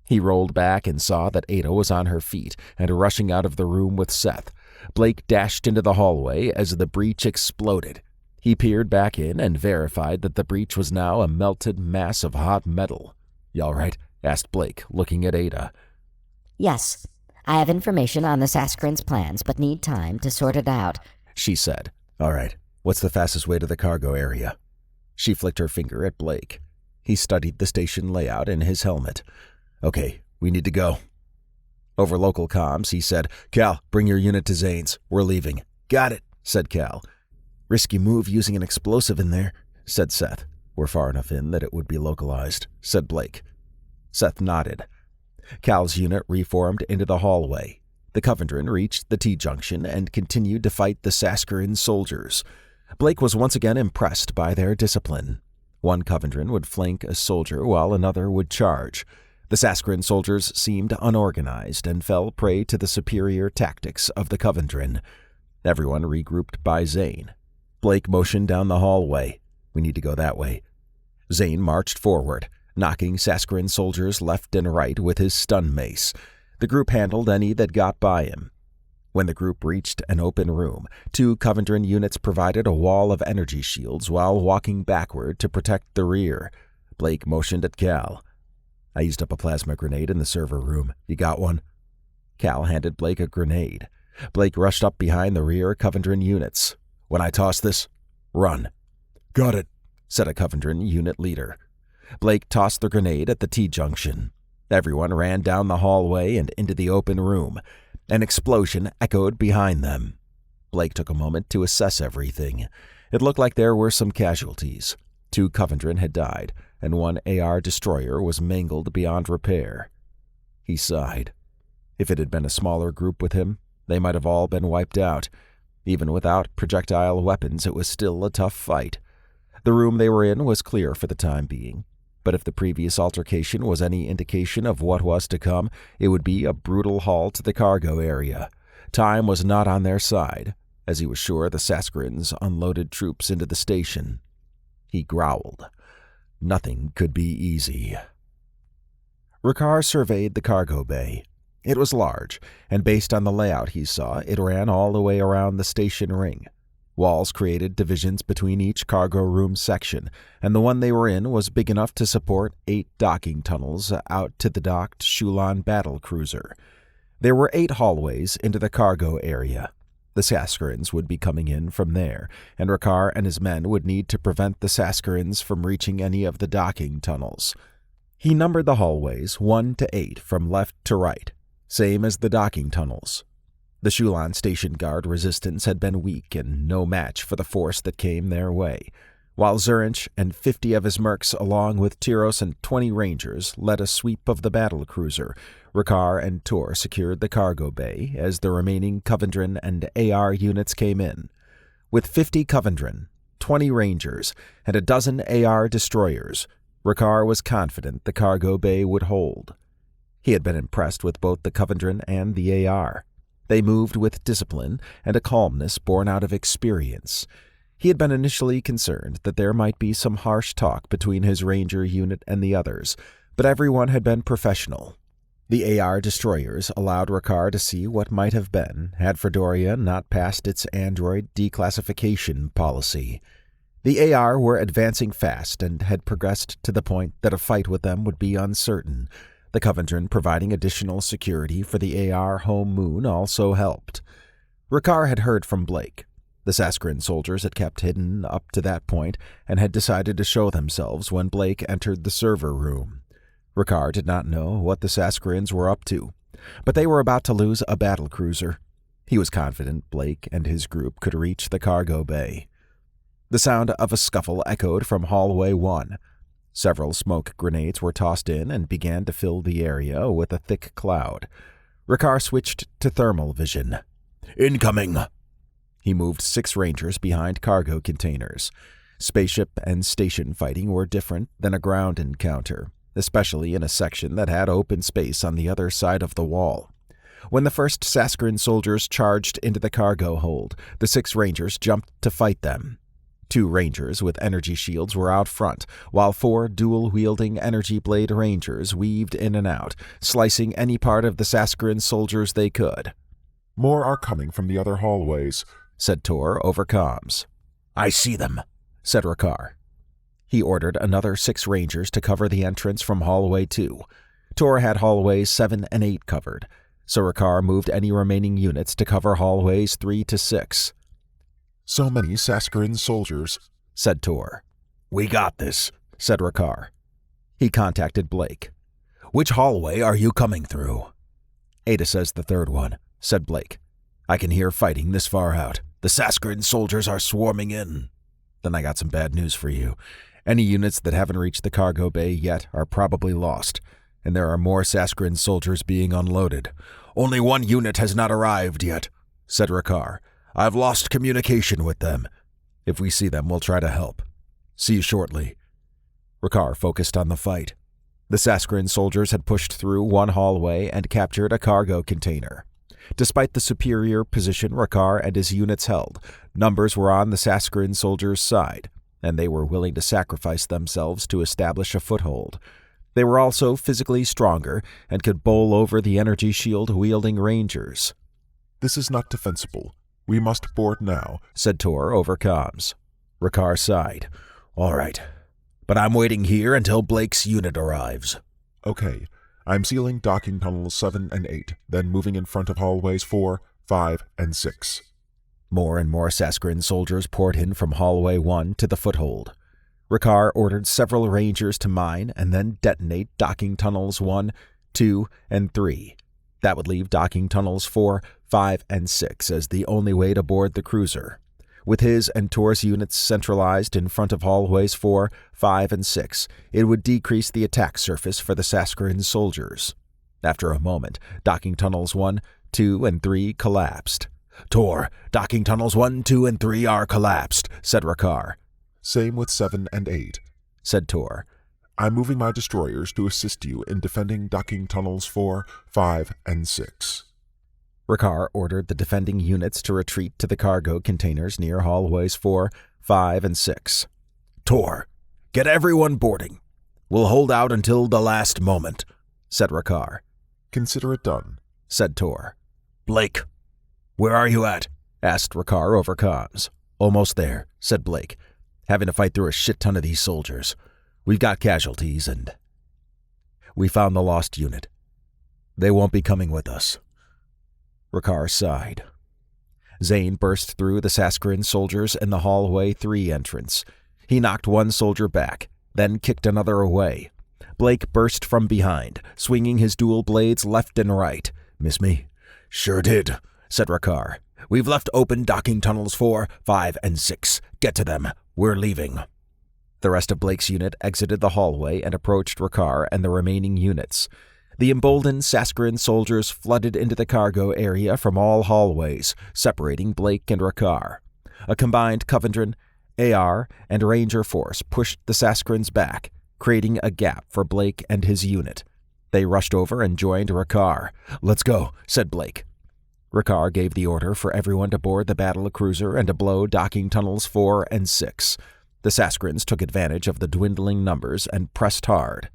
He rolled back and saw that Ada was on her feet and rushing out of the room with Seth. Blake dashed into the hallway as the breach exploded. He peered back in and verified that the breach was now a melted mass of hot metal. "You all right?" asked Blake, looking at Ada. "Yes. I have information on the Saskarins' plans, but need time to sort it out," she said. "All right. What's the fastest way to the cargo area?" She flicked her finger at Blake. He studied the station layout in his helmet. "Okay, we need to go." Over local comms, he said, "Cal, bring your unit to Zane's. We're leaving." "Got it," said Cal. "Risky move using an explosive in there," said Seth. "We're far enough in that it would be localized," said Blake. Seth nodded. Cal's unit reformed into the hallway. The Covendrin reached the T-junction and continued to fight the Saskarin soldiers. Blake was once again impressed by their discipline. One Covendrin would flank a soldier while another would charge. The Saskarin soldiers seemed unorganized and fell prey to the superior tactics of the Covendrin. Everyone regrouped by Zane. Blake motioned down the hallway. "We need to go that way." Zane marched forward, knocking Saskarin soldiers left and right with his stun mace. The group handled any that got by him. When the group reached an open room, 2 Covendrin units provided a wall of energy shields while walking backward to protect the rear. Blake motioned at Cal. "I used up a plasma grenade in the server room. You got one?" Cal handed Blake a grenade. Blake rushed up behind the rear Covendrin units. "When I toss this, run." "Got it," said a Covendrin unit leader. Blake tossed the grenade at the T-junction. Everyone ran down the hallway and into the open room. An explosion echoed behind them. Blake took a moment to assess everything. It looked like there were some casualties. 2 Covendrin had died, and 1 AR destroyer was mangled beyond repair. He sighed. If it had been a smaller group with him, they might have all been wiped out. Even without projectile weapons, it was still a tough fight. The room they were in was clear for the time being. But if the previous altercation was any indication of what was to come, it would be a brutal haul to the cargo area. Time was not on their side, as he was sure the Saskarins unloaded troops into the station. He growled. Nothing could be easy. Ricard surveyed the cargo bay. It was large, and based on the layout he saw, it ran all the way around the station ring. Walls created divisions between each cargo room section, and the one they were in was big enough to support 8 docking tunnels out to the docked Shulon battle cruiser. There were 8 hallways into the cargo area. The Saskarins would be coming in from there, and Ricard and his men would need to prevent the Saskarins from reaching any of the docking tunnels. He numbered the hallways 1 to 8 from left to right, same as the docking tunnels. The Shulon station guard resistance had been weak and no match for the force that came their way, while Zurich and 50 of his mercs along with Tyros and 20 rangers led a sweep of the battle cruiser. Ricard and Tor secured the cargo bay as the remaining Covendrin and AR units came in. With 50 Covendrin, 20 rangers, and a dozen AR destroyers, Ricard was confident the cargo bay would hold. He had been impressed with both the Covendrin and the AR. They moved with discipline and a calmness born out of experience. He had been initially concerned that there might be some harsh talk between his ranger unit and the others, but everyone had been professional. The AR destroyers allowed Ricard to see what might have been had Fredoria not passed its android declassification policy. The AR were advancing fast and had progressed to the point that a fight with them would be uncertain. The Covendron providing additional security for the AR home moon also helped. Rakarr had heard from Blake. The Saskarin soldiers had kept hidden up to that point and had decided to show themselves when Blake entered the server room. Rakarr did not know what the Saskarins were up to, but they were about to lose a battlecruiser. He was confident Blake and his group could reach the cargo bay. The sound of a scuffle echoed from hallway 1. Several smoke grenades were tossed in and began to fill the area with a thick cloud. Rakarr switched to thermal vision. Incoming! He moved 6 Rangers behind cargo containers. Spaceship and station fighting were different than a ground encounter, especially in a section that had open space on the other side of the wall. When the first Saskarin soldiers charged into the cargo hold, the 6 Rangers jumped to fight them. 2 Rangers with energy shields were out front, while 4 dual-wielding energy blade Rangers weaved in and out, slicing any part of the Saskarin soldiers they could. "More are coming from the other hallways," said Tor over comms. "I see them," said Rakarr. He ordered another 6 Rangers to cover the entrance from hallway 2. Tor had hallways 7 and 8 covered, so Rakarr moved any remaining units to cover hallways 3 to 6. "So many Saskarin soldiers," said Tor. "We got this," said Rakarr. He contacted Blake. "Which hallway are you coming through?" "Ada says the 3rd one," said Blake. "I can hear fighting this far out. The Saskarin soldiers are swarming in." "Then I got some bad news for you. Any units that haven't reached the cargo bay yet are probably lost, and there are more Saskarin soldiers being unloaded." "Only 1 unit has not arrived yet," said Rakarr. "I've lost communication with them. If we see them, we'll try to help. See you shortly." Rakarr focused on the fight. The Saskarin soldiers had pushed through 1 hallway and captured a cargo container. Despite the superior position Rakarr and his units held, numbers were on the Saskarin soldiers' side, and they were willing to sacrifice themselves to establish a foothold. They were also physically stronger and could bowl over the energy shield-wielding Rangers. "This is not defensible. We must board now," said Tor over comms. Rakarr sighed. "All right, but I'm waiting here until Blake's unit arrives." "Okay. I'm sealing docking tunnels 7 and 8, then moving in front of hallways 4, 5, and 6. More and more Saskarin soldiers poured in from hallway 1 to the foothold. Rakarr ordered several Rangers to mine and then detonate docking tunnels 1, 2, and 3. That would leave docking tunnels 4, 5, and 6 as the only way to board the cruiser. With his and Tor's units centralized in front of hallways 4, 5, and 6, it would decrease the attack surface for the Saskarin soldiers. After a moment, docking tunnels 1, 2, and 3 collapsed. "Tor, docking tunnels 1, 2, and 3 are collapsed," said Rakarr. "Same with 7 and 8, said Tor. "I'm moving my destroyers to assist you in defending docking tunnels 4, 5, and 6. Rakarr ordered the defending units to retreat to the cargo containers near hallways 4, 5, and 6. "Tor, get everyone boarding. We'll hold out until the last moment," said Rakarr. "Consider it done," said Tor. "Blake, where are you at?" asked Rakarr over comms. "Almost there," said Blake. "Having to fight through a shit ton of these soldiers. We've got casualties, and we found the lost unit. They won't be coming with us." Rakarr sighed. Zane burst through the Saskarin soldiers in the hallway 3 entrance. He knocked 1 soldier back, then kicked another away. Blake burst from behind, swinging his dual blades left and right. "Miss me?" "Sure did," said Rakarr. "We've left open docking tunnels 4, 5, and 6. Get to them. We're leaving." The rest of Blake's unit exited the hallway and approached Rakarr and the remaining units. The emboldened Saskarin soldiers flooded into the cargo area from all hallways, separating Blake and Rakarr. A combined Covendron, AR, and Ranger force pushed the Saskarins back, creating a gap for Blake and his unit. They rushed over and joined Rakarr. "Let's go," said Blake. Rakarr gave the order for everyone to board the battle cruiser and to blow docking tunnels 4 and 6. The Saskarins took advantage of the dwindling numbers and pressed hard.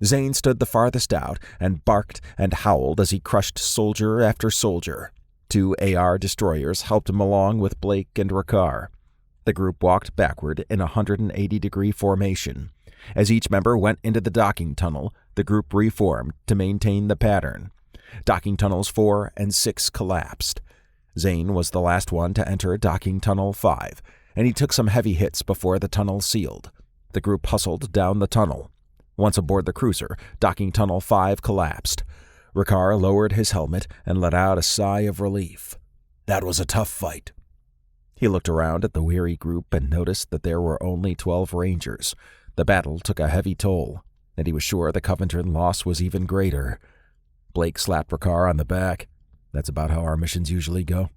Zane stood the farthest out and barked and howled as he crushed soldier after soldier. 2 AR destroyers helped him along with Blake and Rakarr. The group walked backward in a 180-degree formation. As each member went into the docking tunnel, the group reformed to maintain the pattern. Docking tunnels 4 and 6 collapsed. Zane was the last one to enter docking tunnel 5, and he took some heavy hits before the tunnel sealed. The group hustled down the tunnel. Once aboard the cruiser, docking tunnel 5 collapsed. Ricard lowered his helmet and let out a sigh of relief. That was a tough fight. He looked around at the weary group and noticed that there were only 12 Rangers. The battle took a heavy toll, and he was sure the Coventran loss was even greater. Blake slapped Ricard on the back. That's about how our missions usually go,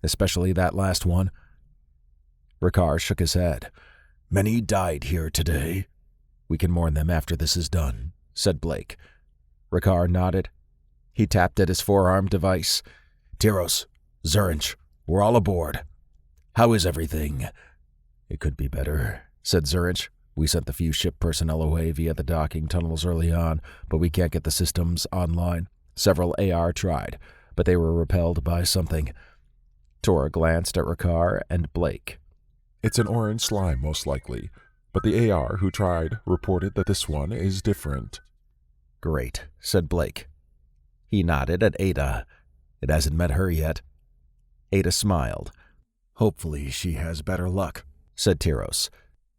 especially that last one. Ricard shook his head. Many died here today. We can mourn them after this is done, said Blake. Ricard nodded. He tapped at his forearm device. Tyros, Zerinch, we're all aboard. How is everything? It could be better, said Zerinch. We sent the few ship personnel away via the docking tunnels early on, but we can't get the systems online. Several AR tried, but they were repelled by something. Tor glanced at Ricard and Blake. It's an orange slime, most likely, but the AR who tried reported that this one is different. Great, said Blake. He nodded at Ada. It hasn't met her yet. Ada smiled. Hopefully she has better luck, said Tyros.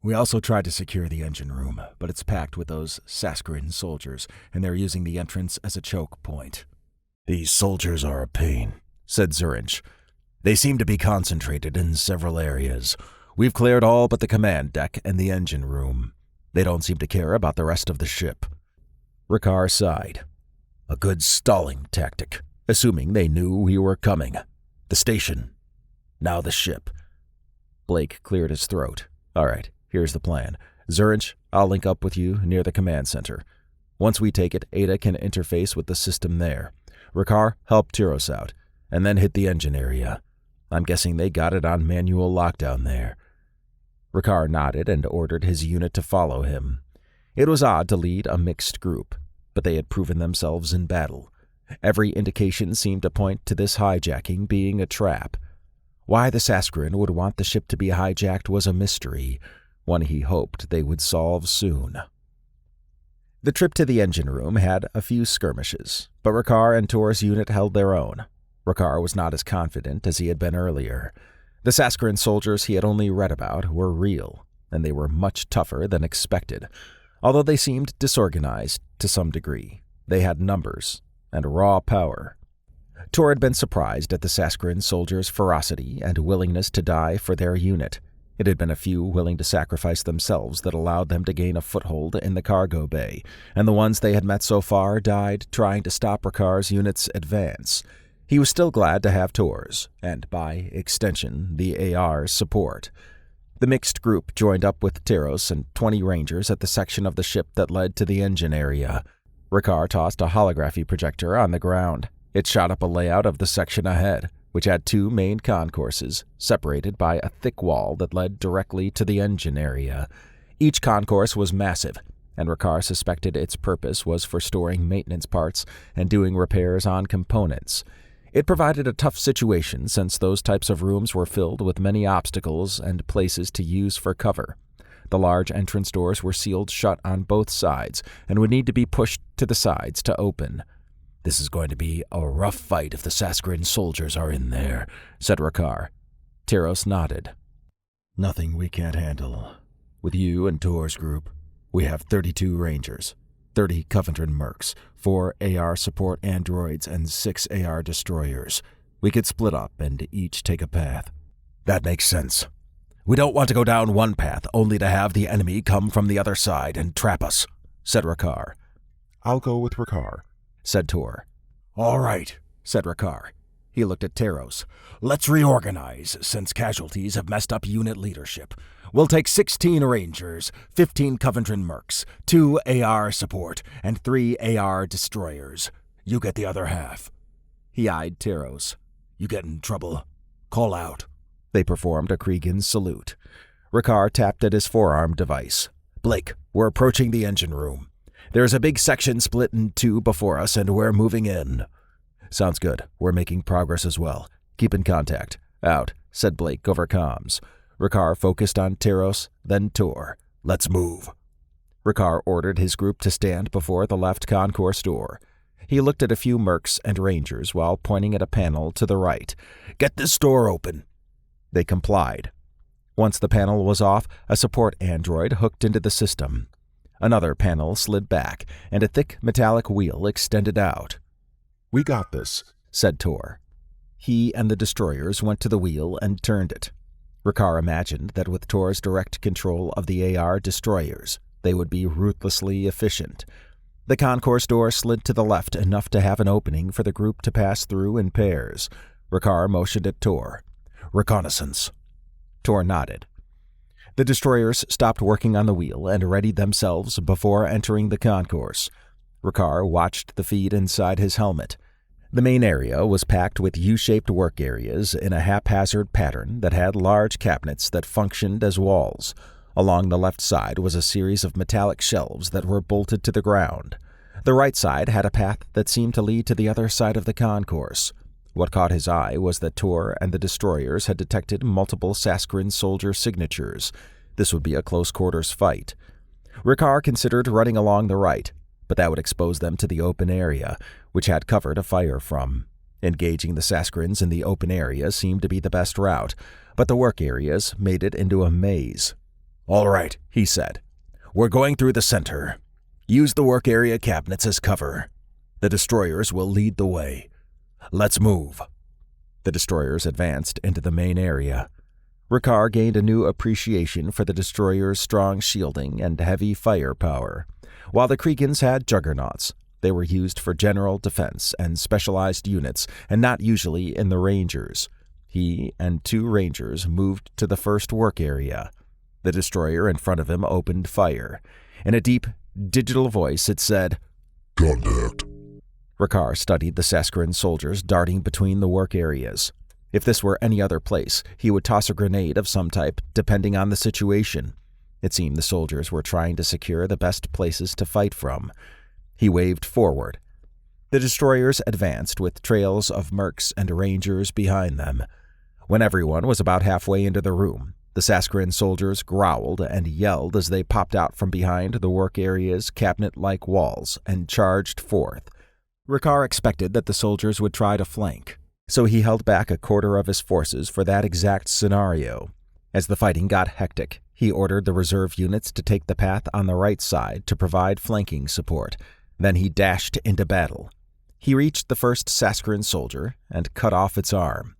We also tried to secure the engine room, but it's packed with those Saskarin soldiers, and they're using the entrance as a choke point. These soldiers are a pain, said Zerinch. They seem to be concentrated in several areas. We've cleared all but the command deck and the engine room. They don't seem to care about the rest of the ship. Ricard sighed. A good stalling tactic, assuming they knew we were coming. The station. Now the ship. Blake cleared his throat. All right, here's the plan. Zerinch, I'll link up with you near the command center. Once we take it, Ada can interface with the system there. Ricard, help Tyros out, and then hit the engine area. I'm guessing they got it on manual lockdown there. Ricard nodded and ordered his unit to follow him. It was odd to lead a mixed group, but they had proven themselves in battle. Every indication seemed to point to this hijacking being a trap. Why the Saskarin would want the ship to be hijacked was a mystery, one he hoped they would solve soon. The trip to the engine room had a few skirmishes, but Ricard and Tor's unit held their own. Ricard was not as confident as he had been earlier. The Saskarin soldiers he had only read about were real, and they were much tougher than expected. Although they seemed disorganized to some degree, they had numbers and raw power. Tor had been surprised at the Saskarin soldiers' ferocity and willingness to die for their unit. It had been a few willing to sacrifice themselves that allowed them to gain a foothold in the cargo bay, and the ones they had met so far died trying to stop Ricard's unit's advance. He was still glad to have Tor's, and by extension, the AR's support. The mixed group joined up with Tyros and 20 Rangers at the section of the ship that led to the engine area. Ricard tossed a holography projector on the ground. It shot up a layout of the section ahead, which had 2 main concourses, separated by a thick wall that led directly to the engine area. Each concourse was massive, and Ricard suspected its purpose was for storing maintenance parts and doing repairs on components. It provided a tough situation since those types of rooms were filled with many obstacles and places to use for cover. The large entrance doors were sealed shut on both sides and would need to be pushed to the sides to open. This is going to be a rough fight if the Saskarin soldiers are in there, said Ricard. Tyros nodded. Nothing we can't handle. With you and Tor's group, we have 32 Rangers, 30 Coventran mercs, 4 AR support androids, and 6 AR destroyers. We could split up and each take a path. That makes sense. We don't want to go down one path only to have the enemy come from the other side and trap us, said Ricard. I'll go with Ricard, said Tor. All right, said Ricard. He looked at Tyros. Let's reorganize, since casualties have messed up unit leadership. We'll take 16 Rangers, 15 Coventran mercs, 2 AR support, and 3 AR destroyers. You get the other half. He eyed Tyros. You get in trouble, call out. They performed a Cregan salute. Ricard tapped at his forearm device. Blake, we're approaching the engine room. There's a big section split in 2 before us, and we're moving in. Sounds good. We're making progress as well. Keep in contact. Out, said Blake over comms. Ricard focused on Tyros, then Tor. Let's move. Ricard ordered his group to stand before the left concourse door. He looked at a few mercs and rangers while pointing at a panel to the right. Get this door open. They complied. Once the panel was off, a support android hooked into the system. Another panel slid back, and a thick metallic wheel extended out. "We got this," said Tor. He and the destroyers went to the wheel and turned it. Ricard imagined that with Tor's direct control of the AR destroyers, they would be ruthlessly efficient. The concourse door slid to the left enough to have an opening for the group to pass through in pairs. Ricard motioned at Tor. "Reconnaissance." Tor nodded. The destroyers stopped working on the wheel and readied themselves before entering the concourse. Ricard watched the feed inside his helmet. The main area was packed with U-shaped work areas in a haphazard pattern that had large cabinets that functioned as walls. Along the left side was a series of metallic shelves that were bolted to the ground. The right side had a path that seemed to lead to the other side of the concourse. What caught his eye was that Tor and the destroyers had detected multiple Saskarin soldier signatures. This would be a close-quarters fight. Ricard considered running along the right, but that would expose them to the open area, which had cover to fire from. Engaging the Saskarins in the open area seemed to be the best route, but the work areas made it into a maze. "All right," he said. "We're going through the center. Use the work area cabinets as cover. The destroyers will lead the way. Let's move." The destroyers advanced into the main area. Ricard gained a new appreciation for the destroyers' strong shielding and heavy firepower. While the Kriegans had juggernauts, they were used for general defense and specialized units, and not usually in the Rangers. He and 2 Rangers moved to the first work area. The destroyer in front of him opened fire. In a deep, digital voice, it said, "Contact." Ricard studied the Saskarin soldiers darting between the work areas. If this were any other place, he would toss a grenade of some type, depending on the situation. It seemed the soldiers were trying to secure the best places to fight from. He waved forward. The destroyers advanced with trails of mercs and rangers behind them. When everyone was about halfway into the room, the Saskarin soldiers growled and yelled as they popped out from behind the work area's cabinet-like walls and charged forth. Ricard expected that the soldiers would try to flank, so he held back a quarter of his forces for that exact scenario. As the fighting got hectic, he ordered the reserve units to take the path on the right side to provide flanking support. Then he dashed into battle. He reached the first Saskarin soldier and cut off its arm.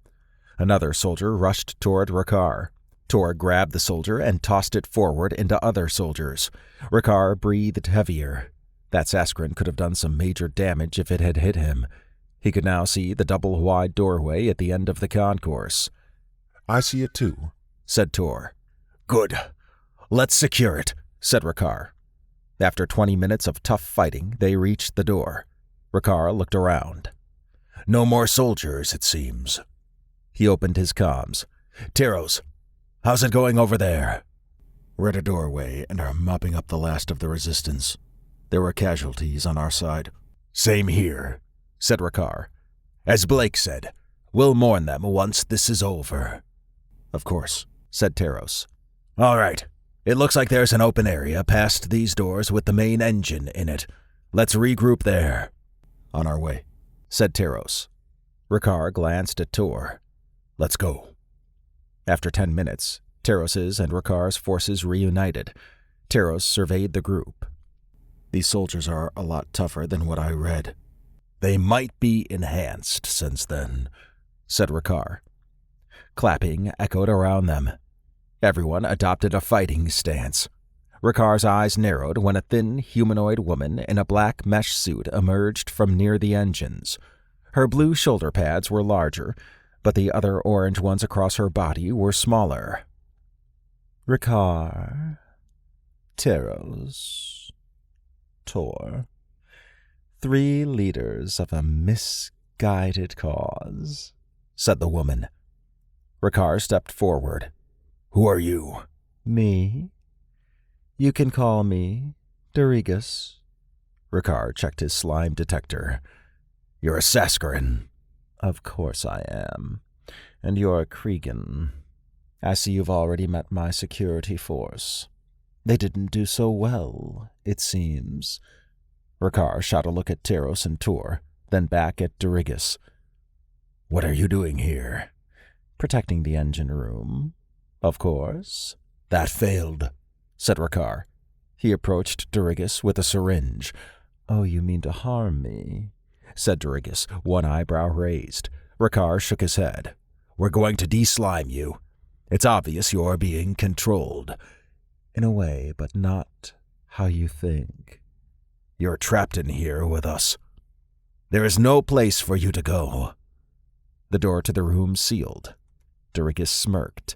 Another soldier rushed toward Ricard. Tor grabbed the soldier and tossed it forward into other soldiers. Ricard breathed heavier. That Saskarin could have done some major damage if it had hit him. He could now see the double-wide doorway at the end of the concourse. "I see it too," said Tor. "Good. Let's secure it," said Ricard. After 20 minutes of tough fighting, they reached the door. Ricard looked around. "No more soldiers, it seems." He opened his comms. "Tyros, how's it going over there?" "We're at a doorway and are mopping up the last of the resistance. There were casualties on our side." "Same here," said Ricard. "As Blake said, we'll mourn them once this is over." "Of course," said Tyros. "All right. It looks like there's an open area past these doors with the main engine in it. Let's regroup there." "On our way," said Tyros. Ricard glanced at Tor. "Let's go." After 10 minutes, Tyros's and Ricard's forces reunited. Tyros surveyed the group. "These soldiers are a lot tougher than what I read." "They might be enhanced since then," said Ricard. Clapping echoed around them. Everyone adopted a fighting stance. Ricard's eyes narrowed when a thin, humanoid woman in a black mesh suit emerged from near the engines. Her blue shoulder pads were larger, but the other orange ones across her body were smaller. "Ricard, Tyros, Tor, 3 leaders of a misguided cause," said the woman. Ricard stepped forward. "Who are you?" "Me. You can call me Jeezarus." Ricard checked his slime detector. "You're a Saskarin." "Of course I am. And you're a Kriegan." I see you've already met my security force. They didn't do so well, it seems. Rakar shot a look at Teros and Tor, then back at Dorigus. What are you doing here? Protecting the engine room, of course. That failed, said Rakar. He approached Dorigus with a syringe. Oh, you mean to harm me? Said Dorigus, one eyebrow raised. Rakar shook his head. We're going to de-slime you. It's obvious you're being controlled. In a way, but not how you think. You're trapped in here with us. There is no place for you to go. The door to the room sealed. Dorigus smirked.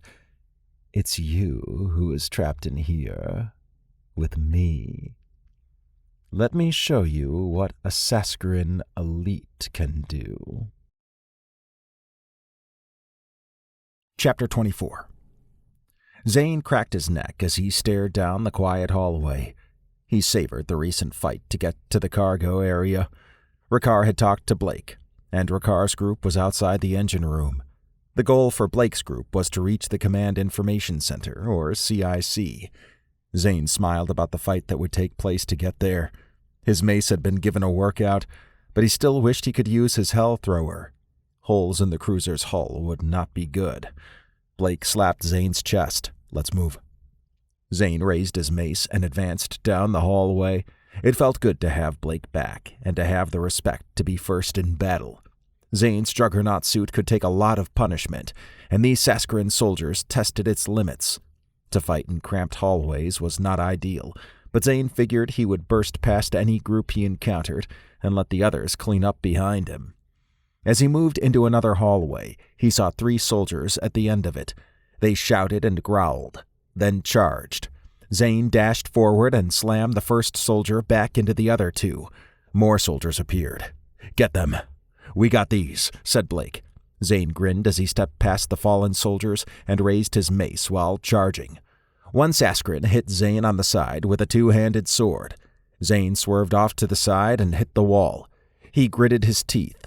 It's you who is trapped in here, with me. Let me show you what a Saskarin elite can do. Chapter 24. Zane cracked his neck as he stared down the quiet hallway. He savored the recent fight to get to the cargo area. Rakar had talked to Blake, and Rakar's group was outside the engine room. The goal for Blake's group was to reach the Command Information Center, or CIC. Zane smiled about the fight that would take place to get there. His mace had been given a workout, but he still wished he could use his hell thrower. Holes in the cruiser's hull would not be good. Blake slapped Zane's chest. Let's move. Zane raised his mace and advanced down the hallway. It felt good to have Blake back, and to have the respect to be first in battle. Zane's juggernaut suit could take a lot of punishment, and these Saskarin soldiers tested its limits. To fight in cramped hallways was not ideal, but Zane figured he would burst past any group he encountered and let the others clean up behind him. As he moved into another hallway, he saw 3 soldiers at the end of it. They shouted and growled, then charged. Zane dashed forward and slammed the first soldier back into the other 2. More soldiers appeared. Get them. We got these, said Blake. Zane grinned as he stepped past the fallen soldiers and raised his mace while charging. One Saskarin hit Zane on the side with a 2-handed sword. Zane swerved off to the side and hit the wall. He gritted his teeth.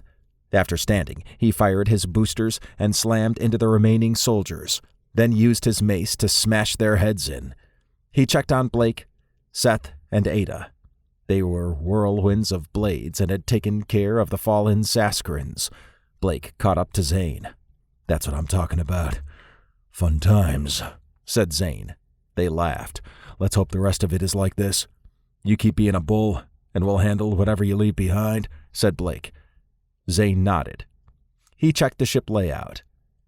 After standing, he fired his boosters and slammed into the remaining soldiers, then used his mace to smash their heads in. He checked on Blake, Seth, and Ada. They were whirlwinds of blades and had taken care of the fallen Saskarins. Blake caught up to Zane. That's what I'm talking about. Fun times, said Zane. They laughed. Let's hope the rest of it is like this. You keep being a bull, and we'll handle whatever you leave behind, said Blake. Zane nodded. He checked the ship layout.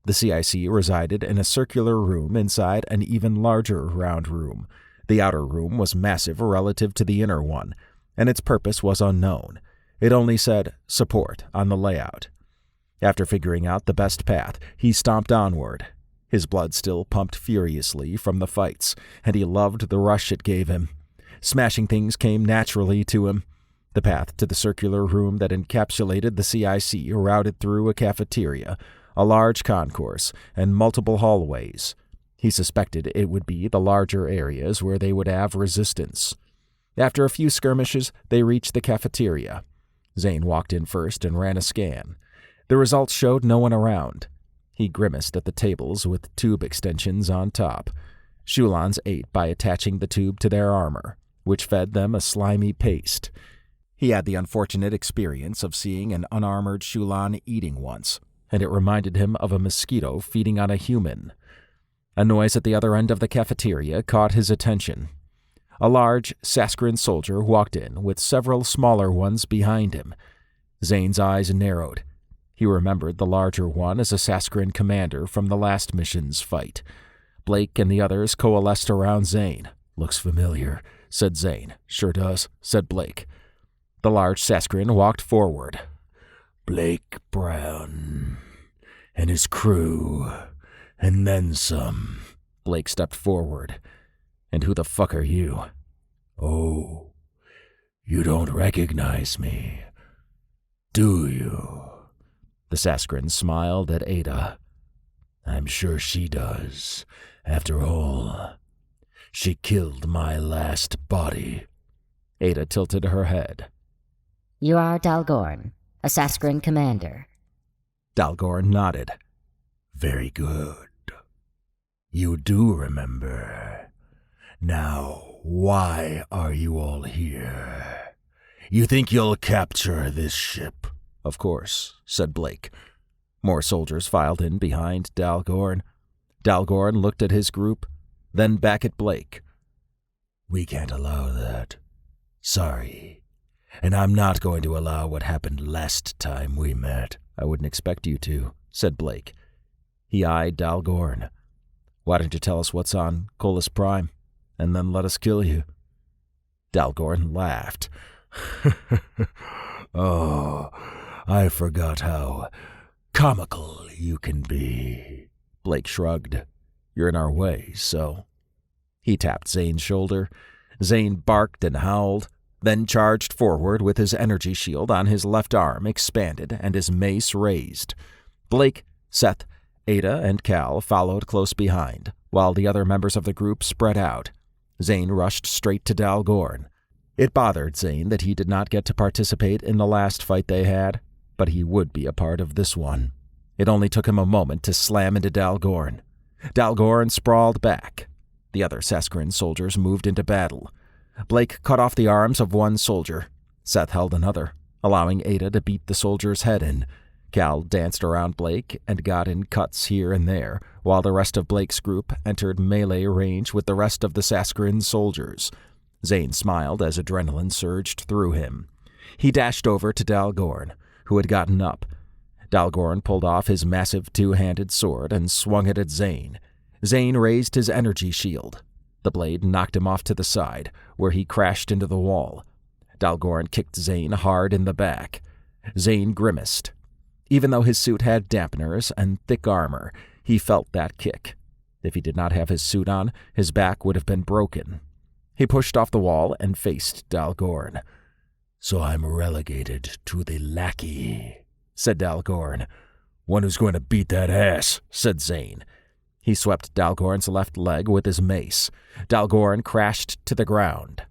The CIC resided in a circular room inside an even larger round room. The outer room was massive relative to the inner one, and its purpose was unknown. It only said, support, on the layout. After figuring out the best path, he stomped onward. His blood still pumped furiously from the fights, and he loved the rush it gave him. Smashing things came naturally to him. The path to the circular room that encapsulated the CIC routed through a cafeteria, a large concourse, and multiple hallways. He suspected it would be the larger areas where they would have resistance. After a few skirmishes, they reached the cafeteria. Zane walked in first and ran a scan. The results showed no one around. He grimaced at the tables with tube extensions on top. Shulons ate by attaching the tube to their armor, which fed them a slimy paste. He had the unfortunate experience of seeing an unarmored Shulon eating once, and it reminded him of a mosquito feeding on a human. A noise at the other end of the cafeteria caught his attention. A large Saskarin soldier walked in with several smaller ones behind him. Zane's eyes narrowed. He remembered the larger one as a Saskarin commander from the last mission's fight. Blake and the others coalesced around Zane. Looks familiar, said Zane. Sure does, said Blake. The large Saskarin walked forward. Blake Brown and his crew, and then some. Blake stepped forward. And who the fuck are you? Oh, you don't recognize me, do you? The Saskarin smiled at Ada. I'm sure she does. After all, she killed my last body. Ada tilted her head. You are Dalgorn, a Saskarin commander. Dalgorn nodded. Very good. You do remember. Now, why are you all here? You think you'll capture this ship? Of course, said Blake. More soldiers filed in behind Dalgorn. Dalgorn looked at his group, then back at Blake. We can't allow that. Sorry. And I'm not going to allow what happened last time we met. I wouldn't expect you to, said Blake. He eyed Dalgorn. Why don't you tell us what's on Colus Prime, and then let us kill you? Dalgorn laughed. Oh, I forgot how comical you can be. Blake shrugged. You're in our way, so... He tapped Zane's shoulder. Zane barked and howled, then charged forward with his energy shield on his left arm expanded and his mace raised. Blake, Seth, Ada, and Cal followed close behind, while the other members of the group spread out. Zane rushed straight to Dalgorn. It bothered Zane that he did not get to participate in the last fight they had, but he would be a part of this one. It only took him a moment to slam into Dalgorn. Dalgorn sprawled back. The other Saskarin soldiers moved into battle. Blake cut off the arms of one soldier. Seth held another, allowing Ada to beat the soldier's head in. Cal danced around Blake and got in cuts here and there, while the rest of Blake's group entered melee range with the rest of the Saskarin soldiers. Zane smiled as adrenaline surged through him. He dashed over to Dalgorn, who had gotten up. Dalgorn pulled off his massive two-handed sword and swung it at Zane. Zane raised his energy shield. The blade knocked him off to the side, where he crashed into the wall. Dalgorn kicked Zane hard in the back. Zane grimaced. Even though his suit had dampeners and thick armor, he felt that kick. If he did not have his suit on, his back would have been broken. He pushed off the wall and faced Dalgorn. So I'm relegated to the lackey, said Dalgorn. One who's going to beat that ass, said Zane. He swept Dalgorn's left leg with his mace. Dalgorn crashed to the ground.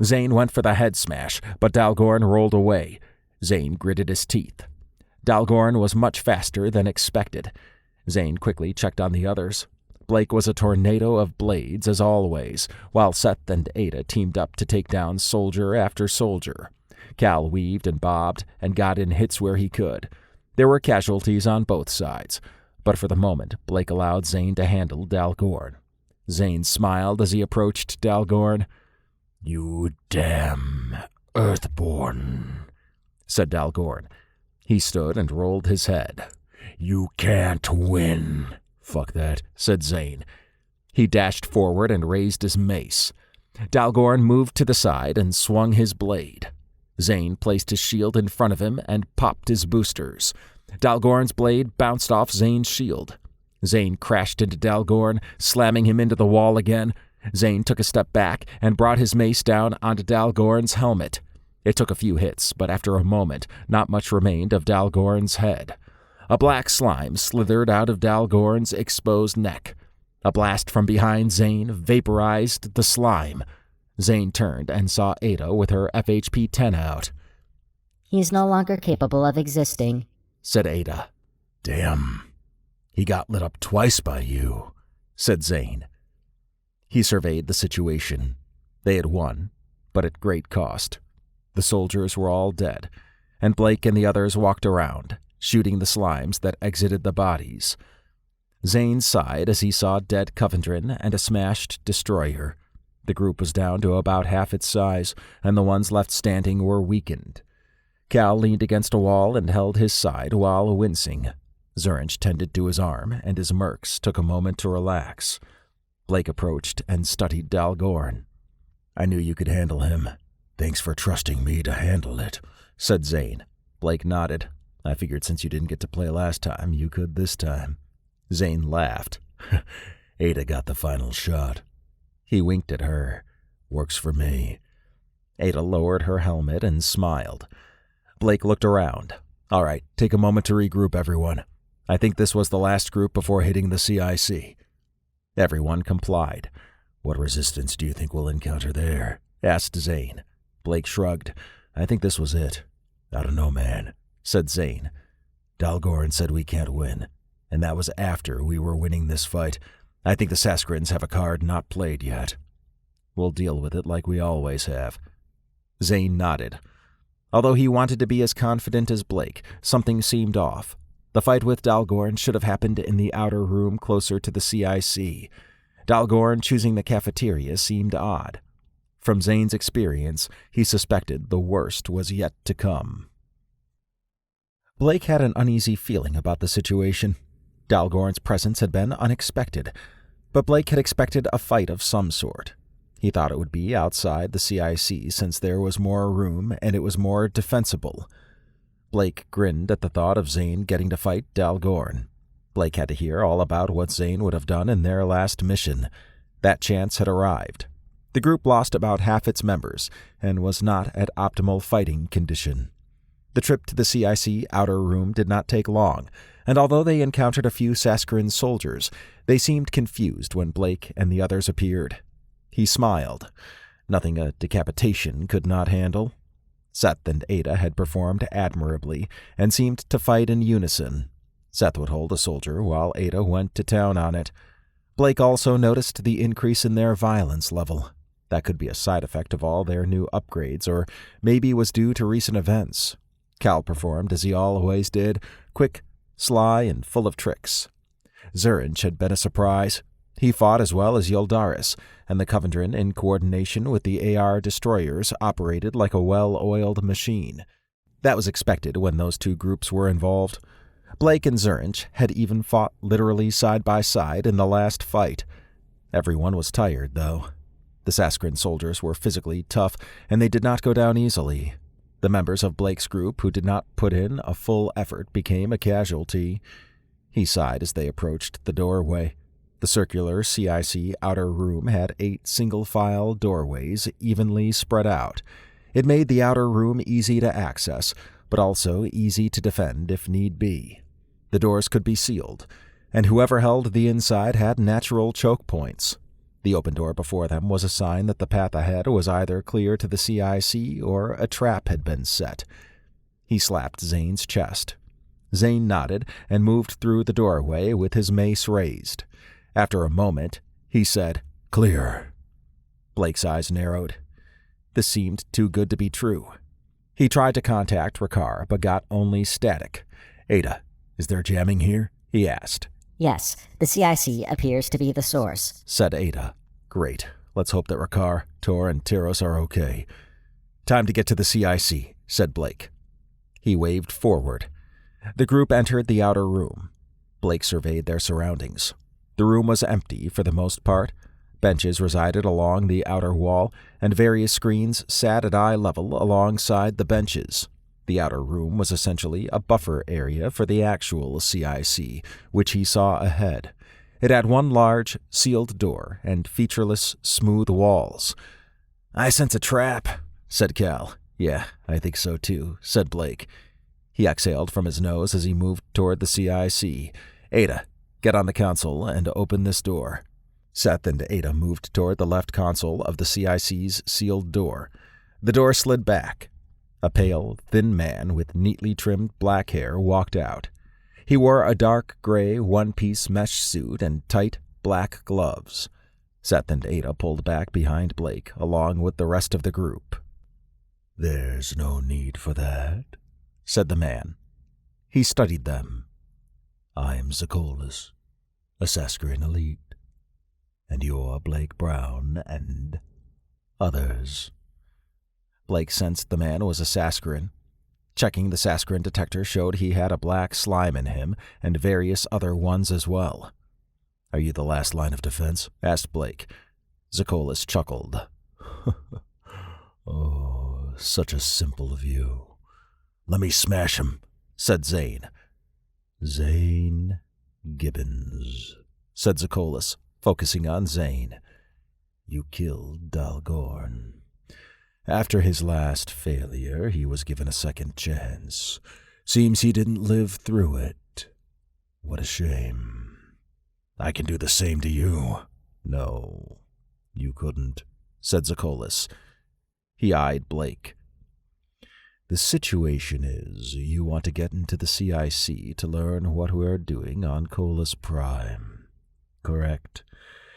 Zane went for the head smash, but Dalgorn rolled away. Zane gritted his teeth. Dalgorn was much faster than expected. Zane quickly checked on the others. Blake was a tornado of blades, as always, while Seth and Ada teamed up to take down soldier after soldier. Cal weaved and bobbed and got in hits where he could. There were casualties on both sides, but for the moment, Blake allowed Zane to handle Dalgorn. Zane smiled as he approached Dalgorn. You damn Earthborn, said Dalgorn. He stood and rolled his head. You can't win. Fuck that, said Zane. He dashed forward and raised his mace. Dalgorn moved to the side and swung his blade. Zane placed his shield in front of him and popped his boosters. Dalgorn's blade bounced off Zane's shield. Zane crashed into Dalgorn, slamming him into the wall again. Zane took a step back and brought his mace down onto Dalgorn's helmet. It took a few hits, but after a moment, not much remained of Dalgorn's head. A black slime slithered out of Dalgorn's exposed neck. A blast from behind Zane vaporized the slime. Zane turned and saw Ada with her FHP-10 out. He's no longer capable of existing, said Ada. Damn, he got lit up twice by you, said Zane. He surveyed the situation. They had won, but at great cost. The soldiers were all dead, and Blake and the others walked around, shooting the slimes that exited the bodies. Zane sighed as he saw dead Covendrin and a smashed destroyer. The group was down to about half its size, and the ones left standing were weakened. Cal leaned against a wall and held his side while wincing. Zurinch tended to his arm, and his mercs took a moment to relax. Blake approached and studied Dalgorn. I knew you could handle him. Thanks for trusting me to handle it, said Zane. Blake nodded. I figured since you didn't get to play last time, you could this time. Zane laughed. Ada got the final shot. He winked at her. Works for me. Ada lowered her helmet and smiled. Blake looked around. All right, take a moment to regroup, everyone. I think this was the last group before hitting the CIC. Everyone complied. What resistance do you think we'll encounter there? Asked Zane. Blake shrugged. I think this was it. I don't know, man, said Zane. Dalgorn said we can't win, and that was after we were winning this fight. I think the Saskarins have a card not played yet. We'll deal with it like we always have. Zane nodded. Although he wanted to be as confident as Blake, something seemed off. The fight with Dalgorn should have happened in the outer room closer to the CIC. Dalgorn choosing the cafeteria seemed odd. From Zane's experience, he suspected the worst was yet to come. Blake had an uneasy feeling about the situation. Dalgorn's presence had been unexpected, but Blake had expected a fight of some sort. He thought it would be outside the CIC since there was more room and it was more defensible. Blake grinned at the thought of Zane getting to fight Dalgorn. Blake had to hear all about what Zane would have done in their last mission. That chance had arrived. The group lost about half its members and was not at optimal fighting condition. The trip to the CIC outer room did not take long, and although they encountered a few Saskarin soldiers, they seemed confused when Blake and the others appeared. He smiled. Nothing a decapitation could not handle. Seth and Ada had performed admirably and seemed to fight in unison. Seth would hold a soldier while Ada went to town on it. Blake also noticed the increase in their violence level. That could be a side effect of all their new upgrades, or maybe was due to recent events. Cal performed as he always did, quick, sly, and full of tricks. Zerinch had been a surprise. He fought as well as Yoldaris, and the Covendrin, in coordination with the AR destroyers, operated like a well-oiled machine. That was expected when those two groups were involved. Blake and Zerinch had even fought literally side by side in the last fight. Everyone was tired, though. The Saskarin soldiers were physically tough, and they did not go down easily. The members of Blake's group who did not put in a full effort became a casualty. He sighed as they approached the doorway. The circular CIC outer room had 8 single-file doorways evenly spread out. It made the outer room easy to access, but also easy to defend if need be. The doors could be sealed, and whoever held the inside had natural choke points. The open door before them was a sign that the path ahead was either clear to the CIC or a trap had been set. He slapped Zane's chest. Zane nodded and moved through the doorway with his mace raised. After a moment, he said, "Clear." Blake's eyes narrowed. This seemed too good to be true. He tried to contact Rakar, but got only static. "Ada, is there jamming here?" he asked. Yes, the CIC appears to be the source, said Ada. "Great. Let's hope that Rakar, Tor, and Tyros are okay." "Time to get to the CIC," said Blake. He waved forward. The group entered the outer room. Blake surveyed their surroundings. The room was empty for the most part. Benches resided along the outer wall, and various screens sat at eye level alongside the benches. The outer room was essentially a buffer area for the actual CIC, which he saw ahead. It had one large, sealed door and featureless, smooth walls. "I sense a trap," said Cal. "Yeah, I think so too," said Blake. He exhaled from his nose as he moved toward the CIC. "Ada, get on the console and open this door." Seth and Ada moved toward the left console of the CIC's sealed door. The door slid back. A pale, thin man with neatly trimmed black hair walked out. He wore a dark gray one-piece mesh suit and tight, black gloves. Seth and Ada pulled back behind Blake, along with the rest of the group. "There's no need for that," said the man. He studied them. "I'm Zekolus, a Saskarin elite, and you're Blake Brown and others." Blake sensed the man was a Saskarin. Checking the Saskarin detector showed he had a black slime in him and various other ones as well. "Are you the last line of defense?" asked Blake. Zekolus chuckled. "Oh, such a simple view. Let me smash him," said Zane. "Zane Gibbons," said Zekolus, focusing on Zane. "You killed Dalgorn. After his last failure, he was given a second chance. Seems he didn't live through it. What a shame. I can do the same to you." "No, you couldn't," said Zekolus. He eyed Blake. "The situation is, you want to get into the CIC to learn what we're doing on Colas Prime. correct?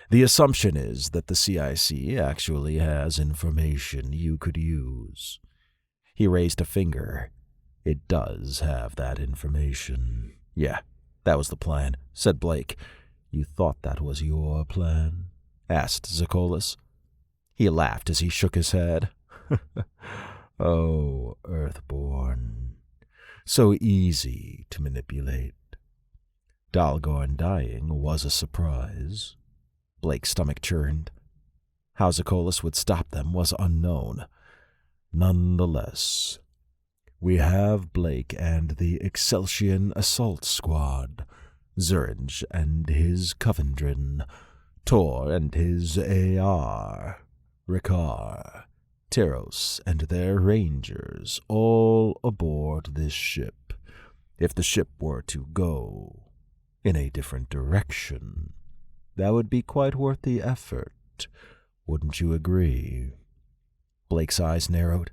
The assumption is that the CIC actually has information you could use. He raised a finger. It does have that information. Yeah, that was the plan, said Blake. You thought that was your plan? Asked Zekolis. He laughed as he shook his head. Oh, Earthborn. So easy to manipulate. Dalgorn dying was a surprise. Blake's stomach churned. How Zekolis would stop them was unknown. Nonetheless, we have Blake and the Exceltion assault squad, Zurinj and his Covendrin, Tor and his AR, Ricard, Tyros and their rangers, all aboard this ship. If the ship were to go in a different direction, that would be quite worth the effort. Wouldn't you agree? Blake's eyes narrowed.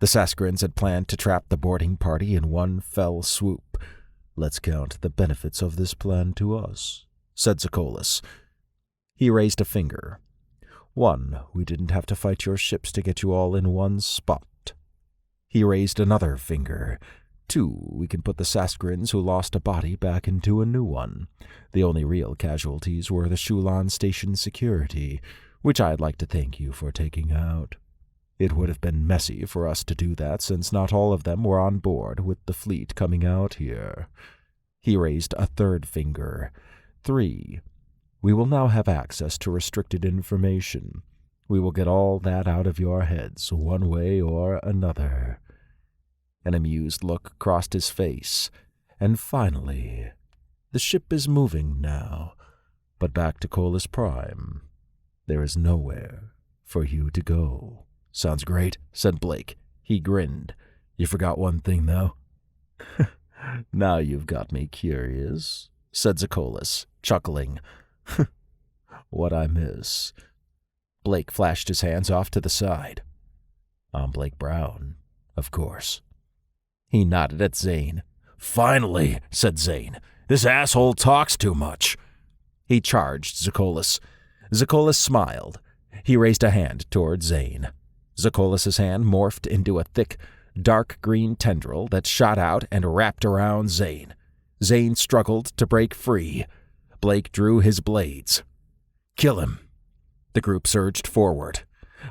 The Saskarins had planned to trap the boarding party in one fell swoop. Let's count the benefits of this plan to us, said Zekolis. He raised a finger. 1, we didn't have to fight your ships to get you all in one spot. He raised another finger. 2, we can put the Saskarins who lost a body back into a new one. The only real casualties were the Shulon station security, which I'd like to thank you for taking out. It would have been messy for us to do that since not all of them were on board with the fleet coming out here. He raised a third finger. 3, we will now have access to restricted information. We will get all that out of your heads one way or another. An amused look crossed his face. And finally, the ship is moving now, but back to Colus Prime. There is nowhere for you to go. Sounds great, said Blake. He grinned. You forgot one thing, though. Now you've got me curious, said Zekolis, chuckling. What I miss? Blake flashed his hands off to the side. I'm Blake Brown, of course. He nodded at Zane. Finally, said Zane. This asshole talks too much. He charged Zekolis. Zekolis smiled. He raised a hand toward Zane. Zekolis' hand morphed into a thick, dark green tendril that shot out and wrapped around Zane. Zane struggled to break free. Blake drew his blades. Kill him. The group surged forward.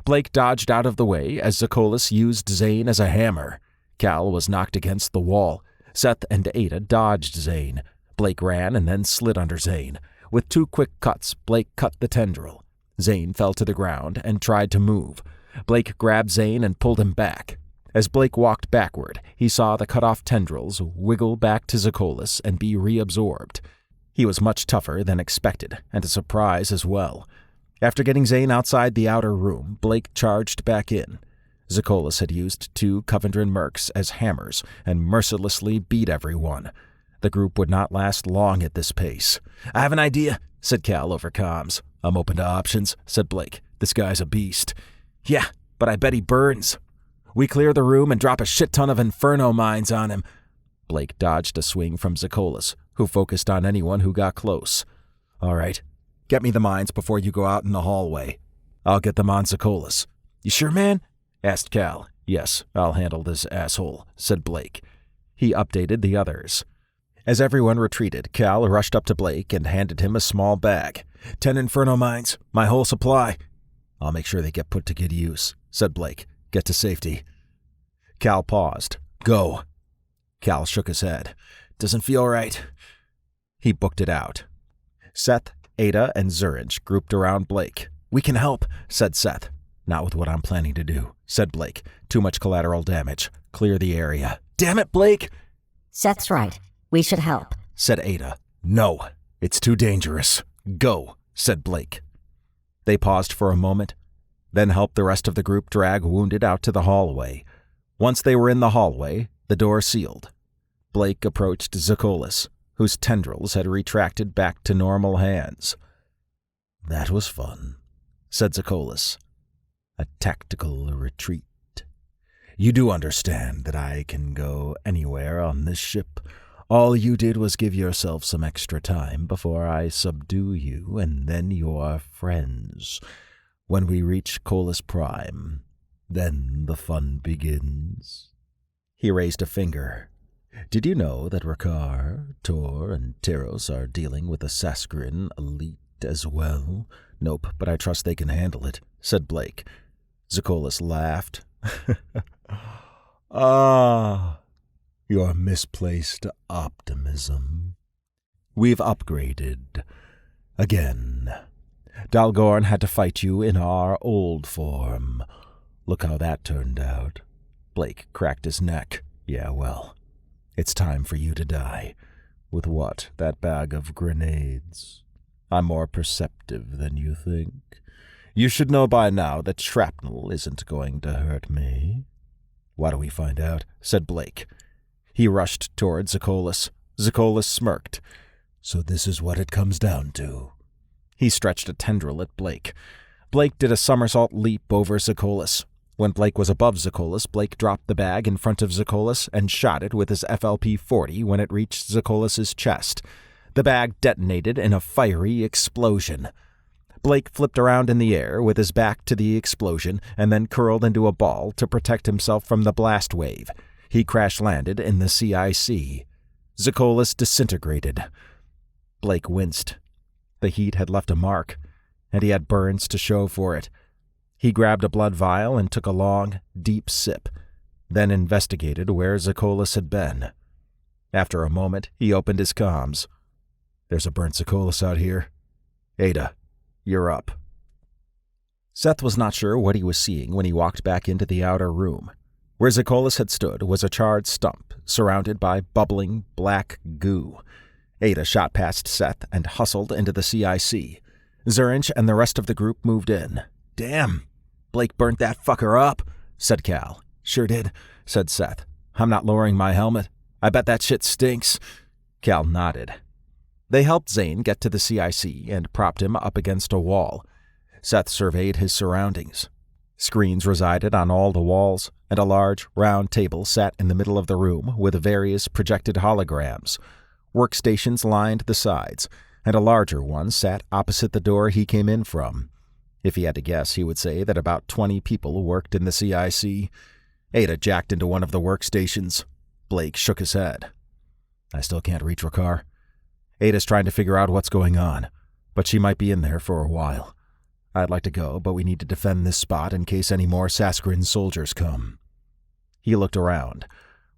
Blake dodged out of the way as Zekolis used Zane as a hammer. Cal was knocked against the wall. Seth and Ada dodged Zane. Blake ran and then slid under Zane. With 2 quick cuts, Blake cut the tendril. Zane fell to the ground and tried to move. Blake grabbed Zane and pulled him back. As Blake walked backward, he saw the cut-off tendrils wiggle back to Zekolis and be reabsorbed. He was much tougher than expected, and a surprise as well. After getting Zane outside the outer room, Blake charged back in. Zekolis had used 2 Covendrin mercs as hammers and mercilessly beat everyone. The group would not last long at this pace. I have an idea, said Cal over comms. I'm open to options, said Blake. This guy's a beast. Yeah, but I bet he burns. We clear the room and drop a shit ton of inferno mines on him. Blake dodged a swing from Zekolis, who focused on anyone who got close. All right, get me the mines before you go out in the hallway. I'll get them on Zekolis. You sure, man? Asked Cal. Yes, I'll handle this asshole, said Blake. He updated the others. As everyone retreated, Cal rushed up to Blake and handed him a small bag. 10 inferno mines, my whole supply. I'll make sure they get put to good use, said Blake. Get to safety. Cal paused. Go. Cal shook his head. Doesn't feel right. He booked it out. Seth, Ada, and Zurinj grouped around Blake. We can help, said Seth. Not with what I'm planning to do, said Blake. Too much collateral damage. Clear the area. Damn it, Blake! Seth's right. We should help, said Ada. No, it's too dangerous. Go, said Blake. They paused for a moment, then helped the rest of the group drag Wounded out to the hallway. Once they were in the hallway, the door sealed. Blake approached Zekolis, whose tendrils had retracted back to normal hands. That was fun, said Zekolis. A tactical retreat. You do understand that I can go anywhere on this ship, All you did was give yourself some extra time before I subdue you and then your friends. When we reach Colus Prime, then the fun begins." He raised a finger. "Did you know that Rakar, Tor, and Tyros are dealing with the Saskarin elite as well?" "Nope, but I trust they can handle it," said Blake. Zekolis laughed. "Ah, your misplaced optimism. We've upgraded. Again. Dalgorn had to fight you in our old form. Look how that turned out." Blake cracked his neck. "Yeah, well, it's time for you to die. With what? That bag of grenades? I'm more perceptive than you think. You should know by now that shrapnel isn't going to hurt me." "Why don't we find out?" said Blake. He rushed toward Zekolis. Zekolis smirked. "So this is what it comes down to." He stretched a tendril at Blake. Blake did a somersault leap over Zekolis. When Blake was above Zekolis, Blake dropped the bag in front of Zekolis and shot it with his FLP-40 when it reached Zekolis' chest. The bag detonated in a fiery explosion. Blake flipped around in the air with his back to the explosion and then curled into a ball to protect himself from the blast wave. He crash-landed in the CIC. Zekolis disintegrated. Blake winced. The heat had left a mark, and he had burns to show for it. He grabbed a blood vial and took a long, deep sip, then investigated where Zekolis had been. After a moment, he opened his comms. "There's a burnt Zekolis out here. Ada, you're up." Seth was not sure what he was seeing when he walked back into the outer room. Where Zekolis had stood was a charred stump, surrounded by bubbling black goo. Ada shot past Seth and hustled into the CIC. Zurinch and the rest of the group moved in. "Damn, Blake burnt that fucker up," said Cal. "Sure did," said Seth. "I'm not lowering my helmet. I bet that shit stinks." Cal nodded. They helped Zane get to the CIC and propped him up against a wall. Seth surveyed his surroundings. Screens resided on all the walls, and a large, round table sat in the middle of the room with various projected holograms. Workstations lined the sides, and a larger one sat opposite the door he came in from. If he had to guess, he would say that about 20 people worked in the CIC. Ada jacked into one of the workstations. Blake shook his head. "I still can't reach Rakar." "Ada's trying to figure out what's going on, but she might be in there for a while. I'd like to go, but we need to defend this spot in case any more Saskarin soldiers come." He looked around.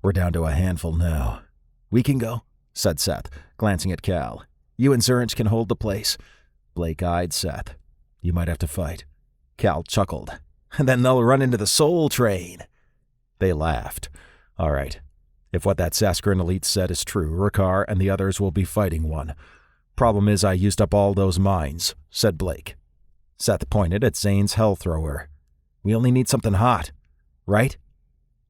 "We're down to a handful now." "We can go," said Seth, glancing at Cal. "You and Zurinch can hold the place." Blake eyed Seth. "You might have to fight." Cal chuckled. "And then they'll run into the Soul Train." They laughed. "All right. If what that Saskarin elite said is true, Rakar and the others will be fighting one. Problem is I used up all those mines," said Blake. Seth pointed at Zane's hell thrower. "We only need something hot, right?"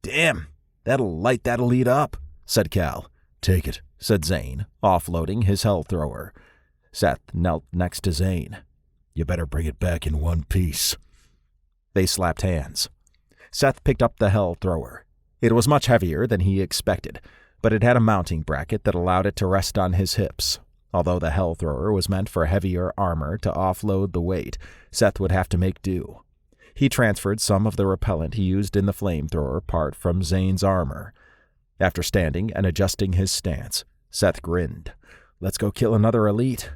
"Damn, that'll light that elite up," said Cal. "Take it," said Zane, offloading his hell thrower. Seth knelt next to Zane. "You better bring it back in one piece." They slapped hands. Seth picked up the hell thrower. It was much heavier than he expected, but it had a mounting bracket that allowed it to rest on his hips. Although the hell thrower was meant for heavier armor to offload the weight, Seth would have to make do. He transferred some of the repellent he used in the flamethrower part from Zane's armor. After standing and adjusting his stance, Seth grinned. "Let's go kill another elite."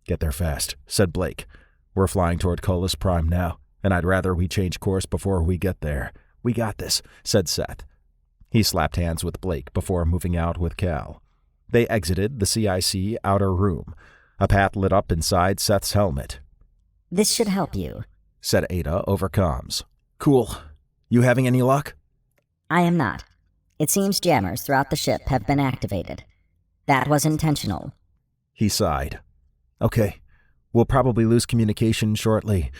"Get there fast," said Blake. "We're flying toward Colus Prime now, and I'd rather we change course before we get there." "We got this," said Seth. He slapped hands with Blake before moving out with Cal. They exited the CIC outer room. A path lit up inside Seth's helmet. "This should help you," said Ada over comms. "Cool. You having any luck?" "I am not. It seems jammers throughout the ship have been activated. That was intentional." He sighed. "Okay. We'll probably lose communication shortly."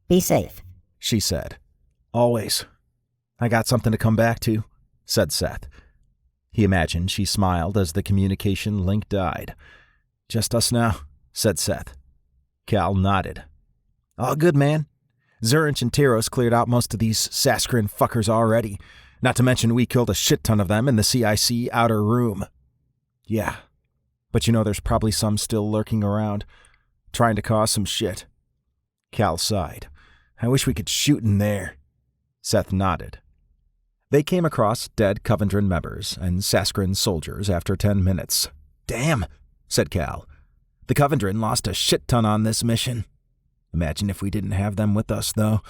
"Be safe," she said. "Always. I got something to come back to," said Seth. He imagined she smiled as the communication link died. "Just us now," said Seth. Cal nodded. "All good, man. Zurinch and Tyros cleared out most of these Saskarin fuckers already. Not to mention we killed a shit ton of them in the CIC outer room." Yeah, but you know there's probably some still lurking around, trying to cause some shit. Cal sighed. I wish we could shoot in there. Seth nodded. They came across dead Covendrin members and Saskarin soldiers after 10 minutes. Damn, said Cal. The Covendrin lost a shit ton on this mission. Imagine if we didn't have them with us, though,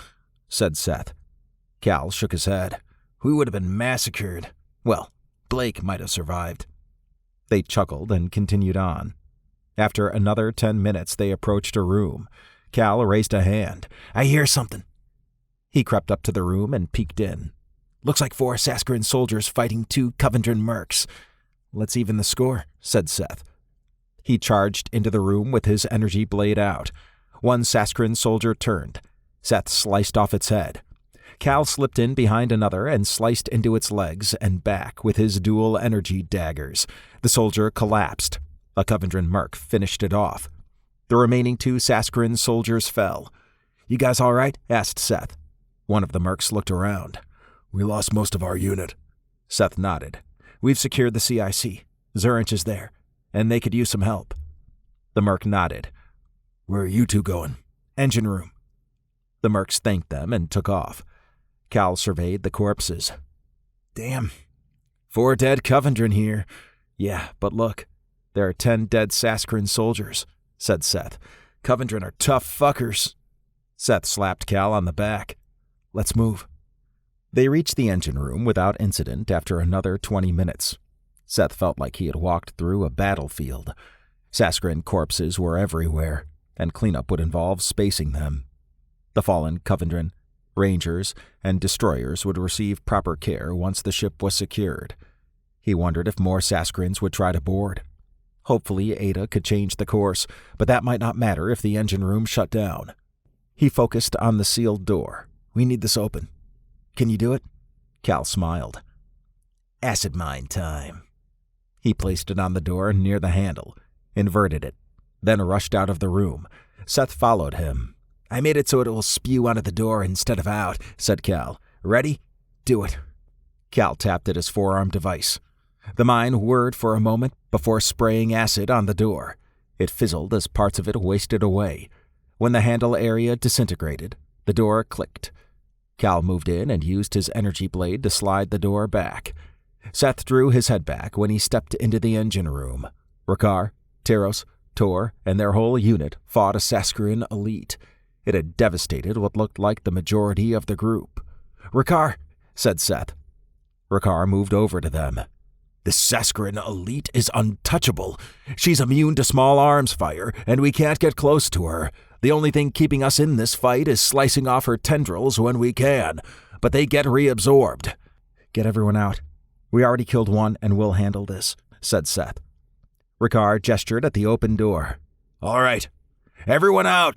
said Seth. Cal shook his head. We would have been massacred. Well, Blake might have survived. They chuckled and continued on. After another 10 minutes, they approached a room. Cal raised a hand. I hear something. He crept up to the room and peeked in. Looks like 4 Saskarin soldiers fighting 2 Covendrin mercs. Let's even the score, said Seth. He charged into the room with his energy blade out. One Saskarin soldier turned. Seth sliced off its head. Cal slipped in behind another and sliced into its legs and back with his dual energy daggers. The soldier collapsed. A Covendrin merc finished it off. The remaining 2 Saskarin soldiers fell. You guys all right? Asked Seth. One of the mercs looked around. We lost most of our unit. Seth nodded. We've secured the CIC. Zurich is there, and they could use some help. The merc nodded. Where are you 2 going? Engine room. The mercs thanked them and took off. Cal surveyed the corpses. Damn. 4 dead Covendrin here. Yeah, but look, there are 10 dead Saskarin soldiers, said Seth. Covendrin are tough fuckers. Seth slapped Cal on the back. Let's move. They reached the engine room without incident after another 20 minutes. Seth felt like he had walked through a battlefield. Saskarin corpses were everywhere, and cleanup would involve spacing them. The fallen Covendrin, Rangers, and destroyers would receive proper care once the ship was secured. He wondered if more Saskarins would try to board. Hopefully Ada could change the course, but that might not matter if the engine room shut down. He focused on the sealed door. We need this open. Can you do it? Cal smiled. Acid mine time. He placed it on the door near the handle, inverted it, then rushed out of the room. Seth followed him. I made it so it will spew onto the door instead of out, said Cal. Ready? Do it. Cal tapped at his forearm device. The mine whirred for a moment before spraying acid on the door. It fizzled as parts of it wasted away. When the handle area disintegrated, the door clicked. Cal moved in and used his energy blade to slide the door back. Seth drew his head back when he stepped into the engine room. Rakar, Tyros, Tor, and their whole unit fought a Saskarin elite. It had devastated what looked like the majority of the group. Rakar, said Seth. Rakar moved over to them. The Saskarin elite is untouchable. She's immune to small arms fire, and we can't get close to her. The only thing keeping us in this fight is slicing off her tendrils when we can, but they get reabsorbed. Get everyone out. We already killed one, and we'll handle this, said Seth. Rakar gestured at the open door. All right. Everyone out!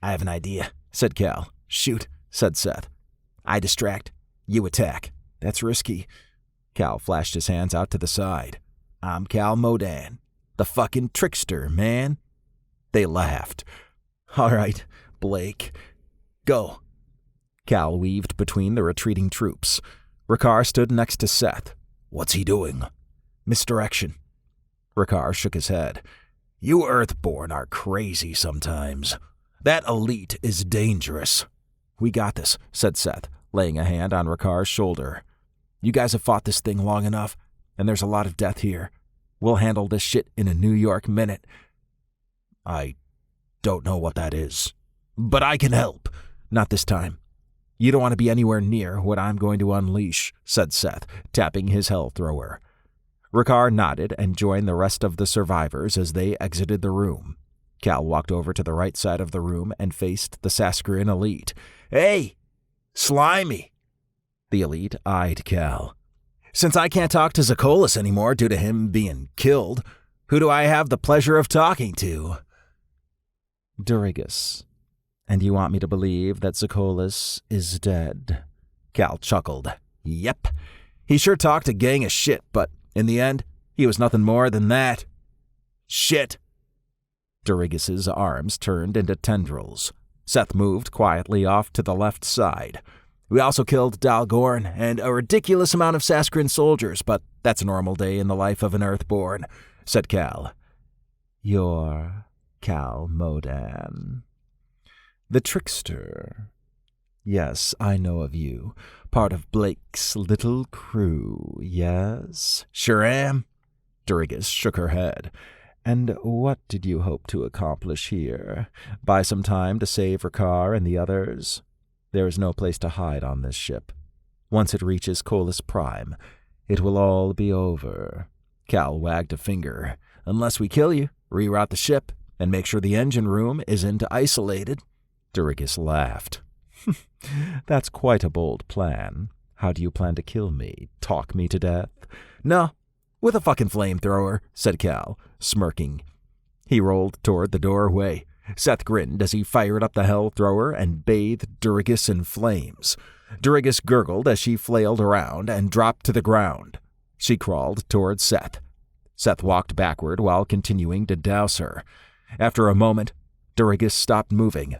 I have an idea, said Cal. Shoot, said Seth. I distract. You attack. That's risky. Cal flashed his hands out to the side. I'm Cal Modan, the fucking trickster, man. They laughed. All right, Blake. Go. Cal weaved between the retreating troops. Rakar stood next to Seth. What's he doing? Misdirection. Rakar shook his head. You Earthborn are crazy sometimes. That elite is dangerous. We got this, said Seth, laying a hand on Rakar's shoulder. You guys have fought this thing long enough, and there's a lot of death here. We'll handle this shit in a New York minute. I don't know what that is, but I can help. Not this time. You don't want to be anywhere near what I'm going to unleash, said Seth, tapping his hell thrower. Rakar nodded and joined the rest of the survivors as they exited the room. Cal walked over to the right side of the room and faced the Saskarin elite. Hey! Slimy! The elite eyed Cal. Since I can't talk to Zakolis anymore due to him being killed, who do I have the pleasure of talking to? Durigus. And you want me to believe that Zakolis is dead? Cal chuckled. Yep. He sure talked a gang of shit, but in the end, he was nothing more than that. Shit. Durigus's arms turned into tendrils. Seth moved quietly off to the left side. We also killed Dalgorn and a ridiculous amount of Saskarin soldiers, but that's a normal day in the life of an Earthborn, said Cal. You're Cal Modan. The trickster. Yes, I know of you. Part of Blake's little crew, yes? Sure am. Jeezarus shook her head. And what did you hope to accomplish here? Buy some time to save Rakar and the others? There is no place to hide on this ship. Once it reaches Colis Prime, it will all be over. Cal wagged a finger. Unless we kill you, reroute the ship, and make sure the engine room isn't isolated. Jeezarus laughed. That's quite a bold plan. How do you plan to kill me? Talk me to death? No, with a fucking flamethrower, said Cal, smirking. He rolled toward the doorway. Seth grinned as he fired up the hell thrower and bathed Jeezarus in flames. Jeezarus gurgled as she flailed around and dropped to the ground. She crawled toward Seth. Seth walked backward while continuing to douse her. After a moment, Jeezarus stopped moving.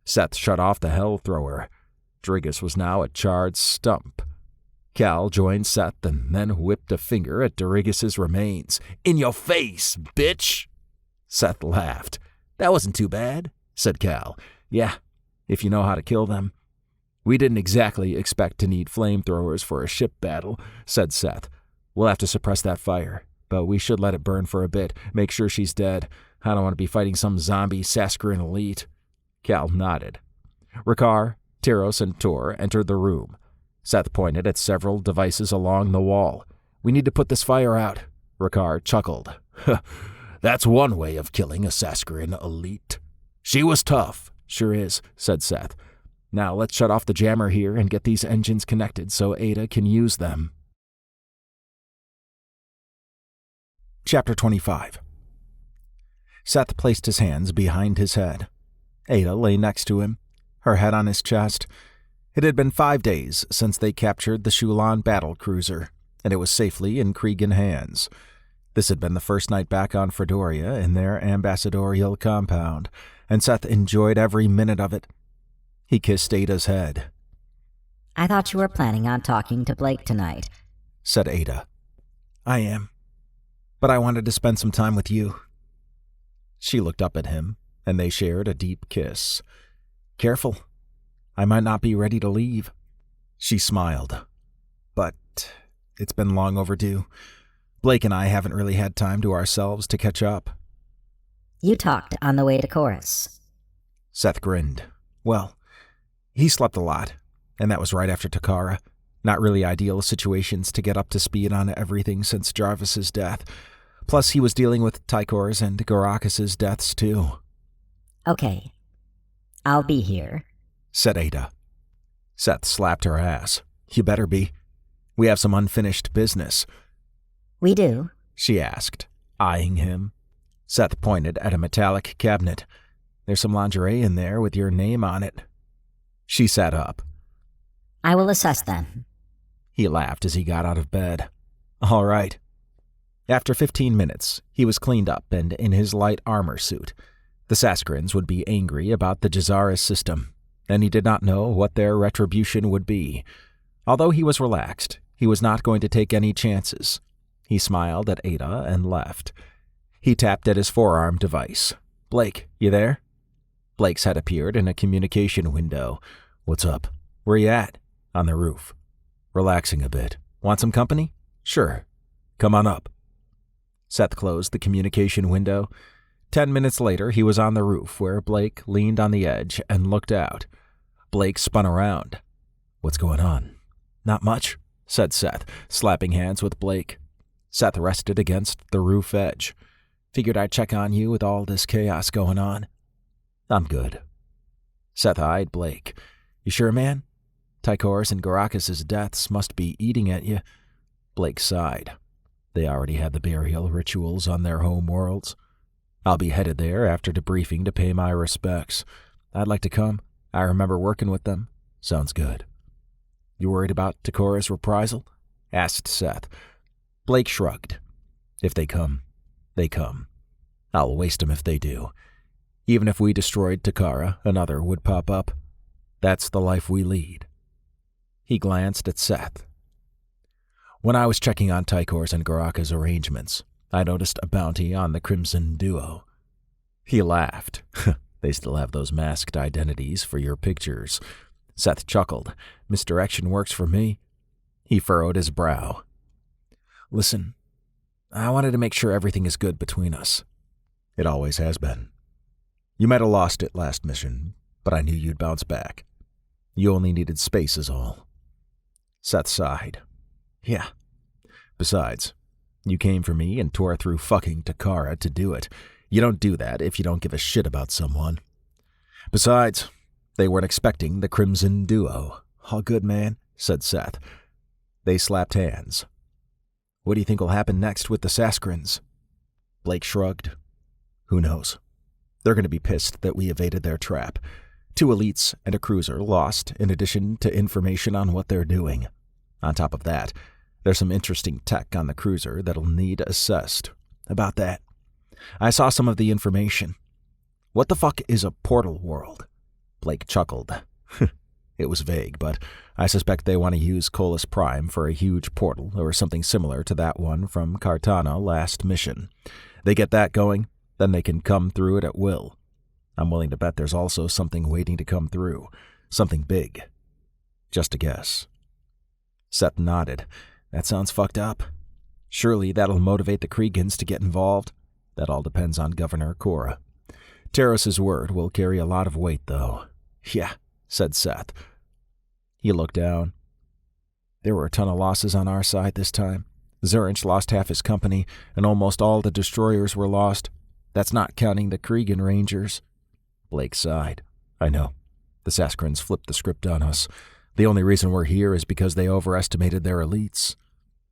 Seth shut off the hell thrower. Jeezarus was now a charred stump. Cal joined Seth and then whipped a finger at Jeezarus's remains. In your face, bitch! Seth laughed. That wasn't too bad, said Cal. Yeah, if you know how to kill them. We didn't exactly expect to need flamethrowers for a ship battle, said Seth. We'll have to suppress that fire, but we should let it burn for a bit, make sure she's dead. I don't want to be fighting some zombie Saskarin elite. Cal nodded. Rakar, Tyros, and Tor entered the room. Seth pointed at several devices along the wall. We need to put this fire out. Rakar chuckled. That's one way of killing a Saskarin elite. She was tough. Sure is, said Seth. Now let's shut off the jammer here and get these engines connected so Ada can use them. Chapter 25. Seth placed his hands behind his head. Ada lay next to him, her head on his chest. It had been 5 days since they captured the Shulon battle cruiser, and it was safely in Cregan hands. This had been the first night back on Fredoria in their ambassadorial compound, and Seth enjoyed every minute of it. He kissed Ada's head. I thought you were planning on talking to Blake tonight, said Ada. I am, but I wanted to spend some time with you. She looked up at him, and they shared a deep kiss. Careful. I might not be ready to leave. She smiled. But it's been long overdue. Blake and I haven't really had time to ourselves to catch up. You talked on the way to Chorus. Seth grinned. Well, he slept a lot, and that was right after Takara. Not really ideal situations to get up to speed on everything since Jarvis's death. Plus, he was dealing with Tykor's and Gorakis' deaths, too. Okay. I'll be here, said Ada. Seth slapped her ass. You better be. We have some unfinished business. We do? She asked, eyeing him. Seth pointed at a metallic cabinet. There's some lingerie in there with your name on it. She sat up. I will assess them. He laughed as he got out of bed. All right. After 15 minutes, he was cleaned up and in his light armor suit. The Saskarins would be angry about the Jeezarus system, and he did not know what their retribution would be. Although he was relaxed, he was not going to take any chances. He smiled at Ada and left. He tapped at his forearm device. Blake, you there? Blake's head appeared in a communication window. What's up? Where you at? On the roof. Relaxing a bit. Want some company? Sure. Come on up. Seth closed the communication window. 10 minutes later, he was on the roof where Blake leaned on the edge and looked out. Blake spun around. What's going on? Not much, said Seth, slapping hands with Blake. Seth rested against the roof edge. Figured I'd check on you with all this chaos going on. I'm good. Seth eyed Blake. You sure, man? Tykor's and Gorakis' deaths must be eating at you. Blake sighed. They already had the burial rituals on their home worlds. I'll be headed there after debriefing to pay my respects. I'd like to come. I remember working with them. Sounds good. You worried about Takora's reprisal? Asked Seth. Blake shrugged. If they come, they come. I'll waste them if they do. Even if we destroyed Takara, another would pop up. That's the life we lead. He glanced at Seth. When I was checking on Tykor's and Garaka's arrangements, I noticed a bounty on the Crimson Duo. He laughed. They still have those masked identities for your pictures. Seth chuckled. Misdirection works for me. He furrowed his brow. Listen, I wanted to make sure everything is good between us. It always has been. You might have lost it last mission, but I knew you'd bounce back. You only needed space is all. Seth sighed. Yeah. Besides, you came for me and tore through fucking Takara to do it. You don't do that if you don't give a shit about someone. Besides, they weren't expecting the Crimson Duo. All good, man, said Seth. They slapped hands. What do you think will happen next with the Saskarins? Blake shrugged. Who knows? They're going to be pissed that we evaded their trap. 2 elites and a cruiser lost, in addition to information on what they're doing. On top of that, there's some interesting tech on the cruiser that'll need assessed. About that, I saw some of the information. What the fuck is a portal world? Blake chuckled. It was vague, but I suspect they want to use Colus Prime for a huge portal or something similar to that one from Cartana last mission. They get that going, then they can come through it at will. I'm willing to bet there's also something waiting to come through. Something big. Just a guess. Seth nodded. That sounds fucked up. Surely that'll motivate the Kriegans to get involved. That all depends on Governor Cora. Terrace's word will carry a lot of weight, though. Yeah, said Seth. He looked down. There were a ton of losses on our side this time. Zerinch lost half his company, and almost all the destroyers were lost. That's not counting the Kriegan Rangers. Blake sighed. I know. The Saskarins flipped the script on us. The only reason we're here is because they overestimated their elites.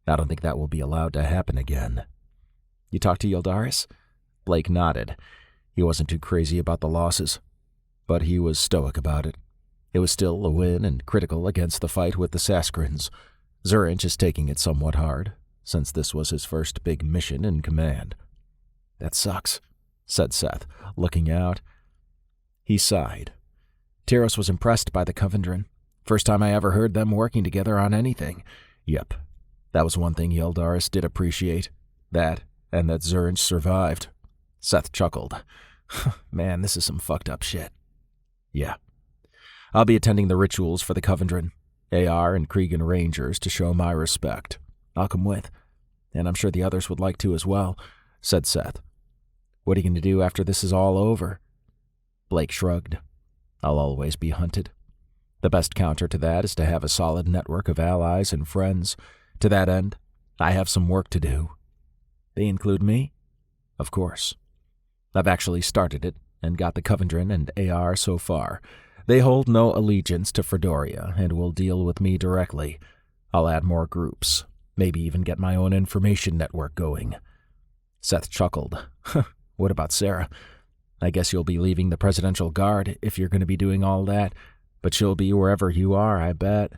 I don't think that will be allowed to happen again. You talked to Jeezarus? Blake nodded. He wasn't too crazy about the losses, but he was stoic about it. It was still a win and critical against the fight with the Saskarins. Zerinch is taking it somewhat hard, since this was his first big mission in command. That sucks, said Seth, looking out. He sighed. Tyros was impressed by the Covendrin. First time I ever heard them working together on anything. Yep. That was one thing Jeezarus did appreciate. That, and that Zerinch survived. Seth chuckled. Man, this is some fucked up shit. Yeah. I'll be attending the rituals for the Covendrin, AR and Kriegan Rangers to show my respect. I'll come with, and I'm sure the others would like to as well, said Seth. What are you going to do after this is all over? Blake shrugged. I'll always be hunted. The best counter to that is to have a solid network of allies and friends. To that end, I have some work to do. They include me? Of course. I've actually started it and got the Covendrin and AR so far. They hold no allegiance to Fredoria and will deal with me directly. I'll add more groups, maybe even get my own information network going. Seth chuckled. What about Sarah? I guess you'll be leaving the Presidential Guard if you're going to be doing all that, but she'll be wherever you are, I bet.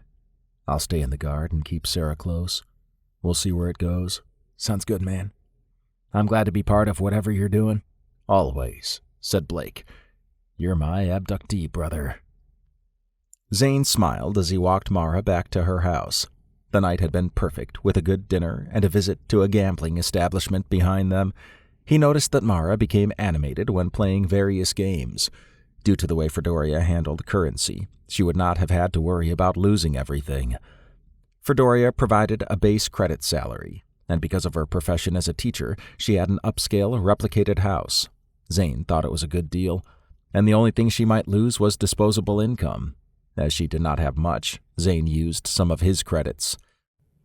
I'll stay in the Guard and keep Sarah close. We'll see where it goes. Sounds good, man. I'm glad to be part of whatever you're doing. Always, said Blake. You're my abductee, brother. Zane smiled as he walked Mara back to her house. The night had been perfect, with a good dinner and a visit to a gambling establishment behind them. He noticed that Mara became animated when playing various games. Due to the way Fredoria handled currency, she would not have had to worry about losing everything. Fredoria provided a base credit salary, and because of her profession as a teacher, she had an upscale, replicated house. Zane thought it was a good deal, and the only thing she might lose was disposable income. As she did not have much, Zane used some of his credits.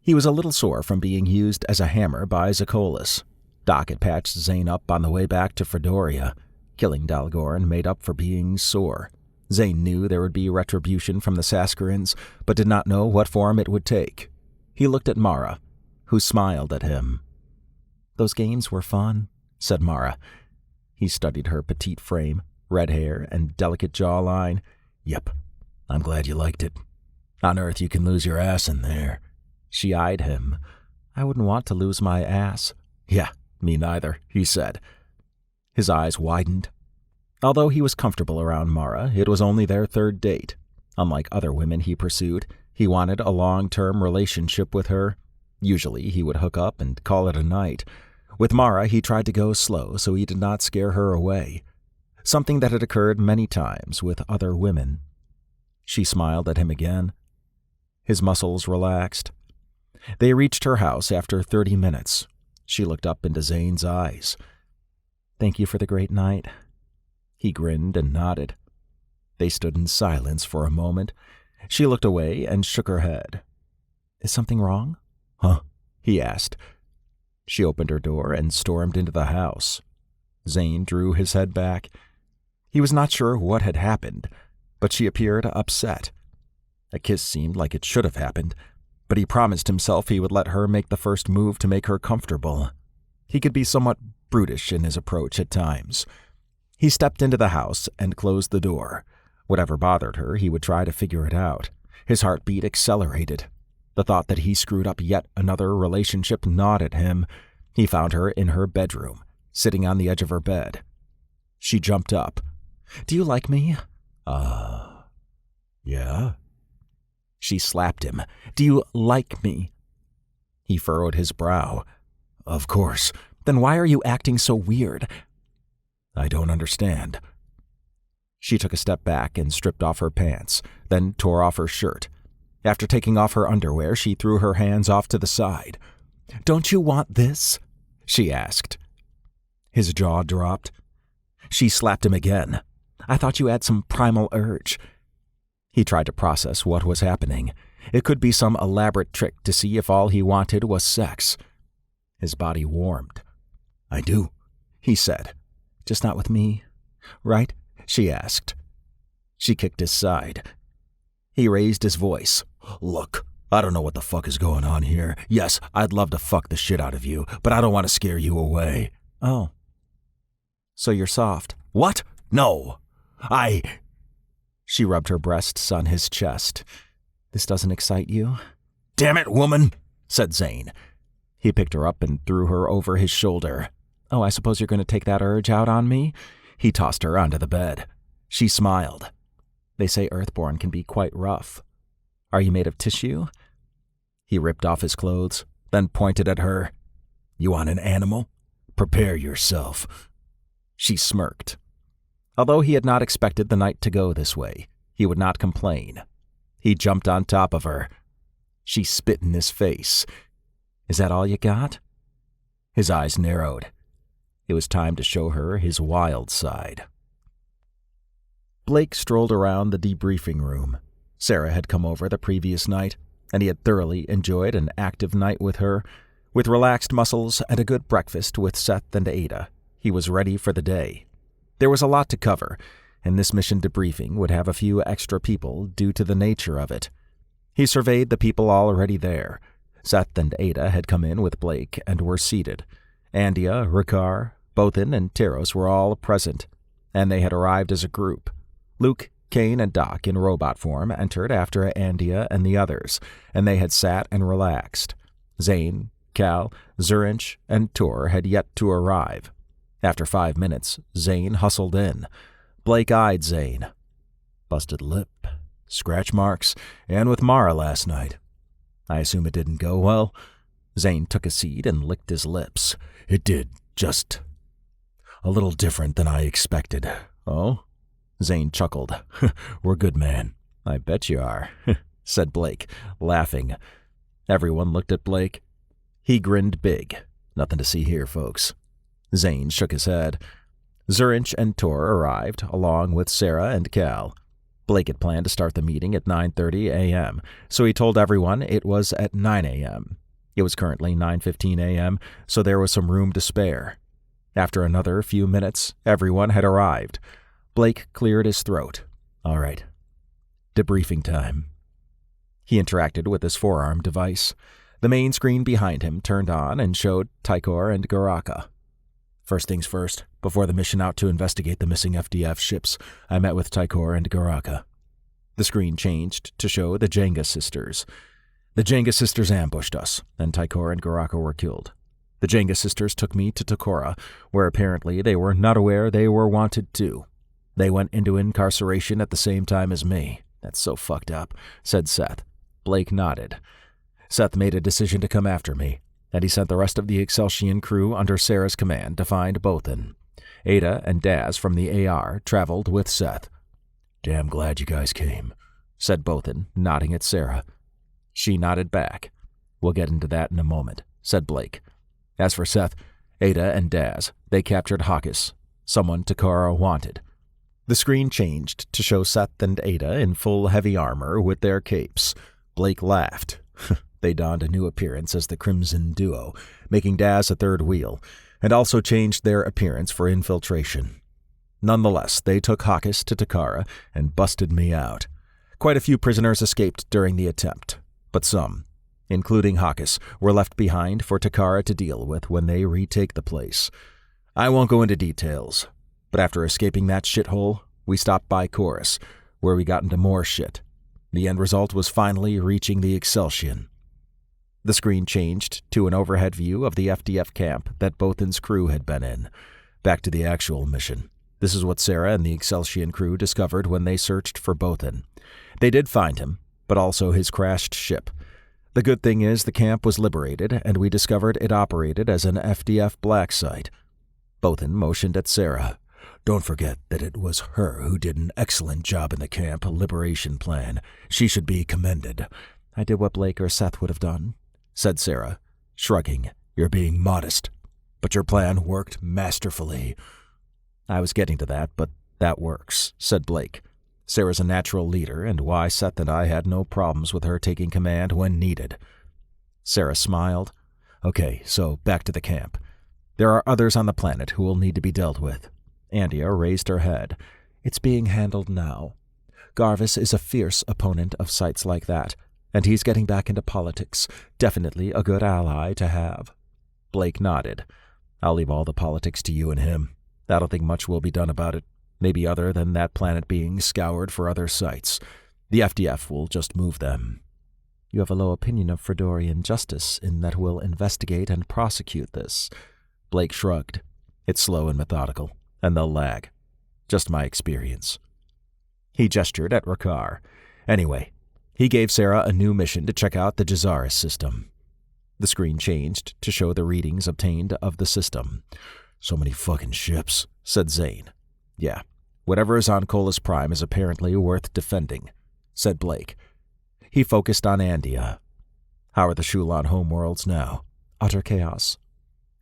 He was a little sore from being used as a hammer by Zakolis. Doc had patched Zane up on the way back to Fredoria. Killing Dalgorn made up for being sore. Zane knew there would be retribution from the Saskarins, but did not know what form it would take. He looked at Mara, who smiled at him. "Those games were fun," said Mara. He studied her petite frame, red hair, and delicate jawline. "Yep, I'm glad you liked it. On Earth you can lose your ass in there." She eyed him. "I wouldn't want to lose my ass." "Yeah, me neither," he said. His eyes widened. Although he was comfortable around Mara, it was only their third date. Unlike other women he pursued, He wanted a long-term relationship with her. Usually he would hook up and call it a night. With Mara, he tried to go slow so he did not scare her away, something that had occurred many times with other women. She smiled at him again. His muscles relaxed. They reached her house after 30 minutes. She looked up into Zane's eyes. "Thank you for the great night." He grinned and nodded. They stood in silence for a moment. She looked away and shook her head. "Is something wrong?" "Huh?" he asked. She opened her door and stormed into the house. Zane drew his head back. He was not sure what had happened, but she appeared upset. A kiss seemed like it should have happened, but he promised himself he would let her make the first move to make her comfortable. He could be somewhat brutish in his approach at times. He stepped into the house and closed the door. Whatever bothered her, he would try to figure it out. His heartbeat accelerated. The thought that he screwed up yet another relationship gnawed at him. He found her in her bedroom, sitting on the edge of her bed. She jumped up. "Do you like me?" Yeah? She slapped him. "Do you like me?" He furrowed his brow. "Of course. Then why are you acting so weird?" I don't understand." She took a step back and stripped off her pants, then tore off her shirt. After taking off her underwear, she threw her hands off to the side. "Don't you want this?" she asked. His jaw dropped. She slapped him again. "I thought you had some primal urge." He tried to process what was happening. It could be some elaborate trick to see if all he wanted was sex. His body warmed. "I do," he said. "Just not with me, right?" she asked. She kicked his side. He raised his voice. "Look, I don't know what the fuck is going on here. Yes, I'd love to fuck the shit out of you, but I don't want to scare you away." "Oh. So you're soft." "What? No. She rubbed her breasts on his chest. "This doesn't excite you?" "Damn it, woman," said Zane. He picked her up and threw her over his shoulder. "Oh, I suppose you're going to take that urge out on me?" He tossed her onto the bed. She smiled. "They say Earthborn can be quite rough. Are you made of tissue?" He ripped off his clothes, then pointed at her. "You want an animal? Prepare yourself." She smirked. Although he had not expected the night to go this way, he would not complain. He jumped on top of her. She spit in his face. "Is that all you got?" His eyes narrowed. It was time to show her his wild side. Blake strolled around the debriefing room. Sarah had come over the previous night, and he had thoroughly enjoyed an active night with her. With relaxed muscles and a good breakfast with Seth and Ada, he was ready for the day. There was a lot to cover, and this mission debriefing would have a few extra people due to the nature of it. He surveyed the people already there. Seth and Ada had come in with Blake and were seated. Andia, Ricard, Bothan, and Teros were all present, and they had arrived as a group. Luke, Kane, and Doc in robot form entered after Andia and the others, and they had sat and relaxed. Zane, Cal, Zurinch, and Tor had yet to arrive. After 5 minutes, Zane hustled in. Blake eyed Zane. "Busted lip, scratch marks, and with Mara last night. I assume it didn't go well?" Zane took a seat and licked his lips. "It did, just a little different than I expected." "Oh?" Zane chuckled. "We're good, man." "I bet you are," said Blake, laughing. Everyone looked at Blake. He grinned big. "Nothing to see here, folks." Zane shook his head. Zurinch and Tor arrived, along with Sarah and Cal. Blake had planned to start the meeting at 9:30 a.m., so he told everyone it was at 9 a.m. It was currently 9:15 a.m., so there was some room to spare. After another few minutes, everyone had arrived. Blake cleared his throat. "All right. Debriefing time." He interacted with his forearm device. The main screen behind him turned on and showed Tykor and Garaka. "First things first, before the mission out to investigate the missing FDF ships, I met with Tykor and Garaka." The screen changed to show the Jenga sisters. "The Jenga sisters ambushed us, and Tykor and Garaka were killed. The Jenga sisters took me to Takora, where apparently they were not aware they were wanted too. They went into incarceration at the same time as me. That's so fucked up," said Seth. Blake nodded. Seth made a decision to come after me, and he sent the rest of the Exceltion crew under Sarah's command to find Bothan. Ada and Daz from the AR traveled with Seth. "Damn glad you guys came," said Bothan, nodding at Sarah. She nodded back. "We'll get into that in a moment," said Blake. As for Seth, Ada, and Daz, they captured Hawkes, someone Takara wanted. The screen changed to show Seth and Ada in full heavy armor with their capes. Blake laughed. They donned a new appearance as the Crimson Duo, making Daz a third wheel, and also changed their appearance for infiltration. Nonetheless, they took Hawkes to Takara and busted me out. Quite a few prisoners escaped during the attempt, but some, including Hawkes, were left behind for Takara to deal with when they retake the place. I won't go into details, but after escaping that shithole, we stopped by Chorus, where we got into more shit. The end result was finally reaching the Exceltion. The screen changed to an overhead view of the FDF camp that Bothan's crew had been in. Back to the actual mission. This is what Sarah and the Exceltion crew discovered when they searched for Bothan. They did find him, but also his crashed ship. The good thing is the camp was liberated, and we discovered it operated as an FDF black site. Bothan motioned at Sarah. "Don't forget that it was her who did an excellent job in the camp liberation plan. She should be commended." "I did what Blake or Seth would have done," said Sarah, shrugging. "You're being modest, but your plan worked masterfully." "I was getting to that, but that works," said Blake. "Sarah's a natural leader, and why Seth and I had no problems with her taking command when needed." Sarah smiled. "Okay, so back to the camp. There are others on the planet who will need to be dealt with." Andia raised her head. "It's being handled now. Garvis is a fierce opponent of sites like that, and he's getting back into politics. Definitely a good ally to have." Blake nodded. "I'll leave all the politics to you and him. I don't think much will be done about it, maybe other than that planet being scoured for other sites. The FDF will just move them." "You have a low opinion of Fredorian justice in that we'll investigate and prosecute this." Blake shrugged. "It's slow and methodical, and they'll lag. Just my experience." He gestured at Rakar. Anyway, he gave Sarah a new mission to check out the Jeezarus system. The screen changed to show the readings obtained of the system. "So many fucking ships," said Zane. "Yeah, whatever is on Colus Prime is apparently worth defending," said Blake. He focused on Andia. "How are the Shulon homeworlds now?" "Utter chaos.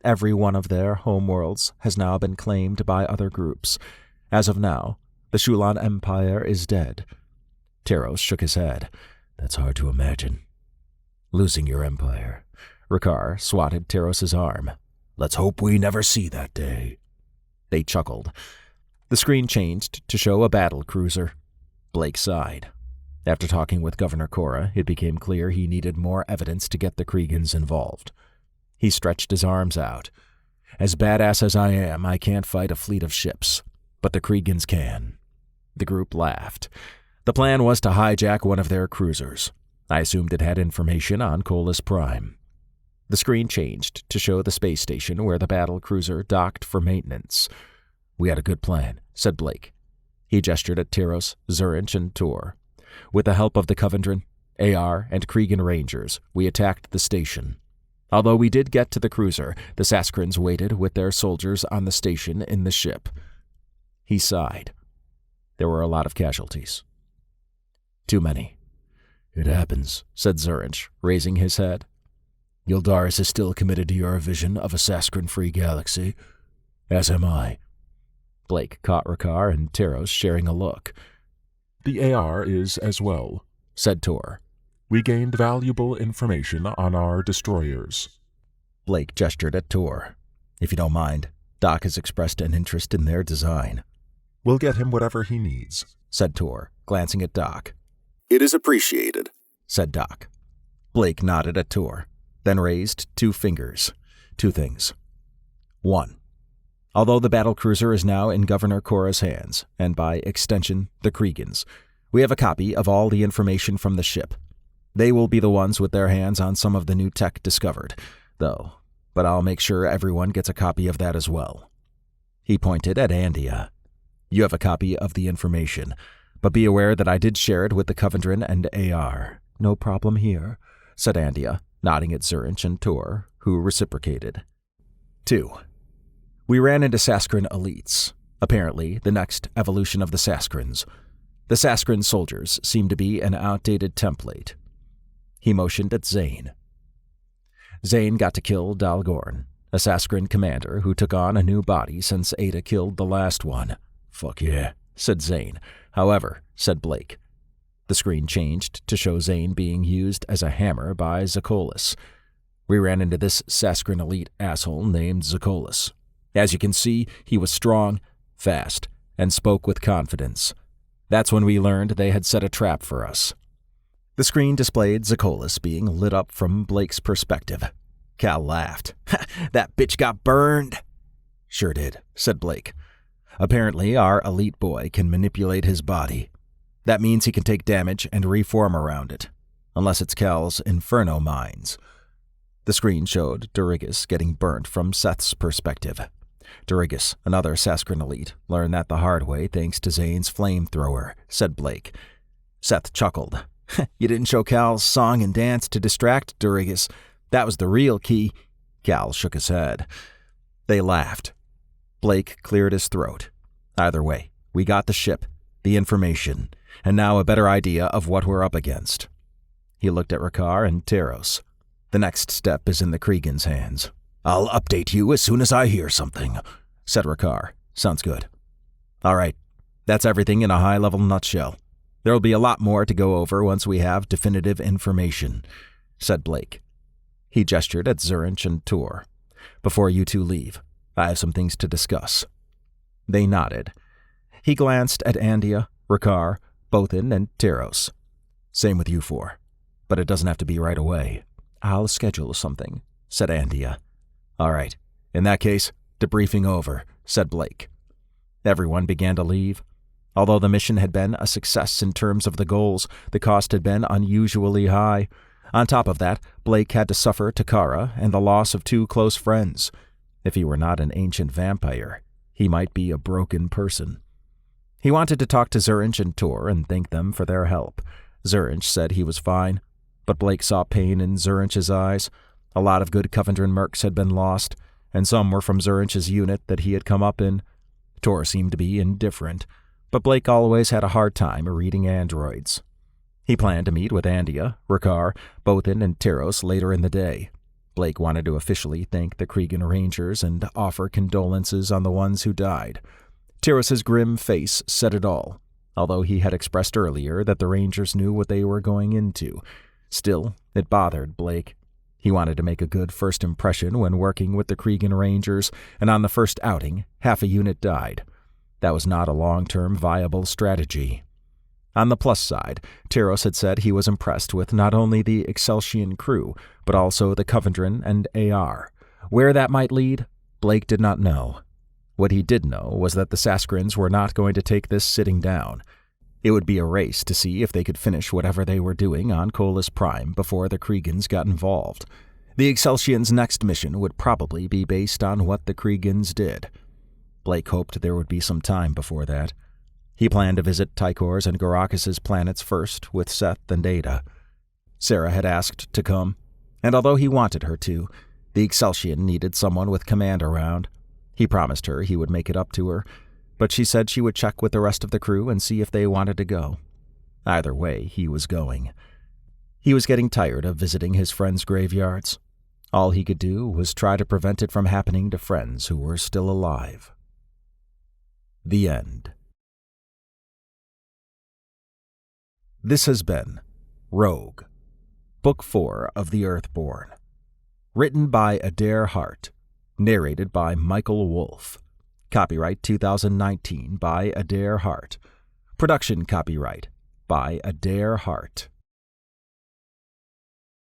Every one of their homeworlds has now been claimed by other groups. As of now, the Shulon Empire is dead." Teros shook his head. "That's hard to imagine." "Losing your empire." Rakar swatted Teros's arm. "Let's hope we never see that day." They chuckled. The screen changed to show a battle cruiser. Blake sighed. After talking with Governor Cora, it became clear he needed more evidence to get the Kriegans involved. He stretched his arms out. "As badass as I am, I can't fight a fleet of ships, but the Kriegans can." The group laughed. The plan was to hijack one of their cruisers. I assumed it had information on Colus Prime. The screen changed to show the space station where the battle cruiser docked for maintenance. "We had a good plan," said Blake. He gestured at Tyros, Zurich, and Tor. "With the help of the Covendrin, AR, and Kriegan Rangers, we attacked the station. Although we did get to the cruiser, the Saskarins waited with their soldiers on the station in the ship." He sighed. "There were a lot of casualties." "Too many." "It happens," said Zurich, raising his head. "Yildaris is still committed to your vision of a Saskarin-free galaxy. As am I." Blake caught Rakar and Teros sharing a look. "The AR is as well," said Tor. "We gained valuable information on our destroyers." Blake gestured at Tor. "If you don't mind, Doc has expressed an interest in their design." "We'll get him whatever he needs," said Tor, glancing at Doc. "It is appreciated," said Doc. Blake nodded at Tor, then raised 2 fingers. 2 things. 1. Although the battlecruiser is now in Governor Cora's hands, and by extension, the Kriegans, we have a copy of all the information from the ship. They will be the ones with their hands on some of the new tech discovered, though, but I'll make sure everyone gets a copy of that as well." He pointed at Andia. "You have a copy of the information, but be aware that I did share it with the Covendrin and AR. no problem here, said Andia, nodding at Zerinch and Tor, who reciprocated. 2. We ran into Saskarin elites, apparently the next evolution of the Saskarins. The Saskarin soldiers seem to be an outdated template. He motioned at Zane. Zane got to kill Dalgorn, a Saskarin commander who took on a new body since Ada killed the last one. Fuck yeah, said Zane. However, said Blake. The screen changed to show Zane being used as a hammer by Zakolis. We ran into this Saskarin elite asshole named Zakolis. As you can see, he was strong, fast, and spoke with confidence. That's when we learned they had set a trap for us. The screen displayed Zakolis being lit up from Blake's perspective. Cal laughed. That bitch got burned. Sure did, said Blake. Apparently, our elite boy can manipulate his body. That means he can take damage and reform around it, unless it's Cal's inferno mines. The screen showed Durigus getting burnt from Seth's perspective. Durigus, another Saskarin elite, learned that the hard way thanks to Zane's flamethrower, said Blake. Seth chuckled. You didn't show Cal's song and dance to distract Durigus. That was the real key. Cal shook his head. They laughed. Blake cleared his throat. Either way, we got the ship, the information, and now a better idea of what we're up against. He looked at Rakar and Teros. The next step is in the Kreegan's hands. I'll update you as soon as I hear something, said Rakar. Sounds good. All right, that's everything in a high-level nutshell. There'll be a lot more to go over once we have definitive information, said Blake. He gestured at Zerinch and Tor. Before you two leave, I have some things to discuss. They nodded. He glanced at Andia, Rakar, Bothan, and Teros. Same with you four, but it doesn't have to be right away. I'll schedule something, said Andia. All right, in that case, debriefing over, said Blake. Everyone began to leave. Although the mission had been a success in terms of the goals, the cost had been unusually high. On top of that, Blake had to suffer Takara and the loss of 2 close friends. If he were not an ancient vampire, he might be a broken person. He wanted to talk to Zerinch and Tor and thank them for their help. Zerinch said he was fine, but Blake saw pain in Zerinch's eyes. A lot of good Covendrin mercs had been lost, and some were from Zerinch's unit that he had come up in. Tor seemed to be indifferent, but Blake always had a hard time reading androids. He planned to meet with Andia, Rakar, Bothan, and Teros later in the day. Blake wanted to officially thank the Kreegan Rangers and offer condolences on the ones who died. Teros's grim face said it all, although he had expressed earlier that the Rangers knew what they were going into. Still, it bothered Blake. He wanted to make a good first impression when working with the Kreegan Rangers, and on the first outing, half a unit died. That was not a long-term viable strategy. On the plus side, Teros had said he was impressed with not only the Exceltion crew, but also the Covendrin and AR. Where that might lead, Blake did not know. What he did know was that the Saskarins were not going to take this sitting down. It would be a race to see if they could finish whatever they were doing on Colas Prime before the Kreegans got involved. The Excelsion's next mission would probably be based on what the Kreegans did. Blake hoped there would be some time before that. He planned to visit Tykor's and Gorakis' planets first with Seth and Ada. Sarah had asked to come, and although he wanted her to, the Excelsion needed someone with command around. He promised her he would make it up to her, but she said she would check with the rest of the crew and see if they wanted to go. Either way, he was going. He was getting tired of visiting his friends' graveyards. All he could do was try to prevent it from happening to friends who were still alive. The end. This has been Rogue, Book 4 of the Earthborn. Written by Adair Hart. Narrated by Michael Wolfe. Copyright 2019 by Adair Hart. Production copyright by Adair Hart.